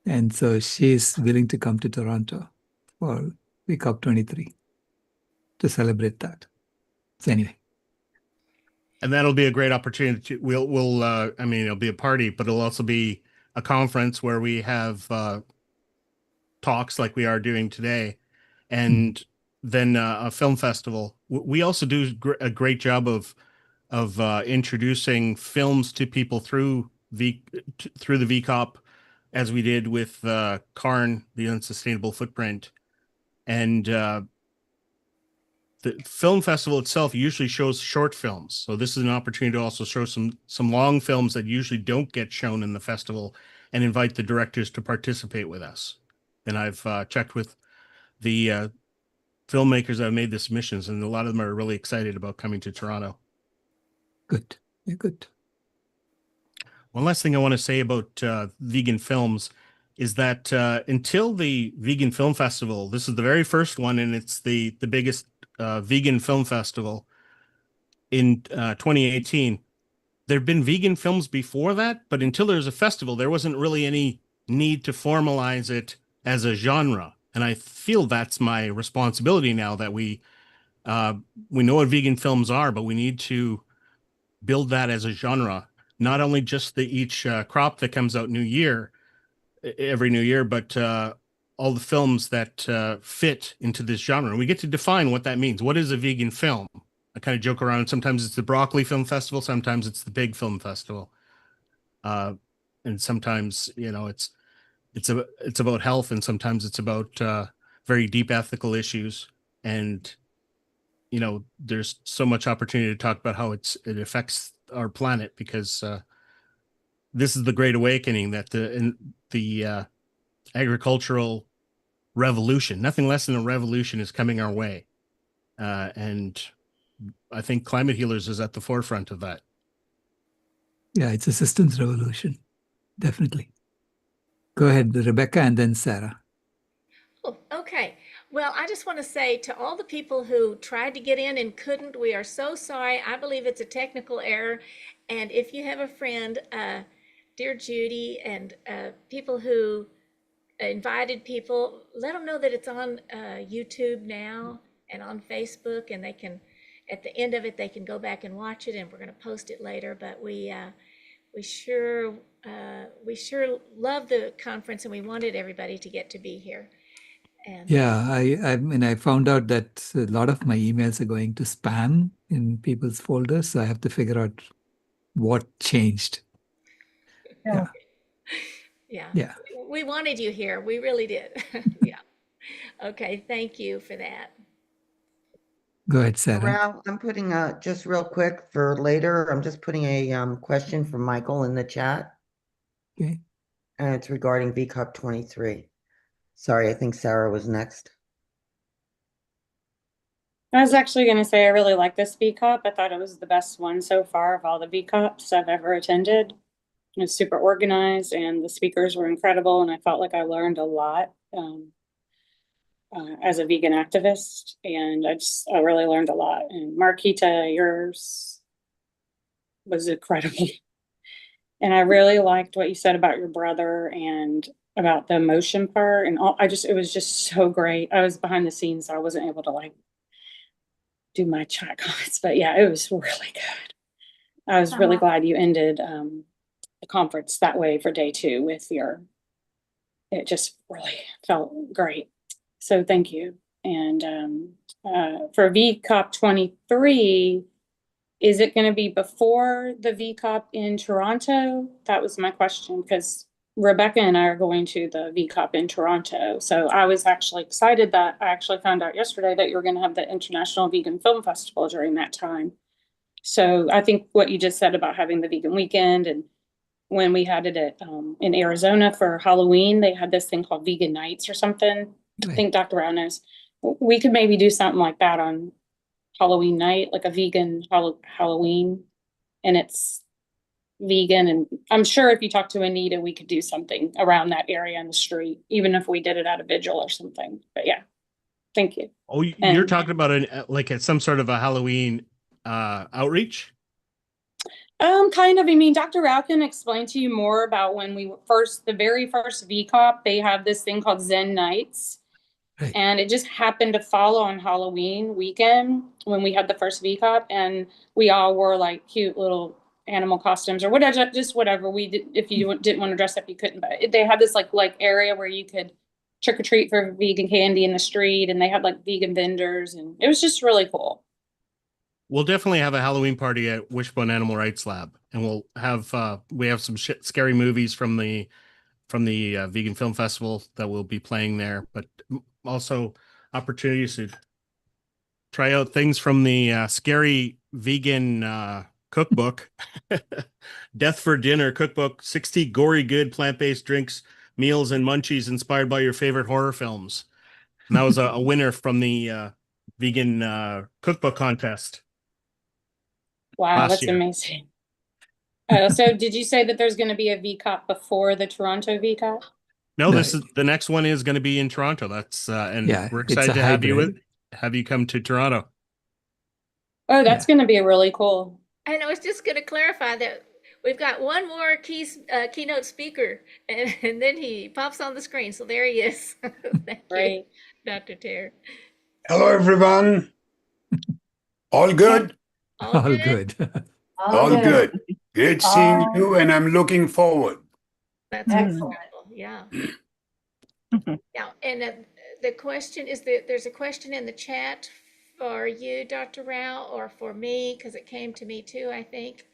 And so she's willing to come to Toronto for VCOP 23 to celebrate that. So anyway. And that'll be a great opportunity. I mean, it'll be a party, but it'll also be a conference where we have talks like we are doing today, and then a film festival. We also do a great job of introducing films to people through the VCOP, as we did with CARN, the Unsustainable Footprint. And the film festival itself usually shows short films. So this is an opportunity to also show some long films that usually don't get shown in the festival, and invite the directors to participate with us. And I've checked with the filmmakers that have made the submissions, and a lot of them are really excited about coming to Toronto. Good. Yeah, good. One last thing I want to say about vegan films is that until the Vegan Film Festival, this is the very first one, and it's the biggest vegan film festival in 2018. there've been vegan films before that, but until there's a festival, there wasn't really any need to formalize it as a genre. And I feel that's my responsibility now that we know what vegan films are, but we need to build that as a genre, not only just each crop that comes out every new year, but all the films that fit into this genre. And we get to define what that means. What is a vegan film? I kind of joke around. Sometimes it's the Broccoli Film Festival. Sometimes it's the Pig Film Festival. And sometimes, it's about health, and sometimes it's about very deep ethical issues. And, there's so much opportunity to talk about how it affects our planet, because this is the Great Awakening, that the agricultural revolution, nothing less than a revolution, is coming our way. And I think Climate Healers is at the forefront of that. Yeah, it's a systems revolution. Definitely. Go ahead, Rebecca, and then Sarah. Oh, okay. Well, I just want to say to all the people who tried to get in and couldn't, we are so sorry. I believe it's a technical error. And if you have a friend, dear Judy, and people who invited people, let them know that it's on YouTube now and on Facebook, and they can, at the end of it, they can go back and watch it, and we're going to post it later. But we sure love the conference, and we wanted everybody to get to be here. And yeah, I found out that a lot of my emails are going to spam in people's folders, so I have to figure out what changed. yeah. Yeah. We wanted you here. We really did. Yeah. Okay. Thank you for that. Go ahead, Sarah. Ralph, I'm putting just real quick for later. I'm just putting a question from Michael in the chat. Okay. And it's regarding VCOP 23. Sorry, I think Sarah was next. I was actually going to say I really like this VCOP. I thought it was the best one so far of all the VCOPs I've ever attended. It was super organized, and the speakers were incredible, and I felt like I learned a lot as a vegan activist, and I really learned a lot. And Marquita, yours was incredible. And I really liked what you said about your brother and about the emotion part, and it was just so great. I was behind the scenes, so I wasn't able to do my chat comments, but yeah, it was really good. I was really glad you ended the conference that way for day 2 with it just really felt great. So thank you. And for VCOP 23, is it going to be before the VCOP in Toronto? That was my question, because Rebecca and I are going to the VCOP in Toronto. So I was actually excited that I actually found out yesterday that you were going to have the International Vegan Film Festival during that time. So I think what you just said about having the vegan weekend, and when we had it in Arizona for Halloween, they had this thing called Vegan Nights or something. Right. I think Dr. Rao knows. We could maybe do something like that on Halloween night, like a vegan Halloween, and it's vegan. And I'm sure if you talk to Anita, we could do something around that area in the street, even if we did it at a vigil or something. But yeah, thank you. Oh, you're talking about some sort of a Halloween outreach? Kind of. I mean, Dr. Rao can explain to you more about when the very first VCOP, they have this thing called Zen Nights. Right. And it just happened to fall on Halloween weekend when we had the first VCOP, and we all wore cute little animal costumes or whatever, just whatever we did. If you didn't want to dress up, you couldn't. But they had this like area where you could trick or treat for vegan candy in the street, and they had vegan vendors, and it was just really cool. We'll definitely have a Halloween party at Wishbone Animal Rights Lab, and we'll have some scary movies from the Vegan Film Festival that will be playing there, but also opportunities to try out things from the scary vegan cookbook, Death for Dinner cookbook, 60 gory good plant-based drinks, meals, and munchies inspired by your favorite horror films. And that was a winner from the vegan cookbook contest. Wow, that's amazing. So did you say that there's going to be a VCOP before the Toronto VCOP? No, this is the next one is going to be in Toronto. That's and we're excited to have you come to Toronto. Oh, that's going to be really cool. I was just going to clarify that we've got one more keynote speaker, and then he pops on the screen. So there he is. Thank you, Dr. Terry. Hello, everyone. All good? All All good? good. All good. Great seeing you, and I'm looking forward. That's wonderful. Yeah. Yeah. And the question is that there's a question in the chat for you, Dr. Rao, or for me, because it came to me too, I think.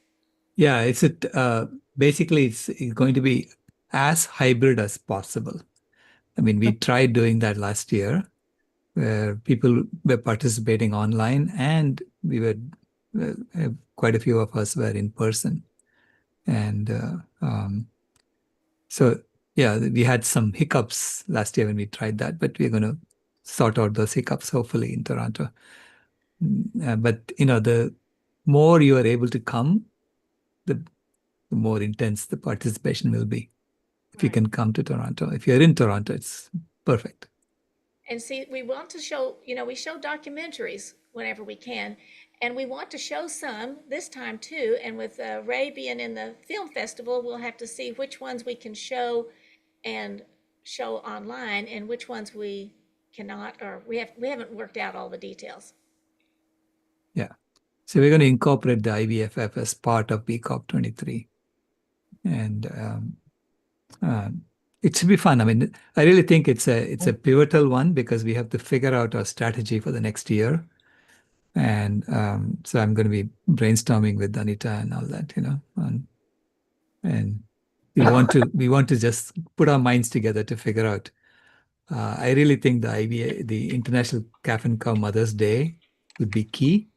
Yeah, basically it's going to be as hybrid as possible. I mean, we tried doing that last year, where people were participating online, and quite a few of us were in person. And so, yeah, we had some hiccups last year when we tried that, but we're going to sort out those hiccups hopefully in Toronto. But the more you are able to come, the more intense the participation will be. If you can come to Toronto, if you're in Toronto, it's perfect. And see, we want to show, we show documentaries whenever we can, and we want to show some this time too. And with Ray being in the film festival, we'll have to see which ones we can show and show online, and which ones we cannot, or we haven't worked out all the details. Yeah. So we're going to incorporate the IVFF as part of BCOP 23. And it should be fun. I mean, I really think it's a pivotal one because we have to figure out our strategy for the next year. And so I'm going to be brainstorming with Anita and all that, and we want to just put our minds together to figure out. I really think the International Calf and Cow Mothers Day would be key.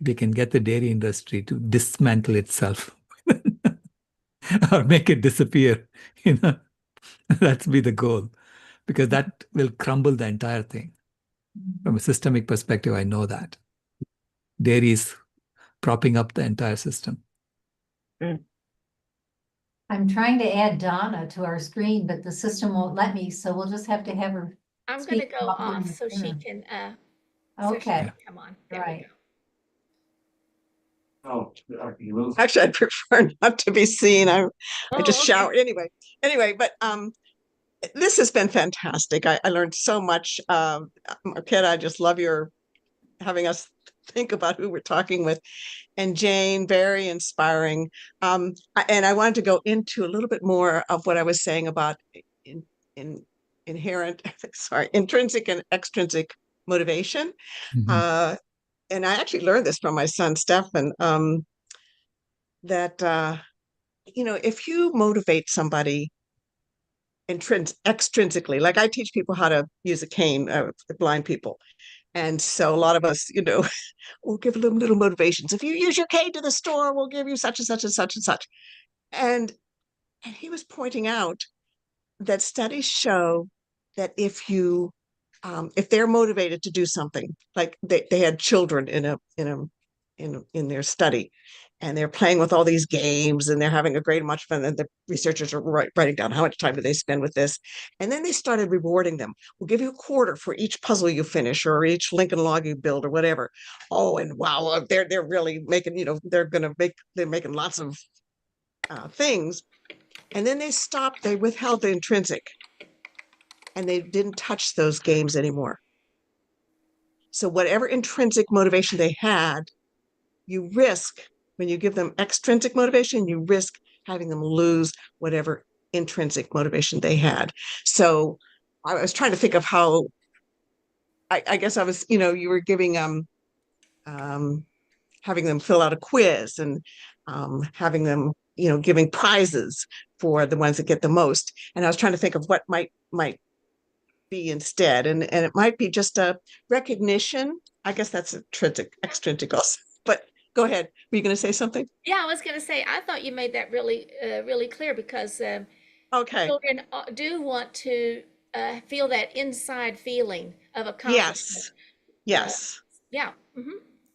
We can get the dairy industry to dismantle itself or make it disappear. That's be the goal, because that will crumble the entire thing. From a systemic perspective, I know that dairy is propping up the entire system. I'm trying to add Donna to our screen, but the system won't let me, so we'll just have to have her. I'm going to go off so she can. Okay. Come on. There we go. Oh, actually, I'd prefer not to be seen. I just showered anyway. But this has been fantastic. I learned so much. Marquette, I just love your having us think about who we're talking with. And Jane, very inspiring. And I wanted to go into a little bit more of what I was saying about intrinsic and extrinsic motivation. And I actually learned this from my son, Stefan, that, if you motivate somebody extrinsically, like I teach people how to use a cane, blind people. And so a lot of us, we'll give them little motivations. If you use your cane to the store, we'll give you such and such and such and such. And he was pointing out that studies show that if they're motivated to do something, like they had children in their study, and they're playing with all these games and they're having a great much fun, and the researchers are writing down how much time do they spend with this, and then they started rewarding them. We'll give you a quarter for each puzzle you finish or each Lincoln log you build or whatever. Oh, and wow, they're really making, they're making lots of things. And then they withheld the intrinsic, and they didn't touch those games anymore. So whatever intrinsic motivation they had, you risk, when you give them extrinsic motivation, you risk having them lose whatever intrinsic motivation they had. So I was trying to think of how, I guess I was, you were giving, having them fill out a quiz and having them, giving prizes for the ones that get the most. And I was trying to think of what might be instead. And it might be just a recognition. I guess that's extrinsic also. But go ahead. Were you going to say something? Yeah, I was going to say, I thought you made that really, really clear, because children do want to feel that inside feeling of accomplishment. Yes. Yeah.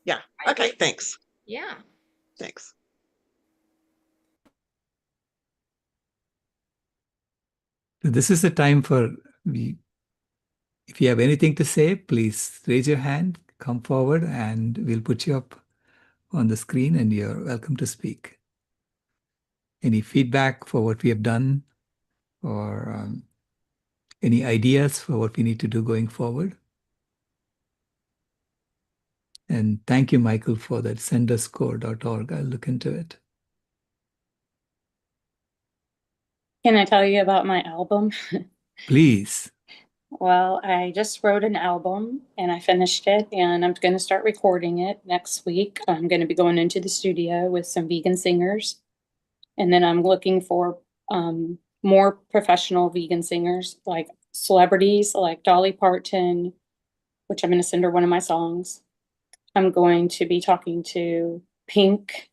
Yeah. Okay. Thanks. Yeah. Thanks. This is the time for if you have anything to say, please raise your hand, come forward, and we'll put you up on the screen, and you're welcome to speak. Any feedback for what we have done, or any ideas for what we need to do going forward? And thank you, Michael, for that senderscore.org. I'll look into it. Can I tell you about my album? Please. Well, I just wrote an album and I finished it, and I'm going to start recording it next week. I'm going to be going into the studio with some vegan singers, and then I'm looking for more professional vegan singers, like celebrities like Dolly Parton, which I'm going to send her one of my songs. I'm going to be talking to Pink,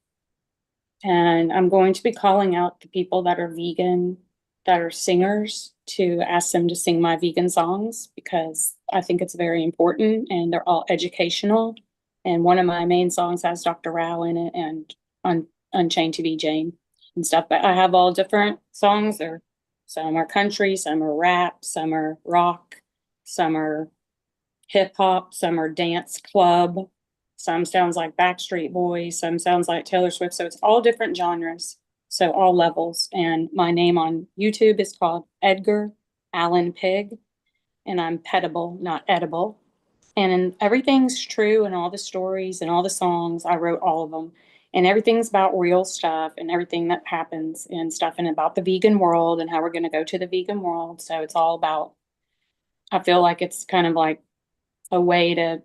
and I'm going to be calling out the people that are vegan, that are singers, to ask them to sing my vegan songs, because I think it's very important and they're all educational. And one of my main songs has Dr. Rao in it, and Unchained to be Jane and stuff. But I have all different songs. Some are country, some are rap, some are rock, some are hip hop, some are dance club, some sounds like Backstreet Boys, some sounds like Taylor Swift. So it's all different genres, so all levels. And my name on YouTube is called Edgar Allan Pig, and I'm petable, not edible. And everything's true, and all the stories and all the songs, I wrote all of them. And everything's about real stuff and everything that happens and stuff, and about the vegan world and how we're going to go to the vegan world. So it's all about, I feel like it's kind of like a way to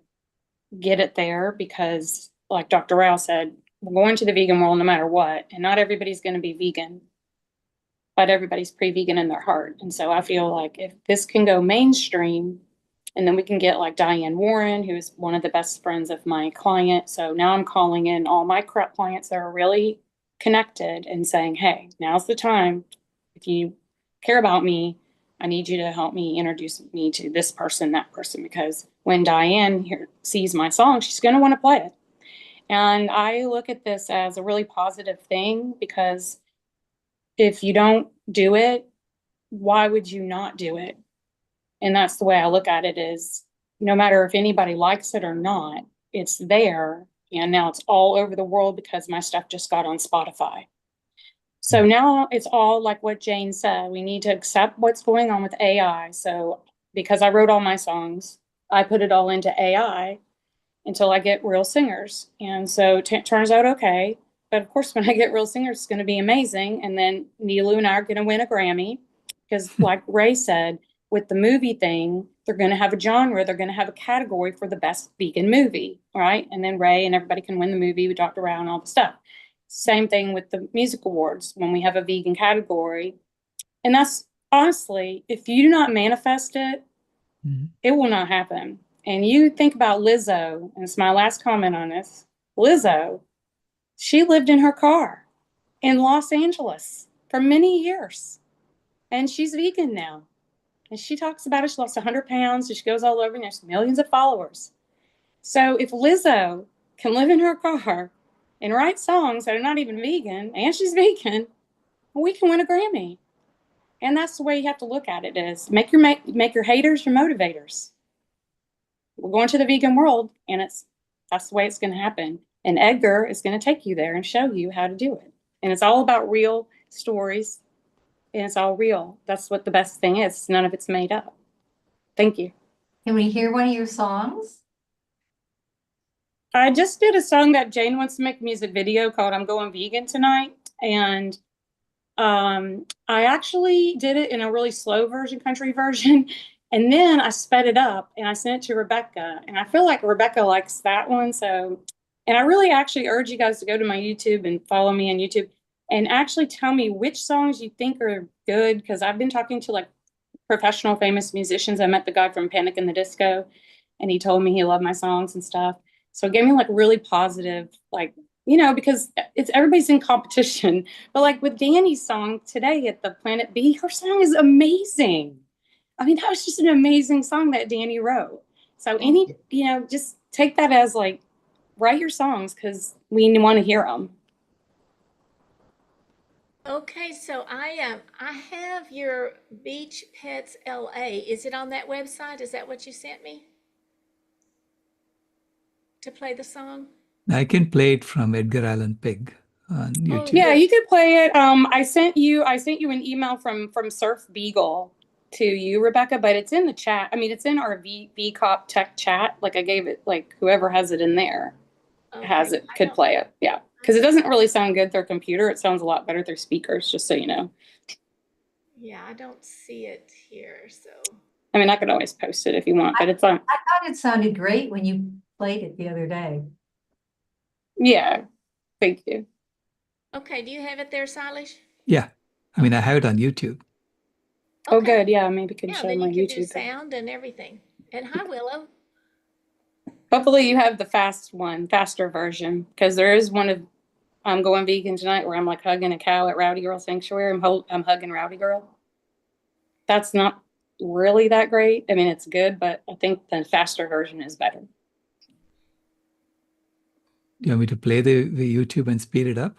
get it there, because like Dr. Rao said, we're going to the vegan world no matter what, and not everybody's going to be vegan, but everybody's pre-vegan in their heart. And so I feel like if this can go mainstream, and then we can get like Diane Warren, who is one of the best friends of my client. So now I'm calling in all my clients that are really connected and saying, hey, now's the time. If you care about me, I need you to help me introduce me to this person, that person, because when Diane sees my song, she's going to want to play it. And I look at this as a really positive thing, because if you don't do it, why would you not do it? And that's the way I look at it, is no matter if anybody likes it or not, it's there. And now it's all over the world because my stuff just got on Spotify. So now it's all like what Jane said. We need to accept what's going on with AI. So because I wrote all my songs, I put it all into AI until I get real singers. And so it turns out okay. But of course, when I get real singers, it's going to be amazing. And then Nilu and I are going to win a Grammy, because like Ray said, with the movie thing, they're going to have a genre, they're going to have a category for the best vegan movie, right? And then Ray and everybody can win the movie with Dr. Rao and all the stuff. Same thing with the music awards, when we have a vegan category. And that's honestly, if you do not manifest it, it will not happen. And you think about Lizzo, and it's my last comment on this. Lizzo, she lived in her car in Los Angeles for many years, and she's vegan now. And she talks about it. She lost 100 pounds, and she goes all over, and there's millions of followers. So if Lizzo can live in her car and write songs that are not even vegan, and she's vegan, we can win a Grammy. And that's the way you have to look at it, is make your haters your motivators. We're going to the vegan world, and that's the way it's going to happen. And Edgar is going to take you there and show you how to do it. And it's all about real stories, and it's all real. That's what the best thing is. None of it's made up. Thank you. Can we hear one of your songs? I just did a song that Jane wants to make a music video called I'm Going Vegan Tonight. And I actually did it in a really slow version, country version. And then I sped it up and I sent it to Rebecca. And I feel like Rebecca likes that one. So, and I really actually urge you guys to go to my YouTube and follow me on YouTube and actually tell me which songs you think are good. Because I've been talking to like professional famous musicians. I met the guy from Panic in the Disco, and he told me he loved my songs and stuff. So it gave me like really positive, like, because it's everybody's in competition. But like with Danny's song today at the Planet B, her song is amazing. I mean, that was just an amazing song that Danny wrote. So just take that as like, write your songs, because we want to hear them. Okay, so I have your Beach Pets LA. Is it on that website? Is that what you sent me to play the song? I can play it from Edgar Allan Pig on YouTube. Yeah, you could play it. I sent you an email from Surf Beagle to you, Rebecca, but it's in the chat. I mean, it's in our VCOP tech chat. Like I gave it, like whoever has it in there has it, could play it. Yeah. Because it doesn't really sound good through computer. It sounds a lot better through speakers, just so you know. Yeah, I don't see it here, so. I mean, I could always post it if you want, but it's on. I thought it sounded great when you played it the other day. Yeah, thank you. Okay, do you have it there, Salish? Yeah. I mean, I have it on YouTube. Oh, good. Yeah, maybe could Yeah, show then my you can do YouTube. sound and everything. And hi, Willow. Hopefully you have the faster version, because there is one of I'm Going Vegan Tonight where I'm like hugging a cow at Rowdy Girl Sanctuary. I'm hugging Rowdy Girl. That's not really that great. I mean, it's good, but I think the faster version is better. Do you want me to play the YouTube and speed it up?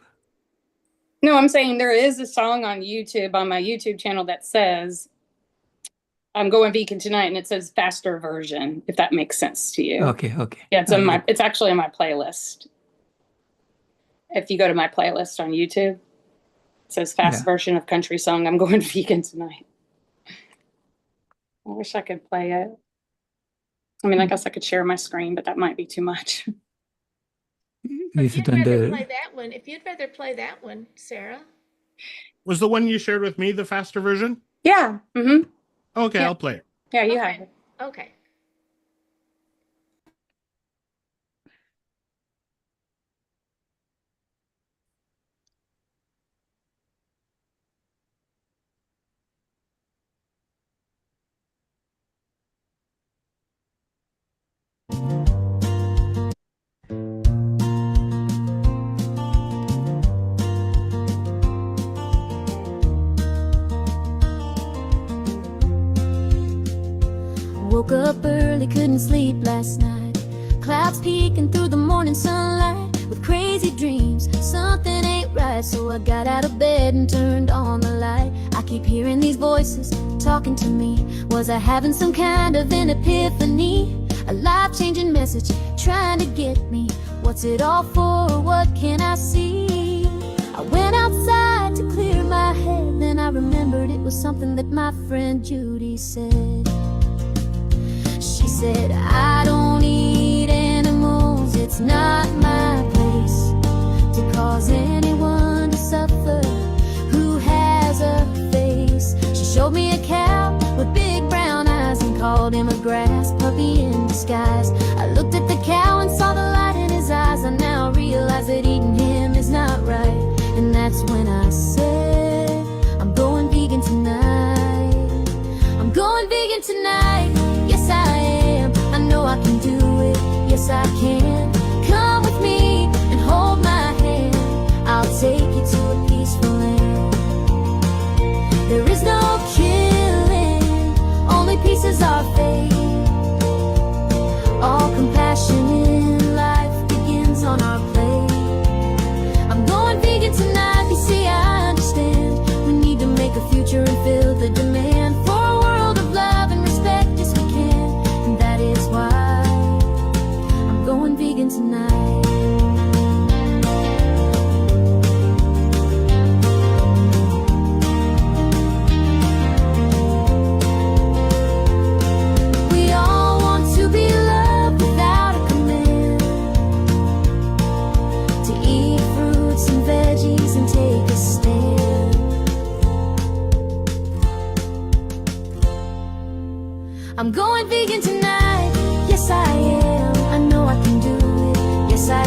No, I'm saying there is a song on YouTube, on my YouTube channel, that says I'm Going Vegan Tonight, and it says faster version, if that makes sense to you. Okay. Yeah, it's actually in my playlist. If you go to my playlist on YouTube, it says fast version of country song, I'm Going Vegan Tonight. I wish I could play it. I mean, I guess I could share my screen, but that might be too much. Is it under? Play that one. If you'd rather play that one, Sarah. Was the one you shared with me the faster version? Yeah. Mm-hmm. Okay, Yeah. I'll play it. Yeah, you have it. Okay. Woke up early, couldn't sleep last night. Clouds peeking through the morning sunlight with crazy dreams. Something ain't right, so I got out of bed and turned on the light. I keep hearing these voices talking to me. Was I having some kind of an epiphany? A life-changing message trying to get me. What's it all for? What can I see? I went outside to clear my head, then I remembered it was something that my friend Judy said. She said, I don't eat animals, it's not my place to cause anyone to suffer who has a face. She showed me a cow with big brown eyes and called him a grass puppy in disguise. I looked at the cow and saw the light in his eyes. I now realize that eating him is not right. And that's when I said, I'm going vegan tonight. I'm going vegan tonight. Yes, I am. I know I can do it. Yes, I can. Come with me and hold my hand. I'll take you to a peaceful land. There is no killing, only pieces are fate. All compassion in life begins on our plate. I'm going vegan tonight. You see, I understand. We need to make a future and fill the demand for a world of love and respect. Yes, we can. And that is why I'm going vegan tonight. We all want to be loved without a command, to eat fruits and veggies and take a stand. I'm going vegan tonight. Yes, I am. I know I can do it. Yes, I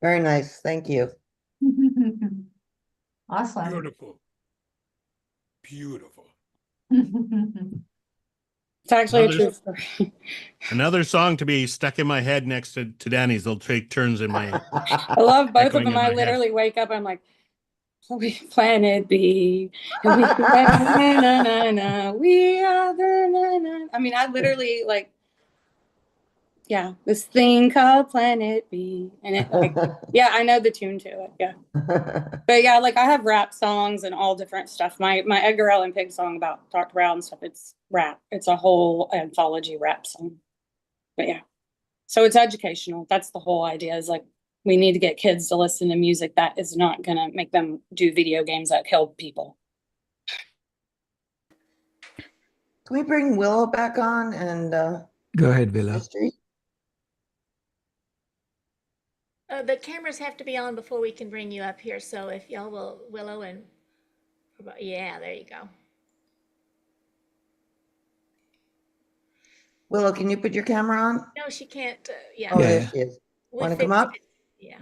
Very nice. Thank you. Awesome. Beautiful. Beautiful. It's actually a true Another, story. another song to be stuck in my head next to Danny's. They'll take turns in my I love both of echoing them. in I my head. literally wake up, I'm like, we planet B, and we na, na, na, na, we are the na, na. I mean, I literally like, yeah, this thing called Planet B, and it like, yeah, I know the tune to it, yeah. But yeah, like I have rap songs and all different stuff. My Edgar Allan Poe song about Dr. Brown and stuff, it's rap. It's a whole anthology rap song. But yeah, so it's educational. That's the whole idea. Is like we need to get kids to listen to music that is not gonna make them do video games that kill people. Can we bring Willow back on and Go ahead, Willow. history? The cameras have to be on before we can bring you up here. So if y'all will, Willow and yeah, there you go. Willow, can you put your camera on? No, she can't. Yeah. Oh, there she is. We Want to come fixed up? it. Yeah.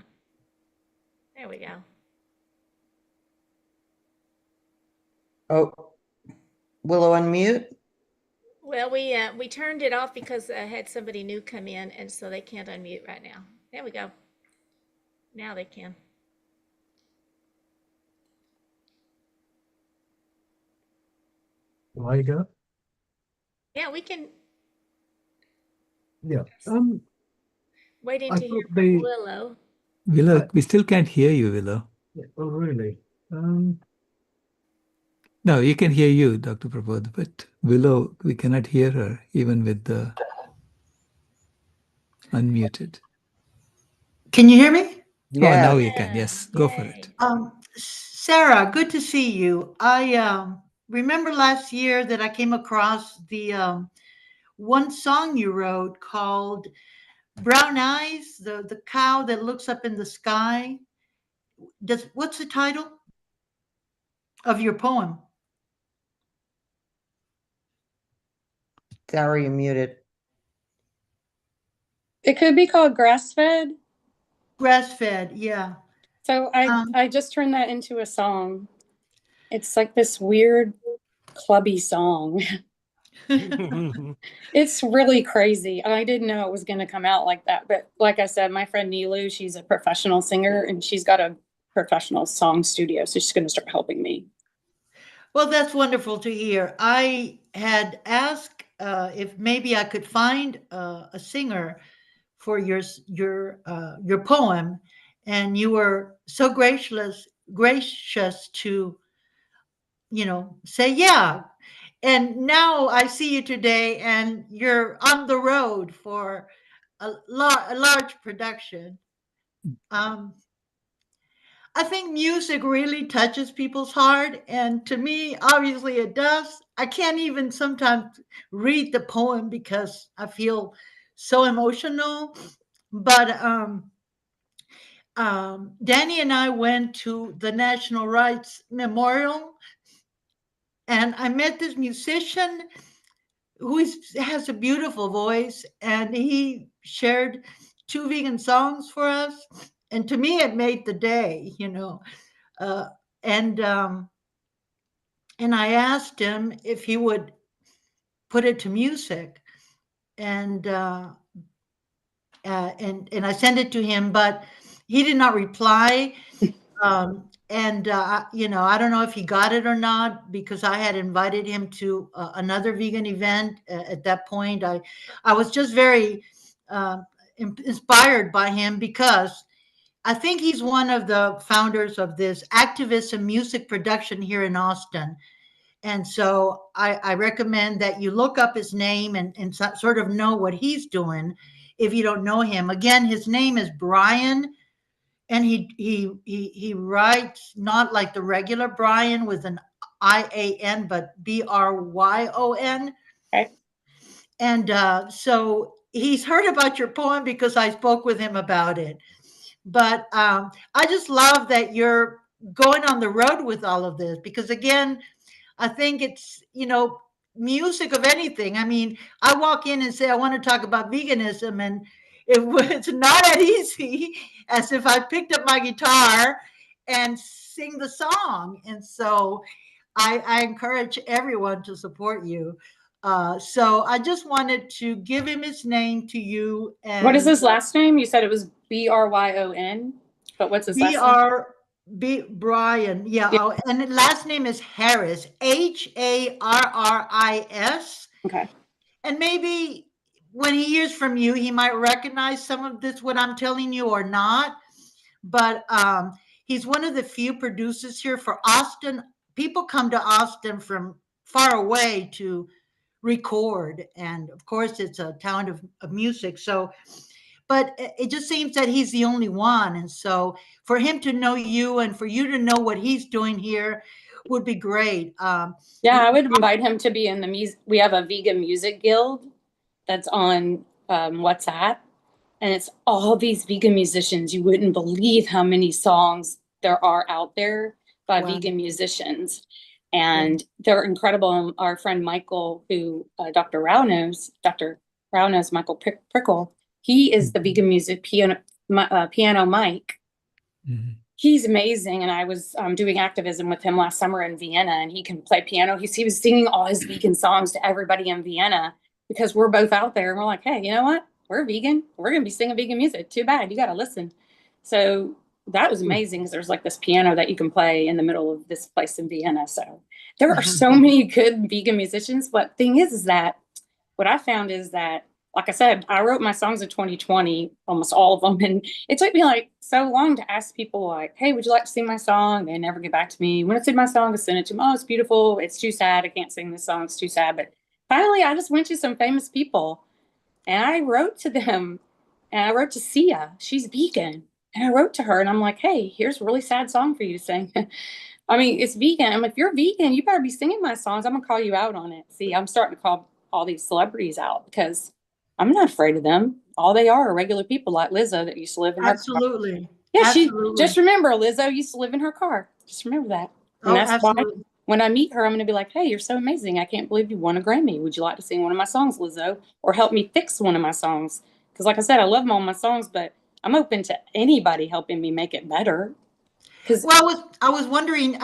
There we go. Oh, Willow, unmute. Well, we turned it off because I had somebody new come in, and so they can't unmute right now. There we go. Now they can. Will I go? Yeah, we can. Yeah. Waiting I to hear thought from the Willow. Willow, we still can't hear you, Willow. oh really? No, you can hear you, Dr. Prabodh, but Willow, we cannot hear her even with the unmuted. Can you hear me? Oh, now you can. Yes, go for it. Sarah, good to see you. I remember last year that I came across the one song you wrote called Brown Eyes, the cow that looks up in the sky. What's the title of your poem? Sarah, you're muted. It could be called Grass Fed. Grass Fed, yeah. So I just turned that into a song. It's like this weird clubby song. It's really crazy. I didn't know it was going to come out like that. But like I said, my friend Nilu, she's a professional singer and she's got a professional song studio. So she's going to start helping me. Well, that's wonderful to hear. I had asked if maybe I could find a singer for your poem, and you were so gracious to, say yeah. And now I see you today, and you're on the road for a large production. I think music really touches people's heart, and to me, obviously, it does. I can't even sometimes read the poem because I feel so emotional. But Danny and I went to the National Rights Memorial, and I met this musician who has a beautiful voice, and he shared 2 vegan songs for us. And to me, it made the day, Uh, and I asked him if he would put it to music, and I sent it to him, but he did not reply. I don't know if he got it or not because I had invited him to another vegan event. At that point, I was just very inspired by him because I think he's one of the founders of this activism music production here in Austin. And so I recommend that you look up his name and sort of know what he's doing if you don't know him. Again, his name is Brian, and he writes not like the regular Brian with an IAN, but BRYON. Okay. And so he's heard about your poem because I spoke with him about it. But I just love that you're going on the road with all of this because, again, I think it's, music of anything. I mean, I walk in and say, I want to talk about veganism. it's not as easy as if I picked up my guitar and sing the song. And so I encourage everyone to support you. So I just wanted to give him his name to you. And what is his last name? You said it was Bryon, but what's his last name? Brian. Yeah. Yeah. Oh, and the last name is Harris, Harris. Okay. And maybe when he hears from you, he might recognize some of this, what I'm telling you, or not. But he's one of the few producers here for Austin. People come to Austin from far away to record. And of course, it's a town of music. So, but it just seems that he's the only one. And so for him to know you and for you to know what he's doing here would be great. Yeah, I would invite him to be in the music. We have a vegan music guild that's on WhatsApp, and it's all these vegan musicians. You wouldn't believe how many songs there are out there by vegan musicians, and they're incredible. Our friend Michael, who Dr. Rao knows, Michael Prickle, he is the vegan music piano Mike. He's amazing. And I was doing activism with him last summer in Vienna, and he can play piano. He was singing all his vegan songs to everybody in Vienna because we're both out there and we're like, hey, you know what? We're vegan. We're going to be singing vegan music. Too bad. You got to listen. So that was amazing because there's like this piano that you can play in the middle of this place in Vienna. So there are so many good vegan musicians. But thing is that what I found is that, like I said, I wrote my songs in 2020, almost all of them. And it took me like so long to ask people like, hey, would you like to sing my song? They never get back to me. When I sing my song, I send it to them. Oh, it's beautiful. It's too sad. I can't sing this song. It's too sad. But finally, I just went to some famous people and I wrote to them. And I wrote to Sia. She's vegan. And I wrote to her and I'm like, hey, here's a really sad song for you to sing. I mean, it's vegan. I'm like, if you're vegan, you better be singing my songs. I'm going to call you out on it. See, I'm starting to call all these celebrities out because I'm not afraid of them. All they are regular people like Lizzo that used to live in her car. Absolutely. Yeah, Absolutely. Just remember, Lizzo used to live in her car. Just remember that. And that's why when I meet her, I'm going to be like, hey, you're so amazing. I can't believe you won a Grammy. Would you like to sing one of my songs, Lizzo? Or help me fix one of my songs? Because like I said, I love all my songs, but I'm open to anybody helping me make it better. Well, I was wondering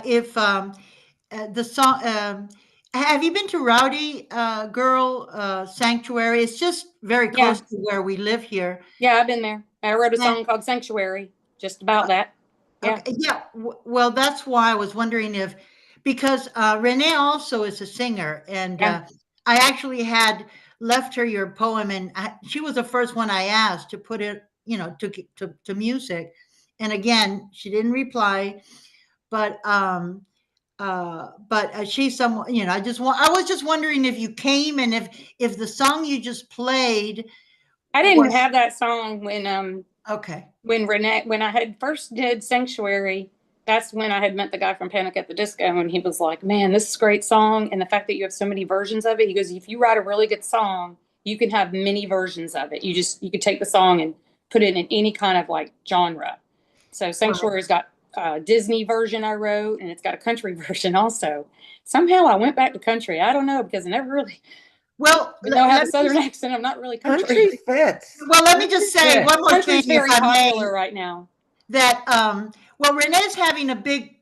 if the song, have you been to Rowdy Girl Sanctuary? It's just very close to where we live here. Yeah, I've been there. I wrote a song called Sanctuary, just about that. Yeah. Okay, yeah. Well, that's why I was wondering if, because Renee also is a singer, and I actually had left her your poem, and she was the first one I asked to put it, to music. And again, she didn't reply, but she's someone, I was just wondering if you came and if the song you just played. I didn't have that song when okay. When I had first did Sanctuary, that's when I had met the guy from Panic at the Disco, and he was like, man, this is a great song. And the fact that you have so many versions of it, he goes, if you write a really good song, you can have many versions of it. You could take the song and put it in any kind of like genre. So Sanctuary's got a Disney version I wrote, and it's got a country version also. Somehow I went back to country. I don't know, because I never really, even though I have a Southern accent, I'm not really country. Fits. Well, let me just say one more Country's thing, very if I may, popular right now. that well, Renee's having a big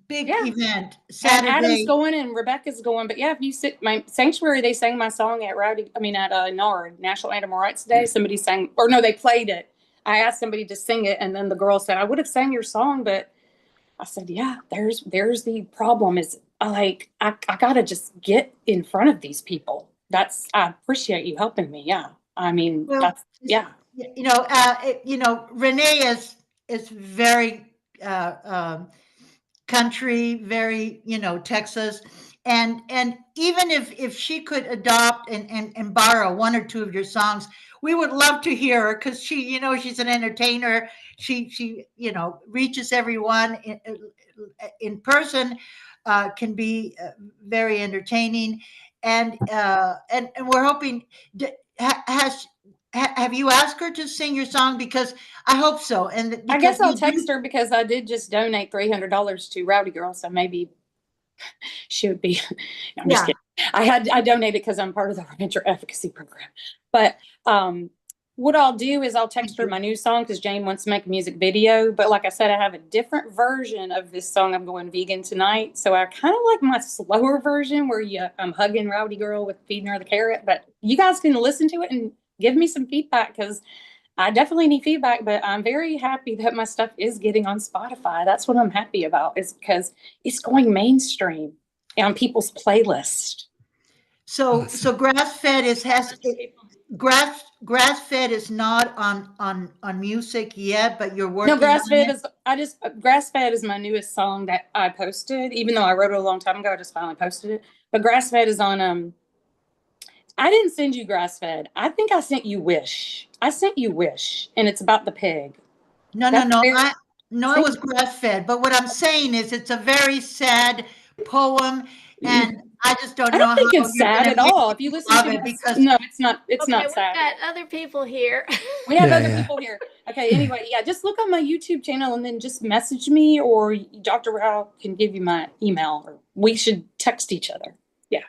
event Saturday. And Adam's going and Rebecca's going, but yeah, if you sit my Sanctuary, they sang my song at NARD, National Animal Rights Day. Somebody sang, or no, they played it. I asked somebody to sing it, and then the girl said, I would have sang your song, but I said, yeah, there's the problem is I gotta just get in front of these people. I appreciate you helping me. Yeah. I mean, Renee is very country, very, Texas. And even if she could adopt and borrow one or two of your songs, we would love to hear her, because she's an entertainer. She reaches everyone in person, can be very entertaining. And we're hoping, have you asked her to sing your song? Because I hope so. And I guess I'll text her, because I did just donate $300 to Rowdy Girl, so maybe she would be. No, I'm just kidding. I donated because I'm part of the rancher advocacy program. But what I'll do is I'll text her my new song because Jane wants to make a music video. But like I said, I have a different version of this song. I'm going vegan tonight. So I kind of like my slower version where I'm hugging Rowdy Girl with feeding her the carrot. But you guys can listen to it and give me some feedback because I definitely need feedback. But I'm very happy that my stuff is getting on Spotify. That's what I'm happy about, is because it's going mainstream on people's playlist. So grass-fed grass-fed is not on music yet, but you're working No, grass-fed on it? is grass-fed is my newest song that I posted. Even though I wrote it a long time ago, I just finally posted it. But grass-fed is on I didn't send you grass-fed. I think I sent you Wish. I sent you Wish, and it's about the pig. No, it was grass-fed. But what I'm saying is it's a very sad poem, and I just don't know I don't think how it's you're sad gonna at make all. If you listen love to it it, because no, it's not. It's Okay, not sad. we've got other people here. We have other people here. Okay, anyway, yeah, just look on my YouTube channel and then just message me, or Dr. Rao can give you my email, or we should text each other. Yeah.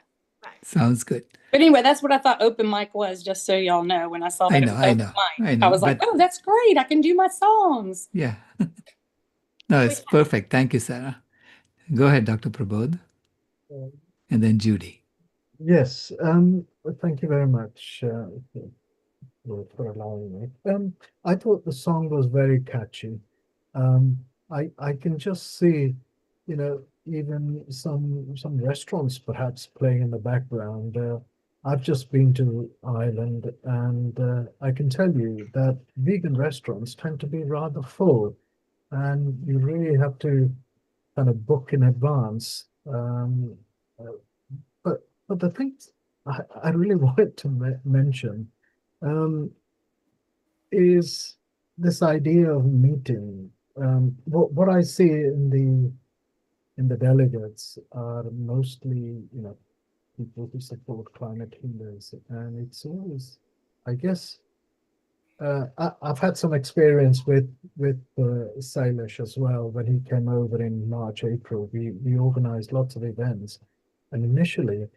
Sounds good. But anyway, that's what I thought open mic was, just so y'all know. When I saw that I it know, was I open know, mic, I know, I was like, but- oh, that's great. I can do my songs. Yeah. No, it's perfect. Thank you, Sarah. Go ahead, Dr. Prabodh. And then Judy. Yes, thank you very much for allowing me. I thought the song was very catchy. I can just see, even some restaurants perhaps playing in the background. I've just been to Ireland, and I can tell you that vegan restaurants tend to be rather full, and you really have to kind of book in advance. Uh, but the thing I really wanted to mention is this idea of meeting. What I see in the delegates are mostly, people who support climate healers, and it's always, I guess, I've had some experience with Salish as well. When he came over in March, April, we organized lots of events, and initially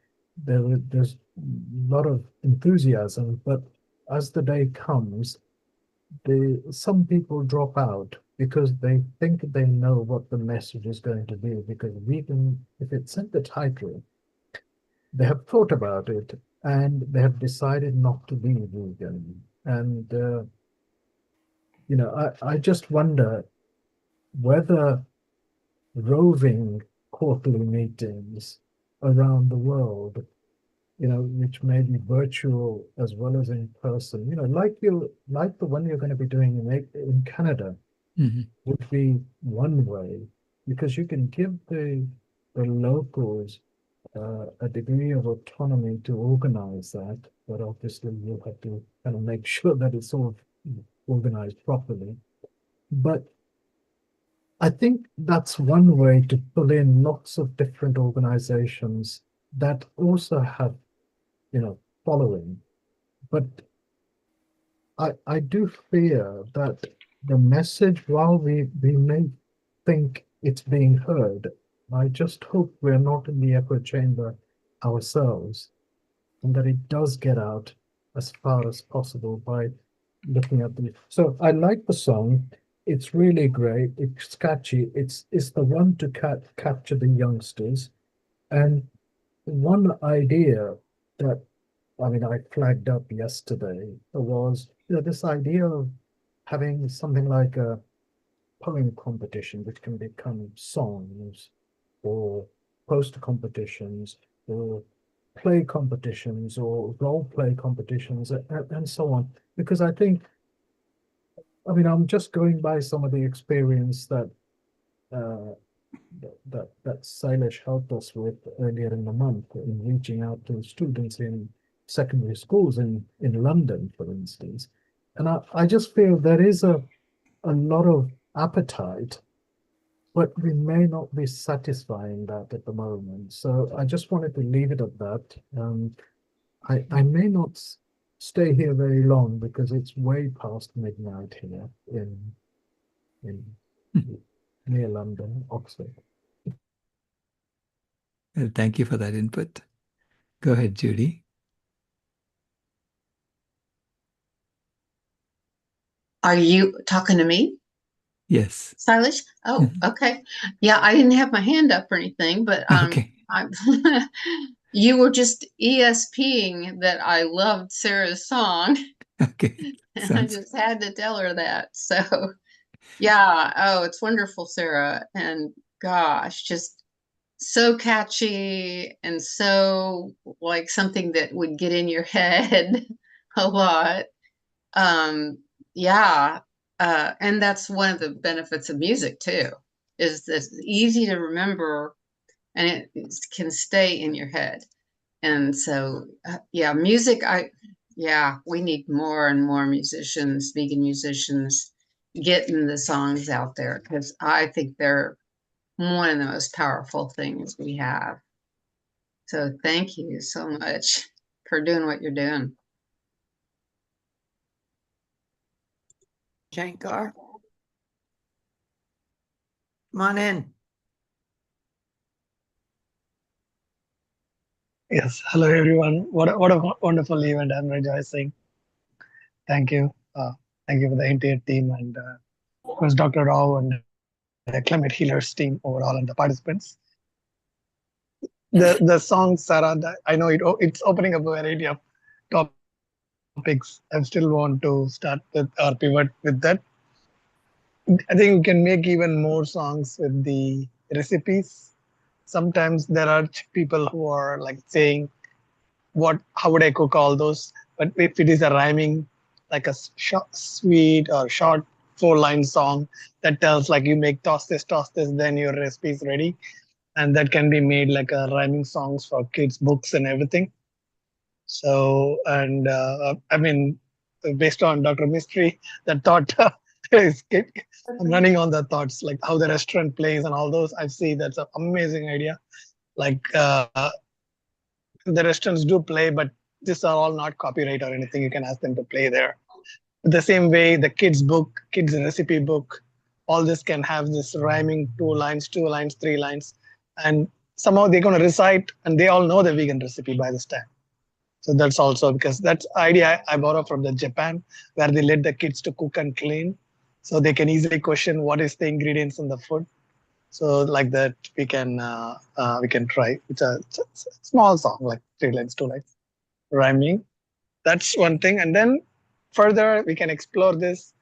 there's a lot of enthusiasm, but as the day comes, some people drop out because they think they know what the message is going to be. Because vegan, if it's in the title, they have thought about it and they have decided not to be vegan. And I just wonder whether roving quarterly meetings around the world, which may be virtual as well as in person, like the one you're going to be doing in Canada, would be one way, because you can give the locals a degree of autonomy to organize that, but obviously you'll have to kind of make sure that it's all organized properly. But I think that's one way to pull in lots of different organizations that also have, following. But I do fear that the message, while we may think it's being heard, I just hope we're not in the echo chamber ourselves, and that it does get out as far as possible by looking at the. So I like the song. It's really great. It's catchy. It's the one to capture the youngsters. And one idea that I flagged up yesterday was this idea of having something like a poem competition, which can become songs, or poster competitions, or play competitions, or role play competitions, and so on. Because I think, I'm just going by some of the experience that Silesh helped us with earlier in the month in reaching out to students in secondary schools in London, for instance. And I just feel there is a lot of appetite, but we may not be satisfying that at the moment. So I just wanted to leave it at that. I may not stay here very long because it's way past midnight here in near London, Oxford. Thank you for that input. Go ahead, Judy. Are you talking to me, Yes. Silas? Oh, okay. Yeah, I didn't have my hand up or anything, but Okay. you were just ESPing that I loved Sarah's song, Okay. and I Sounds just had to tell her that. So, yeah. Oh, it's wonderful, Sarah. And gosh, just so catchy and so like something that would get in your head a lot. Yeah. And that's one of the benefits of music too, is that it's easy to remember and it can stay in your head. And so, yeah, music, yeah, we need more and more musicians, vegan musicians, getting the songs out there because I think they're one of the most powerful things we have. So thank you so much for doing what you're doing. Shankar, come on in. Yes, hello everyone. What a wonderful event. I'm rejoicing. Thank you. Thank you for the entire team and of course Dr. Rao and the Climate Healers team overall and the participants. The song Sarah, I know it's opening up a variety of topics. I still want to start with or pivot with that. I think we can make even more songs with the recipes. Sometimes there are people who are like saying, how would I cook all those? But if it is a rhyming, like a sweet or short 4-line song that tells like you make toss this, then your recipe is ready. And that can be made like a rhyming songs for kids' books and everything. So, and I mean, based on Dr. Mystery, that thought I'm running on the thoughts, like how the restaurant plays and all those. I see that's an amazing idea. Like the restaurants do play, but these are all not copyright or anything. You can ask them to play there. The same way, the kids' book, kids' recipe book, all this can have this rhyming 2 lines, 3 lines, and somehow they're going to recite, and they all know the vegan recipe by this time. So that's also because that's idea I borrow from the Japan, where they let the kids to cook and clean, so they can easily question what is the ingredients in the food. So like that, we can try. It's a small song, like 3 lines, 2 lines, rhyming. That's one thing. And then further, we can explore this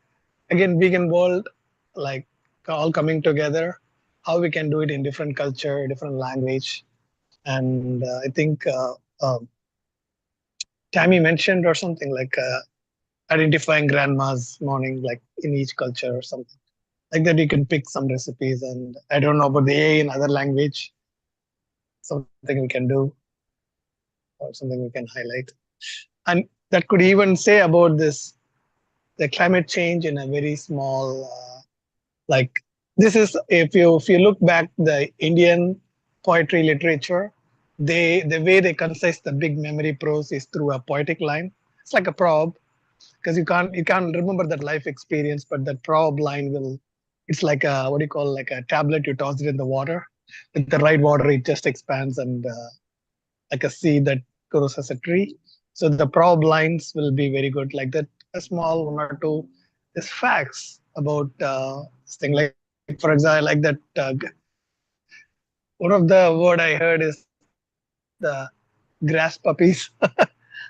again, vegan world, like all coming together. How we can do it in different culture, different language, and I think Tammy mentioned or something like identifying grandma's morning, like in each culture or something like that. You can pick some recipes, and I don't know about the A in other language. Something we can do, or something we can highlight, and that could even say about this, the climate change in a very small, like this is if you look back the Indian poetry literature, the way they concise the big memory prose is through a poetic line. It's like a proverb because you can't remember that life experience, but that proverb line will. It's like a what do you call, like a tablet. You toss it in the water. With the right water, it just expands and like a seed that grows as a tree. So the proverb lines will be very good, like that. A small one or two is facts about this thing. Like for example, like that. One of the word I heard is the grass puppies.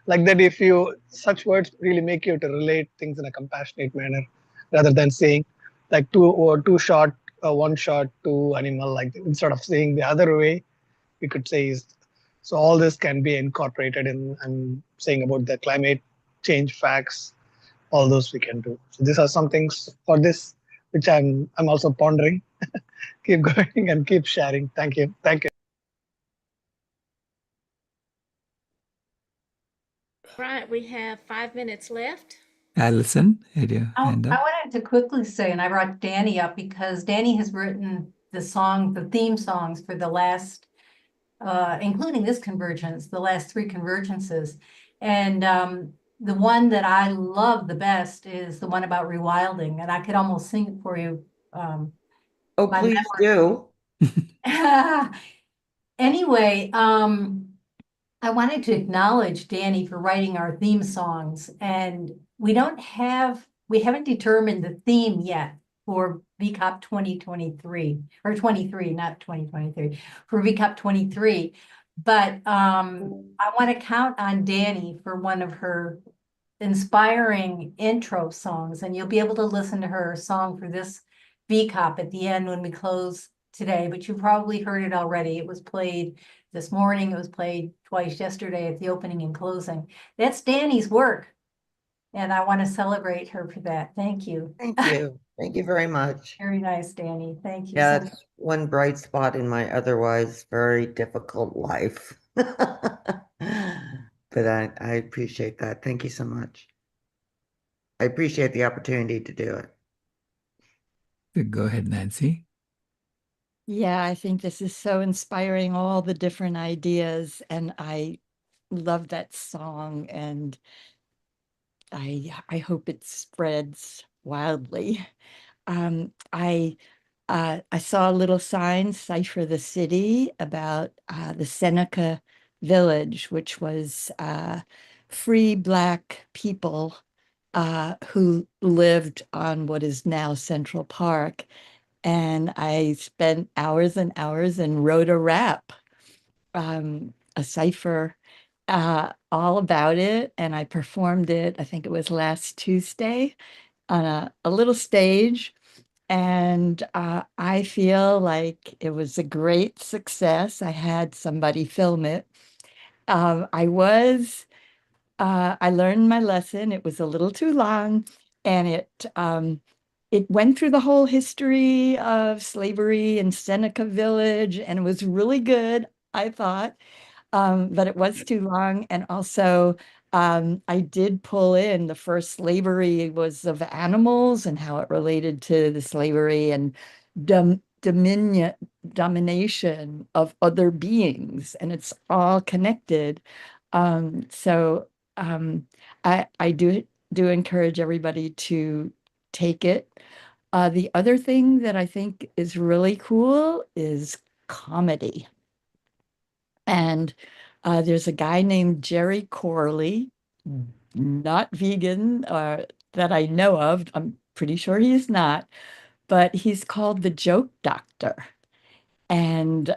Like that, if you such words really make you to relate things in a compassionate manner, rather than saying like two shot, one shot, two animal. Like instead of saying the other way, we could say is. So all this can be incorporated in. I'm saying about the climate change facts. All those we can do. So these are some things for this, which I'm also pondering. Keep going and keep sharing. Thank you. Thank you. Right, we have 5 minutes left. Allison, had your I hand up. wanted to quickly say, and I brought Danny up because Danny has written the theme songs for the last, including this convergence, the last 3 convergences. And the one that I love the best is the one about rewilding, and I could almost sing it for you. Oh, please do. Anyway, I wanted to acknowledge Danny for writing our theme songs, and we don't have we haven't determined the theme yet for VCOP 2023 or 23, not 2023, for VCOP 23. But I want to count on Danny for one of her inspiring intro songs, and you'll be able to listen to her song for this VCOP at the end when we close today, but you probably heard it already. It was played this morning. It was played twice yesterday at the opening and closing. That's Danny's work, and I want to celebrate her for that. Thank you. Thank you. Thank you very much. Very nice, Danny. Thank you. Yeah, so it's one bright spot in my otherwise very difficult life. But I appreciate that. Thank you so much. I appreciate the opportunity to do it. Go ahead, Nancy. Yeah, I think this is so inspiring, all the different ideas, and I love that song, and I hope it spreads wildly. I saw a little sign, Cipher the City, about the Seneca Village, which was free Black people who lived on what is now Central Park. And I spent hours and hours and wrote a rap, a cipher, all about it. And I performed it, I think it was last Tuesday, on a little stage. And I feel like it was a great success. I had somebody film it. I learned my lesson. It was a little too long, and it went through the whole history of slavery in Seneca Village, and it was really good, I thought. But it was too long. And also, I did pull in the first slavery was of animals and how it related to the slavery and domination of other beings, and it's all connected. So I do encourage everybody to take it. The other thing that I think is really cool is comedy. And there's a guy named Jerry Corley, not vegan, that I know of. I'm pretty sure he's not, but he's called the Joke Doctor. And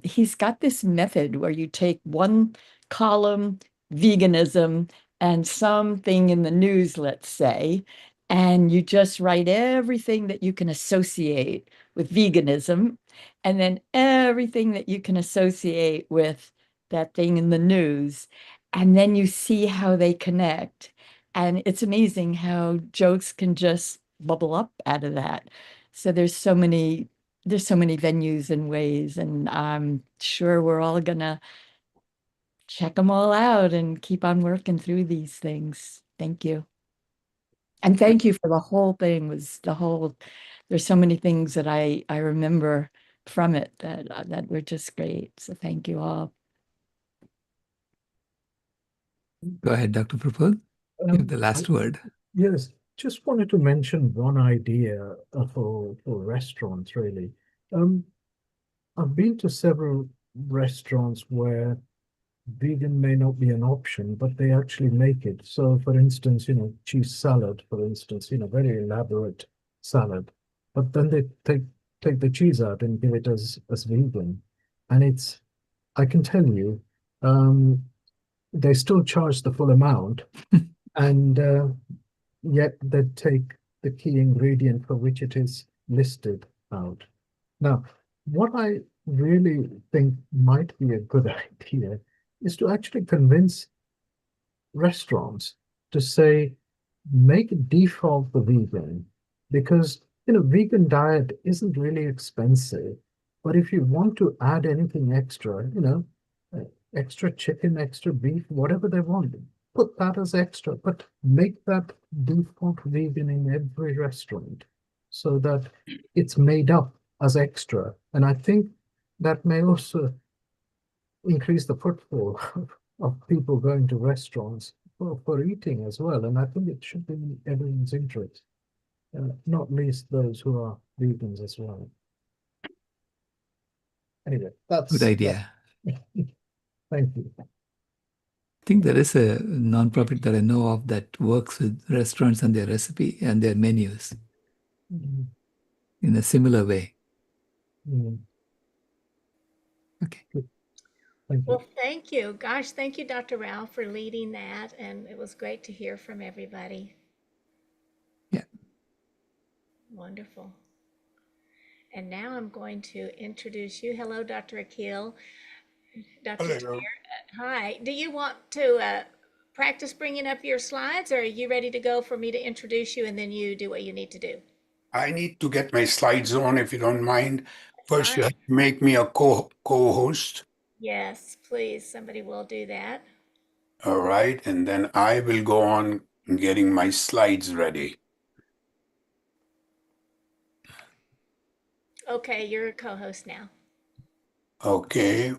he's got this method where you take one column, veganism, and something in the news, let's say, and you just write everything that you can associate with veganism, and then everything that you can associate with that thing in the news. And then you see how they connect. And it's amazing how jokes can just bubble up out of that. So there's so many venues and ways, and I'm sure we're all gonna check them all out and keep on working through these things. Thank you. And thank you for the whole thing. There's so many things that I remember from it that were just great. So thank you all. Go ahead, Dr. Prabodh. You have the last word. Yes, just wanted to mention one idea for restaurants, really. I've been to several restaurants where vegan may not be an option, but they actually make it. So, for instance, cheese salad, for instance, very elaborate salad, but then they take the cheese out and give it as vegan. And I can tell you, they still charge the full amount, and yet they take the key ingredient for which it is listed out. Now, what I really think might be a good idea is to actually convince restaurants to say, make default the vegan, because vegan diet isn't really expensive. But if you want to add anything extra, extra chicken, extra beef, whatever they want, put that as extra, but make that default vegan in every restaurant so that it's made up as extra. And I think that may also increase the footfall of people going to restaurants for eating as well. And I think it should be in everyone's interest, not least those who are vegans as well. Anyway, that's good idea. Thank you. think there is a nonprofit that I know of that works with restaurants and their recipe and their menus in a similar way. Okay. Good. Thank you. Well, thank you. Gosh, thank you, Dr. Rao, for leading that. And it was great to hear from everybody. Yeah. Wonderful. And now I'm going to introduce you. Hello, Dr. Akil. Dr. Hello. Tair. Hi. Do you want to practice bringing up your slides, or are you ready to go for me to introduce you and then you do what you need to do? I need to get my slides on, if you don't mind. First, you Fine. have to make me a co-host. Yes, please. Somebody will do that. All right. And then I will go on getting my slides ready. Okay, you're a co-host now. Okay.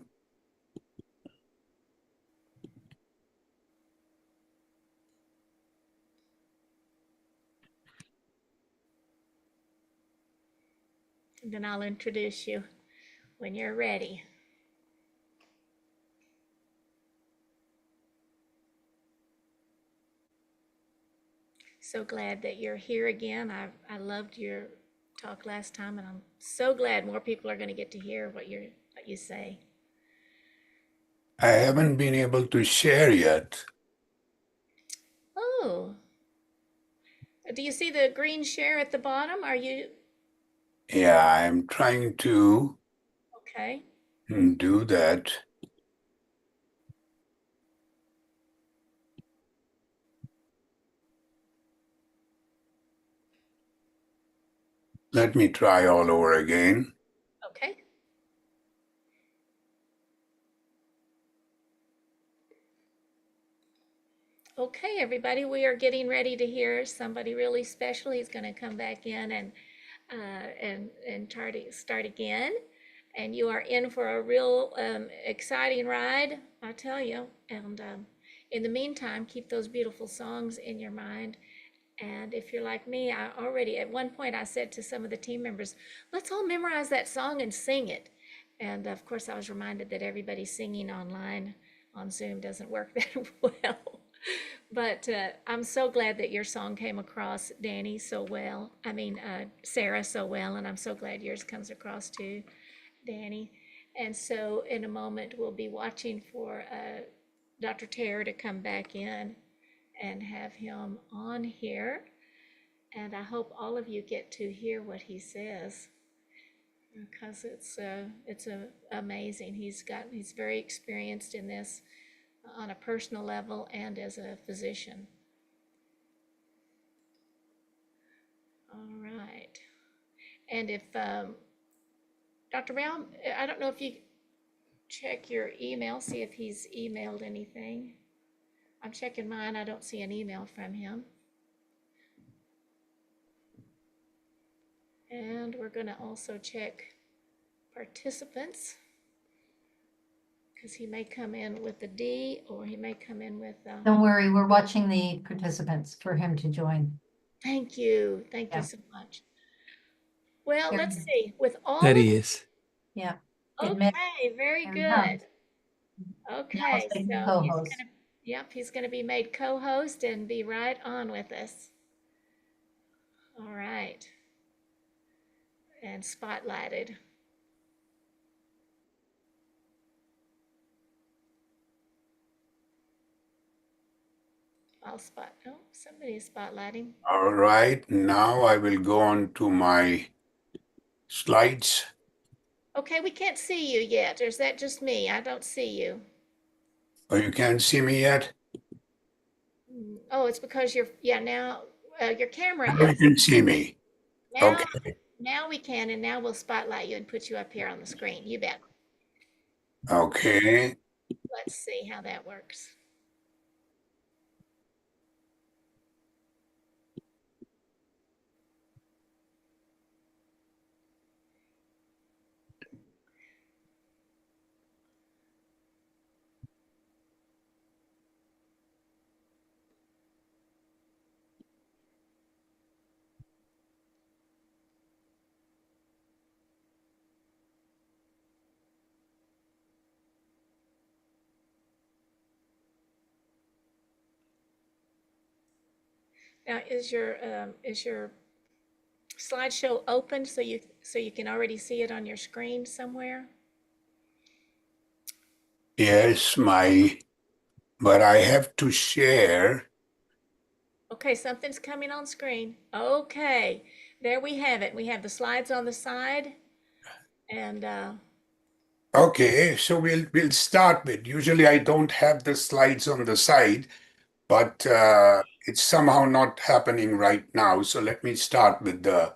And then I'll introduce you when you're ready. So glad that you're here again. I loved your talk last time, and I'm so glad more people are going to get to hear what you say. I haven't been able to share yet. Oh, do you see the green share at the bottom? Are you Yeah, I'm trying to okay? do that. Let me try all over again. Okay. Okay, everybody, we are getting ready to hear somebody really special. He's going to come back in and try to start again. And you are in for a real exciting ride, I tell you. And in the meantime, keep those beautiful songs in your mind. And if you're like me, I already, at one point, I said to some of the team members, let's all memorize that song and sing it. And of course, I was reminded that everybody singing online on Zoom doesn't work that well. But I'm so glad that your song came across, Danny, so well. I mean, Sarah, so well. And I'm so glad yours comes across too, Danny. And so in a moment, we'll be watching for Dr. Tair to come back in and have him on here. And I hope all of you get to hear what he says, because it's amazing. He's very experienced in this on a personal level and as a physician. All right. And if Dr. Brown, I don't know if you check your email, see if he's emailed anything. I'm checking mine. I don't see an email from him. And we're going to also check participants, because he may come in with a D, or he may come in with Don't worry, we're watching the participants for him to join. Thank you. Thank you so much. Well, There let's see. With all There of he is. Yeah. okay, very good. Okay, taking so co-host. he's gonna be made co-host and be right on with us. All right. And spotlighted. Oh, somebody is spotlighting. All right. Now I will go on to my slides. Okay, we can't see you yet. Or is that just me? I don't see you. Oh, you can't see me yet? Oh, it's because now your camera Now you is. can see me. Now, Okay. now we can, and now we'll spotlight you and put you up here on the screen. You bet. Okay. Let's see how that works. Now, is your slideshow open so you can already see it on your screen somewhere? Yes, but I have to share. Okay, something's coming on screen. Okay, there we have it. We have the slides on the side, and Okay, so we'll start with. Usually I don't have the slides on the side, but it's somehow not happening right now. So let me start with the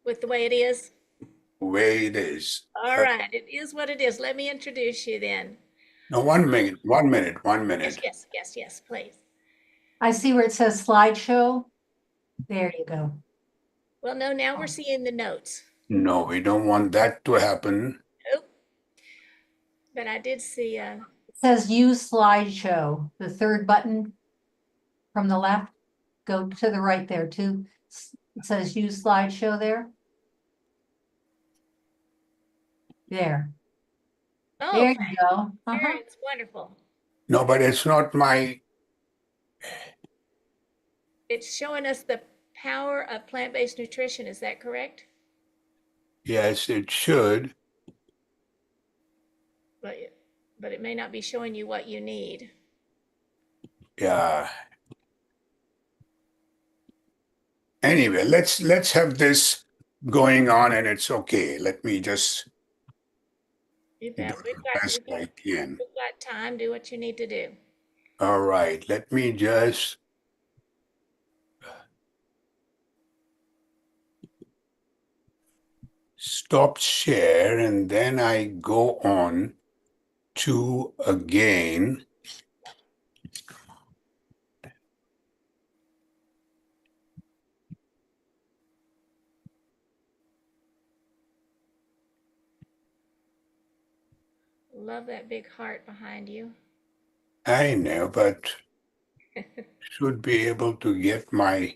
with the way it is. way it is. All right, it is what it is. Let me introduce you then. No, 1 minute, 1 minute, 1 minute. Yes, please. I see where it says slideshow. There you go. Well, no, now we're seeing the notes. No, we don't want that to happen. Nope. But I did see It says use slideshow, the third button from the left. Go to the right there too. It says use slideshow there. There. oh, There okay. you go. There, it's wonderful. No, but it's not my. It's showing us the power of plant-based nutrition. Is that correct? Yes, it should. But it may not be showing you what you need. Yeah. Anyway, let's have this going on, and it's okay. Let me just You do bet. the best I can. We've got time. Do what you need to do. All right, let me just stop share, and then I go on to again. Love that big heart behind you. I know, but should be able to get my.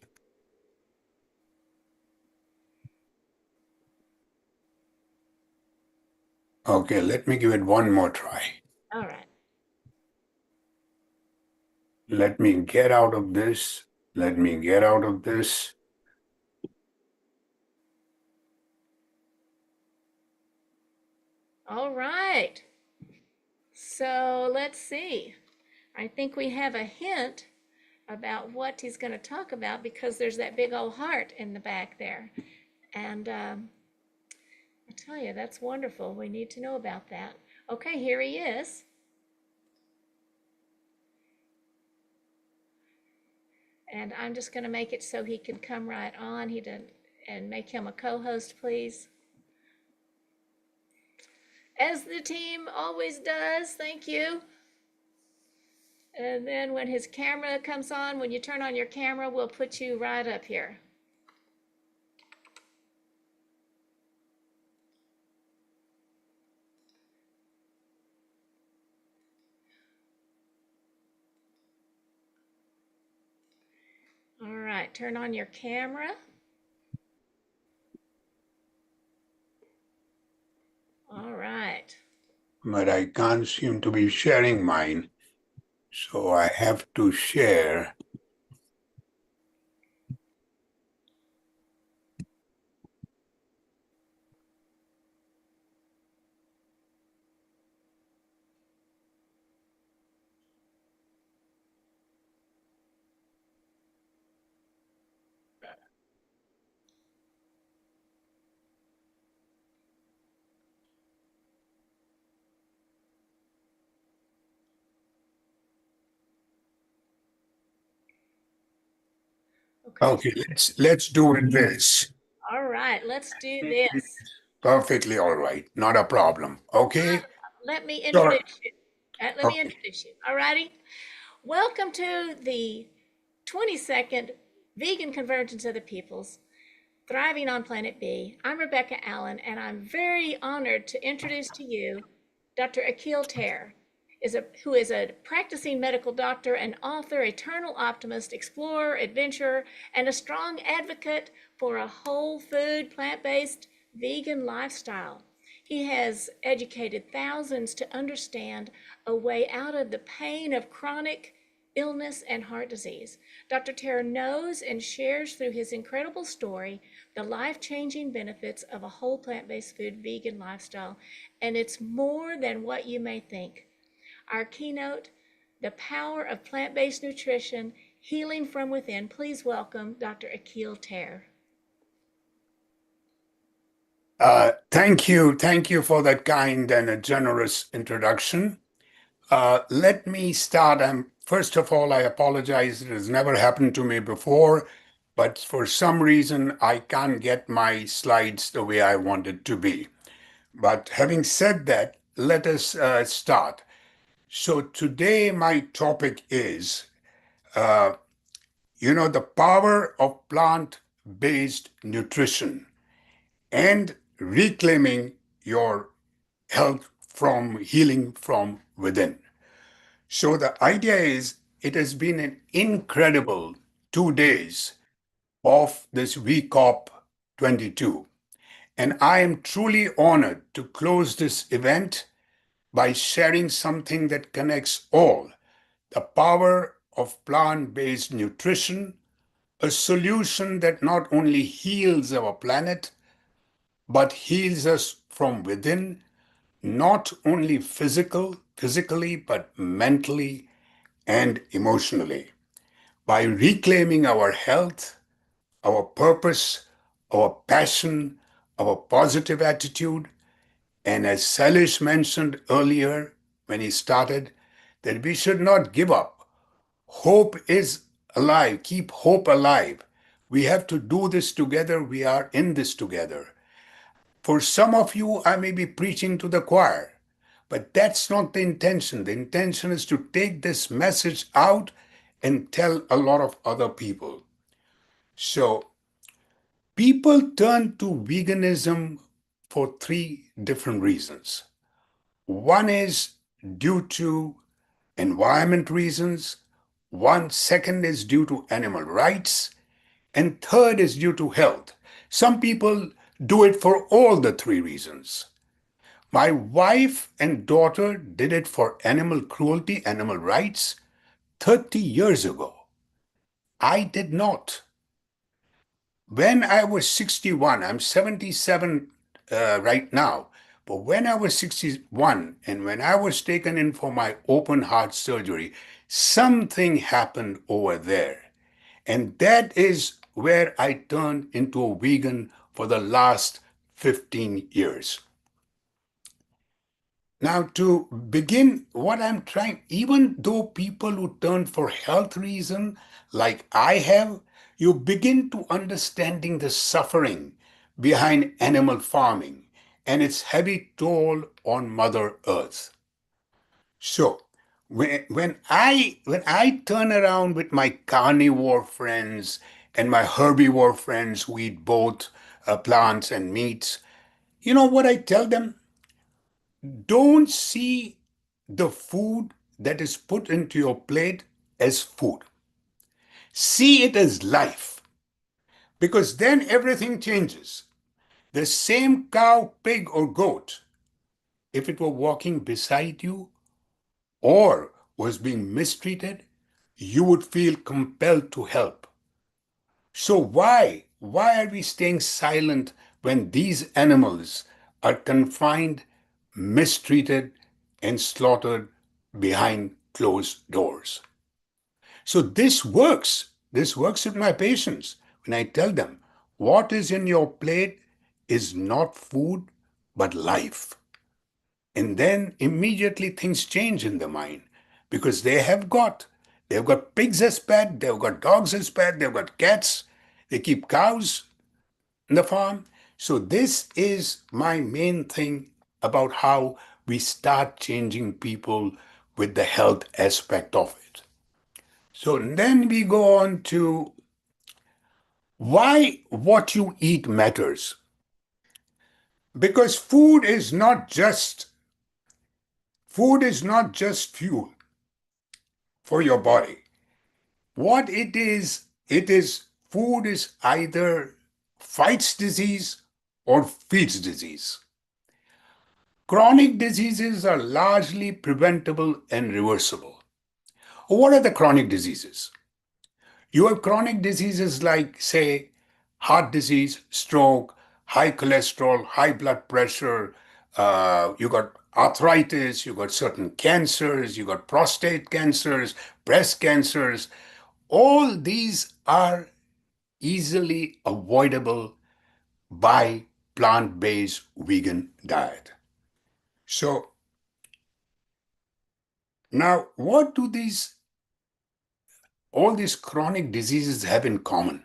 Okay, let me give it one more try. All right. Let me get out of this. Let me get out of this. All right. So let's see. I think we have a hint about what he's going to talk about because there's that big old heart in the back there. And I tell you, that's wonderful. We need to know about that. Okay, here he is. And I'm just going to make it so he can come right on. And make him a co-host, please. As the team always does, thank you. And then when his camera comes on, when you turn on your camera, we'll put you right up here. All right, turn on your camera. All right. But I can't seem to be sharing mine. So I have to share. Okay, let's do it this. All right, let's do this. Perfectly all right, not a problem. Okay. Let me Sure. introduce you. Let me introduce you. All righty. Welcome to the 22nd Vegan Convergence of the Peoples, Thriving on Planet B. I'm Rebecca Allen, and I'm very honored to introduce to you Dr. Akil Ter, who is a practicing medical doctor and author, eternal optimist, explorer, adventurer, and a strong advocate for a whole food, plant-based, vegan lifestyle. He has educated thousands to understand a way out of the pain of chronic illness, and heart disease. Dr. Tara knows and shares through his incredible story the life-changing benefits of a whole plant-based food vegan lifestyle, and it's more than what you may think. Our keynote, The Power of Plant-Based Nutrition, Healing from Within. Please welcome Dr. Akil Tare. Thank you. Thank you for that kind and a generous introduction. Let me start. First of all, I apologize. It has never happened to me before, but for some reason, I can't get my slides the way I want it to be. But having said that, let us start. So today, my topic is, the power of plant-based nutrition and reclaiming your health from healing from within. So the idea is it has been an incredible 2 days of this WeCOP 22. And I am truly honored to close this event by sharing something that connects all: the power of plant-based nutrition, a solution that not only heals our planet, but heals us from within, not only physically, but mentally and emotionally. By reclaiming our health, our purpose, our passion, our positive attitude, and as Salish mentioned earlier when he started, that we should not give up. Hope is alive. Keep hope alive. We have to do this together. We are in this together. For some of you, I may be preaching to the choir, but that's not the intention. The intention is to take this message out and tell a lot of other people. So, people turn to veganism for three different reasons. One is due to environment reasons, second is due to animal rights, and third is due to health. Some people do it for all the three reasons. My wife and daughter did it for animal cruelty, animal rights 30 years ago. I did not. When I was 61, I'm 77 right now, but when I was 61 and when I was taken in for my open heart surgery, something happened over there. And that is where I turned into a vegan for the last 15 years. Now, to begin, what I'm trying, even though people who turn for health reason, like I have, you begin to understanding the suffering behind animal farming and its heavy toll on Mother Earth. So, when I turn around with my carnivore friends and my herbivore friends who eat both plants and meats, you know what I tell them? Don't see the food that is put into your plate as food. See it as life, because then everything changes. The same cow, pig, or goat, if it were walking beside you or was being mistreated, you would feel compelled to help. So why are we staying silent when these animals are confined, mistreated, and slaughtered behind closed doors? So this works. This works with my patients when I tell them what is in your plate is not food but life. And then immediately things change in the mind because they've got pigs as pet, they've got dogs as pet, they've got cats, they keep cows in the farm. So this is my main thing about how we start changing people with the health aspect of it. So then we go on to why what you eat matters. Because food is not just fuel for your body. What it is food is either fights disease or feeds disease. Chronic diseases are largely preventable and reversible. What are the chronic diseases? You have chronic diseases like, say, heart disease, stroke, high cholesterol, high blood pressure, you got arthritis, you got certain cancers, you got prostate cancers, breast cancers. All these are easily avoidable by plant-based vegan diet. So now what do all these chronic diseases have in common?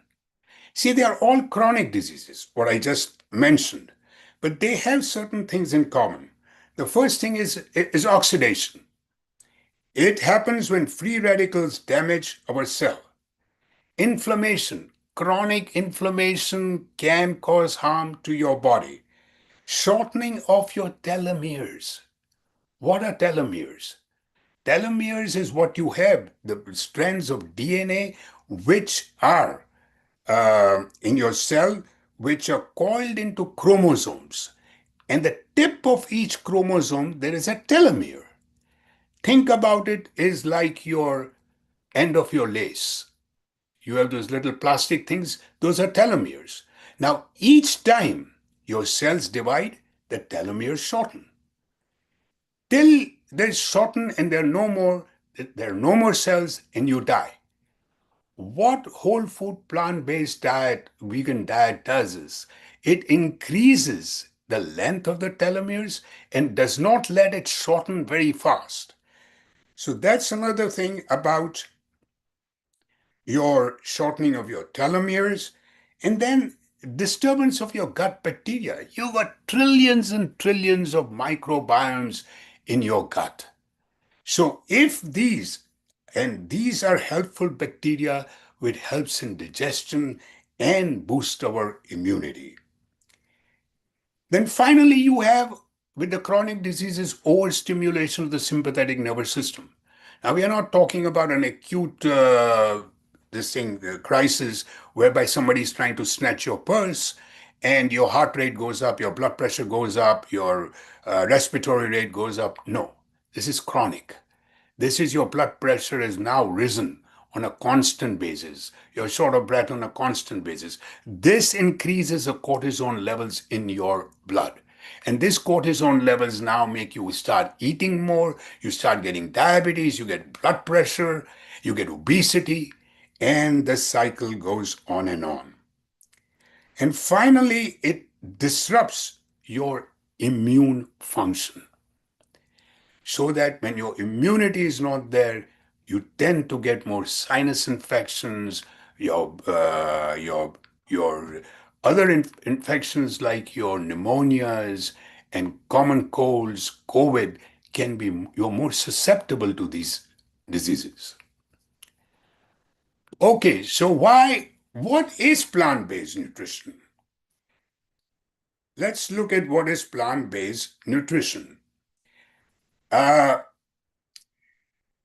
See, they are all chronic diseases, what I just mentioned, but they have certain things in common. The first thing is oxidation. It happens when free radicals damage our cell. Inflammation, chronic inflammation can cause harm to your body. Shortening of your telomeres. What are telomeres? Telomeres is what you have, the strands of DNA which are in your cell, which are coiled into chromosomes. And the tip of each chromosome, there is a telomere. Think about it is like your end of your lace. You have those little plastic things, those are telomeres. Now, each time your cells divide, the telomeres shorten. Till they shorten and there are no more cells and you die. What whole food plant-based diet, vegan diet does is it increases the length of the telomeres and does not let it shorten very fast. So that's another thing about your shortening of your telomeres. And then disturbance of your gut bacteria. You've got trillions and trillions of microbiomes in your gut. So if these are helpful bacteria which helps in digestion and boost our immunity. Then finally you have with the chronic diseases overstimulation of the sympathetic nervous system. Now we are not talking about an acute crisis whereby somebody is trying to snatch your purse and your heart rate goes up, your blood pressure goes up, your respiratory rate goes up. No, this is chronic. This is your blood pressure has now risen on a constant basis. You're short of breath on a constant basis. This increases the cortisol levels in your blood. And this cortisol levels now make you start eating more, you start getting diabetes, you get blood pressure, you get obesity, and the cycle goes on and on. And finally, it disrupts your immune function. So that when your immunity is not there, you tend to get more sinus infections, your other infections like your pneumonias and common colds, COVID, you're more susceptible to these diseases. Okay, so what is plant-based nutrition? Let's look at what is plant-based nutrition.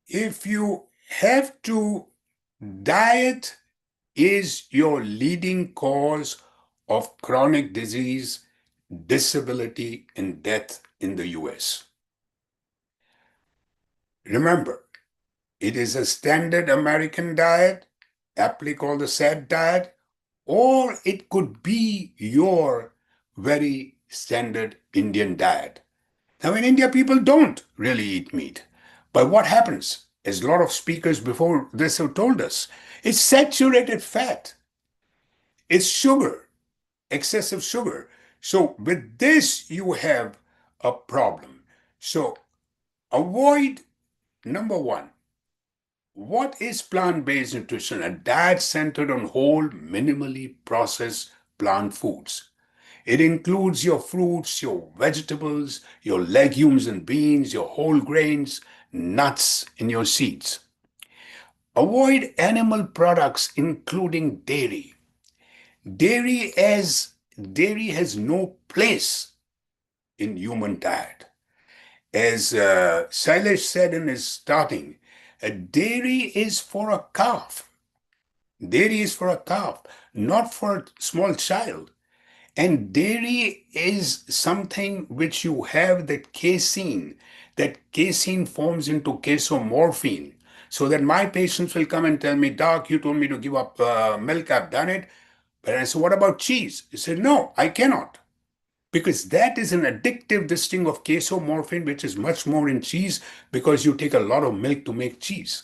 If you have to, diet is your leading cause of chronic disease, disability, and death in the US. Remember, it is a standard American diet, aptly called the SAD diet, or it could be your very standard Indian diet. Now, in India, people don't really eat meat. But what happens, as a lot of speakers before this have told us, it's saturated fat. It's sugar, excessive sugar. So with this, you have a problem. So avoid, number one, what is plant-based nutrition? A diet centered on whole, minimally processed plant foods. It includes your fruits, your vegetables, your legumes and beans, your whole grains, nuts, and your seeds. Avoid animal products, including dairy. Dairy has no place in human diet. As Silesh said in his starting, dairy is for a calf. Dairy is for a calf, not for a small child. And dairy is something which you have that casein forms into casomorphine. So that my patients will come and tell me, Doc, you told me to give up milk, I've done it. But I said, what about cheese? He said, no, I cannot. Because that is an addictive this thing of casomorphin, which is much more in cheese because you take a lot of milk to make cheese.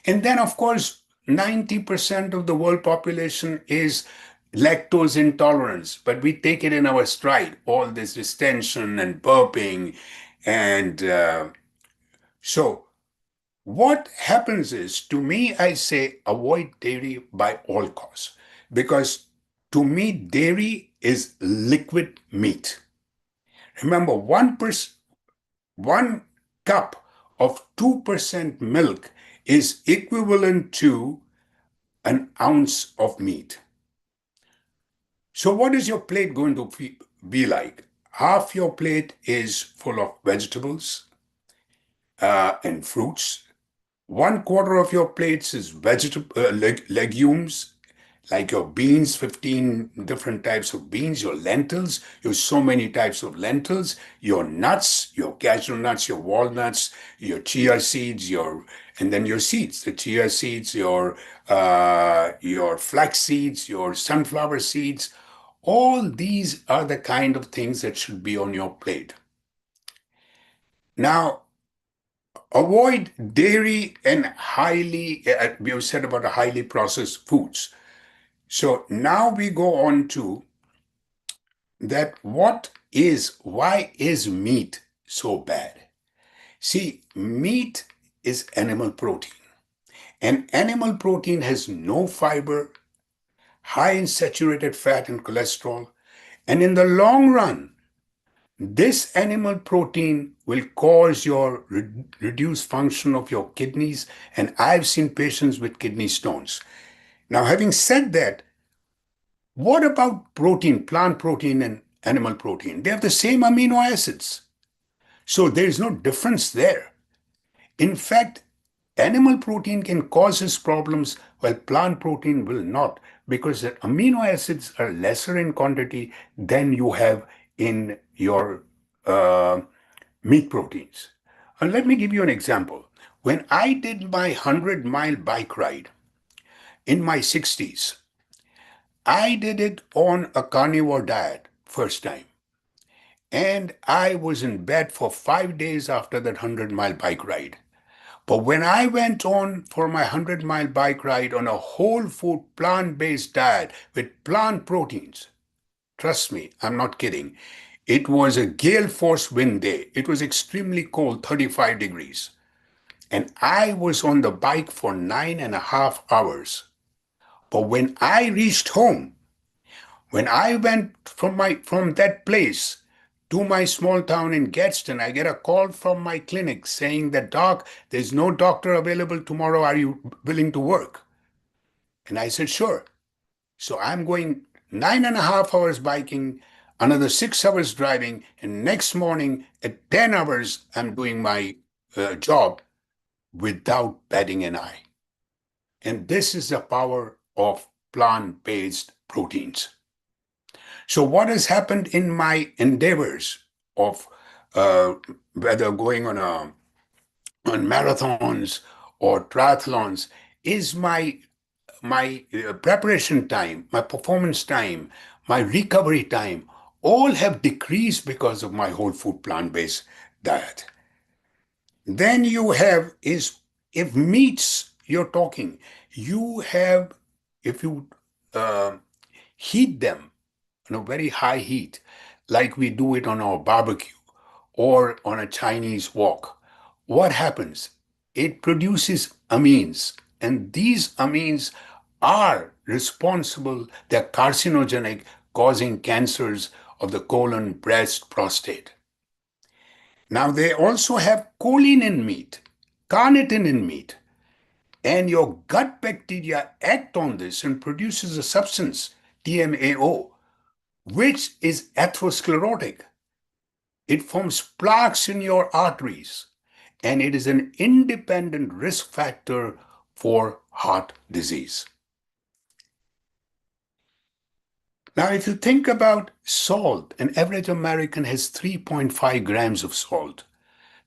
And then, of course, 90% of the world population is lactose intolerance, but we take it in our stride, all this distension and burping. And so what happens is, to me, I say avoid dairy by all costs, because to me, dairy is liquid meat. Remember, 1 cup of 2% milk is equivalent to an ounce of meat. So what is your plate going to be like? Half your plate is full of vegetables and fruits. 1/4 of your plates is legumes, like your beans, 15 different types of beans, your lentils, your so many types of lentils, your nuts, your cashew nuts, your walnuts, your chia seeds, and then your seeds, the chia seeds, your flax seeds, your sunflower seeds. All these are the kind of things that should be on your plate. Now, avoid dairy and we have said about highly processed foods. So now we go on to that why is meat so bad? See, meat is animal protein, and animal protein has no fiber, high in saturated fat and cholesterol, and in the long run, this animal protein will cause your reduced function of your kidneys, and I've seen patients with kidney stones. Now, having said that, what about protein, plant protein and animal protein? They have the same amino acids. So there is no difference there. In fact, animal protein can cause us problems while plant protein will not, because the amino acids are lesser in quantity than you have in your meat proteins. And let me give you an example. When I did my 100-mile bike ride in my 60s, I did it on a carnivore diet first time. And I was in bed for 5 days after that 100-mile bike ride. But when I went on for my 100-mile bike ride on a whole food plant-based diet with plant proteins, trust me, I'm not kidding. It was a gale force wind day. It was extremely cold, 35 degrees. And I was on the bike for 9.5 hours. But when I reached home, when I went from that place to my small town in Gadsden, I get a call from my clinic saying that, Doc, there's no doctor available tomorrow. Are you willing to work? And I said, sure. So I'm going 9.5 hours biking, another 6 hours driving, and next morning at 10 hours, I'm doing my job without batting an eye. And this is the power of plant-based proteins. So what has happened in my endeavors of whether going on marathons or triathlons is my preparation time, my performance time, my recovery time, all have decreased because of my whole food plant-based diet. Then you have if meats you're talking, if you heat them on a very high heat, like we do it on our barbecue or on a Chinese wok, what happens? It produces amines, and these amines are responsible, they're carcinogenic, causing cancers of the colon, breast, prostate. Now, they also have choline in meat, carnitine in meat, and your gut bacteria act on this and produces a substance, TMAO, which is atherosclerotic. It forms plaques in your arteries, and it is an independent risk factor for heart disease. Now, if you think about salt, an average American has 3.5 grams of salt.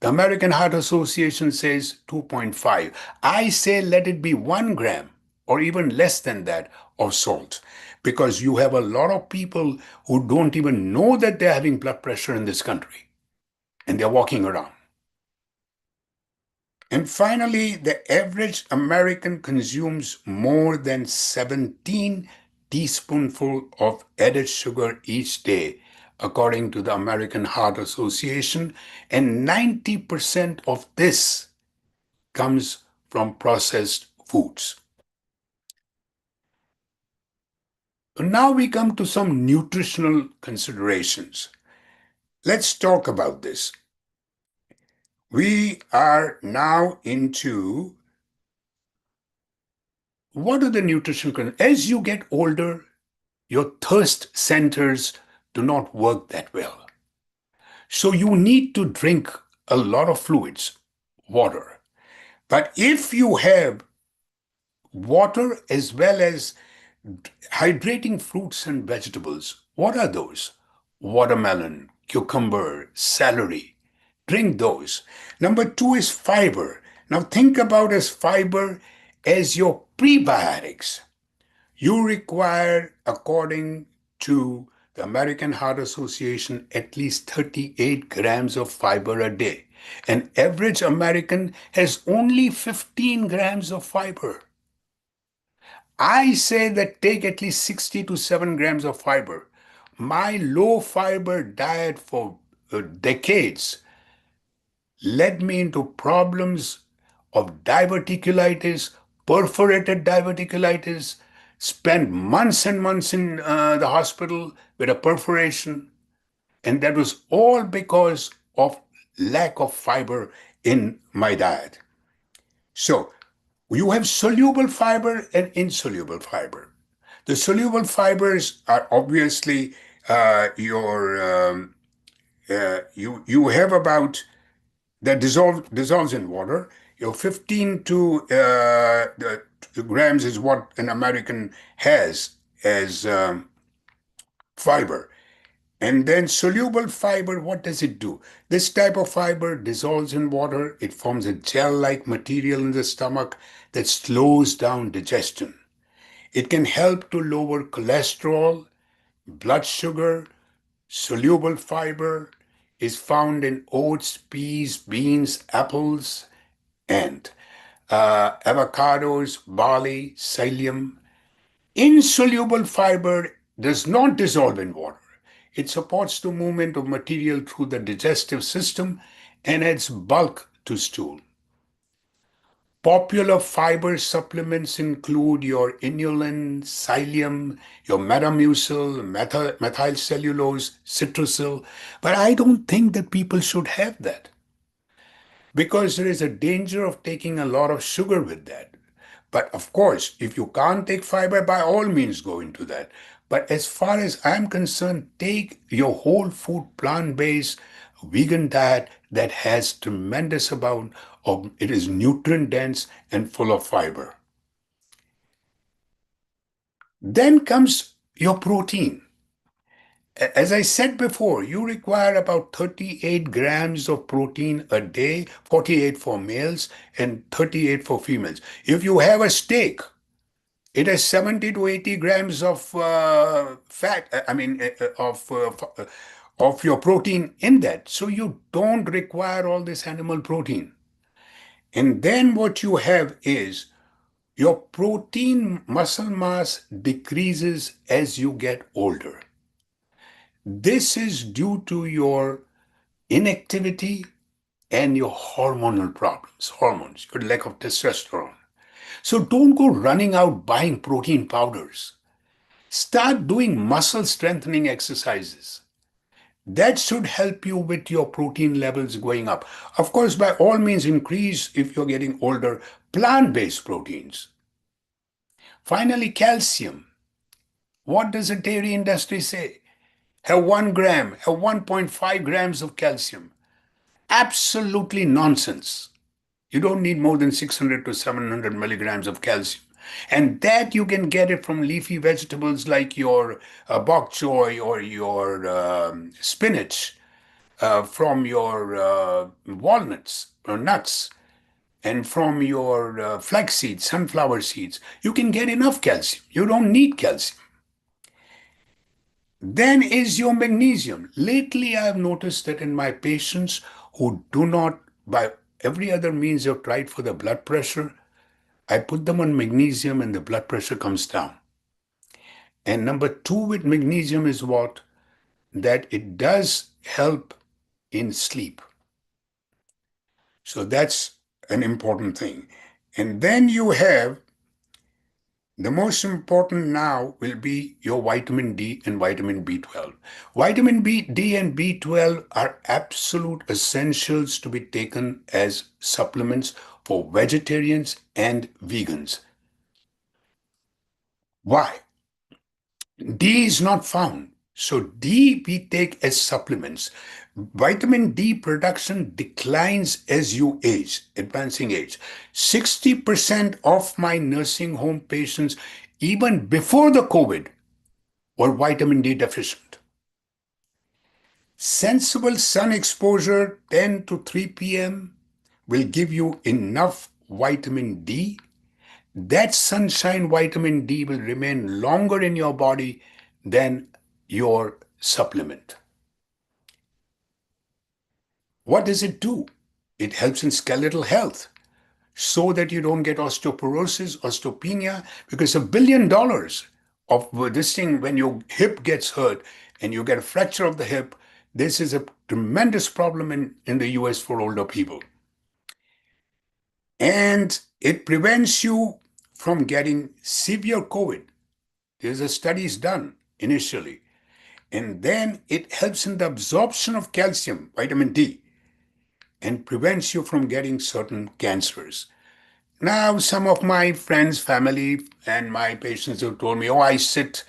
The American Heart Association says 2.5. I say let it be 1 gram or even less than that of salt, because you have a lot of people who don't even know that they're having blood pressure in this country, and they're walking around. And finally, the average American consumes more than 17 teaspoonfuls of added sugar each day, according to the American Heart Association, and 90% of this comes from processed foods. Now we come to some nutritional considerations. Let's talk about this. We are now into what are the nutritional. As you get older, your thirst centers do not work that well. So you need to drink a lot of fluids, water. But if you have water as well as hydrating fruits and vegetables, what are those? Watermelon, cucumber, celery. Drink those. Number 2 is fiber. Now think about as fiber as your prebiotics. You require, according to the American Heart Association, at least 38 grams of fiber a day. An average American has only 15 grams of fiber. I say that take at least 60 to 7 grams of fiber. My low fiber diet for decades led me into problems of diverticulitis, perforated diverticulitis, spent months and months in the hospital with a perforation. And that was all because of lack of fiber in my diet. So you have soluble fiber and insoluble fiber. The soluble fibers are obviously you have about that dissolves in water. Your 15 to the grams is what an American has as fiber. And then soluble fiber, what does it do? This type of fiber dissolves in water. It forms a gel-like material in the stomach that slows down digestion. It can help to lower cholesterol, blood sugar. Soluble fiber is found in oats, peas, beans, apples, and avocados, barley, psyllium. Insoluble fiber does not dissolve in water. It supports the movement of material through the digestive system and adds bulk to stool. Popular fiber supplements include your inulin, psyllium, your metamucil, methylcellulose, citrusyl, but I don't think that people should have that, because there is a danger of taking a lot of sugar with that. But of course, if you can't take fiber, by all means go into that. But as far as I'm concerned, take your whole food, plant-based, vegan diet that has tremendous amount of, it is nutrient dense and full of fiber. Then comes your protein. As I said before, you require about 38 grams of protein a day, 48 for males and 38 for females. If you have a steak, it has 70 to 80 grams of fat, of your protein in that. So you don't require all this animal protein. And then what you have is your protein muscle mass decreases as you get older. This is due to your inactivity and your hormonal problems, hormones, your lack of testosterone. So don't go running out buying protein powders. Start doing muscle strengthening exercises. That should help you with your protein levels going up. Of course, by all means, increase, if you're getting older, plant-based proteins. Finally, calcium. What does the dairy industry say? Have 1 gram, have 1.5 grams of calcium. Absolutely nonsense. You don't need more than 600 to 700 milligrams of calcium. And that you can get it from leafy vegetables like your bok choy or your spinach. from your walnuts or nuts, and from your flax seeds, sunflower seeds, you can get enough calcium. You don't need calcium. Then is your magnesium. Lately, I have noticed that in my patients who do not, by every other means they've tried for the blood pressure, I put them on magnesium and the blood pressure comes down. And number two with magnesium is what? That it does help in sleep. So that's an important thing. And then you have the most important now will be your vitamin D and vitamin B12. Vitamin D and B12 are absolute essentials to be taken as supplements for vegetarians and vegans. Why? D is not found. So D we take as supplements. Vitamin D production declines as you age, advancing age. 60% of my nursing home patients, even before the COVID, were vitamin D deficient. Sensible sun exposure 10 to 3 p.m. will give you enough vitamin D. That sunshine vitamin D will remain longer in your body than your supplement. What does it do? It helps in skeletal health so that you don't get osteoporosis, osteopenia, because $1 billion of this thing, when your hip gets hurt and you get a fracture of the hip, this is a tremendous problem in the US for older people. And it prevents you from getting severe COVID. There's a studies done initially. And then it helps in the absorption of calcium, vitamin D, and prevents you from getting certain cancers. Now, some of my friends, family, and my patients have told me, oh, I sit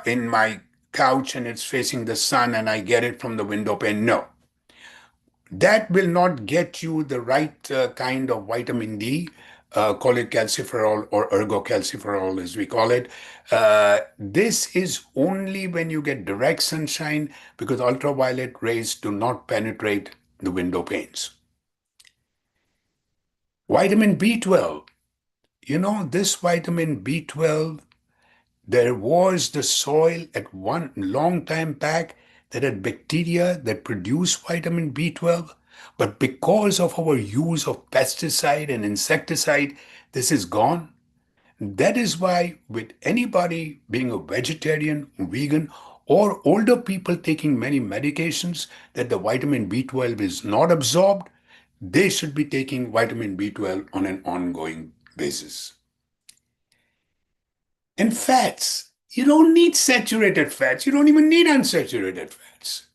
in my couch and it's facing the sun and I get it from the window pane. No. That will not get you the right kind of vitamin D, call it calciferol or ergocalciferol as we call it. This is only when you get direct sunshine because ultraviolet rays do not penetrate the window panes. Vitamin B12. You know, this vitamin B12, there was the soil at one long time back that had bacteria that produce vitamin B12, but because of our use of pesticide and insecticide, this is gone. That is why with anybody being a vegetarian, vegan, or older people taking many medications that the vitamin B12 is not absorbed, they should be taking vitamin B12 on an ongoing basis. And fats. You don't need saturated fats. You don't even need unsaturated fats.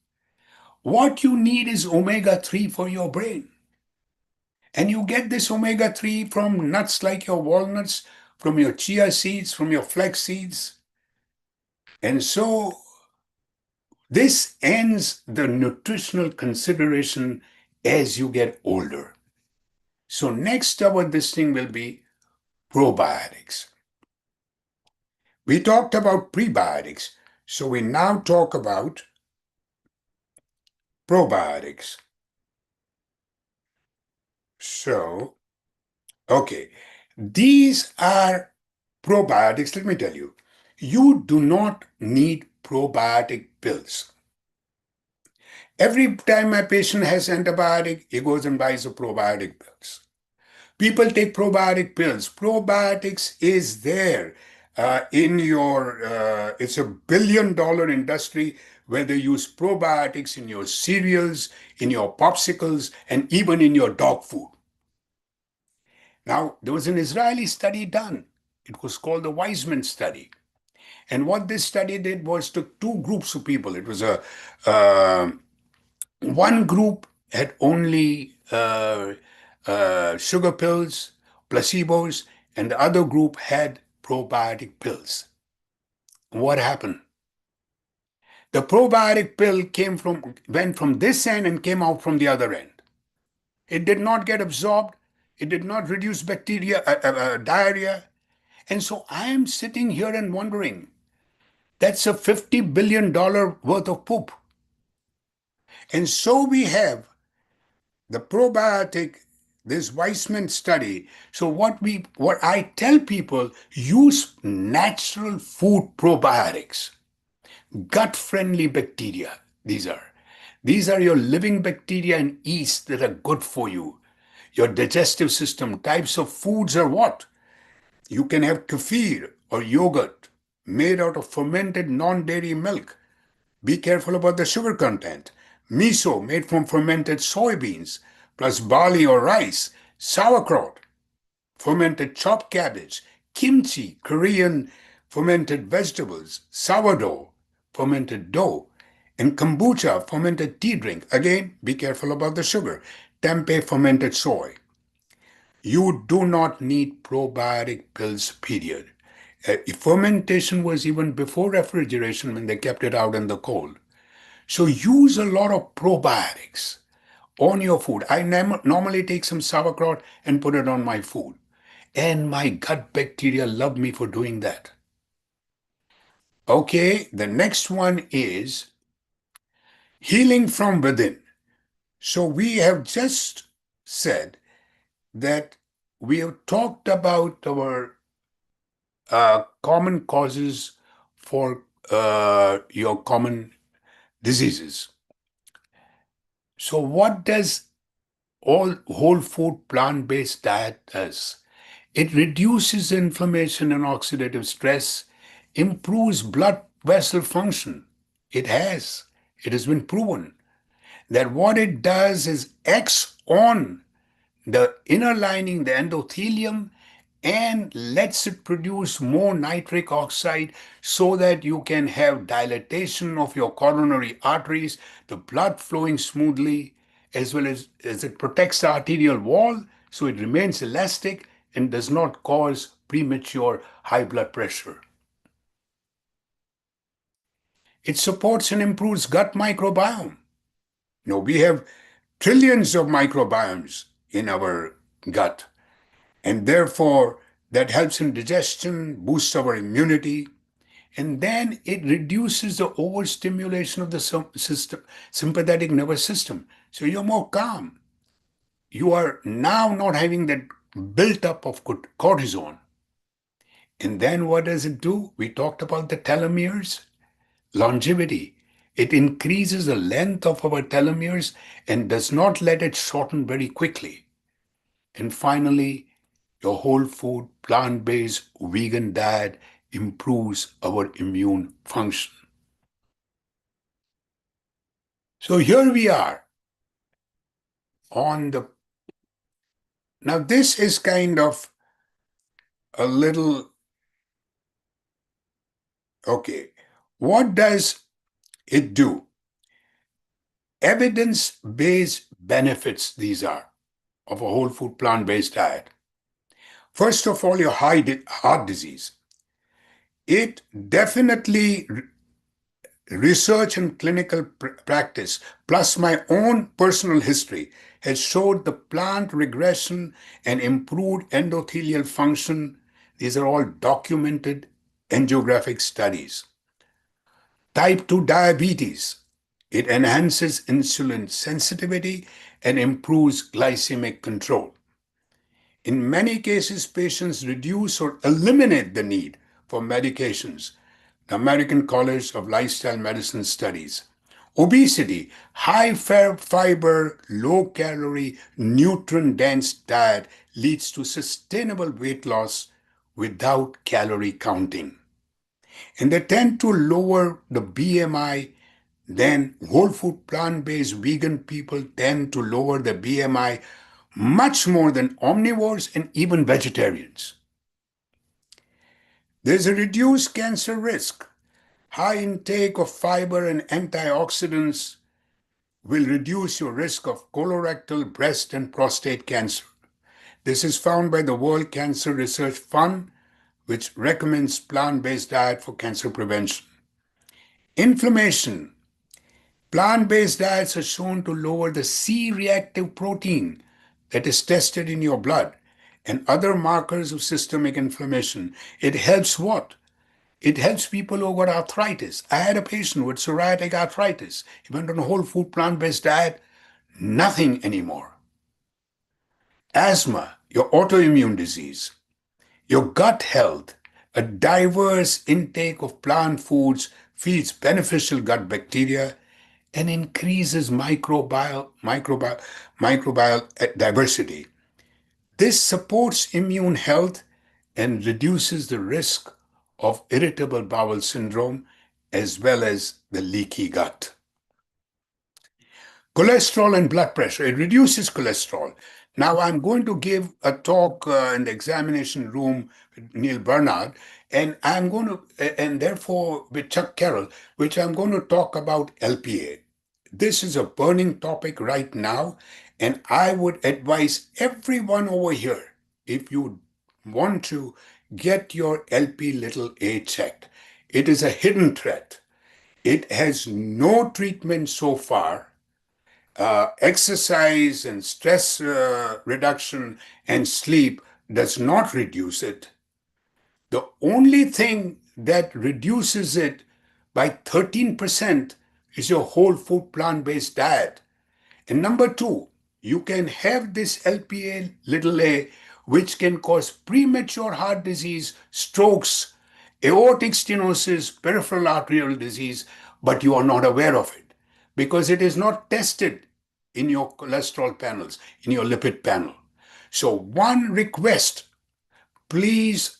What you need is omega-3 for your brain. And you get this omega-3 from nuts like your walnuts, from your chia seeds, from your flax seeds. And so this ends the nutritional consideration as you get older. So next our this thing will be probiotics. We talked about prebiotics. So we now talk about probiotics. So, okay, these are probiotics. Let me tell you, you do not need probiotic pills. Every time my patient has antibiotic, he goes and buys the probiotic pills. People take probiotic pills. Probiotics is there in your, it's $1 billion industry where they use probiotics in your cereals, in your popsicles, and even in your dog food. Now, there was an Israeli study done. It was called the Weizmann study. And what this study did was took two groups of people. It was one group had only sugar pills, placebos, and the other group had probiotic pills. What happened? The probiotic pill went from this end and came out from the other end. It did not get absorbed. It did not reduce diarrhea. And so I am sitting here and wondering, that's a $50 billion worth of poop. And so we have the probiotic, this Weissman study. So what I tell people, use natural food probiotics, gut-friendly bacteria. These are your living bacteria and yeast that are good for you. Your digestive system. Types of foods are what? You can have kefir or yogurt made out of fermented non-dairy milk. Be careful about the sugar content. Miso made from fermented soybeans, plus barley or rice. Sauerkraut, fermented chopped cabbage. Kimchi, Korean fermented vegetables. Sourdough, fermented dough. And kombucha, fermented tea drink. Again, be careful about the sugar. Tempeh, fermented soy. You do not need probiotic pills, period. Fermentation was even before refrigeration when they kept it out in the cold. So use a lot of probiotics on your food. I normally take some sauerkraut and put it on my food. And my gut bacteria love me for doing that. Okay, the next one is healing from within. So we have just said that we have talked about our common causes for your common diseases. So what does all whole food plant-based diet does? It reduces inflammation and oxidative stress, improves blood vessel function. It has. It has been proven that what it does is acts on the inner lining, the endothelium, and lets it produce more nitric oxide so that you can have dilatation of your coronary arteries, the blood flowing smoothly, as well as it protects the arterial wall so it remains elastic and does not cause premature high blood pressure. It supports and improves gut microbiome. We have trillions of microbiomes in our gut. And therefore, that helps in digestion, boosts our immunity, and then it reduces the overstimulation of the sympathetic nervous system. So you're more calm. You are now not having that built up of cortisone. And then what does it do? We talked about the telomeres, longevity. It increases the length of our telomeres and does not let it shorten very quickly. And finally, your whole food, plant-based, vegan diet improves our immune function. So here we are on the. Now, this is kind of a little. Okay, what does it do? Evidence-based benefits, these are, of a whole food, plant-based diet. First of all, your heart disease. It definitely research and clinical practice, plus my own personal history, has showed the plant regression and improved endothelial function. These are all documented angiographic studies. Type 2 diabetes. It enhances insulin sensitivity and improves glycemic control. In many cases, patients reduce or eliminate the need for medications. The American College of Lifestyle Medicine studies. Obesity, high fiber, low calorie, nutrient dense diet leads to sustainable weight loss without calorie counting. And they tend to lower the BMI. Then whole food plant-based vegan people tend to lower the BMI much more than omnivores and even vegetarians. There's a reduced cancer risk. High intake of fiber and antioxidants will reduce your risk of colorectal, breast, and prostate cancer. This is found by the World Cancer Research Fund, which recommends plant-based diet for cancer prevention. Inflammation. Plant-based diets are shown to lower the C-reactive protein that is tested in your blood and other markers of systemic inflammation. It helps what? It helps people who got arthritis. I had a patient with psoriatic arthritis. He went on a whole food plant-based diet, nothing anymore. Asthma, your autoimmune disease, your gut health, a diverse intake of plant foods feeds beneficial gut bacteria and increases microbial diversity. This supports immune health and reduces the risk of irritable bowel syndrome as well as the leaky gut. Cholesterol and blood pressure. It reduces cholesterol. Now I'm going to give a talk in the examination room with Neil Bernard, and therefore with Chuck Carroll, which I'm going to talk about LPA. This is a burning topic right now, and I would advise everyone over here, if you want to get your LP little a checked. It is a hidden threat. It has no treatment so far. Exercise and stress reduction and sleep does not reduce it. The only thing that reduces it by 13% is your whole food plant-based diet. And number two, you can have this LPA little a, which can cause premature heart disease, strokes, aortic stenosis, peripheral arterial disease, but you are not aware of it because it is not tested in your cholesterol panels, in your lipid panel. So one request, please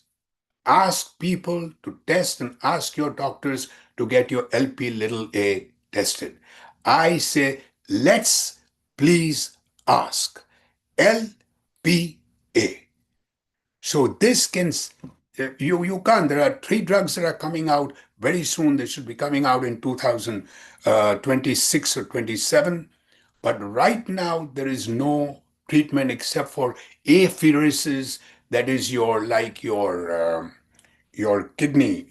ask people to test and ask your doctors to get your LP little a tested. I say, let's please ask LPA. So this can, you can't, there are 3 drugs that are coming out very soon. They should be coming out in 2026 or 27. But right now, there is no treatment except for apheresis, that is your kidney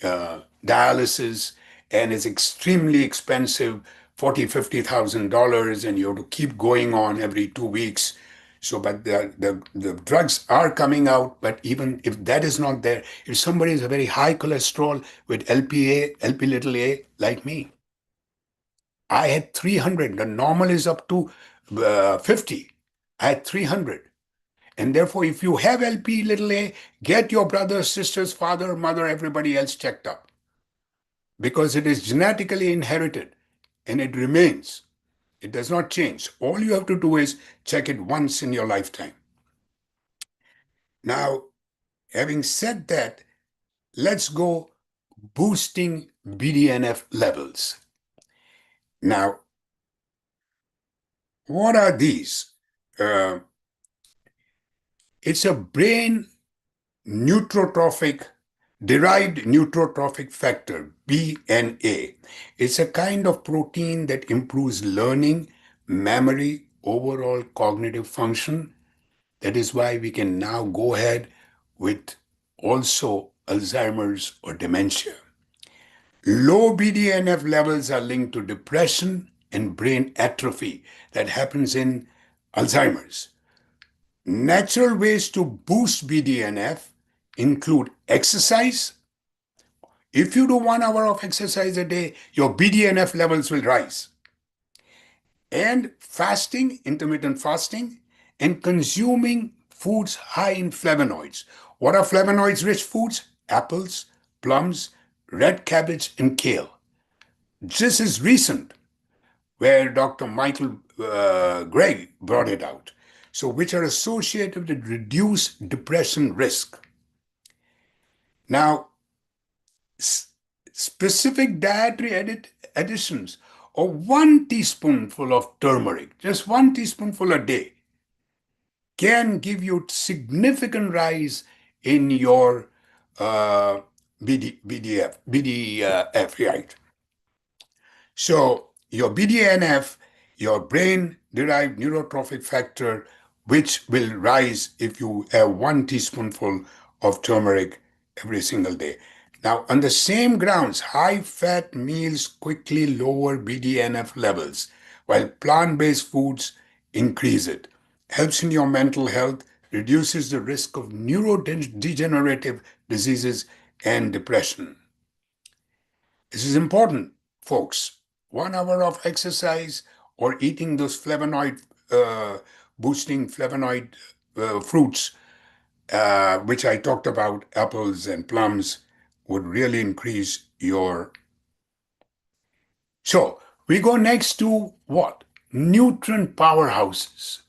dialysis, and it's extremely expensive, $40,000-$50,000, and you have to keep going on every 2 weeks. So, but the drugs are coming out, but even if that is not there, if somebody is a very high cholesterol with LPA, LP little a, like me, I had 300. The normal is up to 50. I had 300. And therefore, if you have LP little a, get your brothers, sisters, father, mother, everybody else checked up. Because it is genetically inherited and it remains. It does not change. All you have to do is check it once in your lifetime. Now, having said that, let's go boosting BDNF levels. Now, what are these? It's a brain derived neurotrophic factor, BNA. It's a kind of protein that improves learning, memory, overall cognitive function. That is why we can now go ahead with also Alzheimer's or dementia. Low BDNF levels are linked to depression and brain atrophy that happens in Alzheimer's. Natural ways to boost BDNF include exercise. If you do 1 hour of exercise a day, your BDNF levels will rise. And fasting, intermittent fasting, and consuming foods high in flavonoids. What are flavonoids-rich foods? Apples, plums, red cabbage, and kale. This is recent, where Dr. Michael Gregg brought it out. So, which are associated with reduced depression risk. Now, specific dietary additions or 1 teaspoonful of turmeric, just 1 teaspoonful a day, can give you significant rise in your BDNF, right? So your BDNF, your brain-derived neurotrophic factor, which will rise if you have 1 teaspoonful of turmeric every single day. Now, on the same grounds, high-fat meals quickly lower BDNF levels, while plant-based foods increase it. Helps in your mental health, reduces the risk of neurodegenerative diseases and depression. This is important, folks. 1 hour of exercise or eating those flavonoid, boosting flavonoid fruits, which I talked about, apples and plums, would really increase your. So we go next to what? Nutrient powerhouses.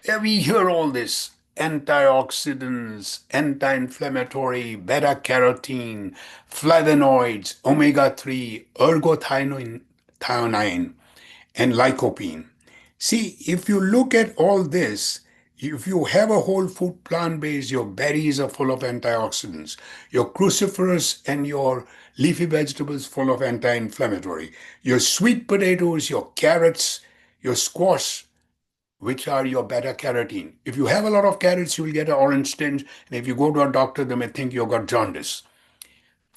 Yeah, we hear all this antioxidants, anti-inflammatory, beta-carotene, flavonoids, omega-3, ergothioneine, and lycopene. See, if you look at all this, if you have a whole food plant-based, your berries are full of antioxidants, your cruciferous and your leafy vegetables full of anti-inflammatory, your sweet potatoes, your carrots, your squash, which are your beta carotene. If you have a lot of carrots, you will get an orange tinge, and if you go to a doctor, they may think you've got jaundice.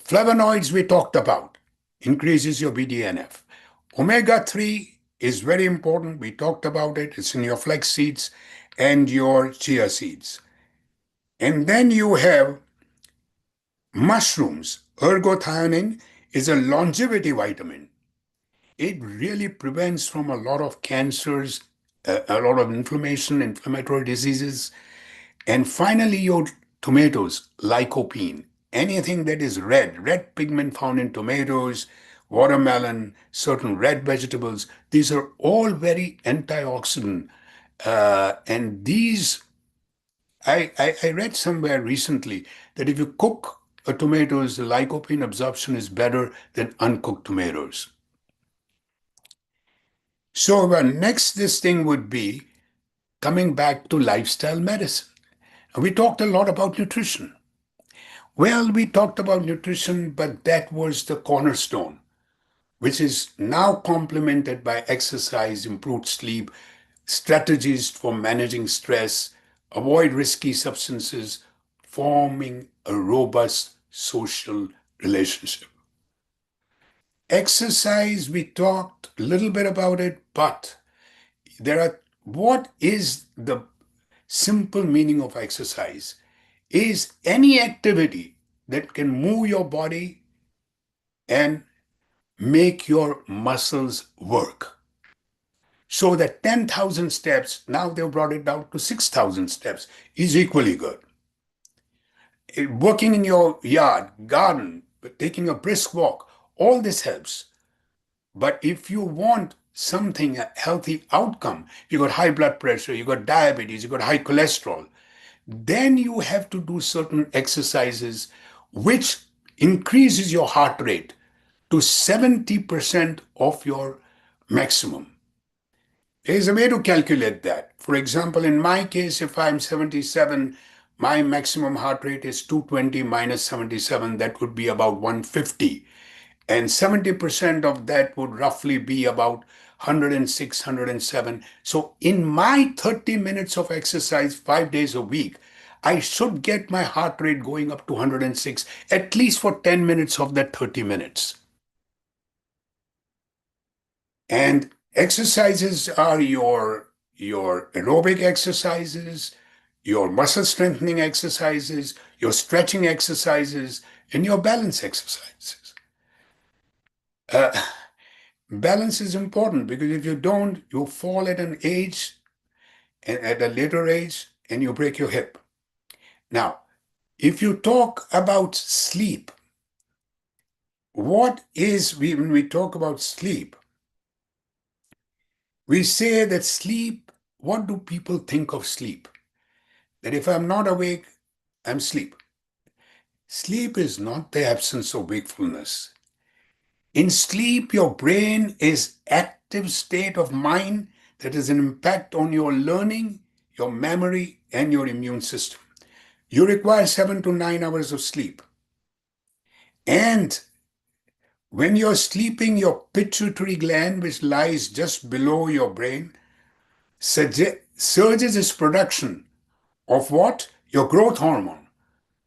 Flavonoids we talked about, increases your BDNF. Omega-3 is very important. We talked about it. It's in your flax seeds and your chia seeds. And then you have mushrooms. Ergothioneine is a longevity vitamin. It really prevents from a lot of cancers, a lot of inflammation, inflammatory diseases. And finally, your tomatoes, lycopene. Anything that is red pigment found in tomatoes, watermelon, certain red vegetables, these are all very antioxidant. And these, I read somewhere recently that if you cook tomatoes, the lycopene absorption is better than uncooked tomatoes. So the next this thing would be coming back to lifestyle medicine. We talked a lot about nutrition. Well, we talked about nutrition, but that was the cornerstone, which is now complemented by exercise, improved sleep, strategies for managing stress, avoid risky substances, forming a robust social relationship. Exercise, we talked a little bit about it, but what is the simple meaning of exercise? Is any activity that can move your body and make your muscles work. So that 10,000 steps, now they've brought it down to 6,000 steps, is equally good. Working in your yard, garden, taking a brisk walk, all this helps. But if you want something, a healthy outcome, you got high blood pressure, you got diabetes, you got high cholesterol, then you have to do certain exercises which increases your heart rate to 70% of your maximum. There's a way to calculate that. For example, in my case, if I'm 77, my maximum heart rate is 220 minus 77, that would be about 150. And 70% of that would roughly be about 106, 107. So in my 30 minutes of exercise 5 days a week, I should get my heart rate going up to 106, at least for 10 minutes of that 30 minutes. And exercises are your aerobic exercises, your muscle strengthening exercises, your stretching exercises, and your balance exercises. Balance is important because if you don't, you fall at an age, at a later age, and you break your hip. Now, if you talk about sleep, when we talk about sleep, we say that sleep, what do people think of sleep? That if I'm not awake, I'm asleep. Sleep is not the absence of wakefulness. In sleep, your brain is active state of mind that has an impact on your learning, your memory, and your immune system. You require 7 to 9 hours of sleep. And when you're sleeping, your pituitary gland, which lies just below your brain, surges its production of what? Your growth hormone,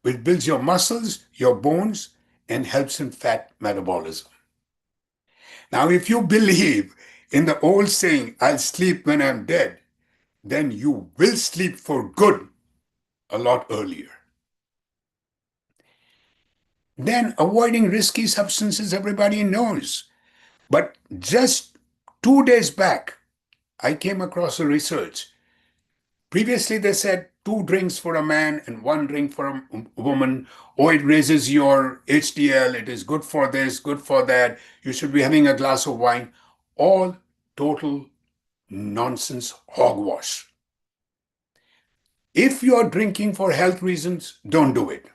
which builds your muscles, your bones, and helps in fat metabolism. Now, if you believe in the old saying, I'll sleep when I'm dead, then you will sleep for good a lot earlier. Then avoiding risky substances, everybody knows. But just 2 days back, I came across a research. Previously, they said 2 drinks for a man and 1 drink for a woman. Oh, it raises your HDL. It is good for this, good for that. You should be having a glass of wine. All total nonsense hogwash. If you are drinking for health reasons, don't do it.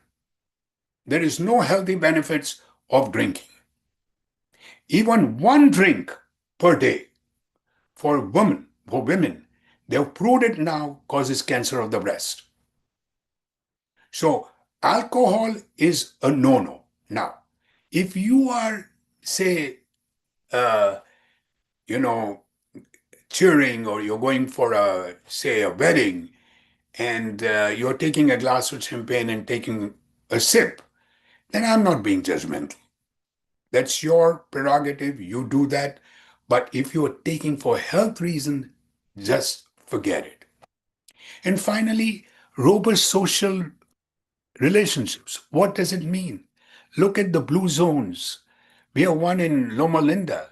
There is no healthy benefits of drinking. Even 1 drink per day for women, they've proved it now causes cancer of the breast. So alcohol is a no-no. Now, if you are, say, cheering, or you're going for a wedding, and you're taking a glass of champagne and taking a sip, then I'm not being judgmental. That's your prerogative. You do that. But if you're taking for health reason, just forget it. And finally, robust social relationships. What does it mean? Look at the blue zones. We have one in Loma Linda.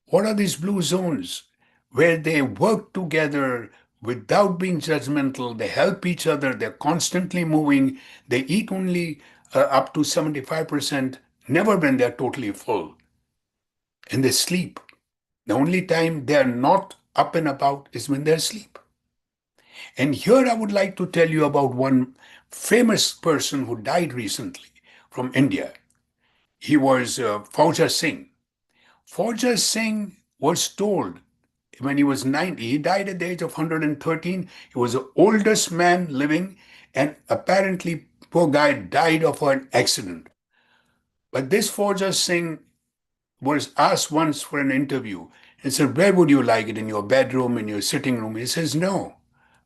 What are these blue zones? Where they work together without being judgmental. They help each other. They're constantly moving. They eat only up to 75%, never when they're totally full. And they sleep. The only time they're not up and about is when they're asleep. And here I would like to tell you about one famous person who died recently from India. He was Fauja Singh. Fauja Singh was told when he was 90, he died at the age of 113. He was the oldest man living, and apparently, poor guy died of an accident. But this Fauja Singh was asked once for an interview and said, "Where would you like it? In your bedroom, in your sitting room?" He says, "No,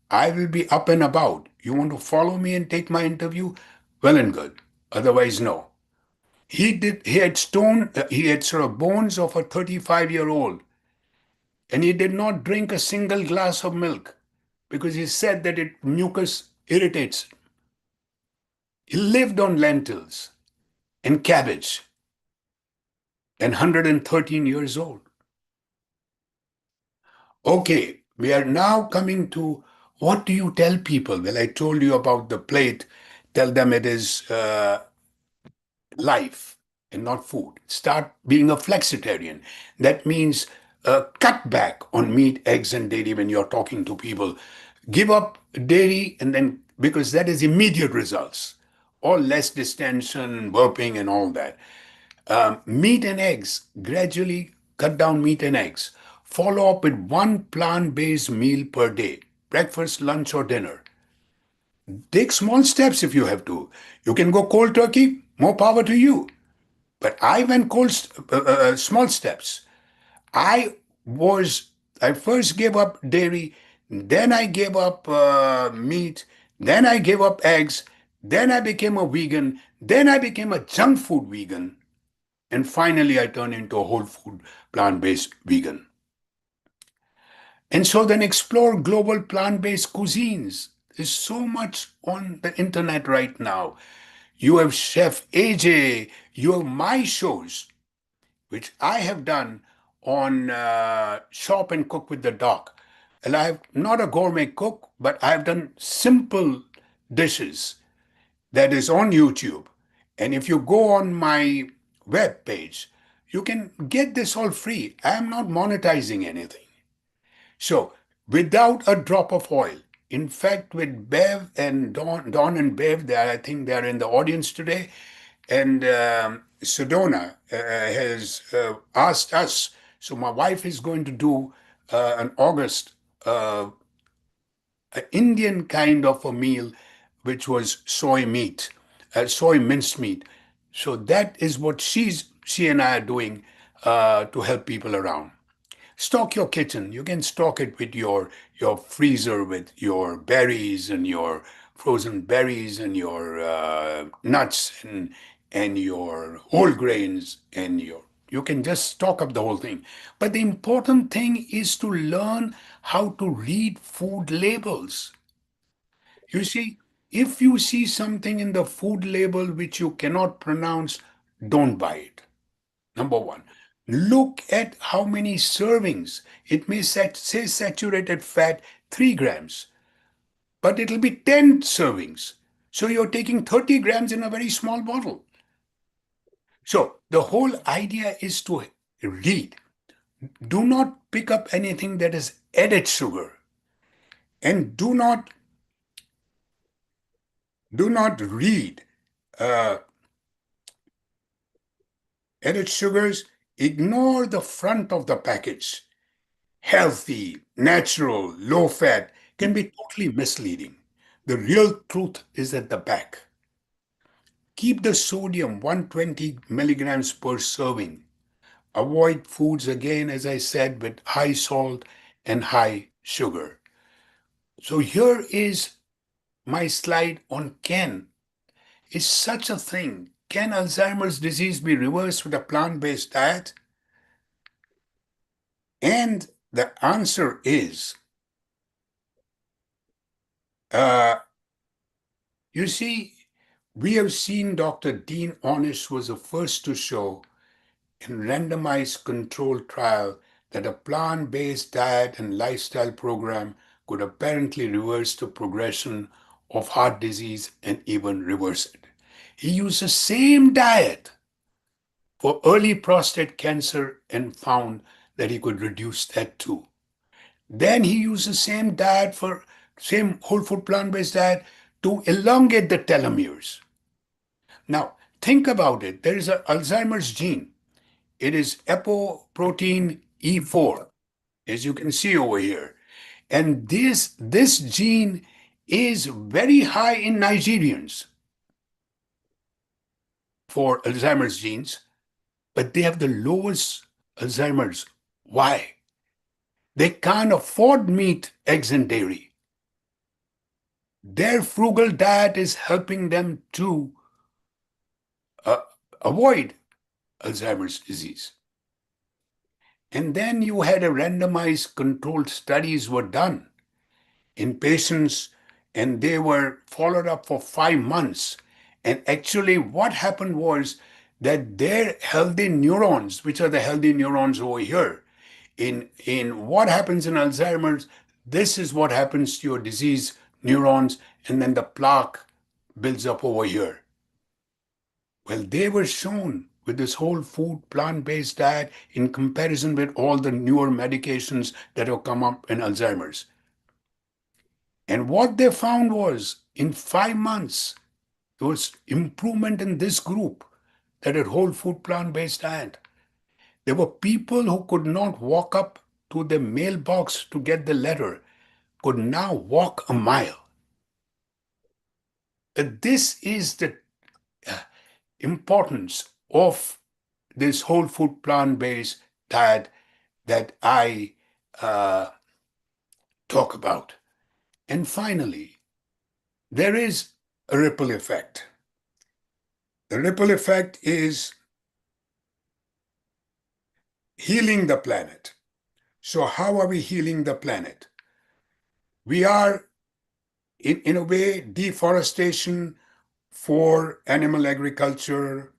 I will be up and about. You want to follow me and take my interview? Well and good. Otherwise, no." He had sort of bones of a 35-year-old, and he did not drink a single glass of milk because he said that mucus irritates him. He lived on lentils and cabbage, and 113 years old. Okay, we are now coming to, what do you tell people? Well, I told you about the plate. Tell them it is life and not food. Start being a flexitarian. That means cut back on meat, eggs, and dairy when you're talking to people. Give up dairy, and then, because that is immediate results, or less distension, burping, and all that. Meat and eggs, gradually cut down meat and eggs. Follow up with 1 plant-based meal per day, breakfast, lunch, or dinner. Take small steps if you have to. You can go cold turkey, more power to you. But I went small steps. I first gave up dairy, then I gave up meat, then I gave up eggs, then I became a vegan, then I became a junk food vegan, and finally I turned into a whole food plant-based vegan. And so then explore global plant-based cuisines. There's so much on the internet right now. You have Chef AJ, you have my shows, which I have done on Shop and Cook with the Doc. And I'm not a gourmet cook, but I've done simple dishes that is on YouTube. And if you go on my web page, you can get this all free. I'm not monetizing anything. So, without a drop of oil. In fact, with Bev and Don and Bev, I think they're in the audience today, and Sedona has asked us. So my wife is going to do in August an Indian kind of a meal, which was soy meat, soy minced meat. So that is what she and I are doing to help people around. Stock your kitchen. You can stock it with your freezer, with your berries and your frozen berries and your nuts and your whole grains and you can just stock up the whole thing. But the important thing is to learn how to read food labels. You see, If you see something in the food label which you cannot pronounce, don't buy it. Number one. Look at how many servings. It may say saturated fat 3 grams, but it'll be 10 servings. So you're taking 30 grams in a very small bottle. So the whole idea is to read. Do not pick up anything that is added sugar. And do not read added sugars. Ignore the front of the package. Healthy, natural, low fat can be totally misleading. The real truth is at the back. Keep the sodium 120 milligrams per serving. Avoid foods, again, as I said, with high salt and high sugar. So here is my slide on can. Is such a thing? Can Alzheimer's disease be reversed with a plant-based diet? And the answer is, you see, we have seen Dr. Dean Ornish was the first to show in randomized controlled trial that a plant-based diet and lifestyle program could apparently reverse the progression of heart disease and even reverse it. He used the same diet for early prostate cancer and found that he could reduce that too. Then he used the same diet for same whole food plant-based diet to elongate the telomeres. Now, think about it. There is an Alzheimer's gene. It is apoprotein E4, as you can see over here. And this gene is very high in Nigerians for Alzheimer's genes, but they have the lowest Alzheimer's. Why? They can't afford meat, eggs, and dairy. Their frugal diet is helping them to avoid Alzheimer's disease. And then you had a randomized controlled studies were done in patients, and they were followed up for 5 months. And actually what happened was that their healthy neurons, which are the healthy neurons over here, in what happens in Alzheimer's, this is what happens to your disease neurons, and then the plaque builds up over here. Well, they were shown with this whole food plant-based diet in comparison with all the newer medications that have come up in Alzheimer's. And what they found was in 5 months, there was improvement in this group that had whole food plant-based diet. There were people who could not walk up to the mailbox to get the letter, could now walk a mile. This is the importance of this whole food plant-based diet that I talk about. And finally, there is a ripple effect. The ripple effect is healing the planet. So how are we healing the planet? We are, in a way, deforestation for animal agriculture.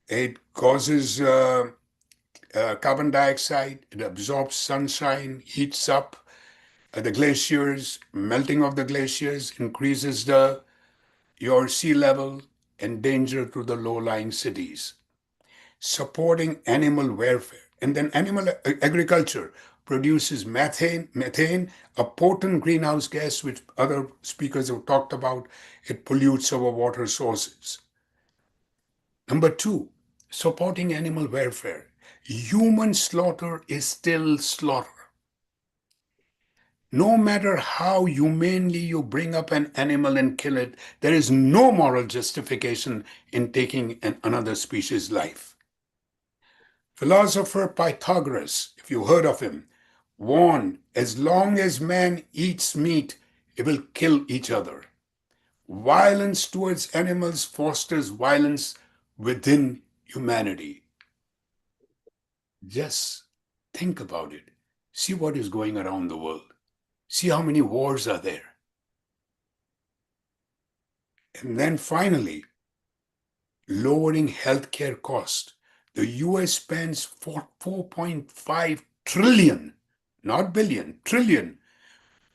It causes carbon dioxide, it absorbs sunshine, heats up the glaciers, melting of the glaciers increases your sea level and danger to the low-lying cities. Supporting animal welfare. And then animal agriculture produces methane, a potent greenhouse gas, which other speakers have talked about. It pollutes our water sources. Number 2, supporting animal welfare. Human slaughter is still slaughter. No matter how humanely you bring up an animal and kill it, there is no moral justification in taking another species' life. Philosopher Pythagoras, if you heard of him, warned, as long as man eats meat, it will kill each other. Violence towards animals fosters violence within humanity. Just think about it. See what is going around the world. See how many wars are there. And then finally, lowering healthcare costs. The US spends 4.5 trillion, not billion, trillion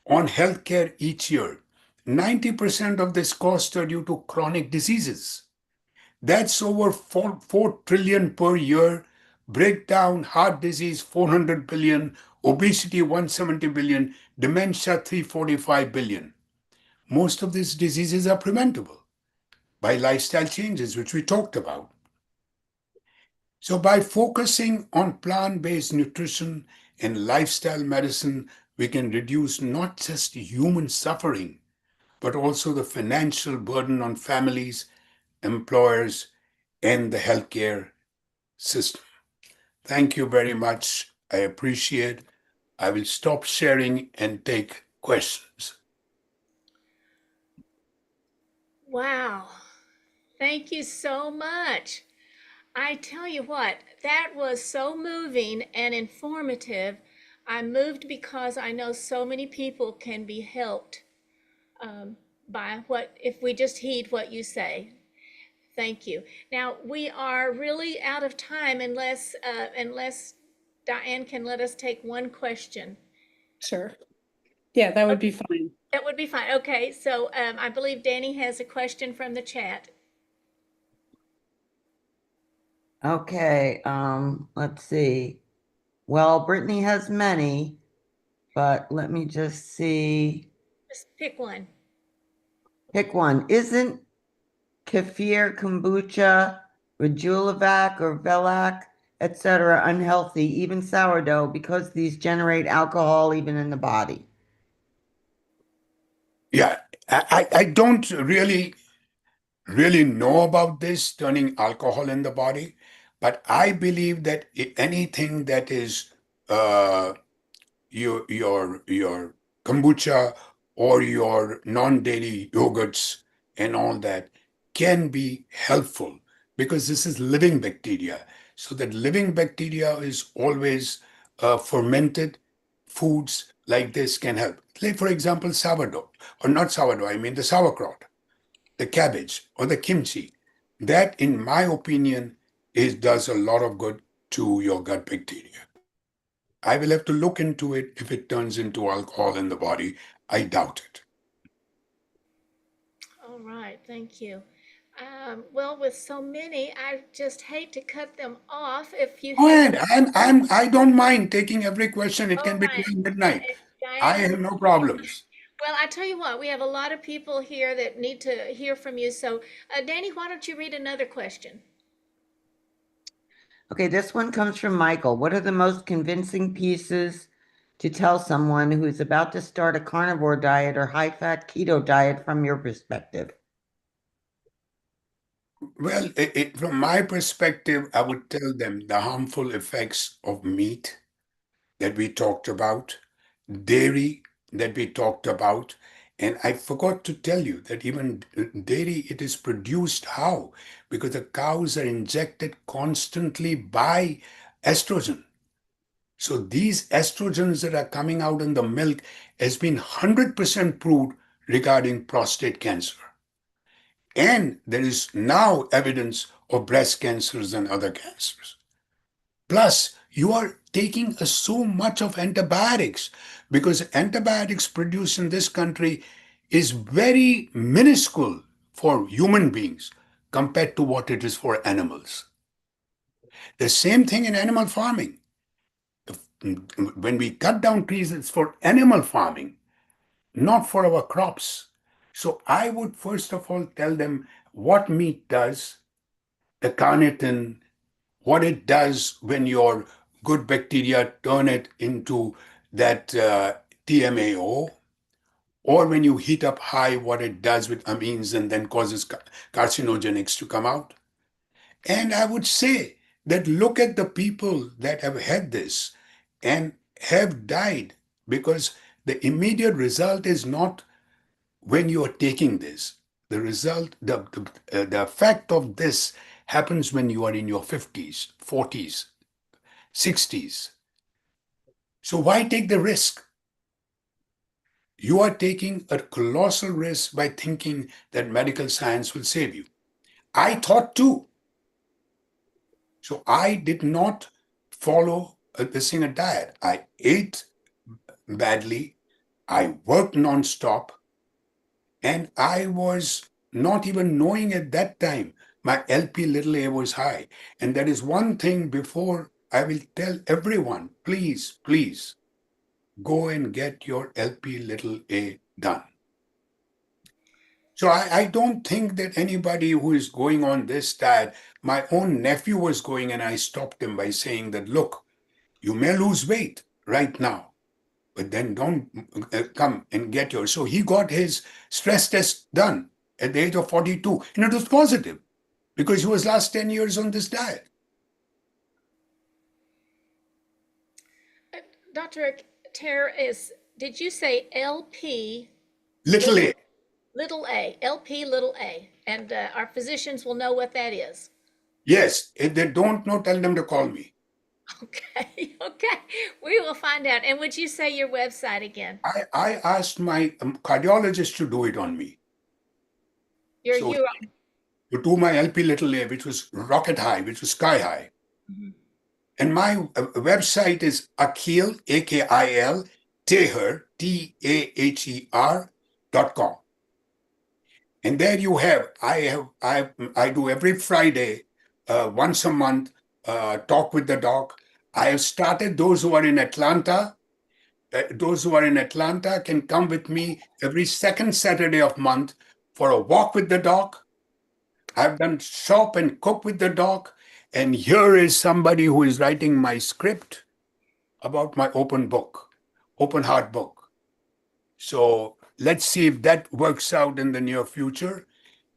on healthcare each year. 90% of this costs are due to chronic diseases. That's over 4 trillion per year. Breakdown, heart disease 400 billion, obesity 170 billion, dementia 345 billion. Most of these diseases are preventable by lifestyle changes, which we talked about. So by focusing on plant-based nutrition and lifestyle medicine, we can reduce not just human suffering, but also the financial burden on families, employers, and the healthcare system. Thank you very much. I appreciate. I will stop sharing and take questions. Wow. Thank you so much. I tell you what, that was so moving and informative. I'm moved because I know so many people can be helped by what, if we just heed what you say. Thank you. Now, we are really out of time unless Diane can let us take one question. Sure. Yeah, that would be fine. That would be fine. Okay, so I believe Danny has a question from the chat. Okay, let's see. Well, Brittany has many, but let me just see. Just pick one. Pick one. Isn't kefir, kombucha, Rejulivac or Velac, etc., unhealthy, even sourdough, because these generate alcohol even in the body? Yeah, I don't really know about this turning alcohol in the body, but I believe that anything that is your kombucha or your non-dairy yogurts and all that can be helpful because this is living bacteria. So that living bacteria is always fermented foods like this can help. Like for example, sourdough, or not sourdough, I mean the sauerkraut, the cabbage, or the kimchi. That, in my opinion, does a lot of good to your gut bacteria. I will have to look into it if it turns into alcohol in the body. I doubt it. All right, thank you. Well, with so many, I just hate to cut them off. If you Go have, ahead. I don't mind taking every question. It can be right. 12 midnight. I Diane, have no problems. well, I tell you what, we have a lot of people here that need to hear from you. So, Danny, why don't you read another question? Okay, this one comes from Michael. What are the most convincing pieces to tell someone who is about to start a carnivore diet or high-fat keto diet from your perspective? Well, from my perspective, I would tell them the harmful effects of meat that we talked about, dairy that we talked about, and I forgot to tell you that even dairy, it is produced how? Because the cows are injected constantly by estrogen. So these estrogens that are coming out in the milk has been 100% proved regarding prostate cancer. And there is now evidence of breast cancers and other cancers. Plus, you are taking so much of antibiotics because antibiotics produced in this country is very minuscule for human beings compared to what it is for animals. The same thing in animal farming. When we cut down trees, it's for animal farming, not for our crops. So I would first of all tell them what meat does, the carnitine, what it does when your good bacteria turn it into that TMAO, or when you heat up high, what it does with amines and then causes carcinogenics to come out. And I would say that look at the people that have had this and have died because the immediate result is not when you are taking this. The result, the effect of this happens when you are in your 50s, 40s, 60s. So why take the risk? You are taking a colossal risk by thinking that medical science will save you. I thought too. So I did not follow the singer diet. I ate badly. I worked nonstop. And I was not even knowing at that time my LP little a was high. And that is one thing before I will tell everyone, please, please go and get your LP little a done. So I don't think that anybody who is going on this diet, my own nephew was going and I stopped him by saying that, look, you may lose weight right now, but then don't come and get yours. So he got his stress test done at the age of 42, and it was positive because he was last 10 years on this diet. Dr. Ter, did you say LP? Little a. Little a, LP little a. And our physicians will know what that is. Yes, if they don't know, tell them to call me. Okay, okay. We will find out. And would you say your website again? I asked my cardiologist to do it on me. To do my LP little a, which was rocket high, which was sky high. Mm-hmm. And my website is Akhil, AKIL, Taher, TAHER.com. And there you have, I do every Friday, once a month, talk with the doc. I have started those who are in Atlanta. Those who are in Atlanta can come with me every second Saturday of month for a walk with the doc. I've done shop and cook with the doc. And here is somebody who is writing my script about my open heart book. So let's see if that works out in the near future.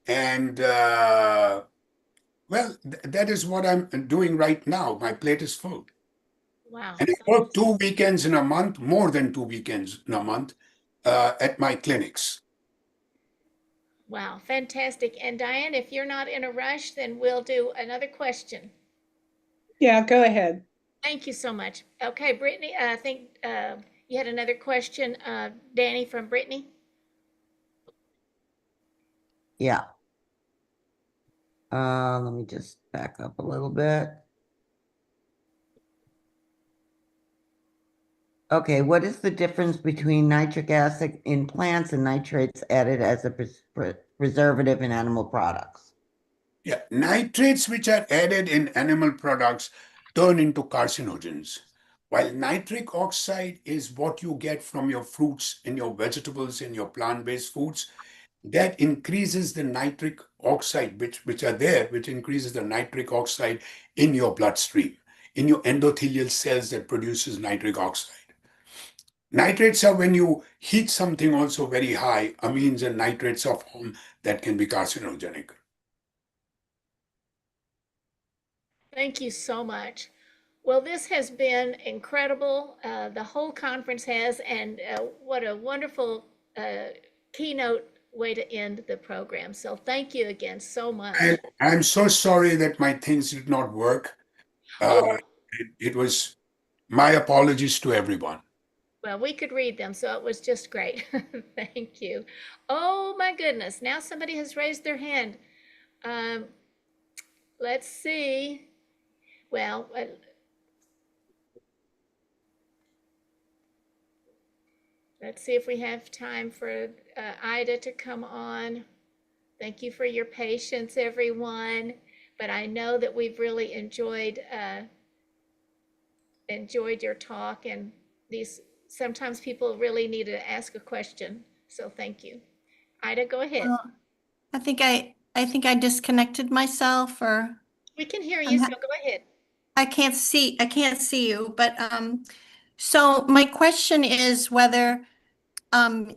And that is what I'm doing right now. My plate is full. Wow. And I work 2 weekends in a month, more than 2 weekends in a month, at my clinics. Wow, fantastic. And Diane, if you're not in a rush, then we'll do another question. Yeah, go ahead. Thank you so much. Okay, Brittany, I think you had another question, Danny, from Brittany. Yeah. Let me just back up a little bit. Okay, what is the difference between nitric acid in plants and nitrates added as a preservative in animal products? Yeah, nitrates which are added in animal products turn into carcinogens, while nitric oxide is what you get from your fruits and your vegetables and your plant-based foods. That increases the nitric oxide, which are there, which increases the nitric oxide in your bloodstream, in your endothelial cells that produces nitric oxide. Nitrates are when you heat something also very high, amines and nitrates are formed that can be carcinogenic. Thank you so much. Well, this has been incredible. The whole conference has, and what a wonderful keynote way to end the program. So thank you again so much. I'm so sorry that my things did not work. It was my apologies to everyone. Well, we could read them, so it was just great. Thank you. Oh my goodness, now somebody has raised their hand. Let's see. Well, let's see if we have time for Ida to come on. Thank you for your patience, everyone. But I know that we've really enjoyed your talk, and these sometimes people really need to ask a question. So thank you. Ida, go ahead. I think I disconnected myself, or we can hear you, so go ahead. I can't see you, but so my question is whether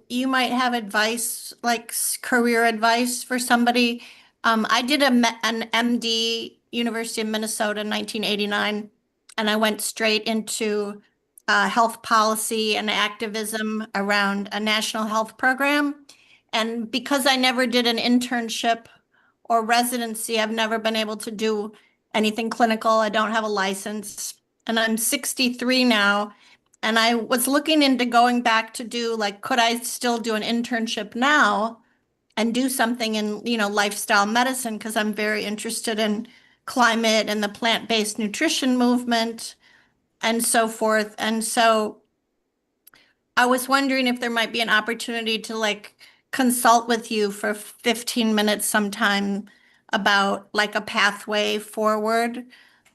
you might have advice, like career advice for somebody. I did an MD, University of Minnesota in 1989, and I went straight into health policy and activism around a national health program. And because I never did an internship or residency, I've never been able to do anything clinical. I don't have a license, and I'm 63 now. And I was looking into going back to do like, could I still do an internship now and do something in, lifestyle medicine? Because I'm very interested in climate and the plant-based nutrition movement and so forth. And so I was wondering if there might be an opportunity to like consult with you for 15 minutes sometime about like a pathway forward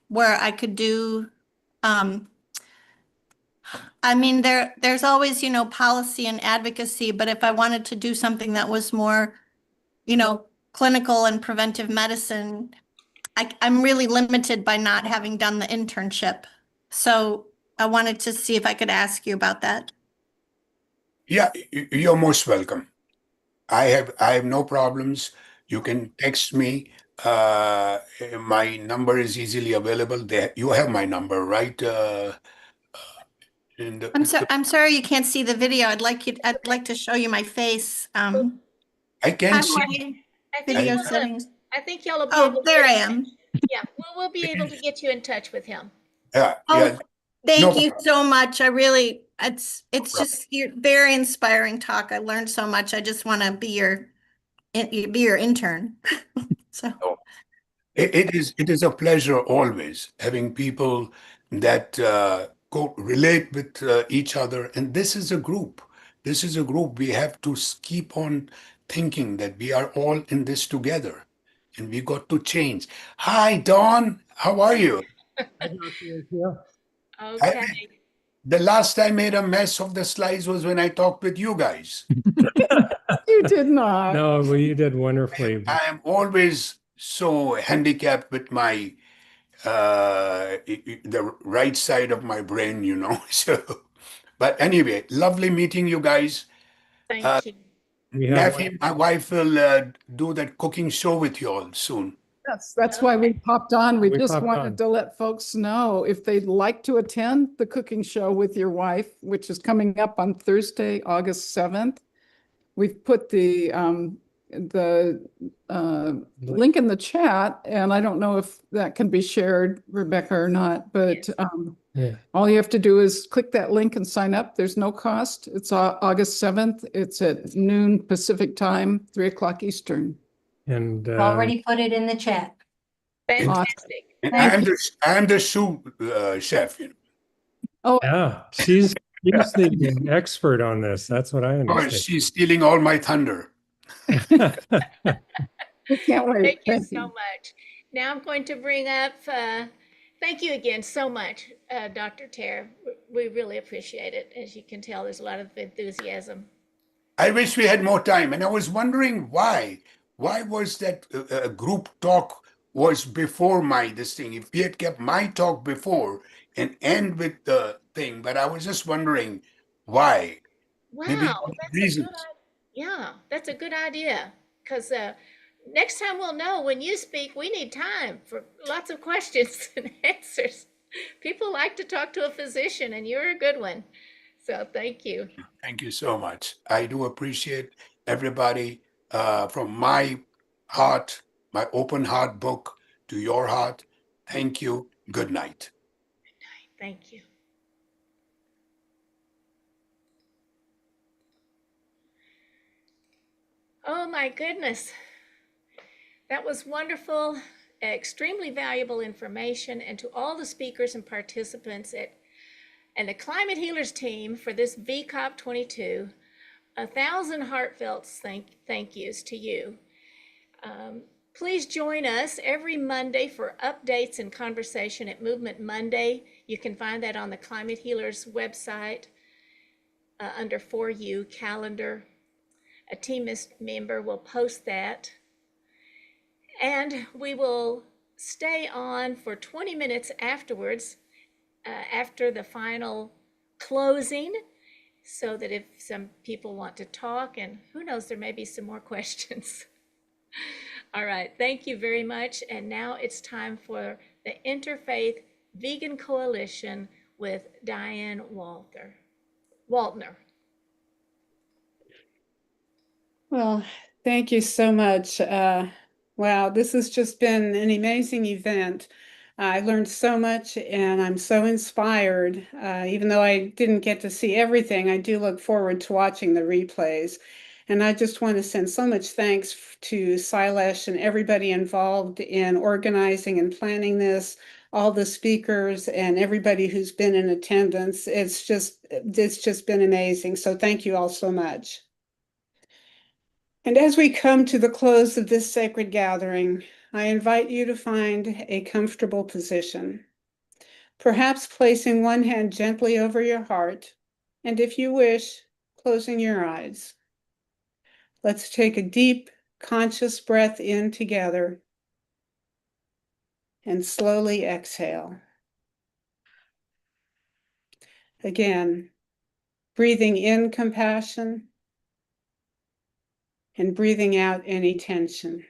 where I could do, I mean, there's always, policy and advocacy, but if I wanted to do something that was more, clinical and preventive medicine, I'm really limited by not having done the internship. So I wanted to see if I could ask you about that. Yeah, you're most welcome. I have no problems. You can text me. My number is easily available. There, you have my number, right? I'm sorry you can't see the video. I'd like to show you my face. I can't see. Video settings. I think y'all will be Oh, able to there get I in am. touch. Yeah, we'll be able to get you in touch with him. Yeah, Oh, thank No you problem. so much. I really, it's just very inspiring talk. I learned so much. I just want to be your intern. So It is a pleasure always having people that relate with each other. And this is a group. This is a group. We have to keep on thinking that we are all in this together, and we got to change. Hi, Dawn. How are you? Okay. The last I made a mess of the slides was when I talked with you guys. You did not. No, well, you did wonderfully. I am always so handicapped with my the right side of my brain, So, but anyway, lovely meeting you guys. Thank you. Matthew, my wife will do that cooking show with you all soon. Yes, that's why we popped on. We just wanted to let folks know if they'd like to attend the cooking show with your wife, which is coming up on Thursday, August 7th. We've put the link in the chat, and I don't know if that can be shared, Rebecca, or not, but all you have to do is click that link and sign up. There's no cost. It's August 7th. It's at noon Pacific time, 3:00 Eastern. And Already put it in the chat. Fantastic. And I'm the sous chef. Oh, yeah, she's the expert on this. That's what I Oh, understand. she's stealing all my thunder. We can't wait. Thank you so much. Now I'm going to bring up, thank you again so much, Dr. Tare. We really appreciate it. As you can tell, there's a lot of enthusiasm. I wish we had more time, and I was wondering why. Why was that group talk was before this thing? If we had kept my talk before and end with the thing, but I was just wondering why. Maybe Wow, that's reasons. a good idea. Yeah, that's a good idea. Because next time we'll know when you speak, we need time for lots of questions and answers. People like to talk to a physician, and you're a good one. So thank you. Thank you so much. I do appreciate everybody from my heart, my open heart book to your heart. Thank you. Good night. Thank you. Oh my goodness. That was wonderful, extremely valuable information, and to all the speakers and participants and the Climate Healers team for this VCOP 22, 1,000 heartfelt thank yous to you. Please join us every Monday for updates and conversation at Movement Monday. You can find that on the Climate Healers website under For You calendar. A team member will post that. And we will stay on for 20 minutes afterwards, after the final closing, so that if some people want to talk, and who knows, there may be some more questions. All right, thank you very much. And now it's time for the Interfaith Vegan Coalition with Diane Waltner. Well, thank you so much. Wow, this has just been an amazing event. I learned so much and I'm so inspired. Even though I didn't get to see everything, I do look forward to watching the replays. And I just want to send so much thanks to Silesh and everybody involved in organizing and planning this, all the speakers and everybody who's been in attendance. It's just been amazing. So thank you all so much. And as we come to the close of this sacred gathering, I invite you to find a comfortable position, perhaps placing one hand gently over your heart, and if you wish, closing your eyes. Let's take a deep, conscious breath in together and slowly exhale. Again, breathing in compassion and breathing out any tension.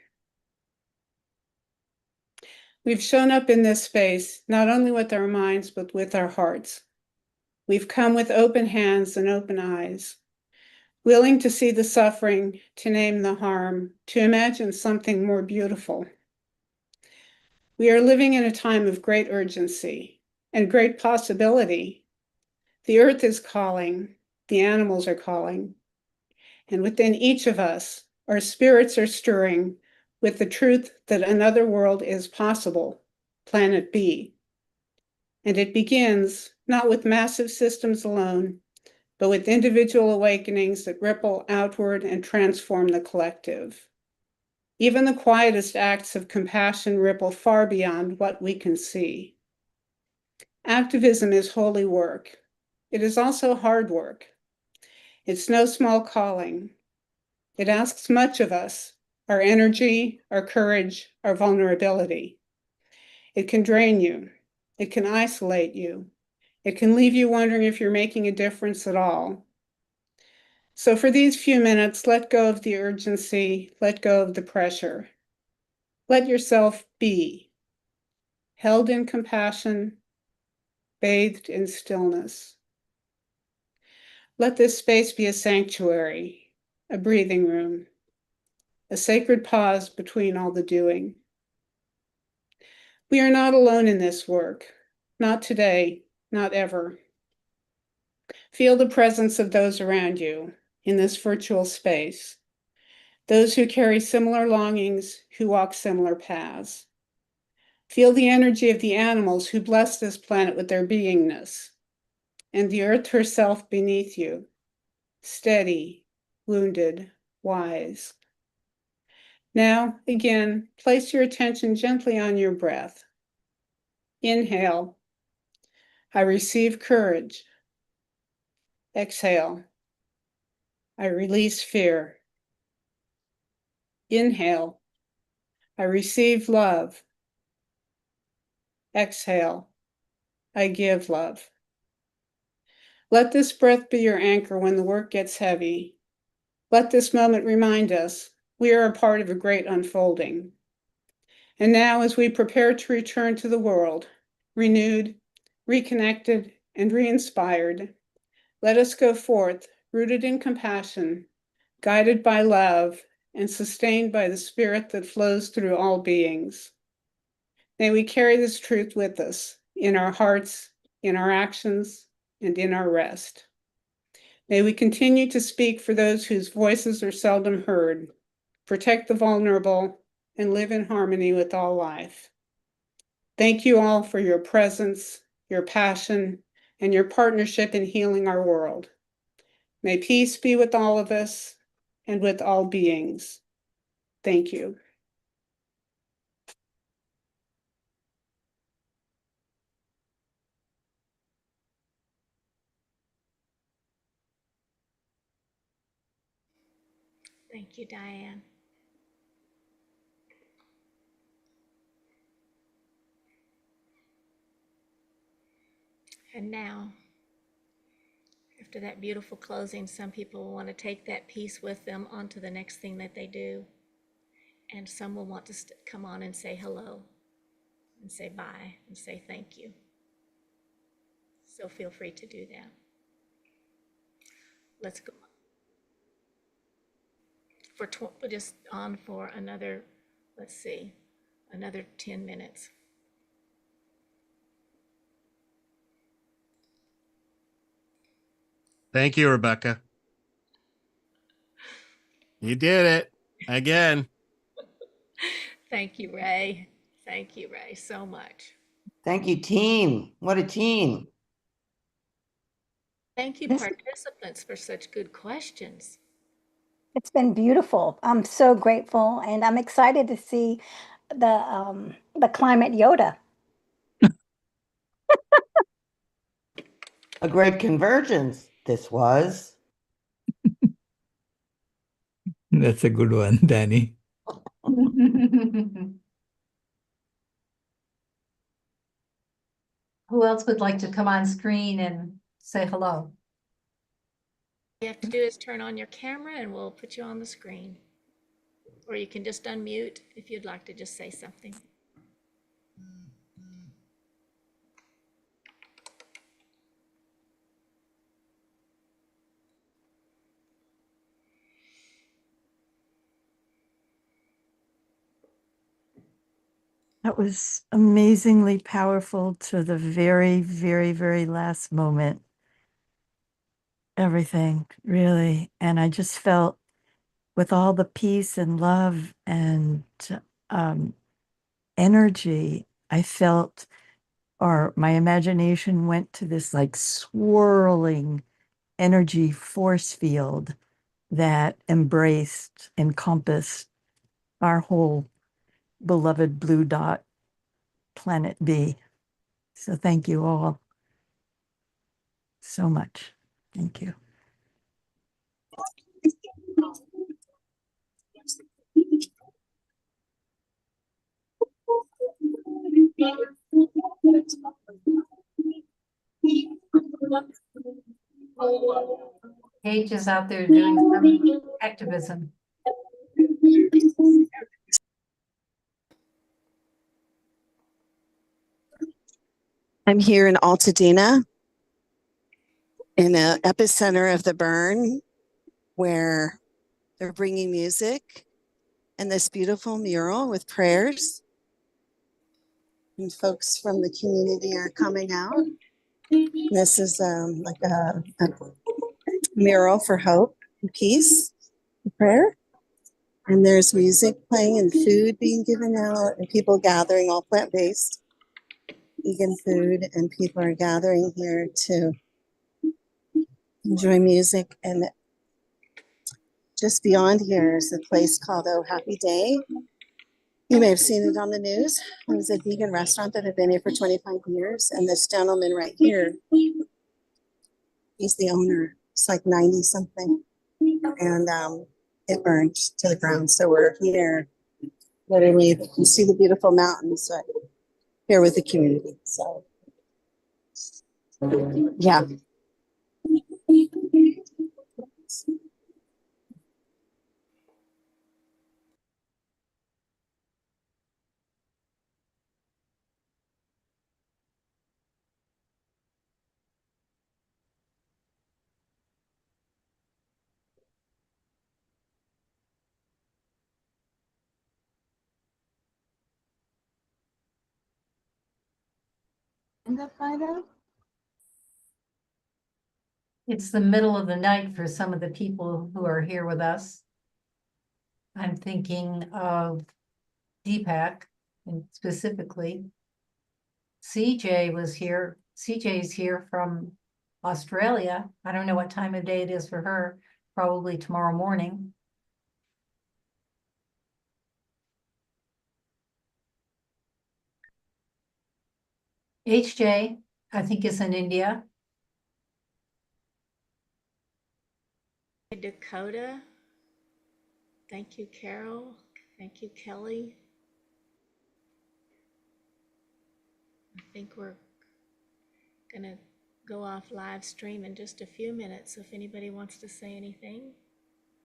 We've shown up in this space, not only with our minds, but with our hearts. We've come with open hands and open eyes, willing to see the suffering, to name the harm, to imagine something more beautiful. We are living in a time of great urgency and great possibility. The earth is calling, the animals are calling, and within each of us, our spirits are stirring with the truth that another world is possible, planet B. And it begins not with massive systems alone, but with individual awakenings that ripple outward and transform the collective. Even the quietest acts of compassion ripple far beyond what we can see. Activism is holy work. It is also hard work. It's no small calling. It asks much of us, our energy, our courage, our vulnerability. It can drain you. It can isolate you. It can leave you wondering if you're making a difference at all. So for these few minutes, let go of the urgency, let go of the pressure. Let yourself be, held in compassion, bathed in stillness. Let this space be a sanctuary, a breathing room, a sacred pause between all the doing. We are not alone in this work, not today, not ever. Feel the presence of those around you in this virtual space, those who carry similar longings, who walk similar paths. Feel the energy of the animals who bless this planet with their beingness, and the earth herself beneath you, steady, wounded, wise. Now, again, place your attention gently on your breath. Inhale, I receive courage. Exhale, I release fear. Inhale, I receive love. Exhale, I give love. Let this breath be your anchor when the work gets heavy. Let this moment remind us we are a part of a great unfolding. And now, as we prepare to return to the world, renewed, reconnected, and re-inspired, let us go forth, rooted in compassion, guided by love, and sustained by the spirit that flows through all beings. May we carry this truth with us in our hearts, in our actions, and in our rest. May we continue to speak for those whose voices are seldom heard, protect the vulnerable, and live in harmony with all life. Thank you all for your presence, your passion, and your partnership in healing our world. May peace be with all of us and with all beings. Thank you. Thank you, Diane. And now, after that beautiful closing, some people will want to take that piece with them onto the next thing that they do. And some will want to come on and say hello and say bye and say thank you. So feel free to do that. Let's go. We're just on for another, let's see, another 10 minutes. Thank you, Rebecca. You did it again. Thank you, Ray. Thank you, Ray, so much. Thank you, team. What a team. Thank you, participants, for such good questions. It's been beautiful. I'm so grateful, and I'm excited to see the climate Yoda. A great convergence this was. That's a good one, Danny. Who else would like to come on screen and say hello? All you have to do is turn on your camera and we'll put you on the screen. Or you can just unmute if you'd like to just say something. That was amazingly powerful to the very, very, very last moment. Everything, really. And I just felt with all the peace and love and energy, I felt, or my imagination went to this like swirling energy force field that embraced, encompassed our whole beloved blue dot planet B. So thank you all so much. Thank you. Paige is out there doing some activism. I'm here in Altadena, in the epicenter of the burn, where they're bringing music and this beautiful mural with prayers. And folks from the community are coming out. This is like a mural for hope and peace and prayer. And there's music playing and food being given out and people gathering, all plant-based, vegan food, and people are gathering here to enjoy music. And just beyond here is a place called Oh Happy Day. You may have seen it on the news. It was a vegan restaurant that had been here for 25 years. And this gentleman right here, he's the owner. It's like 90 something. And it burned to the ground. So we're here, literally, you can see the beautiful mountains here with the community. So, yeah. It's the middle of the night for some of the people who are here with us. I'm thinking of Deepak, and specifically CJ was here. CJ's here from Australia. I don't know what time of day it is for her, probably tomorrow morning. HJ, I think, is in India. Dakota. Thank you, Carol. Thank you, Kelly. I think we're gonna go off live stream in just a few minutes. So if anybody wants to say anything.